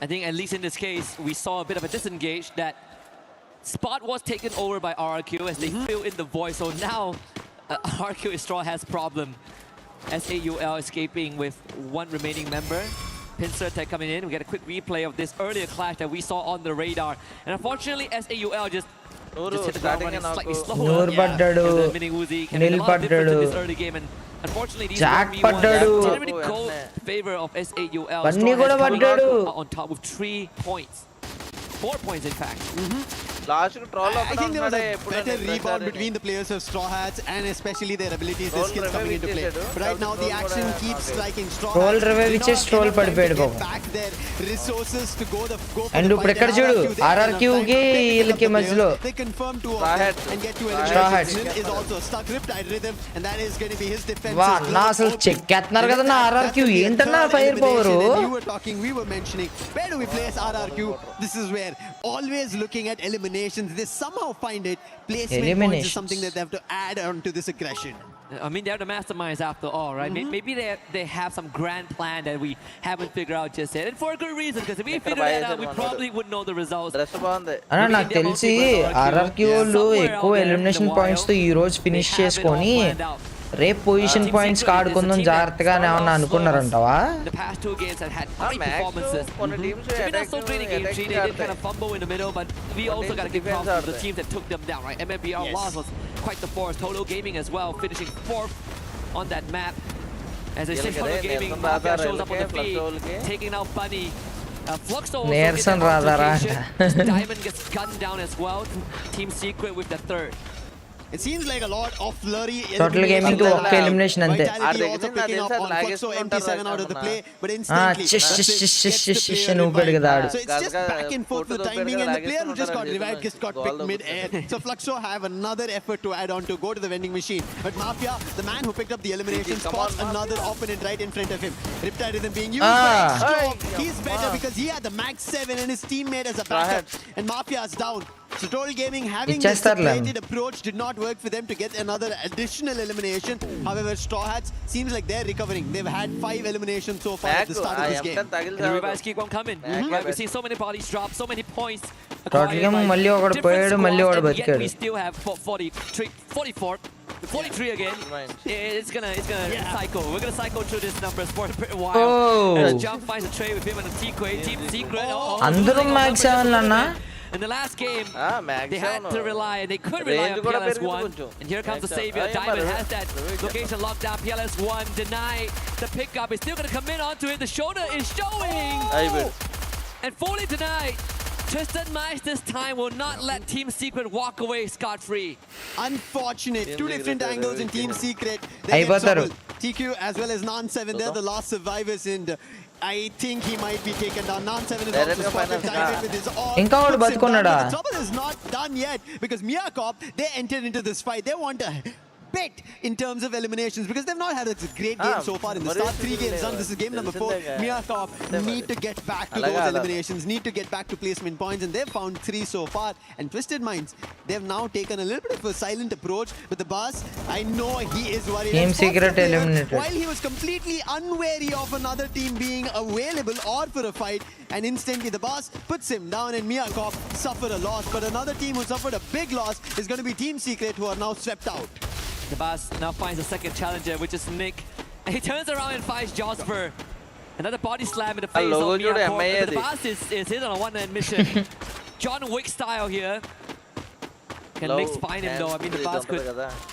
I think at least in this case, we saw a bit of a disengage. That spot was taken over by RRQ as they fill in the void. So now RRQ is Straw has problem. SAUL escaping with one remaining member. Pincer Tech coming in. We get a quick replay of this earlier clash that we saw on the radar. And unfortunately, SAUL just hit the ground running slightly slower. Nuru Mini Uzi can Nil make a lot of difference in this Paddadu. early game. And unfortunately, these Jack 1v1s Paddadu. didn't really go in favor of SAUL. Panni Straw kuda has coming Paddadu. out on top with 3 points. 4 points, in fact. I think there was a better rebound between the players of Straw Hats, and especially their abilities, their skills coming into play. But right now, the action keeps striking. Straw Troll Hats revive do ఇచ్చే not troll enough time to పడిపోయాడు get పాపం. back their resources to go for And the ఇప్పుడు fight. ఇక్కడ చూడు RRQ, they have RRQ enough time కి to pick up వీళ్ళకి the మధ్యలో players. They confirm 2 of them and get to Straw elimination. Hats. Nil is also stuck, riptide rhythm, and that is going to be his defense. వా నా అసలు చెక్కేస్తున్నారు కదా నా RRQ ఏంటన్నా fire power. You were talking, we were mentioning, where do we place RRQ? This is where always looking at eliminations, they somehow find it. Placement points is something that they have to add on to this aggression. I mean, they're the masterminds after all, right? Maybe they have some grand plan that we haven't figured out just yet. And for a good reason, because if we figured that out, we probably would know the results. అన్న నాకు తెలిసి RRQ వాళ్ళు ఎక్కువ elimination points తో ఈ రోజు finish చేసుకొని రేపు పొజిషన్ పాయింట్స్ ఆడుకుందాం జాగ్రత్తగా ఏమన్నా అనుకున్నారంటావా? The past 2 games have had great performances. Maybe not so great in game 3. They did kind of fumble in the middle, but we also got to give props to the teams that took them down, right? MMBR loss was quite the force. Total Gaming as well, finishing 4th on that map. As I said, Total Gaming, Mafia shows up on the feed, taking out Bunny. Fluxo also gets an altercation. Diamond gets gunned down as well. Team Secret with the 3rd. It seems like a lot of flurry. Total Gaming to ఒక్క elimination అంతే. Vitality also picking up on Fluxo MT7 out of the play, but instantly నువ్వు పెడు కదా ఆడు. so it's just back and forth with the timing, and the player who just got revived just got picked mid-air. So Fluxo have another effort to add on to go to the vending machine, but Mafia, the man who picked up the elimination, spots another opponent right in front of him. Riptide Rhythm being used by Extra. He's better because he had the max 7 and his teammate as a backup, and Mafia is down. So Total Gaming having this separated approach did not work for them to get another additional elimination. However, Straw Hats seems like they're recovering. They've had 5 eliminations so far at the start of this game. And the revives keep on coming. Right, we see so many bodies drop, so many points. Total Gaming మళ్ళీ ఒకడు పోయాడు, మళ్ళీ ఒకడు బతికాడు. We still have 44, 43 again. It's gonna cycle. We're gonna cycle through these numbers for a bit while. And Jump finds a trade with him and a Team Secret. అందరూ max 7 అన్నా. In the last game, they had to rely, and they could rely on PLS1. And here comes the savior. Diamond has that location locked down. PLS1 denied the pickup. It's still going to come in onto it. The shoulder is showing. And fully denied. Tristan Mice this time will not let Team Secret walk away scot-free. Unfortunate. 2 different angles in Team Secret. TQ as well as Non7, they're the last survivors, and I think he might be taken down. Non7 is also spotted Diamond with his all. The trouble is not done yet, because Miyakop, they entered into this fight. They want to bit in terms of eliminations because they've not had a great game so far in the start. 3 games done. This is game number 4. Miyakov need to get back to those eliminations, need to get back to placement points, and they've found 3 so far. And Twisted Minds, they've now taken a little bit of a silent approach with the boss. I know he is worried. Team secret eliminated. While he was completely unwary of another team being available or for a fight, and instantly the boss puts him down and Miyakov suffered a loss. But another team who suffered a big loss is going to be Team Secret, who are now swept out. The boss now finds a second challenger, which is Nick. And he turns around and finds Josper. Another body slam in the face of Miyakov. But the boss is hit on a one-man mission. John Wick style here. Can Nick find him though? I mean, the boss could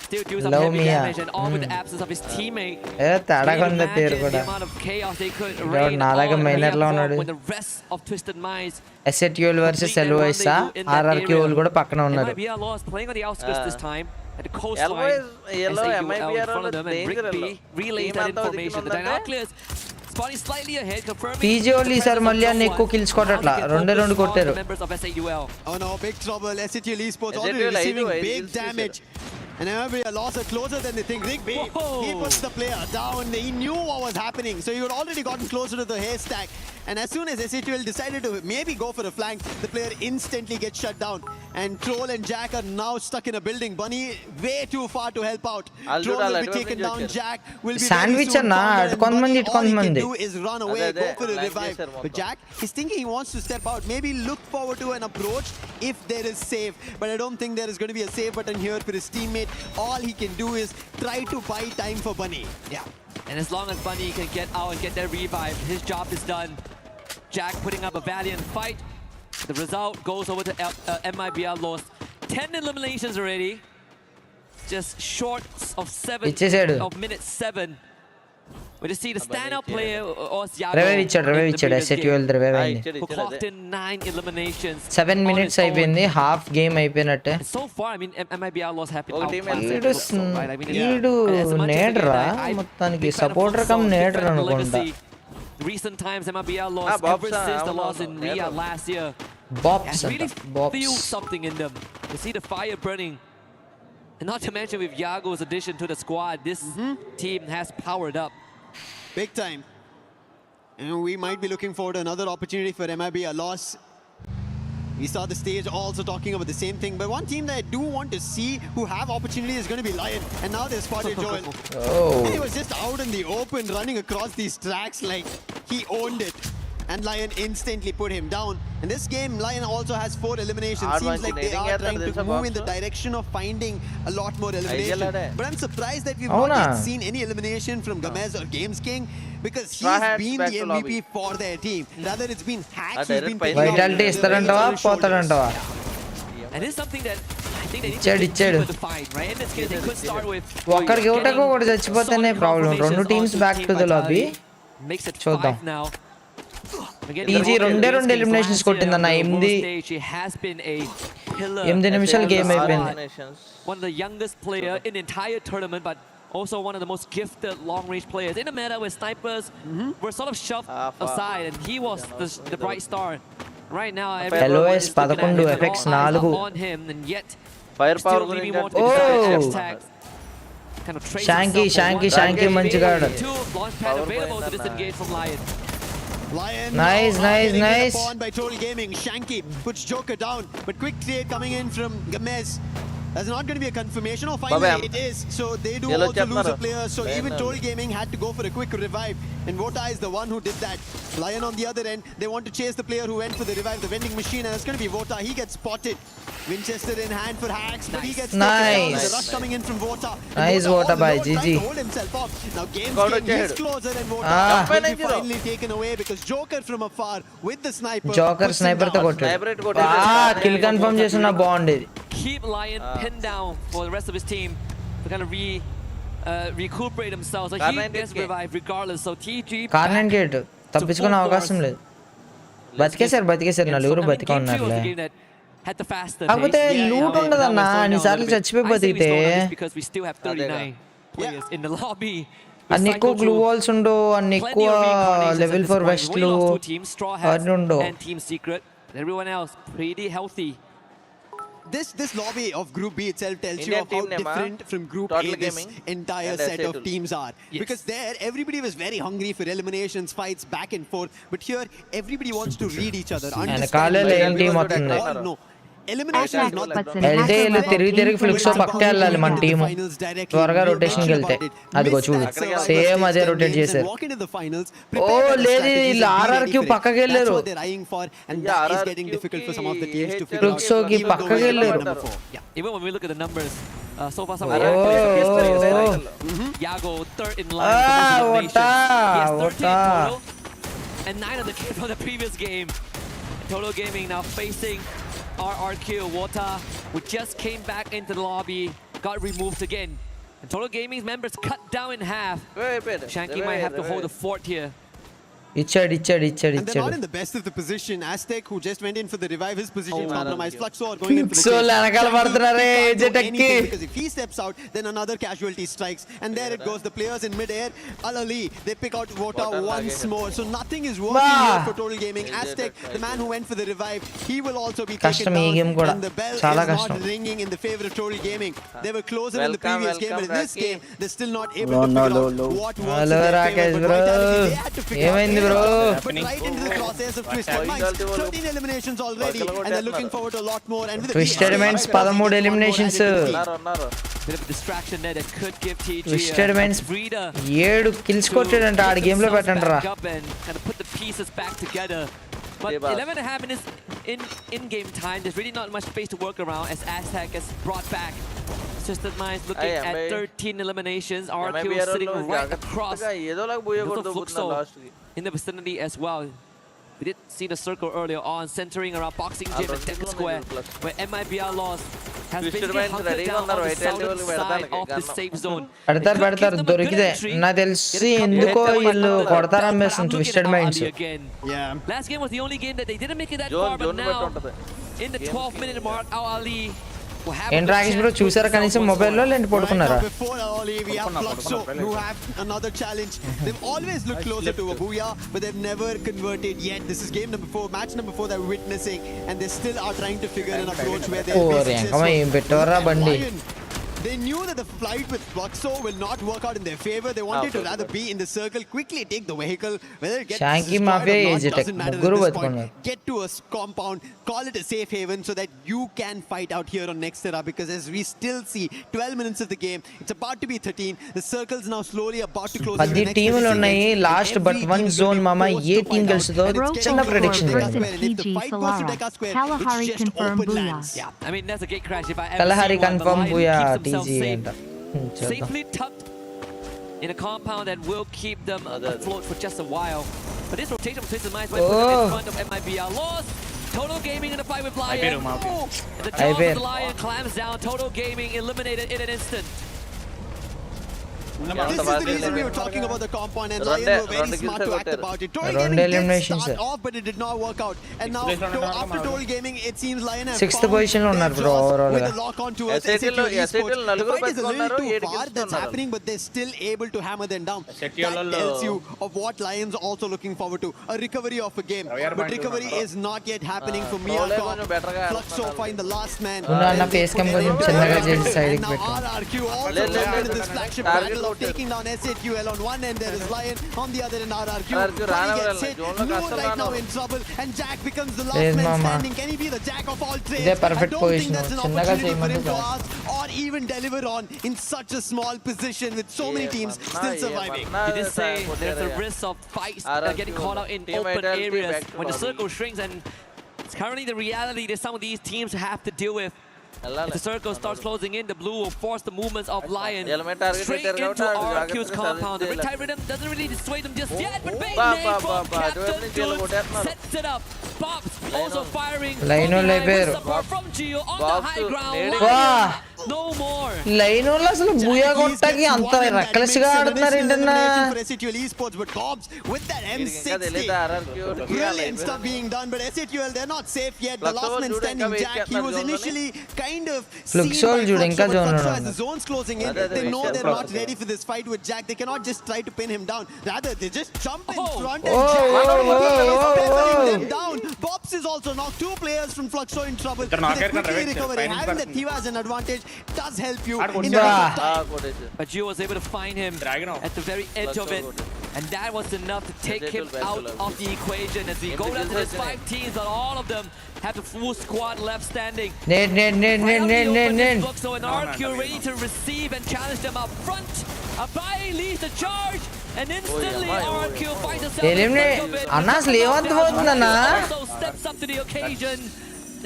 still do some heavy damage, and all with the absence of his teammate. Imagine the amount of chaos they could rain all when the rest of Twisted Minds. SETUL versus LOS RRQ కూడా పక్కన ఉన్నారు. MIBR lost playing on the outskirts this time. At the coastline, as they go out in front of them, and Rigby relays that information. The Dinoculars spawning slightly ahead, confirming. PG only sir మళ్ళీ neck kills కొట్టట్లా రెండు కొట్టారు. Members of SAUL. Oh no, big trouble. SETUL Esports already receiving big damage. And MIBR lost it closer than they think. Rigby, he puts the player down. He knew what was happening, so he had already gotten closer to the haystack. And as soon as SETUL decided to maybe go for a flank, the player instantly gets shut down. And Troll and Jack are now stuck in a building. Bunny way too far to help out. Troll will be taken down. Jack will be sandwich very soon all he can do is run away, go for a revive. But Jack is thinking he wants to step out, maybe look forward to an approach if there is save. But I don't think there is going to be a save button here for his teammate. All he can do is try to buy time for Bunny. Yeah. And as long as Bunny can get out and get that revive, his job is done. Jack putting up a valiant fight. The result goes over to MIBR lost 10 eliminations already. Just short of 7 of minute 7. We just see the standout player was Yago. Revive ichadu SETUL revive ayindi. Who clocked in 9 eliminations. 7 minutes అయిపోయింది, half game అయిపోయినట్టే. So far, I mean, MIBR loss happened. ఈడు నేడ్రా మొత్తానికి supporter come నేడ్రా అనుకుంటా. Recent times MIBR lost ever since the loss in Riyadh last year. Bobs really feel something in them. You see the fire burning. And not to mention with Yago's addition to the squad, this team has powered up. Big time. And we might be looking forward to another opportunity for MIBR loss. We saw the stage also talking about the same thing, but one team that I do want to see who have opportunity is going to be Lion, and now they spotted Joel. And he was just out in the open running across these tracks like he owned it, and Lion instantly put him down. In this game, Lion also has 4 eliminations. Seems like they are trying to move in the direction of finding a lot more elimination. But I'm surprised that we've not yet seen any elimination from Gamez or Games King, because he's been the MVP for their team. Rather, it's been Hacks who's been picking Vitality ఇస్తారంటావా పోతారంటావా? And it's something that I think they need to define, right? In this case, they could start with ఒకరికి ఒకటి చచ్చిపోతేనే problem. రెండు teams back to the lobby. చూద్దాం. PG రెండే eliminations కొట్టిందన్న. 8 నిమిషాలు game అయిపోయింది. One of the youngest player in the entire tournament, but also one of the most gifted long-range players in the meta where snipers were sort of shoved aside, and he was the bright star. Right now, LOS 11 FX 4 on him, and yet firepower leaving more to decide. Kind of Shanky మంచిగా ఆడాడు. Launch pad available to disengage from Lion. Lion nice. By Total Gaming. Shanky puts Joker down, but quick trade coming in from Gamez. That's not going to be a confirmation. Oh, finally it is. So they do also lose a player. So even Total Gaming had to go for a quick revive. And Vota is the one who did that. Lion on the other end, they want to chase the player who went for the revive, the vending machine, and it's going to be Vota. He gets spotted. Winchester in hand for Hacks, but he gets nice. The rush coming in from Vota. Nice Vota by GG. Hold himself up. Now Games is closer and Vota will be finally taken away because Joker from afar with the sniper. Joker sniper తో కొట్టాడు. Kill confirm చేసిన బాగుండేది. Keep Lion pinned down for the rest of his team to kind of recuperate themselves. So he gets revived regardless. So TG corner gate తప్పించుకునే అవకాశం లేదు. బతికేశారు నలుగురు బతికే ఉన్నారులే. కాకపోతే లూట్ ఉండదన్న. అన్నిసార్లు చచ్చిపోయి బతికితే అన్ని ఎక్కువ గ్లూ వాల్స్ ఉండు, అన్ని ఎక్కువ లెవెల్ 4 వెస్ట్లు అన్ని ఉండు. Everyone else pretty healthy. this lobby of Group B itself tells Indian you of how team name, different from Group Total A this Gaming entire and set SA of Tool. teams are. Because there, everybody was very hungry for eliminations, fights, back and forth. But here, everybody wants to read each other, understand each other, because they all know. Elimination is not ఎల్డీఏలు తిరిగి ఫ్లిక్స్ పక్క వెళ్ళాలి మన team త్వరగా రొటేషన్కి వెళ్తే అదిగో చూడు same అదే rotate చేశారు ఓ లేదు వీళ్ళు ఆర్ఆర్క్యూ పక్కకి వెళ్ళారు ఫ్లిక్సోకి పక్కకి వెళ్ళారు Even when we look at the numbers, so far some players. Yago third in line for most eliminations. He has 13 total, and 9 of the came from the previous game. Total Gaming now facing RRQ. Wota, who just came back into the lobby, got removed again. And Total Gaming's members cut down in half. Shanky might have to hold the fort here. ఇచ్చాడు And they're not in the best of the position. Aztec, who just went in for the revive, his position is compromised. Fluxo are going in for the kill. Because if he steps out, then another casualty strikes. And there it goes. The players in mid-air. Alali, they pick out Wota once more. So nothing is working here for Total Gaming. Aztec, the man who went for the revive, he will also be taken down. And the bell is not ringing in the favor of Total Gaming. They were closer in the previous game, but in this game, they're still not able to figure out what works in their favor. But Vitality, they had to figure out. But right into the crosshairs of Twisted Minds. 13 eliminations already, and they're looking forward to a lot more. And with Twisted Minds 13 eliminations. Bit of a distraction there that could give TG Twisted Minds 7 kills కొట్టాడంట ఆ game లో పెట్టండిరా. Kind of put the pieces back together. But 11.5 minutes in game time, there's really not much space to work around as Aztec gets brought back. Twisted Minds looking at 13 eliminations. RQ sitting right across. In the vicinity as well. We did see the circle earlier on, centering around Boxing Gym and Tech Square, where MIBR loss has basically hunkered down on the southern side of the safe zone. పెడతారు దొరికితే నాకు తెలిసి ఎందుకో వీళ్ళు కొడతారమ్మేస్తుంది Twisted Minds. Last game was the only game that they didn't make it that far, but now in the 12-minute mark, Al Ali ఏంటి Rakesh bro చూసారా కనీసం మొబైల్లో లేదంటే పడుకున్నారా? who have another challenge. They've always looked closer to a booyah, but they've never converted yet. This is game number 4, match number 4 that we're witnessing, and they still are trying to figure an approach where they're They knew that the flight with Fluxo will not work out in their favor. They wanted to rather be in the circle, quickly take the vehicle, whether it gets destroyed or not, doesn't matter at this point. Get to a compound, call it a safe haven so that you can fight out here on Nextera, because as we still see 12 minutes of the game, it's about to be 13. The circle's now slowly about to close. 10 టీములు ఉన్నాయి last but one zone మామ ఏ team గెలుస్తుందో చిన్న prediction చేయండి. I mean that's a gate crash if I ever Kalahari confirm booyah TG అంట. Safely tucked in a compound that will keep them afloat for just a while. But this rotation of Twisted Minds might put them in front of MIBR. Lost. Total Gaming in the fight with Lion. The jaws of the Lion clamps down. Total Gaming eliminated in an instant. This is the reason we were talking about the compound, and Lion were very smart to act about it. Total Gaming did start off, but it did not work out. And now, after Total Gaming, it seems Lion have 6th position లో ఉన్నారు bro overall గా. with a lock on towards SATL Esports. The fight is a little too far that's happening, but they're still able to hammer them down. That tells you of what Lions are also looking forward to. A recovery of a game. But recovery is not yet happening for Miyako. Fluxo find the last man. ఉన్న face cam కొంచెం చిన్నగా చేసి side కి Now పెట్టు. RRQ also joined in this flagship battle of taking down SATL. On one end there is Lion, on the other end RRQ. Gets hit. Nuvu right now in trouble, and Jack becomes the last man standing. Can he be the Jack of all trades? I don't think that's an opportunity for him to ask or even deliver on in such a small position with so many teams still surviving. You did say there's a risk of fights getting caught out in open areas when the circle shrinks, and it's currently the reality that some of these teams have to deal with. If the circle starts closing in, the blue will force the movements of Lion straight into RQ's compound. The Riptide Rhythm doesn't really dissuade them just yet, but big name from Captain Dude sets it up. Pops also firing. Lino support from Gio on the high ground. No more. Line వాళ్ళు అసలు Booyah కొట్టకి అంత రెక్కలెస్ గా ఆడుతున్నారు ఏంటన్నా for SATL Esports, but Bobs with that M60. Brilliant stuff being done, but SATL, they're not safe yet. The last man standing, Jack, he was initially kind of seen by Fluxo, but Fluxo as the zone's closing in, they know they're not ready for this fight with Jack. They cannot just try to pin him down. Rather, they just jump in front and Jack is peppering them down. Bobs is also knocked. Two players from Fluxo in trouble. They quickly recover. Having the Thiva as an advantage does help you in the But Gio was able to find him at the very edge of it, and that was enough to take him out of the equation as we go down to his 5 teams, but all of them have the full squad left standing. Net. So an RQ ready to receive and challenge them up front. Abai leads the charge, and instantly RQ finds himself Annas levantabothundana also steps up to the occasion.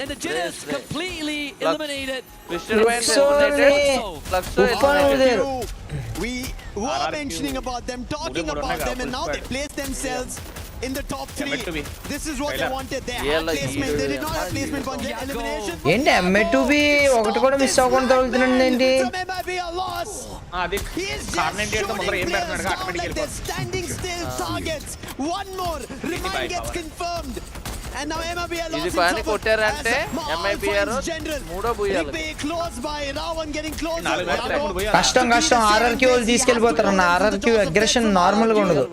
And the Jin is completely eliminated. We were mentioning about them, talking about them, and now they place themselves in the top 3. This is what they wanted. They had placement. They did not have placement on their elimination. ఏంటి M2B ఒకటి కూడా miss అవ్వకుండా తగులుతున్నాడు ఏంటి He is just shooting players down like they're standing still targets. One more. Revive gets confirmed. And now MIBR lost in trouble as Mahal finds General. Replay close by Ravan getting closer. కష్టం RRQ వాళ్ళు తీసుకెళ్ళిపోతారు అన్న RRQ aggression normal గా ఉండదు.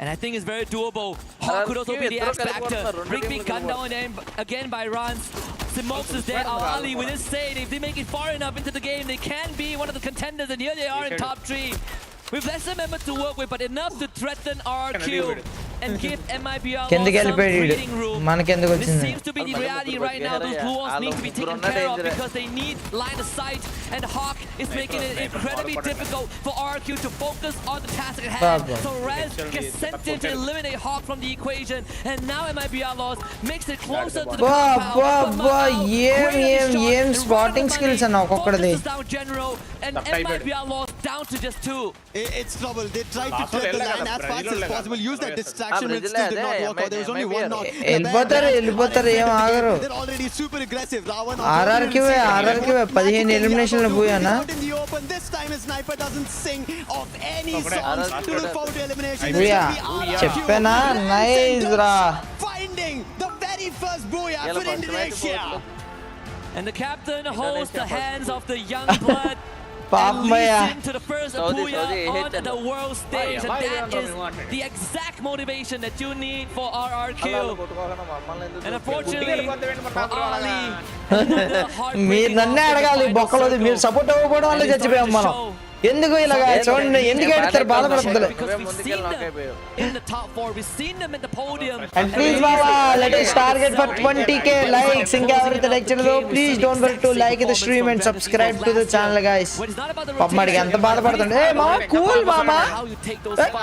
And I think it's very doable. Hawk could also be the X factor. Rick being gunned down again by Rans. Simox is there. Ali with his save. If they make it far enough into the game, they can be one of the contenders. And here they are in top 3. With less members to work with, but enough to threaten RQ and give MIBR some breathing room. This seems to be the reality right now. Those blue walls need to be taken care of because they need line of sight, and Hawk is making it incredibly difficult for RQ to focus on the task at hand. So Rez gets sent in to eliminate Hawk from the equation, and now MIBR loss makes it closer to the compound. ఏం spotting skills అన్న ఒక్కొక్కడిది. General and MIBR loss down to just 2. It's trouble. They tried to clear the line as fast as possible. Use that distraction, but it still did not work out. There was only one knock. వెళ్ళిపోతారు ఏం ఆగరు. They're already super aggressive. Ravan RRQ 15 elimination లో పోయానా. This time his sniper doesn't sing of any songs to look forward to elimination. చెప్పేనా nice రా. Finding the very first booyah for Indonesia. And the captain holds the hands of the young blood. And leads into the first booyah on the world stage, and that is the exact motivation that you need for RRQ. And unfortunately, for Ali, మీరు నన్నే అడగాలి బొక్కలోది మీరు support అవ్వకపోవడం వల్ల చచ్చిపోయాం మనం. ఎందుకు ఇలాగా చూడండి ఎందుకు ఎడతారు బాధపడుతుంది. And please Mama, let us target for 20k likes. ఇంకా ఎవరైతే లైక్ చేయలేదో please don't forget to like the stream and subscribe to the channel guys. పమ్మడికి ఎంత బాధపడుతుంది. ఏ మామ కూల్ మామ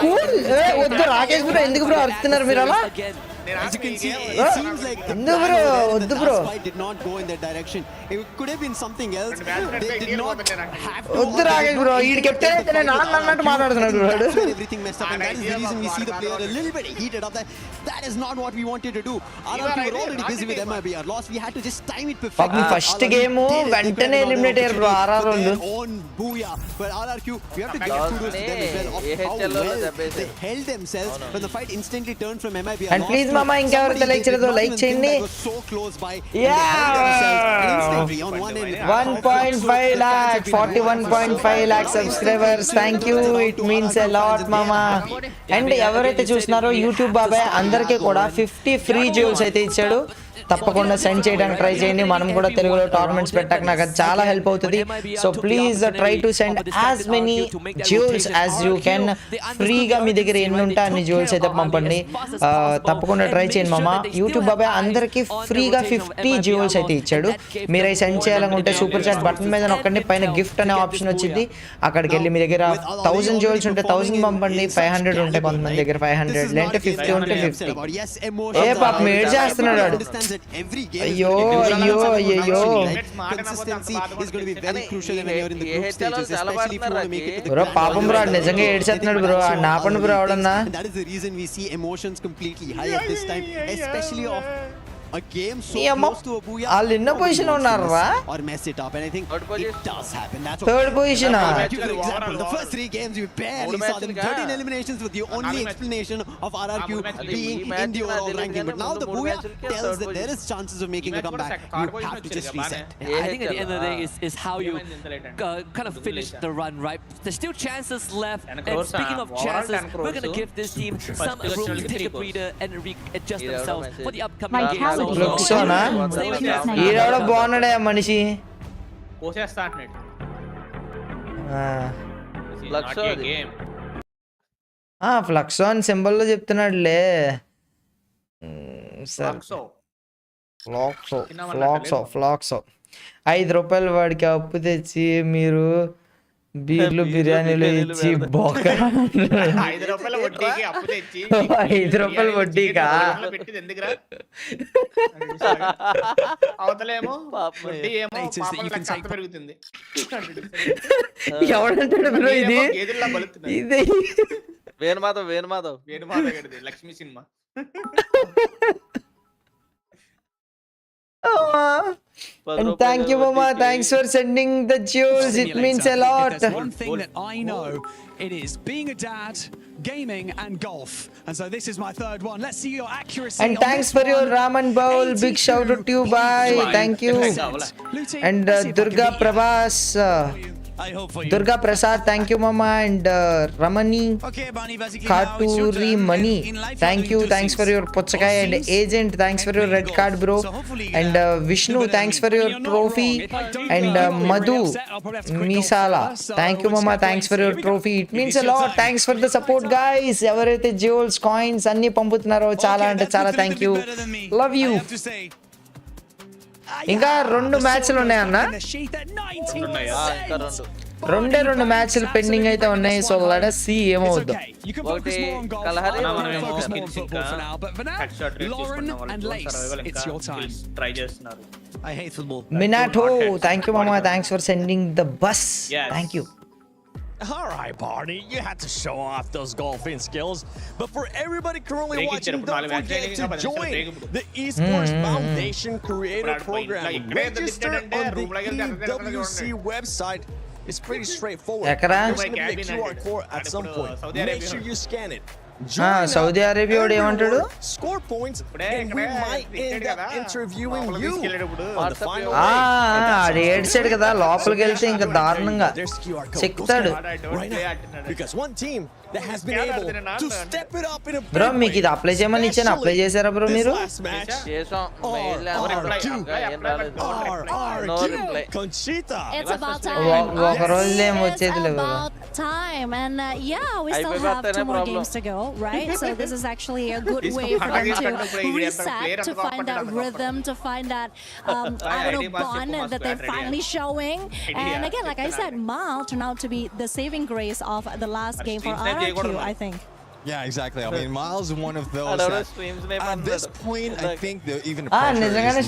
కూల్. వద్దు రాకేష్ బ్రో ఎందుకు బ్రో అరుస్తున్నారు మీరు అలా. As you can see, it seems like the fight did not go in that direction. It could have been something else. They did not have to. Everything messed up, and that is the reason we see the player a little bit heated up. That is not what we wanted to do. RRQ were already busy with MIBR loss. We had to just time it perfectly. First game వెంటనే eliminate అయ్యారు bro RR వాళ్ళు. On booyah, but RRQ we have to give kudos to them as well of how well they held themselves when the fight instantly turned from MIBR. And please Mama, ఇంకా ఎవరైతే like చేయలేదో like చేయండి. 1.5 lakh 41.5 lakh subscribers. Thank you, it means a lot mama. And ఎవరైతే చూస్తున్నారో YouTube బాబాయ్ అందరికీ కూడా 50 free jewels అయితే ఇచ్చాడు. తప్పకుండా సెండ్ చేయడానికి ట్రై చేయండి. మనం కూడా తెలుగులో టోర్నమెంట్స్ పెట్టాక నాకు అది చాలా హెల్ప్ అవుతుంది. So please try to send as many jewels as you can. ఫ్రీగా మీ దగ్గర ఎన్ని ఉంటే అన్ని జ్యూల్స్ అయితే పంపండి. తప్పకుండా ట్రై చేయండి మామ. యూట్యూబ్ బాబాయ్ అందరికీ ఫ్రీగా 50 జ్యూల్స్ అయితే ఇచ్చాడు. మీరు అవి సెండ్ చేయాలనుకుంటే సూపర్ చాట్ బటన్ మీద నొక్కండి. పైన గిఫ్ట్ అనే ఆప్షన్ వచ్చింది. అక్కడికి వెళ్ళి మీ దగ్గర 1000 జ్యూల్స్ ఉంటే 1000 పంపండి. 500 ఉంటే కొంతమంది దగ్గర 500, లేదంటే 50 ఉంటే 50. ఏ పాప మేడ్ చేస్తున్నాడు వాడు. అయ్యో అయ్యో అయ్యో బ్రో పాపం బ్రో నిజంగా ఏడ్చేస్తున్నాడు బ్రో. నాపండి బ్రో అవడన్నా. a game so Yeah, close to a booyah. all in a position on or mess it up, and I think it does happen. That's what Third position, You got an example. The first 3 games we barely saw them. 13 eliminations with the only explanation of RRQ being in the overall ranking. But now the booyah tells that there is chances of making a comeback. You have to just reset. I think at the end of the day is how you kind of finish the run, right? There's still chances left. And speaking of chances, we're going to give this team some room to take a breather and readjust themselves for the upcoming games. Luxona ఈడెవడో బాగున్నాడే మనిషి కోసేస్తా అంటున్నాడు. ఫ్లక్సాన్ symbol లో చెప్తున్నాడులే. ఫ్లాక్సో 5 రూపాయలు వాడికి అప్పు తెచ్చి మీరు బీర్లు బిర్యానీలు ఇచ్చి బొక్క 5 రూపాయల వడ్డీకి అప్పు తెచ్చి 5 రూపాయలు వడ్డీకా పెట్టింది ఎందుకురా? అవతలేమో వడ్డీ ఏమో పాపం పెరుగుతుంది. ఎవడంటాడు బ్రో ఇది? గేదెల్లా బలుతున్నాయి. ఇది వేణుమాధవ్ గడిది Lakshmi cinema. And thank you, Mama. Thanks for sending the jewels. It means a lot. If there's one thing that I know, it is being a dad, gaming, and golf. And so this is my third one. Let's see your accuracy. And thanks for your ramen bowl. Big shout out to you. Bye. Thank you. And Durga Prabhas. Durga Prasad, thank you, Mama. And Ramani Katuri Mani, thank you. Thanks for your Pochakai. And Agent, thanks for your red card, bro. And Vishnu, thanks for your trophy. And Madhu Misala, thank you, Mama. Thanks for your trophy. It means a lot. Thanks for the support, guys. Everything jewels, coins, anni pamputunnaro. Chala and Chala, thank you. Love you. ఇంకా 2 మ్యాచ్లు ఉన్నాయన్న. 2 మ్యాచ్లు pending అయితే ఉన్నాయి. So let's see ఏమవుద్దో. Minato, thank you మామా. Thanks for sending the bus. Thank you. All right, Barney, you had to show off those golfing skills. But for everybody currently watching, don't forget to join the Esports Foundation Creator Program. Register on the EWC website. It's pretty straightforward. There's going to be a QR code at some point. Make sure you scan it. Saudi Arabia వాడు ఏమంటాడు? Score points and we might end up interviewing you. ఆడు ఏడ్చాడు కదా, లోపలికి వెళ్తే ఇంకా దారుణంగా చెక్తాడు. Because one team that has been able to step it up in a bro మీకు ఇది అప్లై చేయమని ఇచ్చాను, అప్లై చేశారా బ్రో మీరు? ఒక రోజు ఏం వచ్చేది లేదు. Time and yeah, we still have 2 more games to go, right? So this is actually a good way for them to reset, to find that rhythm, to find that I don't know, bond that they're finally showing. And again, like I said, Mal turned out to be the saving grace of the last game for RRQ, I think. Yeah, exactly. I mean, Miles is one of those that, at this point, I think they're even because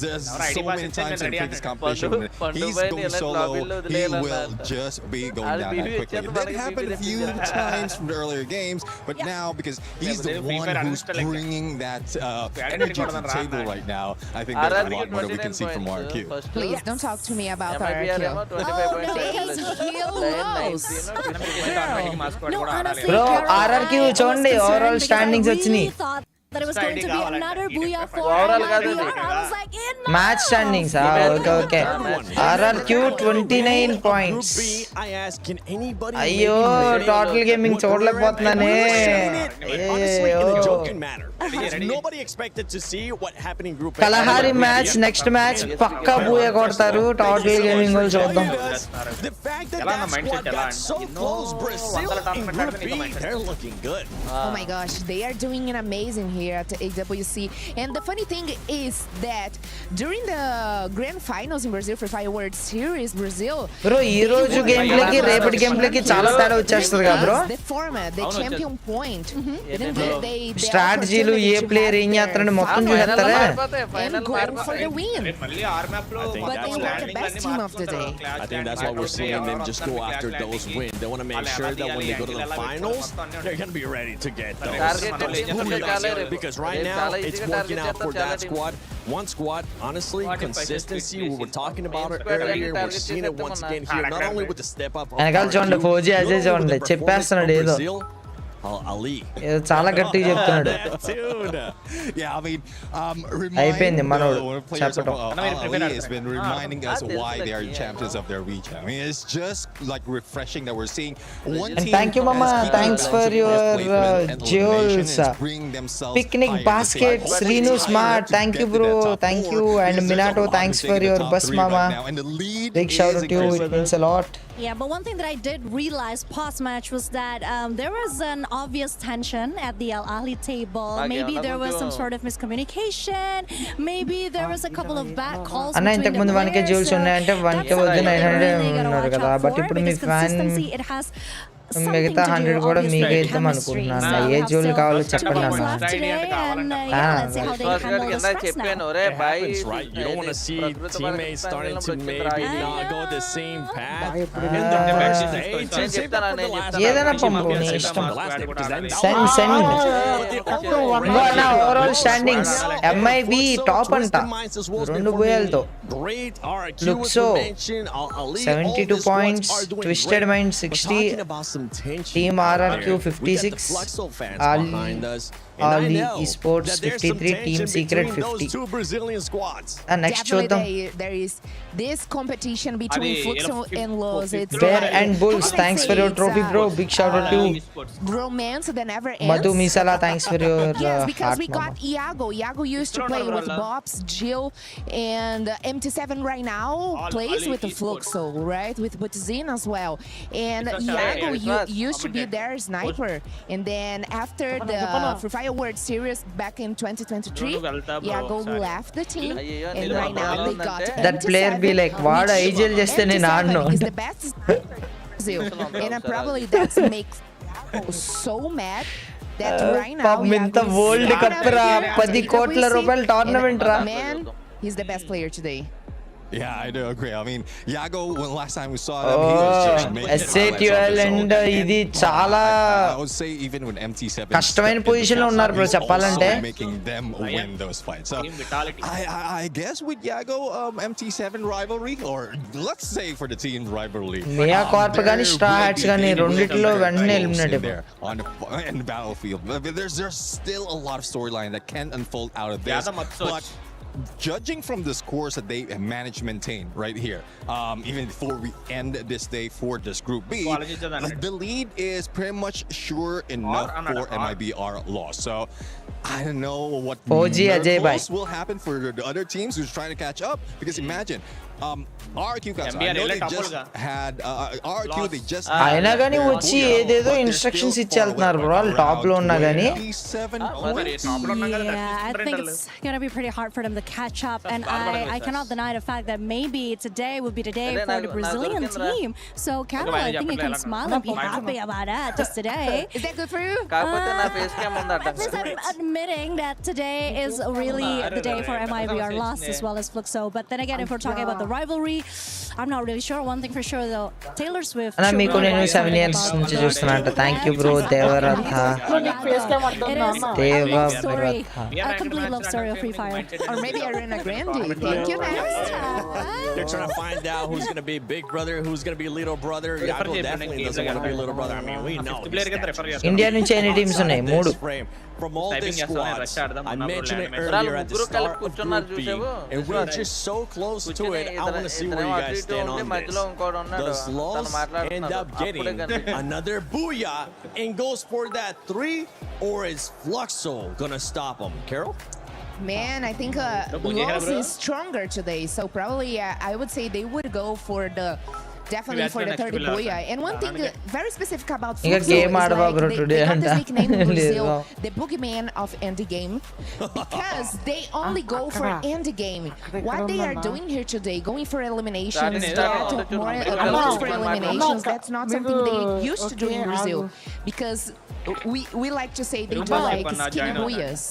there's so many times in previous competition when he's going solo, he will just be going down that quickly. That happened a few times from the earlier games, but now because he's the one who's bringing that energy to the table right now, I think there's a lot more that we can see from RQ. Please don't talk to me about RRQ. Bro RRQ చూడండి overall standings వచ్చినాయి. That it was going to be another booyah for match standings. Okay. RRQ 29 points. అయ్యో total gaming చూడలేకపోతున్నానే. Kalahari match, next match పక్కా booyah కొడతారు. Total gaming వాళ్ళు చూద్దాం. Oh my gosh, they are doing an amazing here at EWC. And the funny thing is that during the grand finals in Brazil, FreeFire World Series Brazil, bro ee roju game play ki repeti game play ki chaala teda vachestadi ga bro. The format, the champion point, they strategy అసలు ఏ player ఏం చేస్తాడని మొత్తం చూసేస్తారా and go for the win. మళ్ళీ are map లో But they were the best team of the day. I think that's why we're seeing them just go after those wins. They want to make sure that when they go to the finals, they're going to be ready to get those booyahs. Because right now, it's working out for that squad. One squad, honestly, consistency, we were talking about it earlier, we're seeing it once again here, not only with the step up of వెనకాల చూడండి ఫోజీ అజయ్ చూడండి చెప్పేస్తున్నాడు ఏదో Ali. ఏదో చాలా గట్టిగా చెప్తున్నాడు Yeah, I mean, అయిపోయింది మనోడు చెప్పడం Ali has been reminding us why they are champions of their region. I mean, it's just like refreshing that we're seeing one team. And thank you, Mama. Thanks for your jewels. Picnic baskets, Renu Smart. Thank you, bro. Thank you. And Minato, thanks for your bus, Mama. Big shout out to you. It means a lot. Yeah, but one thing that I did realize post-match was that there was an obvious tension at the Al Ahly table. Maybe there was some sort of miscommunication. Maybe there was a couple of bad calls అన్న between ఇంతకు ముందు the 1K players. jewels ఉన్నాయంటే 1K వద్దు 900 ఉన్నారు కదా but ఇప్పుడు మీ fan మిగతా 100 కూడా మీకే ఇద్దాం అనుకుంటున్నాను ఏ జోలు కావాలో చెప్పండి అన్న చెప్పాను రే bye You don't want to see teammates starting to maybe not go the same path. ఏదైనా పంపు నీ ఇష్టం send overall standings MIB top అంట 2 బోయలతో లుక్సో 72 points twisted mind 60 Team RRQ 56, Ali Esports 53, Team Secret 50. And next చూద్దాం There is this competition between Futsal and Lowe's. It's Bear and Bulls, thanks for your trophy, bro. Big shout out to romance that never ends. Madhu Misala, thanks for your yes, because heart, we got mama. Iago. Iago used to play with Bobs, Jill, and MT7 right now plays with the Fluxo, right? With Zin as well. And Iago used to be their sniper. And then after the FreeFire World Series back in 2023, Iago left the team. And right now they got That player be like, వాడు IGL చేస్తే నేను ఆడను is the best sniper. And probably that makes Iago so mad. That right now, పాపం ఇంత world cup రా 10 కోట్ల రూపాయల tournament రా man, he's the best player today. Yeah, I do agree. I mean, Iago, when last time we saw him, he was just making SATL and ఇది చాలా I would say even with MT7 కష్టమైన position లో ఉన్నారు bro చెప్పాలంటే making them win those fights. So I guess with Iago MT7 rivalry, or let's say for the team rivalry, Mia Corp గాని straw hats గాని రెండిట్లో వెంటనే eliminate on the battlefield. There's still a lot of storyline that can unfold out of this, but judging from the scores that they managed to maintain right here, even before we end this day for this Group B, the lead is pretty much sure enough for MIBR loss. So I don't know what miracles will happen for the other teams who's trying to catch up. Because imagine, RQ guys, I know they just had RQ. They just అయినా గానీ వచ్చి ఏదేదో instructions ఇచ్చి వెళ్తున్నారు bro వాళ్ళు top లో ఉన్నా గానీ Yeah, I think it's gonna be pretty hard for them to catch up, and I cannot deny the fact that maybe today would be the day for the Brazilian team. So Carol, I think you can smile and be happy about that just today. Is that good for you? At least I'm admitting that today is really the day for MIBR loss as well as Fluxo. But then again, if we're talking about the rivalry, I'm not really sure. One thing for sure though, Taylor Swift. అన్న మీకు నేను 7 years నుంచి చూస్తున్నా thank you bro Devaratha A complete love story of Free Fire. Or maybe Arena Grande. Thank you, next. They're trying to find out who's going to be big brother, who's going to be little brother. Iago definitely doesn't want to be little brother. I mean, we know. India నుంచి ఎన్ని teams ఉన్నాయి 3 from all the squads. I mentioned it earlier at the start of Group B, and we're just so close to it. I want to see where you guys stand on this. Does Loss end up getting another booyah and goes for that 3, or is Fluxo gonna stop him? Carol? Man, I think Loss is stronger today, so probably I would say they would go for the definitely for the third booyah. And one thing very specific about Fluxo is like they got this nickname in Brazil, the boogeyman of end game, because they only go for end game. What they are doing here today, going for eliminations, more for eliminations, that's not something they used to do in Brazil. Because we like to say they do like skinny booyahs.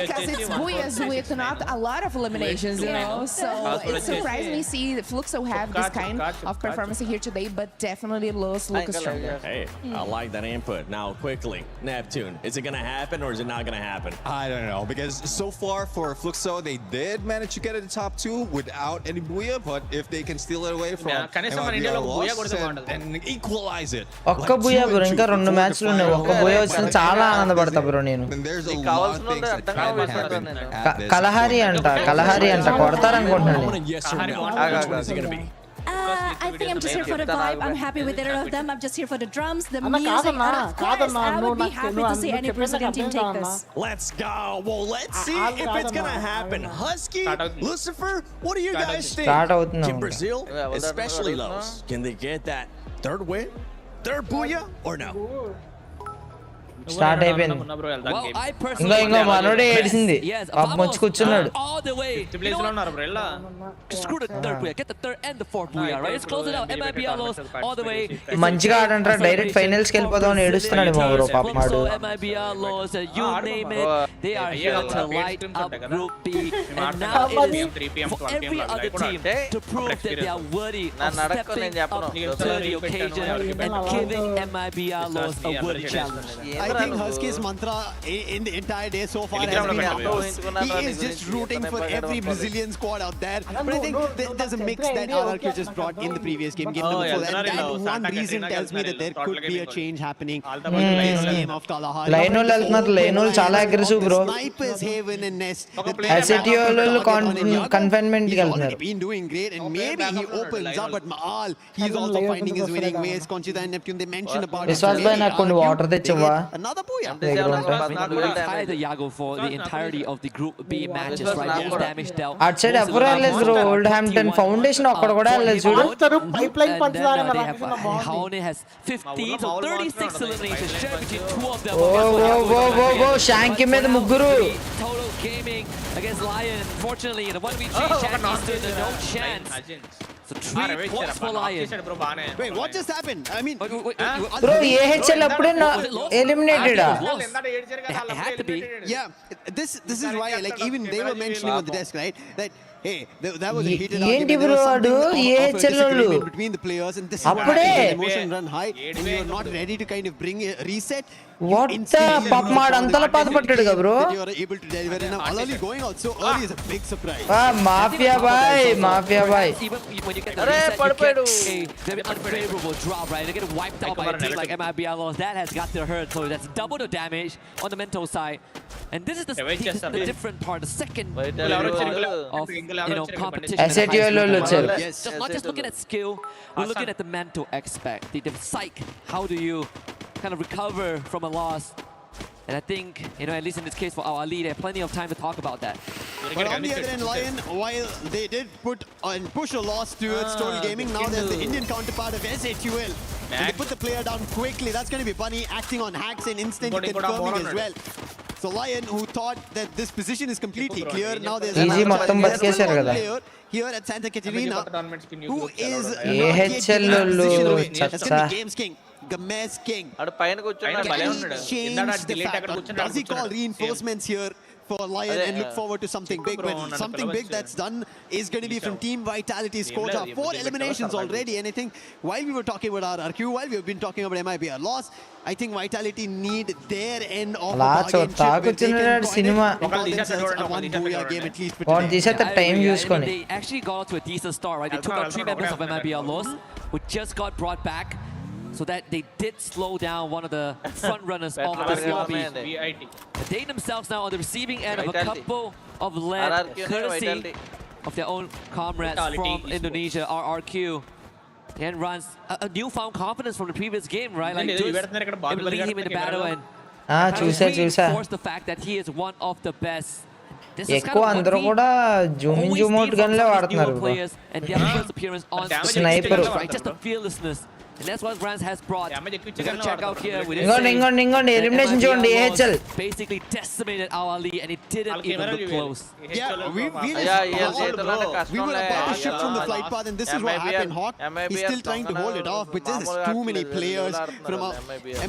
Because it's booyahs with not a lot of eliminations, you know. So it surprised me see Fluxo have this kind of performance here today, but definitely Los look stronger. Hey, I like that input. Now, quickly, Neptune, is it going to happen or is it not going to happen? I don't know, because so far for Fluxo, they did manage to get at the top 2 without any booyah, but if they can steal it away from MIBR loss and equalize it. ఒక్క Booyah bro, ఇంకా 2 మ్యాచ్లు ఉన్నాయి. ఒక్క Booyah వచ్చిన చాలా ఆనందపడతా bro నేను. కలహారి అంట కొడతారనుకుంటున్నాను. I think I'm just here for the vibe. I'm happy with either of them. I'm just here for the drums, the music, and of course, I would be happy to see any Brazilian team take this. Let's go. Well, let's see if it's going to happen. Husky, Lucifer, what do you guys think? Can Brazil, especially Los, can they get that third win? Third booyah or no? Start అయిపోయింది. ఇంకా మనోడే ఏడిసింది, పాపం వచ్చి కూర్చున్నాడు. మంచిగా ఆడంటారా, direct finals కి వెళ్ళిపోదాం అని ఏడుస్తున్నాడు మా బ్రో పాప మాడు. I think Husky's mantra in the entire day so far has been he is just rooting for every Brazilian squad out there. But I think there's a mix that RRQ just brought in the previous game number 4, and that one reason tells me that there could be a change happening in this game of Kalahari. లైనోల్ వెళ్తున్నారు, లైనోల్ చాలా aggressive bro. Snipers Haven and Nest. SATO వాళ్ళు confinement కి వెళ్తున్నారు. Been doing great, and maybe he opens up, but Maal, he's also finding his winning ways. Conchita and Neptune, they mentioned about it. Vishwas భాయ్ నాకు కొన్ని water తెచ్చవా? Another booyah. High the Yago for the entirety of the Group B matches, right? Most damage dealt. అటు side ఎవరు వెళ్ళలేదు bro, old Hampton foundation అక్కడ కూడా వెళ్ళలేదు చూడు. Haone has 15, so 36 eliminations shared between 2 of them. ఓ షాంకి మీద ముగ్గురు. Total gaming against Lion. Fortunately, in a 1v3, Shanky stood a no chance. So 3 points for Lion. Wait, what just happened? I mean, bro, AHL అప్పుడే eliminated. It had to be. Yeah, this is why, like, even they were mentioning on the desk, right, that hey, that was a heated ఏంటి argument. Bro వాడు AHL వాళ్ళు Between the players, and this is why the emotion run high, and you are not ready to kind of bring a reset. What the పాప మాడు అంతలా బాధపడ్డాడు కదా bro. You are able to deliver, and Alali going out so early is a big surprise. Mafia boy. Even when you get the reset, you get a very unfavorable drop, right? They get wiped out by a team like MIBR Loss. That has got their hurt, so that's double the damage on the mental side. And this is the different part, the second of competition. SATO వాళ్ళు వచ్చారు. Just not just looking at skill, we're looking at the mental aspect, the psych. How do you kind of recover from a loss? And I think, at least in this case for our lead, they have plenty of time to talk about that. But on the other end, Lion, while they did put and push a loss towards Total Gaming, now there's the Indian counterpart of SATUL. And they put the player down quickly. That's going to be Bunny acting on hacks and instantly confirming as well. So Lion, who thought that this position is completely clear, now there's another player here at Santa Catarina who is AHL that's going to be Games King. Games King. Changed the fact. Does he call reinforcements here for Lion and look forward to something big? But something big that's done is going to be from Team Vitality's Kota. 4 eliminations already, and I think while we were talking about RRQ, while we have been talking about MIBR loss, I think Vitality need their end of the bargain chip. They actually got to a decent start, right? They took out 3 members of MIBR Loss, who just got brought back, so that they did slow down one of the front runners of this lobby. They themselves now on the receiving end of a couple of lead, courtesy of their own comrades from Indonesia, RRQ. And runs a newfound confidence from the previous game, right? Like, just lead him in the battle and reinforce the fact that he is one of the best. ఎక్కువ అందరూ కూడా Zoom out గన్లే వాడుతున్నారు. And their first appearance on sniper. right? Just the fearlessness And that's what Grants has brought. We're gonna check out here. We ఇంకోండి elimination చూడండి AHL basically decimated our Ali and it didn't even look close. Yeah, we were about to shift from the flight path, and this is what happened. Hawk, he's still trying to hold it off, but there's too many players from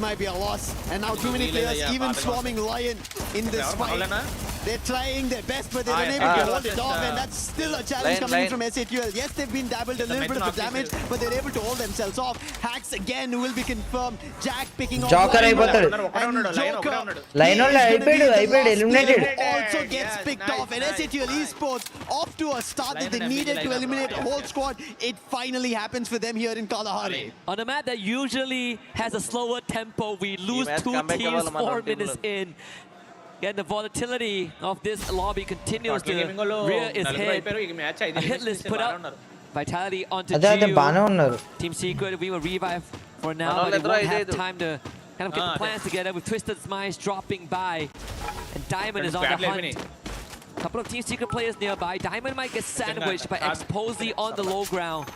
MIBR lost, and now too many players, even swarming Lion in this fight. They're trying their best, but they're unable to hold it off, and that's still a challenge coming in from SATL. Yes, they've been dabbled a little bit of the damage, but they're able to hold themselves off. Hacks again will be confirmed. Jack picking off Joker అయిపోతాడు line లో అయిపోయాడు eliminated also gets picked off, and SATL Esports off to a start that they needed to eliminate a whole squad. It finally happens for them here in Kalahari. On a map that usually has a slower tempo, we lose 2 teams 4 minutes in. Again, the volatility of this lobby continues to rear its head. A hit list put up. Vitality onto Geo. Team Secret, we will revive for now, but they won't have time to kind of get the plans together with Twisted Minds dropping by. And Diamond is on the hunt. A couple of Team Secret players nearby. Diamond might get sandwiched by Exposy on the low ground.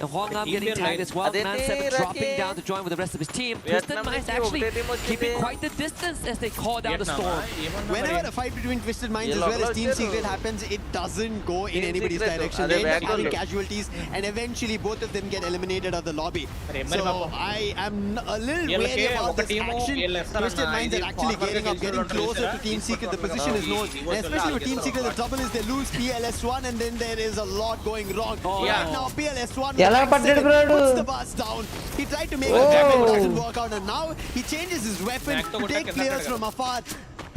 And Huang Nam getting tagged as well. Man7 dropping down to join with the rest of his team. Twisted Minds actually keeping quite the distance as they call down the storm. Whenever a fight between Twisted Minds as well as Team Secret happens, it doesn't go in anybody's direction. They end up having casualties, and eventually both of them get eliminated of the lobby. So I am a little wary about this action. Twisted Minds are actually getting closer to Team Secret. The position is known, and especially with Team Secret, the trouble is they lose PLS1, and then there is a lot going wrong. Right now, PLS1 puts the bus down. He tried to make a weapon, doesn't work out, and now he changes his weapon to take players from afar,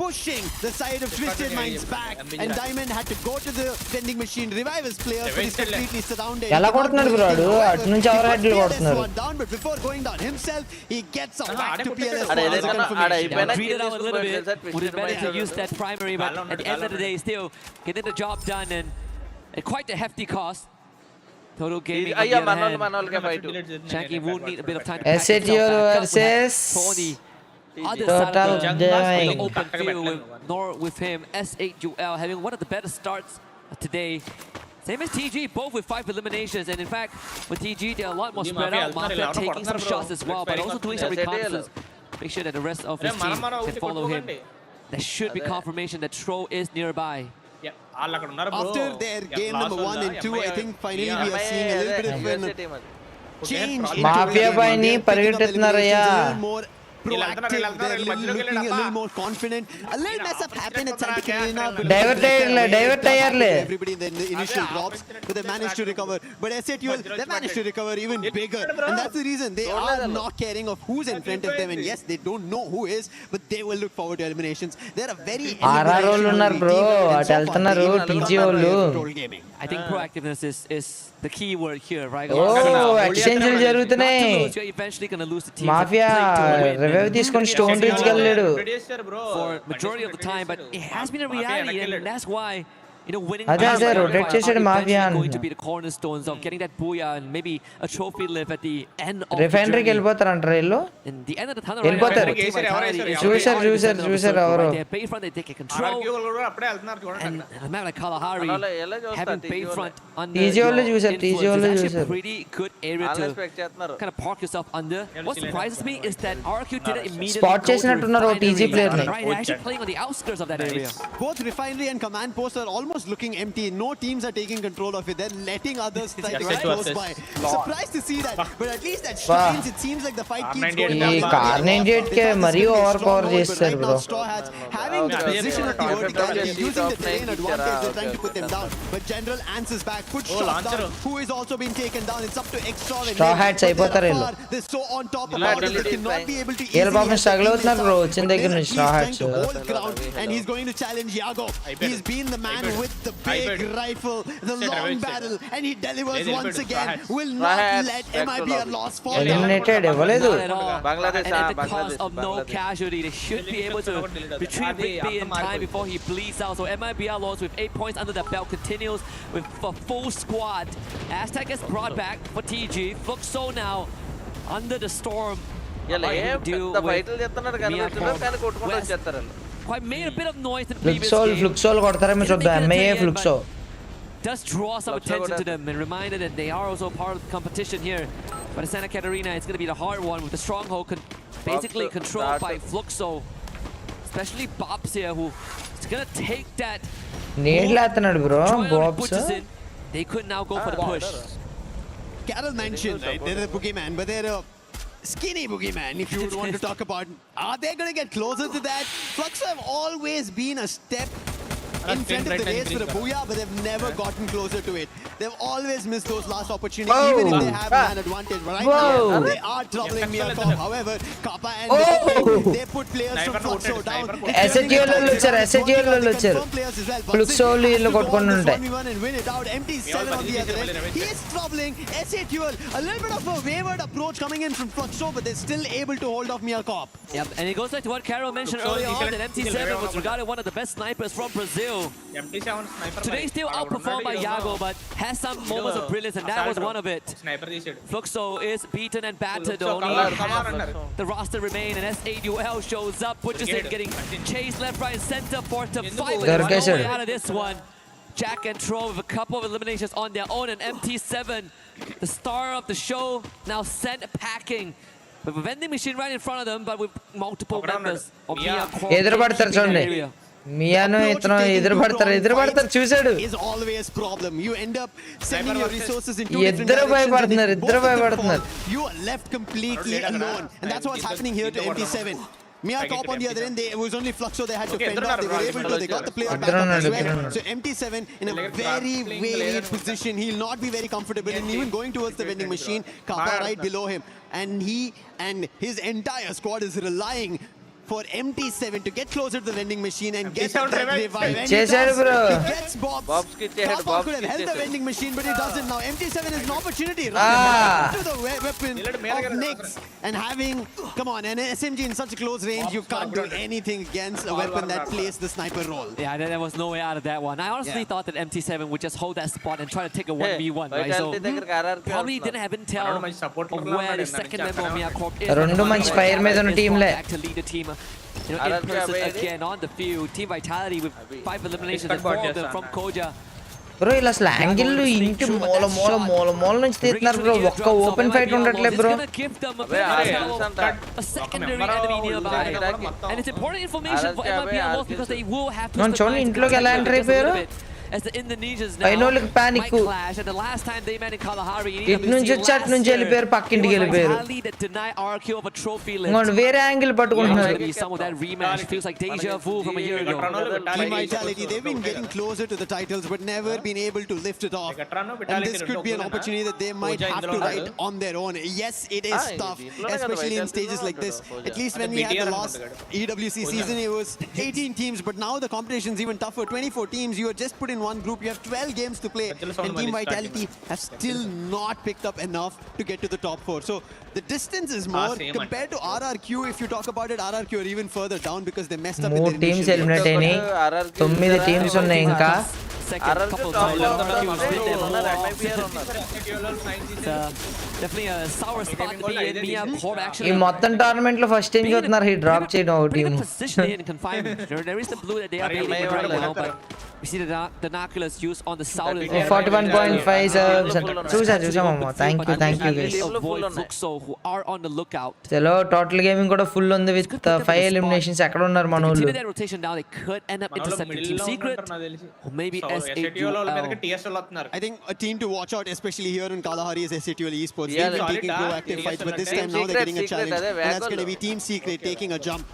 pushing the side of Twisted Minds back, and Diamond had to go to the vending machine, revive his players, but he's completely surrounded. Down, but before going down himself, he gets a back to PLS1 as a confirmation. Breathe it out a little bit. Would have better to use that primary, but at the end of the day, still getting the job done, and at quite a hefty cost. Total Gaming on the other hand. Shanky will need a bit of time to SATL versus other side of the jungle, open field with him. S8UL having one of the better starts today. Same as TG, both with 5 eliminations, and in fact, with TG, they're a lot more spread out. Mafia taking some shots as well, but also doing some reconnaissance. Make sure that the rest of his team can follow him. There should be confirmation that Tro is nearby. After their game number 1 and 2, I think finally we are seeing a little bit of a change into Mafia by ni పరిగెట్టెత్తున్నారయ్యా proactive, they're looking a little more confident. A little mess up happened at Santa Carolina. Divert everybody in the initial drops, but they managed to recover. But SATL, they managed to recover even bigger, and that's the reason they are not caring of who's in front of them. And yes, they don't know who is, but they will look forward to eliminations. They're a very I think proactiveness is the key word here, right? exchange జరుగుతున్నాయి Eventually going to lose the team. Mafia revive తీసుకొని stone reach వెళ్ళాడు for majority of the time, but it has been a reality, and that's why winning rotate చేసాడు Mafia going to be the cornerstones of getting that booyah and maybe a trophy lift at the end of రిఫైనరీకి వెళ్ళిపోతారంటారా వీళ్ళు in the end of the tunnel. వెళ్ళిపోతారు చూసారు ఎవరు Bayfront, they take control, and a map like Kalahari having Bayfront under TG వాళ్ళు చూసారు actually a pretty good area to kind of park yourself under. What surprises me is that RQ didn't immediately spot చేసినట్టున్నారు TG player ని right, actually playing on the outskirts of that area. Both Refinery and Command Post are almost looking empty. No teams are taking control of it. They're letting others try to get close by. Surprised to see that, but at least at shrines it seems like the fight keeps going. ఈ కార్నేజెట్ కే మరీ over power చేస్తారు bro having the position of the vertical and using the terrain advantage, they're trying to put them down, but General answers back, puts shots down, who is also being taken down. It's up to Extra and Straw Hats అయిపోతారు వీళ్ళు they're so on top of all this, they cannot be able to వీళ్ళ పాపం struggle అవుతున్నారు bro వచ్చిన దగ్గర నుంచి Straw Hats and he's going to challenge Yago. He's been the man with the big rifle, the long barrel, and he delivers once again. Will not let MIBR loss fall. Eliminated ఇవ్వలేదు Bangladesh at the cost of no casualty. They should be able to retrieve Rigby in time before he bleeds out. So MIBR lost with 8 points under the belt, continues with a full squad. Aztec is brought back for TG. Fluxo now under the storm. Quite made a bit of noise in the previous game. Fluxol కొడతారేమో చూద్దాం MIA Fluxo does draw some attention to them and reminder that they are also part of the competition here. But Santa Catarina, it's going to be the hard one with the stronghold basically controlled by Fluxo. Especially Bobs here, who is going to take that. Bobs. They could now go for the push. Carol mentioned, right, they're a boogeyman, but they're a skinny boogeyman, if you would want to talk about. Are they going to get closer to that? Fluxo have always been a step in front of the race for a booyah, but they've never gotten closer to it. They've always missed those last opportunities, even if they have an advantage. But right now, they are troubling Miyako. However, Kappa and they put players from Fluxo down. SATL players as well. Fluxo and win it out. MT7 on the other end. He is troubling SATL. A little bit of a wayward approach coming in from Fluxo, but they're still able to hold off Miyako. Yep, and it goes back to what Carol mentioned earlier on, that MT7 was regarded one of the best snipers from Brazil. Today still outperformed by Yago, but has some moments of brilliance, and that was one of it. Fluxo is beaten and battered. Only half the roster remain, and SAUL shows up, pushes in, getting chased left, right, and center for to fight, but there's no way out of this one. Jack and Tro with a couple of eliminations on their own, and MT7, the star of the show, now sent packing. With a vending machine right in front of them, but with multiple members of Mia. Miyano idru chusadu is always problem. You end up sending your resources in two different directions. You are left completely alone, and that's what's happening here to MT7. Mia Top on the other end, it was only Fluxo they had to fend off. They were able to, they got the player back up as well. So MT7 in a very varied position. He'll not be very comfortable, and even going towards the vending machine, Kappa right below him. And he and his entire squad is relying for MT7 to get closer to the vending machine and get that revive. And he gets Bobs. Kappa could have held the vending machine, but he doesn't now. MT7 is an opportunity to the weapon of Nyx. And having, come on, an SMG in such a close range, you can't do anything against a weapon that plays the sniper role. Yeah, there was no way out of that one. I honestly thought that MT7 would just hold that spot and try to take a 1v1, right? So probably didn't have intel of where the second member of Mia Corp is. Back to lead the team. You know, in person again on the field. Team Vitality with 5 eliminations and 4 of them from Koja. Bro, ఇలా angle ఇంటి మూల నుంచి తీస్తున్నారు bro. ఒక్క open fight ఉండట్లే bro. చూడండి ఇంట్లోకి ఎలా ఎంటర్ అయిపోయారు. As the Indonesians now panic clash, and the last time they met in Kalahari, ఇటు నుంచి చట్ నుంచి వెళ్ళిపోయారు, పక్కింటికి వెళ్ళిపోయారు. that deny RQ of a trophy list. ఇంకొంచెం వేరే యాంగిల్ పట్టుకుంటున్నారు. Some of that rematch feels like deja vu from a year ago. Team Vitality, they've been getting closer to the titles, but never been able to lift it off. And this could be an opportunity that they might have to ride on their own. Yes, it is tough, especially in stages like this. At least when we had the last EWC season, it was 18 teams, but now the competition is even tougher. 24 teams, you are just put in one group, you have 12 games to play, and Team Vitality have still not picked up enough to get to the top 4. So the distance is more compared to RRQ. If you talk about it, RRQ are even further down because they messed up in their teams eliminate any 9 teams ఉన్నాయి ఇంకా. Definitely a sour spot to be in. Mia Corp actually ఈ మొత్తం tournament లో first time చూస్తున్నారు ఈ drop చేయడం ఒక team. in confinement. There is the blue that they are baiting right now, but we see the binoculars used on the south. 41.5 చూసామమ్మ. Thank you guys. Fluxo who are on the lookout. చలో total gaming కూడా full ఉంది with 5 eliminations. ఎక్కడ ఉన్నారు మన వాళ్ళు? That rotation now they could end up intercepting Team Secret or maybe SATL. I think a team to watch out, especially here in Kalahari, is SATL Esports. They've been taking proactive fights, but this time now they're getting a challenge, and that's going to be Team Secret taking a jump.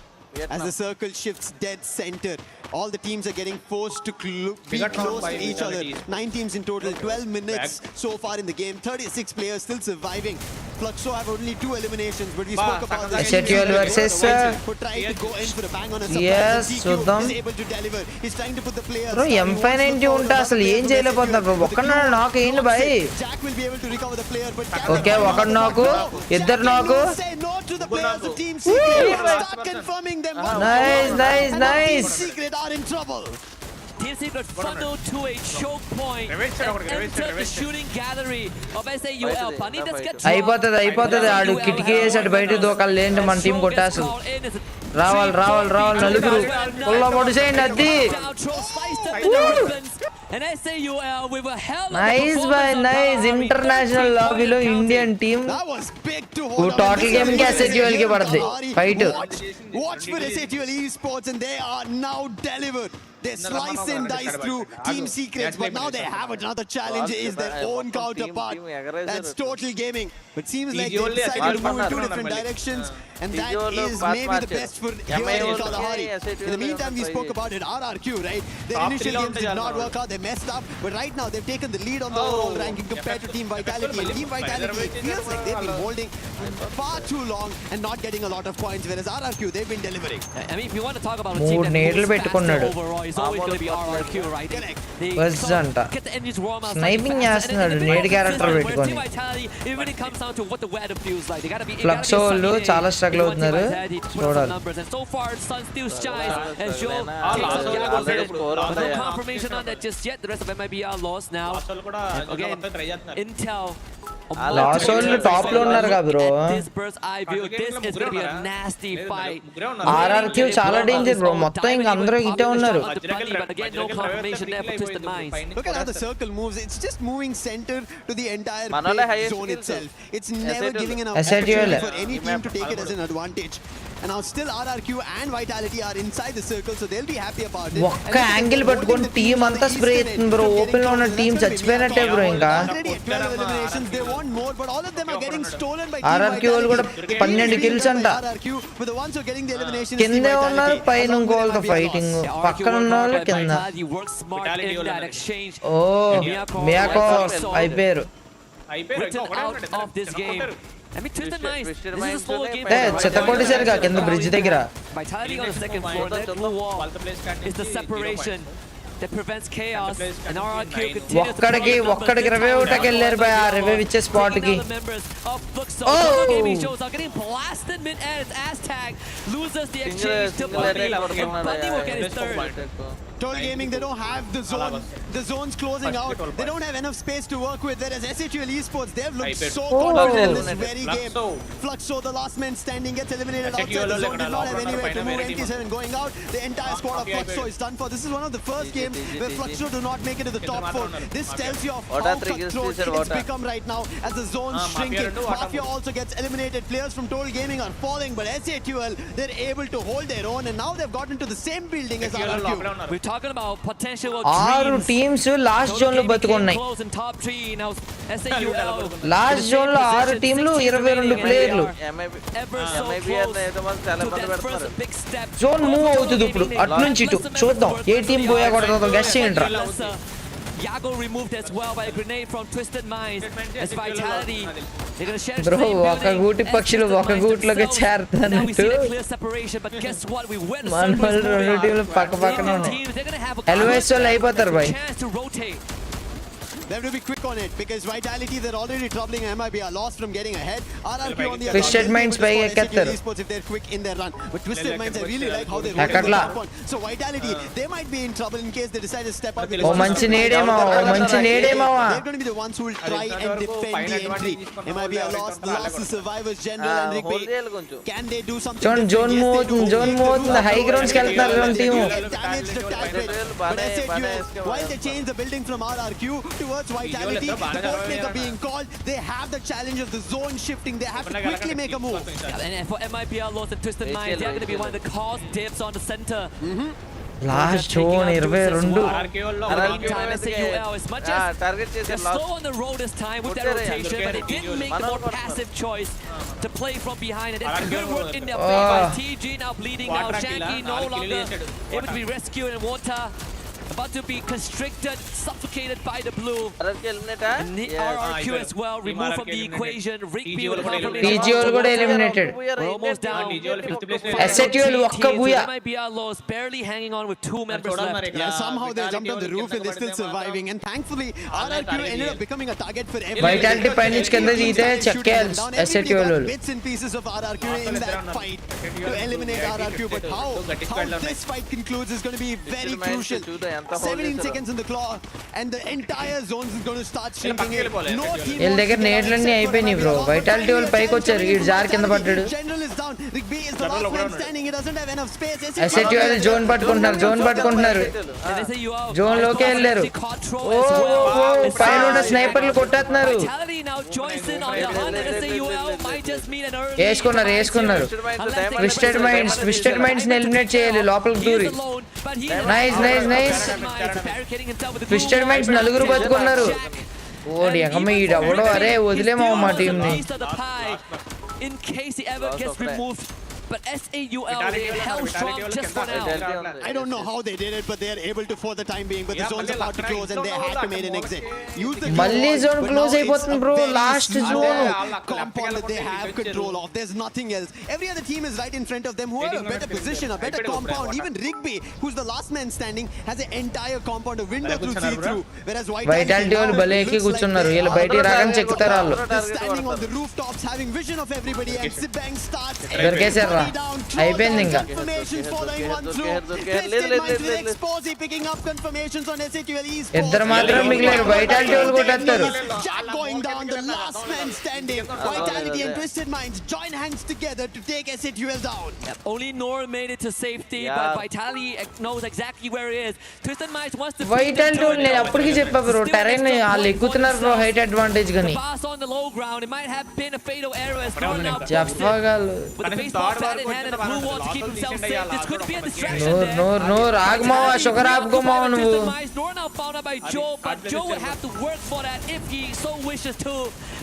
As the circle shifts dead center, all the teams are getting forced to be close to each other. 9 teams in total, 12 minutes so far in the game, 36 players still surviving. Fluxo have only 2 eliminations, but we spoke about the SATL versus who tried to go in for a bang on a surprise. Yes, Sudham is able to deliver. He's trying to put the players. Bro, M590 ఉంటే అసలు ఏం చేయలేకపోతున్నారు bro. ఒక్కన నాక్ ఏంది by? Jack will be able to recover the player, but okay ఒక నాక్, ఇద్దరు నాక్. Say no to the players of Team Secret. Start confirming them. Nice. Team Secret are in trouble. Team Secret funneled to a choke point and entered the shooting gallery of SAUL. అయిపోతుంది ఆడు కిటికీ వేసి అటు బయట దూకాలి. లేండి మన team కొట్టేస్తుంది. రావాలి నలుగురు ఫుల్ పొడి చేయండి. అది And SAUL with a hell of a Nice by nice international lobby lo Indian team who total game ke SATUL ke padde fight. Watch for SATUL esports and they are now delivered. They slice and dice through team secrets, but now they have another challenge. Is their own counterpart. That's Total Gaming. But seems like they decided to move in two different directions, and that is maybe the best for here in Kalahari. In the meantime, we spoke about it. RRQ, right? Their initial games did not work out. They messed up, but right now they've taken the lead on the overall ranking compared to Team Vitality. And Team Vitality, it feels like they've been holding far too long and not getting a lot of points, whereas RRQ, they've been delivering. I mean, if you want to talk about a team that moves faster overall, it's always going to be RRQ, right? They get the engines warm outside Sniping fast, and then in the middle character of the season, where పెట్టుకొని Team Vitality, it really comes down to what the weather feels like. They gotta be Flux వాళ్ళు చాలా struggle అవుతున్నారు చూడాలి. And so far, Sun still shines as Joe takes on Yago's head. But no confirmation on that just yet. The rest of MIBR lost now. And again, Intel. Last వాళ్ళు top లో ఉన్నారు కదా bro. This bird's eye view, this is going to be a nasty fight. RRQ చాలా danger bro, మొత్తం ఇంకా అందరూ ఇటే ఉన్నారు. But again, no confirmation there for Twisted Minds. Look at how the circle moves. It's just moving center to the entire zone itself. It's never giving an opportunity for any team to take it as an advantage. And now still RRQ and Vitality are inside the circle, so they'll be happy about it. ఒక్క angle పట్టుకొని team అంతా spray అవుతుంది bro. Open లో ఉన్న team చచ్చిపోయినట్టే bro. ఇంకా they want more, but all of them are getting stolen by RRQ వాళ్ళు కూడా 12 kills అంట. But the ones who are getting the elimination కిందే ఉన్నారు, పైన ఇంకోళ్ళతో ఫైటింగ్, పక్కన ఉన్న వాళ్ళు కింద. ఓ మియాకో అయిపోయారు. Out of this game. I mean, Twisted Minds, this is a slower game. చెత్తకొట్టేశారుగా కింద బ్రిడ్జ్ దగ్గర. Vitality on the second floor, that blue wall is the separation that prevents chaos, and RRQ continues to ఒక్కడికి revive అవుటాకి వెళ్ళారు by. ఆ revive ఇచ్చే spot కి Gaming shows are getting blasted mid-air. It's Aztag loses the exchange to Bunny. Bunny will get his third. Total Gaming, they don't have the zone. The zone's closing out. They don't have enough space to work with. Whereas SATUL esports, they've looked so confident in this very game. Fluxo, the last man standing, gets eliminated outside the zone. Did not have anywhere to move. NT7 going out. The entire squad of Fluxo is done for. This is one of the first games where Fluxo do not make it to the top 4. This tells you of how cutthroat it's become right now as the zone's shrinking. Mafia also gets eliminated. Players from Total Gaming are falling, but SATUL, they're able to hold their own, and now they've gotten to the same building as RRQ. We're talking about potential of 6 teams last zone లో బతుకున్నాయి. Last zone లో 6 టీంలు 22 ప్లేయర్లు. Zone move అవుతుంది ఇప్పుడు అటు నుంచి ఇటు. చూద్దాం ఏ టీం పోయా కొడతాదో గెస్ చేయండి రా. Yago removed as well by a grenade from Twisted Minds as Vitality. They're going to share bro ఒక గూటి పక్షులు ఒక గూట్లోకి చేరుతున్నట్టు మన వాళ్ళు 2 టీంలు పక్క పక్కన ఉన్నాయి. ఎల్వైస్ వాళ్ళు అయిపోతారు by. They have to be quick on it because Vitality, they're already troubling MIBR, lost from getting ahead. RRQ on the other Twisted Minds by ekkattaru if they're quick in their run, but Twisted Minds, I really like how they're rolling the top one. So Vitality, they might be in trouble in case they decide to step up. ఓ మంచి నేడేమావా, ఓ మంచి నేడేమావా. They're going to be the ones who will try and defend the entry. MIBR lost the survivors general and Rick. Can they do something? Zone move high grounds కి వెళ్తున్నారు రెండు team. Damaged the target, but SATUL, while they change the building from RRQ towards Vitality, the boat maker being called, they have the challenge of the zone shifting. They have to quickly make a move. And for MIBR lost and Twisted Minds, they're going to be one of the cause dips on the center. Last zone 22. As much as they're slow on the road this time with that rotation, but they didn't make the more passive choice to play from behind, and that's good work in their favor. TG now bleeding out. Shanky no longer able to be rescued, and Water about to be constricted, suffocated by the blue. And the RRQ as well, removed from the equation. Rigby with confirmation. PG all got eliminated. We're almost down. SATUL ఒక్క Booyah. MIBR lost, barely hanging on with 2 members left. Yeah, somehow they jumped on the roof and they're still surviving. And thankfully, RRQ ended up becoming a target for everyone. Vitality పై నుంచి కింద దిగితే చెక్కేయాలి SATUL వాళ్ళు. Bits and pieces of RRQ in that fight to eliminate RRQ. But how this fight concludes is going to be very crucial. 17 seconds in the clock, and the entire zone is going to start shrinking in. No team వీళ్ళ దగ్గర నేట్లన్నీ అయిపోయినాయి bro. Vitality వాళ్ళు పైకి వచ్చారు. ఈ jar కింద పడ్డాడు. General is down. Rigby is the last man standing. He doesn't have enough space. Asset వాళ్ళు జోన్ పట్టుకుంటున్నారు. జోన్ లోకే వెళ్ళారు. పైన ఉన్న స్నైపర్లు కొట్టేస్తున్నారు. వేసుకున్నారు. ట్విస్టెడ్ మైండ్స్ ని ఎలిమినేట్ చేయాలి లోపలికి దూరి. నైస్ ట్విస్టెడ్ మైండ్స్ నలుగురు బతుకున్నారు. ఓడి అమ్మ ఈడవడో అరే వదిలేమో మా టీం ని. In case he ever gets removed. But SAUL, they held strong just for now. I don't know how they did it, but they are able to for the time being. But the zone's about to close, and they had to make an exit. Use the Malli zone close అయిపోతుంది bro. Last zone compound that they have control of. There's nothing else. Every other team is right in front of them. Who have a better position, a better compound. Even Rigby, who's the last man standing, has an entire compound, a window through see-through. Whereas Vitality వాళ్ళు బలేకి కూర్చున్నారు. వీళ్ళు బయటికి రాగానే చెక్కుతారు వాళ్ళు. standing on the rooftops, having vision of everybody, and Sibang starts. దొరికేశారా? అయిపోయింది ఇంకా. ఇద్దరు మాత్రం మిగిలారు. వైటాలిటీ వాళ్ళు కొట్టేస్తారు. Only Nor made it to safety, but Vitality knows exactly where he is. Twisted Minds wants to vitality వాళ్ళు నేను అప్పటికి చెప్పా బ్రో. టెరైన్ వాళ్ళు ఎక్కుతున్నారు బ్రో హైట్ అడ్వాంటేజ్ గాని. pass on the low ground. It might have been a fatal error as Nor now చెప్పగలరు. with the baseball bat in hand and a blue wall to keep himself safe. This could be a distraction there. నోర్ ఆగమావా sugar ఆపుకోమావా నువ్వు. Nor now found out by Joe, but Joe would have to work for that if he so wishes to.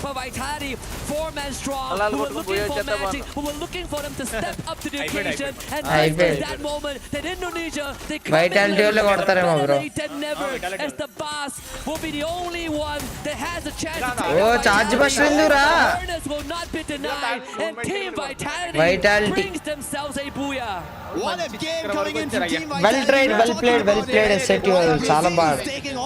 For Vitality, 4-man strong, who were looking for magic, who were looking for them to step up to the occasion. And at that moment, that Indonesia, they Vitality వాళ్ళు కొడతారేమో bro. never, as the boss will be the only one that has a chance to take ఓ charge bus ఎందురా? will not be denied, and Team Vitality brings themselves a booyah. What a game coming in from Team Vitality. Well played SET వాళ్ళు చాలా బాగా.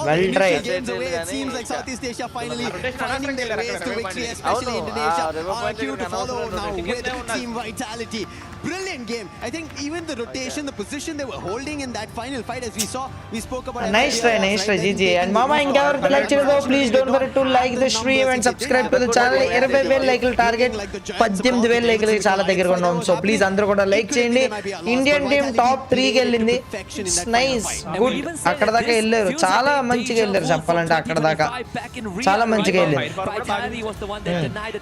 Well tried. It seems like Southeast Asia finally finding their ways to victory, especially Indonesia. RQ to follow now with Team Vitality. Brilliant game. I think even the rotation, the position they were holding in that final fight, as we saw, we spoke about. Nice try, GG. And Mama, ఇంకెవరికి like చేయలేదో please don't forget to like the stream and subscribe to the channel. 20,000 లైకులు target 18,000 లైకులు చాలా దగ్గరగా ఉన్నాం. So please అందరూ కూడా like చేయండి. ఇండియన్ టీం టాప్ 3 కి వెళ్ళింది. Nice good. అక్కడ దాకా వెళ్ళారు. చాలా మంచిగా వెళ్ళారు చెప్పాలంటే. అక్కడ దాకా చాలా మంచిగా వెళ్ళారు.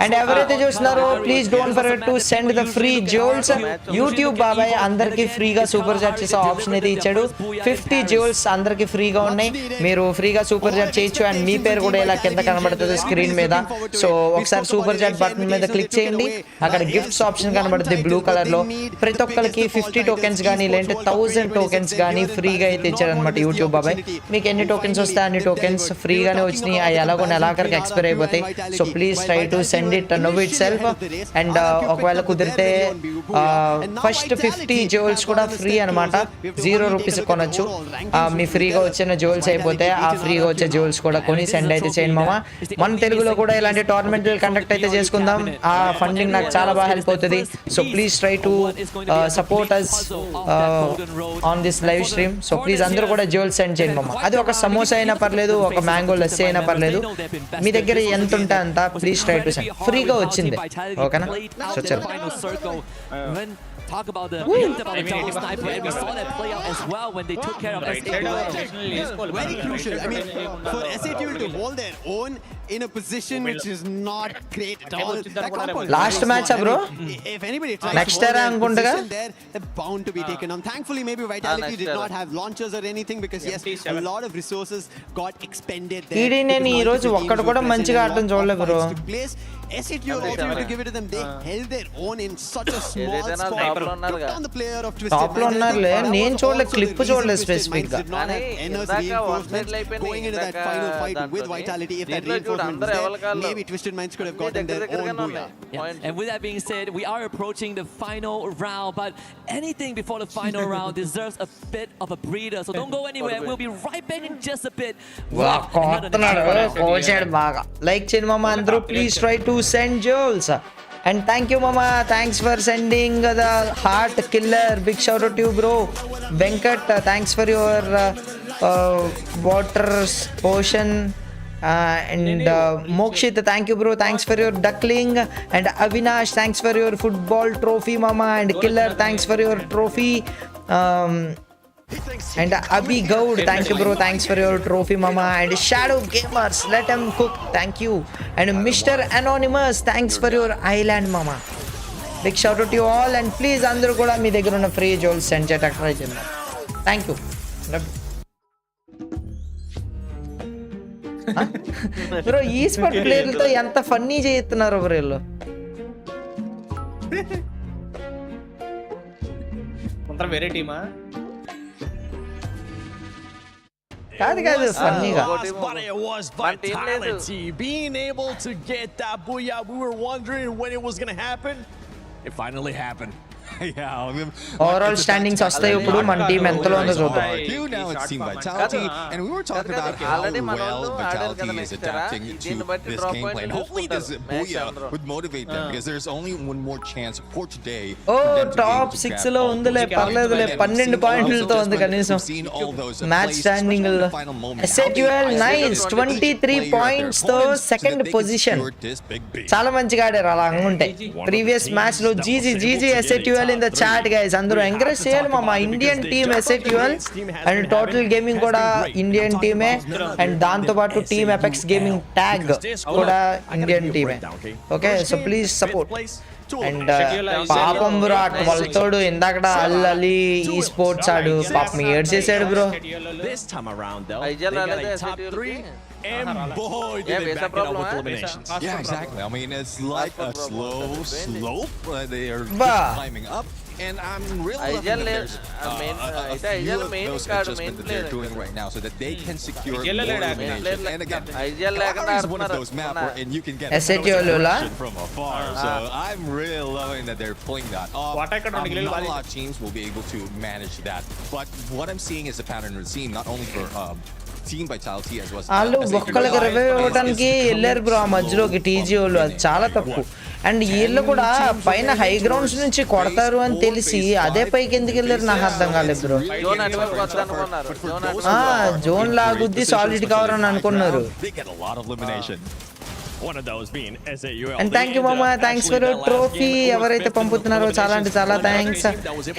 అండ్ ఎవరైతే చూస్తున్నారో please don't forget to send the free jewels. YouTube బాబాయ్ అందరికి ఫ్రీగా సూపర్ చాట్ చేసే ఆప్షన్ అయితే ఇచ్చాడు. 50 జోల్స్ అందరికి ఫ్రీగా ఉన్నాయి. మీరు ఫ్రీగా సూపర్ చాట్ చేయొచ్చు. అండ్ మీ పేరు కూడా ఇలా కింద కనబడుతుంది స్క్రీన్ మీద. సో ఒకసారి సూపర్ చాట్ బటన్ మీద క్లిక్ చేయండి. అక్కడ గిఫ్ట్స్ ఆప్షన్ కనబడుతుంది బ్లూ కలర్ లో. ప్రతి ఒక్కరికి 50 టోకెన్స్ కానీ లేదంటే 1000 టోకెన్స్ కానీ ఫ్రీగా అయితే ఇచ్చాడు అనమాట యూట్యూబ్ బాబాయ్. మీకు ఎన్ని టోకెన్స్ వస్తే అన్ని టోకెన్స్ ఫ్రీగానే వచ్చినాయి. అవి ఎలాగో నెలాఖరికి ఎక్స్పైర్ అయిపోతాయి. So please try to send it now it self. And ఒకవేళ కుదిరితే ఫస్ట్ 50 జోల్స్ కూడా ఫ్రీ అనమాట. 0 రూపీస్ కొనొచ్చు. మీ ఫ్రీగా వచ్చిన జోల్స్ అయిపోతే ఆ ఫ్రీగా వచ్చే జోల్స్ కూడా కొని సెండ్ అయితే చేయండి మామ. మన తెలుగులో కూడా ఇలాంటి టోర్నమెంట్ కండక్ట్ అయితే చేసుకుందాం. ఆ ఫండింగ్ నాకు చాలా బాగా హెల్ప్ అవుతుంది. So please try to support us on this live stream. So please అందరూ కూడా జోల్స్ సెండ్ చేయండి మామ. అది ఒక సమోసా అయినా పర్లేదు, ఒక మ్యాంగో లస్సీ అయినా పర్లేదు. మీ దగ్గర ఎంత ఉంటే అంత ప్లీజ్ ట్రై టు సెండ్. ఫ్రీగా వచ్చింది ఓకేనా. సో చలో. Talk about the hint about the double sniper, and we saw that play out as well when they took care of SAUL. Very crucial. I mean, for SAUL to hold their own in a position which is not great at all. Last match, bro. If anybody tries next to hold their position there, they're bound to be taken on. Thankfully, maybe Vitality did not have launchers or anything, because yes, a lot of resources got expended there. ఈడి నేను ఈ రోజు ఒక్కడు కూడా మంచిగా ఆడటం చూడలేదు bro. SAUL also to give it to them. They held their own in such a small spot. Took the player of Twisted top లో ఉన్నారులే. నేను చూడలేదు, క్లిప్ చూడలేదు స్పెసిఫిక్ గా. Going into that final fight with Vitality, if that reinforcement was there, maybe Twisted Minds could have gotten their own booyah. And with that being said, we are approaching the final round, but anything before the final round deserves a bit of a breather. So don't go anywhere. We'll be right back in just a bit. కోచాడు బాగా. Like చేయండి మామ అందరూ. Please try to send jewels. And thank you mama, thanks for sending the heart killer. Big shout out to you bro. Venkat, thanks for your water potion. And Mokshit, thank you bro, thanks for your duckling. And Avinash, thanks for your football trophy mama. And Killer, thanks for your trophy. And Abhi Gaud, thank you bro, thanks for your trophy mama. And Shadow Gamers, let him cook, thank you. And Mr. Anonymous, thanks for your island mama. Big shout out to you all. And please andru kuda mee దగ్గర ఉన్న free jewels send చేయడానికి try చేయండి. Thank you. Bro ఈ sport ప్లేయర్లతో ఎంత funny చేస్తున్నారు bro వీళ్ళు. వేరే టీమా కాదు ఫన్నీగా. But it was vitality. Being able to get that booyah. We were wondering when it was going to happen. It finally happened. Overall standings వస్తాయి ఇప్పుడు మన టీం ఎంతలో ఉందో చూద్దాం. Now it's team vitality, and we were talking about how well vitality is adapting to this gameplay. And hopefully this booyah would motivate them, because there's only one more chance for today. Top 6 లో ఉందిలే, పర్లేదులే, 12 పాయింట్లతో ఉంది కనీసం match standing లో. S8UL nice 23 points తో second position. చాలా మంచిగా ఆడారు అలా అనుకుంటే. ప్రీవియస్ మ్యాచ్ లో GG S8UL in the chat guys, అందరూ ఎంకరేజ్ చేయాలి మా Indian team S8UL and total gaming కూడా ఇండియన్ టీమే. అండ్ దాంతో పాటు టీమ్ ఎపెక్స్ గేమింగ్ ట్యాగ్ కూడా ఇండియన్ టీమే. Okay, so please support. And పాపం బ్రో వాళ్ళతోడు ఇందాక అల్లలి ఈ స్పోర్ట్స్ ఆడు పాపం ఏడ్ చేసాడు bro. And boy, did they back it up with eliminations. Yeah, exactly. I mean, it's like a slow slope. They are climbing up. And I'm really loving that there's a few of those adjustments that they're doing right now so that they can secure more elimination. And again, Kota is one of those maps where you can get a from afar. So I'm really loving that they're pulling that off. Not a lot of teams will be able to manage that. But what I'm seeing is a pattern we're seeing not only for team vitality as well as వాళ్ళు ఒక్కళ్ళకి revive అవ్వడానికి వెళ్ళారు bro ఆ మధ్యలోకి TG వాళ్ళు. అది చాలా తప్పు. అండ్ వీళ్ళు కూడా పైన హై గ్రౌండ్స్ నుంచి కొడతారు అని తెలిసి అదే పైకి ఎందుకు వెళ్ళారు నాకు అర్థం కాలేదు బ్రో. జోన్ లాగుద్ది సాలిడ్ కవర్ అని అనుకున్నారు. అండ్ థ్యాంక్ యూ మామా, థ్యాంక్స్ ఫర్ యువర్ ట్రోఫీ. ఎవరైతే పంపుతున్నారో చాలా అంటే చాలా thanks.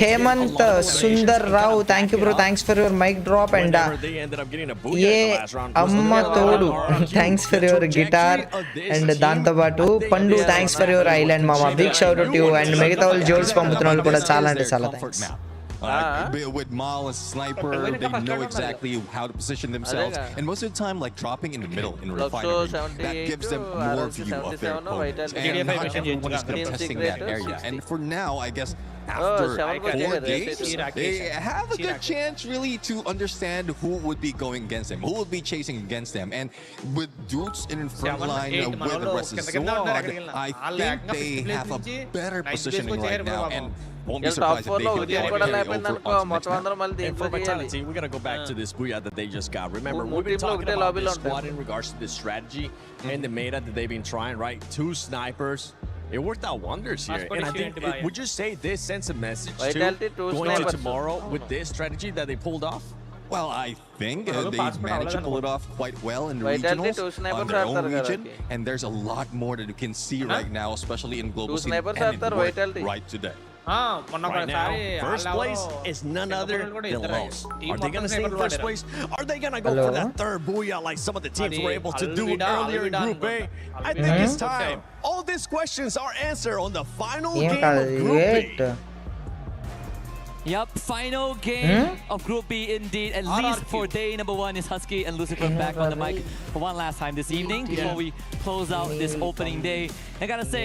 Hemant Sundar Rao, thank you bro, thanks for your mic drop. And ఏ అమ్మ తోడు, thanks for your guitar. And దాంతో పాటు Pandu, thanks for your island మామా, big shout out you. And మిగతా వాళ్ళు జోల్స్ పంపుతున్న వాళ్ళు కూడా చాలా అంటే చాలా thanks. With Mal as sniper, they know exactly how to position themselves, and most of the time, like dropping in the middle in refinery, that gives them more view of their opponents, and not everyone is contesting that area. And for now, I guess after 4 games, they have a good chance really to understand who would be going against them, who would be chasing against them. And with Dukes in front line where the rest is squad, I think they have a better positioning right now, and won't be surprised if they feel over ultimate. And for vitality, we're gonna go back to this booyah that they just got. Remember, we've been talking about this squad in regards to this strategy and the meta that they've been trying, right? 2 snipers. It worked out wonders here. And I think, would you say this sends a message to going to tomorrow with this strategy that they pulled off? Well, I think they managed to pull it off quite well in the regionals on their own region, and there's a lot more that you can see right now, especially in global scene and in World right today. Right now, first place is none other than Los. Are they going to stay in first place? Are they going to go for that third booyah like some of the teams were able to do earlier in Group A? I think it's time. All these questions are answered on the final game of Group B. Yep, final game of Group B indeed. At least for day number 1 is Husky and Lucifer back on the mic for one last time this evening before we close out this opening day. I gotta say,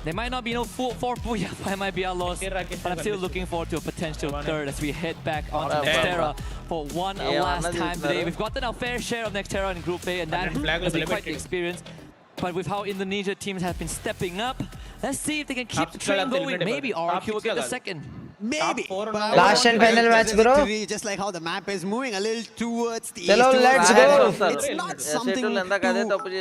there might not be no full 4 booyah, I might be our loss, but I'm still looking forward to a potential third as we head back onto Nextera for one last time today. We've gotten our fair share of Nextera in Group A, and that has been quite the experience. But with how Indonesia teams have been stepping up, let's see if they can keep the train going. Maybe RQ will get the second. Maybe. Last and final match, bro. Just like how the map is moving a little towards the Chalo, east. let's go. It's not something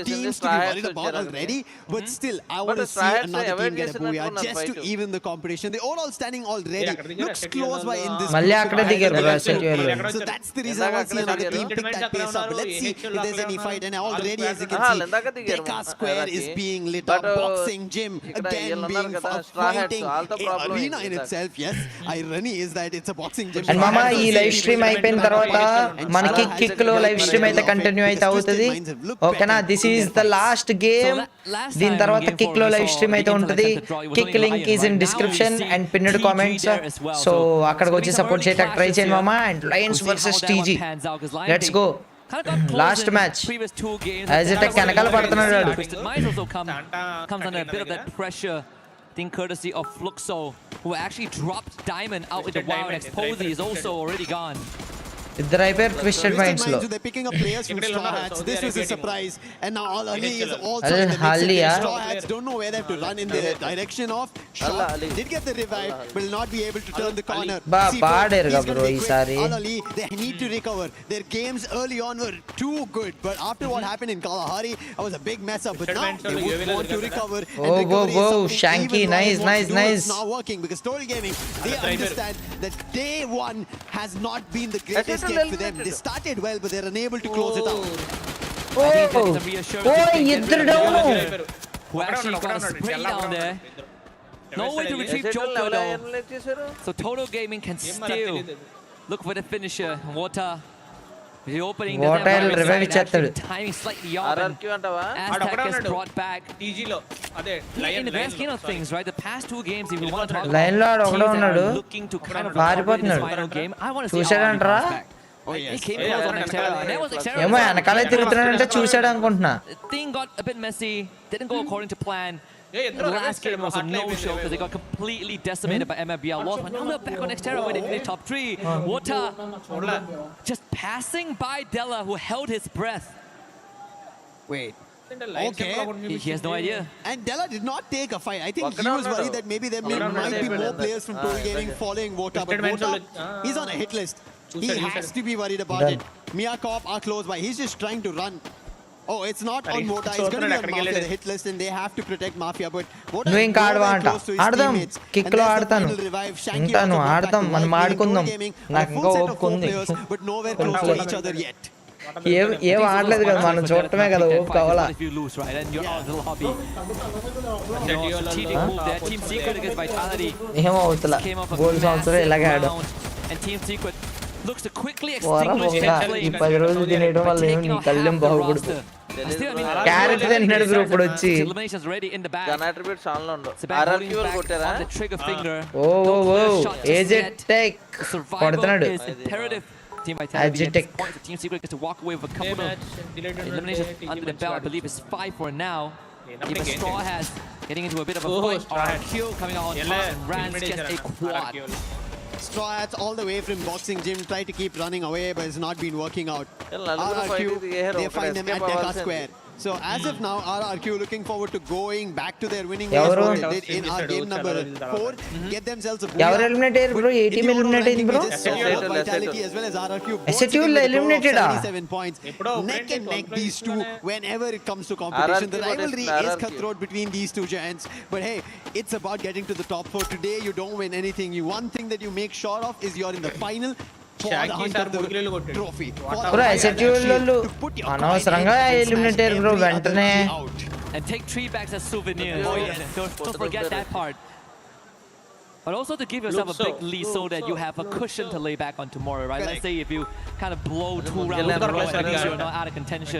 teams to be worried about already, but still, I want to see another team get a booyah just to even the competition. The overall standing already looks close by in this. Malli akkade digaru bro, So that's the reason I want to see another team pick that pace up. But let's see if there's any fight. And already, as you can see, Deka Square is being lit up. Boxing gym again being fighting. Arena in itself, yes. Irony is that it's a boxing gym. And mama ee live stream అయిపోయిన తర్వాత మనకి kick లో live stream అయితే continue అయితే అవుతది ఓకేనా this is the last game దీని తర్వాత కిక్ లో లైవ్ స్ట్రీమ్ అయితే ఉంటది kick link is in description and పిన్నెడ్ comments so అక్కడికి వచ్చి సపోర్ట్ చేయడానికి ట్రై చేయండి మామా and Lions versus TG let's go last match as it వెనకాల పడుతున్నాడు comes under a bit of that pressure. I think courtesy of Fluxo, who actually dropped Diamond out with the wild Exposy, is also already gone. ఇద్దరు అయిపోయారు twisted minds లో They're picking up players from Straw Hats. This was a surprise, and now Al Ali is also in the mix. Straw Hats don't know where they have to run in the direction of shot. Did get the revive, but will not be able to turn the corner. పాడేరుగా bro ఈసారి Al Ali, they need to recover. Their games early on were too good, but after what happened in Kalahari, it was a big mess up. But now they would want to recover. Whoa, Shanky, nice. It's not working because Story Gaming, they understand that Day-1 has not been the greatest for them. They started well, but they're unable to close it out. ఇద్దరు down Who actually got a spray down there. No way to retrieve Joker though. So Total Gaming can still look for the finisher. Water reopening the timing slightly off. Aztec is brought back. In the grand scheme of things, right? The past two games, if we want to talk about teams that are looking to kind of recover in this final game, I want to see how Aztec. He came close on Xterra, and that was Xterra. ఏమో వెనకాలే తిరుగుతున్నాడంటే చూసాడు అనుకుంటున్నా The thing got a bit messy, didn't go according to plan. The last game was a no-show because they got completely decimated by MFBL. Lost one. Now they're back on Xterra where they finished top 3. Wota just passing by Della, who held his breath. Wait. Okay. He has no idea. And Della did not take a fight. I think he was worried that maybe there might be more players from Total Gaming following Wota. But Wota, he's on a hit list. He has to be worried about it. Mia Corp are close by. He's just trying to run. Oh, it's not on Wota. It's going to be on Mafia, the hit list, and they have to protect Mafia. But Wota is nowhere close to his teammates. And there's the final revive. Shanky also got back to live in Total Gaming. A full set of 4 players, but nowhere close to each other yet. ఏం ఆడలేదు కదా మనం చూడటమే కదా ఓ కావాలా If you lose, right, and you're out of the lobby. Strategic move there. Team Secret against Vitality. ఏమో అవుతలా goal సంవత్సరం ఇలాగే ఆడు And Team Secret looks to quickly ఈ extinguish their 10 రోజులు తినేయడం వల్ల ఏమి నీ కళ్ళెం బాగుపడదు క్యారెట్ తిన్నాడు బ్రో ఇప్పుడు వచ్చి eliminations ready in the back. Gun attributes on లో ఉండు ఆర్ఆర్క్యూ వాళ్ళు కొట్టారా On the trigger finger. ఓ ఏజెట్ టెక్ కొడుతున్నాడు Imperative. Team Vitality gets points. Team Secret gets to walk away with a couple of eliminations under the belt. I believe it's 5 for now. Even Straw has getting into a bit of a fight. RQ coming out on top, and Rans gets a quad. Straw Hats all the way from boxing gym try to keep running away, but it's not been working out. RRQ, they find them at Deka Square. So as of now, RRQ looking forward to going back to their winning ways what they did in our game number 4. Get themselves a ఎవరు eliminate అయ్యారు bro ఏ team eliminate అయింది bro Vitality as well as RRQ. SATU eliminated ఆ 77 points. Neck and neck these two whenever it comes to competition. The rivalry is cutthroat between these two giants. But hey, it's about getting to the top 4. Today you don't win anything. One thing that you make sure of is you're in the final. Bro SATU వాళ్ళు అనవసరంగా eliminate అయ్యారు bro వెంటనే And take 3 bags as souvenirs. Don't forget that part. But also to give yourself a big lead so that you have a cushion to lay back on tomorrow, right? Let's say if you kind of blow 2 rounds in a row, at least you're not out of contention.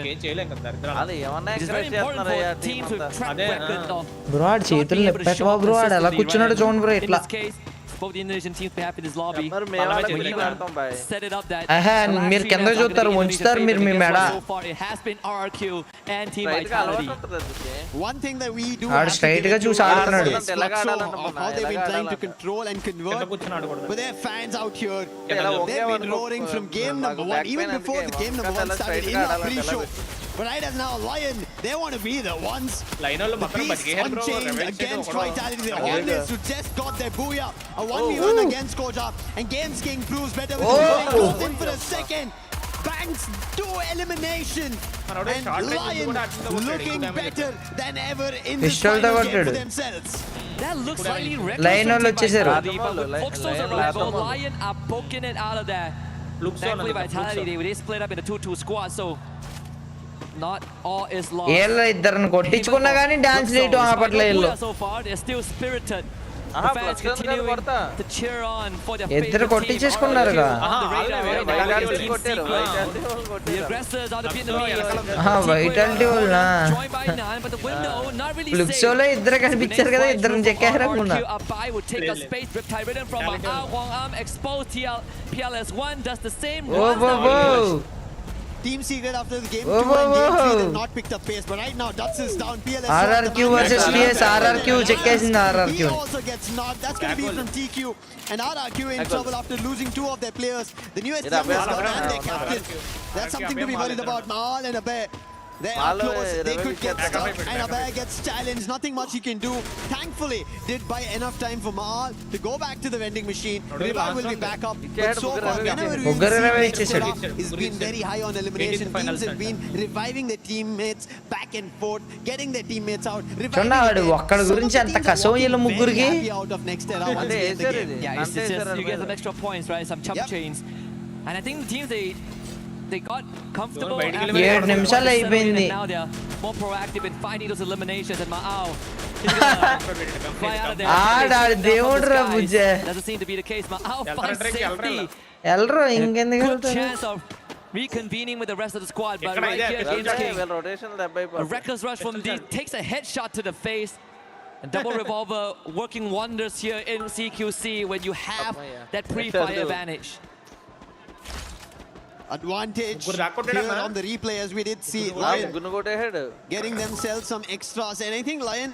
It's very important for teams with track record of bro ఆడు చేతులు నెప్పెట్టవా bro ఆడు ఎలా కూర్చున్నాడు చూడండి bro ఇట్లా both the Indonesian teams may have in this lobby. Set it up that మీరు కింద చూస్తారు ఉంచుతారు మీరు మీ మెడ so far it has been RRQ and Team Vitality. One thing that we do ఆడు స్ట్రైట్ గా చూసి ఆడుతున్నాడు how they've been trying to control and convert, but their fans out here, they've been roaring from game number 1 even before the game number 1 started in our pre-show. But right as now, Lion, they want to be the ones. Lion all The beasts unchained against Vitality. The Hornets who just got their booyah. A 1v1 against Kota. And Games King proves better with the goes in for a second. Banks to elimination. And Lion looking better than ever in this final game for themselves. That looks slightly reckless. Lion all వచ్చేసారు. Foxos arrival. Lion are poking it out of there. Thankfully, Vitality, they split up in a 2-2 squad, so not all is lost. ఏళ్ళ ఇద్దరిని కొట్టించుకున్నా కానీ dance చేయటం ఆపట్లేదు. So far, they're still spirited. The fans continuing to cheer on for their ఇద్దరు కొట్టించేసుకున్నారుగా. The aggressors are the Vietnamese. Vitality వాళ్ళ Joined by none, but the window not really safe. ఫ్లిప్సోలో ఇద్దరు కనిపించారు కదా, ఇద్దరిని చెక్కారు అనుకున్నా. Abai would take a space, riptide ridden from Wang Am, exposed PLS1 does the same. Team Secret after the game 2 and game 3 they've not picked up pace, but right now Duts is down. PLS RRQ versus TS. RRQ చెక్కేసింది RRQ. He also gets knocked. That's going to be from TQ, and RRQ in trouble after losing 2 of their players. The newest team has got and their captain. That's something to be worried about. Mahal and Abhay, they are close. They could get stuck, and Abhay gets challenged. Nothing much he can do. Thankfully, did buy enough time for Mahal to go back to the vending machine. Revive will be back up. But so far, whenever we see he's been very high on elimination. Teams have been reviving their teammates back and forth, getting their teammates out. చూడండి ఒక్కడి గురించి అంత కసోయిల ముగ్గురికి. Out of next era once they get the game. Yeah, it's just you get some extra points, right? Some chump chains, and I think the teams they got comfortable. 7 నిమిషాలు అయిపోయింది. Now they are more proactive in finding those eliminations, and Mao fly out of there. ఆడాడు దేవుడు రా బుజ్జే. Doesn't seem to be the case. Mao finds safety. ఎల్రో ఇంకెందుకు Good వెళ్తారు? chance of reconvening with the rest of the squad, but right here, Games King, a reckless rush from D takes a headshot to the face. A double revolver working wonders here in CQC when you have that pre-fire advantage. Advantage here on the replay, as we did see Lion getting themselves some extras, and I think Lion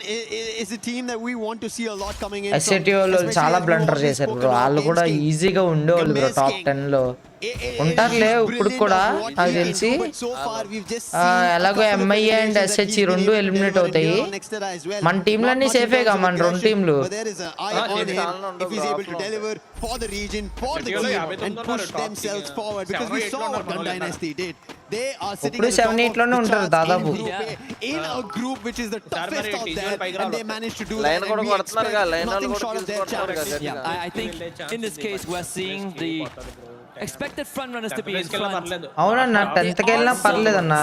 is a team that we want to see a lot coming in. SCT వాళ్ళు చాలా blunder చేశారు bro. వాళ్ళు కూడా ఈజీగా ఉండేవాళ్ళు bro top 10 లో. ఉంటారులే ఇప్పుడు కూడా నాకు తెలిసి. ఎలాగో ఎంఐ అండ్ SH రెండు ఎలిమినేట్ అవుతాయి. మన టీంలన్నీ సేఫేగా మన 2 టీంలు. If he's able to deliver for the region, for the team, and push themselves forward, because we saw what Gun Dynasty did. They are sitting ఇప్పుడు 7-8 లోనే ఉంటారు దాదాపు. in a group which is the toughest out there, and they managed to do that. And we expect nothing short of their chance. Yeah, I think in this case we're seeing the expected front runners to be in front. అవునన్న 10th కి వెళ్ళినా పర్లేదన్న.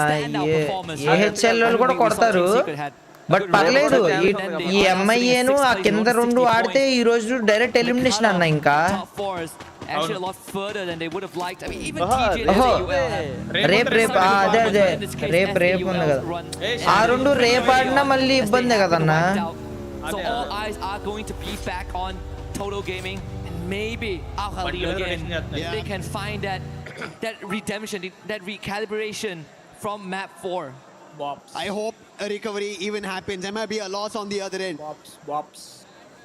AHL వాళ్ళు కూడా కొడతారు, but పర్లేదు. ఈ ఎంఐఏను ఆ కింద 2 ఆడితే ఈ రోజు డైరెక్ట్ ఎలిమినేషన్ అన్న. ఇంకా actually a lot further than they would have liked. I mean, even TJ rape అదే రేప్ ఉంది కదా. ఆ 2 రేప్ ఆడినా మళ్ళీ ఇబ్బందే కదన్న. So all eyes are going to be back on Total Gaming, and maybe again they can find that redemption, that recalibration from map 4. I hope a recovery even happens. There might be a loss on the other end.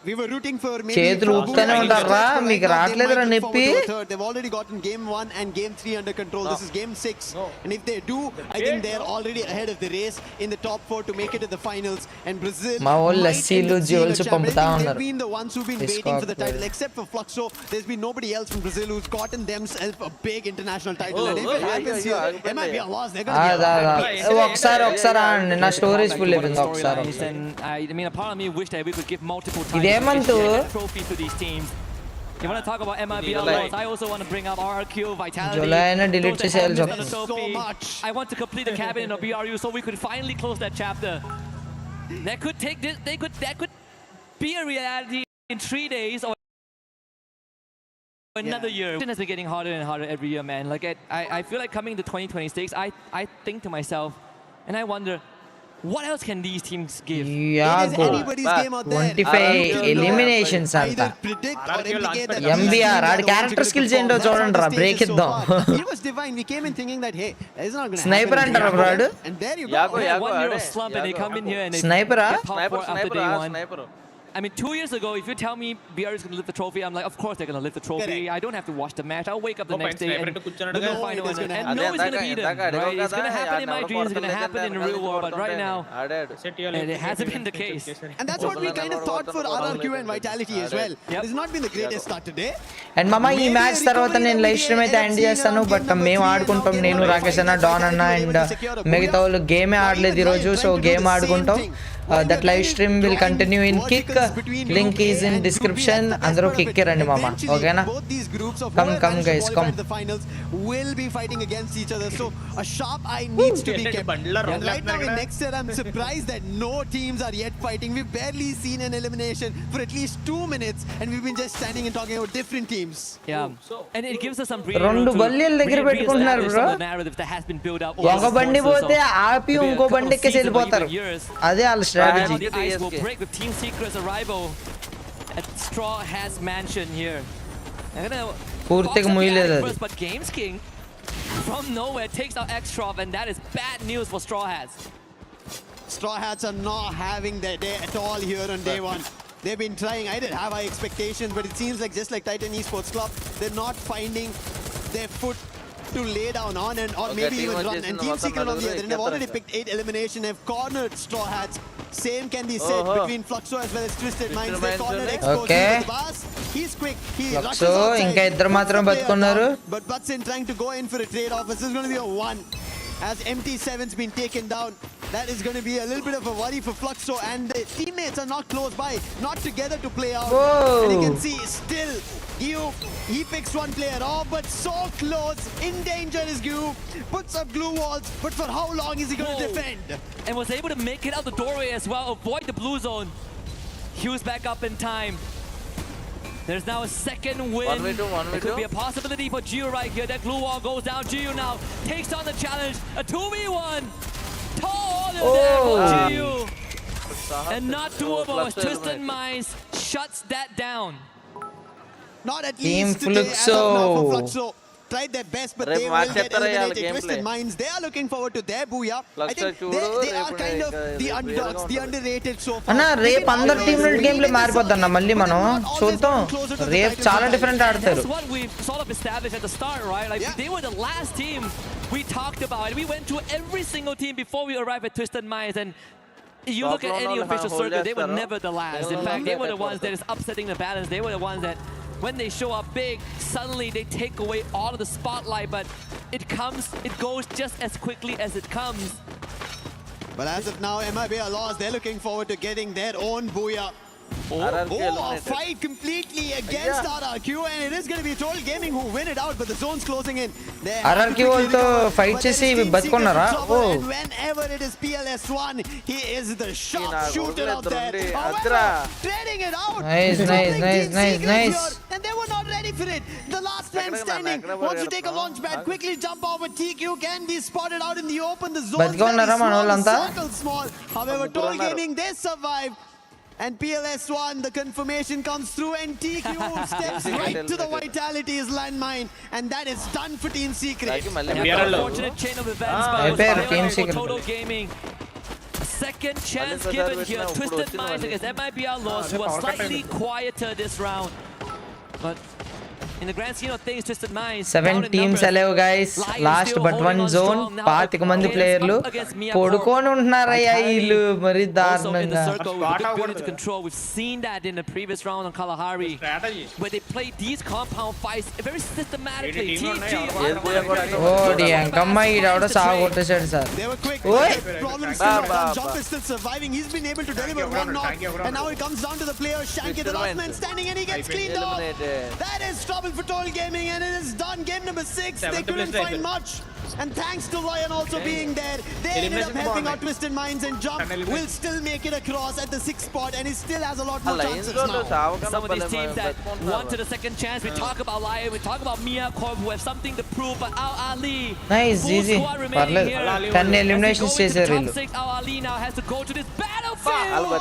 We were rooting for maybe చేతులు ఊపుతూనే ఉంటారా? మీకు రాట్లేదురా నొప్పి? They've already gotten game 1 and game 3 under control. This is game 6, and if they do, I think they're already ahead of the race in the top 4 to make it to the finals. And Brazil, మా వాళ్ళు లస్సీలు jewels పంపుతా ఉన్నారు. They've been the ones who've been waiting for the title, except for Fluxo. There's been nobody else from Brazil who's gotten themselves a big international title. And if it happens here, there might be a loss. They're going to be ఒకసారి నా stories full అయిపోయింది. ఒకసారి I mean, a part of me wish that we could give multiple titles, trophy to these teams. You want to talk about MIBL loss? I also want to bring up RRQ, Vitality. So much. I want to complete the cabinet of BRU so we could finally close that chapter. That could take this. That could be a reality in 3 days or another year. It has been getting harder and harder every year, man. Like I feel like coming to 2026, I think to myself, and I wonder, what else can these teams give? anybody's game out there. 25 eliminations అంట. MBR ఆడి character skills ఏంటో చూడండి రా, break ఇద్దాం. It was divine. We came in thinking that hey, it's not going to sniper అంటారా broad? And there you go. One year of slump and they come in here and they స్నైపరా? get top 4 after day 1. I mean, 2 years ago, if you tell me BR is going to lift the trophy, I'm like, of course they're going to lift the trophy. Correct. I don't have to watch the match. I'll wake up the next day and sniper win the final. it is gonna And no, it's going to beat them. Right? It's going to happen in my dreams. It's going to happen in the real world. But right now, it hasn't been the case. And that's what we kind of thought for RRQ and Vitality as well. It's not been the greatest start today. And మామ ఈ match తర్వాత నేను live stream అయితే end చేస్తాను. But మేము ఆడుకుంటాం, నేను రాకేష్ అన్న, డాన్ అన్న అండ్ మిగతా వాళ్ళు గేమే ఆడలేదు ఈరోజు. సో గేమ్ ఆడుకుంటాం. That live stream will continue in Kick. Link is in description. అందరూ కిక్ రండి మామ, ఓకేనా? Come guys come. Will be fighting against each other, so a sharp eye needs to be kept. And right now in next set, I'm surprised that no teams are yet fighting. We've barely seen an elimination for at least 2 minutes, and we've been just standing and talking about different teams. Yeah, and it gives us some breathing రెండు బల్లీల దగ్గర పెట్టుకుంటున్నారు bro. ఒక బండి పోతే ఆపి ఇంకో బండి ఎక్కేసి వెళ్ళిపోతారు. అదే వాళ్ళ strategy. The ice will break with Team Secret's arrival at Straw Hat's mansion here. పూర్తిగా ముయ్యలేదు అది. But Games King from nowhere takes out X-Trop, and that is bad news for Straw Hats. Straw Hats are not having their day at all here on day one. They've been trying. I didn't have high expectations, but it seems like just like Titan Esports Club, they're not finding their foot to lay down on and or maybe even run. And Team Secret on the other end, they've already picked 8 elimination. They've cornered Straw Hats. Same can be said between Fluxo as well as Twisted Minds. They cornered Exposed with the bars. He's quick. He rushes outside. ఇంకా ఇద్దరు మాత్రం బతుకున్నారు. But Butsin trying to go in for a trade-off. This is going to be a 1. As MT7's been taken down, that is going to be a little bit of a worry for Fluxo, and the teammates are not close by, not together to play out. Whoa. And you can see still Gyu, he picks one player off, but so close. In danger is Gyu. Puts up glue walls, but for how long is he going to defend? And was able to make it out the doorway as well, avoid the blue zone. Hughes back up in time. There's now a second win. 1v2. It could be a possibility for Gio right here. That glue wall goes down. Gio now takes on the challenge. A 2v1. Taller there for Gio. And not doable as Twisted Minds shuts that down. Not at Team least today as of now for Fluxo. Fluxo. Tried their best, but they will get eliminated. Twisted Minds, they are looking forward to their booyah. I think they are kind of the underdogs, the underrated so far. అన్న రేపు అందరు team game play మారిపోద్ది అన్న. మళ్ళీ మనం చూద్దాం. రేపు చాలా డిఫరెంట్ ఆడతారు. That's what we sort of established at the start, right? Like they were the last team we talked about. We went to every single team before we arrived at Twisted Minds, and you look at any official circle, they were never the last. In fact, they were the ones that is upsetting the balance. They were the ones that when they show up big, suddenly they take away all of the spotlight, but it goes just as quickly as it comes. But as of now, MIB are lost. They're looking forward to getting their own booyah. A fight completely against RRQ, and it is going to be Troll Gaming who win it out, but the zone's closing in. RRQ వాళ్ళతో fight చేసి బతుకున్నారా? And whenever it is PLS1, he is the sharpshooter out there. However, trading it out. Nice. And they were not ready for it. The last man standing wants to take a launch pad, quickly jump over. TQ can be spotted out in the open. The zone is very small. However, Troll Gaming, they survive. And PLS1, the confirmation comes through, and TQ steps right to the Vitality's landmine, and that is done for Team Secret. Unfortunate chain of events by Team Secret. Total Gaming. Second chance given here. Twisted Minds against MIBR Lost, who are slightly quieter this round. But in the grand scheme of things, Twisted Minds 7 teams alive guys. Last but one zone. 25 మంది ప్లేయర్లు పడుకొని ఉంటున్నారయ్యా వీళ్ళు మరి దారుణంగా. We've seen that in the previous round on Kalahari, where they play these compound fights very systematically. ఓడి అంకమ్మ ఈడవడ సాగు కొట్టేశాడు sir. Jump is still surviving. He's been able to deliver one knock, and now it comes down to the player Shanky, the last man standing, and he gets cleaned off. That is trouble for Troll Gaming, and it is done. Game number 6. They couldn't find much, and thanks to Ryan also being there, they ended up helping out Twisted Minds, and Jump will still make it across at the 6th spot, and he still has a lot more chances now. Some of these teams that wanted a second chance, we talk about Lion, we talk about Mia Corp, who have something to prove, but Al Ali, nice, easy, parle 10 eliminations chesaru illu. Al Ali now has to go to this battlefield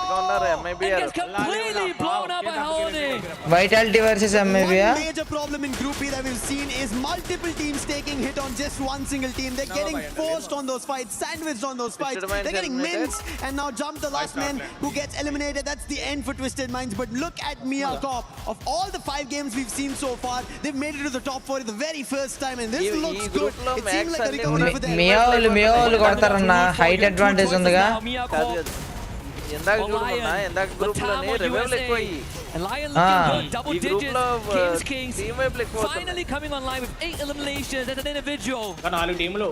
and gets completely blown up by holding. Vitality versus MIB. One major problem in Group B that we've seen is multiple teams taking hit on just one single single team. They're getting forced on those fights, sandwiched on those fights. They're getting minced, and now Jump, the last man who gets eliminated. That's the end for Twisted Minds. But look at Mia Corp. Of all the 5 games we've seen so far, they've made it to the top 4 for the very first time, and this looks good. It seems like a recovery for them. మియాలు కొడతారన్న height advantage ఉందిగా. ఎందాక చూడమన్నా ఎందాక group లోనే revival ఎక్కువయ్యి double digits. Kings finally coming online with 8 eliminations as an individual. 4 టీంలు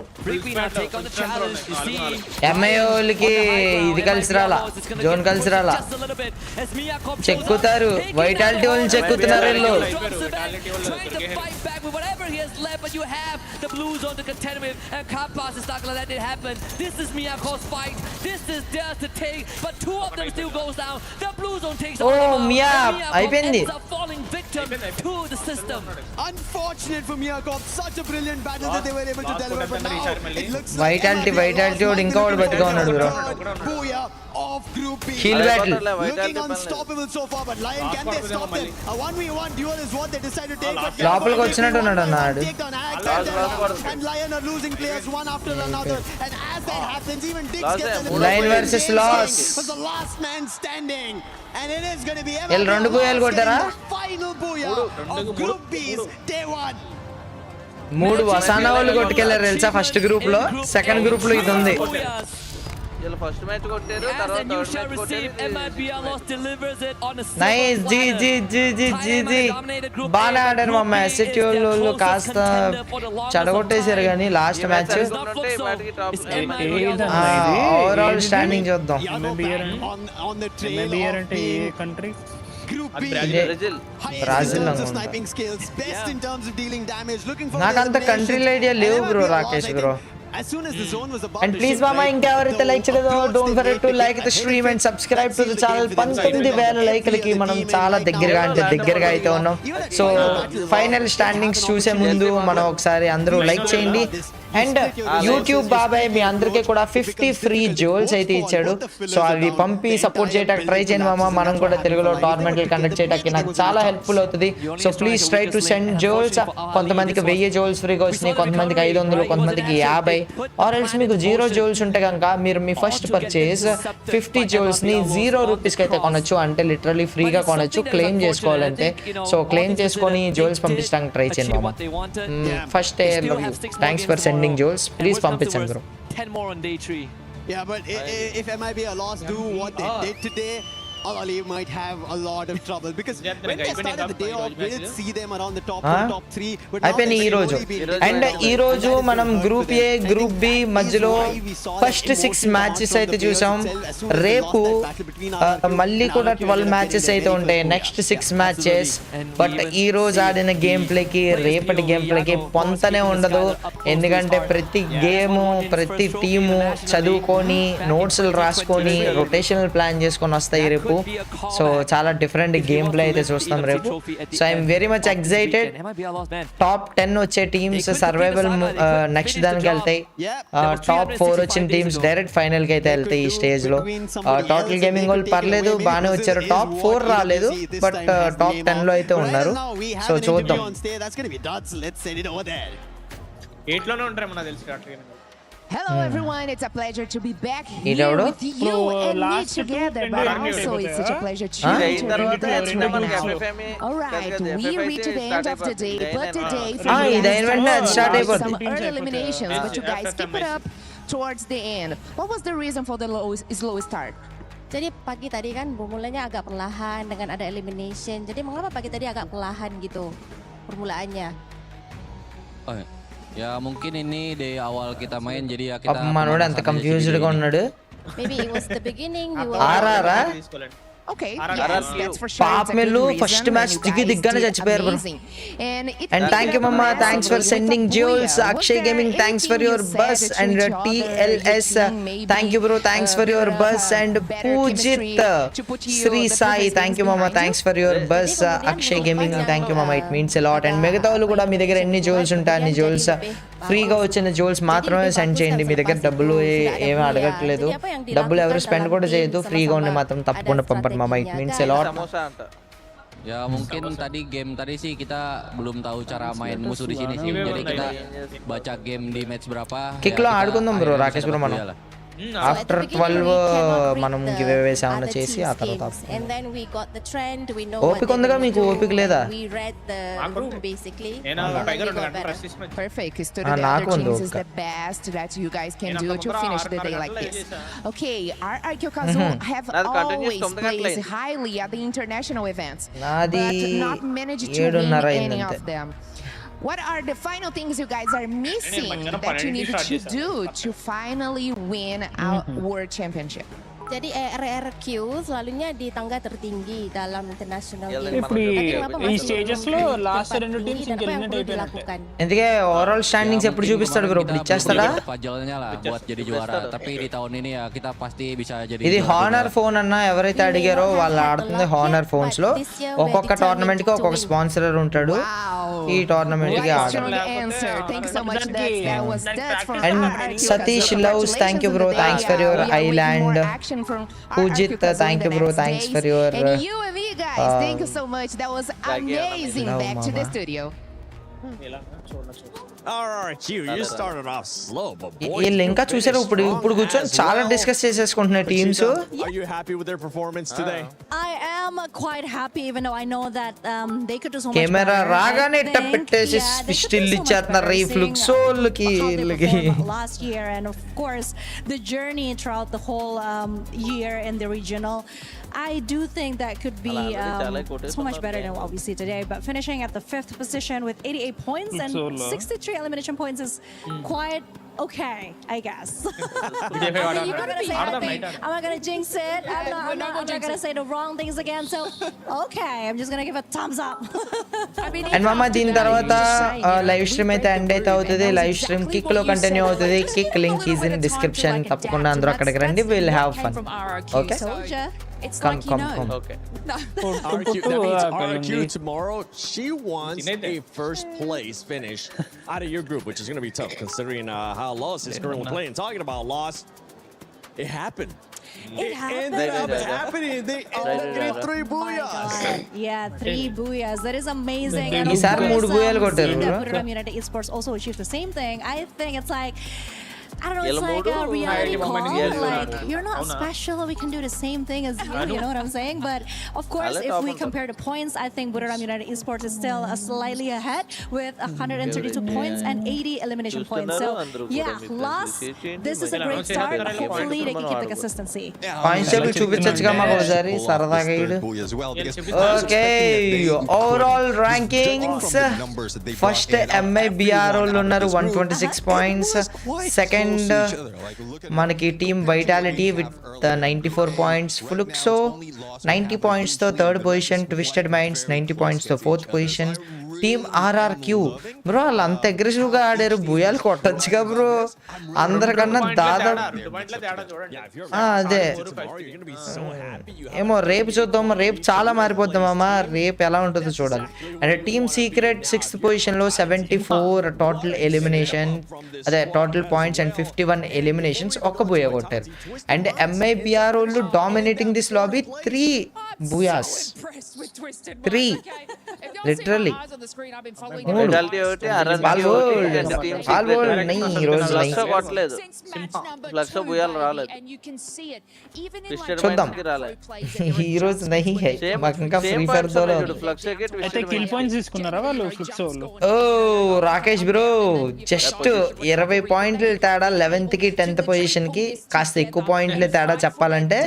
take on the challenge. You see ఎంఐఓలకి ఇది కలిసి రాలా, జోన్ కలిసి రాలా, చెక్కుతారు. వైటాలిటీ వాళ్ళని చెక్కుతున్నారు వీళ్ళు. Trying to fight back with whatever he has left, but you have the blue zone to contend with, and Kapas is not gonna let it happen. This is Miyako's fight. This is theirs to take, but 2 of them still goes down. The blue zone takes Mia అయిపోయింది. falling victim to the system. Unfortunate for Miyakov. Such a brilliant battle that they were able to deliver, but now it looks vitality వాడు ఇంకా వాడు బతిగా ఉన్నాడు bro. Booyah of Group B. Heal battle. Looking unstoppable so far, but Lion, can they stop them? A 1v1 duel is what they decide to take. But లోపలికి వచ్చినట్టు ఉన్నాడు అన్నాడు. And Lion are losing players one after another, and as that happens, even Dix gets eliminated. Lion versus Loss. Was the last man standing, and it is going to be వీళ్ళు 2 బూయాలు కొట్టారా? final booyah of Group B's Day 1. 3 వసానా వాళ్ళు కొట్టుకెళ్లారు తెలుసా first group లో. Second group లో ఇది ఉంది. వీళ్ళు ఫస్ట్ మ్యాచ్ కొట్టారు, తర్వాత థర్డ్ మ్యాచ్ కొట్టారు. నైస్ జీ బాగా ఆడారు మా మ్యాచ్. వాళ్ళు కాస్త చెడగొట్టేశారు కానీ లాస్ట్ మ్యాచ్. ఓవరాల్ స్టాండింగ్ చూద్దాం. బ్రాజిల్ నాకంత కంట్రీల ఐడియా లేవు bro Rakesh bro. And please mama ఇంకెవరైతే లైక్ చేయలేదో don't forget to like the stream and subscribe to the channel. 19,000 లైక్లకి మనం చాలా దగ్గరగా అయితే ఉన్నాం. సో ఫైనల్ స్టాండింగ్స్ చూసే ముందు మనం ఒకసారి అందరూ లైక్ చేయండి. అండ్ యూట్యూబ్ బాబాయ్ మీ అందరికీ కూడా 50 ఫ్రీ జోల్స్ అయితే ఇచ్చాడు. సో అవి పంపి సపోర్ట్ చేయడానికి ట్రై చేయండి మామ. మనం కూడా తెలుగులో టోర్నమెంట్లు కండక్ట్ చేయడానికి నాకు చాలా హెల్ప్ఫుల్ అవుతుంది. So please try to send jewels. కొంతమందికి 1000 జోల్స్ ఫ్రీగా వచ్చినాయి, కొంతమందికి 500, కొంతమందికి 50. ఆర్ ఎల్స్ మీకు 0 జోల్స్ ఉంటే కనుక మీరు మీ ఫస్ట్ పర్చేస్ 50 జోల్స్ ని 0 రూపీస్కి అయితే కొనొచ్చు. అంటే లిటరలీ ఫ్రీగా కొనొచ్చు క్లెయిమ్ చేసుకోవాలంటే. సో క్లెయిమ్ చేసుకొని జోల్స్ పంపించడానికి ట్రై చేయండి మామ. First thanks for sending Jules, please pump it, bro. 10 more on day 3. Yeah, but if MIB are lost, do what they did today, Ali might have a lot of trouble because when they started the day off, we did see them around the top 4, top 3. But అయిపోయింది ఈ రోజు. And ఈ రోజు మనం group A group B మధ్యలో first 6 matches అయితే చూసాం. రేపు మళ్ళీ కూడా 12 మ్యాచెస్ అయితే ఉంటాయి, నెక్స్ట్ 6 మ్యాచెస్. బట్ ఈ రోజు ఆడిన గేమ్ ప్లేకి రేపటి గేమ్ ప్లేకి పొంతనే ఉండదు. ఎందుకంటే ప్రతి గేము ప్రతి టీము చదువుకొని నోట్స్లు రాసుకొని రొటేషనల్ ప్లాన్ చేసుకొని వస్తాయి రేపు. సో చాలా డిఫరెంట్ గేమ్ ప్లే అయితే చూస్తాం రేపు. So I'm very much excited. Top 10 వచ్చే టీమ్స్ సర్వైవల్ నెక్స్ట్ దానికి వెళ్తాయి. టాప్ 4 వచ్చిన టీమ్స్ డైరెక్ట్ ఫైనల్ కి అయితే వెళ్తాయి ఈ స్టేజ్ లో. టోటల్ గేమింగ్ వాళ్ళు పర్లేదు బాగానే వచ్చారు. టాప్ 4 రాలేదు బట్ టాప్ 10 లో అయితే ఉన్నారు. సో చూద్దాం. 8 లోనే ఉంటారు మనకు తెలిసి. Hello everyone, it's a pleasure to be back here with you and me together, but also it's such a pleasure to interact right now. Alright, we reached the end of the day, but today some early eliminations, but you guys keep it up towards the end. What was the reason for the slow start? Jadi pagi tadi kan mulanya agak perlahan dengan ada elimination. Jadi mengapa pagi tadi agak perlahan gitu permulaannya? Ya mungkin ini dari awal kita main jadi ya kita మనోడు అంత confused గా ఉన్నాడు. Maybe it was the beginning. We were Okay, yes, that's for sure. పాపమెల్లు first match దిగ్గానే చచ్చిపోయారు bro. And thank you మమ్మ, thanks for sending jewels. Akshay gaming thanks for your bus. And TLS thank you bro, thanks for your bus. And Pujith Sri Sai thank you మమ్మ, thanks for your bus. Akshay gaming thank you మమ్మ, it means a lot. And మిగతా వాళ్ళు కూడా మీ దగ్గర ఎన్ని jewels ఉంటాయి అన్ని jewels ఫ్రీగా వచ్చిన జోల్స్ మాత్రమే సెండ్ చేయండి. మీ దగ్గర డబ్బులు ఏమీ అడగట్లేదు, డబ్బులు ఎవరు స్పెండ్ కూడా చేయొద్దు, ఫ్రీగా ఉండి మాత్రం తప్పకుండా పంపండి మామ. It means a lot. Ya mungkin tadi game tadi sih kita belum tahu cara main musuh di sini sih. Jadi kita baca game di match berapa. Kick లో ఆడుకుందాం బ్రో రాకేష్ బ్రో మనం. ఆఫ్టర్ 12 మనం గివ్ అవేస్ ఏమైనా చేసి ఆ తర్వాత and then we got the trend, we know ఓపిక ఉందిగా మీకు ఓపిక లేదా? we read the room basically. Perfect. Study the other teams is the best that you guys can do to finish the day like this. Okay, RRQ Kazu have always placed highly at the international events, but not managed to win any of them. What are the final things you guys are missing that you need to do to finally win our World Championship? Jadi RRQ selalunya di tangga tertinggi dalam international game. ఇప్పుడు ఈ stages లో last రెండు teams ఇంకా eliminate అయిపోయాయి. ఎందుకే overall standings ఎప్పుడు చూపిస్తాడు bro? ఇప్పుడు ఇచ్చేస్తాడా? Pajalnya lah buat jadi juara. Tapi di tahun ini ya kita pasti bisa jadi. ఇది హానర్ ఫోన్ అన్న ఎవరైతే అడిగారో వాళ్ళు ఆడుతుంది హానర్ ఫోన్స్ లో. ఒక్కొక్క టోర్నమెంట్ కి ఒక్కొక్క స్పాన్సరర్ ఉంటాడు. ఈ టోర్నమెంట్ కి ఆడాలి. And Satish loves thank you bro, thanks for your island. Pujit, thank you bro, thanks for your and you guys, thank you so much. That was amazing. Back to the studio. RRQ, you started off slow, but boy, వీళ్ళు ఇంకా చూసారు ఇప్పుడు కూర్చొని చాలా discuss చేసేసుకుంటున్నారు teams. Are you happy with their performance today? I am quite happy, even though I know that they could do so much camera better. రాగానే పెట్టేసి still ఇచ్చేస్తున్నారు ఈ ఫ్లుక్సోల్కి last year, and of course the journey throughout the whole year in the regional. I do think that could be so much better than what we see today, but finishing at the 5th position with 88 points and 63 elimination points is quite okay, I guess. You're gonna say I'm not gonna jinx it. I'm not gonna say the wrong things again. So okay, I'm just gonna give a thumbs up. And మామ దీని తర్వాత live stream అయితే end అయితే అవుతుంది. Live stream kick లో continue అవుతుంది. Kick link is in description. తప్పకుండా అందరూ అక్కడికి రండి. Will have fun. Okay come. Okay. RRQ tomorrow, she wants a first place finish out of your group, which is going to be tough considering how Loss is currently playing. Talking about Loss, it happened. It ended up happening. They ended up getting 3 booyahs. Yeah, 3 booyahs. That is amazing. And of course, Buddha United Esports also achieved the same thing. I think it's like, I don't know, it's like a reality call. Like, you're not special, we can do the same thing as you, you know what I'm saying? But of course, if we compare the points, I think Buddha United Esports is still slightly ahead with 132 points and 80 elimination points. So yeah, last, this is a great start. Hopefully they can keep the consistency. Okay, overall rankings. First MIBR unnaru 126 points. Second మనకి team Vitality with 94 points. Fluxo 90 points తో third position. Twisted Minds 90 points తో fourth position. Team RRQ bro వాళ్ళు అంత aggressive గా ఆడారు. భూయాలు కొట్టొచ్చుగా bro అందరికన్నా దాదాపు. అదే ఏమో రేపు చూద్దాం. రేపు చాలా మారిపోద్దామమ్మా. రేపు ఎలా ఉంటుందో చూడాలి. And team secret 6th position లో 74 టోటల్ ఎలిమినేషన్, అదే టోటల్ పాయింట్స్ అండ్ 51 ఎలిమినేషన్స్. ఒక్క బూయా కొట్టారు. అండ్ ఎంఐబిఆర్ వాళ్ళు డామినేటింగ్ దిస్ లాబీ. 3 బూయాస్, 3 లిటరల్లీ. చూద్దాం ఈ రోజు నహీ హై. మాకు ఇంకా ఫ్రీ ఫైర్ దోలో కిల్ పాయింట్స్ తీసుకున్నారా వాళ్ళు ఫ్లుక్సో వాళ్ళు? ఓ రాకేష్ బ్రో జస్ట్ 20 పాయింట్ల తేడా 11th కి 10th పొజిషన్ కి. కాస్త ఎక్కువ పాయింట్ల తేడా చెప్పాలంటే.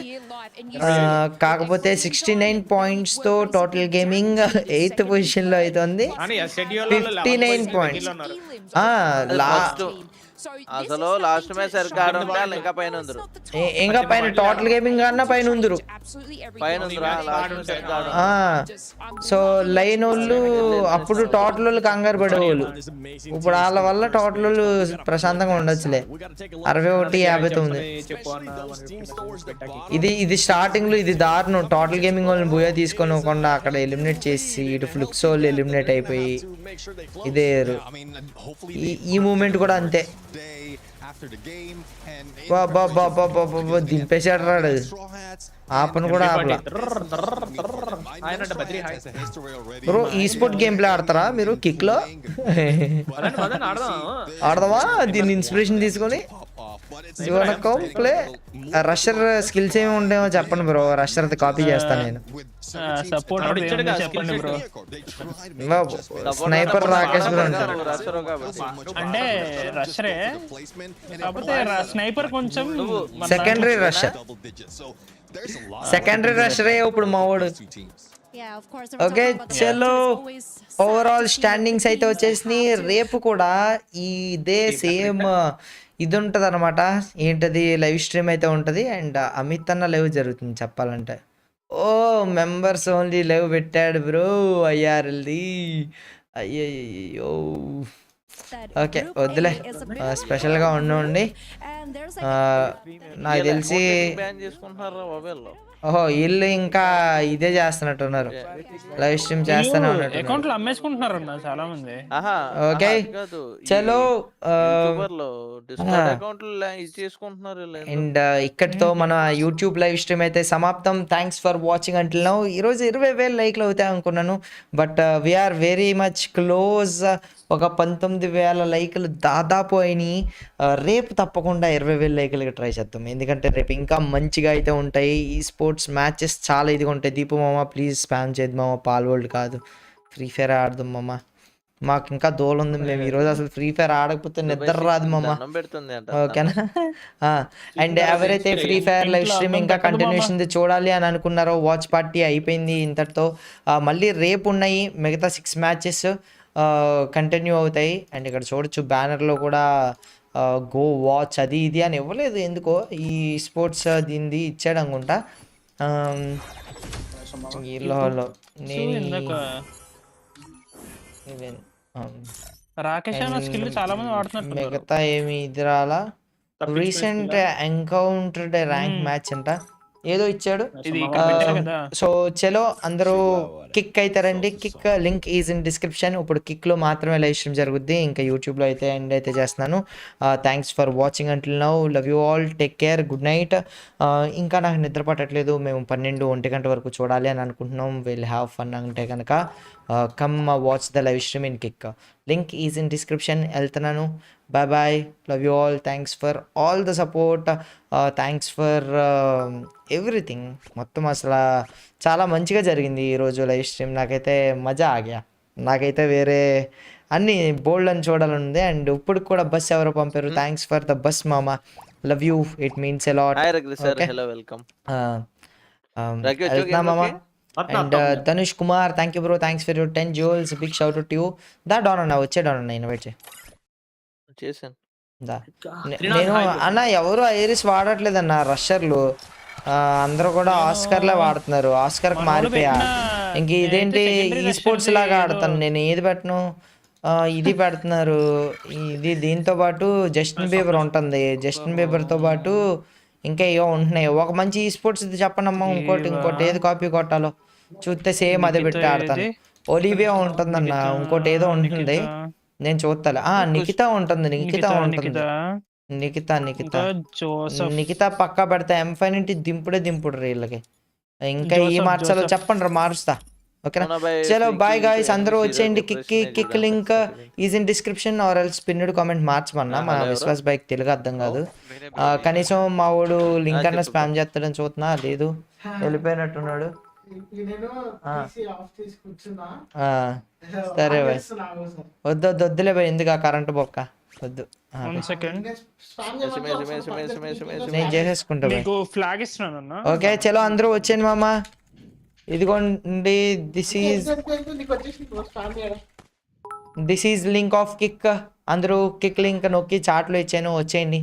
కాకపోతే 69 పాయింట్స్ తో టోటల్ గేమింగ్ 8th పొజిషన్ లో అయితే ఉంది. 59 పాయింట్స్. అసలు లాస్ట్ మ్యాచ్ సరిగ్గా ఆడుంటే ఇంకా పైన ఉందరు. ఇంకా పైన టోటల్ గేమింగ్ కన్నా పైన ఉందరు. సో లైన్ వాళ్ళు అప్పుడు టోటల్ వాళ్ళు కంగారు పడేవాళ్ళు. ఇప్పుడు వాళ్ళ వల్ల టోటల్ వాళ్ళు ప్రశాంతంగా ఉండొచ్చులే. 61-59. ఇది స్టార్టింగ్ లో ఇది దారుణం. టోటల్ గేమింగ్ వాళ్ళని బూయా తీసుకోకుండా అక్కడ ఎలిమినేట్ చేసి ఇటు ఫ్లుక్స్ వాళ్ళు ఎలిమినేట్ అయిపోయి ఇదే. ఈ మూమెంట్ కూడా అంతే. దింపేసాడు రాడు. ఆపను కూడా ఆపలా. ఆయన అంటే బద్రి హాయ్ బ్రో ఈ స్పోర్ట్ గేమ్ ప్లే ఆడతారా మీరు కిక్ లో? ఆడదామా దీన్ని ఇన్స్పిరేషన్ తీసుకొని? ప్లే రషర్ స్కిల్స్ ఏమి ఉంటాయో చెప్పండి బ్రో, రషర్ కాపీ చేస్తాను నేను. స్నైపర్ రాకేష్ బ్రో అంటే రషరే, కాకపోతే స్నైపర్ కొంచెం సెకండరీ రషర్, సెకండరీ రషరే ఇప్పుడు మా వాడు. ఓకే చలో, ఓవరాల్ స్టాండింగ్స్ అయితే వచ్చేసి రేపు కూడా ఇదే సేమ్ ఇది ఉంటుంది అనమాట. ఏంటది, లైవ్ స్ట్రీమ్ అయితే ఉంటుంది. అండ్ అమిత్ అన్న లైవ్ జరుగుతుంది చెప్పాలంటే. ఓ మెంబర్స్ ఓన్లీ లైవ్ పెట్టాడు బ్రో అయ్యారెల్ది. అయ్యో ఓకే వద్దులే, స్పెషల్గా ఉండండి. నాకు తెలిసి ఓహో వీళ్ళు ఇంకా ఇదే చేస్తున్నట్టున్నారు, లైవ్ స్ట్రీమ్ చేస్తూనే ఉన్నట్టు. అకౌంట్లు అమ్మేసుకుంటున్నారు చాలా మంది. ఓకే చలో, అండ్ ఇక్కడితో మన యూట్యూబ్ లైవ్ స్ట్రీమ్ అయితే సమాప్తం. Thanks for watching until now. ఈరోజు 20,000 లైక్లు అవుతాయి అనుకున్నాను, but we're very much close. ఒక 19,000 లైకులు దాదాపు అయినాయి. రేపు తప్పకుండా 20,000 లైకులకి ట్రై చేద్దాం, ఎందుకంటే రేపు ఇంకా మంచిగా అయితే ఉంటాయి. ఈ స్పోర్ట్స్ మ్యాచెస్ చాలా ఇదిగా ఉంటాయి. దీపు మామ ప్లీజ్ స్పామ్ చేద్దాం మామ, పాల్ వరల్డ్ కాదు ఫ్రీ ఫైర్ ఆడదాం మామ. మాకు ఇంకా దోలు ఉంది, మేము ఈరోజు అసలు ఫ్రీ ఫైర్ ఆడకపోతే నిద్ర రాదు మామ. ఓకేనా? అండ్ ఎవరైతే ఫ్రీ ఫైర్ లైవ్ స్ట్రీమ్ ఇంకా కంటిన్యూషన్ చూడాలి అని అనుకున్నారో, వాచ్ పార్టీ అయిపోయింది ఇంతటితో. మళ్ళీ రేపు ఉన్నాయి మిగతా 6 మ్యాచెస్ కంటిన్యూ అవుతాయి. అండ్ ఇక్కడ చూడొచ్చు బ్యానర్లో కూడా గో వాచ్ అది ఇది అని ఇవ్వలేదు ఎందుకో, ఈ స్పోర్ట్స్ దీనిది ఇచ్చాడు అనుకుంటా. మిగతా ఏమి ఇది రాలా. రీసెంట్ ఎన్కౌంటర్డ్ ర్యాంక్ మ్యాచ్ అంట ఏదో ఇచ్చాడు. సో చలో అందరూ కిక్ అవుతారండి. Kick link is in description. ఇప్పుడు కిక్లో మాత్రమే లైవ్ స్ట్రీమ్ జరుగుద్ది, ఇంకా యూట్యూబ్లో అయితే ఎండ్ అయితే చేస్తున్నాను. Thanks for watching until now. Love you all, take care, good night. ఇంకా నాకు నిద్ర పట్టట్లేదు, మేము 12-1 గంట వరకు చూడాలి అని అనుకుంటున్నాం. విల్ హ్యావ్ ఫన్ అంటే కనుక come watch the live stream in Kick. Link is in description. వెళ్తున్నాను, bye bye, love you all, thanks for all the support, thanks for everything. మొత్తం అసలు చాలా మంచిగా జరిగింది ఈరోజు లైవ్ స్ట్రీమ్. నాకైతే మజా ఆగా, నాకైతే వేరే అన్ని బోల్డ్ అని చూడాలని ఉంది. అండ్ ఇప్పుడు కూడా బస్ ఎవరో పంపారు, థ్యాంక్స్ ఫర్ ద బస్ మామ, love you, it means a lot. వెళ్తున్నా మామ. And Dhanush Kumar thank you bro, thanks for your 10 jewels, big shout out to you. దా డౌన్ అన్న, వచ్చే డౌన్ అన్న, ఇన్వైట్ చేశాను. నేను అన్న ఎవరు ఐరిస్ వాడట్లేదన్న, రషర్లు అందరూ కూడా ఆస్కర్లే వాడుతున్నారు. ఆస్కర్కి మారిపోయా. ఇంక ఇదేంటి ఈ స్పోర్ట్స్ లాగా ఆడతాను నేను, ఏది పెట్టను ఇది పెడుతున్నారు. ఇది దీంతో పాటు జస్టిన్ బీబర్ ఉంటుంది, జస్టిన్ బీబర్తో పాటు ఇంకా ఏవో ఉంటున్నాయి. ఒక మంచి ఈ స్పోర్ట్స్ ఇది చెప్పండి అమ్మా. ఇంకోటి ఏది కాపీ కొట్టాలో చూస్తే సేమ్ అదే పెట్టి ఆడతాను. ఒలివియా ఉంటుందన్న, ఇంకోటి ఏదో ఉంటుంది నేను చూస్తాలే. నిఖితా ఉంటుంది, నిఖితా పక్కా పెడతా. M5 నుండి దింపుడు వీళ్ళకి. ఇంకా ఈ మార్చాలో చెప్పండి రా, మారుస్తా. ఓకేనా? చలో బాయ్ గాయ్స్, అందరూ వచ్చేయండి. Kick link is in description or else pinned comment మార్చమన్నా. మా విశ్వాస్ బైక్ తెలుగు అర్థం కాదు. కనీసం మా వాడు లింక్ అన్న స్పామ్ చేస్తాడని చూస్తున్నా, లేదు వెళ్ళిపోయినట్టున్నాడు. సరే బాయ్, వద్దులే బాయ్, ఎందుకు ఆ కరెంట్ బొక్క వద్దు. నేను చేసేసుకుంటా బాయ్. ఓకే చలో అందరూ వచ్చేయండి మామ. ఇదిగోండి, this is link of kick. అందరూ కిక్ లింక్ నొక్కి చాట్లో ఇచ్చాను, వచ్చేయండి.